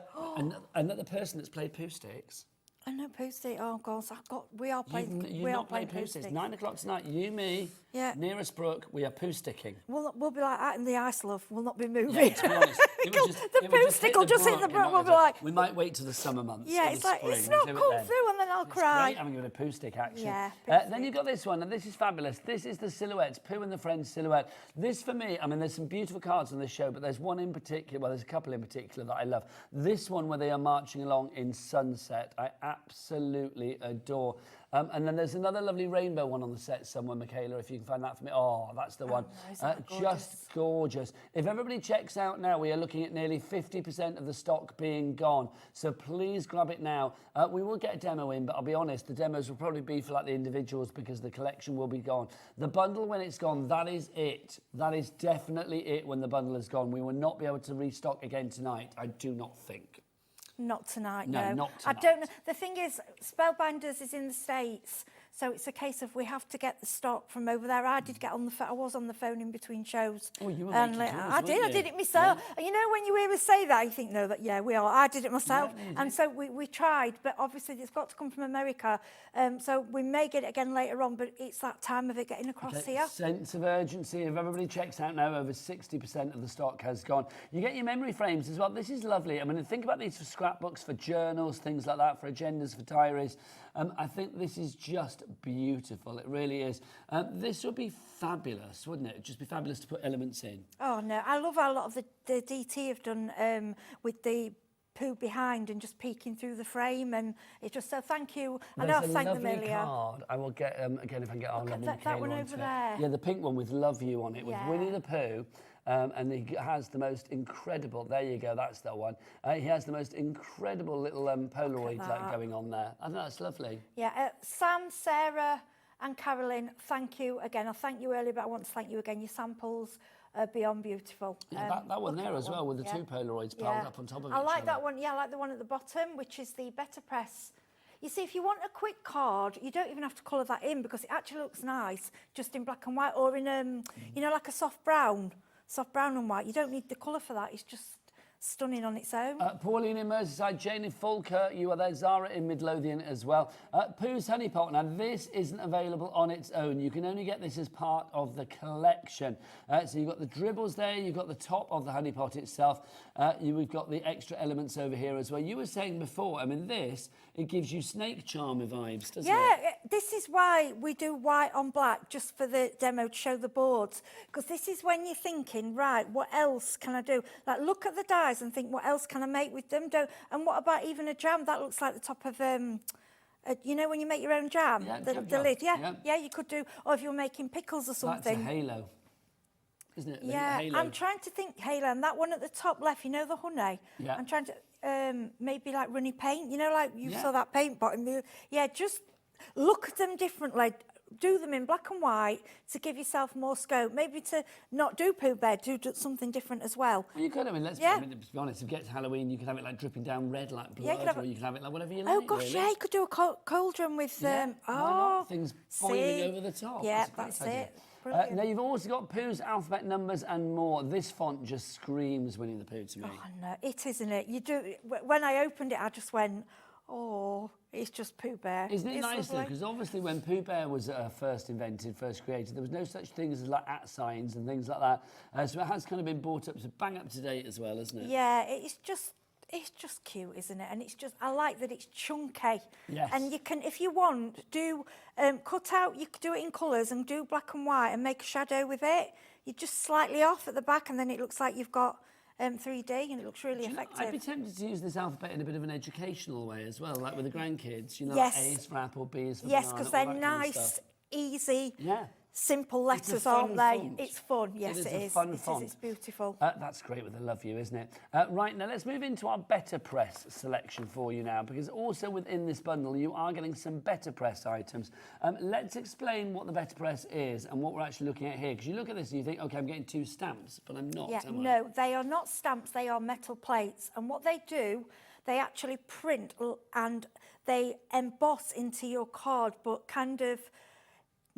another person that's played poo sticks.
I know poo stick. Oh God, we are playing.
You've not played poo sticks. 9 o'clock tonight. You, me, nearest brook. We are poo sticking.
We'll be like that in the ice, love. We'll not be moving.
Yeah, to be honest,
the poo stick will just hit the brook. We'll be like.
We might wait till the summer months.
Yeah, it's like it's not come through, and then I'll cry.
I'm giving a poo stick action.
Yeah.
Then you've got this one, and this is fabulous. This is the silhouette, Pooh and the Friends silhouette. This for me, I mean, there's some beautiful cards on this show, but there's one in particular. Well, there's a couple in particular that I love. This one where they are marching along in sunset, I absolutely adore. And then there's another lovely rainbow one on the set somewhere, Michaela, if you can find that for me. Oh, that's the one. Just gorgeous. If everybody checks out now, we are looking at nearly 50% of the stock being gone. So please grab it now. We will get a demo in, but I'll be honest, the demos will probably be for like the individuals because the collection will be gone. The bundle, when it's gone, that is it. That is definitely it when the bundle is gone. We will not be able to restock again tonight, I do not think.
Not tonight,
no. Not tonight.
I don't know. The thing is, Spellbinders is in the States, so it's a case of we have to get the stock from over there. I did get on the phone. I was on the phone in between shows.
Oh, you were making calls,
I did it myself. Yeah. You know, when you hear me say that, you think, no, we are. I did it myself. Yeah, and so we tried, but obviously it's got to come from America. So we may get it again later on, but it's that time of it getting across here.
Sense of urgency. If everybody checks out now, over 60% of the stock has gone. You get your memory frames as well. This is lovely. I mean, think about these for scrapbooks, for journals, things like that, for agendas, for diaries. I think this is just beautiful. It really is. This would be fabulous, wouldn't it? It'd just be fabulous to put elements in.
Oh, no. I love how a lot of the DT have done with the Pooh behind and just peeking through the frame, and it's just so thank you. I know I've thanked them earlier.
Card. I will get again if I can get our lovely
that one over there.
Yeah, the pink one with "Love You" on it, with Winnie the Pooh. And he has the most incredible, there you go, that's the one. He has the most incredible little Polaroid going on there. I think that's lovely.
Yeah, Sam, Sarah and Carolyn, thank you again. I thanked you earlier, but I want to thank you again. Your samples are beyond beautiful.
Yeah, that one there as well with the two Polaroids piled up on top of each other.
I like that one, I like the one at the bottom, which is the Better Press. You see, if you want a quick card, you don't even have to colour that in because it actually looks nice just in black and white or in, you know, like a soft brown and white. You don't need the colour for that. It's just stunning on its own.
Pauline in Merseyside, Jane in Falkirk, you are there, Zara in Midlothian as well. Pooh's Honey Pot. Now, this isn't available on its own. You can only get this as part of the collection. So you've got the dribbles there, you've got the top of the honey pot itself. We've got the extra elements over here as well. You were saying before, I mean, it gives you Snake Charmer vibes, doesn't it?
Yeah, this is why we do white on black, just for the demo to show the boards, because this is when you're thinking, right, what else can I do? Like, look at the dies and think, what else can I make with them? And what about even a jam? That looks like the top of, you know, when you make your own jam, the lid. Yeah, you could do, or if you're making pickles or something.
That's a halo, isn't it?
Yeah,
halo.
I'm trying to think, halo, and that one at the top left, you know, the honey?
Yeah.
I'm trying to, maybe like runny paint, you know, like you saw that paint bottom. Yeah, just look at them differently. Do them in black and white to give yourself more scope. Maybe to not do Pooh Bear, do something different as well.
Well, you could. I mean, let's be honest. If it gets Halloween, you can have it like dripping down red like blood, or you can have it like whatever you like.
Oh gosh,
really.
yeah, you could do a cauldron with
things boiling over the top.
Yeah, that's it.
Now you've also got Pooh's alphabet numbers and more. This font just screams Winnie the Pooh to me.
Oh no, it isn't it? You do. When I opened it, I just went, oh, it's just Pooh Bear.
Isn't it nice though? Because obviously when Pooh Bear was first invented, first created, there was no such thing as like @ signs and things like that. So it has kind of been brought up to bang up to date as well, isn't it?
Yeah, it's just cute, isn't it? And it's just, I like that it's chunky.
Yes.
And you can, if you want, do cut out. You could do it in colours and do black and white and make a shadow with it. You're just slightly off at the back, and then it looks like you've got 3D, and it looks really effective.
I'd be tempted to use this alphabet in a bit of an educational way as well, like with the grandkids. You know,
yes.
like A is for apple, B is for banana.
Yes, because they're nice, easy, simple
It's a
letters,
fun
aren't they?
font.
It's fun. Yes,
it is.
It
Fun
is.
font.
It's beautiful.
That's great with the love you, isn't it? Right, now let's move into our Better Press selection for you now, because also within this bundle you are getting some Better Press items. Let's explain what the Better Press is and what we're actually looking at here, because you look at this and you think, OK, I'm getting 2 stamps, but I'm not, am I?
No, they are not stamps, they are metal plates. And what they do, they actually print and they emboss into your card, but kind of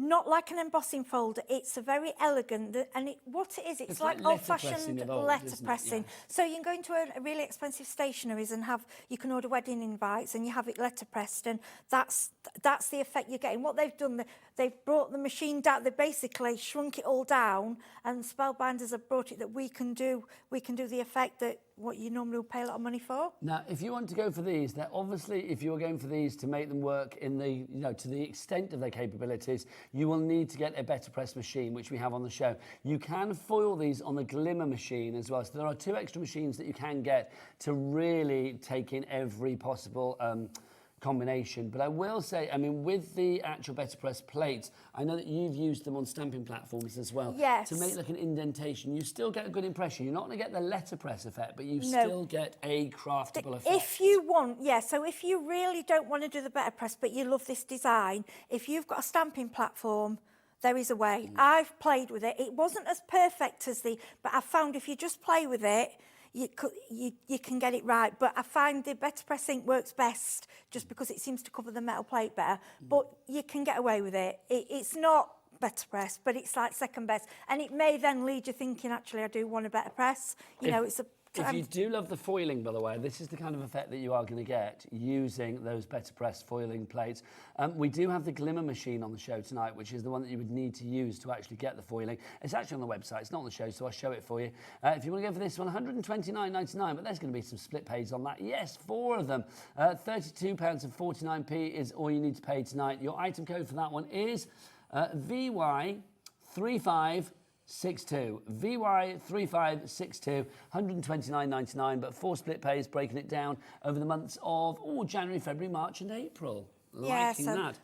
not like an embossing folder. It's a very elegant, and what it is, it's like old-fashioned letter pressing.
Yeah.
So you can go into a really expensive stationeries and you can order wedding invites and you have it letter pressed, and that's the effect you're getting. What they've done, they've brought the machine down. They basically shrunk it all down, and Spellbinders have brought it that we can do the effect that what you normally would pay a lot of money for.
Now, if you want to go for these, they're obviously, if you're going for these to make them work in the, to the extent of their capabilities, you will need to get a Better Press machine, which we have on the show. You can foil these on the Glimmer machine as well. So there are 2 extra machines that you can get to really take in every possible combination. But I will say, I mean, with the actual Better Press plates, I know that you've used them on stamping platforms as well.
Yes.
To make like an indentation. You still get a good impression. You're not going to get the letterpress effect, but you still get a craftable effect.
If you want, so if you really don't want to do the Better Press, but you love this design, if you've got a stamping platform, there is a way. I've played with it. It wasn't as perfect as but I found if you just play with it, you can get it right. But I find the Better Press ink works best just because it seems to cover the metal plate better. But you can get away with it. It's not Better Press, but it's like second best. And it may then lead you thinking, actually, I do want a Better Press. It's a...
If you do love the foiling, by the way, this is the kind of effect that you are going to get using those Better Press foiling plates. We do have the Glimmer machine on the show tonight, which is the one that you would need to use to actually get the foiling. It's actually on the website. It's not on the show, so I'll show it for you. If you want to go for this one, £129.99, but there's going to be some split pays on that. Yes, 4 of them. £32.49 is all you need to pay tonight. Your item code for that one is VY3562. VY3562, £129.99, but 4 split pays, breaking it down over the months of January, February, March and April. Liking that.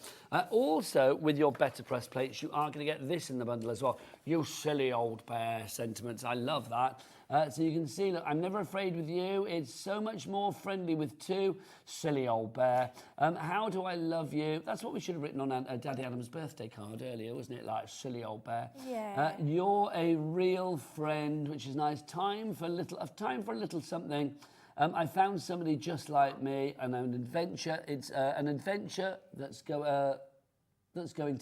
Also, with your Better Press plates, you are going to get this in the bundle as well. You silly old bear sentiments. I love that. So you can see, look, I'm never afraid with you. It's so much more friendly with 2. Silly old bear. How do I love you? That's what we should have written on Daddy Adam's birthday card earlier, wasn't it? Like, silly old bear.
Yeah.
You're a real friend, which is nice. Time for a little something. I found somebody just like me, and an adventure. It's an adventure that's going to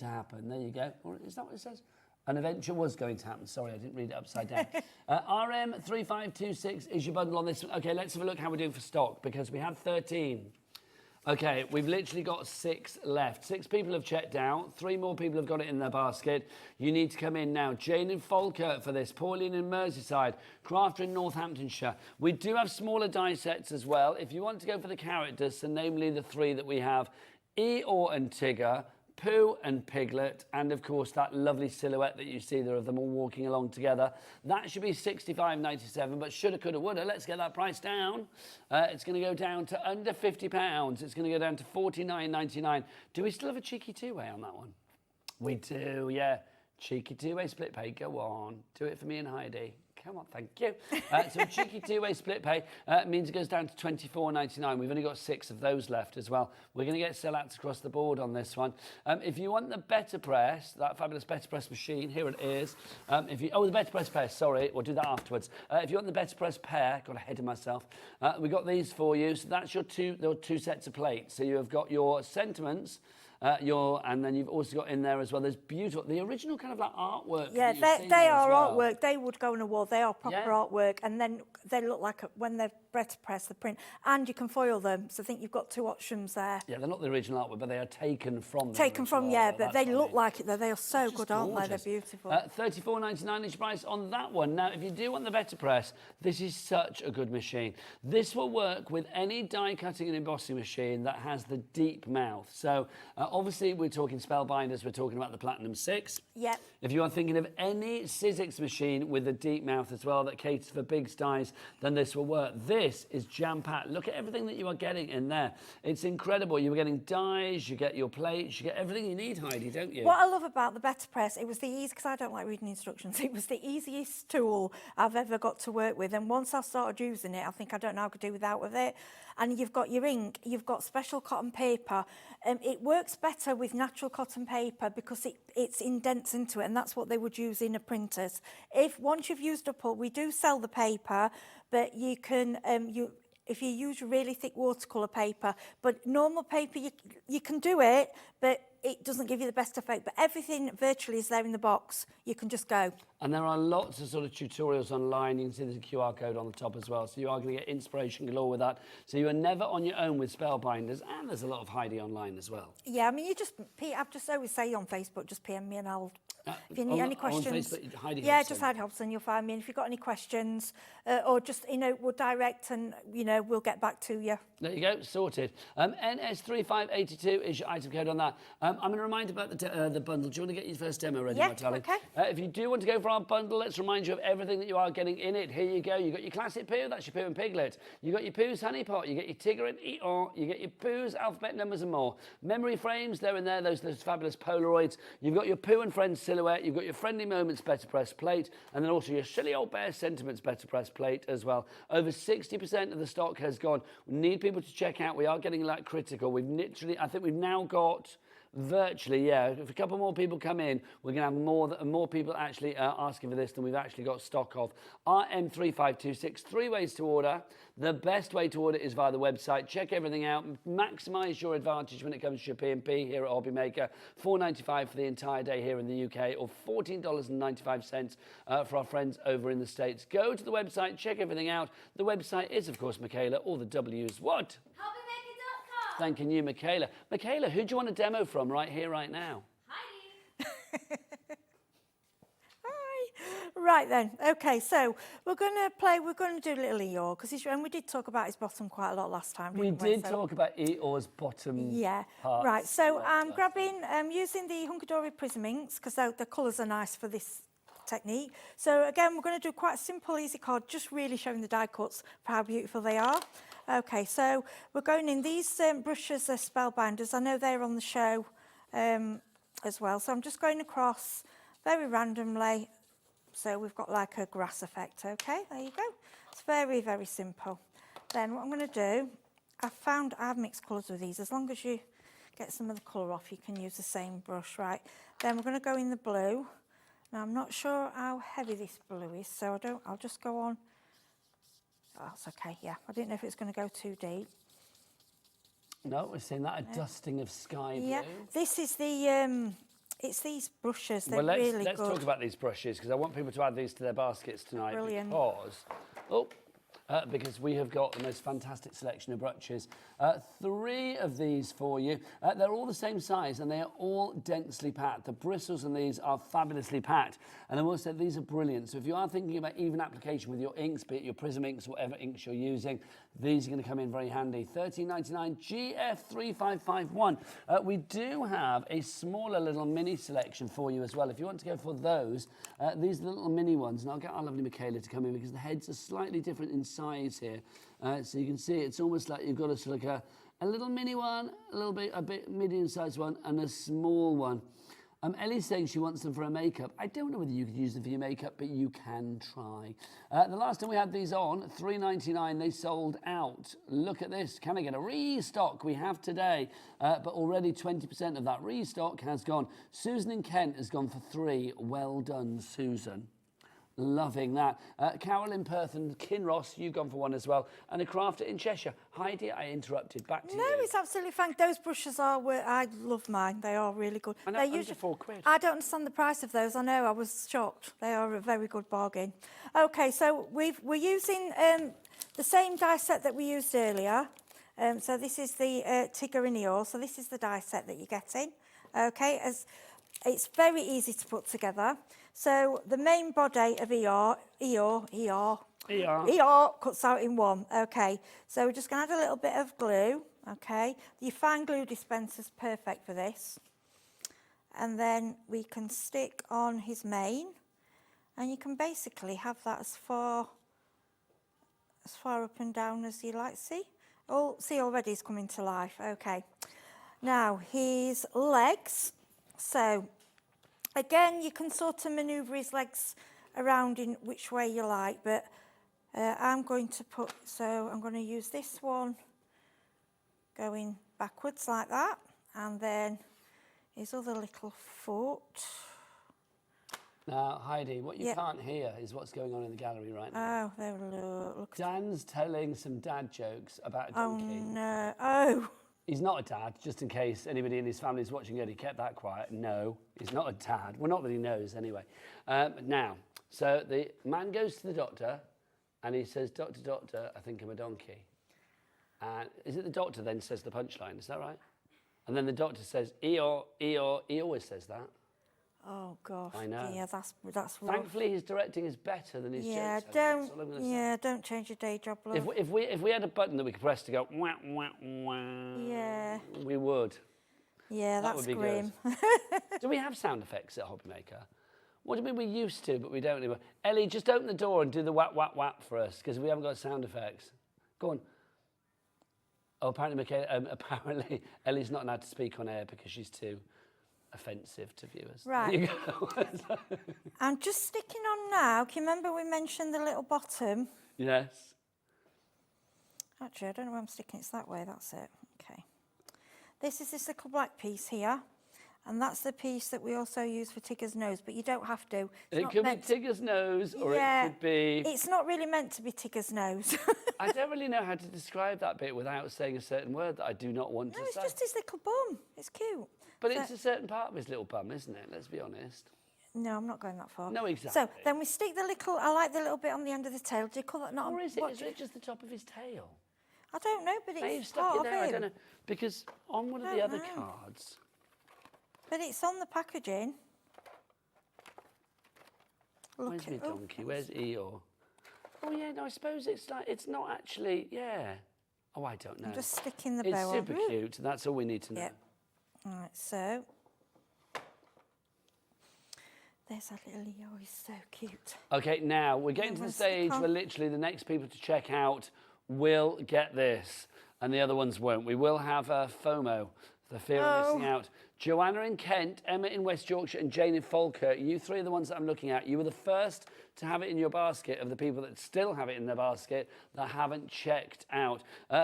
happen. There you go. Or is that what it says? An adventure was going to happen. Sorry, I didn't read it upside down. RM3526 is your bundle on this one. OK, let's have a look how we're doing for stock, because we had 13. OK, we've literally got 6 left. 6 people have checked out. 3 more people have got it in their basket. You need to come in now. Jane in Falkirk for this. Pauline in Merseyside. Crafter in Northamptonshire. We do have smaller die sets as well. If you want to go for the characters, so namely the 3 that we have, Eeyore and Tigger, Pooh and Piglet, and of course that lovely silhouette that you see there of them all walking along together. That should be £65.97, but shoulda, coulda, woulda. Let's get that price down. It's going to go down to under £50. It's going to go down to £49.99. Do we still have a cheeky two-way on that one? We do, yeah. Cheeky two-way split pay. Go on. Do it for me and Heidi. Come on, thank you. So a cheeky two-way split pay means it goes down to £24.99. We've only got 6 of those left as well. We're going to get sellouts across the board on this one. If you want the Better Press, that fabulous Better Press machine, here it is. The Better Press pair, sorry, we'll do that afterwards. If you want the Better Press pair, got ahead of myself, we got these for you. So that's your two sets of plates. So you have got your sentiments, and then you've also got in there as well, there's beautiful, the original kind of like artwork.
Yeah, they are artwork. They would go on a wall. They are proper artwork, and then they look like when they're Better Press, the print, and you can foil them. So I think you've got 2 options there.
Yeah, they're not the original artwork, but they are taken from.
But they look like it though. They are so good, aren't they? They're beautiful.
£34.99 each price on that one. Now, if you do want the Better Press, this is such a good machine. This will work with any die cutting and embossing machine that has the deep mouth. So obviously, we're talking Spellbinders. We're talking about the Platinum 6.
Yep.
If you are thinking of any Sizzix machine with a deep mouth as well that caters for big dies, then this will work. This is jam-packed. Look at everything that you are getting in there. It's incredible. You're getting dies, you get your plates, you get everything you need, Heidi, don't you?
What I love about the Better Press, it was the easy, because I don't like reading instructions, it was the easiest tool I've ever got to work with. And once I started using it, I think I don't know how I could do without with it. And you've got your ink, you've got special cotton paper. It works better with natural cotton paper because it's indents into it, and that's what they would use in a printers. Once you've used up all, we do sell the paper, but you can, if you use really thick watercolour paper, but normal paper, you can do it, but it doesn't give you the best effect. But everything virtually is there in the box. You can just go.
And there are lots of sort of tutorials online. You can see there's a QR code on the top as well. So you are going to get inspiration galore with that. So you are never on your own with Spellbinders. And there's a lot of Heidi online as well.
Yeah, I mean, I just always say on Facebook, just PM me and I'll... If you need any questions,
on Facebook, Heidi
just Heidi Hobson, you'll find me. And if you've got any questions, or just, we'll direct and, we'll get back to you.
There you go, sorted. NS3582 is your item code on that. I'm going to remind you about the bundle. Do you want to get your first demo ready, my darling?
Okay.
If you do want to go for our bundle, let's remind you of everything that you are getting in it. Here you go. You've got your classic Pooh, that's your Pooh and Piglet. You've got your Pooh's Honey Pot, you get your Tigger and Eeyore, you get your Pooh's alphabet numbers and more. Memory frames, they're in there, those fabulous Polaroids. You've got your Pooh and Friends silhouette, you've got your Friendly Moments Better Press plate, and then also your Silly Old Bear Sentiments Better Press plate as well. Over 60% of the stock has gone. We need people to check out. We are getting like critical. I think we've now got virtually, if a couple more people come in, we're going to have more people actually asking for this than we've actually got stock of. RM3526, 3 ways to order. The best way to order is via the website. Check everything out. Maximise your advantage when it comes to your P&P here at Hobby Maker. $4.95 for the entire day here in the UK, or $14.95 for our friends over in the States. Go to the website, check everything out. The website is, of course, Michaela, all the W's. What?
HobbyMaker.com.
Thanking you, Michaela. Michaela, who do you want a demo from right here, right now?
Heidi.
Right then, okay, so we're going to do a little Eeyore, and we did talk about his bottom quite a lot last time, didn't we?
We did talk about Eeyore's bottom parts.
Right, so I'm using the Hunkydory Prism inks, because the colours are nice for this technique. So again, we're going to do quite a simple, easy card, just really showing the die cuts for how beautiful they are. Okay, so we're going in, these brushes are Spellbinders. I know they're on the show as well, so I'm just going across very randomly. So we've got like a grass effect, okay? There you go. It's very, very simple. Then what I'm going to do, I've mixed colours with these. As long as you get some of the colour off, you can use the same brush, right? Then we're going to go in the blue. Now, I'm not sure how heavy this blue is, so I'll just go on. Oh, that's okay, yeah. I didn't know if it's going to go too deep.
No, we're seeing that, a dusting of sky blue.
Yeah, this is the... It's these brushes, they're really good.
Let's talk about these brushes, because I want people to add these to their baskets tonight.
Brilliant.
Because we have got the most fantastic selection of brushes. 3 of these for you. They're all the same size, and they are all densely packed. The bristles on these are fabulously packed. And I will say these are brilliant. So if you are thinking about even application with your inks, be it your Prism inks, whatever inks you're using, these are going to come in very handy. $13.99 GF3551. We do have a smaller little mini selection for you as well. If you want to go for those, these are the little mini ones. And I'll get our lovely Michaela to come in because the heads are slightly different in size here. So you can see it's almost like you've got a sort of a little mini one, a bit medium-sized one, and a small one. Ellie's saying she wants them for her makeup. I don't know whether you could use them for your makeup, but you can try. The last time we had these on, $3.99, they sold out. Look at this. Can I get a restock? We have today, but already 20% of that restock has gone. Susan in Kent has gone for 3. Well done, Susan. Loving that. Carol in Perth and Kinross, you've gone for 1 as well. And a crafter in Cheshire. Heidi, I interrupted. Back to you.
No, it's absolutely fine. Those brushes are, I love mine. They are really good.
And
they're
under
usually
£4.
I don't understand the price of those. I know, I was shocked. They are a very good bargain. Okay, so we're using the same die set that we used earlier. So this is the Tigger in Eeyore. So this is the die set that you're getting. Okay, it's very easy to put together. So the main body of Eeyore cuts out in 1. Okay, so we're just going to add a little bit of glue. Okay, your fine glue dispenser's perfect for this. And then we can stick on his mane, and you can basically have that as far up and down as you like. See already he's coming to life. Okay, now his legs. So again, you can sort of manoeuvre his legs around in which way you like, but I'm going to use this one going backwards like that, and then his other little foot.
Now, Heidi, what you can't hear is what's going on in the gallery right now.
Oh, there, look.
Dan's telling some dad jokes about a donkey.
Oh, no. Oh.
He's not a dad, just in case anybody in his family is watching it. He kept that quiet. No, he's not a dad. Well, not that he knows, anyway. Now, so the man goes to the doctor, and he says, Doctor, I think I'm a donkey. And is it the doctor then says the punchline? Is that right? And then the doctor says, Eeyore, Eeyore. He always says that.
Oh gosh.
I know.
Yeah, that's rough.
Thankfully, his directing is better than his jokes.
Don't change your day job, love.
If we had a button that we could press to go wah wah wah,
yeah,
we would.
Yeah,
that
that's
would be
grim.
Good. Do we have sound effects at Hobbymaker? What do you mean we used to, but we don't anymore? Ellie, just open the door and do the whap whap whap for us, because we haven't got sound effects. Go on. Oh, apparently Ellie's not allowed to speak on air because she's too offensive to viewers.
Right.
There you go.
I'm just sticking on now. Can you remember we mentioned the little bottom?
Yes.
Actually, I don't know where I'm sticking. It's that way. That's it. Okay. This is this little black piece here. And that's the piece that we also use for Tigger's nose, but you don't have to.
It could be Tigger's nose, or it could be...
It's not really meant to be Tigger's nose.
I don't really know how to describe that bit without saying a certain word that I do not want to say.
No, it's just his little bum. It's cute.
But it's a certain part of his little bum, isn't it? Let's be honest.
No, I'm not going that far.
No, exactly.
So then we stick the little... I like the little bit on the end of the tail. Do you call that not...
Or is it? Is it just the top of his tail?
I don't know, but it's
stuck
part
it
of
there.
him.
I don't know. Because on one of the other cards...
But it's on the packaging.
Where's my donkey? Where's Eeyore? Oh, yeah, no, I suppose it's like, it's not actually, yeah. Oh, I don't know.
I'm just sticking the
bow
on.
It's super cute. That's all we need to know.
Yep. All right, so. There's that little Eeyore. He's so cute.
Okay, now we're getting to the stage where literally the next people to check out will get this, and the other ones won't. We will have FOMO, the fear of missing out. Joanna in Kent, Emma in West Yorkshire, and Jane in Falkirk. You three are the ones that I'm looking at. You were the first to have it in your basket of the people that still have it in their basket that haven't checked out.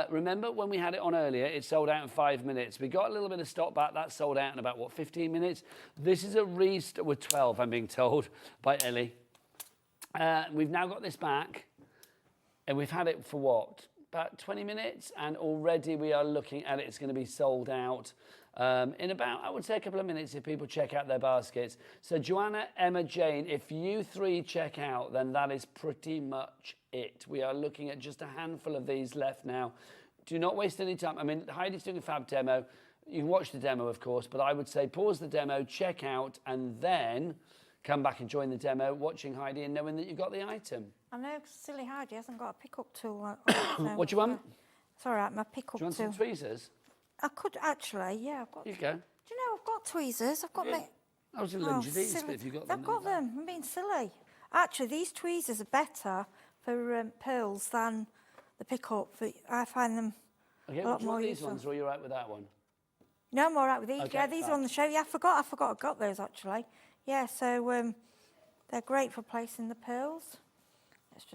Remember when we had it on earlier, it sold out in 5 minutes. We got a little bit of stock back. That sold out in about, 15 minutes? This is a restock with 12, I'm being told by Ellie. We've now got this back, and we've had it for about 20 minutes, and already we are looking at it. It's going to be sold out in about, I would say, a couple of minutes if people check out their baskets. So Joanna, Emma, Jane, if you three check out, then that is pretty much it. We are looking at just a handful of these left now. Do not waste any time. I mean, Heidi's doing a fab demo. You can watch the demo, of course, but I would say pause the demo, check out, and then come back and join the demo, watching Heidi and knowing that you got the item.
I know, silly Heidi hasn't got a pick-up tool.
What do you want?
It's all right, my pick-up tool.
Do you want some tweezers?
I could actually, yeah. I've got.
Here you go.
Do you know I've got tweezers? I've got my.
I was in lunge these, but if you've got them.
I've got them. I'm being silly. Actually, these tweezers are better for pearls than the pick-up. I find them
Okay,
a lot more
these
useful.
ones, or are you right with that one?
No, I'm all right with these.
Okay,
Yeah, these are on the show. Yeah, I forgot I got those actually. Yeah, so they're great for placing the pearls.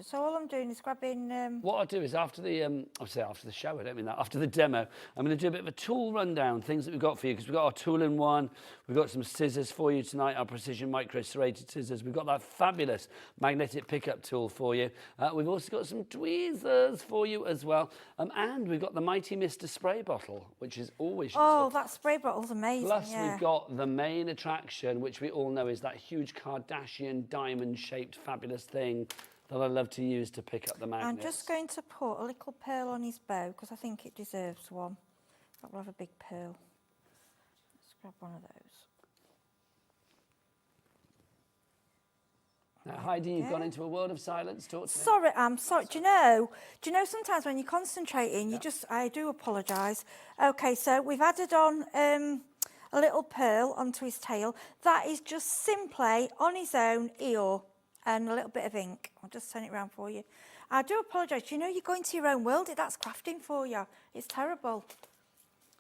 So all I'm doing is grabbing...
What I'll do is after the, obviously after the show, I don't mean that, after the demo, I'm going to do a bit of a tool rundown, things that we've got for you, because we've got our tool-in-one, we've got some scissors for you tonight, our precision micro-serrated scissors, we've got that fabulous magnetic pickup tool for you, we've also got some tweezers for you as well, and we've got the Mighty Mr. spray bottle, which is always useful.
Oh, that spray bottle's amazing,
Plus we've got the main attraction, which we all know is that huge Kardashian diamond-shaped fabulous thing that I love to use to pick up the magnets.
I'm just going to put a little pearl on his bow because I think it deserves one. That will have a big pearl. Let's grab one of those.
Now, Heidi, you've gone into a world of silence. Talk to me.
Sorry, I'm sorry. Do you know sometimes when you're concentrating, I do apologise. Okay, so we've added on a little pearl onto his tail. That is just simply on his own ear. And a little bit of ink. I'll just turn it around for you. I do apologise. You know, you go into your own world. That's crafting for you. It's terrible.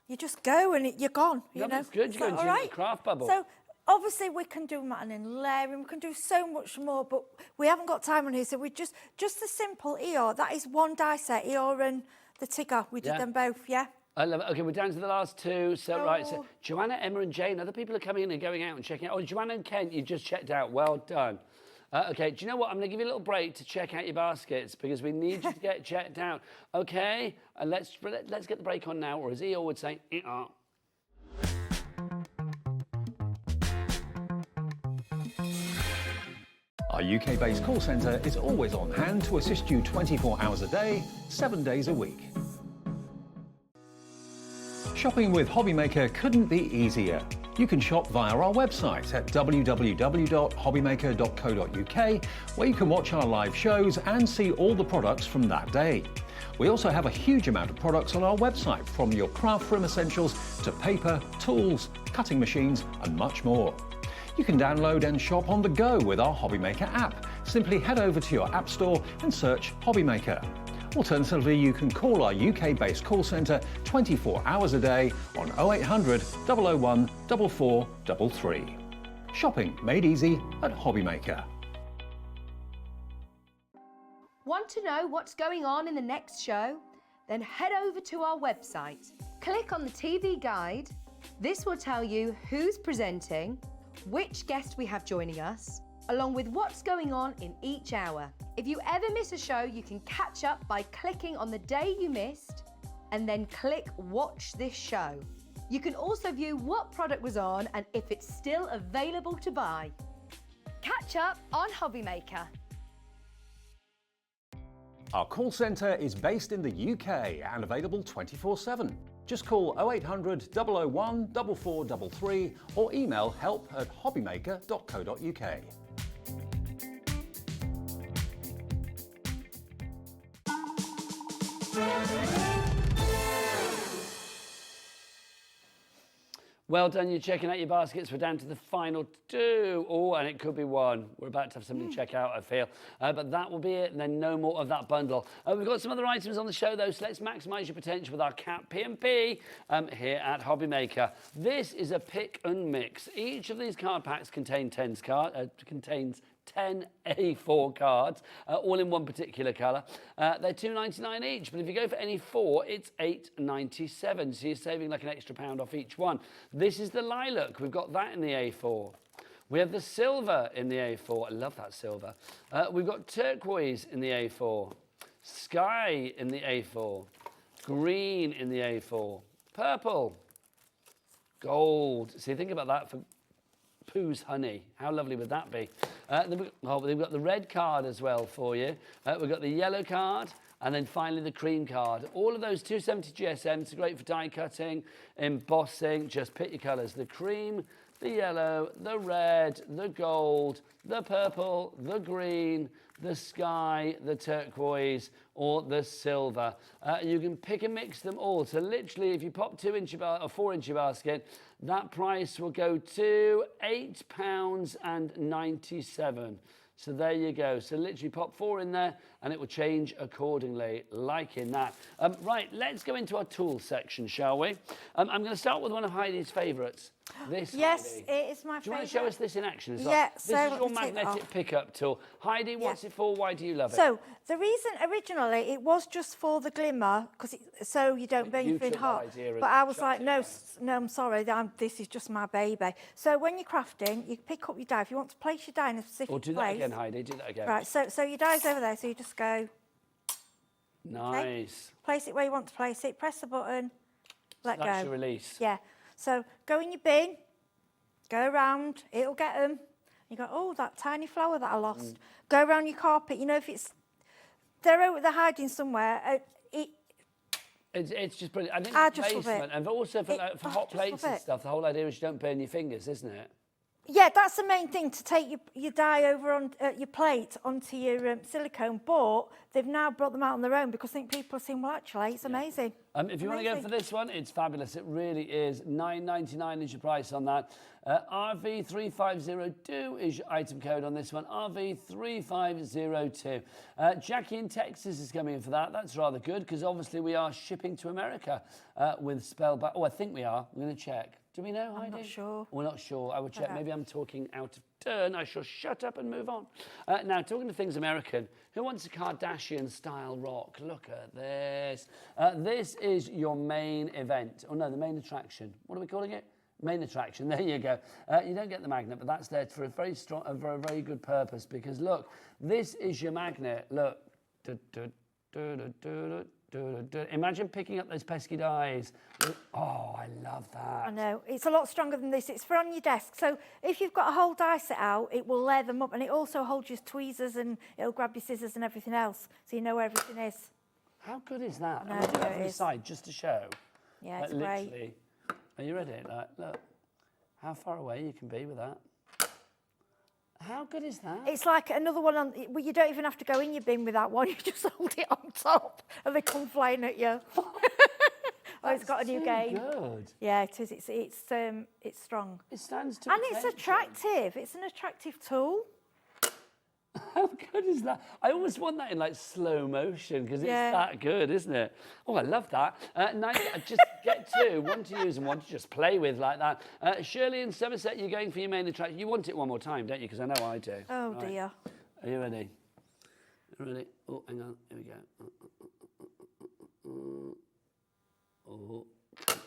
You just go and you're gone.
No,
you know,
that's good. You go into the craft bubble.
So obviously we can do matting and layering. We can do so much more, but we haven't got time on here. So we just a simple ear. That is one die set. Ear and the Tigger. We did them both. Yeah.
I love it. Okay, we're down to the last two. So, right, so Joanna, Emma and Jane, other people are coming in and going out and checking out. Oh, Joanna and Kent, you just checked out. Well done. Okay, do you know what? I'm going to give you a little break to check out your baskets because we need you to get checked out. Okay, and let's get the break on now, or as Eeyore would say,
Our UK-based call centre is always on hand to assist you 24 hours a day, 7 days a week. Shopping with Hobbymaker couldn't be easier. You can shop via our website at www.hobbymaker.co.uk, where you can watch our live shows and see all the products from that day. We also have a huge amount of products on our website, from your craft room essentials to paper, tools, cutting machines and much more. You can download and shop on the go with our Hobbymaker app. Simply head over to your app store and search Hobbymaker. Alternatively, you can call our UK-based call centre 24 hours a day on 0800 001 4433. Shopping made easy at Hobbymaker.
Want to know what's going on in the next show? Then head over to our website. Click on the TV guide. This will tell you who's presenting, which guest we have joining us, along with what's going on in each hour. If you ever miss a show, you can catch up by clicking on the day you missed and then click Watch This Show. You can also view what product was on and if it's still available to buy.
Catch up on Hobbymaker.
Our call centre is based in the UK and available 24/7. Just call 0800 001 4433 or email help@hobbymaker.co.uk.
Well done, you're checking out your baskets. We're down to the final two. Oh, and it could be one. We're about to have somebody check out, I feel. But that will be it, and then no more of that bundle. We've got some other items on the show, though, so let's maximise your potential with our Cat P&P here at Hobbymaker. This is a pick and mix. Each of these card packs contains 10 A4 cards, all in one particular colour. They're £2.99 each, but if you go for any four, it's £8.97, so you're saving like an extra £1 off each one. This is the lilac. We've got that in the A4. We have the silver in the A4. I love that silver. We've got turquoise in the A4, sky in the A4, green in the A4, purple, gold. See, think about that for Pooh's honey. How lovely would that be? We've got the red card as well for you. We've got the yellow card, and then finally the cream card. All of those 270 GSMs are great for die cutting, embossing. Just pick your colours. The cream, the yellow, the red, the gold, the purple, the green, the sky, the turquoise, or the silver. You can pick and mix them all. So literally, if you pop 2-inch or 4-inch basket, that price will go to £8.97. So there you go. So literally pop 4 in there and it will change accordingly, like in that. Right, let's go into our tools section, shall we? I'm going to start with one of Heidi's favourites. This,
yes,
Heidi.
it is my favourite.
Do you want to show us this in action as well?
Yeah,
this is your magnetic pickup tool. Heidi, what's it for? Why do you love it?
So the reason originally it was just for the glimmer, because so you don't burn your food hot. But I was like, no, I'm sorry, this is just my baby. So when you're crafting, you pick up your die. If you want to place your die in a specific place.
Or do that again, Heidi. Do that again.
Right. So your die's over there. So you just go.
Nice.
Okay, place it where you want to place it. Press the button. Let go.
That's your release.
Yeah. So go in your bin. Go around. It'll get them. You go, oh, that tiny flower that I lost. Go around your carpet. You know, if they're hiding somewhere.
It's just brilliant. I think
I
the
just love
placement,
it.
and also for hot plates and stuff, the whole idea is you don't burn your fingers, isn't it?
Yeah, that's the main thing, to take your die over on your plate onto your silicone, but they've now brought them out on their own because I think people are saying, well, actually, it's amazing.
If you want to go for this one, it's fabulous. It really is. $9.99 is your price on that. RV3502 is your item code on this one. RV3502. Jackie in Texas is coming in for that. That's rather good because obviously we are shipping to America with Spellbinders. Oh, I think we are. I'm going to check. Do we know, Heidi?
I'm not sure.
We're not sure. I will check. Maybe I'm talking out of turn. I shall shut up and move on. Now, talking to things American, who wants a Kardashian-style rock? Look at this. This is your main event. Oh, no, the main attraction. What are we calling it? Main attraction. There you go. You don't get the magnet, but that's there for a very strong, for a very good purpose. Because look, this is your magnet. Look. Imagine picking up those pesky dies. Oh, I love that.
I know. It's a lot stronger than this. It's for on your desk. So if you've got a whole die set out, it will layer them up, and it also holds your tweezers and it'll grab your scissors and everything else, so you know where everything is.
How good is that?
I know,
I'm going to do that
it
from the
is.
side just to show.
Yeah, it's
literally.
great.
Are you ready? Like, look, how far away you can be with that. How good is that?
It's like another one on. Well, you don't even have to go in your bin with that one. You just hold it on top, and they come flying at you. Oh, it's got a new game.
Good.
Yeah, it is. It's strong.
It stands to
and it's
attention.
attractive. It's an attractive tool.
How good is that? I always want that in like slow motion because it's that good, isn't it? Oh, I love that. Nice. Just get two, one to use and one to just play with like that. Shirley in Somerset, you're going for your main attraction. You want it one more time, don't you? Because I know I do.
Oh,
right.
dear.
Are you ready? Ready? Oh, hang on. Here we go.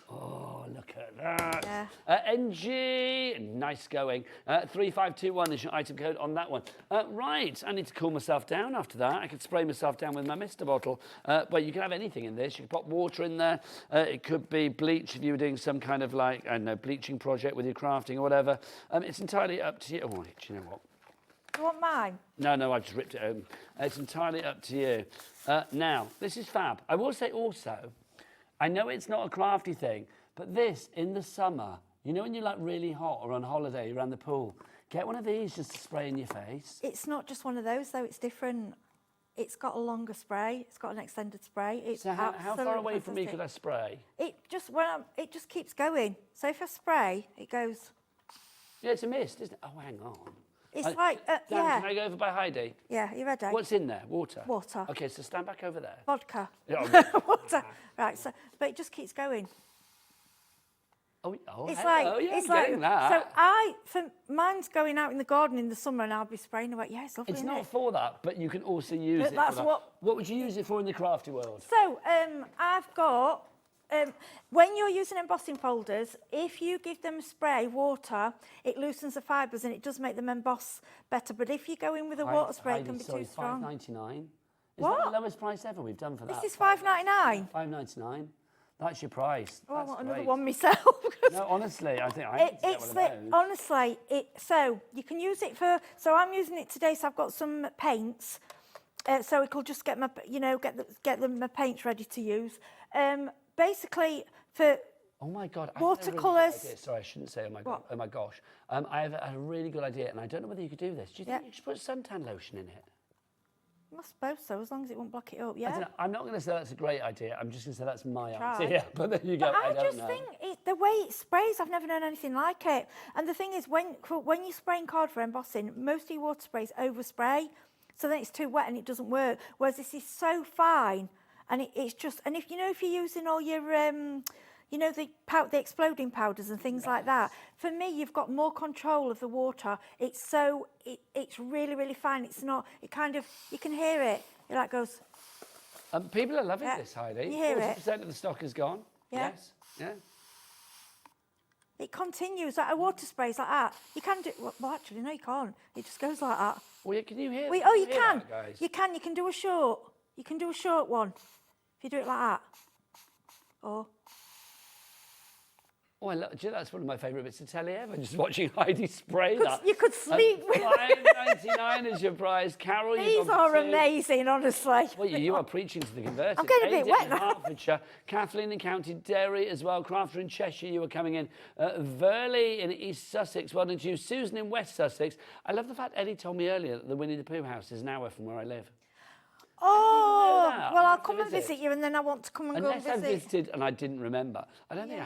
Oh, look at that.
Yeah.
NG, nice going. 3521 is your item code on that one. Right, I need to cool myself down after that. I could spray myself down with my Mister bottle. But you can have anything in this. You can pop water in there. It could be bleach if you were doing some kind of like, I don't know, bleaching project with your crafting or whatever. It's entirely up to you. Oh, do you know what?
You want mine?
No, I've just ripped it open. It's entirely up to you. Now, this is fab. I will say also, I know it's not a crafty thing, but this, in the summer, you know when you're like really hot or on holiday around the pool, get one of these just to spray in your face.
It's not just one of those, though. It's different. It's got a longer spray. It's got an extended spray. It's
So how far away from me could I spray?
It just keeps going. So if I spray, it goes.
Yeah, it's a mist, isn't it? Oh, hang on.
It's
Dan,
yeah.
Can I go over by Heidi?
Yeah, you ready?
What's in there? Water?
Water.
Okay, so stand back over there.
Vodka.
Yeah, okay.
Water. Right, so, but it just keeps going.
Oh,
It's
hello.
like,
Yeah,
it's
I'm getting that.
So mine's going out in the garden in the summer and I'll be spraying away. Yeah, it's lovely,
It's
isn't
not
it?
for that, but you can also use
But
it
that's
for that. What would you use it for in the crafty world?
So I've got, when you're using embossing folders, if you give them spray water, it loosens the fibres and it does make them emboss better. But if you go in with a water spray, it can be too strong.
$5.99. Is
What?
that the lowest price ever we've done for that?
This is $5.99.
$5.99. That's your price.
Oh, I
That's
want another
great.
one myself.
No, honestly, I think I need to get one of those.
Honestly, so you can use it for. So I'm using it today. So I've got some paints. So it'll just get my, my paints ready to use. Basically, for
Oh my God.
Watercolours.
Sorry, I shouldn't say oh my gosh. I have a really good idea, and I don't know whether you could do this. Do you think you should put suntan lotion in it?
I suppose so, as long as it won't block it up, yeah.
I don't know. I'm not going to say that's a great idea. I'm just going to say that's my idea. But there you go.
But I
don't
just
know.
think the way it sprays, I've never known anything like it. And the thing is, when you're spraying card for embossing, most of your water sprays overspray, so then it's too wet and it doesn't work. Whereas this is so fine, and it's just, and if you're using all your the exploding powders and things like that. For me, you've got more control of the water. It's really, really fine. It's not. You can hear it. It like goes.
People are loving this, Heidi.
You hear
40% of the stock is gone.
Yeah.
Yes. Yeah.
It continues like a water sprays like that. You can do. Well, actually, no, you can't. It just goes like that.
Well, can you hear?
You can.
That, guys?
You can. You can do a short. You can do a short one if you do it like that. Or.
Oh, that's one of my favourite bits of telly ever, just watching Heidi spray that.
You could sleep with
$5.99 is your prize. Carol,
these are amazing, honestly.
Well, you are preaching to the converted.
I'm getting a bit wet
in
now.
Hertfordshire, Kathleen in County Derry as well, Crafter in Cheshire, you are coming in. Verley in East Sussex, well done to you. Susan in West Sussex. I love the fact Eddie told me earlier that the Winnie the Pooh house is an hour from where I live.
Oh, well, I'll come and visit you, and then I want to come and go and
Unless
visit.
I visited and I didn't remember. I don't think I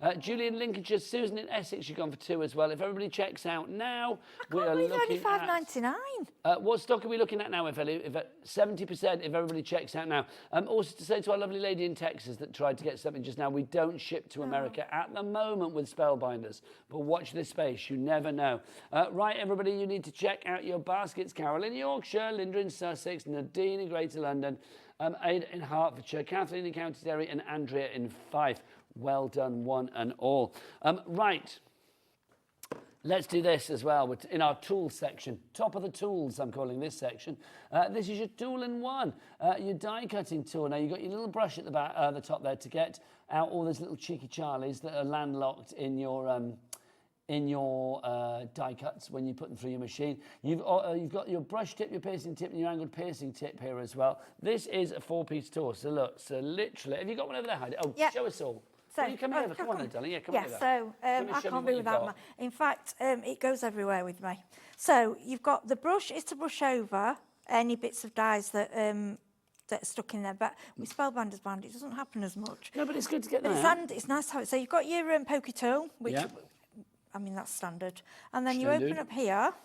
have. Julie in Lincolnshire, Susan in Essex, you've gone for 2 as well. If everybody checks out now, we are looking
only $5.99.
What stock are we looking at now, if 70%, if everybody checks out now. Also to say to our lovely lady in Texas that tried to get something just now, we don't ship to America at the moment with Spellbinders, but watch this space, you never know. Right, everybody, you need to check out your baskets. Carol in Yorkshire, Linda in Sussex, Nadine in Greater London, Ada in Hertfordshire, Kathleen in County Derry, and Andrea in Fife. Well done, one and all. Right. Let's do this as well in our tools section. Top of the tools, I'm calling this section. This is your tool-in-one, your die cutting tool. Now, you've got your little brush at the top there to get out all those little cheeky charlies that are landlocked in your die cuts when you put them through your machine. You've got your brush tip, your piercing tip, and your angled piercing tip here as well. This is a 4-piece tool. So look, literally, have you got one over there, Heidi? Oh, yeah. Show us all.
So,
well, you come over. Come on then, darling. Yeah, come over.
So I can't be without my. In fact, it goes everywhere with me. So you've got the brush is to brush over any bits of dyes that are stuck in there. But with Spellbinders band, it doesn't happen as much.
No, but it's good to get that.
And it's nice how so you've got your pokey tool, which I mean that's standard, and then you open up here.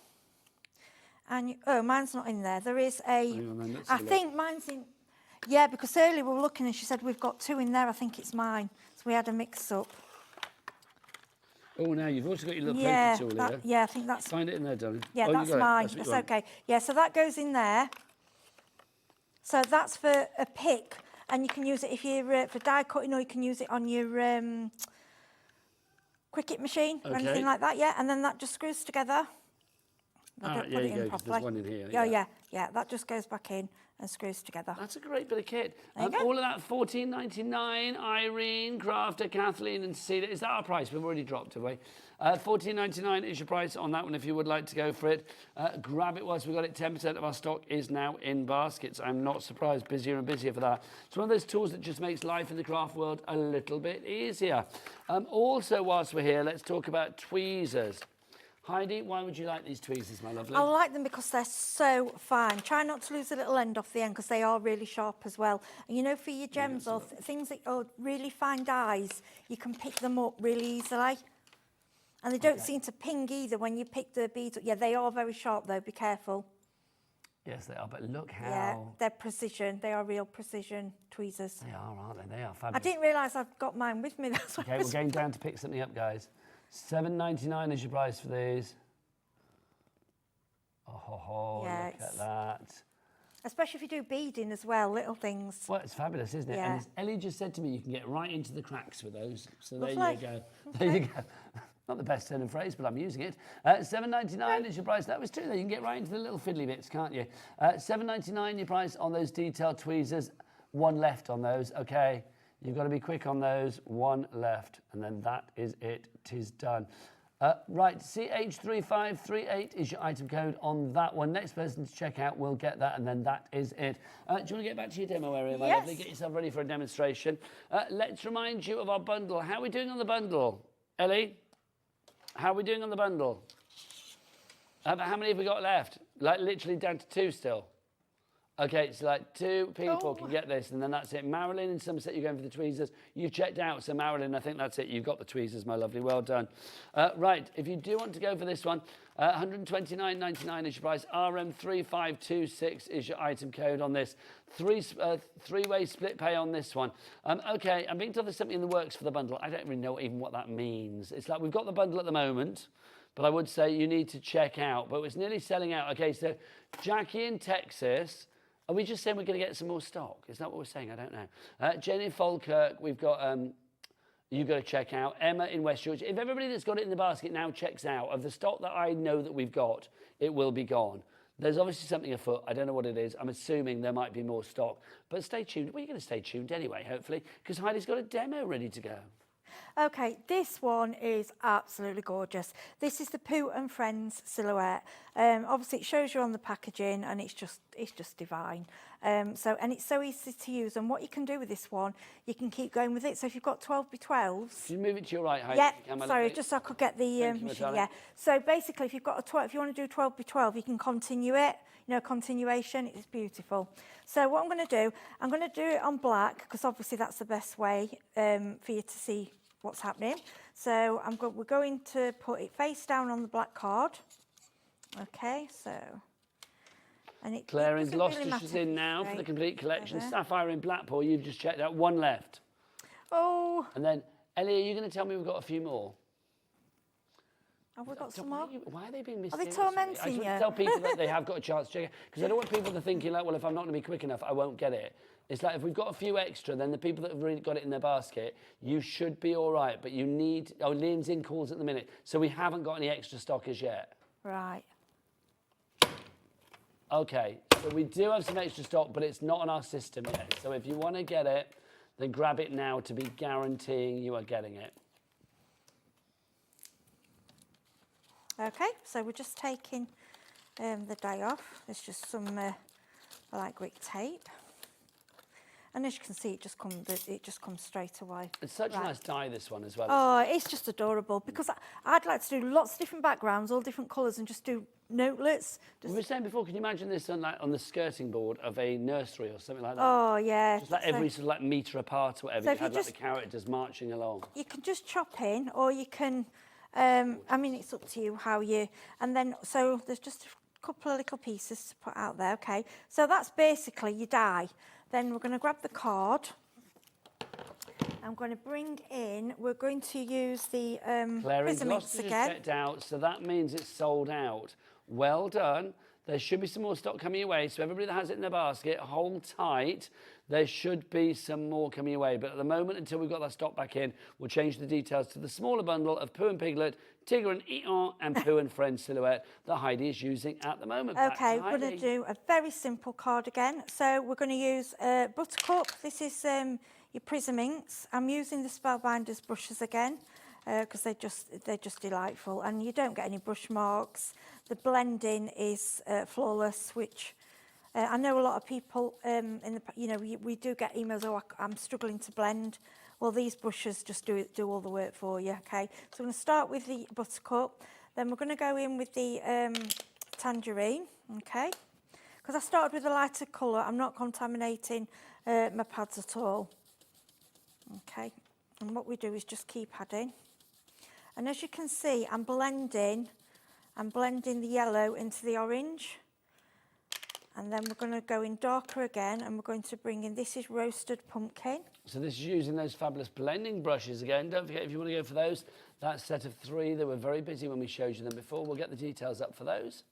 And mine's not in there. There is a. I think mine's in. Yeah, because earlier we were looking and she said we've got 2 in there. I think it's mine. So we had a mix-up.
Oh, now you've also got your little poker tool here.
Yeah, I think that's...
Find it in there, darling.
Yeah, that's mine. That's okay. Yeah, so that goes in there. So that's for a pick. And you can use it if you're for die cutting, or you can use it on your Cricut machine or anything like that. Yeah, and then that just screws together. I don't put it in properly.
There's one in here.
Yeah, that just goes back in and screws together.
That's a great bit of kit. All of that $14.99. Irene, Crafter, Kathleen, and Cedar. Is that our price? We've already dropped, have we? $14.99 is your price on that one if you would like to go for it. Grab it whilst we've got it. 10% of our stock is now in baskets. I'm not surprised. Busier and busier for that. It's one of those tools that just makes life in the craft world a little bit easier. Also, whilst we're here, let's talk about tweezers. Heidi, why would you like these tweezers, my lovely?
I like them because they're so fine. Try not to lose a little end off the end because they are really sharp as well. And you know, for your gems or things that are really fine dyes, you can pick them up really easily. And they don't seem to ping either when you pick the beads up. Yeah, they are very sharp though, be careful.
Yes, they are, but look how...
Yeah, they're precision. They are real precision tweezers.
They are, aren't they? They are fabulous.
I didn't realise I'd got mine with me. That's
okay, we're going down to pick something up, guys. $7.99 is your price for these. Oh, look at that.
Especially if you do beading as well, little things.
Well, it's fabulous, isn't it?
Yeah.
And as Ellie just said to me, you can get right into the cracks with those. So there
Lovely.
you go. There you go. Not the best turn of phrase, but I'm using it. $7.99 is your price. That was 2 there. You can get right into the little fiddly bits, can't you? $7.99 your price on those detailed tweezers. 1 left on those, okay? You've got to be quick on those. 1 left, and then that is it. 'Tis done. Right, CH3538 is your item code on that one. Next person to check out will get that, and then that is it. Do you want to get back to your demo area, my lovely? Get yourself ready for a demonstration. Let's remind you of our bundle. How are we doing on the bundle? Ellie, how are we doing on the bundle? How many have we got left? Like literally down to 2 still. Okay, so like 2 people can get this, and then that's it. Marilyn in Somerset, you're going for the tweezers. You've checked out, so Marilyn, I think that's it. You've got the tweezers, my lovely. Well done. Right, if you do want to go for this one, £129.99 is your price. RM3526 is your item code on this. Three-way split pay on this one. Okay, I'm being told there's something in the works for the bundle. I don't really know even what that means. It's like we've got the bundle at the moment, but I would say you need to check out. But it's nearly selling out. Okay, so Jackie in Texas. Are we just saying we're going to get some more stock? Is that what we're saying? I don't know. Jenny in Falkirk, we've got, you've got to check out. Emma in West Yorkshire. If everybody that's got it in the basket now checks out, of the stock that I know that we've got, it will be gone. There's obviously something afoot. I don't know what it is. I'm assuming there might be more stock. But stay tuned. Well, you're going to stay tuned anyway, hopefully, because Heidi's got a demo ready to go.
Okay, this one is absolutely gorgeous. This is the Pooh and Friends silhouette. Obviously, it shows you on the packaging, and it's just divine. And it's so easy to use. And what you can do with this one, you can keep going with it. So if you've got 12x12s,
can you move it to your right, Heidi?
Yeah, sorry, just so I could get the machine. Yeah. So basically, if you've got if you want to do 12x12, you can continue it. You know, continuation. It's beautiful. So what I'm going to do it on black, because obviously that's the best way for you to see what's happening. So we're going to put it face down on the black card. Okay, so. And
Claire in Gloucestershire's in now for the complete collection. Sapphire in Blackpool, you've just checked out 1 left.
Oh.
And then, Ellie, are you going to tell me we've got a few more?
Have we got some more?
Why are they being
Are
mysterious?
they tormenting
I just
you?
want to tell people that they have got a chance to check it, because I don't want people to thinking like, well, if I'm not going to be quick enough, I won't get it. It's like if we've got a few extra, then the people that have really got it in their basket, you should be all right. But you need... Oh, Lynn's in calls at the minute. So we haven't got any extra stock as yet.
Right.
Okay, so we do have some extra stock, but it's not on our system yet. So if you want to get it, then grab it now to be guaranteeing you are getting it.
Okay, so we're just taking the die off. There's just some light grit tape. And as you can see, it just comes straight away.
It's such a nice die, this one, as well.
Oh, it's just adorable, because I'd like to do lots of different backgrounds, all different colours, and just do notelets.
We were saying before, can you imagine this on the skirting board of a nursery or something like that?
Oh, yeah.
Just like every sort of like metre apart or whatever,
So
you had like the characters marching along.
You can just chop in, or you can, I mean, it's up to you how you, and then, so there's just a couple of little pieces to put out there, okay? So that's basically your die. Then we're going to grab the card. I'm going to bring in, we're going to use the Prism inks again.
Checked out, so that means it's sold out. Well done. There should be some more stock coming your way, so everybody that has it in their basket, hold tight. There should be some more coming your way, but at the moment, until we've got that stock back in, we'll change the details to the smaller bundle of Pooh and Piglet, Tigger and Eeyore, and Pooh and Friends silhouette that Heidi is using at the moment.
Okay, we're going to do a very simple card again. So we're going to use Buttercup. This is your Prism inks. I'm using the Spellbinders brushes again, because they're just delightful, and you don't get any brush marks. The blending is flawless, which I know a lot of people we do get emails. Oh, I'm struggling to blend. Well, these brushes just do all the work for you. Okay, so I'm going to start with the Buttercup. Then we're going to go in with the Tangerine. Okay, because I started with a lighter colour. I'm not contaminating my pads at all. Okay, and what we do is just keep adding. And as you can see, I'm blending the yellow into the orange. And then we're going to go in darker again, and we're going to bring in, this is Roasted Pumpkin.
So this is using those fabulous blending brushes again. Don't forget, if you want to go for those, that set of 3, they were very busy when we showed you them before. We'll get the details up for those.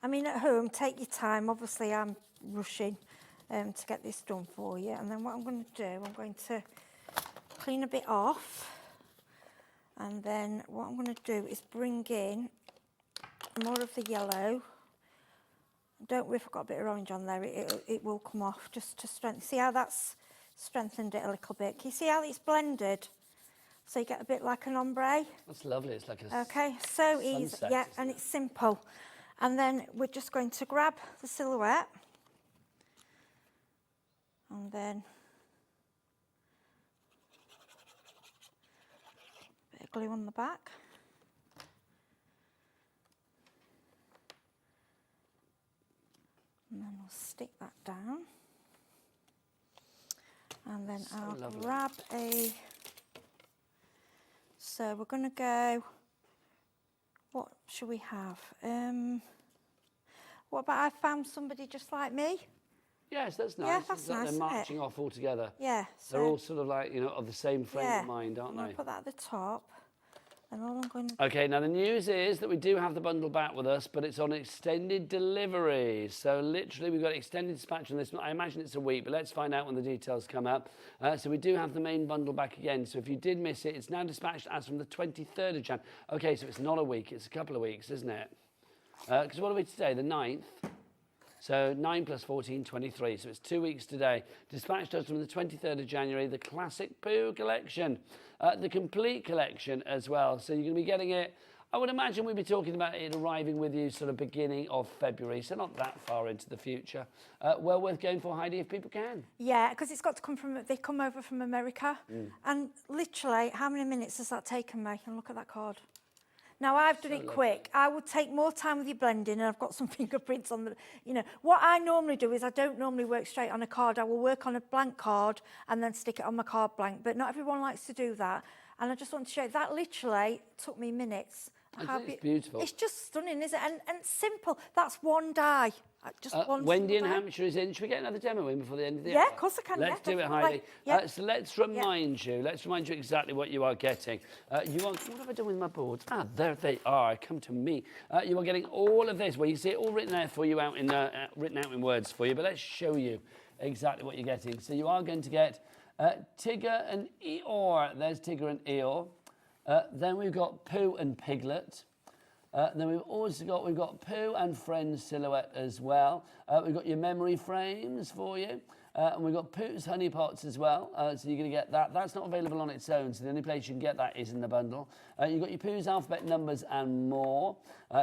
I mean, at home, take your time. Obviously, I'm rushing to get this done for you. And then what I'm going to do, I'm going to clean a bit off. And then what I'm going to do is bring in more of the yellow. Don't worry if I've got a bit of orange on there, it will come off just to strengthen. See how that's strengthened it a little bit? Can you see how it's blended? So you get a bit like an ombre.
That's lovely. It's like a
Okay, so easy.
sunset,
Yeah, and it's simple. And then we're just going to grab the silhouette. And then a bit of glue on the back. And then we'll stick that down. And then
So
I'll
lovely.
grab a... So we're going to go... What should we have? What about I found somebody just like me?
Yes, that's nice.
Yeah, that's
It's like
nice,
they're
isn't it?
marching off all together.
Yeah.
They're all sort of like, you know, of the same frame
yeah.
of mind, aren't
I'm
they?
gonna put that at the top. And all I'm going to...
Okay, now the news is that we do have the bundle back with us, but it's on extended delivery. So literally we've got extended dispatch on this. I imagine it's a week, but let's find out when the details come up. So we do have the main bundle back again. So if you did miss it, it's now dispatched as from the 23rd of Jan. Okay, so it's not a week, it's a couple of weeks, isn't it? Because what are we today, the 9th? So 9 plus 14, 23. So it's 2 weeks today. Dispatched us from the 23rd of January, the Classic Poo collection, the complete collection as well. So you're going to be getting it. I would imagine we'd be talking about it arriving with you sort of beginning of February, so not that far into the future. Well worth going for, Heidi, if people can.
Yeah, because it's got to come from... They come over from America. And literally, how many minutes has that taken me? And look at that card. Now, I've done it quick. I would take more time with your blending, and I've got some fingerprints on the... You know, what I normally do is I don't normally work straight on a card. I will work on a blank card and then stick it on my card blank. But not everyone likes to do that. And I just want to show you, that literally took me minutes.
I think it's beautiful.
It's just stunning, isn't it? And simple. That's one die. Just one
Wendy in
simple die.
Hampshire is in. Should we get another demo in before the end of the
Yeah,
hour?
of course I can.
Let's do it,
definitely.
Heidi.
Yeah.
So let's remind you. Let's remind you exactly what you are getting. You are. What have I done with my boards? Ah, there they are. Come to me. You are getting all of this. Well, you see it all written there for you, written out in words for you. But let's show you exactly what you're getting. So you are going to get Tigger and Eeyore. There's Tigger and Eeyore. Then we've got Pooh and Piglet. Then we've got Pooh and Friends silhouette as well. We've got your memory frames for you. And we've got Pooh's honey pots as well. So you're going to get that. That's not available on its own, so the only place you can get that is in the bundle. You've got your Pooh's alphabet numbers and more.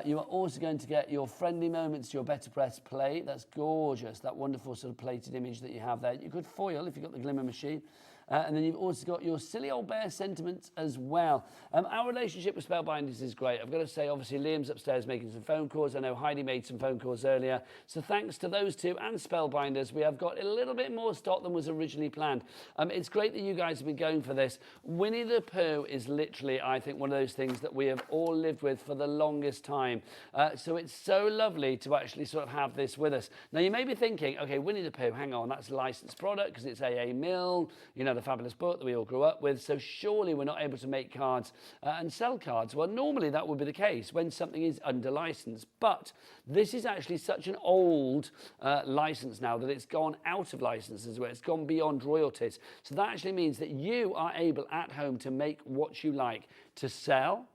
You are also going to get your friendly moments, your Better Press plate. That's gorgeous, that wonderful sort of plated image that you have there. You could foil if you've got the glimmer machine. And then you've also got your silly old bear sentiments as well. Our relationship with Spellbinders is great. I've got to say, obviously, Liam's upstairs making some phone calls. I know Heidi made some phone calls earlier. So thanks to those two and Spellbinders, we have got a little bit more stock than was originally planned. It's great that you guys have been going for this. Winnie the Pooh is literally, I think, one of those things that we have all lived with for the longest time. So it's so lovely to actually sort of have this with us. Now, you may be thinking, okay, Winnie the Pooh, hang on, that's a licensed product because it's AA Mill, you know, the fabulous book that we all grew up with, so surely we're not able to make cards and sell cards. Well, normally that would be the case when something is under license, but this is actually such an old license now that it's gone out of licenses, where it's gone beyond royalties. So that actually means that you are able at home to make what you like, to sell,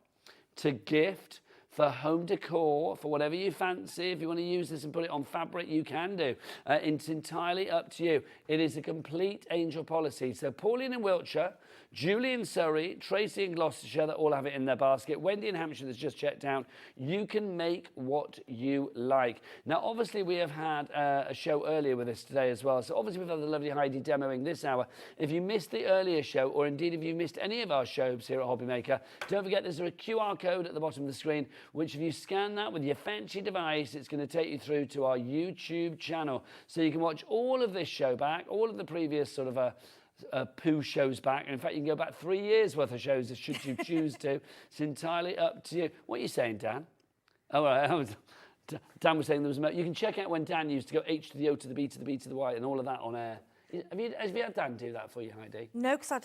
to gift, for home decor, for whatever you fancy. If you want to use this and put it on fabric, you can do. It's entirely up to you. It is a complete Angel policy. So Pauline in Wiltshire, Julie in Surrey, Tracy in Gloucestershire, that all have it in their basket, Wendy in Hampshire that's just checked out. You can make what you like. Now, obviously, we have had a show earlier with us today as well. So obviously, we've had the lovely Heidi demoing this hour. If you missed the earlier show, or indeed if you missed any of our shows here at Hobby Maker, don't forget there's a QR code at the bottom of the screen, which if you scan that with your fancy device, it's going to take you through to our YouTube channel. So you can watch all of this show back, all of the previous sort of Pooh shows back. And in fact, you can go back 3 years worth of shows should you choose to. It's entirely up to you. What are you saying, Dan? Oh, right. Dan was saying there was you can check out when Dan used to go H to the O to the B to the B to the Y and all of that on air. Have you had Dan do that for you, Heidi?
No, because I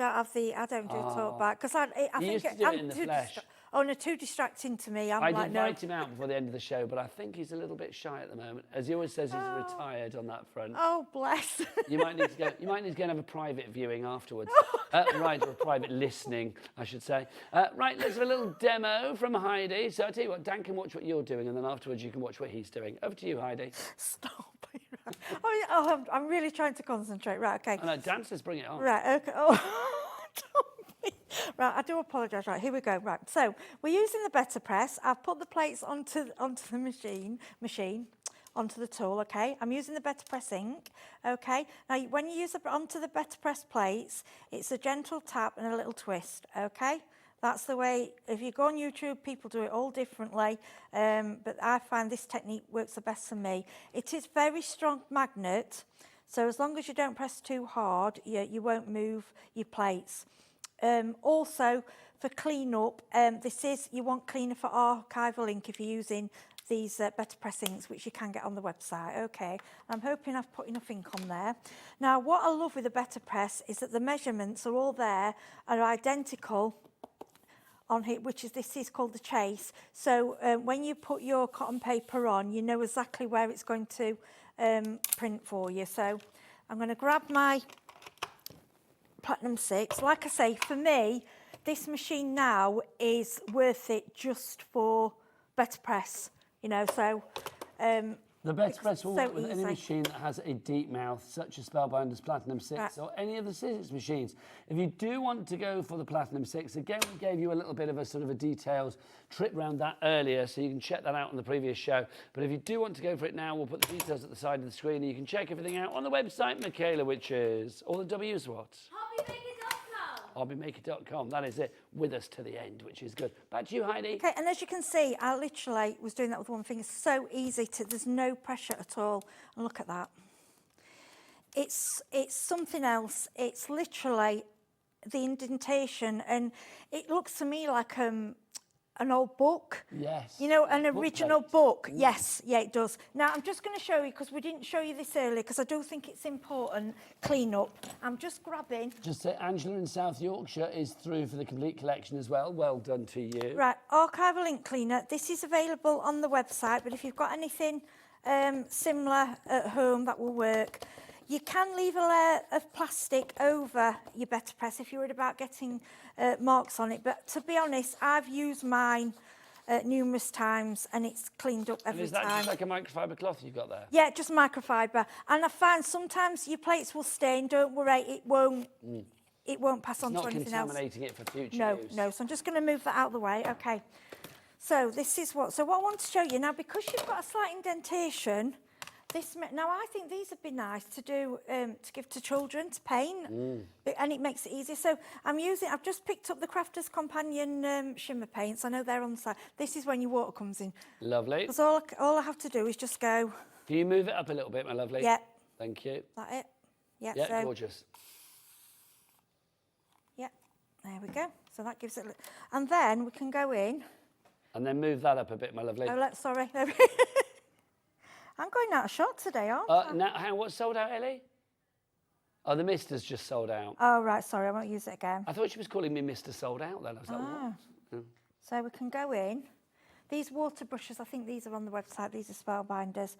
don't do talk back. Because I think
used to do it in the flesh.
Oh, no, too distracting to me.
I'd invite him out before the end of the show, but I think he's a little bit shy at the moment. As he always says, he's retired on that front.
Oh, bless.
You might need to go. You might need to go and have a private viewing afterwards. Right, or a private listening, I should say. Right, let's have a little demo from Heidi. So I tell you what, Dan can watch what you're doing, and then afterwards you can watch what he's doing. Over to you, Heidi.
Stop. Oh, I'm really trying to concentrate. Right, okay.
Oh, no, Dan says bring it on.
Right, okay. Oh, Right, I do apologise. Right, here we go. Right, so we're using the better press. I've put the plates onto the machine, onto the tool, okay? I'm using the better press ink, okay? Now, when you use it onto the better press plates, it's a gentle tap and a little twist, okay? That's the way, if you go on YouTube, people do it all differently, but I find this technique works the best for me. It is very strong magnet, so as long as you don't press too hard, you won't move your plates. Also, for clean up, you want cleaner for archival ink if you're using these better press inks, which you can get on the website, okay? I'm hoping I've put enough ink on there. Now, what I love with the better press is that the measurements are all there, are identical on here, this is called the chase. So when you put your cotton paper on, you know exactly where it's going to print for you. So I'm going to grab my Platinum 6. Like I say, for me, this machine now is worth it just for better press, you know, so
the better press will work with any
easy.
machine that has a deep mouth, such as Spellbinders Platinum 6 or any of the Sizzix machines. If you do want to go for the Platinum 6, again, we gave you a little bit of a sort of a detailed trip around that earlier, so you can check that out on the previous show. But if you do want to go for it now, we'll put the details at the side of the screen, and you can check everything out on the website, Michaela, which is, all the W's what? Hobbymaker.com, that is it, with us to the end, which is good. Back to you, Heidi.
Okay, and as you can see, I literally was doing that with one finger. It's so easy there's no pressure at all. And look at that. It's something else. It's literally the indentation, and it looks to me like an old book.
Yes.
You know, an original book. Yes, yeah, it does. Now, I'm just going to show you, because we didn't show you this earlier, because I do think it's important, clean up. I'm just grabbing.
Just say Angela in South Yorkshire is through for the complete collection as well. Well done to you.
Right, archival ink cleaner. This is available on the website, but if you've got anything similar at home, that will work. You can leave a layer of plastic over your better press if you're worried about getting marks on it. But to be honest, I've used mine numerous times and it's cleaned up every time.
Is that just like a microfiber cloth you've got there?
Yeah, just microfiber. And I find sometimes your plates will stain. Don't worry, it won't. It won't pass on to anything else.
Not contaminating it for future use.
No. So I'm just going to move that out of the way. Okay. So this is what. So what I want to show you now, because you've got a slight indentation. Now I think these would be nice to do to give to children to paint, and it makes it easier. So I've just picked up the Crafter's Companion shimmer paints. I know they're on the side. This is when your water comes in.
Lovely.
Because all I have to do is just go.
Can you move it up a little bit, my lovely?
Yeah.
Thank you.
That it? Yeah.
Yeah,
so,
gorgeous.
Yeah. There we go. So that gives it, and then we can go in.
And then move that up a bit, my lovely.
Oh, sorry. I'm going out of shot today, aren't I?
Now, what's sold out, Ellie? Oh, the Mister's just sold out.
Oh, right, sorry, I won't use it again.
I thought she was calling me Mr. Sold Out then. I was like, what?
So we can go in. These water brushes, I think these are on the website. These are Spellbinders.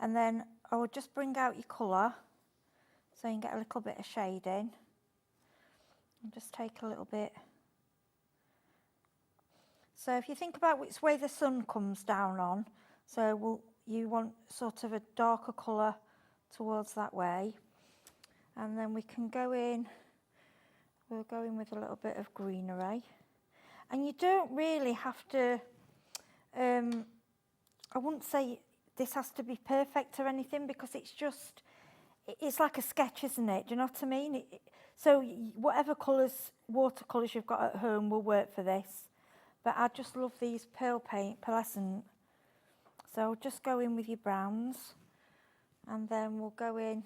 And then I will just bring out your colour so you can get a little bit of shading. And just take a little bit. So if you think about which way the sun comes down on, so you want sort of a darker colour towards that way. And then we can go in, we'll go in with a little bit of greenery. And you don't really have to, I wouldn't say this has to be perfect or anything, because it's like a sketch, isn't it? Do you know what I mean? So whatever colours, watercolours you've got at home will work for this. But I just love these pearlescent. So just go in with your browns, and then we'll go in,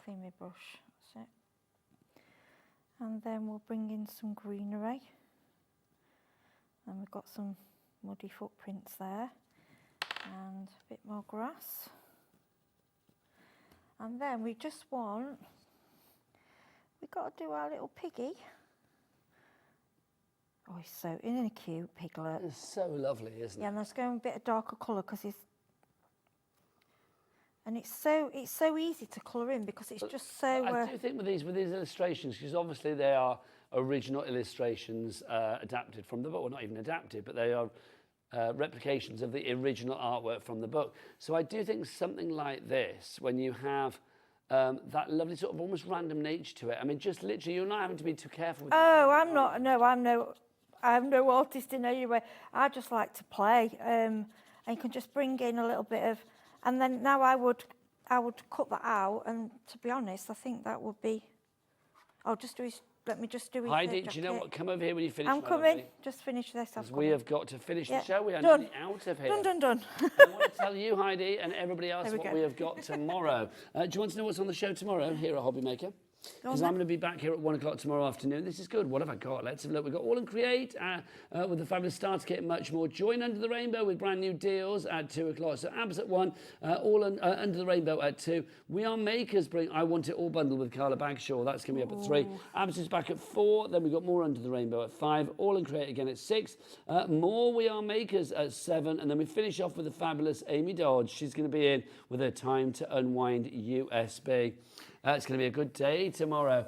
clean my brush, that's it. And then we'll bring in some greenery. And we've got some muddy footprints there, and a bit more grass. And then we've got to do our little piggy. Oh, isn't he cute, Piglet?
It's so lovely, isn't it?
Yeah, and let's go in a bit of darker colour, because it's so easy to colour in, because it's just so.
I do think with these illustrations, because obviously they are original illustrations adapted from the book, well, not even adapted, but they are replications of the original artwork from the book. So I do think something like this, when you have that lovely sort of almost random nature to it. I mean, just literally, you're not having to be too careful.
Oh, I'm not. No, I'm no artist in any way. I just like to play, and you can just bring in a little bit of, and then now I would cut that out. And to be honest, I think that would be. I'll just do his. Let me just do his.
Heidi, do you know what? Come over here when you finish.
I'm coming. Just finish this.
Because we have got to finish the show. We are
done.
nearly out of here.
Done.
I want to tell you, Heidi, and everybody else what we have got tomorrow. Do you want to know what's on the show tomorrow here at Hobby Maker? Because I'm going to be back here at 1 o'clock tomorrow afternoon. This is good. What have I got? Let's have a look. We've got All and Create with the fabulous starter kit and much more. Join Under the Rainbow with brand new deals at 2 o'clock. So Abs at 1, Under the Rainbow at 2. We Are Makers bring I Want It All bundle with Carla Bagshaw. That's going to be up at 3. Abs is back at 4. Then we've got more Under the Rainbow at 5. All and Create again at 6. More We Are Makers at 7. And then we finish off with the fabulous Amy Dodge. She's going to be in with her Time to Unwind USB. It's going to be a good day tomorrow.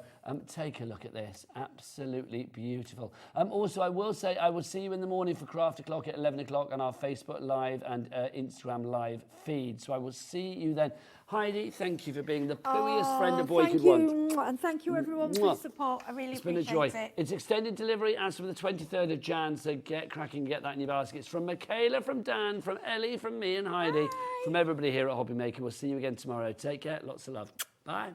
Take a look at this. Absolutely beautiful. Also, I will say I will see you in the morning for Craft O'Clock at 11 o'clock on our Facebook Live and Instagram Live feed. So I will see you then. Heidi, thank you for being the pooiest friend a boy could want.
And thank you everyone for your support. I really appreciate it.
It's been a joy. It's extended delivery as from the 23rd of Jan, so get cracking, get that in your baskets. From Michaela, from Dan, from Ellie, from me and Heidi, from everybody here at Hobby Maker. We'll see you again tomorrow. Take care. Lots of love. Bye.